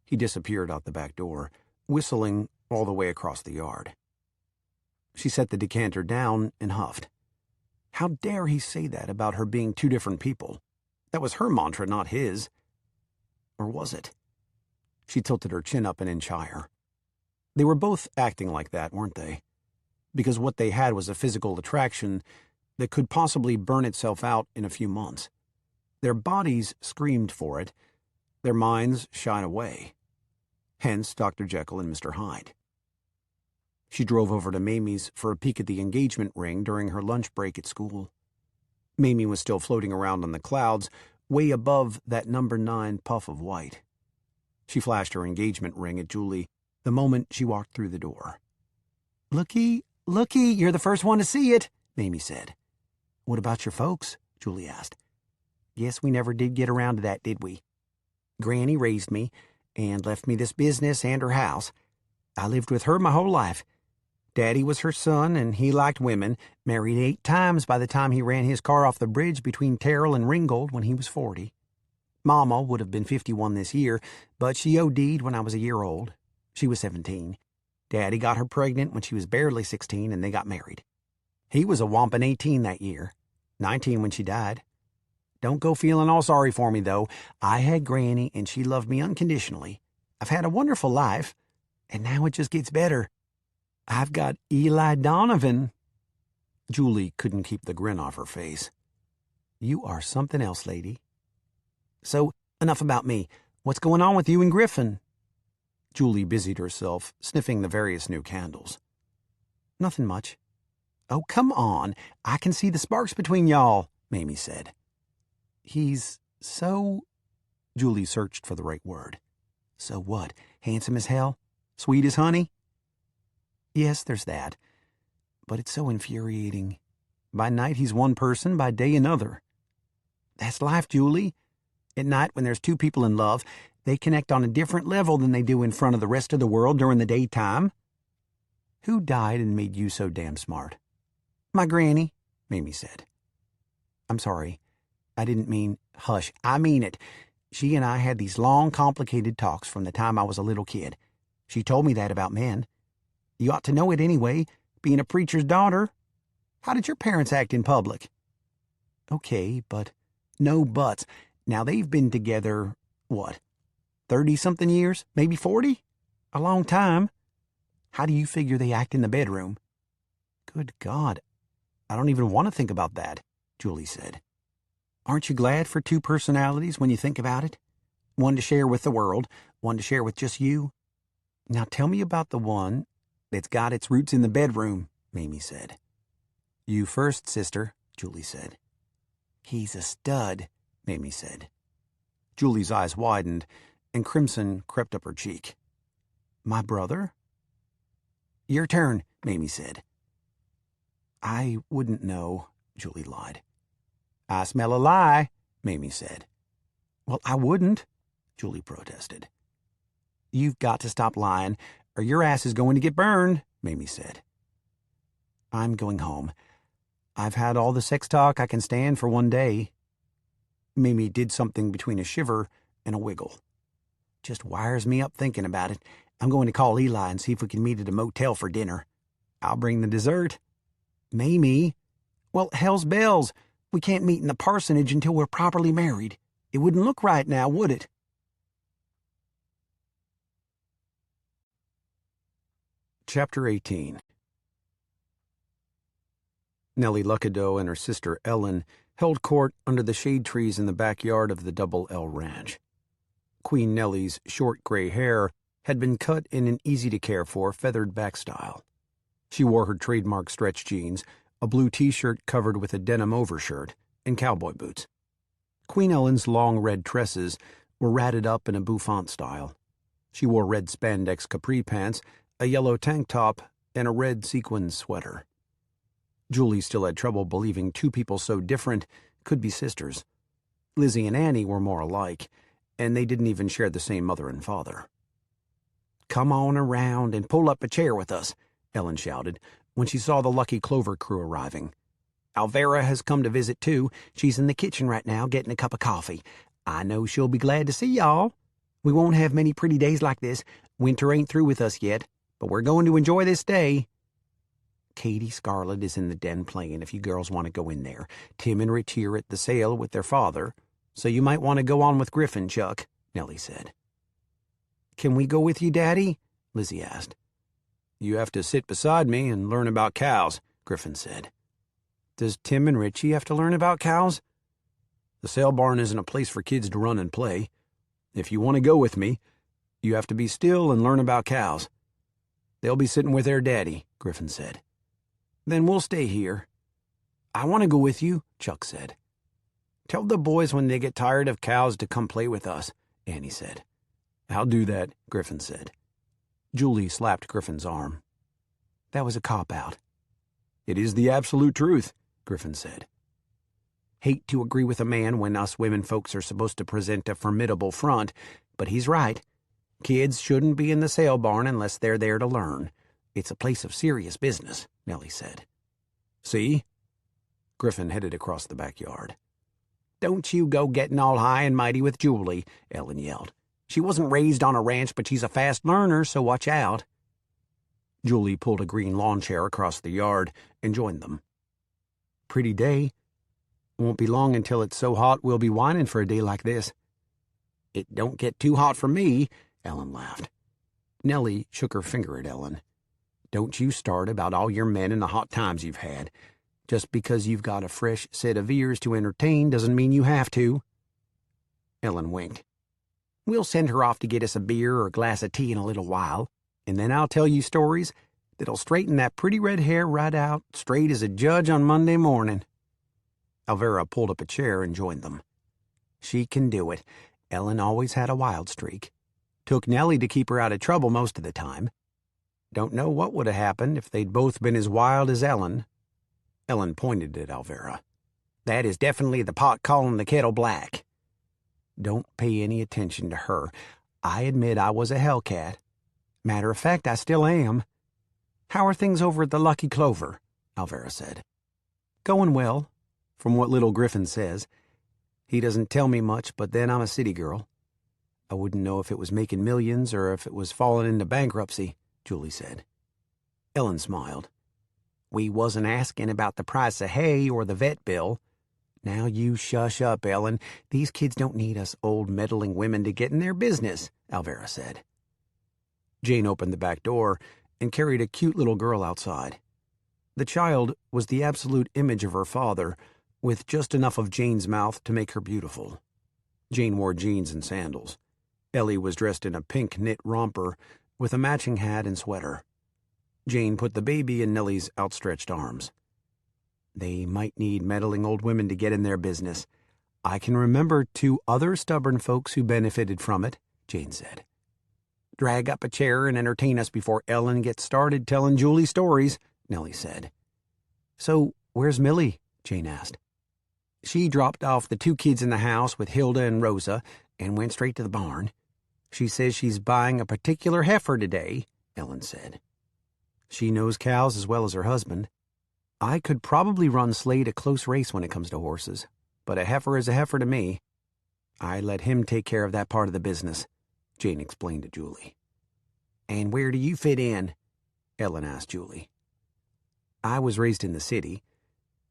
He disappeared out the back door, whistling all the way across the yard. She set the decanter down and huffed. How dare he say that about her being two different people? That was her mantra, not his. Or was it? She tilted her chin up an inch higher. They were both acting like that, weren't they? Because what they had was a physical attraction that could possibly burn itself out in a few months. Their bodies screamed for it, their minds shied away. Hence Dr. Jekyll and Mr. Hyde. She drove over to Mamie's for a peek at the engagement ring during her lunch break at school. Mamie was still floating around on the clouds, way above that number 9 puff of white. She flashed her engagement ring at Julie the moment she walked through the door. Looky, you're the first one to see it," Mamie said. "What about your folks?" Julie asked. "Guess we never did get around to that, did we? Granny raised me and left me this business and her house. I lived with her my whole life. Daddy was her son, and he liked women, married 8 times by the time he ran his car off the bridge between Terrell and Ringgold when he was 40. Mama would have been 51 this year, but she OD'd when I was a year old. She was 17. Daddy got her pregnant when she was barely 16, and they got married. He was a whomping 18 that year, 19 when she died. Don't go feeling all sorry for me, though. I had Granny, and she loved me unconditionally. I've had a wonderful life, and now it just gets better. I've got Eli Donovan." Julie couldn't keep the grin off her face. "You are something else, lady. So, enough about me. What's going on with you and Griffin?" Julie busied herself, sniffing the various new candles. "Nothing much." "Oh, come on. I can see the sparks between y'all," Mamie said. "He's so—" Julie searched for the right word. "So what? Handsome as hell? Sweet as honey?" "Yes, there's that. But it's so infuriating. By night he's one person, by day another." "That's life, Julie. At night, when there's two people in love, they connect on a different level than they do in front of the rest of the world during the daytime." Who died and made you so damn smart? My granny, Mamie said. I'm sorry. I didn't mean, hush, I mean it. She and I had these long, complicated talks from the time I was a little kid. She told me that about men. You ought to know it anyway, being a preacher's daughter. How did your parents act in public? Okay, but no buts. Now they've been together, what, 30-something years? Maybe 40? A long time. How do you figure they act in the bedroom? Good God, I don't even want to think about that, Julie said. Aren't you glad for two personalities when you think about it? One to share with the world, one to share with just you. Now tell me about the one that's got its roots in the bedroom, Mamie said. You first, sister, Julie said. He's a stud, Mamie said. Julie's eyes widened, and crimson crept up her cheek. My brother? Your turn, Mamie said. I wouldn't know, Julie lied. I smell a lie, Mamie said. Well, I wouldn't, Julie protested. You've got to stop lying, or your ass is going to get burned, Mamie said. I'm going home. I've had all the sex talk I can stand for one day. Mamie did something between a shiver and a wiggle. Just wires me up thinking about it. I'm going to call Eli and see if we can meet at a motel for dinner. I'll bring the dessert. Mamie. Well, hell's bells. We can't meet in the parsonage until we're properly married. It wouldn't look right now, would it? Chapter 18. Nellie Luckadeau and her sister Ellen held court under the shade trees in the backyard of the Double L Ranch. Queen Nellie's short gray hair had been cut in an easy-to-care-for feathered-back style. She wore her trademark stretch jeans, a blue T-shirt covered with a denim overshirt, and cowboy boots. Queen Ellen's long red tresses were ratted up in a bouffant style. She wore red spandex capri pants, a yellow tank top, and a red sequin sweater. Julie still had trouble believing two people so different could be sisters. Lizzie and Annie were more alike, and they didn't even share the same mother and father. Come on around and pull up a chair with us, Ellen shouted when she saw the Lucky Clover crew arriving. Alvera has come to visit, too. She's in the kitchen right now getting a cup of coffee. I know she'll be glad to see y'all. We won't have many pretty days like this. Winter ain't through with us yet, but we're going to enjoy this day. Katie Scarlett is in the den playing if you girls want to go in there. Tim and Rich here at the sale with their father, so you might want to go on with Griffin, Chuck, Nellie said. Can we go with you, Daddy? Lizzie asked. You have to sit beside me and learn about cows, Griffin said. Does Tim and Richie have to learn about cows? The sale barn isn't a place for kids to run and play. If you want to go with me, you have to be still and learn about cows. They'll be sitting with their daddy, Griffin said. Then we'll stay here. I want to go with you, Chuck said. Tell the boys when they get tired of cows to come play with us, Annie said. I'll do that, Griffin said. Julie slapped Griffin's arm. That was a cop-out. It is the absolute truth, Griffin said. Hate to agree with a man when us women folks are supposed to present a formidable front, but he's right. Kids shouldn't be in the sale barn unless they're there to learn. It's a place of serious business, Nellie said. See? Griffin headed across the backyard. Don't you go getting all high and mighty with Julie, Ellen yelled. She wasn't raised on a ranch, but she's a fast learner, so watch out. Julie pulled a green lawn chair across the yard and joined them. Pretty day. Won't be long until it's so hot we'll be whining for a day like this. It don't get too hot for me, Ellen laughed. Nellie shook her finger at Ellen. Don't you start about all your men and the hot times you've had. Just because you've got a fresh set of ears to entertain doesn't mean you have to. Ellen winked. We'll send her off to get us a beer or a glass of tea in a little while, and then I'll tell you stories that'll straighten that pretty red hair right out, straight as a judge on Monday morning. Alvera pulled up a chair and joined them. She can do it. Ellen always had a wild streak. Took Nellie to keep her out of trouble most of the time. Don't know what would have happened if they'd both been as wild as Ellen. Ellen pointed at Alvera. That is definitely the pot calling the kettle black. Don't pay any attention to her. I admit I was a hellcat. Matter of fact, I still am. How are things over at the Lucky Clover? Alvera said. Going well, from what little Griffin says. He doesn't tell me much, but then I'm a city girl. I wouldn't know if it was making millions or if it was falling into bankruptcy, Julie said. Ellen smiled. We wasn't asking about the price of hay or the vet bill. Now you shush up, Ellen. These kids don't need us old meddling women to get in their business, Alvera said. Jane opened the back door and carried a cute little girl outside. The child was the absolute image of her father, with just enough of Jane's mouth to make her beautiful. Jane wore jeans and sandals. Ellie was dressed in a pink knit romper with a matching hat and sweater. Jane put the baby in Nellie's outstretched arms. They might need meddling old women to get in their business. I can remember 2 other stubborn folks who benefited from it, Jane said. Drag up a chair and entertain us before Ellen gets started telling Julie stories, Nellie said. So, where's Millie? Jane asked. She dropped off the 2 kids in the house with Hilda and Rosa and went straight to the barn. She says she's buying a particular heifer today, Ellen said. She knows cows as well as her husband. I could probably run Slade a close race when it comes to horses, but a heifer is a heifer to me. I let him take care of that part of the business, Jane explained to Julie. And where do you fit in? Ellen asked Julie. I was raised in the city.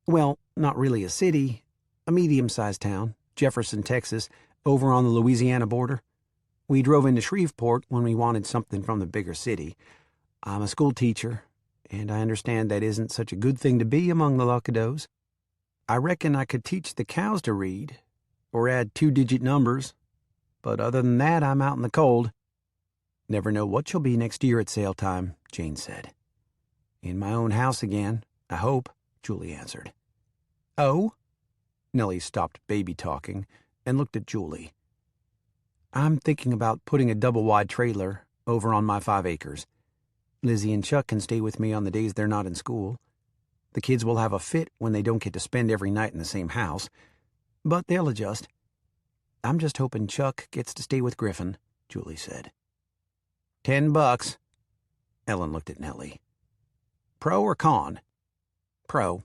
Well, not really a city, a medium-sized town, Jefferson, Texas, over on the Louisiana border. We drove into Shreveport when we wanted something from the bigger city. I'm a school teacher, and I understand that isn't such a good thing to be among the Luckadeaus. I reckon I could teach the cows to read, or add 2-digit numbers, but other than that, I'm out in the cold. Never know what you'll be next year at sale time, Jane said. In my own house again, I hope, Julie answered. Oh? Nellie stopped baby talking and looked at Julie. I'm thinking about putting a double-wide trailer over on my 5 acres. Lizzie and Chuck can stay with me on the days they're not in school. The kids will have a fit when they don't get to spend every night in the same house, but they'll adjust. I'm just hoping Chuck gets to stay with Griffin, Julie said. $10. Ellen looked at Nellie. Pro or con? Pro.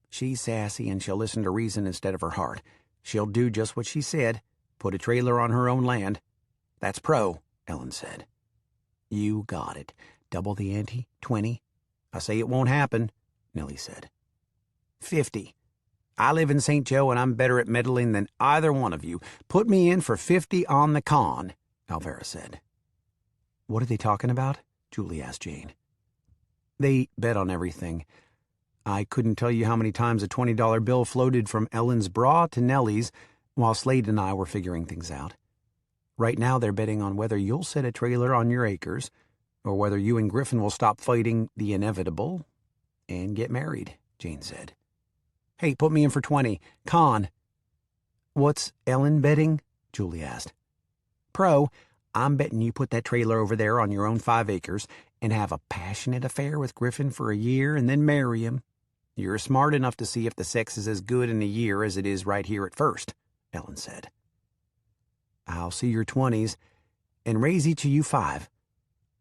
She's sassy and she'll listen to reason instead of her heart. She'll do just what she said, put a trailer on her own land. That's pro, Ellen said. You got it. Double the ante, 20. I say it won't happen, Nellie said. 50. I live in St. Joe and I'm better at meddling than either one of you. Put me in for 50 on the con, Alvera said. What are they talking about? Julie asked Jane. They bet on everything. I couldn't tell you how many times a $20 bill floated from Ellen's bra to Nellie's while Slade and I were figuring things out. Right now they're betting on whether you'll set a trailer on your acres or whether you and Griffin will stop fighting the inevitable and get married, Jane said. Hey, put me in for 20. Con. What's Ellen betting? Julie asked. Pro. I'm betting you put that trailer over there on your own 5 acres and have a passionate affair with Griffin for a year and then marry him. You're smart enough to see if the sex is as good in a year as it is right here at first, Ellen said. I'll see your 20s and raise each of you 5.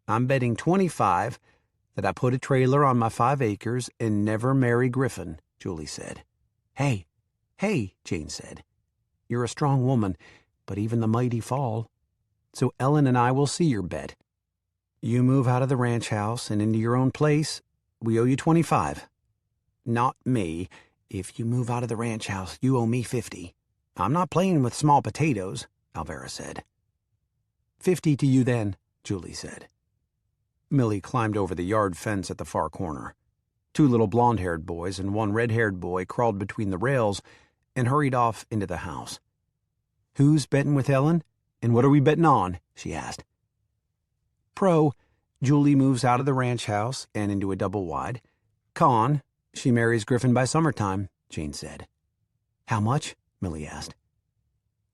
I'm betting 25 that I put a trailer on my 5 acres and never marry Griffin, Julie said. Hey, Jane said. You're a strong woman, but even the mighty fall. So Ellen and I will see your bet. You move out of the ranch house and into your own place, we owe you 25. Not me. If you move out of the ranch house, you owe me 50. I'm not playing with small potatoes, Alvera said. 50 to you then, Julie said. Millie climbed over the yard fence at the far corner. 2 little blonde-haired boys and 1 red-haired boy crawled between the rails and hurried off into the house. Who's betting with Ellen? And what are we betting on? She asked. Pro, Julie moves out of the ranch house and into a double-wide. Con, she marries Griffin by summertime, Jane said. How much? Millie asked.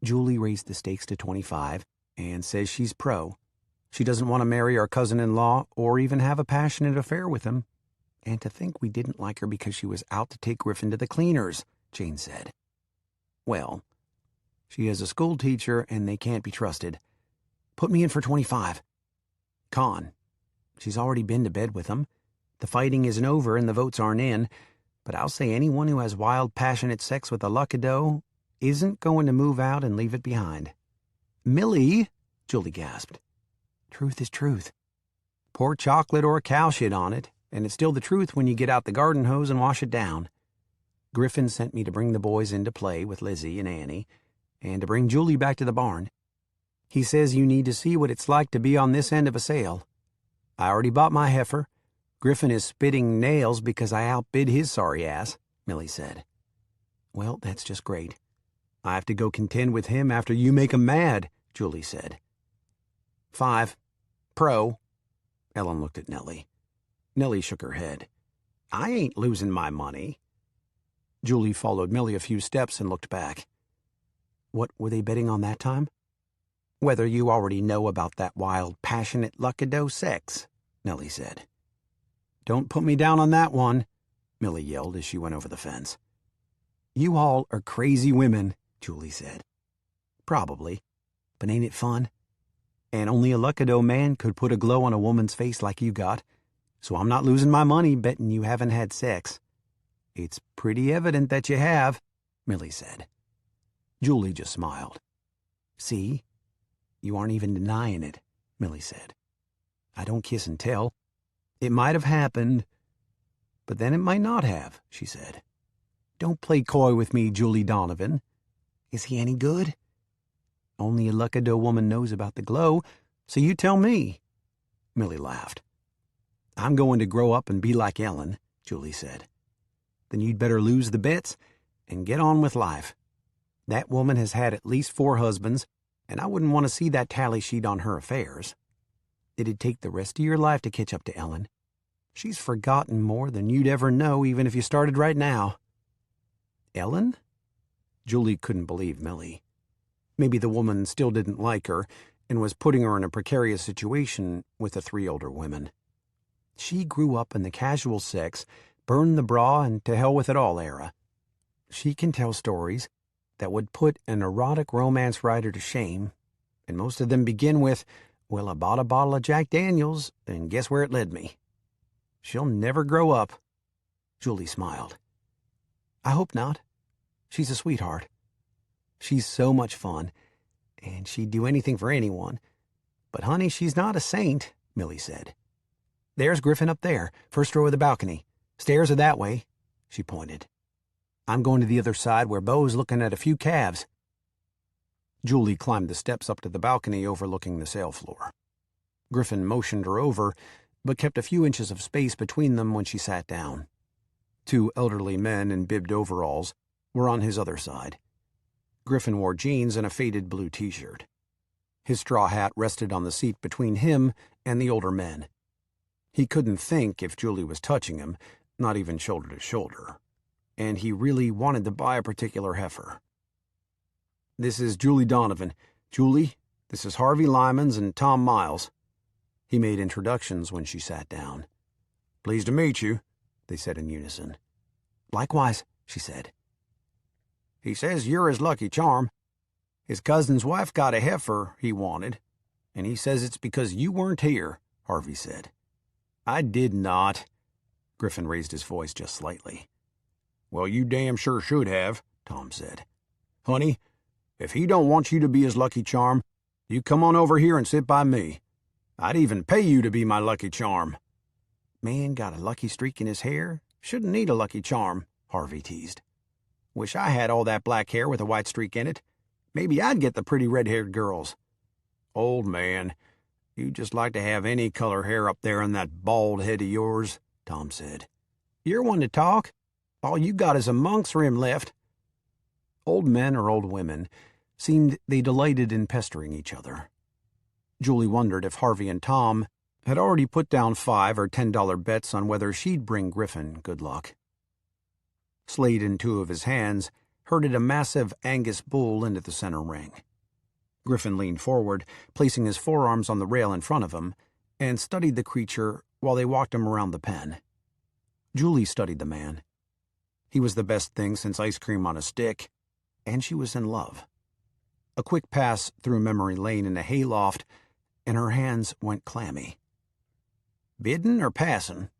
Julie raised the stakes to 25 and says she's pro. She doesn't want to marry our cousin-in-law or even have a passionate affair with him. And to think we didn't like her because she was out to take Griffin to the cleaners, Jane said. Well, she is a school teacher and they can't be trusted. Put me in for 25. Con, she's already been to bed with him. The fighting isn't over and the votes aren't in, but I'll say anyone who has wild, passionate sex with a Luckadeau isn't going to move out and leave it behind." "Millie," Julie gasped. "Truth is truth. Pour chocolate or cow shit on it, and it's still the truth when you get out the garden hose and wash it down. Griffin sent me to bring the boys in to play with Lizzie and Annie, and to bring Julie back to the barn. He says you need to see what it's like to be on this end of a sale. I already bought my heifer. Griffin is spitting nails because I outbid his sorry ass," Millie said. "Well, that's just great. I have to go contend with him after you make him mad," Julie said. 5. Pro. Ellen looked at Nellie. Nellie shook her head. "I ain't losing my money." Julie followed Millie a few steps and looked back. "What were they betting on that time?" "Whether you already know about that wild, passionate Luckadeau sex," Nellie said. "Don't put me down on that one," Millie yelled as she went over the fence. "You all are crazy women," Julie said. "Probably, but ain't it fun? And only a Luckadeau man could put a glow on a woman's face like you got, so I'm not losing my money betting you haven't had sex." "It's pretty evident that you have," Millie said. Julie just smiled. "See? You aren't even denying it," Millie said. "I don't kiss and tell. It might have happened, but then it might not have," she said. "Don't play coy with me, Julie Donovan. Is he any good?" "Only a Luckadeau woman knows about the glow, so you tell me." Millie laughed. "I'm going to grow up and be like Ellen," Julie said. "Then you'd better lose the bets and get on with life. That woman has had at least 4 husbands, and I wouldn't want to see that tally sheet on her affairs. It'd take the rest of your life to catch up to Ellen. She's forgotten more than you'd ever know even if you started right now." "Ellen?" Julie couldn't believe Millie. Maybe the woman still didn't like her and was putting her in a precarious situation with the 3 older women. She grew up in the casual sex, burn the bra and to hell with it all era. She can tell stories that would put an erotic romance writer to shame, and most of them begin with, "Well, I bought a bottle of Jack Daniels, and guess where it led me." She'll never grow up. Julie smiled. "I hope not. She's a sweetheart. She's so much fun, and she'd do anything for anyone. But, honey, she's not a saint," Millie said. "There's Griffin up there, first row of the balcony. Stairs are that way," she pointed. "I'm going to the other side where Beau's looking at a few calves." Julie climbed the steps up to the balcony overlooking the sale floor. Griffin motioned her over, but kept a few inches of space between them when she sat down. 2 elderly men in bibbed overalls were on his other side. Griffin wore jeans and a faded blue t-shirt. His straw hat rested on the seat between him and the older men. He couldn't think if Julie was touching him, not even shoulder to shoulder, and he really wanted to buy a particular heifer. "This is Julie Donovan. Julie, this is Harvey Lymans and Tom Miles." He made introductions when she sat down. "Pleased to meet you," they said in unison. "Likewise," she said. "He says you're his lucky charm. His cousin's wife got a heifer he wanted, and he says it's because you weren't here," Harvey said. "I did not." Griffin raised his voice just slightly. "Well, you damn sure should have," Tom said. "Honey, if he don't want you to be his lucky charm, you come on over here and sit by me. I'd even pay you to be my lucky charm." "Man got a lucky streak in his hair. Shouldn't need a lucky charm," Harvey teased. "Wish I had all that black hair with a white streak in it. Maybe I'd get the pretty red-haired girls." "Old man, you'd just like to have any color hair up there in that bald head of yours," Tom said. "You're one to talk. All you got is a monk's rim left." Old men or old women seemed they delighted in pestering each other. Julie wondered if Harvey and Tom had already put down $5 or $10 bets on whether she'd bring Griffin good luck. Slade in 2 of his hands herded a massive Angus bull into the center ring. Griffin leaned forward, placing his forearms on the rail in front of him, and studied the creature while they walked him around the pen. Julie studied the man. He was the best thing since ice cream on a stick, and she was in love. A quick pass through memory lane in a hayloft, and her hands went clammy. "Biddin' or passin'?"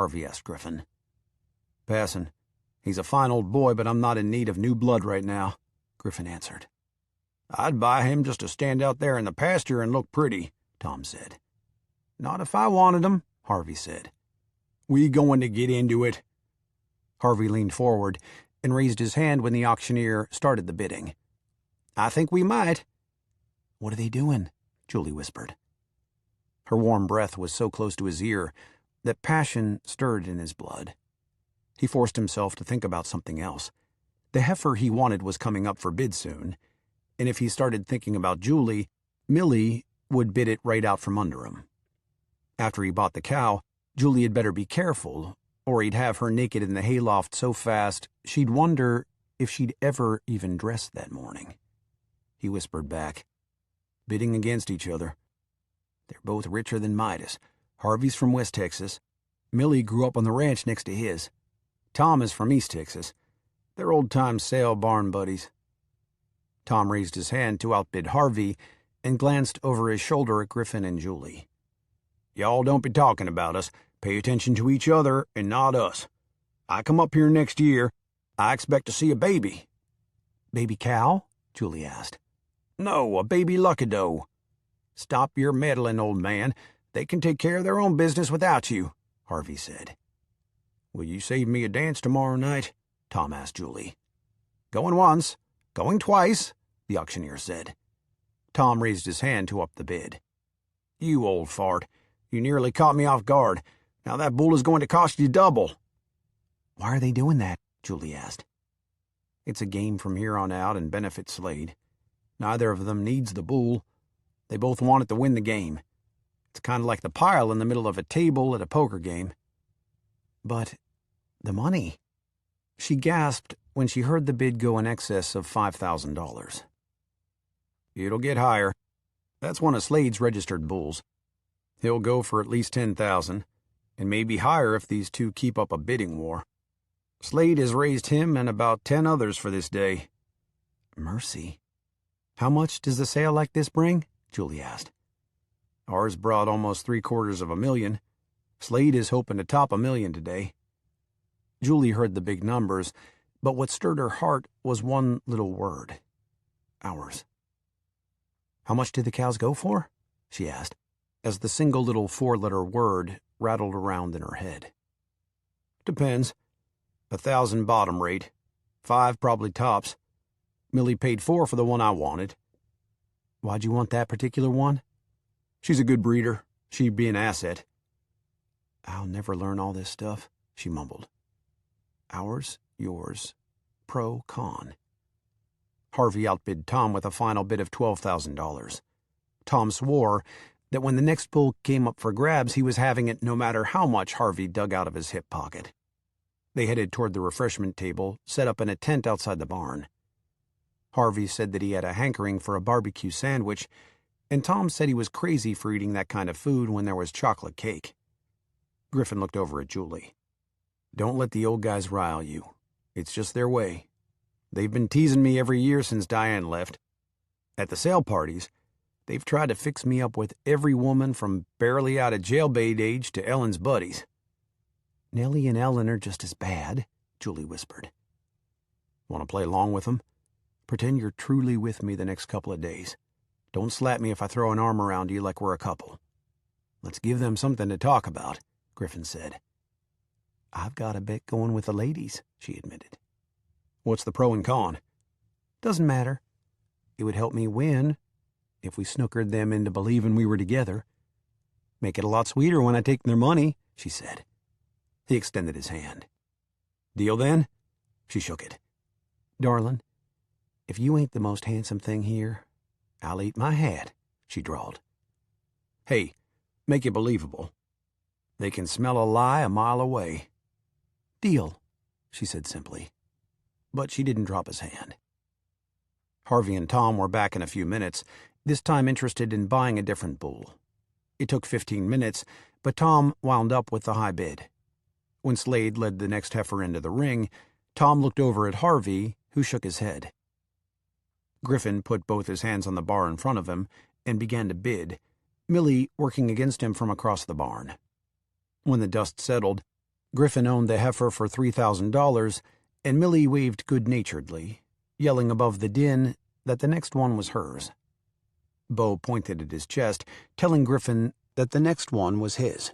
Harvey asked Griffin. Passin'. He's a fine old boy, but I'm not in need of new blood right now, Griffin answered. I'd buy him just to stand out there in the pasture and look pretty, Tom said. Not if I wanted him, Harvey said. We going to get into it? Harvey leaned forward and raised his hand when the auctioneer started the bidding. I think we might. What are they doing? Julie whispered. Her warm breath was so close to his ear that passion stirred in his blood. He forced himself to think about something else. The heifer he wanted was coming up for bid soon, and if he started thinking about Julie, Millie would bid it right out from under him. After he bought the cow, Julie had better be careful, or he'd have her naked in the hayloft so fast she'd wonder if she'd ever even dressed that morning. He whispered back, bidding against each other. They're both richer than Midas. Harvey's from West Texas. Millie grew up on the ranch next to his. Tom is from East Texas. They're old-time sale barn buddies. Tom raised his hand to outbid Harvey and glanced over his shoulder at Griffin and Julie. Y'all don't be talking about us. Pay attention to each other and not us. I come up here next year. I expect to see a baby. Baby cow? Julie asked. No, a baby Luckadeau. Stop your meddling, old man. They can take care of their own business without you, Harvey said. Will you save me a dance tomorrow night? Tom asked Julie. Going once, going twice, the auctioneer said. Tom raised his hand to up the bid. You old fart. You nearly caught me off guard. Now that bull is going to cost you double. Why are they doing that? Julie asked. It's a game from here on out and benefits Slade. Neither of them needs the bull. They both want it to win the game. It's kind of like the pile in the middle of a table at a poker game. But the money. She gasped when she heard the bid go in excess of $5,000. It'll get higher. That's one of Slade's registered bulls. He'll go for at least $10,000, and maybe higher if these two keep up a bidding war. Slade has raised him and about 10 others for this day. Mercy. How much does a sale like this bring? Julie asked. Ours brought almost $750,000. Slade is hoping to top $1 million today. Julie heard the big numbers, but what stirred her heart was one little word. Ours. How much did the cows go for? She asked, as the single little 4-letter word rattled around in her head. Depends. 1,000 bottom rate. 5 probably tops. Millie paid $4 for the one I wanted. Why'd you want that particular one? She's a good breeder. She'd be an asset. I'll never learn all this stuff, she mumbled. Ours, yours, pro, con. Harvey outbid Tom with a final bid of $12,000. Tom swore that when the next bull came up for grabs, he was having it no matter how much Harvey dug out of his hip pocket. They headed toward the refreshment table, set up in a tent outside the barn. Harvey said that he had a hankering for a barbecue sandwich, and Tom said he was crazy for eating that kind of food when there was chocolate cake. Griffin looked over at Julie. Don't let the old guys rile you. It's just their way. They've been teasing me every year since Diane left. At the sale parties, they've tried to fix me up with every woman from barely out of jailbait age to Ellen's buddies. Nellie and Ellen are just as bad, Julie whispered. Want to play along with them? Pretend you're truly with me the next couple of days. Don't slap me if I throw an arm around you like we're a couple. Let's give them something to talk about, Griffin said. I've got a bet going with the ladies, she admitted. What's the pro and con? Doesn't matter. It would help me win if we snookered them into believing we were together. Make it a lot sweeter when I take their money, she said. He extended his hand. Deal then? She shook it. Darling, if you ain't the most handsome thing here, I'll eat my hat, she drawled. Hey, make it believable. They can smell a lie a mile away. Deal, she said simply. But she didn't drop his hand. Harvey and Tom were back in a few minutes, this time interested in buying a different bull. It took 15 minutes, but Tom wound up with the high bid. When Slade led the next heifer into the ring, Tom looked over at Harvey, who shook his head. Griffin put both his hands on the bar in front of him and began to bid, Millie working against him from across the barn. When the dust settled, Griffin owned the heifer for $3,000, and Millie waved good-naturedly, yelling above the din that the next one was hers. Bo pointed at his chest, telling Griffin that the next one was his.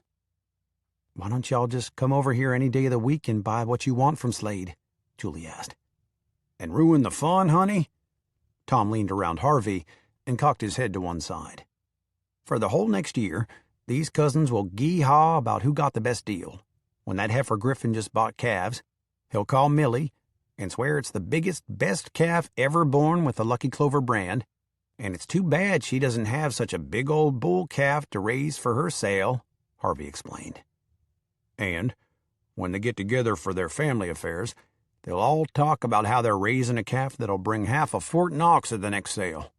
"Why don't y'all just come over here any day of the week and buy what you want from Slade?" Julie asked. "And ruin the fun, honey?" Tom leaned around Harvey and cocked his head to one side. "For the whole next year, these cousins will gee-haw about who got the best deal. When that heifer Griffin just bought calves, he'll call Millie and swear it's the biggest, best calf ever born with the Lucky Clover brand, and it's too bad she doesn't have such a big old bull calf to raise for her sale," Harvey explained. "And when they get together for their family affairs, they'll all talk about how they're raising a calf that'll bring half of Fort Knox at the next sale.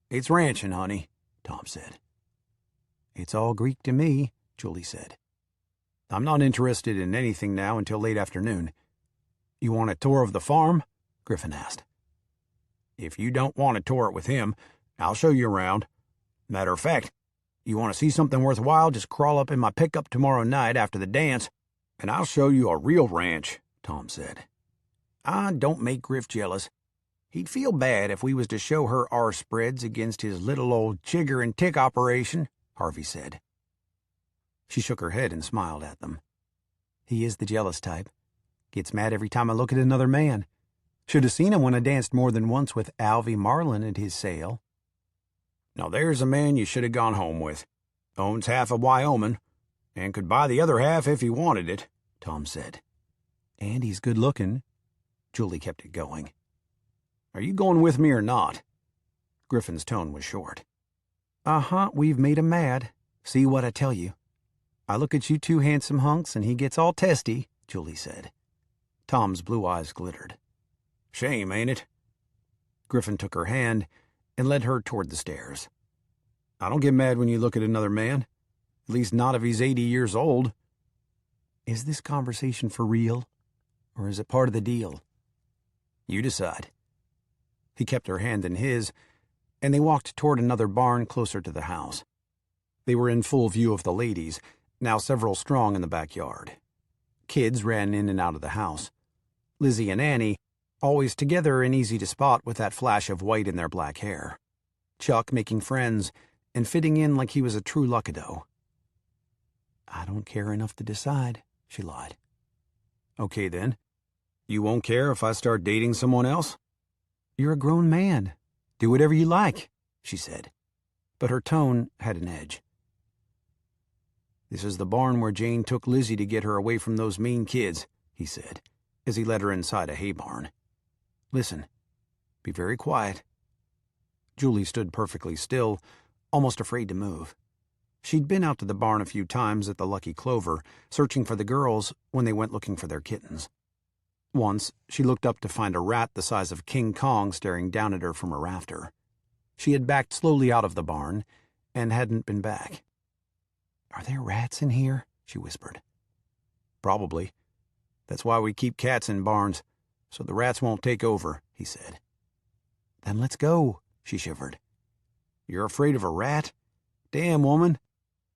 It's ranching, honey," Tom said. "It's all Greek to me," Julie said. "I'm not interested in anything now until late afternoon. You want a tour of the farm?" Griffin asked. "If you don't want to tour it with him, I'll show you around. Matter of fact, you want to see something worthwhile, just crawl up in my pickup tomorrow night after the dance, and I'll show you a real ranch," Tom said. "Don't make Griff jealous. He'd feel bad if we was to show her our spreads against his little old chigger and tick operation," Harvey said. She shook her head and smiled at them. "He is the jealous type. Gets mad every time I look at another man. Should have seen him when I danced more than once with Alvy Marlin at his sale." "Now there's a man you should have gone home with. Owns half of Wyoming, and could buy the other half if he wanted it," Tom said. "And he's good looking." Julie kept it going. "Are you going with me or not?" Griffin's tone was short. We've made him mad. See what I tell you. I look at you two handsome hunks, and he gets all testy," Julie said. Tom's blue eyes glittered. "Shame, ain't it?" Griffin took her hand and led her toward the stairs. "I don't get mad when you look at another man. At least not if he's 80 years old." "Is this conversation for real, or is it part of the deal?" "You decide." He kept her hand in his, and they walked toward another barn closer to the house. They were in full view of the ladies, now several strong in the backyard. Kids ran in and out of the house. Lizzie and Annie, always together and easy to spot with that flash of white in their black hair. Chuck making friends and fitting in like he was a true Luckadeau. "I don't care enough to decide," she lied. "Okay, then. You won't care if I start dating someone else?" "You're a grown man. Do whatever you like," she said. But her tone had an edge. "This is the barn where Jane took Lizzie to get her away from those mean kids," he said, as he led her inside a hay barn. "Listen. Be very quiet." Julie stood perfectly still, almost afraid to move. She'd been out to the barn a few times at the Lucky Clover, searching for the girls when they went looking for their kittens. Once, she looked up to find a rat the size of King Kong staring down at her from a rafter. She had backed slowly out of the barn and hadn't been back. "Are there rats in here?" she whispered. "Probably. That's why we keep cats in barns, so the rats won't take over," he said. "Then let's go," she shivered. "You're afraid of a rat? Damn, woman.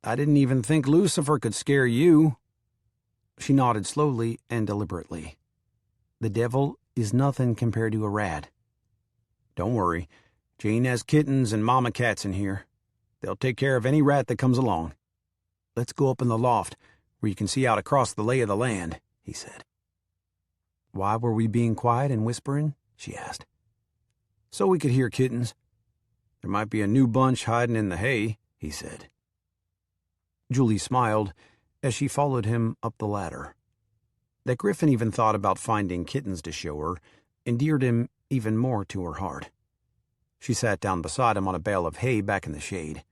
I didn't even think Lucifer could scare you." She nodded slowly and deliberately. "The devil is nothing compared to a rat." "Don't worry. Jane has kittens and mama cats in here. They'll take care of any rat that comes along. Let's go up in the loft, where you can see out across the lay of the land," he said. "Why were we being quiet and whispering?" she asked. "So we could hear kittens. There might be a new bunch hiding in the hay," he said. Julie smiled as she followed him up the ladder. That Griffin even thought about finding kittens to show her endeared him even more to her heart. She sat down beside him on a bale of hay back in the shade.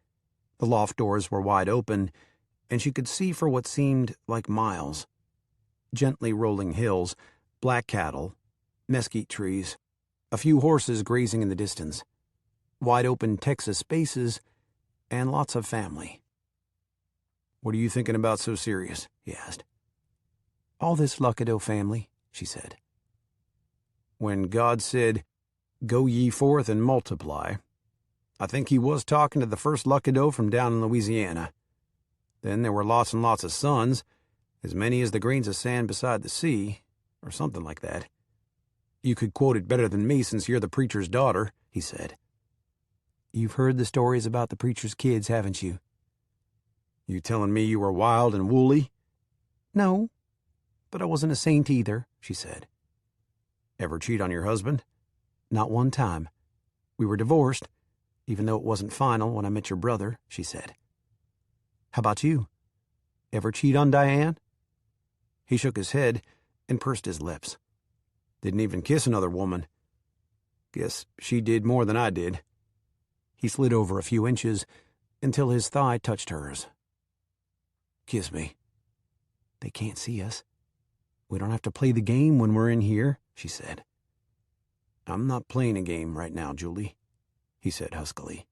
The loft doors were wide open, and she could see for what seemed like miles. Gently rolling hills, black cattle, mesquite trees, a few horses grazing in the distance, wide open Texas spaces, and lots of family. "What are you thinking about so serious?" he asked. "All this Luckadeau family," she said. "When God said, 'Go ye forth and multiply,' I think he was talking to the first Luckadeau from down in Louisiana. Then there were lots and lots of sons, As many as the grains of sand beside the sea, or something like that. You could quote it better than me since you're the preacher's daughter, he said. You've heard the stories about the preacher's kids, haven't you? You telling me you were wild and woolly? No, but I wasn't a saint either, she said. Ever cheat on your husband? Not one time. We were divorced, even though it wasn't final when I met your brother, she said. How about you? Ever cheat on Diane? He shook his head and pursed his lips. Didn't even kiss another woman. Guess she did more than I did. He slid over a few inches until his thigh touched hers. Kiss me. They can't see us. We don't have to play the game when we're in here, she said. I'm not playing a game right now, Julie, he said huskily.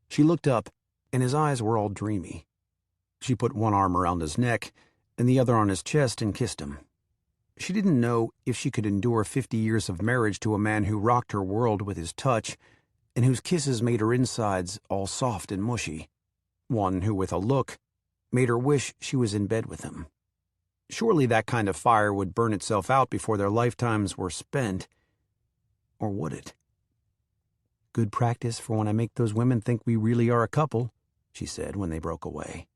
She looked up, and his eyes were all dreamy. She put one arm around his neck and the other on his chest and kissed him. She didn't know if she could endure 50 years of marriage to a man who rocked her world with his touch and whose kisses made her insides all soft and mushy. One who, with a look, made her wish she was in bed with him. Surely that kind of fire would burn itself out before their lifetimes were spent. Or would it? Good practice for when I make those women think we really are a couple, she said when they broke away.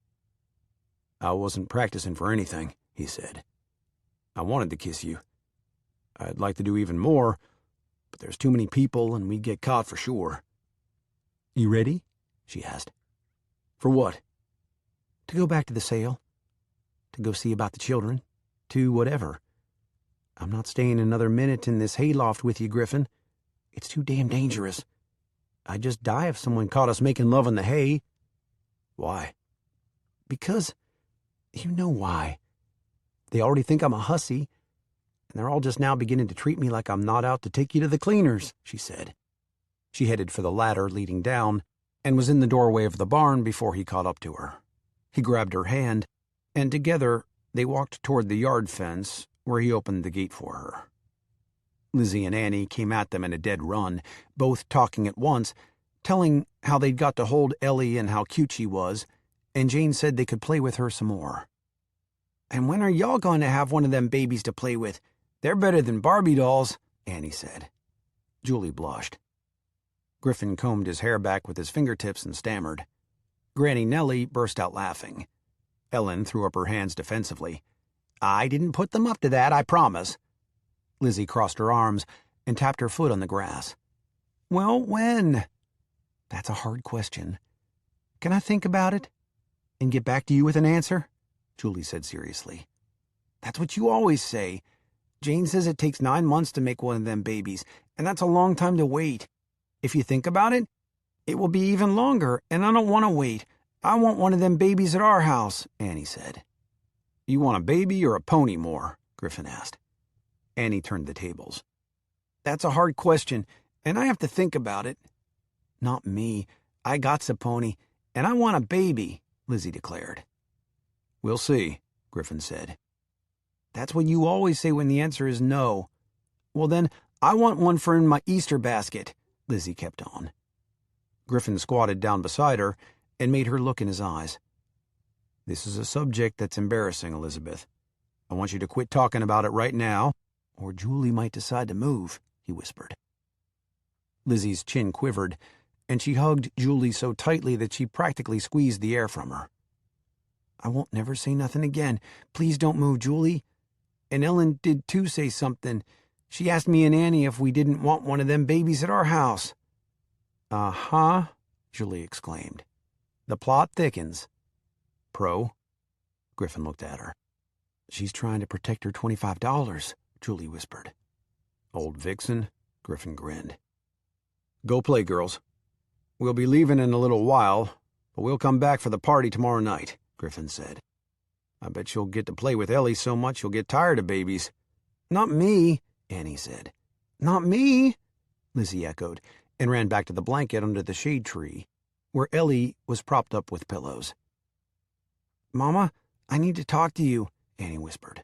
I wasn't practicing for anything, he said. I wanted to kiss you. I'd like to do even more, but there's too many people and we'd get caught for sure. You ready? She asked. For what? To go back to the sale. To go see about the children. To whatever. I'm not staying another minute in this hayloft with you, Griffin. It's too damn dangerous. I'd just die if someone caught us making love in the hay. Why? Because, you know why. They already think I'm a hussy, and they're all just now beginning to treat me like I'm not out to take you to the cleaners, she said. She headed for the ladder leading down and was in the doorway of the barn before he caught up to her. He grabbed her hand, and together they walked toward the yard fence where he opened the gate for her. Lizzie and Annie came at them in a dead run, both talking at once, telling how they'd got to hold Ellie and how cute she was, and Jane said they could play with her some more. And when are y'all going to have one of them babies to play with? They're better than Barbie dolls, Annie said. Julie blushed. Griffin combed his hair back with his fingertips and stammered. Granny Nellie burst out laughing. Ellen threw up her hands defensively. I didn't put them up to that, I promise. Lizzie crossed her arms and tapped her foot on the grass. Well, when? That's a hard question. Can I think about it and get back to you with an answer? Julie said seriously. That's what you always say. Jane says it takes 9 months to make one of them babies, and that's a long time to wait. If you think about it, it will be even longer, and I don't want to wait. I want one of them babies at our house, Annie said. You want a baby or a pony more? Griffin asked. Annie turned the tables. That's a hard question, and I have to think about it. Not me. I got's a pony, and I want a baby, Lizzie declared. We'll see, Griffin said. That's what you always say when the answer is no. Well then, I want one for in my Easter basket, Lizzie kept on. Griffin squatted down beside her and made her look in his eyes. This is a subject that's embarrassing, Elizabeth. I want you to quit talking about it right now, or Julie might decide to move, he whispered. Lizzie's chin quivered, and she hugged Julie so tightly that she practically squeezed the air from her. I won't never say nothing again. Please don't move, Julie. And Ellen did too say something. She asked me and Annie if we didn't want one of them babies at our house. Uh-huh, Julie exclaimed. The plot thickens. Pro? Griffin looked at her. She's trying to protect her $25, Julie whispered. Old vixen, Griffin grinned. Go play, girls. We'll be leaving in a little while, but we'll come back for the party tomorrow night, Griffin said. I bet you'll get to play with Ellie so much you'll get tired of babies. Not me, Annie said. Not me, Lizzie echoed, and ran back to the blanket under the shade tree, where Ellie was propped up with pillows. Mama, I need to talk to you, Annie whispered.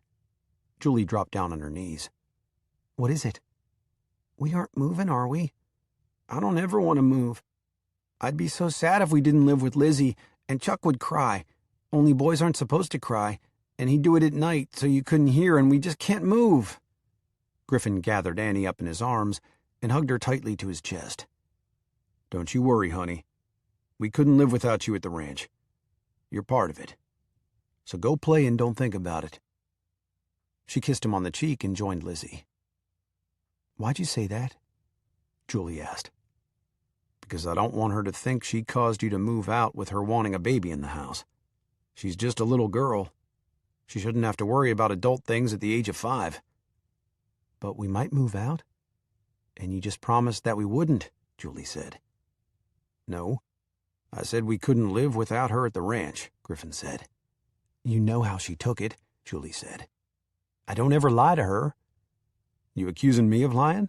Julie dropped down on her knees. What is it? We aren't moving, are we? I don't ever want to move. I'd be so sad if we didn't live with Lizzie, and Chuck would cry. Only boys aren't supposed to cry, And he'd do it at night so you couldn't hear, and we just can't move." Griffin gathered Annie up in his arms and hugged her tightly to his chest. "Don't you worry, honey. We couldn't live without you at the ranch. You're part of it. So go play and don't think about it." She kissed him on the cheek and joined Lizzie. "Why'd you say that?" Julie asked. "Because I don't want her to think she caused you to move out with her wanting a baby in the house. She's just a little girl. She shouldn't have to worry about adult things at the age of 5. "But we might move out. And you just promised that we wouldn't," Julie said. "No. I said we couldn't live without her at the ranch," Griffin said. "You know how she took it," Julie said. "I don't ever lie to her." "You accusing me of lying?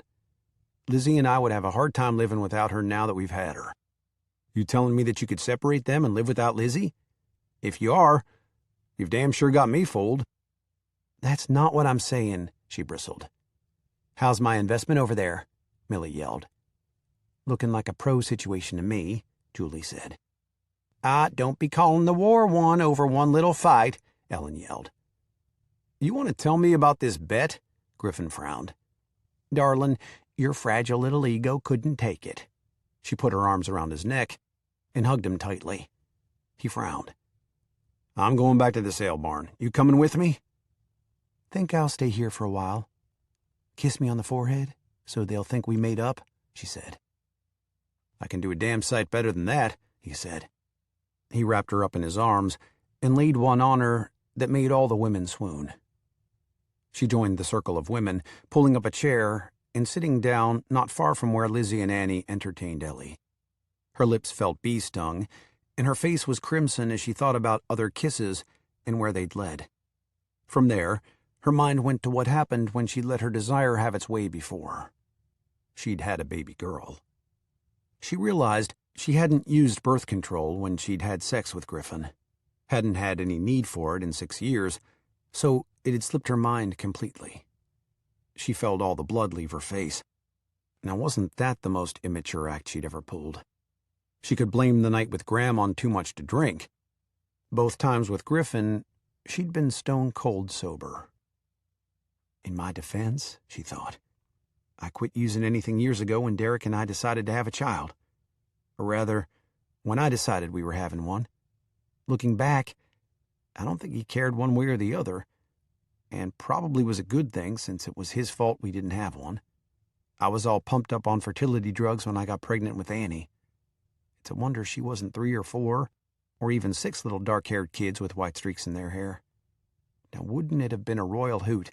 Lizzie and I would have a hard time living without her now that we've had her. You telling me that you could separate them and live without Lizzie? If you are, you've damn sure got me fooled." "That's not what I'm saying," she bristled. "How's my investment over there?" Millie yelled. "Looking like a pro situation to me," Julie said. Don't be calling the war one over one little fight," Ellen yelled. "You want to tell me about this bet?" Griffin frowned. "Darling, your fragile little ego couldn't take it." She put her arms around his neck and hugged him tightly. He frowned. "I'm going back to the sale barn. You coming with me?" "Think I'll stay here for a while. Kiss me on the forehead so they'll think we made up," she said. "I can do a damn sight better than that," he said. He wrapped her up in his arms and laid one on her that made all the women swoon. She joined the circle of women, pulling up a chair and sitting down not far from where Lizzie and Annie entertained Ellie. Her lips felt bee-stung, and her face was crimson as she thought about other kisses and where they'd led. From there, her mind went to what happened when she'd let her desire have its way before. She'd had a baby girl. She realized she hadn't used birth control when she'd had sex with Griffin, hadn't had any need for it in 6 years, so it had slipped her mind completely. She felt all the blood leave her face. Now, wasn't that the most immature act she'd ever pulled? She could blame the night with Graham on too much to drink. Both times with Griffin, she'd been stone cold sober. In my defense, she thought, I quit using anything years ago when Derek and I decided to have a child. Or rather, when I decided we were having one. Looking back, I don't think he cared one way or the other, and probably was a good thing since it was his fault we didn't have one. I was all pumped up on fertility drugs when I got pregnant with Annie. It's a wonder she wasn't 3 or 4, or even 6 little dark-haired kids with white streaks in their hair. Now, wouldn't it have been a royal hoot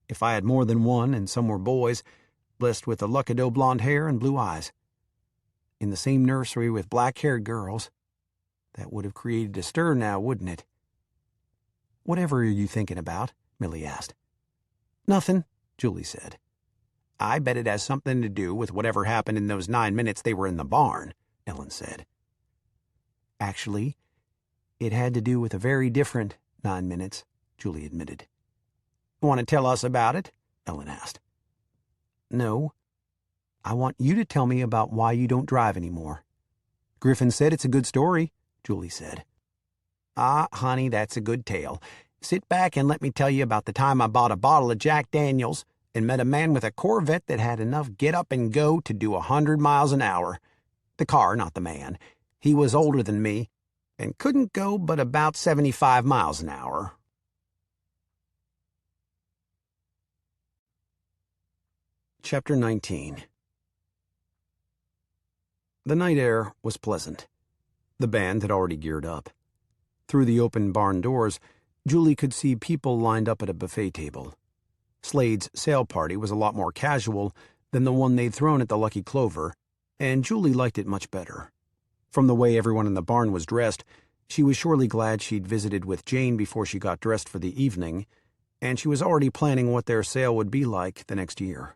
if I had more than one and some were boys, blessed with a Luckadeau blonde hair and blue eyes? In the same nursery with black-haired girls. That would have created a stir now, wouldn't it? "Whatever are you thinking about?" Millie asked. "Nothing," Julie said. "I bet it has something to do with whatever happened in those 9 minutes they were in the barn," Ellen said. "Actually, it had to do with a very different 9 minutes," Julie admitted. "Want to tell us about it?" Ellen asked. "No. I want you to tell me about why you don't drive anymore." "Griffin said it's a good story," Julie said. "Ah, honey, that's a good tale. Sit back and let me tell you about the time I bought a bottle of Jack Daniels and met a man with a Corvette that had enough get up and go to do 100 miles an hour. The car, not the man. He was older than me and couldn't go but about 75 miles an hour. Chapter 19. The night air was pleasant. The band had already geared up. Through the open barn doors, Julie could see people lined up at a buffet table. Slade's sale party was a lot more casual than the one they'd thrown at the Lucky Clover, and Julie liked it much better. From the way everyone in the barn was dressed, she was surely glad she'd visited with Jane before she got dressed for the evening, and she was already planning what their sale would be like the next year.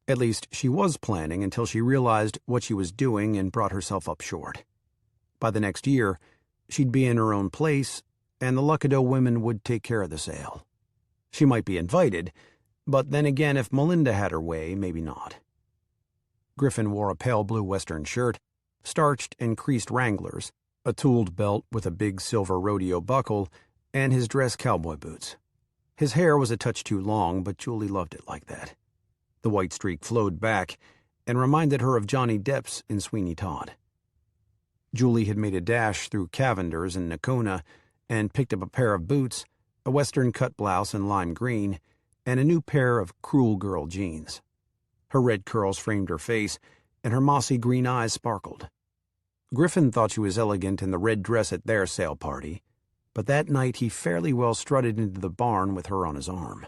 At least she was planning until she realized what she was doing and brought herself up short. By the next year, she'd be in her own place, and the Luckadeau women would take care of the sale. She might be invited, but then again, if Melinda had her way, maybe not. Griffin wore a pale blue Western shirt, starched and creased Wranglers, a tooled belt with a big silver rodeo buckle, and his dress cowboy boots. His hair was a touch too long, but Julie loved it like that. The white streak flowed back and reminded her of Johnny Depp's in Sweeney Todd. Julie had made a dash through Cavender's in Nakona and picked up a pair of boots, a western cut blouse in lime green, and a new pair of Cruel Girl jeans. Her red curls framed her face, and her mossy green eyes sparkled. Griffin thought she was elegant in the red dress at their sale party, but that night he fairly well strutted into the barn with her on his arm.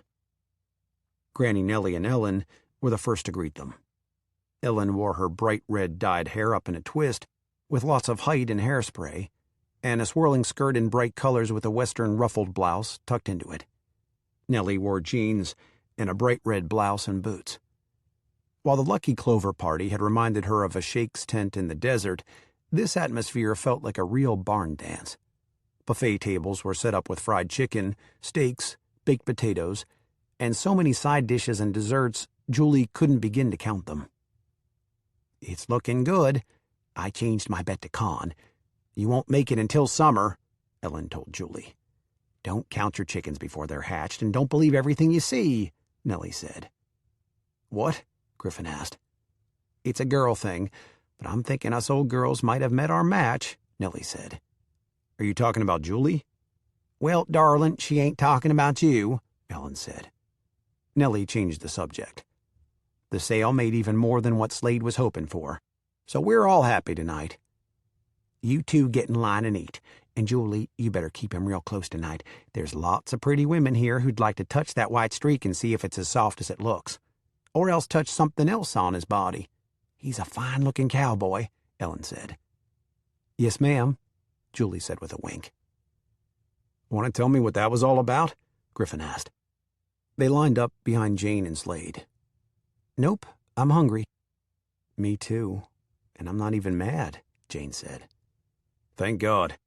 Granny Nellie and Ellen were the first to greet them. Ellen wore her bright red dyed hair up in a twist, with lots of height and hairspray, and a swirling skirt in bright colors with a western ruffled blouse tucked into it. Nellie wore jeans and a bright red blouse and boots. While the Lucky Clover party had reminded her of a sheikh's tent in the desert, this atmosphere felt like a real barn dance. Buffet tables were set up with fried chicken, steaks, baked potatoes, and so many side dishes and desserts, Julie couldn't begin to count them. "It's looking good. I changed my bet to Con. You won't make it until summer," Ellen told Julie. "Don't count your chickens before they're hatched, and don't believe everything you see," Nellie said. "What?" Griffin asked. "It's a girl thing, but I'm thinking us old girls might have met our match," Nellie said. "Are you talking about Julie?" "Well, darling, she ain't talking about you," Ellen said. Nellie changed the subject. "The sale made even more than what Slade was hoping for, so we're all happy tonight. You two get in line and eat, and Julie, you better keep him real close tonight. There's lots of pretty women here who'd like to touch that white streak and see if it's as soft as it looks. Or else touch something else on his body. He's a fine-looking cowboy," Ellen said. "Yes, ma'am," Julie said with a wink. "Want to tell me what that was all about?" Griffin asked. They lined up behind Jane and Slade. "Nope, I'm hungry." "Me too, and I'm not even mad," Jane said. "Thank God.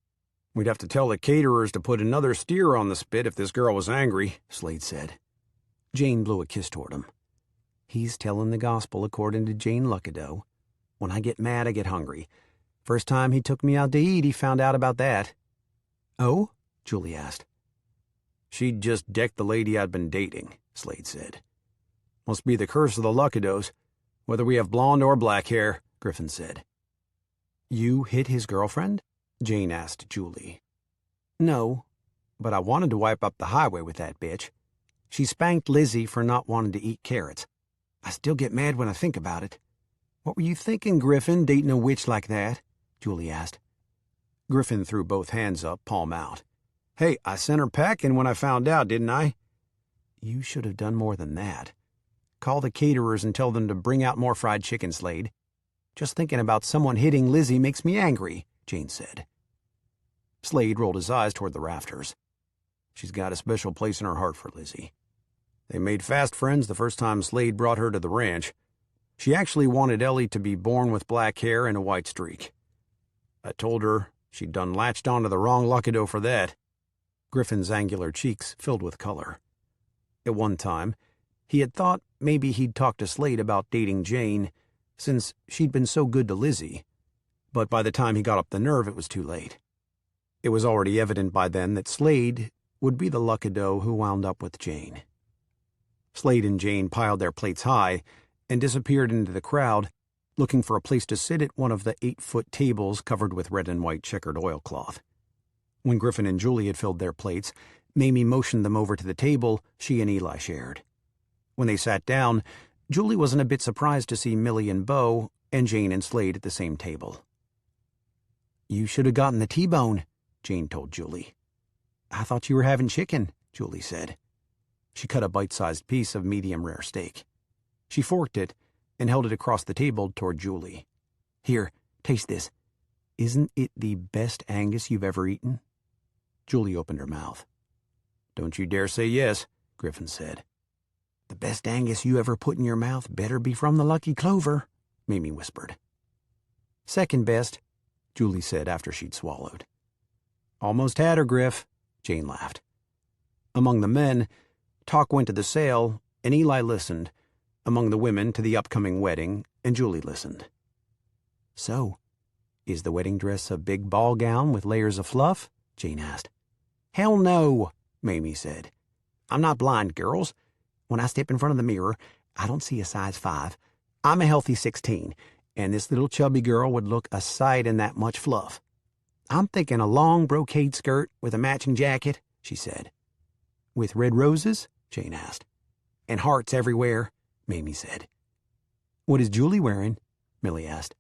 We'd have to tell the caterers to put another steer on the spit if this girl was angry," Slade said. Jane blew a kiss toward him. "He's telling the gospel according to Jane Luckadeau. When I get mad, I get hungry. First time he took me out to eat, he found out about that." "Oh?" Julie asked. "She'd just decked the lady I'd been dating," Slade said. "Must be the curse of the Luckadeaus, whether we have blonde or black hair," Griffin said. "You hit his girlfriend?" Jane asked Julie. "No, but I wanted to wipe up the highway with that bitch. She spanked Lizzie for not wanting to eat carrots. I still get mad when I think about it." "What were you thinking, Griffin, dating a witch like that?" Julie asked. Griffin threw both hands up, palm out. "Hey, I sent her packing when I found out, didn't I?" "You should have done more than that. Call the caterers and tell them to bring out more fried chicken, Slade. Just thinking about someone hitting Lizzie makes me angry," Jane said. Slade rolled his eyes toward the rafters. "She's got a special place in her heart for Lizzie. They made fast friends the first time Slade brought her to the ranch. She actually wanted Ellie to be born with black hair and a white streak. I told her she'd done latched onto the wrong Luckadeau for that." Griffin's angular cheeks filled with color. At one time, he had thought maybe he'd talk to Slade about dating Jane, since she'd been so good to Lizzie, but by the time he got up the nerve, it was too late. It was already evident by then that Slade would be the Luckadeau who wound up with Jane. Slade and Jane piled their plates high and disappeared into the crowd, looking for a place to sit at one of the 8-foot tables covered with red and white checkered oilcloth. When Griffin and Julie had filled their plates, Mamie motioned them over to the table she and Eli shared. When they sat down, Julie wasn't a bit surprised to see Millie and Bo and Jane and Slade at the same table. "You should have gotten the T-bone," Jane told Julie. "I thought you were having chicken," Julie said. She cut a bite-sized piece of medium-rare steak. She forked it and held it across the table toward Julie. "Here, taste this. Isn't it the best Angus you've ever eaten?" Julie opened her mouth. "Don't you dare say yes," Griffin said. "The best Angus you ever put in your mouth better be from the Lucky Clover," Mamie whispered. "Second best," Julie said after she'd swallowed. "Almost had her, Griff," Jane laughed. Among the men, talk went to the sale, and Eli listened. Among the women, to the upcoming wedding, and Julie listened. "So, is the wedding dress a big ball gown with layers of fluff?" Jane asked. Hell no, Mamie said. I'm not blind, girls. When I step in front of the mirror, I don't see a size 5. I'm a healthy 16, and this little chubby girl would look a sight in that much fluff. I'm thinking a long brocade skirt with a matching jacket, she said. With red roses? Jane asked. And hearts everywhere, Mamie said. What is Julie wearing? Millie asked.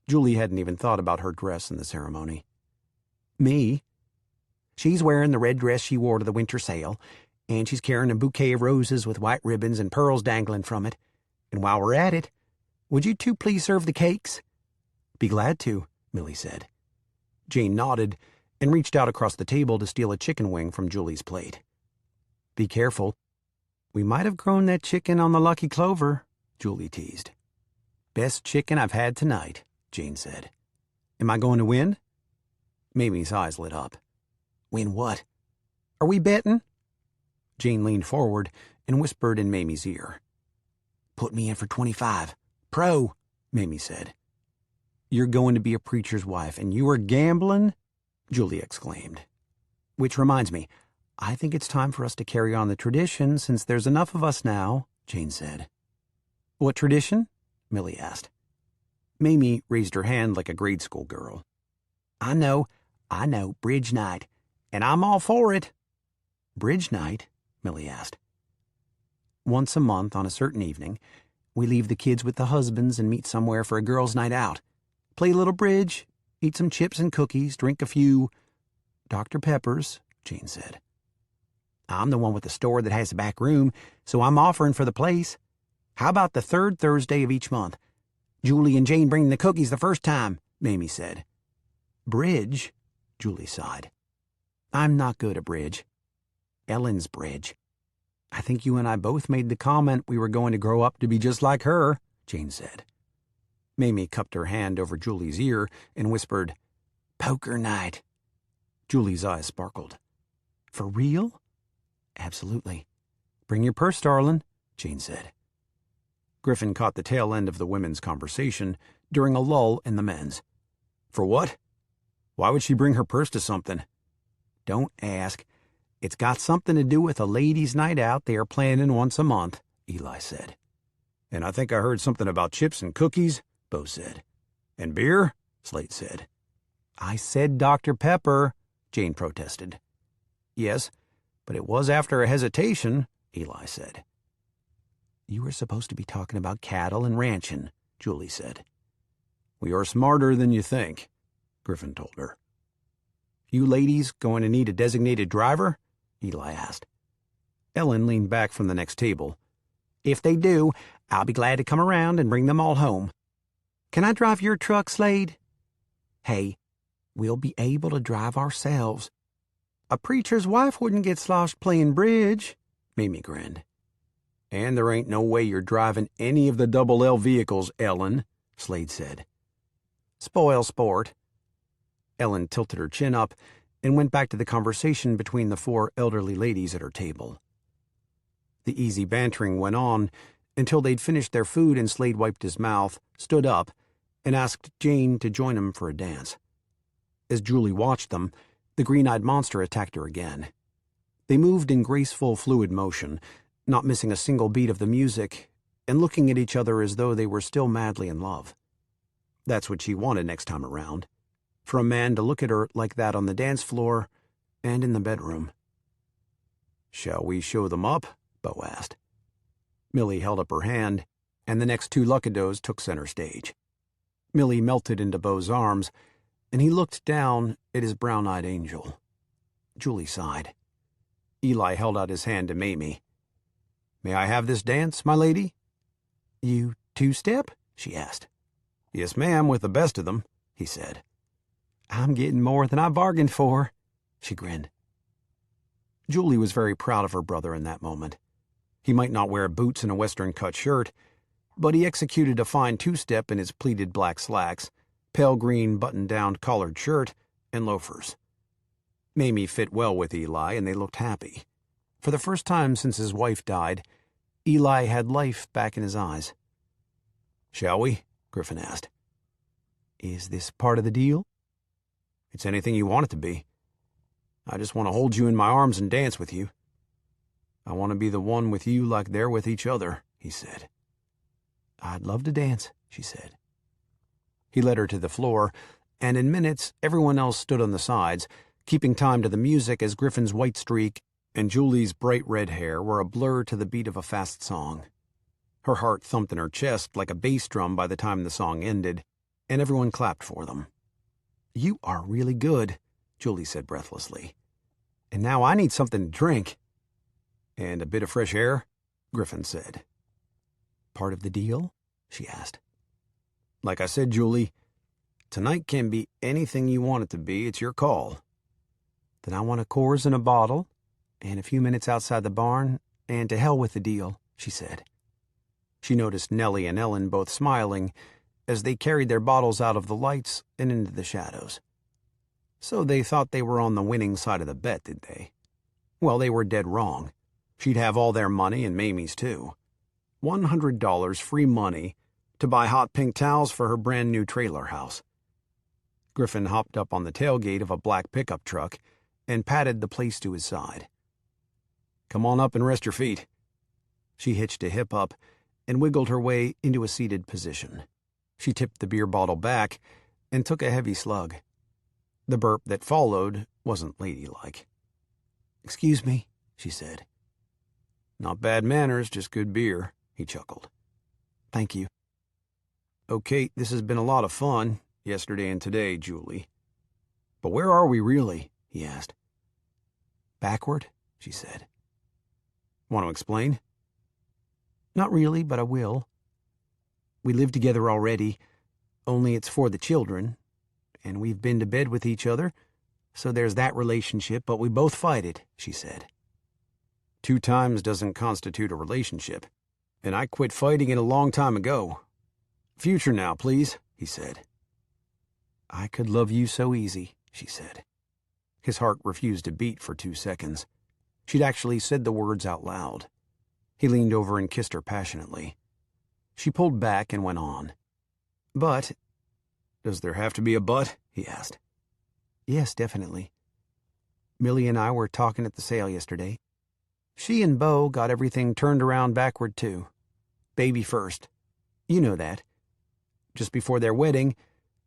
Julie hadn't even thought about her dress in the ceremony. Me? She's wearing the red dress she wore to the winter sale, and she's carrying a bouquet of roses with white ribbons and pearls dangling from it. And while we're at it, would you two please serve the cakes? Be glad to, Millie said. Jane nodded and reached out across the table to steal a chicken wing from Julie's plate. Be careful. We might have grown that chicken on the Lucky Clover, Julie teased. Best chicken I've had tonight, Jane said. Am I going to win? Mamie's eyes lit up. Win what? Are we betting? Jane leaned forward and whispered in Mamie's ear. Put me in for 25. Pro, Mamie said. You're going to be a preacher's wife, and you are gambling? Julie exclaimed. Which reminds me, I think it's time for us to carry on the tradition since there's enough of us now, Jane said. What tradition? Millie asked. Mamie raised her hand like a grade school girl. I know, bridge night, and I'm all for it. Bridge night? Millie asked. Once a month on a certain evening, we leave the kids with the husbands and meet somewhere for a girls' night out. Play a little bridge, eat some chips and cookies, drink a few Dr. Peppers, Jane said. I'm the one with the store that has the back room, so I'm offering for the place. How about the 3rd Thursday of each month? Julie and Jane bring the cookies the first time, Mamie said. Bridge? Julie sighed. I'm not good at bridge. Ellen's bridge. I think you and I both made the comment we were going to grow up to be just like her, Jane said. Mamie cupped her hand over Julie's ear and whispered, Poker night. Julie's eyes sparkled. For real? Absolutely. Bring your purse, darling, Jane said. Griffin caught the tail end of the women's conversation during a lull in the men's. For what? Why would she bring her purse to something? Don't ask. It's got something to do with a ladies' night out they are planning once a month, Eli said. And I think I heard something about chips and cookies, Bo said. And beer? Slate said. I said Dr. Pepper, Jane protested. Yes, but it was after a hesitation, Eli said. You were supposed to be talking about cattle and ranching, Julie said. We are smarter than you think, Griffin told her. You ladies going to need a designated driver? Eli asked. Ellen leaned back from the next table. If they do, I'll be glad to come around and bring them all home. Can I drive your truck, Slade? Hey, we'll be able to drive ourselves. A preacher's wife wouldn't get sloshed playing bridge, Mamie grinned. And there ain't no way you're driving any of the double L vehicles, Ellen, Slade said. Spoil sport. Ellen tilted her chin up and went back to the conversation between the 4 elderly ladies at her table. The easy bantering went on until they'd finished their food and Slade wiped his mouth, stood up, and asked Jane to join him for a dance. As Julie watched them, the green-eyed monster attacked her again. They moved in graceful, fluid motion, not missing a single beat of the music, and looking at each other as though they were still madly in love. That's what she wanted next time around, for a man to look at her like that on the dance floor and in the bedroom. Shall we show them up? Bo asked. Millie held up her hand, and the next 2 Luckadeaus took center stage. Millie melted into Bo's arms, and he looked down at his brown-eyed angel. Julie sighed. Eli held out his hand to Mamie. May I have this dance, my lady? You 2-step? She asked. Yes, ma'am, with the best of them, he said. I'm getting more than I bargained for, she grinned. Julie was very proud of her brother in that moment. He might not wear boots and a western-cut shirt, but he executed a fine 2-step in his pleated black slacks, pale green button-down collared shirt, and loafers. Mamie fit well with Eli, and they looked happy. For the first time since his wife died, Eli had life back in his eyes. Shall we? Griffin asked. Is this part of the deal? It's anything you want it to be. I just want to hold you in my arms and dance with you. I want to be the one with you like they're with each other," he said. "I'd love to dance," she said. He led her to the floor, and in minutes everyone else stood on the sides, keeping time to the music as Griffin's white streak and Julie's bright red hair were a blur to the beat of a fast song. Her heart thumped in her chest like a bass drum by the time the song ended, and everyone clapped for them. "You are really good," Julie said breathlessly. "And now I need something to drink." "And a bit of fresh air," Griffin said. "Part of the deal?" she asked. "Like I said, Julie, tonight can be anything you want it to be. It's your call." "Then I want a Coors in a bottle, and a few minutes outside the barn, and to hell with the deal," she said. She noticed Nellie and Ellen both smiling as they carried their bottles out of the lights and into the shadows. So they thought they were on the winning side of the bet, did they? Well, they were dead wrong. She'd have all their money and Mamie's too. $100 free money to buy hot pink towels for her brand new trailer house. Griffin hopped up on the tailgate of a black pickup truck and patted the place to his side. "Come on up and rest your feet." She hitched a hip up and wiggled her way into a seated position. She tipped the beer bottle back and took a heavy slug. The burp that followed wasn't ladylike. "Excuse me," she said. "Not bad manners, just good beer," he chuckled. "Thank you." "Okay, this has been a lot of fun, yesterday and today, Julie. But where are we really?" he asked. "Backward," she said. "Want to explain?" "Not really, but I will. We live together already, only it's for the children, and we've been to bed with each other, so there's that relationship, but we both fight it," she said. 2 times doesn't constitute a relationship, and I quit fighting it a long time ago. Future now, please, he said. "I could love you so easy," she said. His heart refused to beat for 2 seconds. She'd actually said the words out loud. He leaned over and kissed her passionately. She pulled back and went on. "But, does there have to be a but?" he asked. "Yes, definitely. Millie and I were talking at the sale yesterday. She and Beau got everything turned around backward, too. Baby first. You know that. Just before their wedding,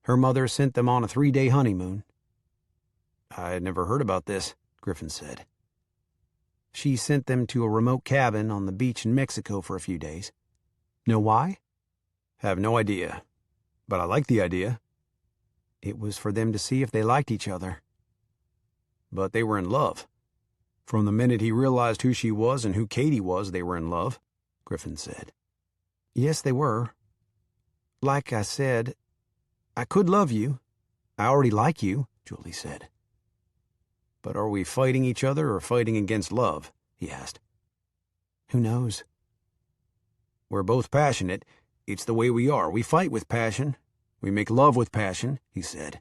her mother sent them on a 3-day honeymoon." "I had never heard about this," Griffin said. "She sent them to a remote cabin on the beach in Mexico for a few days. Know why?" "Have no idea, but I like the idea." "It was for them to see if they liked each other." "But they were in love. From the minute he realized who she was and who Katie was, they were in love," Griffin said. "Yes, they were. Like I said, I could love you. I already like you," Julie said. "But are we fighting each other or fighting against love?" he asked. "Who knows?" "We're both passionate. It's the way we are. We fight with passion. We make love with passion," he said.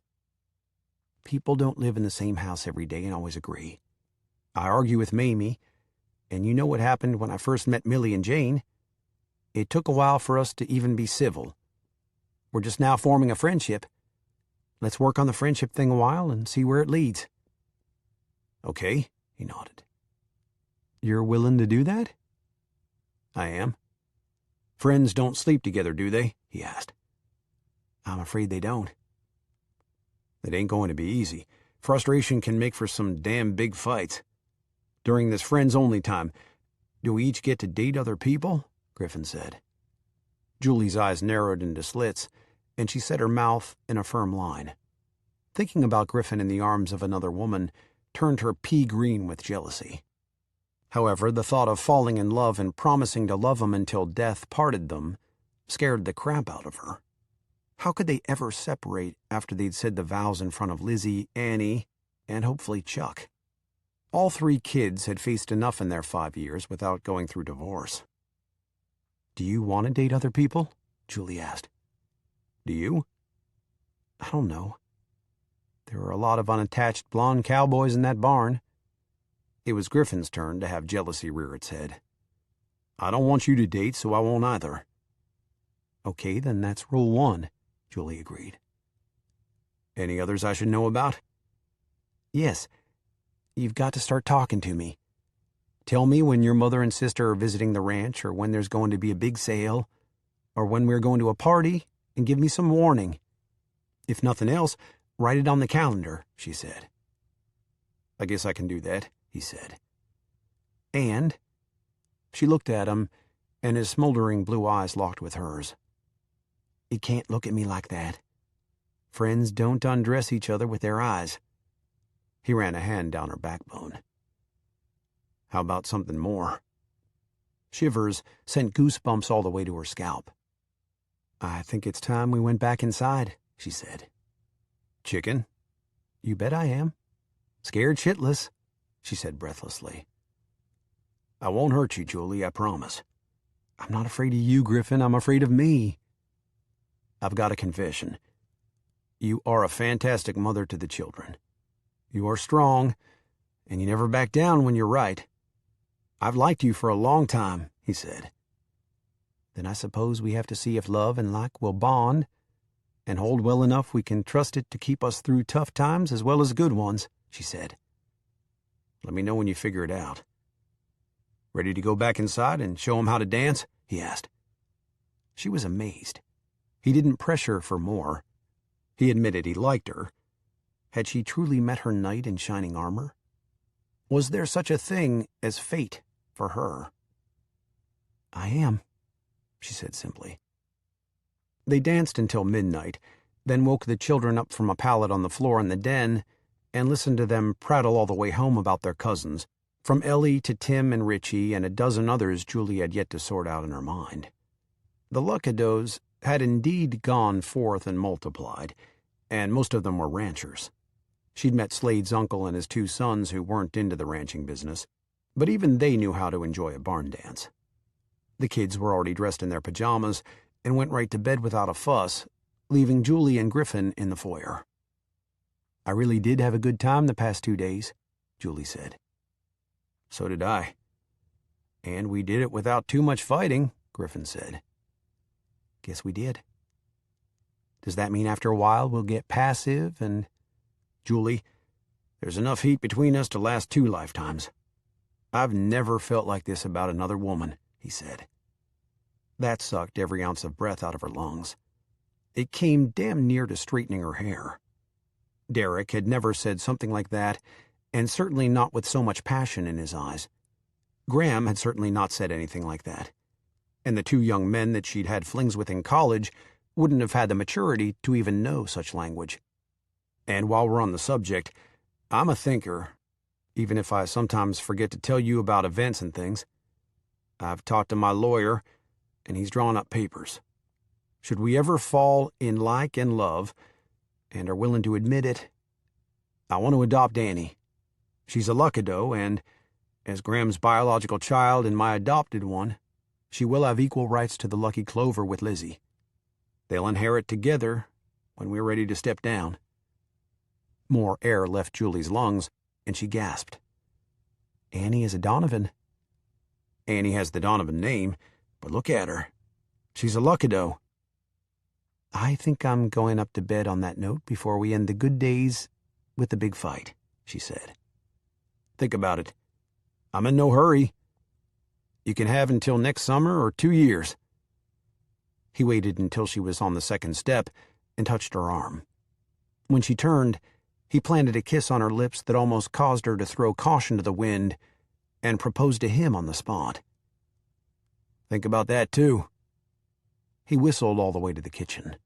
"People don't live in the same house every day and always agree. I argue with Mamie, and you know what happened when I first met Millie and Jane. It took a while for us to even be civil. We're just now forming a friendship. Let's work on the friendship thing a while and see where it leads." "Okay," he nodded. "You're willing to do that?" "I am." "Friends don't sleep together, do they?" he asked. "I'm afraid they don't." "It ain't going to be easy. Frustration can make for some damn big fights. During this friends-only time, do we each get to date other people?" Griffin said. Julie's eyes narrowed into slits, and she set her mouth in a firm line. Thinking about Griffin in the arms of another woman turned her pea-green with jealousy. However, the thought of falling in love and promising to love him until death parted them scared the crap out of her. How could they ever separate after they'd said the vows in front of Lizzie, Annie, and hopefully Chuck? All 3 kids had faced enough in their 5 years without going through divorce. "Do you want to date other people?" Julie asked. "Do you?" "I don't know. There are a lot of unattached blonde cowboys in that barn." It was Griffin's turn to have jealousy rear its head. "I don't want you to date, so I won't either." "Okay, then that's rule 1, Julie agreed. "Any others I should know about?" "Yes. You've got to start talking to me. Tell me when your mother and sister are visiting the ranch, or when there's going to be a big sale, or when we're going to a party, and give me some warning. If nothing else, write it on the calendar, she said. I guess I can do that, he said. And she looked at him, and his smoldering blue eyes locked with hers. You can't look at me like that. Friends don't undress each other with their eyes. He ran a hand down her backbone. How about something more? Shivers sent goosebumps all the way to her scalp. I think it's time we went back inside, she said. Chicken? You bet I am. Scared shitless, she said breathlessly. I won't hurt you, Julie, I promise. I'm not afraid of you, Griffin. I'm afraid of me. I've got a confession. You are a fantastic mother to the children. You are strong, and you never back down when you're right. I've liked you for a long time, he said. Then I suppose we have to see if love and like will bond, and hold well enough we can trust it to keep us through tough times as well as good ones, she said. Let me know when you figure it out. Ready to go back inside and show him how to dance? He asked. She was amazed. He didn't press her for more. He admitted he liked her. Had she truly met her knight in shining armor? Was there such a thing as fate for her? I am, she said simply. They danced until midnight, then woke the children up from a pallet on the floor in the den and listened to them prattle all the way home about their cousins, from Ellie to Tim and Richie and a dozen others Julie had yet to sort out in her mind. The Luckadeaus had indeed gone forth and multiplied, and most of them were ranchers. She'd met Slade's uncle and his 2 sons who weren't into the ranching business, but even they knew how to enjoy a barn dance. The kids were already dressed in their pajamas and went right to bed without a fuss, leaving Julie and Griffin in the foyer. I really did have a good time the past 2 days, Julie said. So did I. And we did it without too much fighting, Griffin said. Guess we did. Does that mean after a while we'll get passive and... Julie, there's enough heat between us to last 2 lifetimes. I've never felt like this about another woman, he said. That sucked every ounce of breath out of her lungs. It came damn near to straightening her hair. Derek had never said something like that, and certainly not with so much passion in his eyes. Graham had certainly not said anything like that. And the 2 young men that she'd had flings with in college wouldn't have had the maturity to even know such language. And while we're on the subject, I'm a thinker, even if I sometimes forget to tell you about events and things. I've talked to my lawyer, and he's drawn up papers. Should we ever fall in like and love, and are willing to admit it, I want to adopt Annie. She's a Luckadeau, and, as Graham's biological child and my adopted one, she will have equal rights to the lucky clover with Lizzie. They'll inherit together when we're ready to step down. More air left Julie's lungs, and she gasped. Annie is a Donovan. Annie has the Donovan name, but look at her. She's a Luckadeau. I think I'm going up to bed on that note before we end the good days with the big fight, she said. Think about it. I'm in no hurry. You can have until next summer or 2 years. He waited until she was on the second step and touched her arm. When she turned, he planted a kiss on her lips that almost caused her to throw caution to the wind and proposed to him on the spot. Think about that, too. He whistled all the way to the kitchen.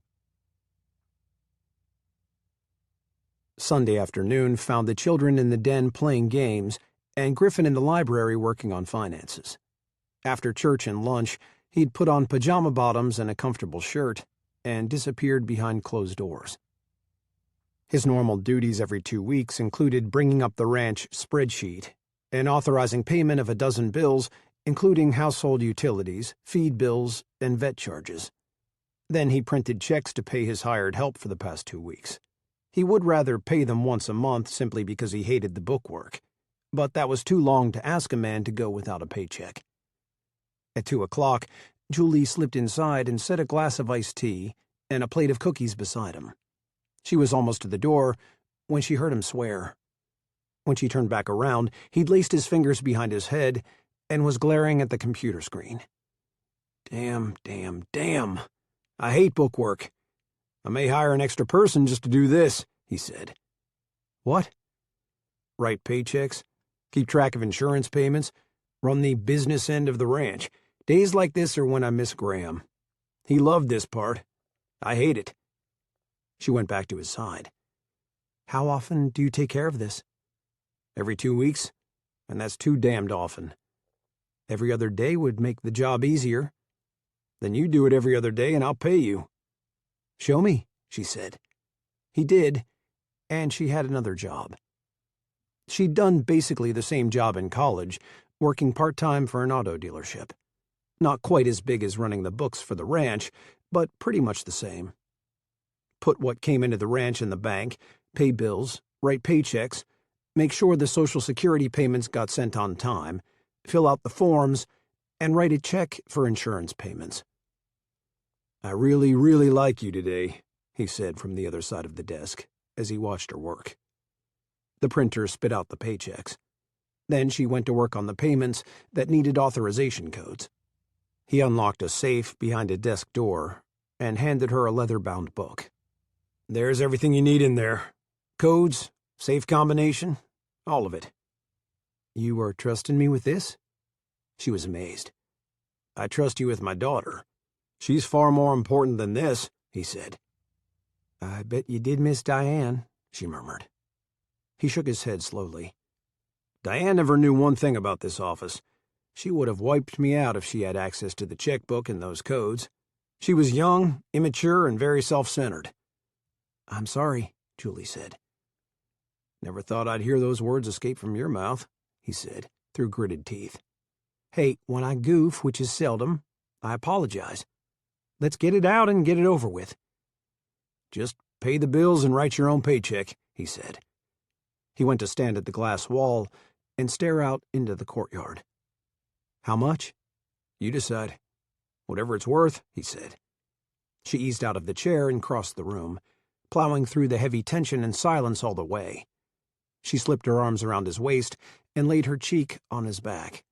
Sunday afternoon found the children in the den playing games and Griffin in the library working on finances. After church and lunch, he'd put on pajama bottoms and a comfortable shirt and disappeared behind closed doors. His normal duties every 2 weeks included bringing up the ranch spreadsheet and authorizing payment of a dozen bills, including household utilities, feed bills, and vet charges. Then he printed checks to pay his hired help for the past 2 weeks. He would rather pay them once a month simply because he hated the bookwork, but that was too long to ask a man to go without a paycheck. At 2 o'clock, Julie slipped inside and set a glass of iced tea and a plate of cookies beside him. She was almost to the door when she heard him swear. When she turned back around, he'd laced his fingers behind his head and was glaring at the computer screen. Damn, damn, damn. I hate bookwork. I may hire an extra person just to do this, he said. What? Write paychecks, keep track of insurance payments, run the business end of the ranch. Days like this are when I miss Graham. He loved this part. I hate it. She went back to his side. How often do you take care of this? Every 2 weeks, and that's too damned often. Every other day would make the job easier. Then you do it every other day and I'll pay you. Show me, she said. He did, and she had another job. She'd done basically the same job in college, working part-time for an auto dealership. Not quite as big as running the books for the ranch, but pretty much the same. Put what came into the ranch in the bank, pay bills, write paychecks, make sure the Social Security payments got sent on time, fill out the forms, and write a check for insurance payments. I really, really like you today, he said from the other side of the desk as he watched her work. The printer spit out the paychecks. Then she went to work on the payments that needed authorization codes. He unlocked a safe behind a desk door and handed her a leather-bound book. There's everything you need in there. Codes, safe combination, all of it. You are trusting me with this? She was amazed. I trust you with my daughter. She's far more important than this, he said. I bet you did miss Diane, she murmured. He shook his head slowly. Diane never knew one thing about this office. She would have wiped me out if she had access to the checkbook and those codes. She was young, immature, and very self-centered. I'm sorry, Julie said. Never thought I'd hear those words escape from your mouth, he said, through gritted teeth. Hey, when I goof, which is seldom, I apologize. Let's get it out and get it over with. Just pay the bills and write your own paycheck, he said. He went to stand at the glass wall and stare out into the courtyard. How much? You decide. Whatever it's worth, he said. She eased out of the chair and crossed the room, plowing through the heavy tension and silence all the way. She slipped her arms around his waist and laid her cheek on his back.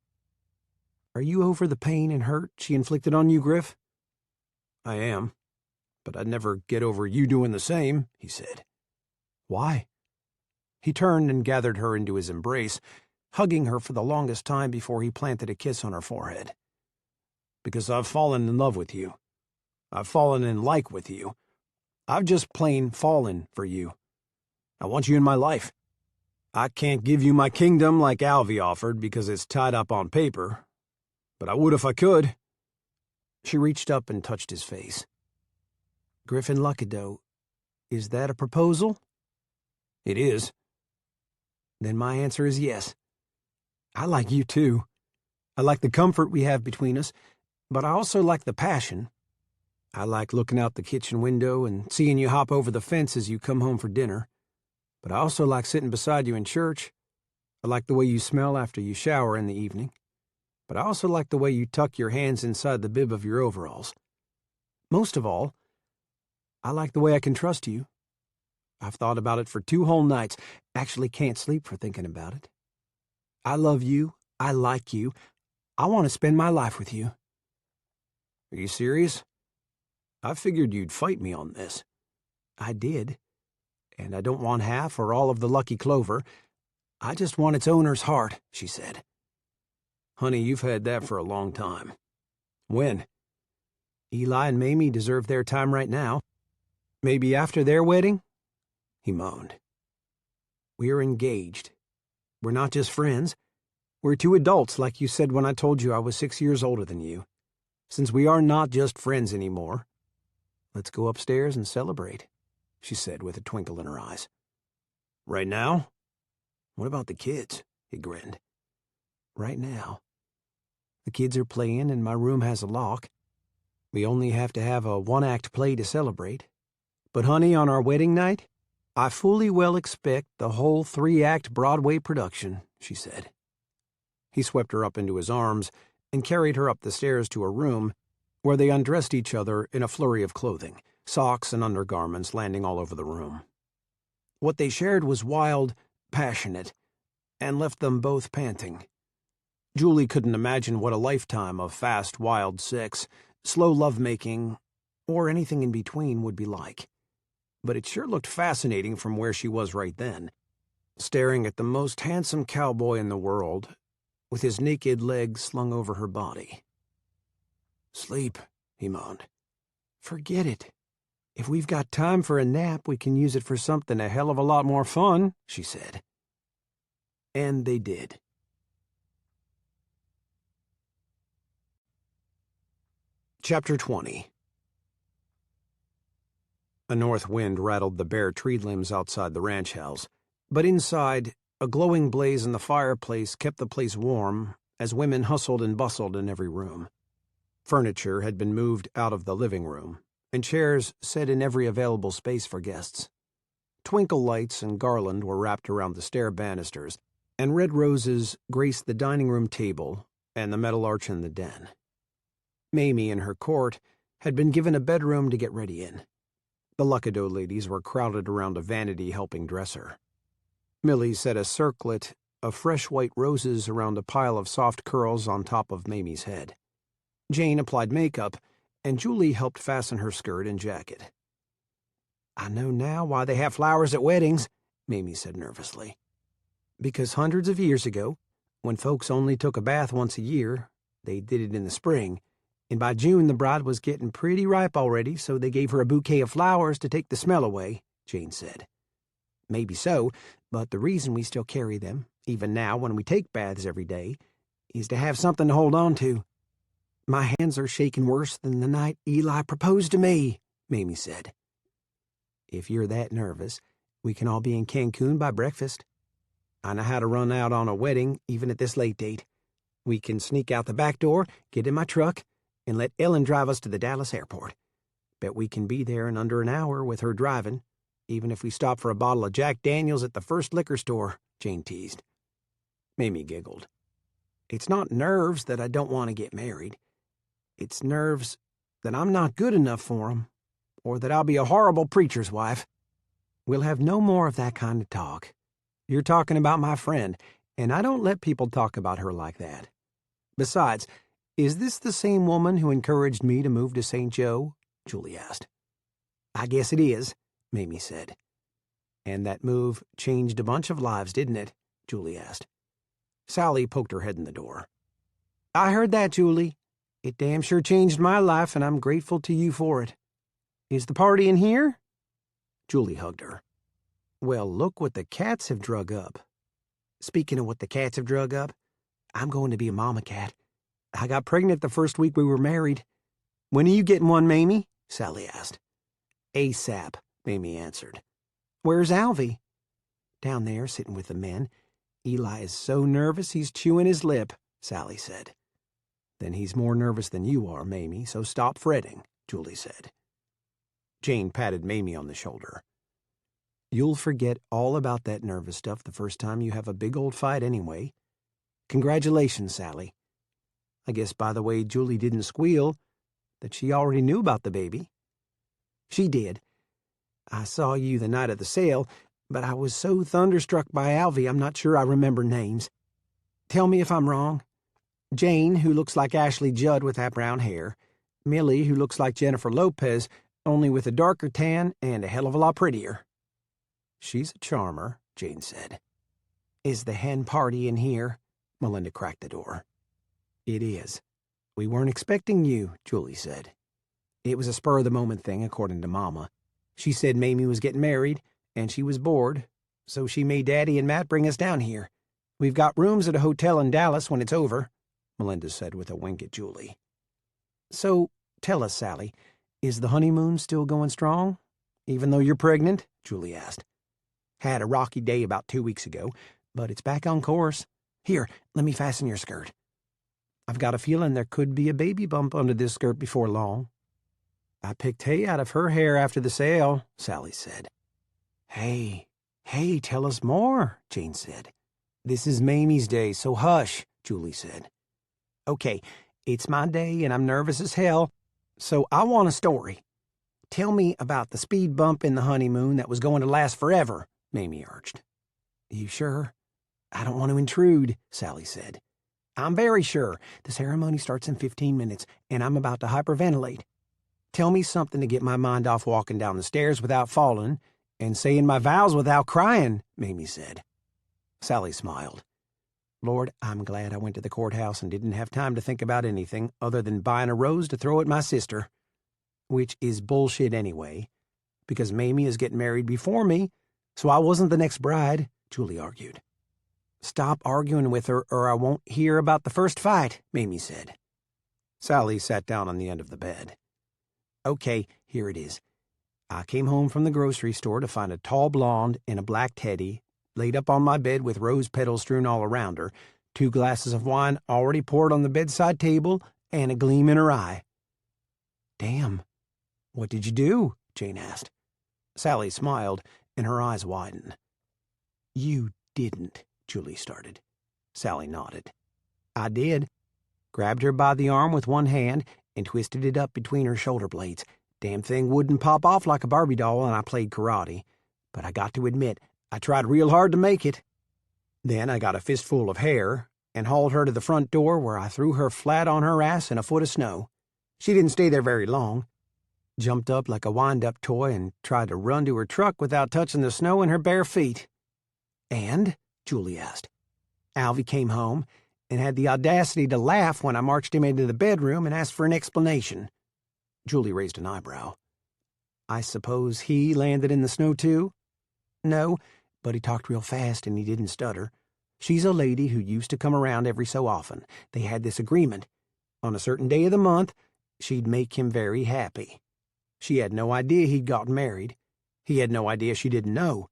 Are you over the pain and hurt she inflicted on you, Griff? I am, but I'd never get over you doing the same, he said. Why? He turned and gathered her into his embrace, hugging her for the longest time before he planted a kiss on her forehead. Because I've fallen in love with you. I've fallen in like with you. I've just plain fallen for you. I want you in my life. I can't give you my kingdom like Alvy offered because it's tied up on paper, but I would if I could. She reached up and touched his face. Griffin Luckadeau, is that a proposal? It is. Then my answer is yes. I like you too. I like the comfort we have between us, but I also like the passion. I like looking out the kitchen window and seeing you hop over the fence as you come home for dinner. But I also like sitting beside you in church. I like the way you smell after you shower in the evening. But I also like the way you tuck your hands inside the bib of your overalls. Most of all, I like the way I can trust you. I've thought about it for 2 whole nights. Actually can't sleep for thinking about it. I love you. I like you. I want to spend my life with you. Are you serious? I figured you'd fight me on this. I did. And I don't want half or all of the lucky clover. I just want its owner's heart, she said. Honey, you've had that for a long time. When? Eli and Mamie deserve their time right now. Maybe after their wedding? He moaned. We're engaged. We're not just friends. We're 2 adults, like you said when I told you I was 6 years older than you. Since we are not just friends anymore, let's go upstairs and celebrate, she said with a twinkle in her eyes. Right now? What about the kids? He grinned. Right now. The kids are playing and my room has a lock. We only have to have a 1-act play to celebrate. But honey, on our wedding night, I fully well expect the whole 3-act Broadway production, she said. He swept her up into his arms and carried her up the stairs to a room where they undressed each other in a flurry of clothing, socks and undergarments landing all over the room. What they shared was wild, passionate, and left them both panting. Julie couldn't imagine what a lifetime of fast, wild sex, slow lovemaking, or anything in between would be like. But it sure looked fascinating from where she was right then, staring at the most handsome cowboy in the world, with his naked legs slung over her body. "Sleep," he moaned. "Forget it. If we've got time for a nap, we can use it for something a hell of a lot more fun," she said. And they did. Chapter 20. A north wind rattled the bare tree limbs outside the ranch house, but inside, a glowing blaze in the fireplace kept the place warm as women hustled and bustled in every room. Furniture had been moved out of the living room, and chairs set in every available space for guests. Twinkle lights and garland were wrapped around the stair banisters, and red roses graced the dining room table and the metal arch in the den. Mamie and her court had been given a bedroom to get ready in. The Luckadeau ladies were crowded around a vanity helping dress her. Millie set a circlet of fresh white roses around a pile of soft curls on top of Mamie's head. Jane applied makeup, and Julie helped fasten her skirt and jacket. "I know now why they have flowers at weddings," Mamie said nervously. "Because hundreds of years ago, when folks only took a bath once a year, they did it in the spring, and by June the bride was getting pretty ripe already, so they gave her a bouquet of flowers to take the smell away," Jane said. "Maybe so, but the reason we still carry them, even now when we take baths every day, is to have something to hold on to. My hands are shaking worse than the night Eli proposed to me," Mamie said. "If you're that nervous, we can all be in Cancun by breakfast. I know how to run out on a wedding, even at this late date. We can sneak out the back door, get in my truck, and let Ellen drive us to the Dallas airport. Bet we can be there in under an hour with her driving, even if we stop for a bottle of Jack Daniels at the first liquor store," Jane teased. Mamie giggled. "It's not nerves that I don't want to get married. It's nerves that I'm not good enough for 'em, or that I'll be a horrible preacher's wife. We'll have no more of that kind of talk. You're talking about my friend, and I don't let people talk about her like that. Besides, is this the same woman who encouraged me to move to St. Joe?" Julie asked. "I guess it is," Mamie said. "And that move changed a bunch of lives, didn't it?" Julie asked. Sally poked her head in the door. "I heard that, Julie. It damn sure changed my life, and I'm grateful to you for it. Is the party in here?" Julie hugged her. "Well, look what the cats have drug up. Speaking of what the cats have drug up, I'm going to be a mama cat. I got pregnant the first week we were married. When are you getting one, Mamie?" Sally asked. "ASAP," Mamie answered. "Where's Alvy?" "Down there, sitting with the men. Eli is so nervous he's chewing his lip," Sally said. "Then he's more nervous than you are, Mamie, so stop fretting," Julie said. Jane patted Mamie on the shoulder. "You'll forget all about that nervous stuff the first time you have a big old fight anyway. Congratulations, Sally. I guess by the way Julie didn't squeal, that she already knew about the baby." "She did. I saw you the night of the sale, but I was so thunderstruck by Alvy I'm not sure I remember names. Tell me if I'm wrong. Jane, who looks like Ashley Judd with that brown hair. Millie, who looks like Jennifer Lopez, only with a darker tan and a hell of a lot prettier." "She's a charmer," Jane said. "Is the hen party in here?" Melinda cracked the door. "It is. We weren't expecting you," Julie said. "It was a spur-of-the-moment thing, according to Mama. She said Mamie was getting married, and she was bored, so she made Daddy and Matt bring us down here. We've got rooms at a hotel in Dallas when it's over," Melinda said with a wink at Julie. "So, tell us, Sally, is the honeymoon still going strong, even though you're pregnant?" Julie asked. "Had a rocky day about 2 weeks ago, but it's back on course. Here, let me fasten your skirt. I've got a feeling there could be a baby bump under this skirt before long." "I picked hay out of her hair after the sale," Sally said. Hey, tell us more," Jane said. "This is Mamie's day, so hush," Julie said. "Okay, it's my day and I'm nervous as hell, so I want a story. Tell me about the speed bump in the honeymoon that was going to last forever," Mamie urged. "You sure? I don't want to intrude, Sally said. I'm very sure. The ceremony starts in 15 minutes, and I'm about to hyperventilate. Tell me something to get my mind off walking down the stairs without falling, and saying my vows without crying, Mamie said. Sally smiled. Lord, I'm glad I went to the courthouse and didn't have time to think about anything other than buying a rose to throw at my sister. Which is bullshit anyway, because Mamie is getting married before me, so I wasn't the next bride, Julie argued. Stop arguing with her or I won't hear about the first fight, Mamie said. Sally sat down on the end of the bed. Okay, here it is. I came home from the grocery store to find a tall blonde in a black teddy laid up on my bed with rose petals strewn all around her, 2 glasses of wine already poured on the bedside table, and a gleam in her eye. Damn. What did you do? Jane asked. Sally smiled, and her eyes widened. You didn't, Julie started. Sally nodded. I did. Grabbed her by the arm with one hand and twisted it up between her shoulder blades. Damn thing wouldn't pop off like a Barbie doll, and I played karate. But I got to admit, I tried real hard to make it. Then I got a fistful of hair and hauled her to the front door where I threw her flat on her ass in a foot of snow. She didn't stay there very long. Jumped up like a wind-up toy and tried to run to her truck without touching the snow in her bare feet. And? Julie asked. Alvy came home and had the audacity to laugh when I marched him into the bedroom and asked for an explanation. Julie raised an eyebrow. I suppose he landed in the snow too? No, but he talked real fast and he didn't stutter. She's a lady who used to come around every so often. They had this agreement. On a certain day of the month, she'd make him very happy. She had no idea he'd gotten married. He had no idea she didn't know.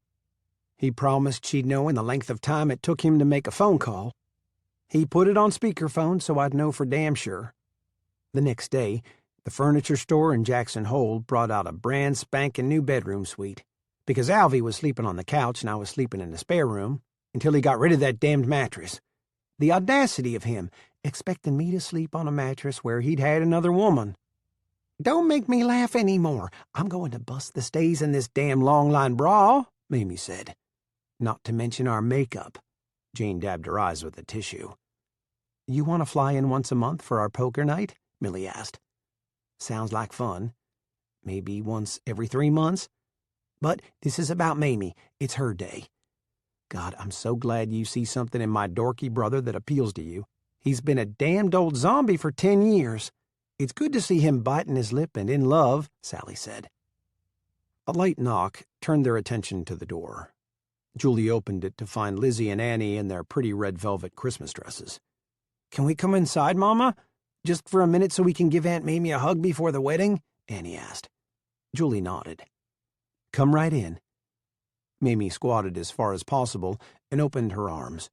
He promised she'd know in the length of time it took him to make a phone call. He put it on speakerphone so I'd know for damn sure. The next day, the furniture store in Jackson Hole brought out a brand spanking new bedroom suite, because Alvy was sleeping on the couch and I was sleeping in the spare room, until he got rid of that damned mattress. The audacity of him, expecting me to sleep on a mattress where he'd had another woman. Don't make me laugh any more. I'm going to bust the stays in this damn long-line bra, Mamie said. Not to mention our makeup. Jane dabbed her eyes with a tissue. You want to fly in once a month for our poker night? Millie asked. Sounds like fun. Maybe once every 3 months? But this is about Mamie. It's her day. God, I'm so glad you see something in my dorky brother that appeals to you. He's been a damned old zombie for 10 years. It's good to see him biting his lip and in love, Sally said. A light knock turned their attention to the door. Julie opened it to find Lizzie and Annie in their pretty red velvet Christmas dresses. Can we come inside, Mama? Just for a minute so we can give Aunt Mamie a hug before the wedding? Annie asked. Julie nodded. Come right in. Mamie squatted as far as possible and opened her arms.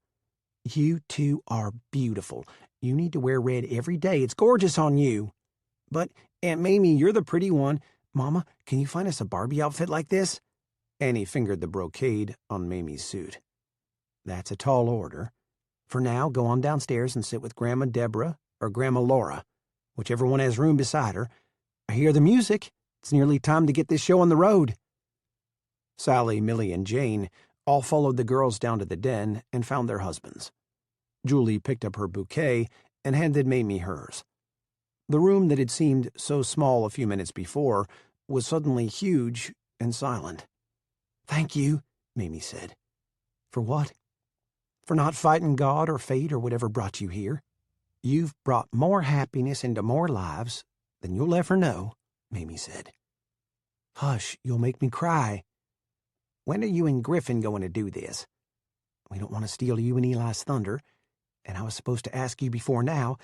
You two are beautiful. You need to wear red every day. It's gorgeous on you. But, Aunt Mamie, you're the pretty one. Mama, can you find us a Barbie outfit like this? Annie fingered the brocade on Mamie's suit. That's a tall order. For now, go on downstairs and sit with Grandma Deborah or Grandma Laura, whichever one has room beside her. I hear the music. It's nearly time to get this show on the road. Sally, Millie, and Jane all followed the girls down to the den and found their husbands. Julie picked up her bouquet and handed Mamie hers. The room that had seemed so small a few minutes before was suddenly huge and silent. Thank you, Mamie said. For what? For not fighting God or fate or whatever brought you here. You've brought more happiness into more lives than you'll ever know, Mamie said. Hush, you'll make me cry. When are you and Griffin going to do this? We don't want to steal you and Eli's thunder, and I was supposed to ask you before now,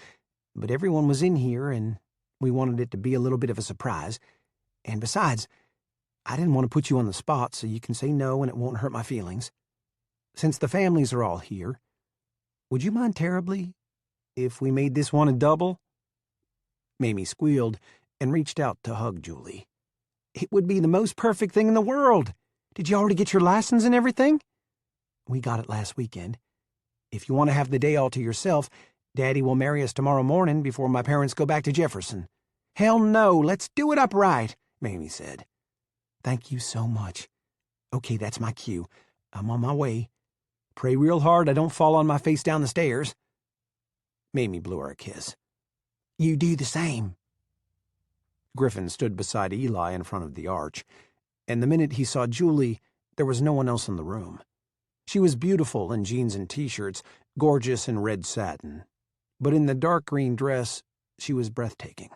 but everyone was in here, and we wanted it to be a little bit of a surprise. And besides, I didn't want to put you on the spot so you can say no and it won't hurt my feelings. Since the families are all here, would you mind terribly if we made this one a double? Mamie squealed and reached out to hug Julie. It would be the most perfect thing in the world. Did you already get your license and everything? We got it last weekend. If you want to have the day all to yourself, Daddy will marry us tomorrow morning before my parents go back to Jefferson. Hell no, let's do it upright, Mamie said. Thank you so much. Okay, that's my cue. I'm on my way. Pray real hard I don't fall on my face down the stairs." Mamie blew her a kiss. "You do the same." Griffin stood beside Eli in front of the arch, and the minute he saw Julie, there was no one else in the room. She was beautiful in jeans and t-shirts, gorgeous in red satin, but in the dark green dress, she was breathtaking.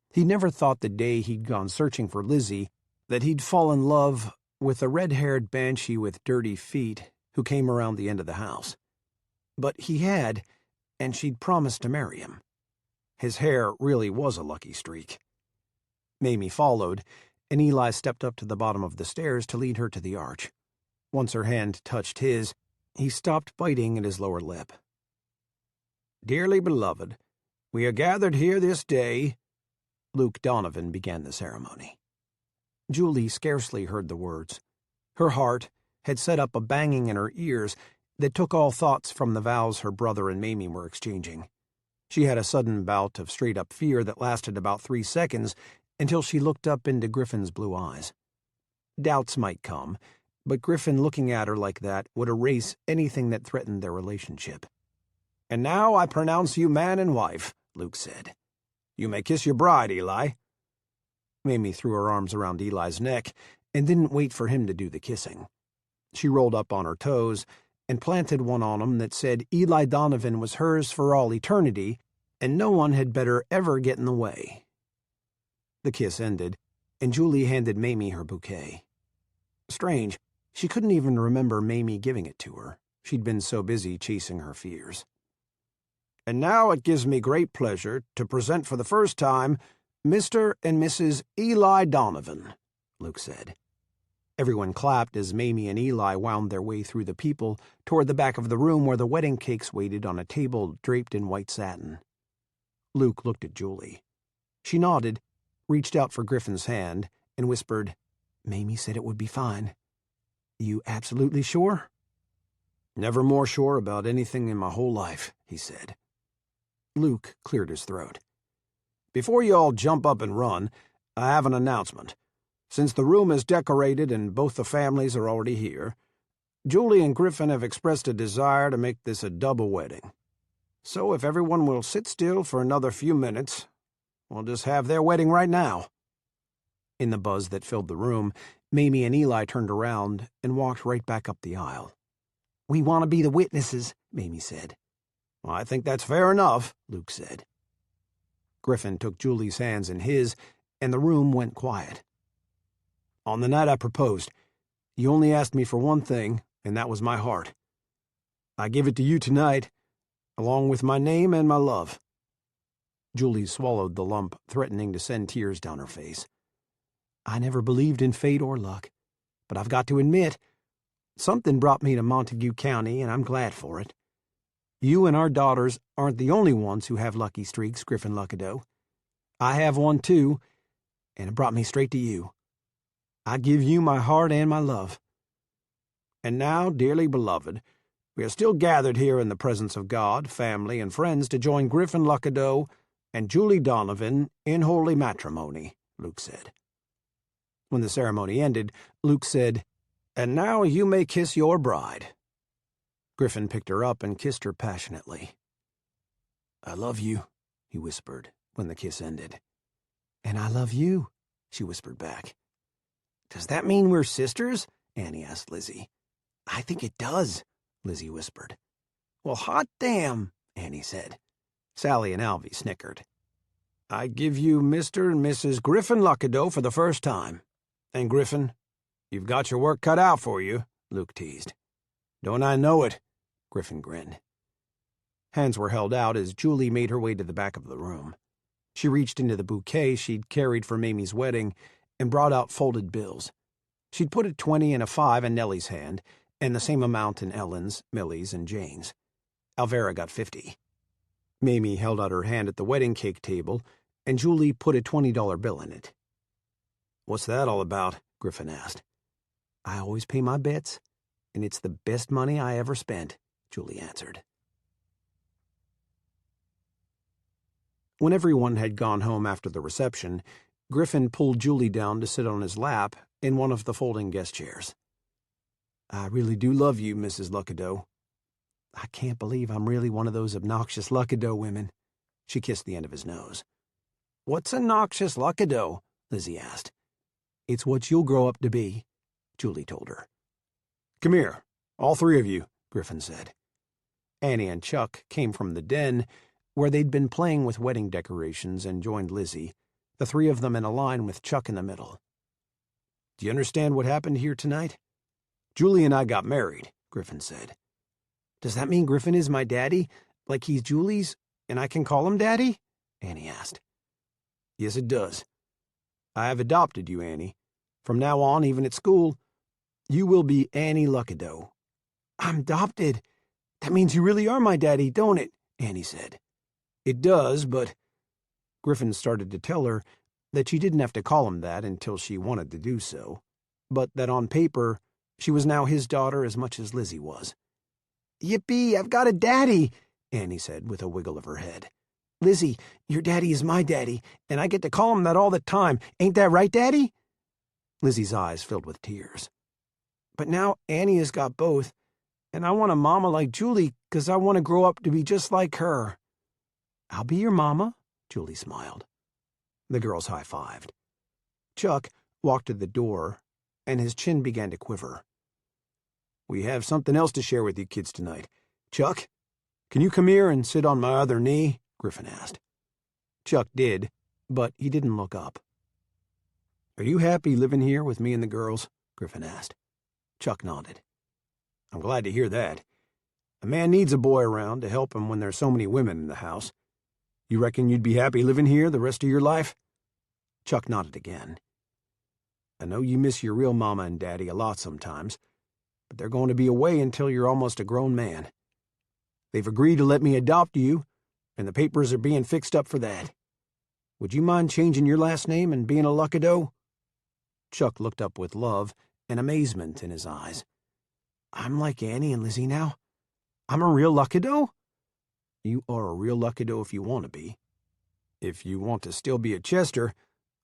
He never thought the day he'd gone searching for Lizzie that he'd fall in love with a red-haired banshee with dirty feet who came around the end of the house. But he had, and she'd promised to marry him. His hair really was a lucky streak. Mamie followed, and Eli stepped up to the bottom of the stairs to lead her to the arch. Once her hand touched his, he stopped biting at his lower lip. "Dearly beloved, we are gathered here this day," Luke Donovan began the ceremony. Julie scarcely heard the words. Her heart had set up a banging in her ears that took all thoughts from the vows her brother and Mamie were exchanging. She had a sudden bout of straight-up fear that lasted about 3 seconds until she looked up into Griffin's blue eyes. Doubts might come, but Griffin looking at her like that would erase anything that threatened their relationship. "And now I pronounce you man and wife," Luke said. "You may kiss your bride, Eli." Mamie threw her arms around Eli's neck and didn't wait for him to do the kissing. She rolled up on her toes and planted one on him that said Eli Donovan was hers for all eternity, and no one had better ever get in the way. The kiss ended, and Julie handed Mamie her bouquet. Strange, she couldn't even remember Mamie giving it to her. She'd been so busy chasing her fears. "And now it gives me great pleasure to present for the first time Mr. and Mrs. Eli Donovan," Luke said. Everyone clapped as Mamie and Eli wound their way through the people toward the back of the room where the wedding cakes waited on a table draped in white satin. Luke looked at Julie. She nodded, reached out for Griffin's hand, and whispered, "Mamie said it would be fine. You absolutely sure?" "Never more sure about anything in my whole life," he said. Luke cleared his throat. "Before you all jump up and run, I have an announcement. Since the room is decorated and both the families are already here, Julie and Griffin have expressed a desire to make this a double wedding. So if everyone will sit still for another few minutes, we'll just have their wedding right now." In the buzz that filled the room, Mamie and Eli turned around and walked right back up the aisle. "We want to be the witnesses," Mamie said. "Well, I think that's fair enough," Luke said. Griffin took Julie's hands in his, and the room went quiet. "On the night I proposed, you only asked me for one thing, and that was my heart. I give it to you tonight, along with my name and my love." Julie swallowed the lump, threatening to send tears down her face. "I never believed in fate or luck, but I've got to admit, something brought me to Montague County, and I'm glad for it. You and our daughters aren't the only ones who have lucky streaks, Griffin Luckadeau. I have one too, and it brought me straight to you. I give you my heart and my love." "And now, dearly beloved, we are still gathered here in the presence of God, family, and friends to join Griffin Luckadeau and Julie Donovan in holy matrimony," Luke said. When the ceremony ended, Luke said, "And now you may kiss your bride." Griffin picked her up and kissed her passionately. "I love you," he whispered when the kiss ended. "And I love you," she whispered back. "Does that mean we're sisters?" Annie asked Lizzie. "I think it does," Lizzie whispered. "Well, hot damn," Annie said. Sally and Alvy snickered. "I give you Mr. and Mrs. Griffin Luckadeau for the first time. And Griffin, you've got your work cut out for you," Luke teased. "Don't I know it?" Griffin grinned. Hands were held out as Julie made her way to the back of the room. She reached into the bouquet she'd carried for Mamie's wedding and brought out folded bills. She'd put a 20 and a 5 in Nellie's hand, and the same amount in Ellen's, Millie's, and Jane's. Alvera got 50. Mamie held out her hand at the wedding cake table, and Julie put a $20 bill in it. "What's that all about?" Griffin asked. "I always pay my bets, and it's the best money I ever spent," Julie answered. When everyone had gone home after the reception, Griffin pulled Julie down to sit on his lap in one of the folding guest chairs. I really do love you, Mrs. Luckadeau. I can't believe I'm really one of those obnoxious Luckadeau women. She kissed the end of his nose. What's a noxious Luckadeau? Lizzie asked. It's what you'll grow up to be, Julie told her. Come here, all three of you, Griffin said. Annie and Chuck came from the den, where they'd been playing with wedding decorations, and joined Lizzie, the three of them in a line with Chuck in the middle. Do you understand what happened here tonight? Julie and I got married, Griffin said. Does that mean Griffin is my daddy, like he's Julie's, and I can call him Daddy? Annie asked. Yes, it does. I have adopted you, Annie. From now on, even at school, you will be Annie Luckadeau. I'm adopted. That means you really are my daddy, don't it? Annie said. It does, but... Griffin started to tell her that she didn't have to call him that until she wanted to do so, but that on paper, she was now his daughter as much as Lizzie was. Yippee, I've got a daddy, Annie said with a wiggle of her head. Lizzie, your daddy is my daddy, and I get to call him that all the time. Ain't that right, Daddy? Lizzie's eyes filled with tears. But now Annie has got both, and I want a mama like Julie, 'cause I want to grow up to be just like her. I'll be your mama, Julie smiled. The girls high-fived. Chuck walked to the door, and his chin began to quiver. We have something else to share with you kids tonight. Chuck, can you come here and sit on my other knee? Griffin asked. Chuck did, but he didn't look up. Are you happy living here with me and the girls? Griffin asked. Chuck nodded. I'm glad to hear that. A man needs a boy around to help him when there's so many women in the house. You reckon you'd be happy living here the rest of your life? Chuck nodded again. I know you miss your real mama and daddy a lot sometimes, but they're going to be away until you're almost a grown man. They've agreed to let me adopt you, and the papers are being fixed up for that. Would you mind changing your last name and being a Luckadeau? Chuck looked up with love and amazement in his eyes. I'm like Annie and Lizzie now? I'm a real Luckadeau? You are a real Luckadeau if you want to be. If you want to still be a Chester,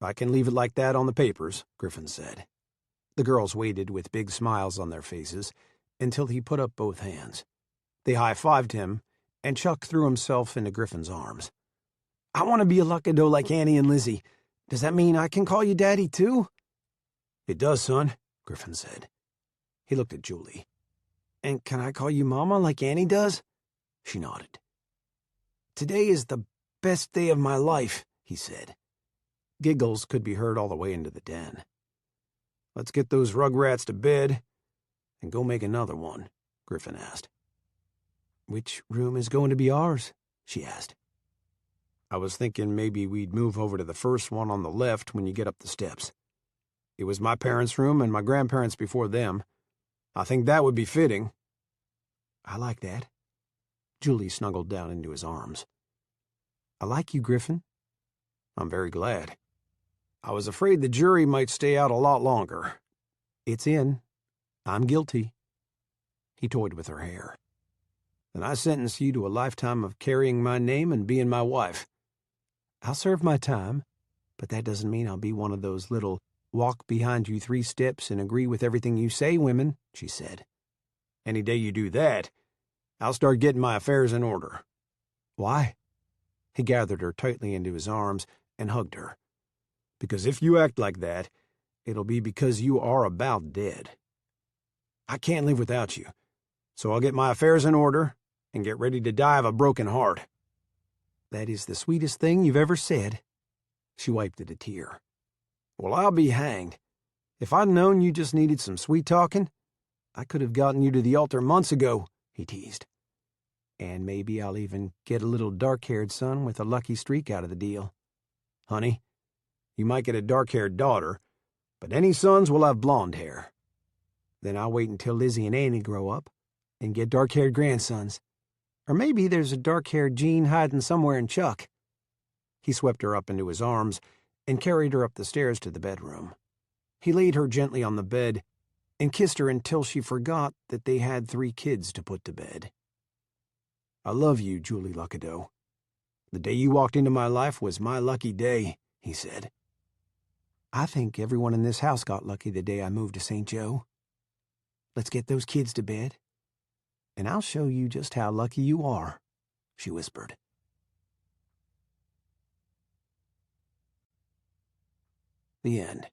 I can leave it like that on the papers, Griffin said. The girls waited with big smiles on their faces until he put up both hands. They high-fived him, and Chuck threw himself into Griffin's arms. I want to be a Luckadeau like Annie and Lizzie. Does that mean I can call you Daddy, too? It does, son, Griffin said. He looked at Julie. And can I call you Mama like Annie does? She nodded. Today is the best day of my life, he said. Giggles could be heard all the way into the den. Let's get those rugrats to bed and go make another one, Griffin asked. Which room is going to be ours? She asked. I was thinking maybe we'd move over to the first one on the left when you get up the steps. It was my parents' room and my grandparents before them. I think that would be fitting. I like that. Julie snuggled down into his arms. I like you, Griffin. I'm very glad. I was afraid the jury might stay out a lot longer. It's in. I'm guilty. He toyed with her hair. Then I sentence you to a lifetime of carrying my name and being my wife. I'll serve my time, but that doesn't mean I'll be one of those little walk behind you 3 steps and agree with everything you say women, she said. Any day you do that, I'll start getting my affairs in order. Why? He gathered her tightly into his arms and hugged her. Because if you act like that, it'll be because you are about dead. I can't live without you, so I'll get my affairs in order and get ready to die of a broken heart. That is the sweetest thing you've ever said. She wiped at a tear. Well, I'll be hanged. If I'd known you just needed some sweet talking, I could have gotten you to the altar months ago, he teased. And maybe I'll even get a little dark-haired son with a lucky streak out of the deal. Honey, you might get a dark-haired daughter, but any sons will have blonde hair. Then I'll wait until Lizzie and Annie grow up and get dark-haired grandsons. Or maybe there's a dark-haired gene hiding somewhere in Chuck. He swept her up into his arms and carried her up the stairs to the bedroom. He laid her gently on the bed and kissed her until she forgot that they had 3 kids to put to bed. I love you, Julie Luckadeau. The day you walked into my life was my lucky day, he said. I think everyone in this house got lucky the day I moved to St. Joe. Let's get those kids to bed, and I'll show you just how lucky you are," she whispered. The end.